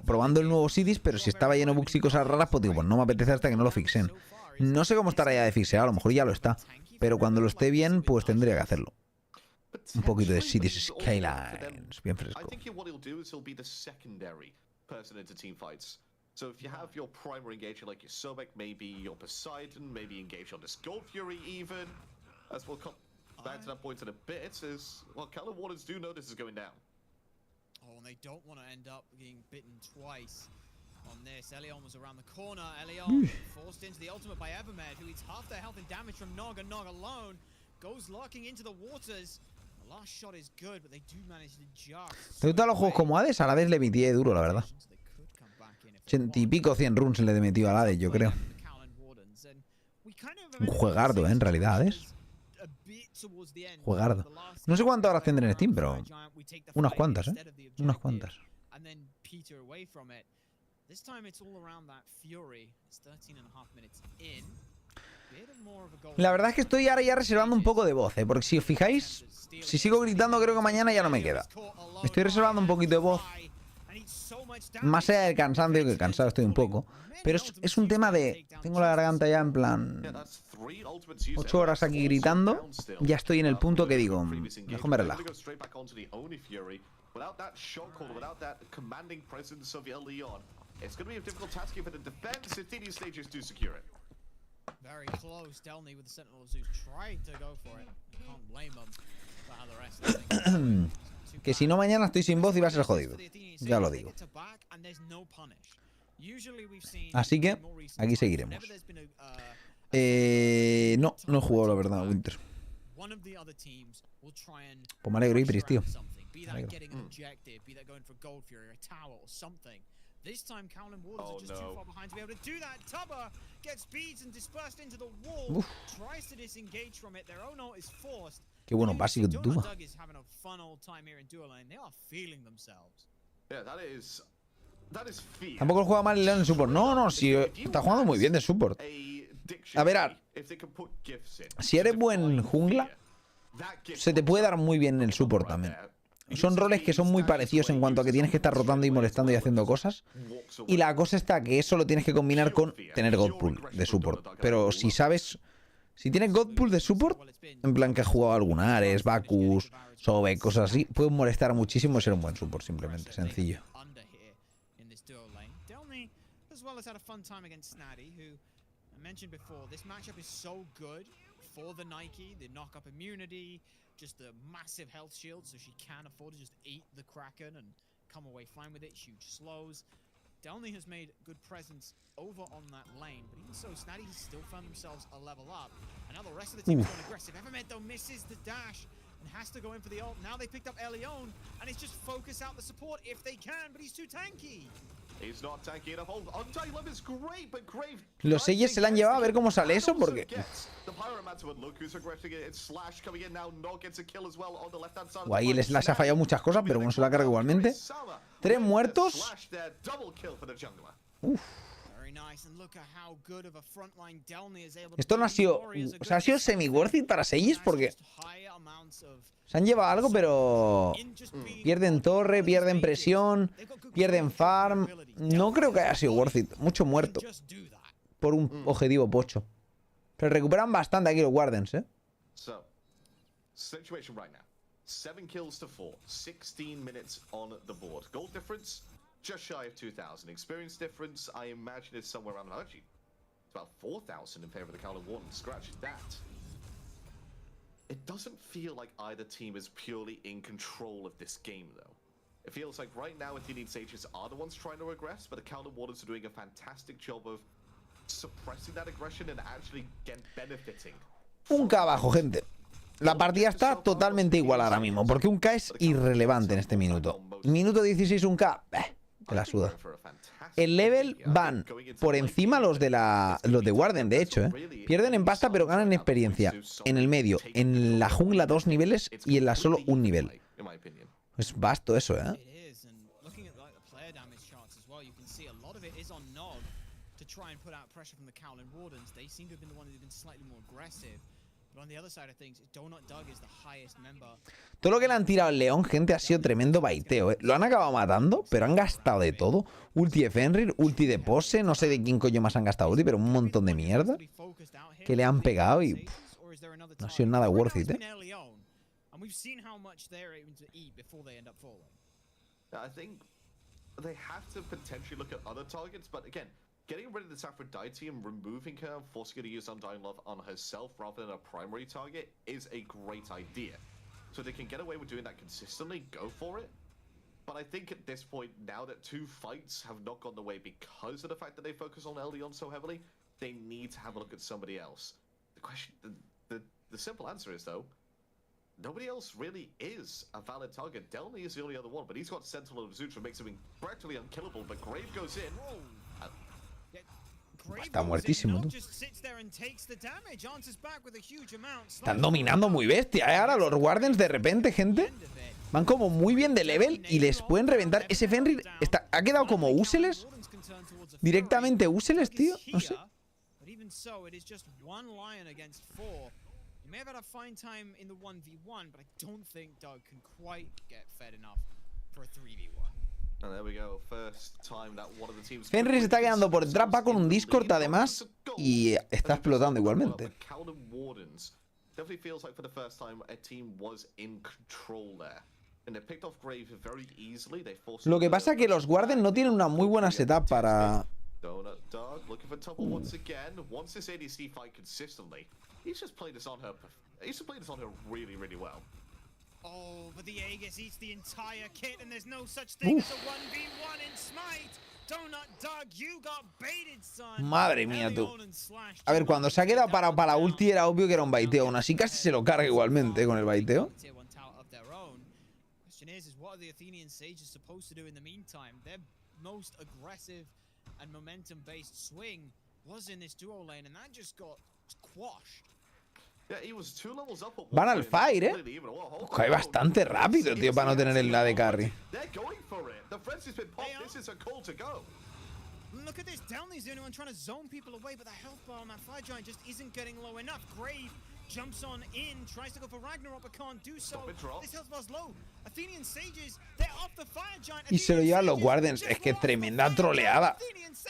probando el nuevo Cities, pero si estaba lleno de bugs y cosas raras, pues digo, pues no me apetece hasta que no lo fixen. No sé cómo estará ya de fixeado, a lo mejor ya lo está, pero cuando lo esté bien, pues tendría que hacerlo. Un poquito de Cities Skylines, bien fresco. So if you have your primary engager like your Sobek, maybe your Poseidon, maybe engage on this Gold Fury even, as we'll come back to that point in a bit, is, well, Callum Waters do know this is going down. Oh, and they don't want to end up getting bitten twice on this. Elion was around the corner. Elion forced into the ultimate by Evermed, who eats half their health and damage from Nog, and Nog alone goes lurking into the waters. The last shot is good, but they do manage to just... ¿Te gustan los juegos como Hades? A la vez le metí duro, la verdad. 80 y pico 100 runes le he metido a Hades, yo creo. Un juegardo, en realidad, Hades. Juegardo. No sé cuántas horas tendré en Steam, pero unas cuantas, ¿eh? Unas cuantas. La verdad es que estoy ahora ya reservando un poco de voz, ¿eh? Porque si os fijáis, si sigo gritando creo que mañana ya no me queda. Estoy reservando un poquito de voz. Más allá del cansancio, que cansado estoy un poco. Pero es un tema de... Tengo la garganta ya en plan... 8 horas aquí gritando. Ya estoy en el punto que digo... Mejor me relajo. Que si no mañana estoy sin voz y va a ser jodido. Ya lo digo. Así que aquí seguiremos. No he jugado la verdad, Winter. Pues me alegro, Ipris, tío. Me alegro. This time, Cowlin Waters are just too far behind to be able to do that. Tubba gets beads and dispersed into the wall. Tries to disengage from it. Their own ult is forced. Qué bueno, básico de Tubba. is having a fun old time here in dual lane. They are feeling themselves. Yeah, that is fear. Tampoco juega mal el León en support. No, sí, está jugando muy bien de support. A ver, si eres buen jungla, se te puede dar muy bien el support también. Son roles que son muy parecidos en cuanto a que tienes que estar rotando y molestando y haciendo cosas. Y la cosa está que eso lo tienes que combinar con tener Godpool de support. Pero si sabes... Si tienes Godpool de support, en plan que has jugado algún Ares, Bacchus, Sobek, cosas así, puedes molestar muchísimo y ser un buen support, simplemente. Sencillo. Just the massive health shield, so she can afford to just eat the Kraken and come away fine with it. Huge slows. Delny has made good presence over on that lane, but even so, Snaddy has still found themselves a level up. And now the rest of the team is going aggressive. Evermed, though, misses the dash and has to go in for the ult. Now they picked up Elion, and it's just focus out the support if they can, but he's too tanky. Los Seyes se la han llevado, a ver cómo sale eso, porque... Guay, el Slash ha fallado muchas cosas, pero bueno, se la carga igualmente. 3 muertos. Uf. Esto no ha sido... O sea, ha sido semi-worth it para Seyes porque... Se han llevado algo, pero... Pierden torre, pierden presión, pierden farm... No creo que haya sido worth it. Mucho muerto. Por un objetivo pocho. Pero recuperan bastante aquí los Wardens, ¿eh? So, situation right now. 7 kills to 4. 16 minutes on the board. Gold difference, just shy of 2,000. Experience difference, I imagine it's somewhere around... Actually, it's about 4,000 in favor of the Count of Warden. Scratch that. It doesn't feel like either team is purely in control of this game, though. It feels like right now Athenian Sages are the ones trying to aggress, but the Count of Wardens are doing a fantastic job of suppressing that aggression and actually benefiting. Un K abajo, gente. La partida está totalmente igual ahora mismo, porque un K es irrelevante en este minuto. Minuto 16, un K, te la suda. El level van por encima los de Warden, de hecho, ¿eh? Pierden en pasta, pero ganan en experiencia. En el medio, en la jungla 2 niveles y en la solo 1 nivel. Es vasto eso, ¿eh? Todo lo que le han tirado al León, gente, ha sido tremendo baiteo, ¿eh? Lo han acabado matando, pero han gastado de todo. Ulti de Fenrir, ulti de Pose, no sé de quién coño más han gastado ulti, pero un montón de mierda que le han pegado y no ha sido nada worth it, ¿eh? I think they have to potentially look at other targets, but again, getting rid of this Aphrodite and removing her and forcing her to use Undying Love on herself rather than a primary target is a great idea. So they can get away with doing that consistently, go for it. But I think at this point, now that 2 fights have not gone the way because of the fact that they focus on Elyon so heavily, they need to have a look at somebody else. The question, the simple answer is though, nobody else really is a valid target. Delny is the only other one, but he's got Sentinel of Zutra, makes him practically unkillable, but Grave goes in. Está muertísimo, tú. Están dominando muy bestia, ¿eh? Ahora los Wardens de repente, gente, van como muy bien de level y les pueden reventar. Ese Fenrir ha quedado como useless. Directamente useless, tío. No sé. Fenrir se está quedando por detrás, va con un Discord además y está explotando igualmente. Lo que pasa es que los Warden no tienen una muy buena setup para... Oh, but the Aegis eats the entire kit and there's no such thing as a 1v1 in Smite. Donut Dog, you got baited, son. Madre mía, tú. A ver, cuando se ha quedado parado para la ulti era obvio que era un baiteo. Aún así casi se lo carga igualmente con el baiteo. Van al fire, ¿eh? Cae bastante rápido, tío, para no tener el AD carry. Look at this, Downley's the only one trying to zone people away, but the health bar on that Fire Giant just isn't getting low enough. Grave jumps on in, tries to go for Ragnarok, but can't do so. This health bar's low. Athenian Sages, they're off the Fire Giant. Y se lo llevan los Wardens. Es que tremenda troleada.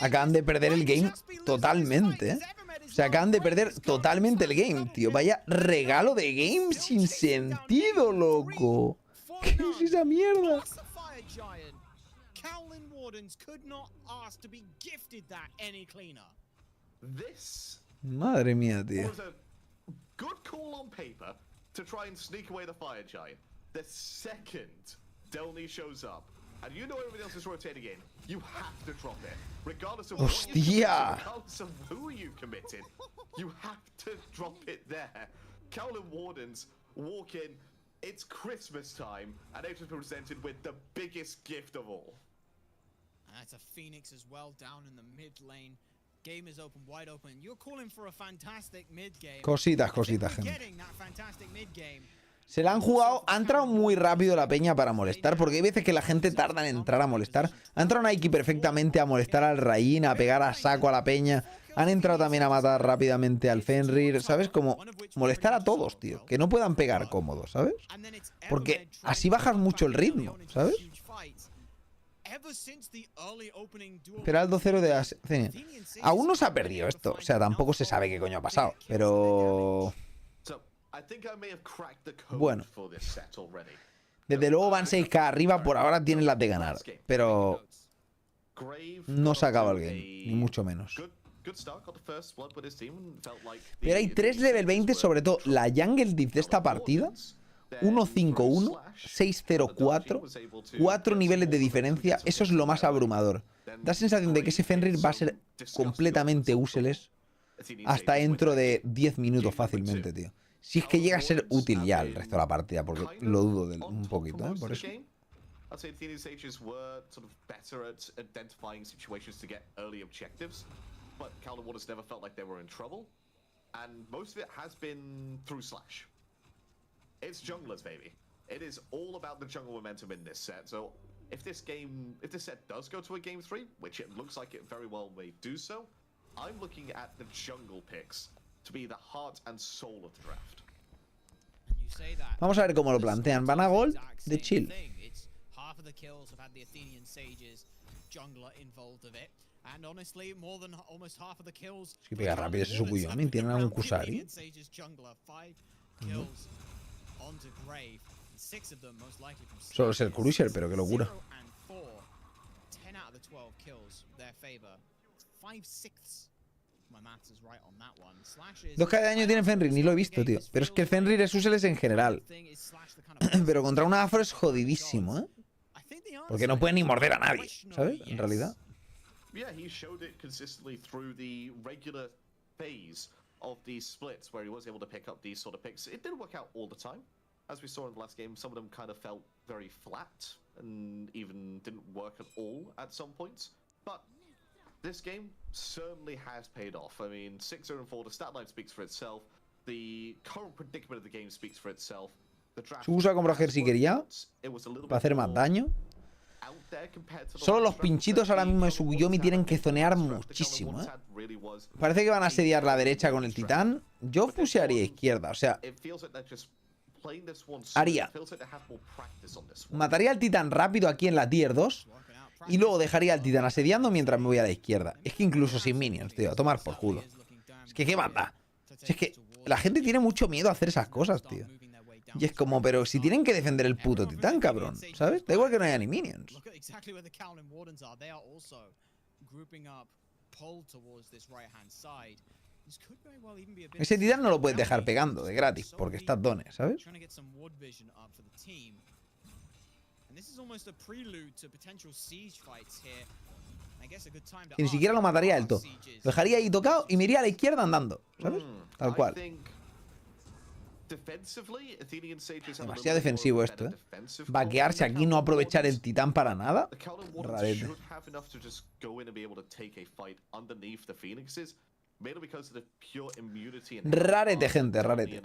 Acaban de perder el game totalmente, ¿eh? O sea, acaban de perder totalmente el game, tío. Vaya regalo de game sin sentido, loco. ¿Qué es esa mierda? Madre mía, tío. Good call on paper to try and sneak away the Fire Giant. The second Delny shows up, and you know everybody else is rotating in, you have to drop it. Regardless of Hostia. regardless of who you committed, you have to drop it there. Cowlin Wardens walk in, it's Christmas time, and they've just been presented with the biggest gift of all. That's a Phoenix as well down in the mid lane. Game is open, wide open. You're calling for a fantastic mid game. Cositas, gente. Se la han jugado, ha entrado muy rápido la peña para molestar, porque hay veces que la gente tarda en entrar a molestar. Ha entrado Nike perfectamente a molestar al Rain, a pegar a saco a la peña. Han entrado también a matar rápidamente al Fenrir, ¿sabes? Como molestar a todos, tío. Que no puedan pegar cómodos, ¿sabes? Porque así bajas mucho el ritmo, ¿sabes? Espera el 2-0 de Ascenia. Aún no se ha perdido esto. O sea, tampoco se sabe qué coño ha pasado. Pero... bueno. Desde luego van 6K arriba. Por ahora tienen las de ganar. Pero... no se acaba el game. Ni mucho menos. Pero hay 3 level 20, sobre todo la jungle diff de esta partida. 1-5-1, 6-0-4, 4 niveles de diferencia. Eso es lo más abrumador. Da sensación de que ese Fenrir va a ser completamente useless hasta dentro de 10 minutos fácilmente, tío. Si es que llega a ser útil ya el resto de la partida, porque lo dudo un poquito, ¿eh? Por eso. I'd say the Sages were sort of better at identifying situations to get early objectives, but Cowlin Waters never felt like they were in trouble, and most of it has been through Slash. It's junglers, baby. It is all about the jungle momentum in this set. So if this set does go to a game 3, which it looks like it very well may do so, I'm looking at the jungle picks to be the heart and soul of the draft. Vamos a ver cómo lo plantean. Van a gold de chill. Es que pega rápido ese Sukuyomi. ¿Tienen algún Kusari? Solo es el Cruiser, pero qué locura. 2K de daño tiene Fenrir, ni lo he visto, tío. Pero es que el Fenrir es useless en general. Pero contra un Afro es jodidísimo, ¿eh? Porque no puede ni morder a nadie, ¿sabes? En realidad. Of these splits where he was able to pick up these sort of picks. It didn't work out all the time. As we saw in the last game, some of them kind of felt very flat and even didn't work at all at some points. But this game certainly has paid off. I mean, 6-0-4, the stat line speaks for itself. The current predicament of the game speaks for itself. The draft Se usa como si quería para hacer más daño. Solo los pinchitos ahora mismo de Sukuyomi tienen que zonear muchísimo, ¿eh? Parece que van a asediar la derecha con el titán. Yo fusearía izquierda, o sea... haría... mataría al titán rápido aquí en la tier 2 y luego dejaría al titán asediando mientras me voy a la izquierda. Es que incluso sin minions, tío, a tomar por culo. Es que qué mata. Es que la gente tiene mucho miedo a hacer esas cosas, tío. Y es como, pero si tienen que defender el puto titán, cabrón, ¿sabes? Da igual que no haya ni minions. Ese titán no lo puedes dejar pegando de gratis, porque estás done, ¿sabes? Y ni siquiera lo mataría del todo. Lo dejaría ahí tocado y me iría a la izquierda andando, ¿sabes? Tal cual. Demasiado defensivo esto, ¿eh? Vaquearse aquí, no aprovechar el titán para nada. Rarete. Rarete, gente, rarete.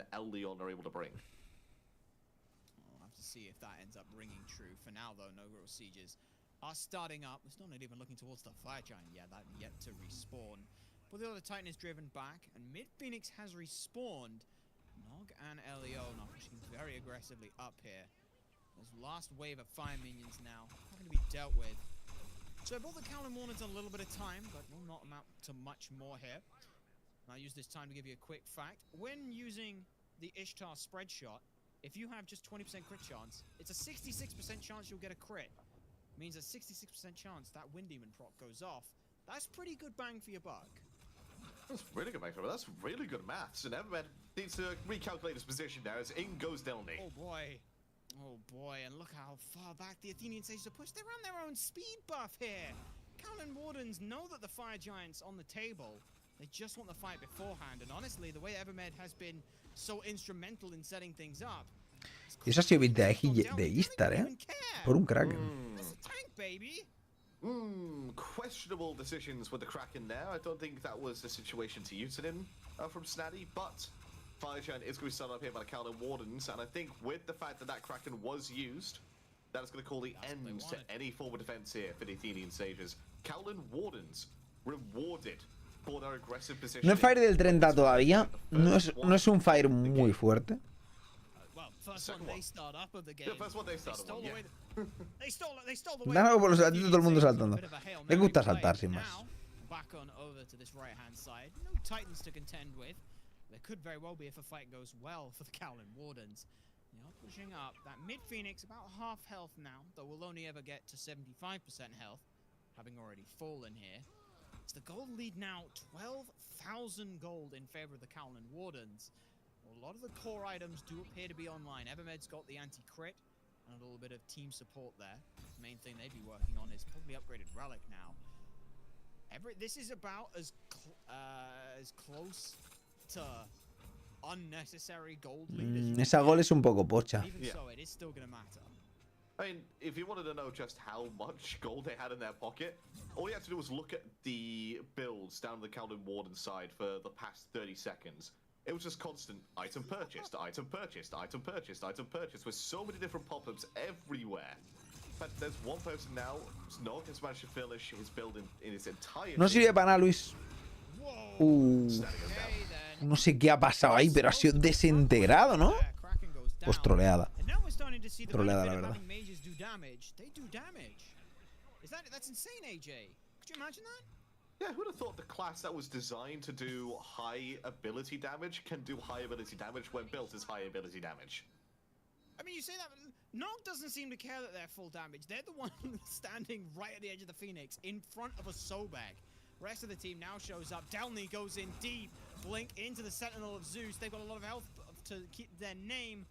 But the other Titan is driven back, and Mid Phoenix has respawned. Nog and LEO now pushing very aggressively up here. This last wave of fire minions now having to be dealt with. So I bought the Cowlin Warners a little bit of time, but will not amount to much more here. I'll use this time to give you a quick fact. When using the Ishtar spread shot, if you have just 20% crit chance, it's a 66% chance you'll get a crit. It means a 66% chance that Wind Demon proc goes off. That's pretty good bang for your buck. That's really good, but that's really good maths. And Everman needs to recalculate his position now as in goes Delny. Oh boy. Oh boy, and look how far back the Athenian Sages are pushed. They're on their own speed buff here. Cannon Wardens know that the Fire Giant's on the table. They just want the fight beforehand. And honestly, the way Evermed has been so instrumental in setting things up. Y eso ha sido de Istar, por un Kraken. Questionable decisions with the Kraken there. I don't think that was the situation to use it in from Snaddy, but Fire Giant is going to be set up here by the Cannon Wardens, and I think with the fact that Kraken was used, that is going to call the end to any form of defense here for the Athenian Sages. Cannon Wardens rewarded for their aggressive position. No es Fire del 30 todavía, no es un Fire muy fuerte. Nada, por los saltitos todo el mundo saltando. Le gusta saltar, sin más. Back on over to this right-hand side. No Titans to contend with. There could very well be if a fight goes well for the Cowlin Wardens. They are pushing up. That mid-Phoenix about half health now, though we'll only ever get to 75% health, having already fallen here. It's the gold lead now, 12,000 gold in favor of the Cowlin Wardens. A lot of the core items do appear to be online. Evermed's got the anti-crit and a little bit of team support there. The main thing they'd be working on is probably upgraded Relic now. This is about as close to unnecessary gold lead. Esa gol es un poco pocha. Even so, it is still going to matter. I mean, if you wanted to know just how much gold they had in their pocket, all you had to do was look at the builds down the Cowlin Warden side for the past 30 seconds. It was just constant item purchased, item purchased, item purchased, item purchased, with so many different pop-ups everywhere. But there's one person now, Snog has managed to finish his build in its entirety. No sirve para nada, Luis. No sé qué ha pasado ahí, pero ha sido desintegrado, ¿no? Pues troleada. Troleada, la verdad. Yeah, who would have thought the class that was designed to do high ability damage can do high ability damage when built as high ability damage? I mean, you say that, but Nog doesn't seem to care that they're full damage. They're the one standing right at the edge of the Phoenix in front of a Sobek. Rest of the team now shows up. Downley goes in deep. Blink into the Sentinel of Zeus. They've got a lot of health to keep their name.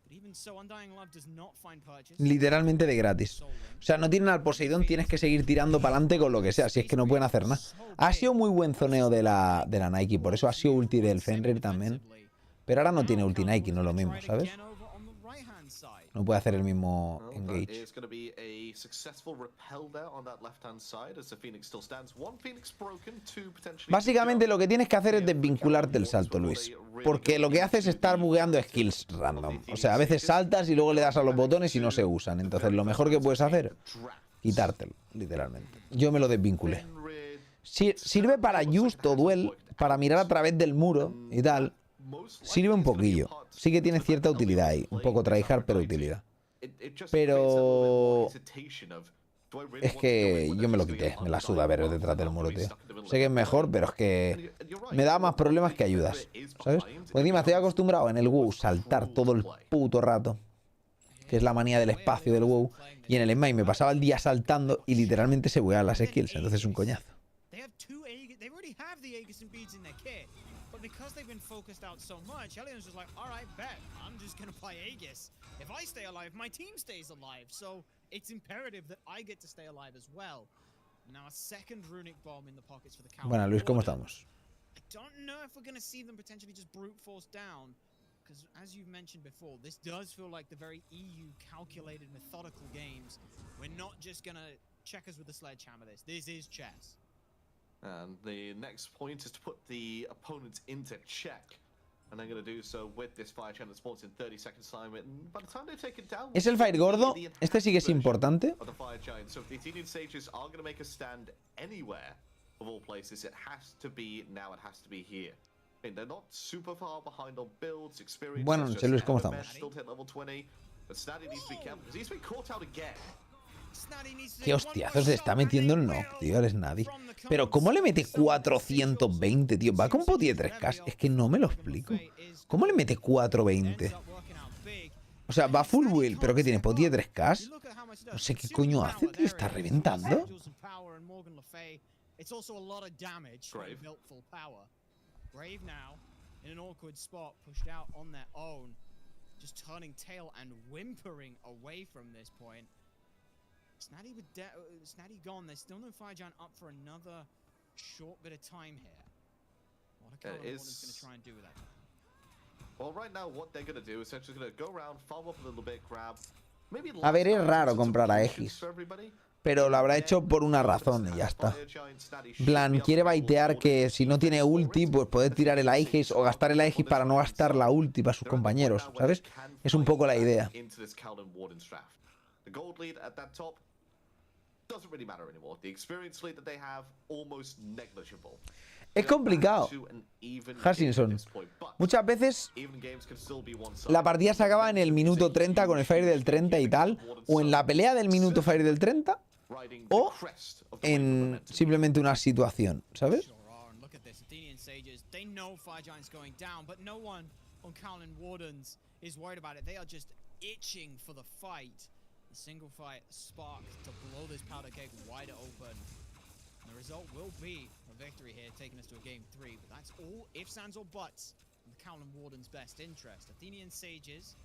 But even so, Undying Love does not find purchase. Literalmente de gratis. O sea, no tienen al Poseidón, tienes que seguir tirando para adelante con lo que sea, si es que no pueden hacer nada. Ha sido muy buen zoneo de la Nike, por eso ha sido ulti del Fenrir también. Pero ahora no tiene ulti Nike, no es lo mismo, ¿sabes? No puede hacer el mismo engage. Básicamente lo que tienes que hacer es desvincularte el salto, Luis. Porque lo que haces es estar bugueando skills random. O sea, a veces saltas y luego le das a los botones y no se usan. Entonces lo mejor que puedes hacer, quitártelo, literalmente. Yo me lo desvinculé. Sirve para just o duel, para mirar a través del muro y tal. Sirve un poquillo. Sí que tiene cierta utilidad ahí. Un poco tryhard, pero utilidad. Pero es que yo me lo quité. Me la suda ver detrás del muro, tío. Sé que es mejor, pero es que me da más problemas que ayudas, ¿sabes? Pues encima estoy acostumbrado en el WoW saltar todo el puto rato, que es la manía del espacio del WoW. Y en el Smite me pasaba el día saltando y literalmente se buguean las skills. Entonces es un coñazo. Because they've been focused out so much, Helion's just like, alright, bet. I'm just gonna play Aegis. If I stay alive, my team stays alive. So it's imperative that I get to stay alive as well. Now a second runic bomb in the pockets for the Cowlin. Bueno, Luis, ¿cómo estamos? I don't know if we're gonna see them potentially just brute force down. Because as you've mentioned before, this does feel like the very EU calculated, methodical games. We're not just gonna checkers with the sledgehammer this is chess. And the next point is to put the opponent into check. And they're going to do so with this fire channel sports in 30 seconds time. And by the time they take it down, ¿Es el Fire gordo? Este sí que es importante. Of the fire giant. So if the Athenian Sages are going to make a stand anywhere of all places, it has to be now. It has to be here. I mean, they're not super far behind on builds, experience. Buenas noches, Luis, ¿cómo estamos? Still hit level 20, but Snaddy needs to be careful because he's been caught out again. Qué hostiazos se está metiendo el Nog, tío, el Snaddy. Pero ¿cómo le mete 420, tío? Va con poti de 3K. Es que no me lo explico. ¿Cómo le mete 420? O sea, va full will, pero ¿qué tiene? ¿Poti de 3K? No sé qué coño hace, tío. Está reventando. just turning tail and whimpering away from this point. Snatty with Snatty gone. There's still no Fire Giant up for another short bit of time here. What are Calum Warden's going to try and do with that? Well, right now, what they're going to do is they're just going to go around, farm up a little bit, grab. Maybe a ver, es raro comprar a Aegis, pero lo habrá hecho por una razón y ya está. Plan, quiere baitear que si no tiene ulti, pues puede tirar el Aegis o gastar el Aegis para no gastar la ulti para sus compañeros, ¿sabes? Es un poco la idea. Es complicado, Hutchinson. Muchas veces la partida se acaba en el minuto 30 con el Fire del 30 y tal, o en la pelea del minuto Fire del 30, o en simplemente una situación, ¿sabes? The result will be a victory here, taking us to a game 3, but that's all ifs, ands, or buts in the Calum Warden's best interest. Athenian Sages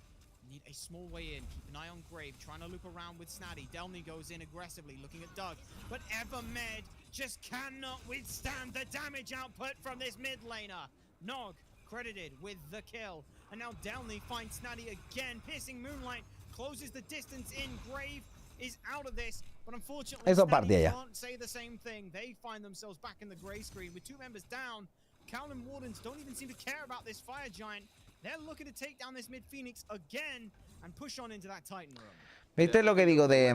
need a small way in. Keep an eye on Grave, trying to loop around with Snatty. Delny goes in aggressively, looking at Doug, but Evermed just cannot withstand the damage output from this mid laner. Nog credited with the kill, and now Delny finds Snatty again, piercing Moonlight, closes the distance in. Grave is out of this, but unfortunately Snatty can't say the same thing. They find themselves back in the grey screen with 2 members down. Calum Wardens don't even seem to care about this Fire Giant. They're looking to take down this mid Phoenix again and push on into that Titan room. ¿Viste lo que digo de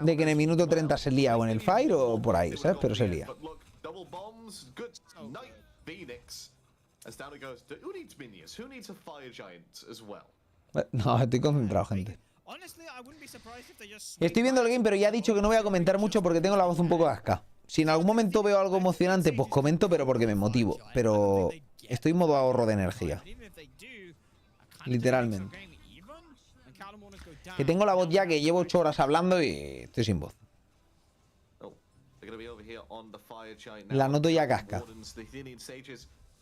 que en el minuto 30 se lía o en el Fire o por ahí, ¿sabes? Pero se lía. No, estoy concentrado, gente. Estoy viendo el game, pero ya he dicho que no voy a comentar mucho porque tengo la voz un poco asca. Si en algún momento veo algo emocionante, pues comento, pero porque me motivo. Pero estoy en modo ahorro de energía. Literalmente. Que tengo la voz ya que llevo 8 horas hablando y estoy sin voz. La noto ya casca.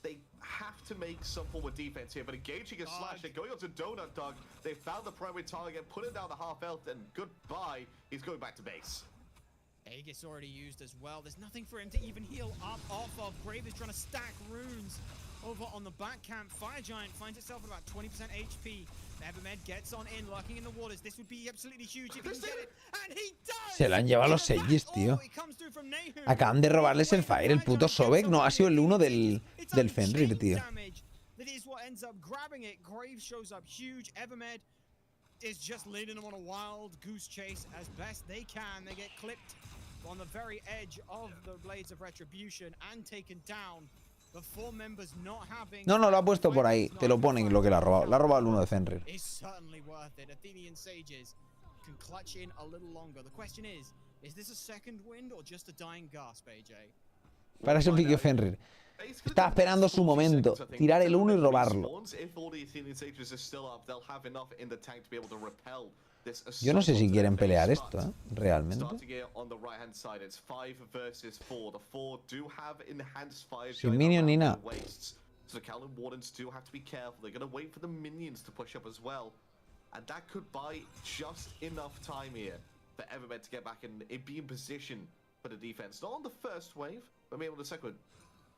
They have to make some form of defense here, but engaging a slash, they're going on to Donut Dog. They found the primary target, putting down the half health, and goodbye. He's going back to base. Aegis already used as well. There's nothing for him to even heal up off of. Grave is trying to stack runes over on the back camp. Fire Giant finds itself at about 20% HP. Evermed gets on in, lurking in the waters. This would be absolutely huge if he can get it. And he does! Se lo han llevado los Aegis, tío. Acaban de robarles el Fire, el puto Sobek. No, ha sido el 1 del Fenrir, tío. That is what ends up grabbing it. Grave shows up huge. Evermed is just leading them on a wild goose chase as best they can. They get clipped on the very edge of the Blades of Retribution and taken down. No, no, lo ha puesto por ahí. Te lo ponen lo que le ha robado. Le ha robado el 1 de Fenrir. Para eso pique Fenrir. Estaba esperando su momento. Tirar el 1 y robarlo. Yo no sé si quieren pelear esto, ¿eh? Realmente. Sin minion ni nada. So Calum Wardens do have to be careful. They're going to wait for the minions to push up as well. And that could buy just enough time here for Evermed to get back and be in position for the defense. Not on the first wave, but maybe on the second.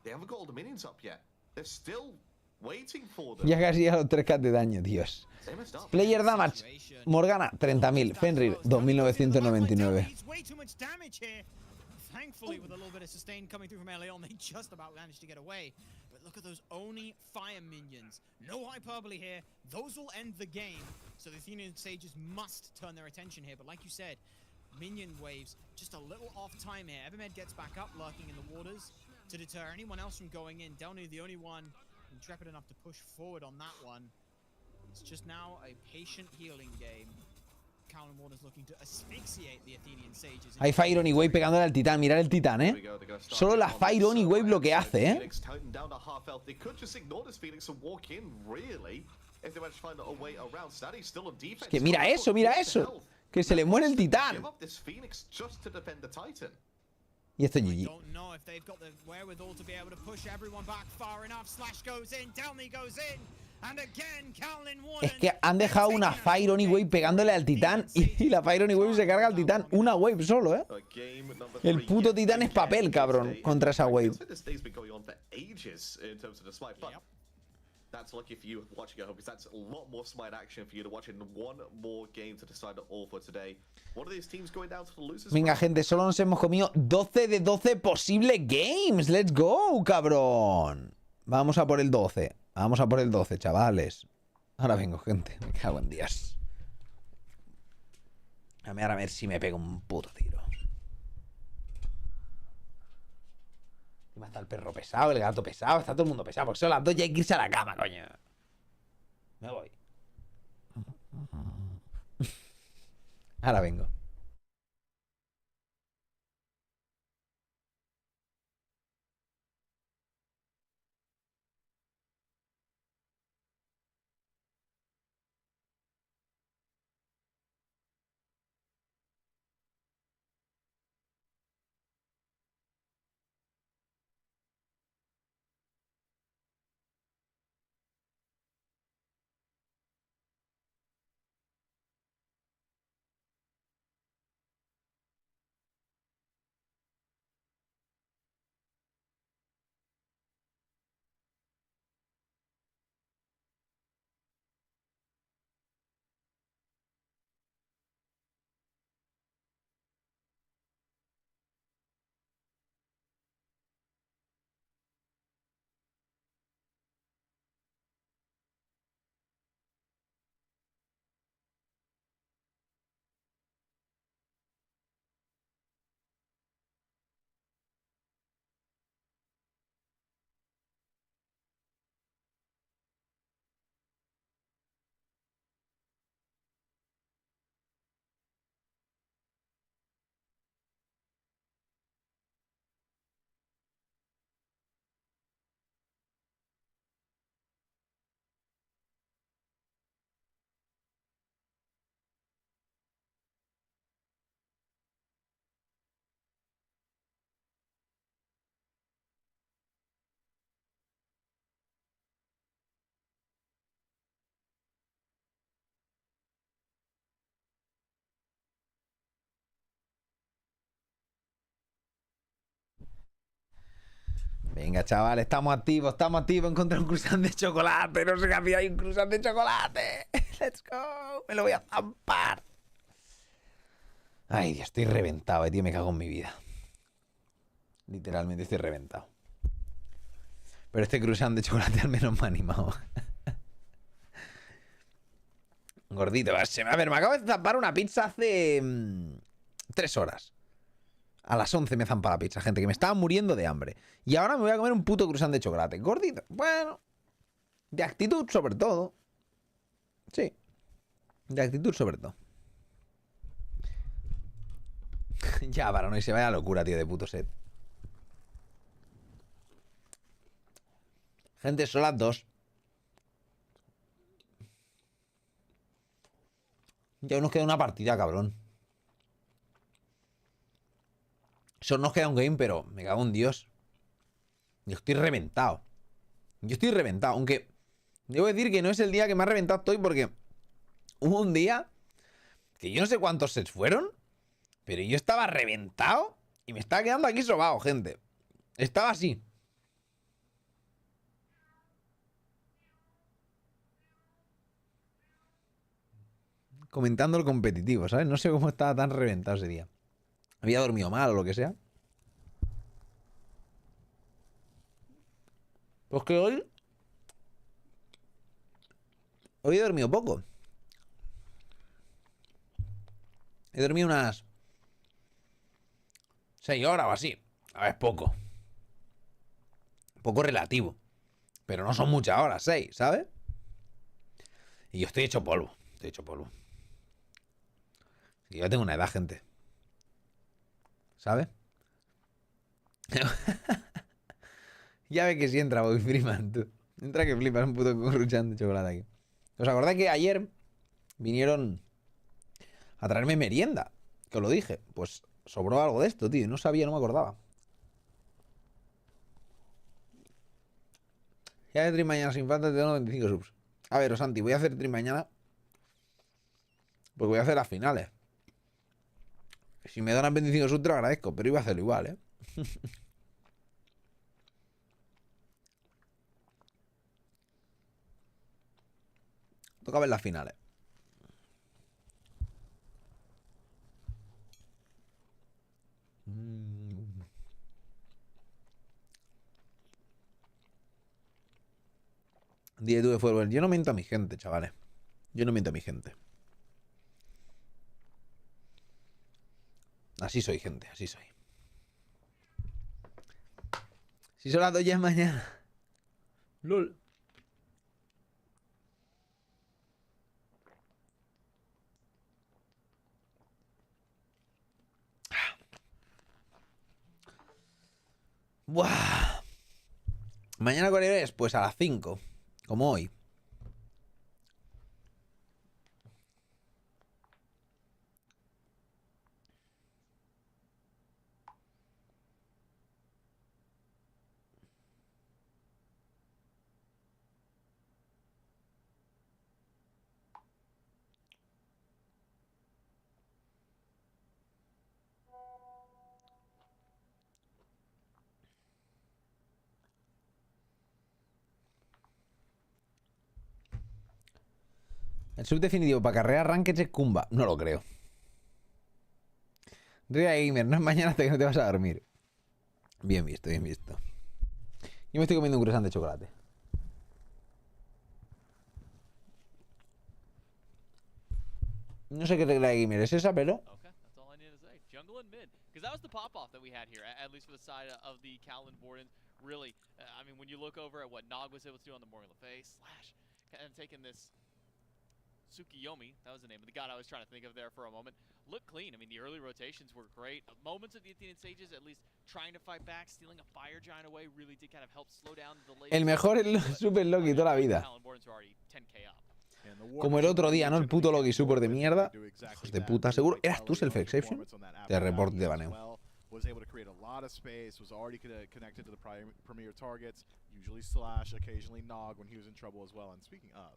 They haven't got all the minions up yet. They're still waiting for them. Ya casi a los 3k de daño, Dios. Player damage. Morgana, 30.000. Fenrir, 2.999. Thankfully, with a little bit of sustain coming through from Leon, they just about managed to get away. But look at those Oni fire minions. No hyperbole here. Those will end the game. So the Athenian Sages must turn their attention here. But like you said, minion waves, just a little off time here. Evermed gets back up, lurking in the waters to deter anyone else from going in. Delny, the only one intrepid enough to push forward on that one. It's just now a patient healing game. Hay Fire Oni Wave pegándole al titán. Mirad el titán, ¿eh? Solo la Fire Oni Wave lo que hace, ¿eh? Es que mira eso, mira eso. Que se le muere el titán. Y esto es GG. Es que han dejado una Fire Only Wave pegándole al titán y la Fire Only Wave se carga al titán. Una wave solo, ¿eh? El puto titán es papel, cabrón, contra esa wave. That's lucky for you watching at home, because that's a lot more Smite action for you to watch in one more game to decide it all for today. One of these teams going down to the losers. Venga, gente, solo nos hemos comido 12 de 12 posibles games. Let's go, cabrón. Vamos a por el 12. Vamos a por el 12, chavales. Ahora vengo, gente. Me cago en Dios. A ver si me pego un puto tiro. Está el perro pesado, el gato pesado, está todo el mundo pesado. Porque son las 2 y hay que irse a la cama, coño. Me voy. Ahora vengo. Venga, chaval, estamos activos. Encontré un croissant de chocolate. No sé qué hacía ahí un croissant de chocolate. Let's go. Me lo voy a zampar. Ay, Dios, estoy reventado, tío. Me cago en mi vida. Literalmente estoy reventado. Pero este croissant de chocolate al menos me ha animado. Gordito, a ver, me acabo de zampar una pizza hace 3 horas. A las 11 me zampa la pizza, gente, que me estaba muriendo de hambre. Y ahora me voy a comer un puto croissant de chocolate. Gordito, bueno. De actitud sobre todo. Sí. De actitud sobre todo. Ya, para no irse vaya locura, tío, de puto set. Gente, son las 2. Ya nos queda una partida, cabrón. Solo nos queda un game, pero me cago en Dios. Yo estoy reventado. Aunque debo decir que no es el día que más reventado estoy, porque hubo un día que yo no sé cuántos sets fueron, pero yo estaba reventado y me estaba quedando aquí sobado, gente. Estaba así. Comentando el competitivo, ¿sabes? No sé cómo estaba tan reventado ese día. Había dormido mal o lo que sea. Pues que hoy he dormido poco. He dormido unas 6 horas o así. A ver, poco. Poco relativo. Pero no son muchas horas, 6, ¿sabes? Y yo estoy hecho polvo. Y yo tengo una edad, gente. ¿Sabes? Ya ve que sí entra Bobby Freeman, tú. Entra que flipas un puto curruchán de chocolate aquí. ¿Os acordáis que ayer vinieron a traerme merienda? Que os lo dije. Pues sobró algo de esto, tío. No sabía, no me acordaba. Ya de 3 mañanas sin falta te doy 25 subs. A ver, Santi, voy a hacer stream mañana. Porque voy a hacer las finales. Si me dan 25 subs, te lo agradezco, pero iba a hacerlo igual, ¿eh? Toca ver las finales. Directo de fútbol. Yo no miento a mi gente, chavales. Yo no miento a mi gente. Así soy, gente, así soy. Si son las 2 ya es mañana. LOL. Buah. Mañana con es, pues a las 5. Como hoy. El sub definitivo para carrera ranked es Kumba. No lo creo. Ria Gamer, no es mañana hasta que no te vas a dormir. Bien visto, bien visto. Yo me estoy comiendo un croissant de chocolate. No sé qué regla de Gamer es esa, pero... Okay, that's all I need to say. Jungle and mid. Because that was the pop-off that we had here, at least for the side of the Callan Borden. Really, I mean, when you look over at what Nog was able to do on the Morgan Le Fay, Slash, and taking this... Tsukiyomi, that was the name of the god I was trying to think of there for a moment. Looked clean. I mean, the early rotations were great. Moments of the Athenian Sages, at least trying to fight back, stealing a Fire Giant away, really did kind of help slow down the late. El mejor Super Loki toda la vida. Como el otro día, ¿no? El puto Loki Super de mierda. Hijos de puta, seguro. ¿Eras tú Self-Exception? Te reporte de baneo. Was able to create a lot of space, was already connected to the premier targets, usually Slash, occasionally Nog when he was in trouble as well. And speaking of,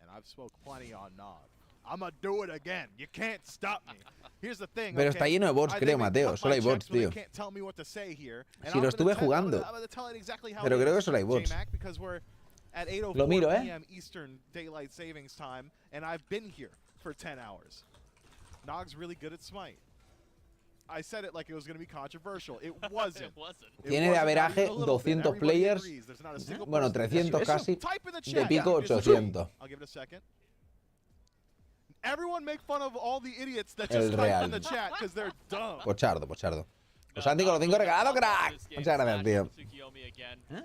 and I've spoke plenty on Nog. I'm gonna do it again. You can't stop me. Here's the thing. Pero está lleno de bots, creo, Mateo. Solo hay bots, tío. Si lo estuve jugando. Pero creo que solo hay bots. Lo miro, ¿eh? Eastern Daylight Savings Time, and I've been here for 10 hours. Nog's really good at Smite. I said it like it was going to be controversial. It wasn't. Tiene de averaje 200 players. Bueno, 300 casi. De pico 800. Everyone make fun of all the idiots that El just type real. in the chat because they're dumb. Pochardo, pochardo. Los Santi con los 5 regalados, crack. Muchas gracias, tío. ¿Eh?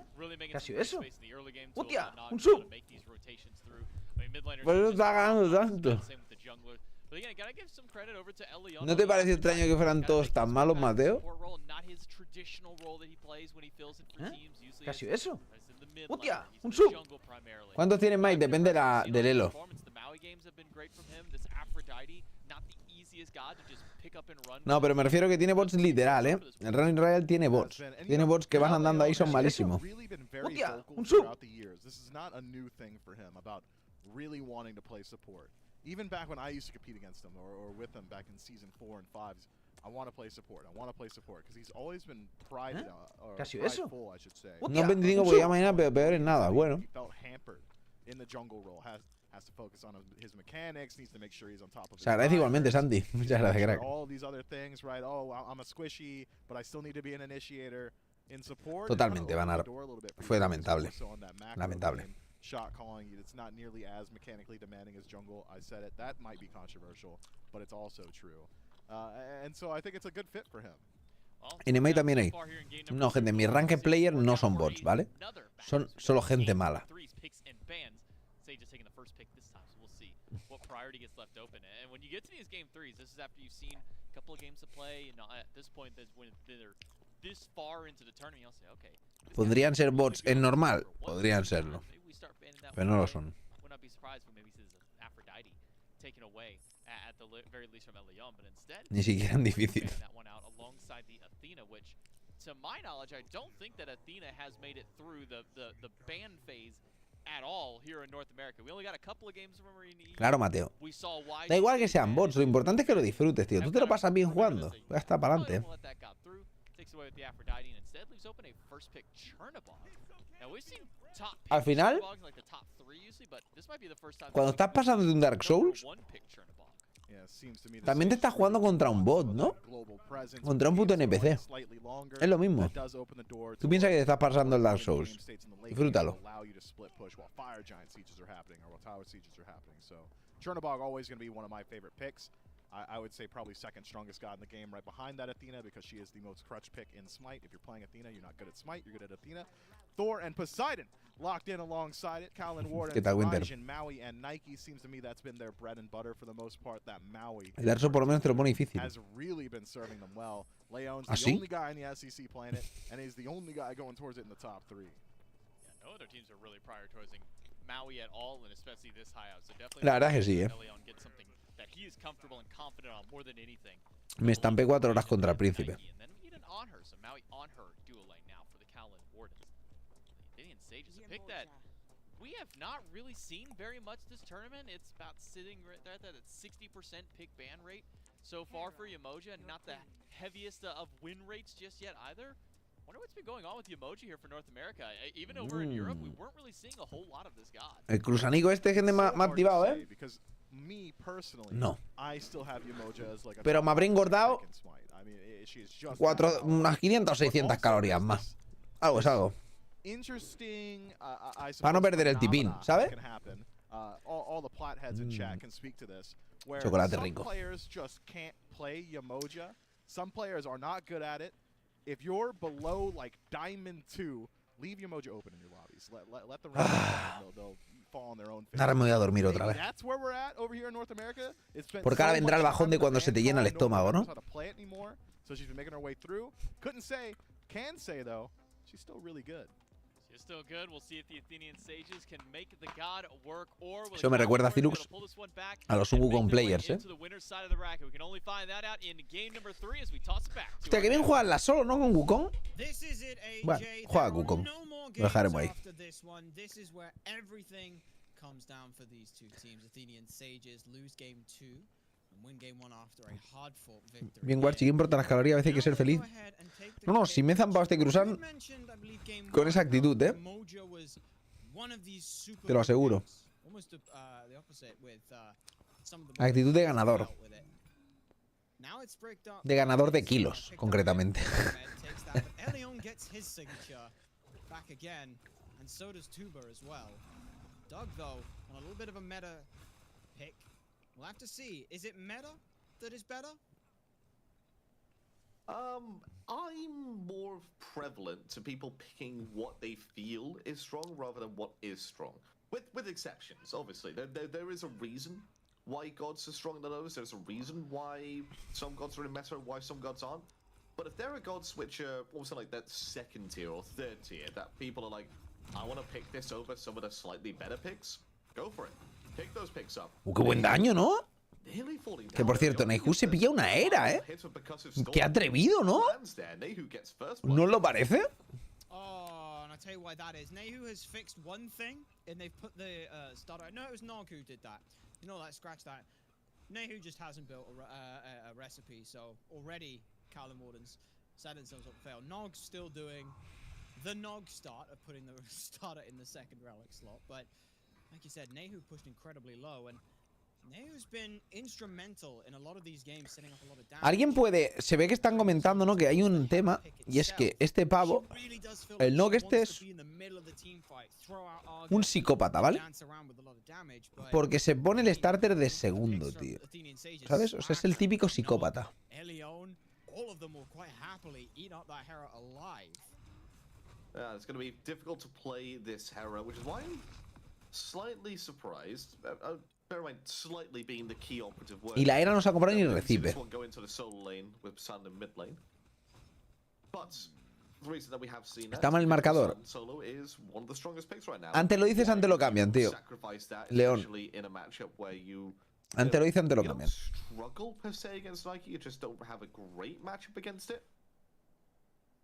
¿Qué ha sido eso? ¡Hostia! ¡Un sub! Por eso está ganando tanto. ¿No te parece extraño que fueran todos tan malos, Mateo? ¿Eh? ¿Qué ha sido eso? ¡Hostia! ¡Un sub! ¿Cuántos tiene Mike? Depende del elo. No, pero me refiero que tiene bots literal, ¿eh? El Running Royal tiene bots. Tiene bots que van andando ahí, son malísimos. ¡Hostia! ¡Un sub! Even back when I used to compete against him or with him back in season 4 and 5, I want to play support. I want to play support because he's always been prideful, I should say. No 25 porque ya mañana peor en nada, bueno. He felt hampered in the jungle role. Has to focus on his mechanics, needs to make sure he's on top of his. Se agradece igualmente, Santi. Muchas gracias, crack. All these other things, right? Oh, I'm a squishy, but I still need to be an initiator in support. Totalmente, Vanar. Fue lamentable. Lamentable. Shot calling, it's not nearly as mechanically demanding as jungle. I said it. That might be controversial, but it's also true. And so I think it's a good fit for him. En Emay también hay. No, gente, mis ranked players no son bots, ¿vale? Son solo gente mala. Priority gets left open, and when you get to these game threes, this is after you've seen a couple of games of play, and at this point, when they're this far into the tournament, you'll say, okay. ¿Podrían ser bots en normal? Podrían serlo. Pero no lo son. Would not be surprised when maybe this is Aphrodite taken away at the very least from Elion, but instead Ni siquiera en difícil. that one out alongside the Athena, which, to my knowledge, I don't think that Athena has made it through the ban phase at all here in North America. We only got a couple of games from EU. Claro, Mateo. We saw Da igual que sean bots, lo importante es que lo disfrutes, tío. Tú te lo pasas bien jugando. Ya está para adelante. Al final, cuando estás pasando de un Dark Souls, también te estás jugando contra un bot, ¿no? Contra un puto NPC. Es lo mismo. Tú piensas que te estás pasando el Dark Souls. Disfrútalo. Chernobog always going to be one of my favorite picks. I would say probably second strongest god in the game, right behind that Athena, because she is the most crutch pick in Smite. If you're playing Athena, you're not good at Smite, you're good at Athena. Thor and Poseidon locked in alongside it. Callan Ward and Raj and Maui and Nike seems to me that's been their bread and butter for the most part. That Maui el Darso por lo menos te lo pone difícil. has really been serving them well. Leon's the only guy in the SCC playing it, and he's the only guy going towards it in the top 3. Yeah, no other teams are really prioritizing Maui at all, and especially this high out. So definitely la verdad es que sí, Leon gets something that he is comfortable and confident on more than anything. Me estampé 4 horas contra el príncipe. And then we get an on her, so Maui on her dual lane now for the Callan Wardens. The Athenian Sage is a pick that we have not really seen very much this tournament. It's about sitting right there at that 60% pick ban rate so far for Yemoja, and not the heaviest of win rates just yet either. Wonder what's been going on with Yemoja here for North America. Even over in Europe, we weren't really seeing a whole lot of this god. El cruzanico este es me ha activado, ¿eh? No. Pero me habré engordado unas 500 o 600 calorías más. Algo es algo. Para no perder el tipín, ¿sabes? Chocolate rico. Some players are not good at it. If you're below like Diamond 2, leave Yemoja open in your lobbies. Let the rest they'll fall on their own face. Ahora me voy a dormir otra vez. That's where we're at over here in North America. Porque ahora vendrá el bajón de cuando se te llena el estómago, ¿no? So she's been making her way through. Couldn't say, can say though, she's still really good. She's still good. We'll see if the Athenian Sages can make the god work, or eso me recuerda a Zilux, a los Wukong players, ¿eh? Hostia, que bien jugarla solo, ¿no? Con Wukong. Bueno, juega Wukong. Lo dejaremos ahí. Bien, Warchi, ¿qué importa las calorías? A veces hay que ser feliz. No, si me he zampado este cruzán con esa actitud, ¿eh? Te lo aseguro. Actitud de ganador. De ganador de kilos, concretamente. We'll have to see. Is it meta that is better? I'm more prevalent to people picking what they feel is strong rather than what is strong. With exceptions, obviously. There is a reason why gods are stronger than others. There's a reason why some gods are in meta and why some gods aren't. But if there are gods which are also like that second tier or third tier, that people are like, I want to pick this over some of the slightly better picks, go for it. Pick those picks up. ¡Qué buen daño!, ¿no? Que por cierto, Nehu se pilla una era, ¿eh? ¡Qué atrevido!, ¿no? ¿No os lo parece? Oh, and I'll tell you why that is. Nehu has fixed one thing, and they've put the starter. No, it was Nog who did that. You know, like, scratch that. Nehu just hasn't built a recipe, so already Callan Warden's set themselves up to fail. Nog's still doing the Nog start of putting the starter in the second relic slot, but like you said, Nehu pushed incredibly low, and Nehu's been instrumental in a lot of these games, setting up a lot of damage. Alguien puede... Se ve que están comentando, ¿no? Que hay un tema, y es que este pavo, el Nog este es un psicópata, ¿vale? Porque se pone el starter de segundo, tío. ¿Sabes? O sea, es el típico psicópata. It's going to be difficult to play this Hera, which is why I'm slightly surprised. Bear in mind, slightly being the key operative word. Y la era no se ha comprado ni recibe. Está mal el marcador. Antes lo dices, antes lo cambian, tío. León. Antes lo dice, antes lo cambian.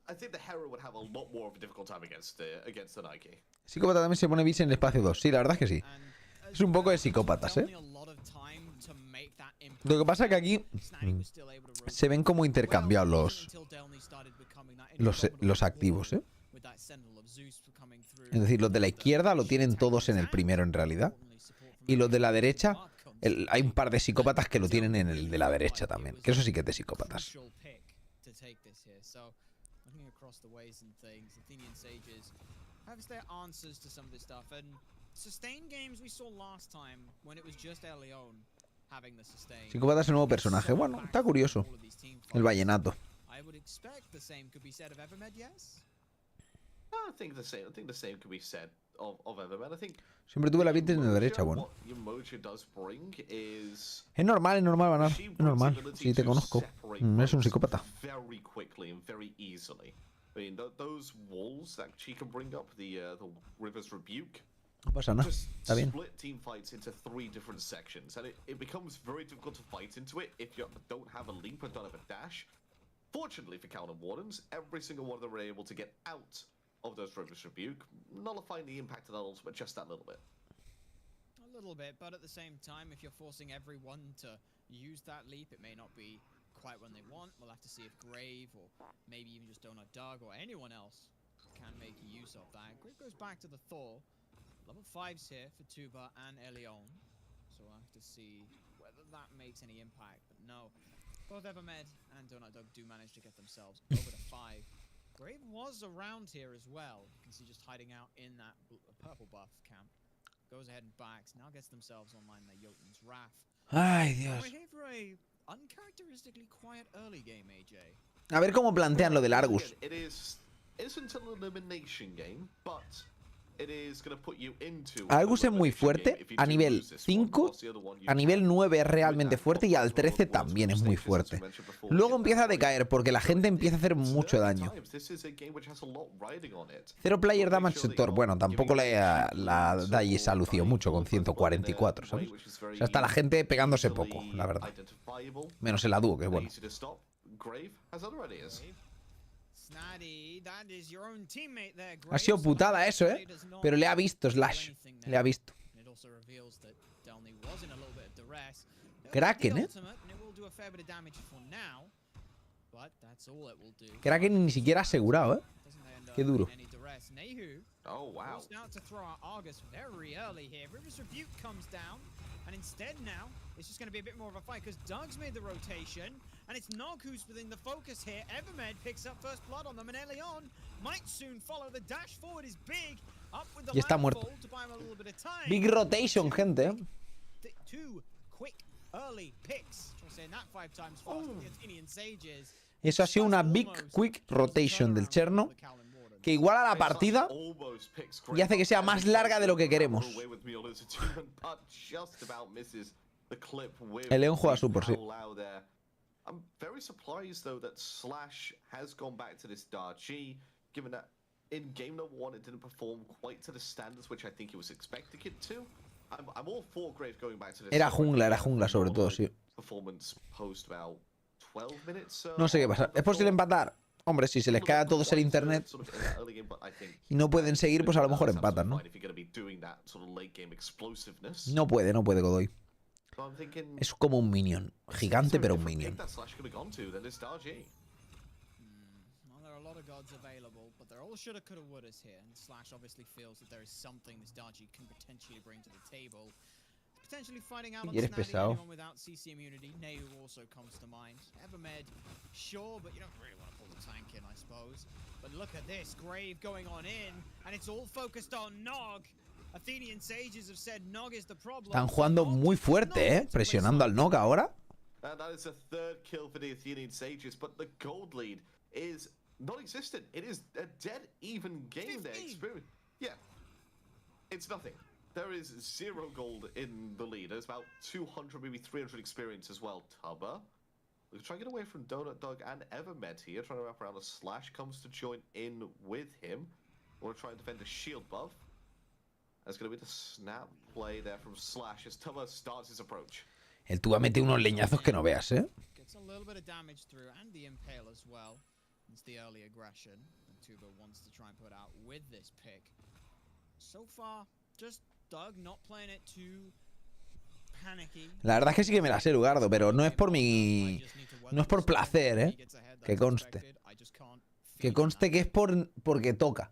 I think the Hera would have a lot more of a difficult time against the Nike. Psicópata también se pone bits en el espacio 2. Sí, la verdad es que sí. Es un poco de psicópatas, ¿eh? Lo que pasa es que aquí se ven como intercambiados los activos, ¿eh? Es decir, los de la izquierda lo tienen todos en el primero en realidad. Y los de la derecha, hay un par de psicópatas que lo tienen en el de la derecha también. Que eso sí que es de psicópatas. Psicópata es el nuevo personaje. Bueno, está curioso. El vallenato. I think the same could be said of Everman. I think siempre tuve la vida en la derecha, bueno. Es normal, Banar. Es normal. Si te conozco. Es un psicópata. Very quickly and very easily. I mean, those walls that she can bring up, the River's Rebuke. No pasa nada. Está bien. Split team fights into 3 different sections, and it becomes very difficult to fight into it if you don't have a leap and don't have a dash. Fortunately for Counter Wardens, every single one of them were able to get out of those River's Rebuke, nullifying the impact of that ultimate just that little bit. A little bit, but at the same time, if you're forcing everyone to use that leap, it may not be quite when they want. We'll have to see if Grave or maybe even just Donut Dog or anyone else can make use of that. Grave goes back to the Thor. Level 5's here for Tuba and Elion. So we'll have to see whether that makes any impact. But no, both Evermed and Donut Dog do manage to get themselves over to 5. Grave was around here as well. You can see just hiding out in that purple buff camp. Goes ahead and backs. Now gets themselves online their Jotun's Wrath. Ay, Dios. We're here for a uncharacteristically quiet early game, AJ. A ver cómo plantean lo del Argus. It isn't an elimination game, but Argus es muy fuerte a nivel 5, a nivel 9 es realmente fuerte y al 13 también es muy fuerte. Luego empieza a decaer porque la gente empieza a hacer mucho daño. 0 player damage sector, bueno, tampoco la DAI se ha lucido mucho con 144, ¿sabes? O sea, está la gente pegándose poco, la verdad. Menos el Aduo, que es bueno. Ha sido putada eso, ¿eh? Pero le ha visto Slash. Le ha visto. Kraken, ¿eh? Kraken ni siquiera asegurado, ¿eh? Qué duro. Oh, wow. And instead now, it's just going to be a bit more of a fight because Doug's made the rotation, and it's Nog who's within the focus here. Evermed picks up first blood on them, and Elion might soon follow. The dash forward is big. Up with the y está muerto. to buy him a little bit of time. Big rotation, gente. 2 quick early picks. Saying that 5 times fast with the Athenian Sages. Eso ha sido una big quick rotation del Cherno, que iguala la partida y hace que sea más larga de lo que queremos. El León juega super, sí. I'm very surprised though that Slash has gone back to this Darchi, given that in game number 1 it didn't perform quite to the standards which I think he was expecting it to. I'm all for Grave going back to this. Era jungla sobre todo, sí. Performance post about 12 minutes. No sé qué pasa. ¿Es posible empatar? Hombre, si se les cae a todos el internet y no pueden seguir, pues a lo mejor empatan, ¿no? No puede Godoy. Es como un minion. Gigante, pero un minion. Y eres pesado. Tank in, I suppose. But look at this, Grave going on in, and it's all focused on Nog. Athenian Sages have said Nog is the problem. Están jugando muy fuerte, presionando al Nog ahora. That is a 3rd kill for the Athenian Sages, but the gold lead is non-existent. It is a dead even game there. Yeah, it's nothing. There is 0 gold in the lead. There's about 200, maybe 300 experience as well. Tubba. We're trying to get away from Donut Dog and Evermed here, trying to wrap around a Slash, comes to join in with him. We're trying to defend a shield buff. That's going to be the snap play there from Slash as Tubba starts his approach. El Tuba mete unos leñazos que no veas, ¿eh? Gets a little bit of damage through and the impale as well. It's the early aggression that Tuba wants to try and put out with this pick. So far, just Doug not playing it too panicky. La verdad es que sí que me la sé, Lugardo, pero no es por mi... No es por placer, ¿eh? Que conste. Que conste que es porque toca.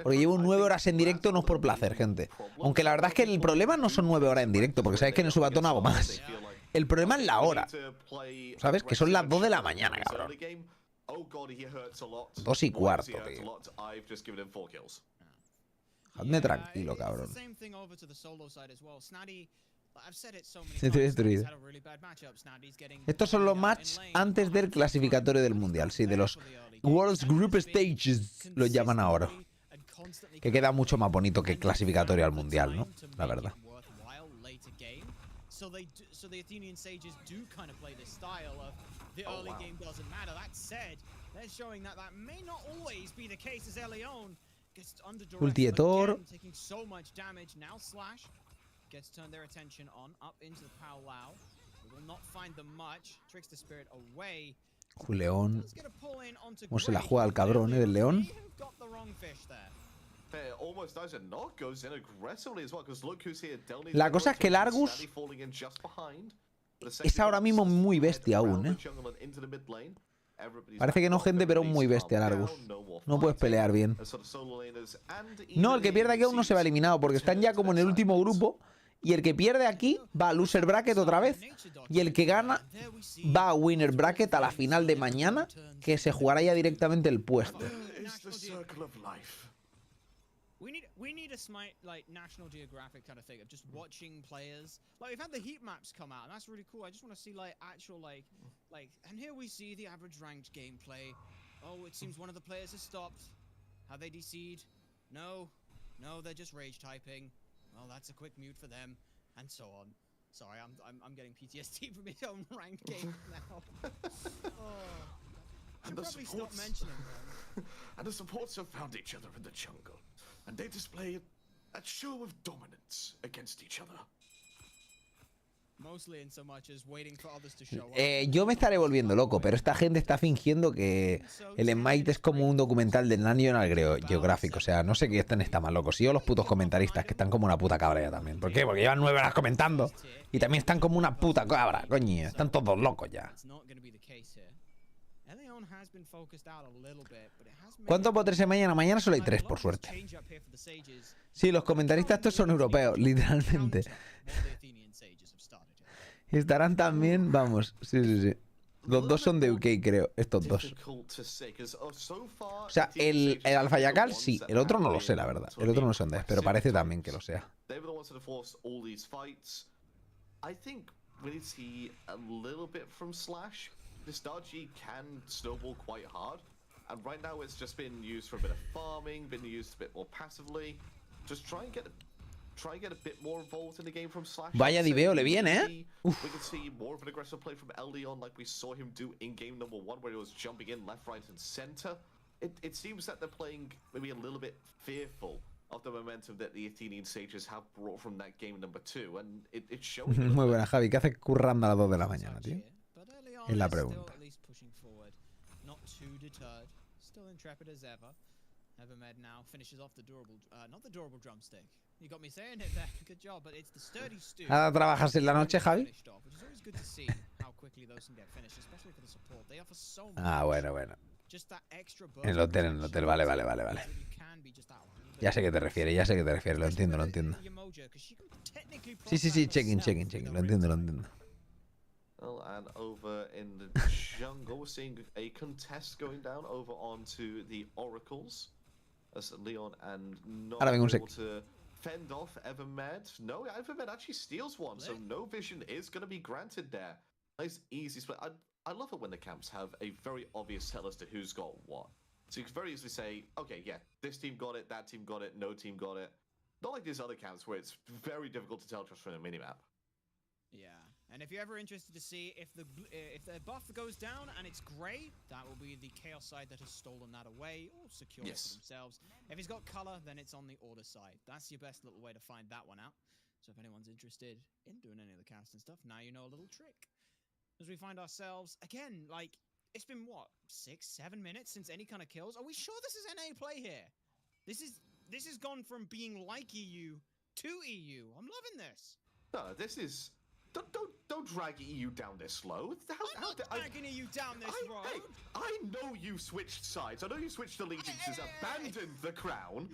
Porque llevo 9 horas en directo, no es por placer, gente. Aunque la verdad es que el problema no son 9 horas en directo, porque sabéis que en el Subatón hago más. El problema es la hora. ¿Sabes? Que son las 2 de la mañana, cabrón. 2 y cuarto, tío. Hazme tranquilo, cabrón. Estoy destruido. Estos son los matches antes del clasificatorio del mundial, sí, de los World's Group Stages, lo llaman ahora. Que queda mucho más bonito que clasificatorio al mundial, ¿no? La verdad. Ultietor. Gets turned their attention on up into the powwow. Will not find them much. Tricks the spirit away. León. ¿Cómo se la juega el cabrón, del León? La cosa es que el Argus es ahora mismo muy bestia aún, ¿eh? Parece que no, gente, pero muy bestia el Argus. No puedes pelear bien. No, el que pierde aquí aún no se va eliminado, porque están ya como en el último grupo. Y el que pierde aquí va a loser bracket otra vez. Y el que gana va a winner bracket a la final de mañana, que se jugará ya directamente el puesto. We need a Smite like National Geographic kind of thing of just watching players. Like we've had the heat maps come out, and that's really cool. I just want to see like actual like, and here we see the average ranked gameplay. Oh, it seems one of the players has stopped. Have they DC'd? No, they're just rage typing. Well, that's a quick mute for them, and so on. Sorry, I'm getting PTSD from his own ranked game now. And the supports and the supports have found each other in the jungle, and they display a show of dominance against each other. Yo me estaré volviendo loco, pero esta gente está fingiendo que el Smite es como un documental del National Geographic. O sea, no sé qué están más locos. Y yo los putos comentaristas, que están como una puta cabra ya también. ¿Por qué? Porque llevan 9 horas comentando. Y también están como una puta cabra, coño. Están todos locos ya. ¿Cuántos potres hay mañana? Mañana solo hay 3, por suerte. Sí, los comentaristas estos son europeos, literalmente. Estarán también, vamos, sí. Los dos son de UK, creo, estos dos. O sea, el Alpha Yacal sí, el otro no lo sé, la verdad. El otro no sé dónde es, pero parece también que lo sea. This dodgy can snowball quite hard, and right now it's just been used for a bit of farming, been used a bit more passively. Just try and get a bit more involved in the game from Slash. Vaya diveo le viene, ¿eh? We can see more of an aggressive play from Eldion, like we saw him do in game number 1, where he was jumping in left, right, and center. It seems that they're playing maybe a little bit fearful of the momentum that the Athenian sages have brought from that game number 2, and it's showing. Muy buena, Javi. ¿Qué haces currando a las 2 de la mañana, tío? Es la pregunta. ¿Ahora trabajas en la noche, Javi? Ah, bueno. En el hotel, vale. Ya sé que te refieres, lo entiendo. Sí, checking, lo entiendo. Well, and over in the jungle, we're seeing a contest going down over onto the Oracles. As Leon and not able to fend off Evermed. No, Evermed actually steals one, so no vision is going to be granted there. Nice, easy split. I love it when the camps have a very obvious tell as to who's got what. So you can very easily say, okay, yeah, this team got it, that team got it, no team got it. Not like these other camps where it's very difficult to tell just from a minimap. Yeah. And if you're ever interested to see if the buff goes down and it's grey, that will be the Chaos side that has stolen that away or secured it for themselves. If it's got colour, then it's on the Order side. That's your best little way to find that one out. So if anyone's interested in doing any of the cast and stuff, now you know a little trick. As we find ourselves, again, like, it's been what, 6-7 minutes since any kind of kills? Are we sure this is NA play here? This has gone from being like EU to EU. I'm loving this. No, this is. Don't drag EU down this slow. I'm not dragging EU down this road. Hey, I know you switched sides. I know you switched allegiances, abandoned the crown,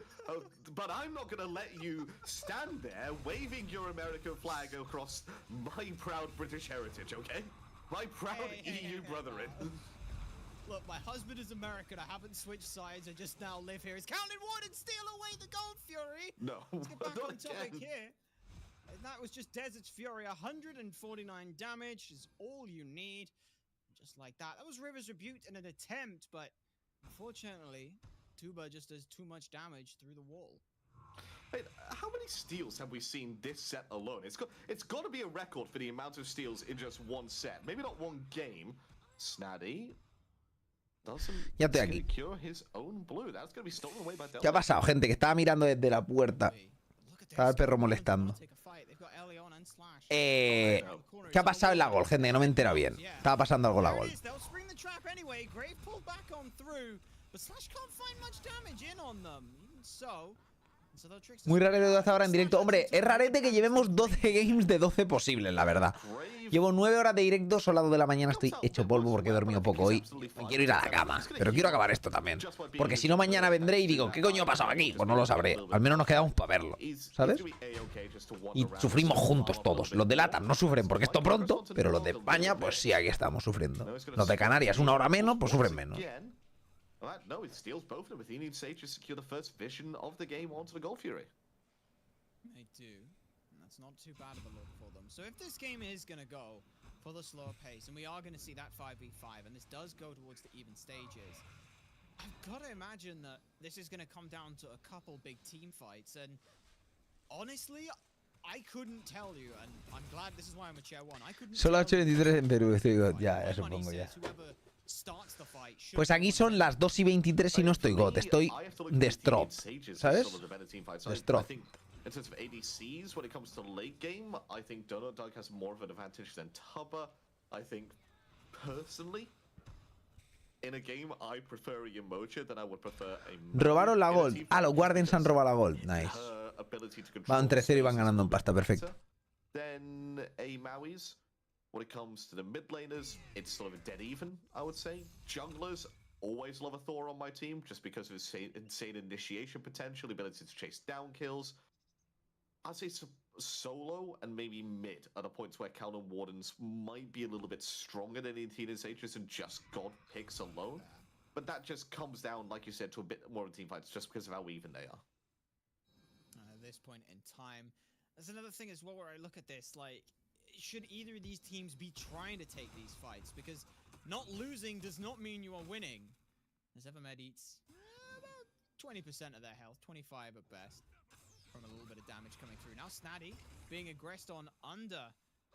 but I'm not gonna let you stand there waving your American flag across my proud British heritage, okay? My proud EU brethren. Look, my husband is American. I haven't switched sides. I just now live here. Is Counting Warden steal away the Gold Fury? No. Let's get back on topic here. And that was just Desert's Fury. 149 damage is all you need. Just like that. That was River's Rebuke in an attempt, but unfortunately, Tuba just does too much damage through the wall. Hey, how many steals have we seen this set alone? It's got to be a record for the amount of steals in just one set. Maybe not one game. Snaddy Ya estoy aquí. ¿Qué ha pasado, gente? Que estaba mirando desde la puerta. Estaba el perro molestando. ¿Qué ha pasado en la gol, gente? Que no me he enterado bien. Estaba pasando algo en la gol. Muy rarete hasta ahora en directo. Hombre, es rarete que llevemos 12 games de 12 posibles, la verdad. Llevo 9 horas de directo, son las 2 de la mañana, estoy hecho polvo porque he dormido poco hoy. Me quiero ir a la cama, pero quiero acabar esto también. Porque si no, mañana vendré y digo, ¿qué coño ha pasado aquí? Pues no lo sabré. Al menos nos quedamos para verlo, ¿sabes? Y sufrimos juntos todos. Los de LATAM no sufren porque esto pronto, pero los de España, pues sí, aquí estamos sufriendo. Los de Canarias, 1 hora menos, pues sufren menos. No, it steals both of them. Athenian Sages secure the first vision of the game onto the Gold Fury. They do. And that's not too bad of a look for them. So if this game is going to go for the slower pace, and we are going to see that 5v5, and this does go towards the even stages, I've got to imagine that this is going to come down to a couple big team fights. And honestly, I couldn't tell you, and I'm glad this is why I'm a chair one. I couldn't. Solo 8:23 en Perú, estoy ya supongo ya. Pues aquí son las 2:23 y no estoy God, estoy destrop, ¿sabes? Destrop. In terms of ADCs, when it comes to late game, I think Donut Dog has more of an advantage than Tubba. I think, personally, in a game, I prefer a Yamocha than I would prefer a... Robaron la gold. Ah, los Guardians han robado la gold. Nice. Van 3-0 y van ganando en pasta, perfecto. Then a Maui's. When it comes to the mid laners, it's sort of a dead even, I would say. Junglers always love a Thor on my team just because of his insane initiation potential, the ability to chase down kills. I'd say solo and maybe mid are the points where Count and Wardens might be a little bit stronger than the Athenian Sages and just God picks alone. But that just comes down, like you said, to a bit more of team fights just because of how even they are. At this point in time, there's another thing as well where I look at this, like, should either of these teams be trying to take these fights? Because not losing does not mean you are winning. As Evermed eats about 20% of their health, 25 at best, from a little bit of damage coming through. Now Snaddy being aggressed on under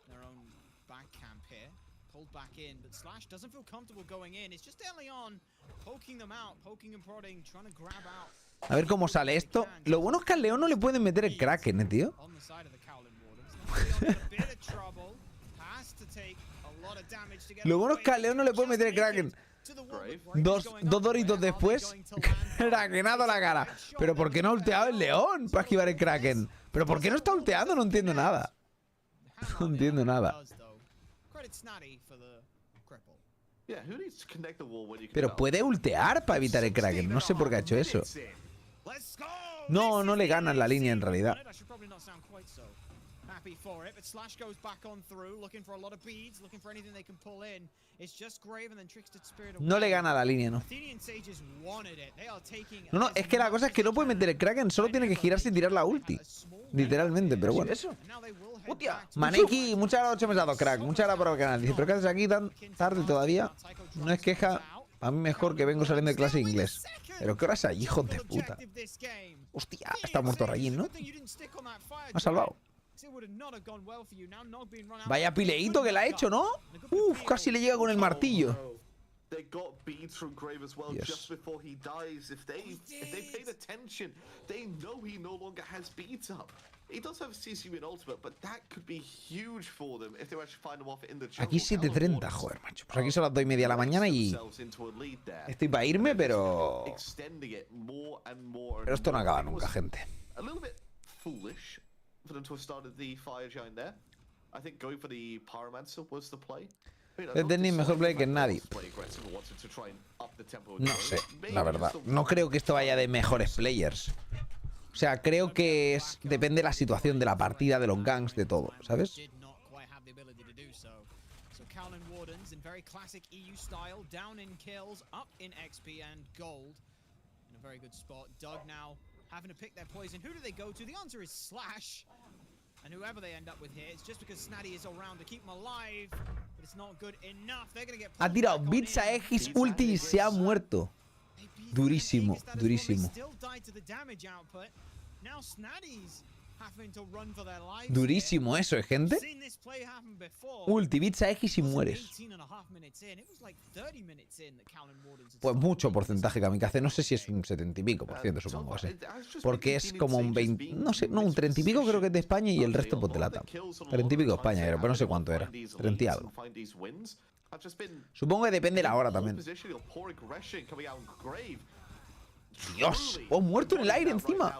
their own back camp here. Pulled back in, but Slash doesn't feel comfortable going in. It's just early on, poking them out, poking and prodding, trying to grab out. A ver cómo sale esto. Lo bueno es que al León no le pueden meter el Kraken, tío. Lo bueno es que al León no le puede meter el Kraken. Dos doritos después, Krakenado la cara. Pero ¿por qué no ha ulteado el León para esquivar el Kraken? ¿Pero por qué no está ulteando? No entiendo nada. No entiendo nada. Pero puede ultear para evitar el Kraken. No sé por qué ha hecho eso. No, no le ganan la línea en realidad. No le gana la línea, no. No, es que la cosa es que no puede meter el Kraken, solo tiene que girarse y tirar la ulti. Literalmente, pero bueno. Maneki, muchas gracias por dado, crack. Muchas gracias por el canal. Dice, pero ¿qué haces aquí tan tarde todavía? No es queja. A mí mejor que vengo saliendo de clase de inglés. Pero ¿qué horas hay, hijos de puta? Hostia, está muerto Rayín, ¿no? Me ha salvado. Vaya pileíto que le ha hecho, ¿no? Uf, casi le llega con el martillo. got beads from Grave as well just before he dies. If they paid attention, they know he no longer has beads up. He does have CC in ultimate, but that could be huge for them if they actually find him off in the jungle. Aquí 7:30, joder, macho. Pues aquí son las 2:30 de la mañana y estoy para irme, pero esto no acaba nunca, gente. A little bit foolish for them to have started the Fire Giant there. I think going for the Pyromancer was the play. Tenis mejor play que nadie. No sé, la verdad. No creo que esto vaya de mejores players. O sea, creo que depende de la situación de la partida, de los ganks, de todo, ¿sabes? And whoever they end up with here, it's just because Snaddy is around to keep him alive, but it's not good enough. They're gonna get. Ha tirado bits a Aegis ulti y se ha muerto. Durísimo, durísimo. Durísimo eso, gente. Ulti, bits a Aegis y mueres. Pues mucho porcentaje kamikaze. No sé si es un 70 y pico %, supongo. Porque es como un 20. No sé, no, un 30 y pico creo que es de España y el resto pues de LATAM. 30 y pico de España, pero no sé cuánto era. 30 y algo. Supongo que depende de la hora también. Dios, oh, muerto en el aire encima.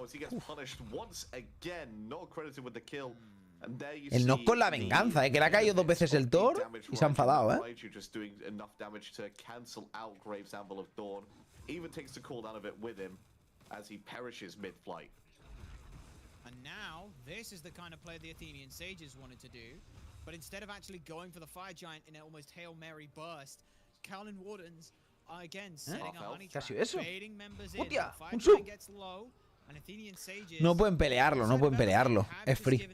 El knock con la venganza, que le ha caído 2 veces el Thor y se ha enfadado, And now, this is the kind of play the Athenian Sages wanted to do. But instead of actually going for the Fire Giant in an almost Hail Mary burst, Callan Wardens are again setting a honey trap, baiting members in. The Fire Giant gets low, and Athenian Sages... No pueden pelearlo, no pueden pelearlo. Es free.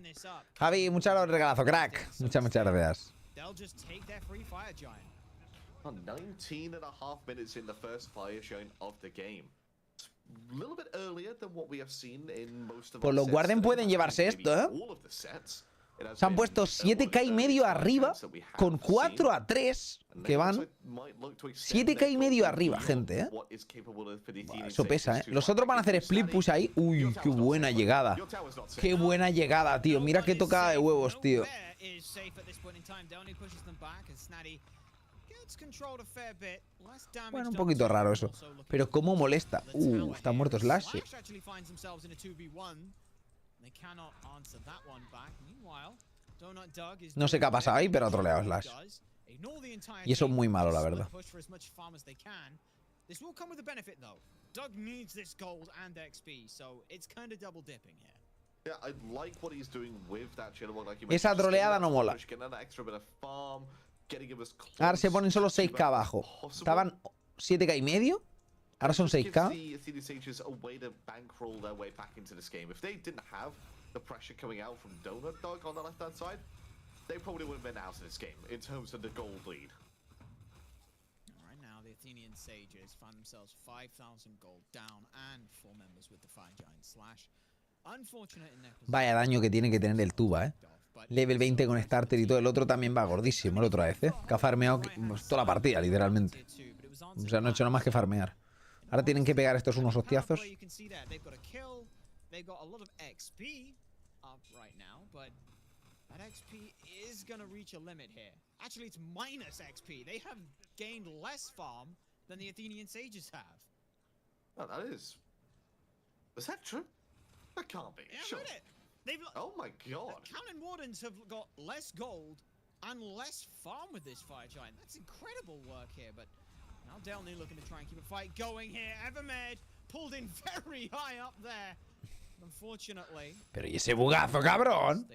Javi, muchas gracias, regalazo, crack. Muchas gracias. They'll just take their free Fire Giant. 19.5 minutes in the first Fire Giant of the game. A little bit earlier than what we have seen in most of Pues los Guardian pueden llevarse esto, ¿eh? Se han puesto 7k y medio arriba con 4 a 3 que van. 7k y medio arriba, gente, ¿eh? Buah, eso pesa, ¿eh? Los otros van a hacer split push ahí. Uy, qué buena llegada. Qué buena llegada, tío. Mira qué tocada de huevos, tío. Bueno, un poquito raro eso. Pero cómo molesta. Está muerto Slash. No sé qué ha pasado ahí, pero ha troleado Slash. Y eso es muy malo, la verdad. Esa troleada no mola. Ahora se ponen solo 6k abajo. Estaban 7k y medio. Ahora son 6k. The pressure coming out from Donut Dog on the left-hand side, they probably would have been out of this game in terms of the gold lead. Right now, the Athenian Sages find themselves 5,000 gold down and 4 members with the Fire Giant Slash. Unfortunate in their position. Vaya daño que tiene que tener el Tuba, ¿eh? Level 20 con starter y todo. El otro también va gordísimo, el otro vez, ¿eh? Que ha farmeado toda la partida, literalmente. O sea, no ha hecho nada más que farmear. Ahora tienen que pegar estos unos hostiazos. They've got a lot of XP up right now, but that XP is going to reach a limit here. Actually, it's minus XP. They have gained less farm than the Athenian Sages have. Oh, that is... Is that true? That can't be. Yeah, sure. Oh my god. Cannon Wardens have got less gold and less farm with this Fire Giant. That's incredible work here, but now Delny looking to try and keep a fight going here. Evermed pulled in very high up there. Pero ¿y ese bugazo, cabrón?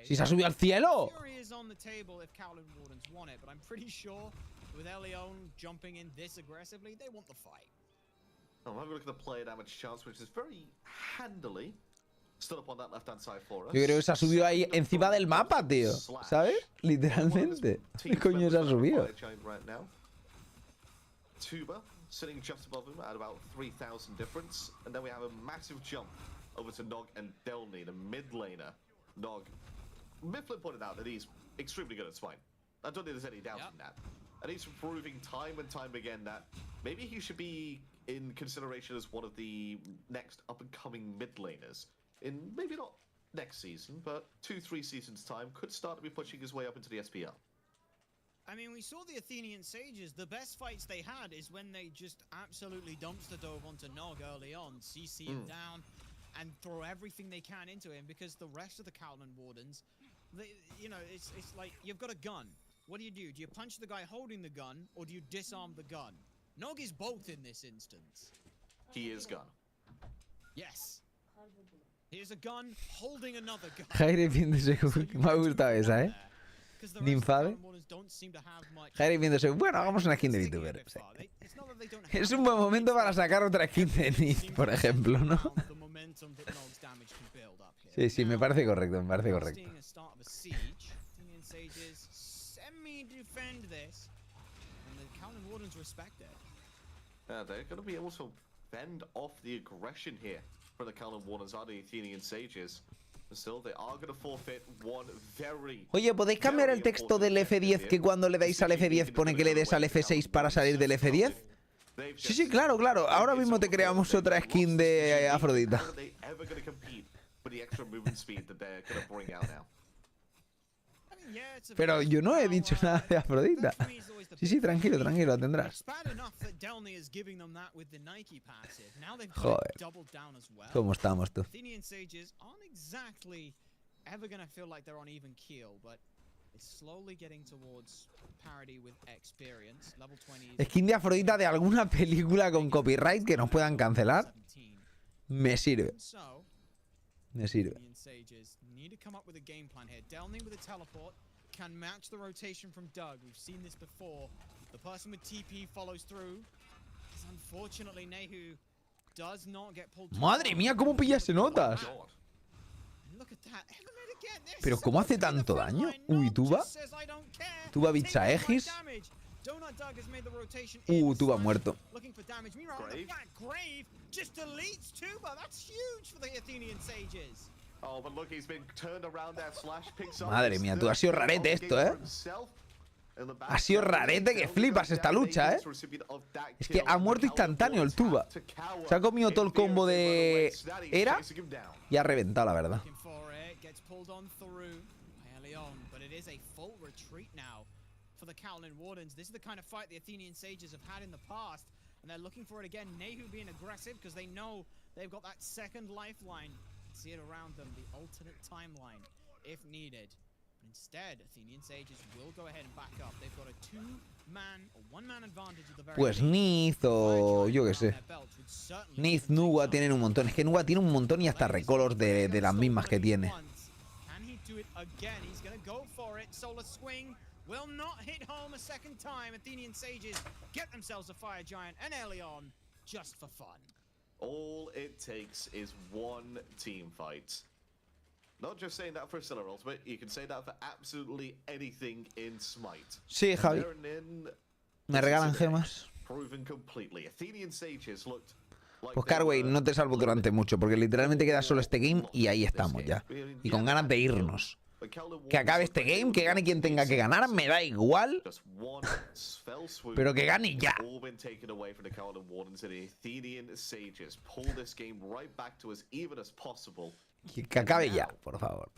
Si se ha subido al cielo. Yo creo que se ha subido ahí encima del mapa, tío. ¿Sabes? Literalmente. ¿Qué coño se ha subido? Sitting just above him at about 3,000 difference, and then we have a massive jump over to Nog and Delny, the mid laner. Nog, Mifflin pointed out that he's extremely good at Smite. I don't think there's any doubt in that. And he's proving time and time again that maybe he should be in consideration as one of the next up-and-coming mid laners. In maybe not next season, but 2-3 seasons' time, could start to be pushing his way up into the SPL. I mean, we saw the Athenian Sages. The best fights they had is when they just absolutely dumpster dove onto Nog early on, CC him down, and throw everything they can into him, because the rest of the Cowland Wardens, you know, it's like, you've got a gun. What do? Do you punch the guy holding the gun, or do you disarm the gun? Nog is both in this instance. He is gun. Yes. Here's a gun holding another gun. hi-rez viéndose. Me ha gustado esa, Ninfade. hi-rez viéndose. Bueno, hagamos una skin de VTuber. Sí. Es un buen momento para sacar otra skin de Niz, por ejemplo, ¿no? Sí, sí, me parece correcto, me parece correcto. They're going to be able to fend off the aggression here for the Cowland Wardens are the Athenian Sages. Still, they are going to forfeit one very. Oye, ¿podéis cambiar el texto del F10 que cuando le dais al F10 pone que le des al F6 para salir del F10? Sí, sí, claro, claro. Ahora mismo te creamos otra skin de Afrodita. Pero yo no he dicho nada de Afrodita. Sí, sí, tranquilo, tranquilo, la tendrás. Joder. ¿Cómo estamos, tú? Skin de Afrodita de alguna película con copyright que nos puedan cancelar. Me sirve. Me sirve. Can match the rotation from Doug. We've seen this before. The person with TP follows through. Unfortunately, Nehu does not get pulled. Madre mía, cómo pillas notas. Pero cómo hace tanto daño. Uy, Tuba. Tuba bicha Aegis. Tuba muerto. Madre mía, tú has sido rarete esto, Ha sido rarete que flipas esta lucha, Es que ha muerto instantáneo el Tuba. Se ha comido todo el combo de Era y ha reventado, la verdad. See it around them, the alternate timeline, if needed. Instead, Athenian Sages will go ahead and back up. They've got a one-man advantage at the very Pues Niz o yo qué sé. Niz, Nuwa tienen un montón. Es que Nuwa tiene un montón y hasta recolors de las mismas que tiene. Will not hit home a second time. Athenian Sages get themselves a Fire Giant and Aelion just for fun. All it takes is one team fight. Not just saying that for Stellar Ultimate, you can say that for absolutely anything in Smite. Sí, Javi. Me regalan gemas. Proven completely. Athenian Sages looked like pues Carway, no te salvo durante mucho, porque literalmente queda solo este game y ahí estamos ya. Y con ganas de irnos. Que acabe este game, que gane quien tenga que ganar, me da igual. Pero que gane ya. Que acabe ya, por favor.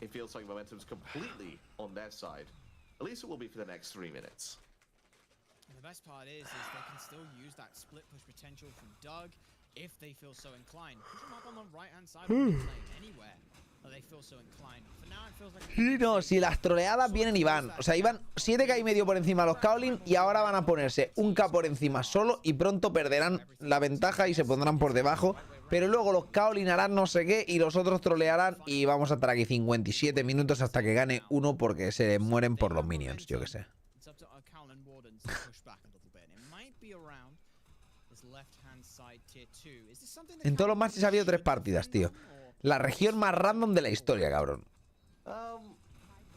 Sí, no, si las troleadas vienen y van. O sea, iban 7k y medio por encima de los Kaolin y ahora van a ponerse 1k por encima solo y pronto perderán la ventaja y se pondrán por debajo. Pero luego los Kaolin harán no sé qué y los otros trolearán y vamos a estar aquí 57 minutos hasta que gane uno porque se mueren por los minions, yo que sé. En todos los matches ha habido 3 partidas, tío. La región más random de la historia, cabrón.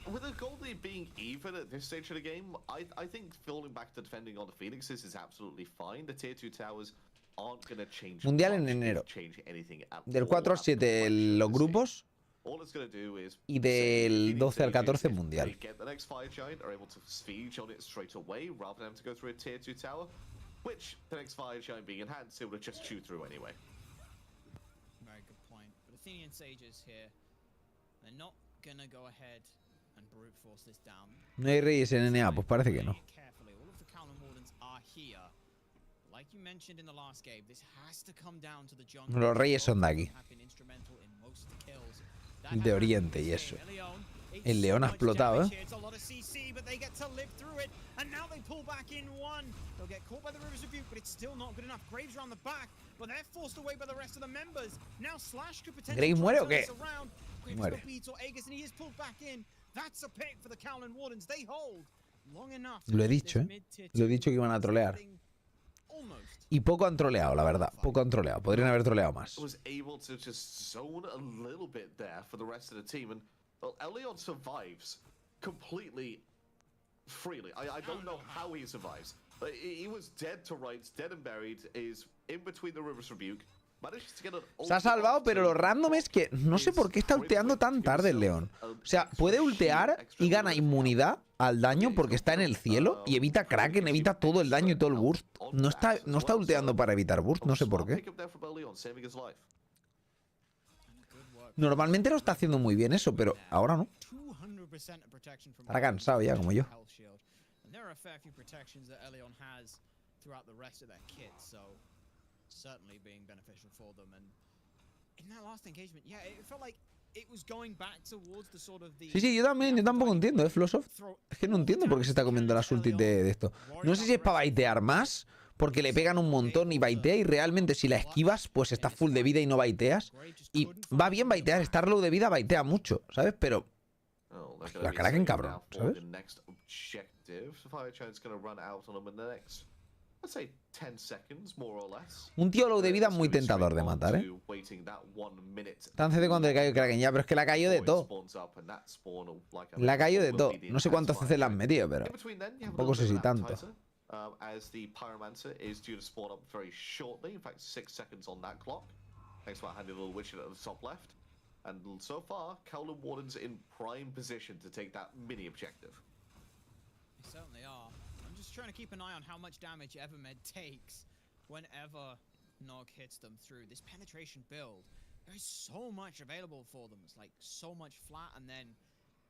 With the goal being even at this stage of the game, I think falling back to defending on the Phoenixes is absolutely fine. The tier 2 towers aren't going to change. Mundial en enero. Del 4 al 7 los grupos. Y del 12 al 14 mundial. Which the next fire giant being enhanced, it would just chew through anyway. Very good point. But Athenian Sages here, they're not gonna go ahead and brute force this down. No hay reyes en NA, pues parece que no. Carefully, all of the Callan Wardens are here. Like you mentioned in the last game, this has to come down to the jungle. Los reyes son de aquí. De Oriente y eso. El león ha explotado, ¿eh? ¿Graves muere o qué? Muere. Lo he dicho, ¿eh? Lo he dicho que iban a trolear. Y poco han troleado, la verdad. Poco han troleado. Podrían haber troleado más. Well, Elyon survives completely freely. I don't know how he survives. He was dead to rights, dead and buried, is in between the River's Rebuke. Se ha salvado, pero lo random es que no sé por qué está ulteando tan tarde el león. O sea, puede ultear y gana inmunidad al daño porque está en el cielo y evita Kraken, evita todo el daño y todo el burst. No está ulteando para evitar burst, no sé por qué. Normalmente lo está haciendo muy bien eso, pero ahora no. Estará cansado ya, como yo. Sí, yo tampoco entiendo, Flossoft. Es que no entiendo por qué se está comiendo las ultis de esto. No sé si es para baitear más, porque le pegan un montón y baitea, y realmente si la esquivas, pues está full de vida y no baiteas. Y va bien baitear, estar low de vida baitea mucho, ¿sabes? Pero la Kraken, cabrón, ¿sabes? Un tío low de vida muy tentador de matar, ¿eh? Tan CC cuando le cayó Kraken ya, pero es que la cayó de todo. La cayó de todo. No sé cuántos CC le han metido, pero tampoco sé si tanto. As the Pyromancer is due to spawn up very shortly. In fact, 6 seconds on that clock. Thanks for handy little witch at the top left. And so far, Callan Warden's in prime position to take that mini objective. They certainly are. I'm just trying to keep an eye on how much damage Evermed takes whenever Nog hits them through. This penetration build, there is so much available for them. It's like so much flat and then,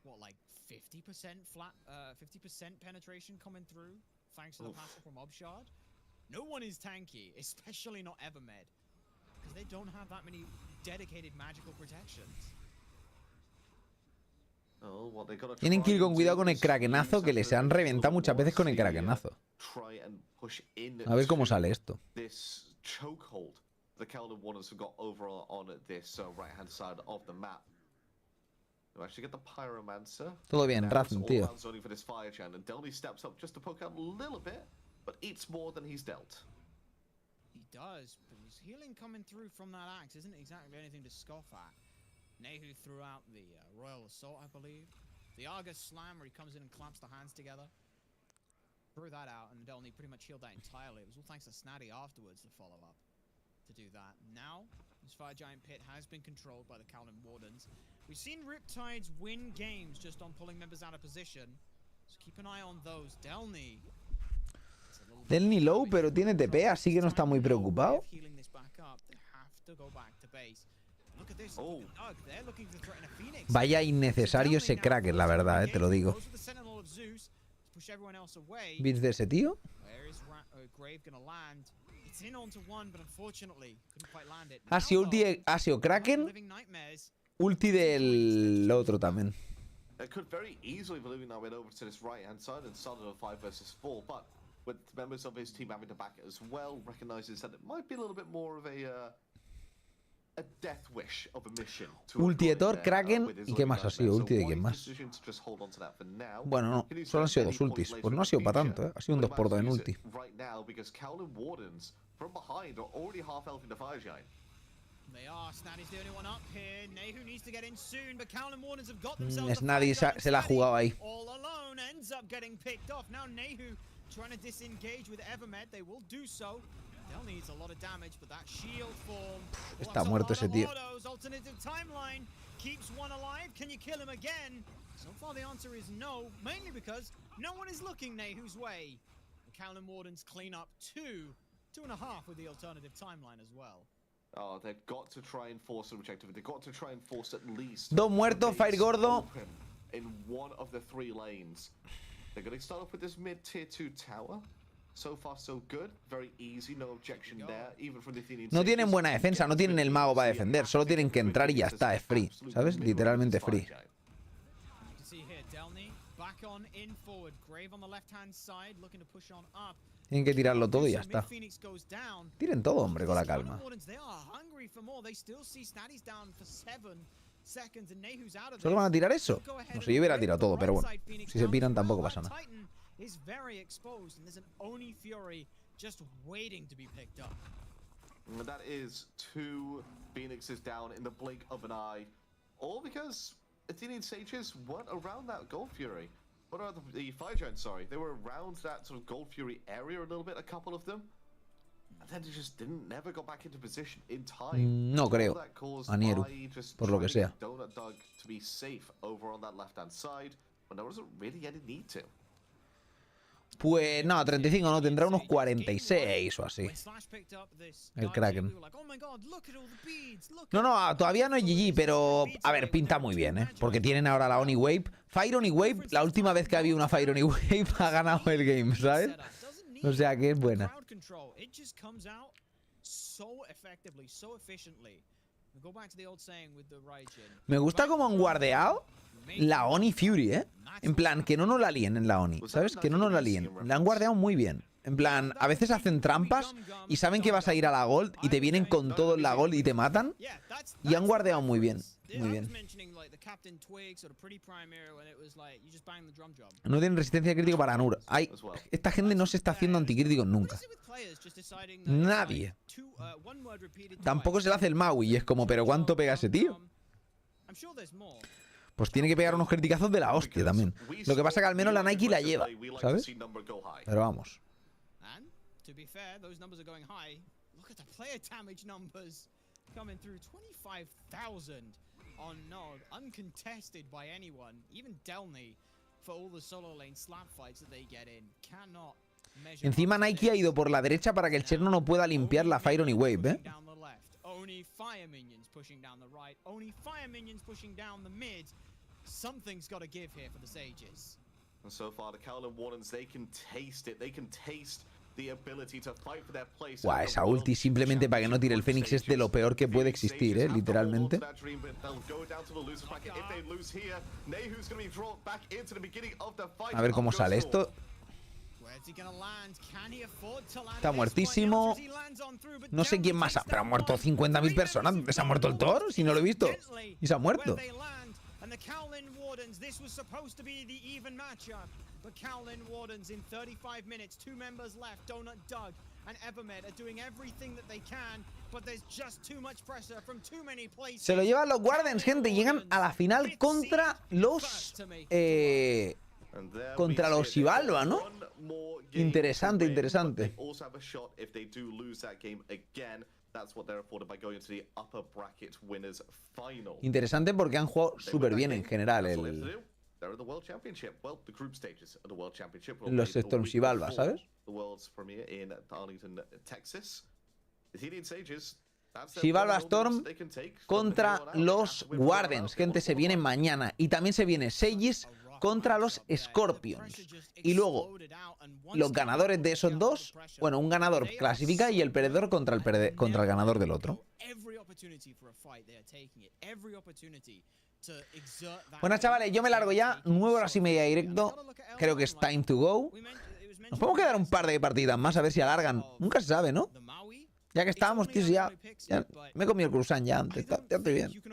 what, like 50% flat, 50% penetration coming through? Thanks to the passive from Obshard. No one is tanky, especially not Evermed, because they don't have that many dedicated magical protections. Tienen que ir con cuidado con el Krakenazo, que les han reventado muchas veces con el Krakenazo. A ver cómo sale esto. Todo bien, Razn, tío. He does, but his healing coming through from that axe isn't exactly anything to scoff at. Nehu threw out the Royal Assault, I believe. The Argus Slam, where he comes in and clamps the hands together. Threw that out, and Delny pretty much healed that entirely. It was all thanks to Snatty afterwards to follow up to do that. Now, this Fire Giant Pit has been controlled by the Callan Wardens. We've seen Riptides win games just on pulling members out of position. So keep an eye on those. Delny low, pero tiene TP, así que no está muy preocupado. Vaya innecesario ese Kraken, la verdad, te lo digo. ¿Bits de ese tío? Ha sido Kraken, ulti del otro también. It could very easily be living our way over to this right-hand side and started a 5 versus 4, but with members of his team having to back it as well, recognizes that it might be a little bit more of a death wish of a mission. Ulti de Thor, Kraken, ¿y qué más ha sido? Ulti de quién más. Bueno, no, solo han sido 2 ultis. Pues no ha sido para tanto, ¿eh? Ha sido un 2x2 en ulti. Snatty se la ha jugado ahí. Está muerto ese tío. Oh, they've got to try and force an objective. They've got to try and force at least. Dos muertos, Fire Gordo. In one of the 3 lanes. They're going to start off with this mid-tier 2 tower. So far, so good. Very easy, no objection there, even from the Athenian. No tienen buena defensa, no tienen el mago para defender. Solo tienen que entrar y ya está, es free. ¿Sabes? Literalmente free. Tienen que tirarlo todo y ya está. Tiren todo, hombre, con la calma. ¿Solo van a tirar eso? No sé, yo hubiera tirado todo, pero bueno. Si se piran tampoco pasa nada. That is 2 Phoenixes down in the blink of an eye. All because Athenian Sages weren't around that Gold Fury. What are the Fire Giants, sorry. They were around that sort of Gold Fury area a little bit, a couple of them. And then they just never got back into position in time. No creo. A Nieru, por lo que sea. Donut Dog to be safe over on that left-hand side, but there wasn't really any need to. Pues no, 35 no, tendrá unos 46 o así. El Kraken. No, todavía no es GG, pero a ver, pinta muy bien, ¿eh? Porque tienen ahora la Oni Wave. Fire Oni Wave, la última vez que había una Fire Oni Wave ha ganado el game, ¿sabes? O sea que es buena. Me gusta cómo han guardeado la Oni Fury, ¿eh? En plan, que no nos la líen en la Oni, ¿sabes? Que no nos la líen. La han guardeado muy bien. En plan, a veces hacen trampas y saben que vas a ir a la Gold y te vienen con todo en la Gold y te matan. Y han guardeado muy bien. Muy bien. No tienen resistencia crítica para Nur. Esta gente no se está haciendo anticríticos nunca. Nadie. Tampoco se le hace el Maui y es como, ¿pero cuánto pega ese tío? Pues tiene que pegar unos criticazos de la hostia también. Lo que pasa que al menos la Nike la lleva, ¿sabes? Pero vamos. Coming through 25,000 on Nod, uncontested by anyone, even Delny, for all the solo lane slap fights that they get in, cannot measure. Encima Nike ha ido por la derecha para que el Cherno no pueda limpiar la Fire Oni Wave, ¿eh? Only fire minions pushing down the right, only fire minions pushing down the mid. Something's got to give here for the Sages. And so far, the Kowloon Wardens, they can taste it. They can taste the ability to fight for their place. Guau, esa ulti simplemente para que no tire el Fénix es de lo peor que puede existir, literalmente. A ver cómo sale esto. Está muertísimo. No sé quién más ha... Pero han muerto 50.000 personas. ¿Se ha muerto el Thor? Si no lo he visto. Y se ha muerto. And the Kowloon Wardens, this was supposed to be the even matchup. But Kowloon Wardens in 35 minutes, 2 members left, Donut Doug and Evermed are doing everything that they can, but there's just too much pressure from too many places. Se lo llevan los Wardens, gente, llegan a la final contra los Xibalba, ¿no? Interesante, interesante. Interesante porque han jugado súper bien en general los Storm Xibalba, ¿sabes? Xibalba Storm contra los Wardens, gente, se viene mañana. Y también se viene Sages contra los Scorpions. Y luego, los ganadores de esos dos, bueno, un ganador clasifica y el perdedor contra el ganador del otro. Bueno, chavales, yo me largo ya. 9 horas y media de directo. Creo que es time to go. Nos podemos quedar un par de partidas más a ver si alargan. Nunca se sabe, ¿no? Ya que estábamos, tío, ya me he comido el cruzán ya antes. Ya estoy bien.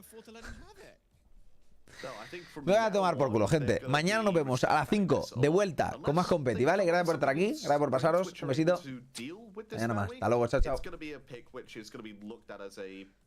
Me voy a tomar por culo, gente. Mañana nos vemos a las 5 de vuelta con más competi, ¿vale? Gracias por estar aquí, gracias por pasaros. Un besito. Mañana más. Hasta luego, chao, chao.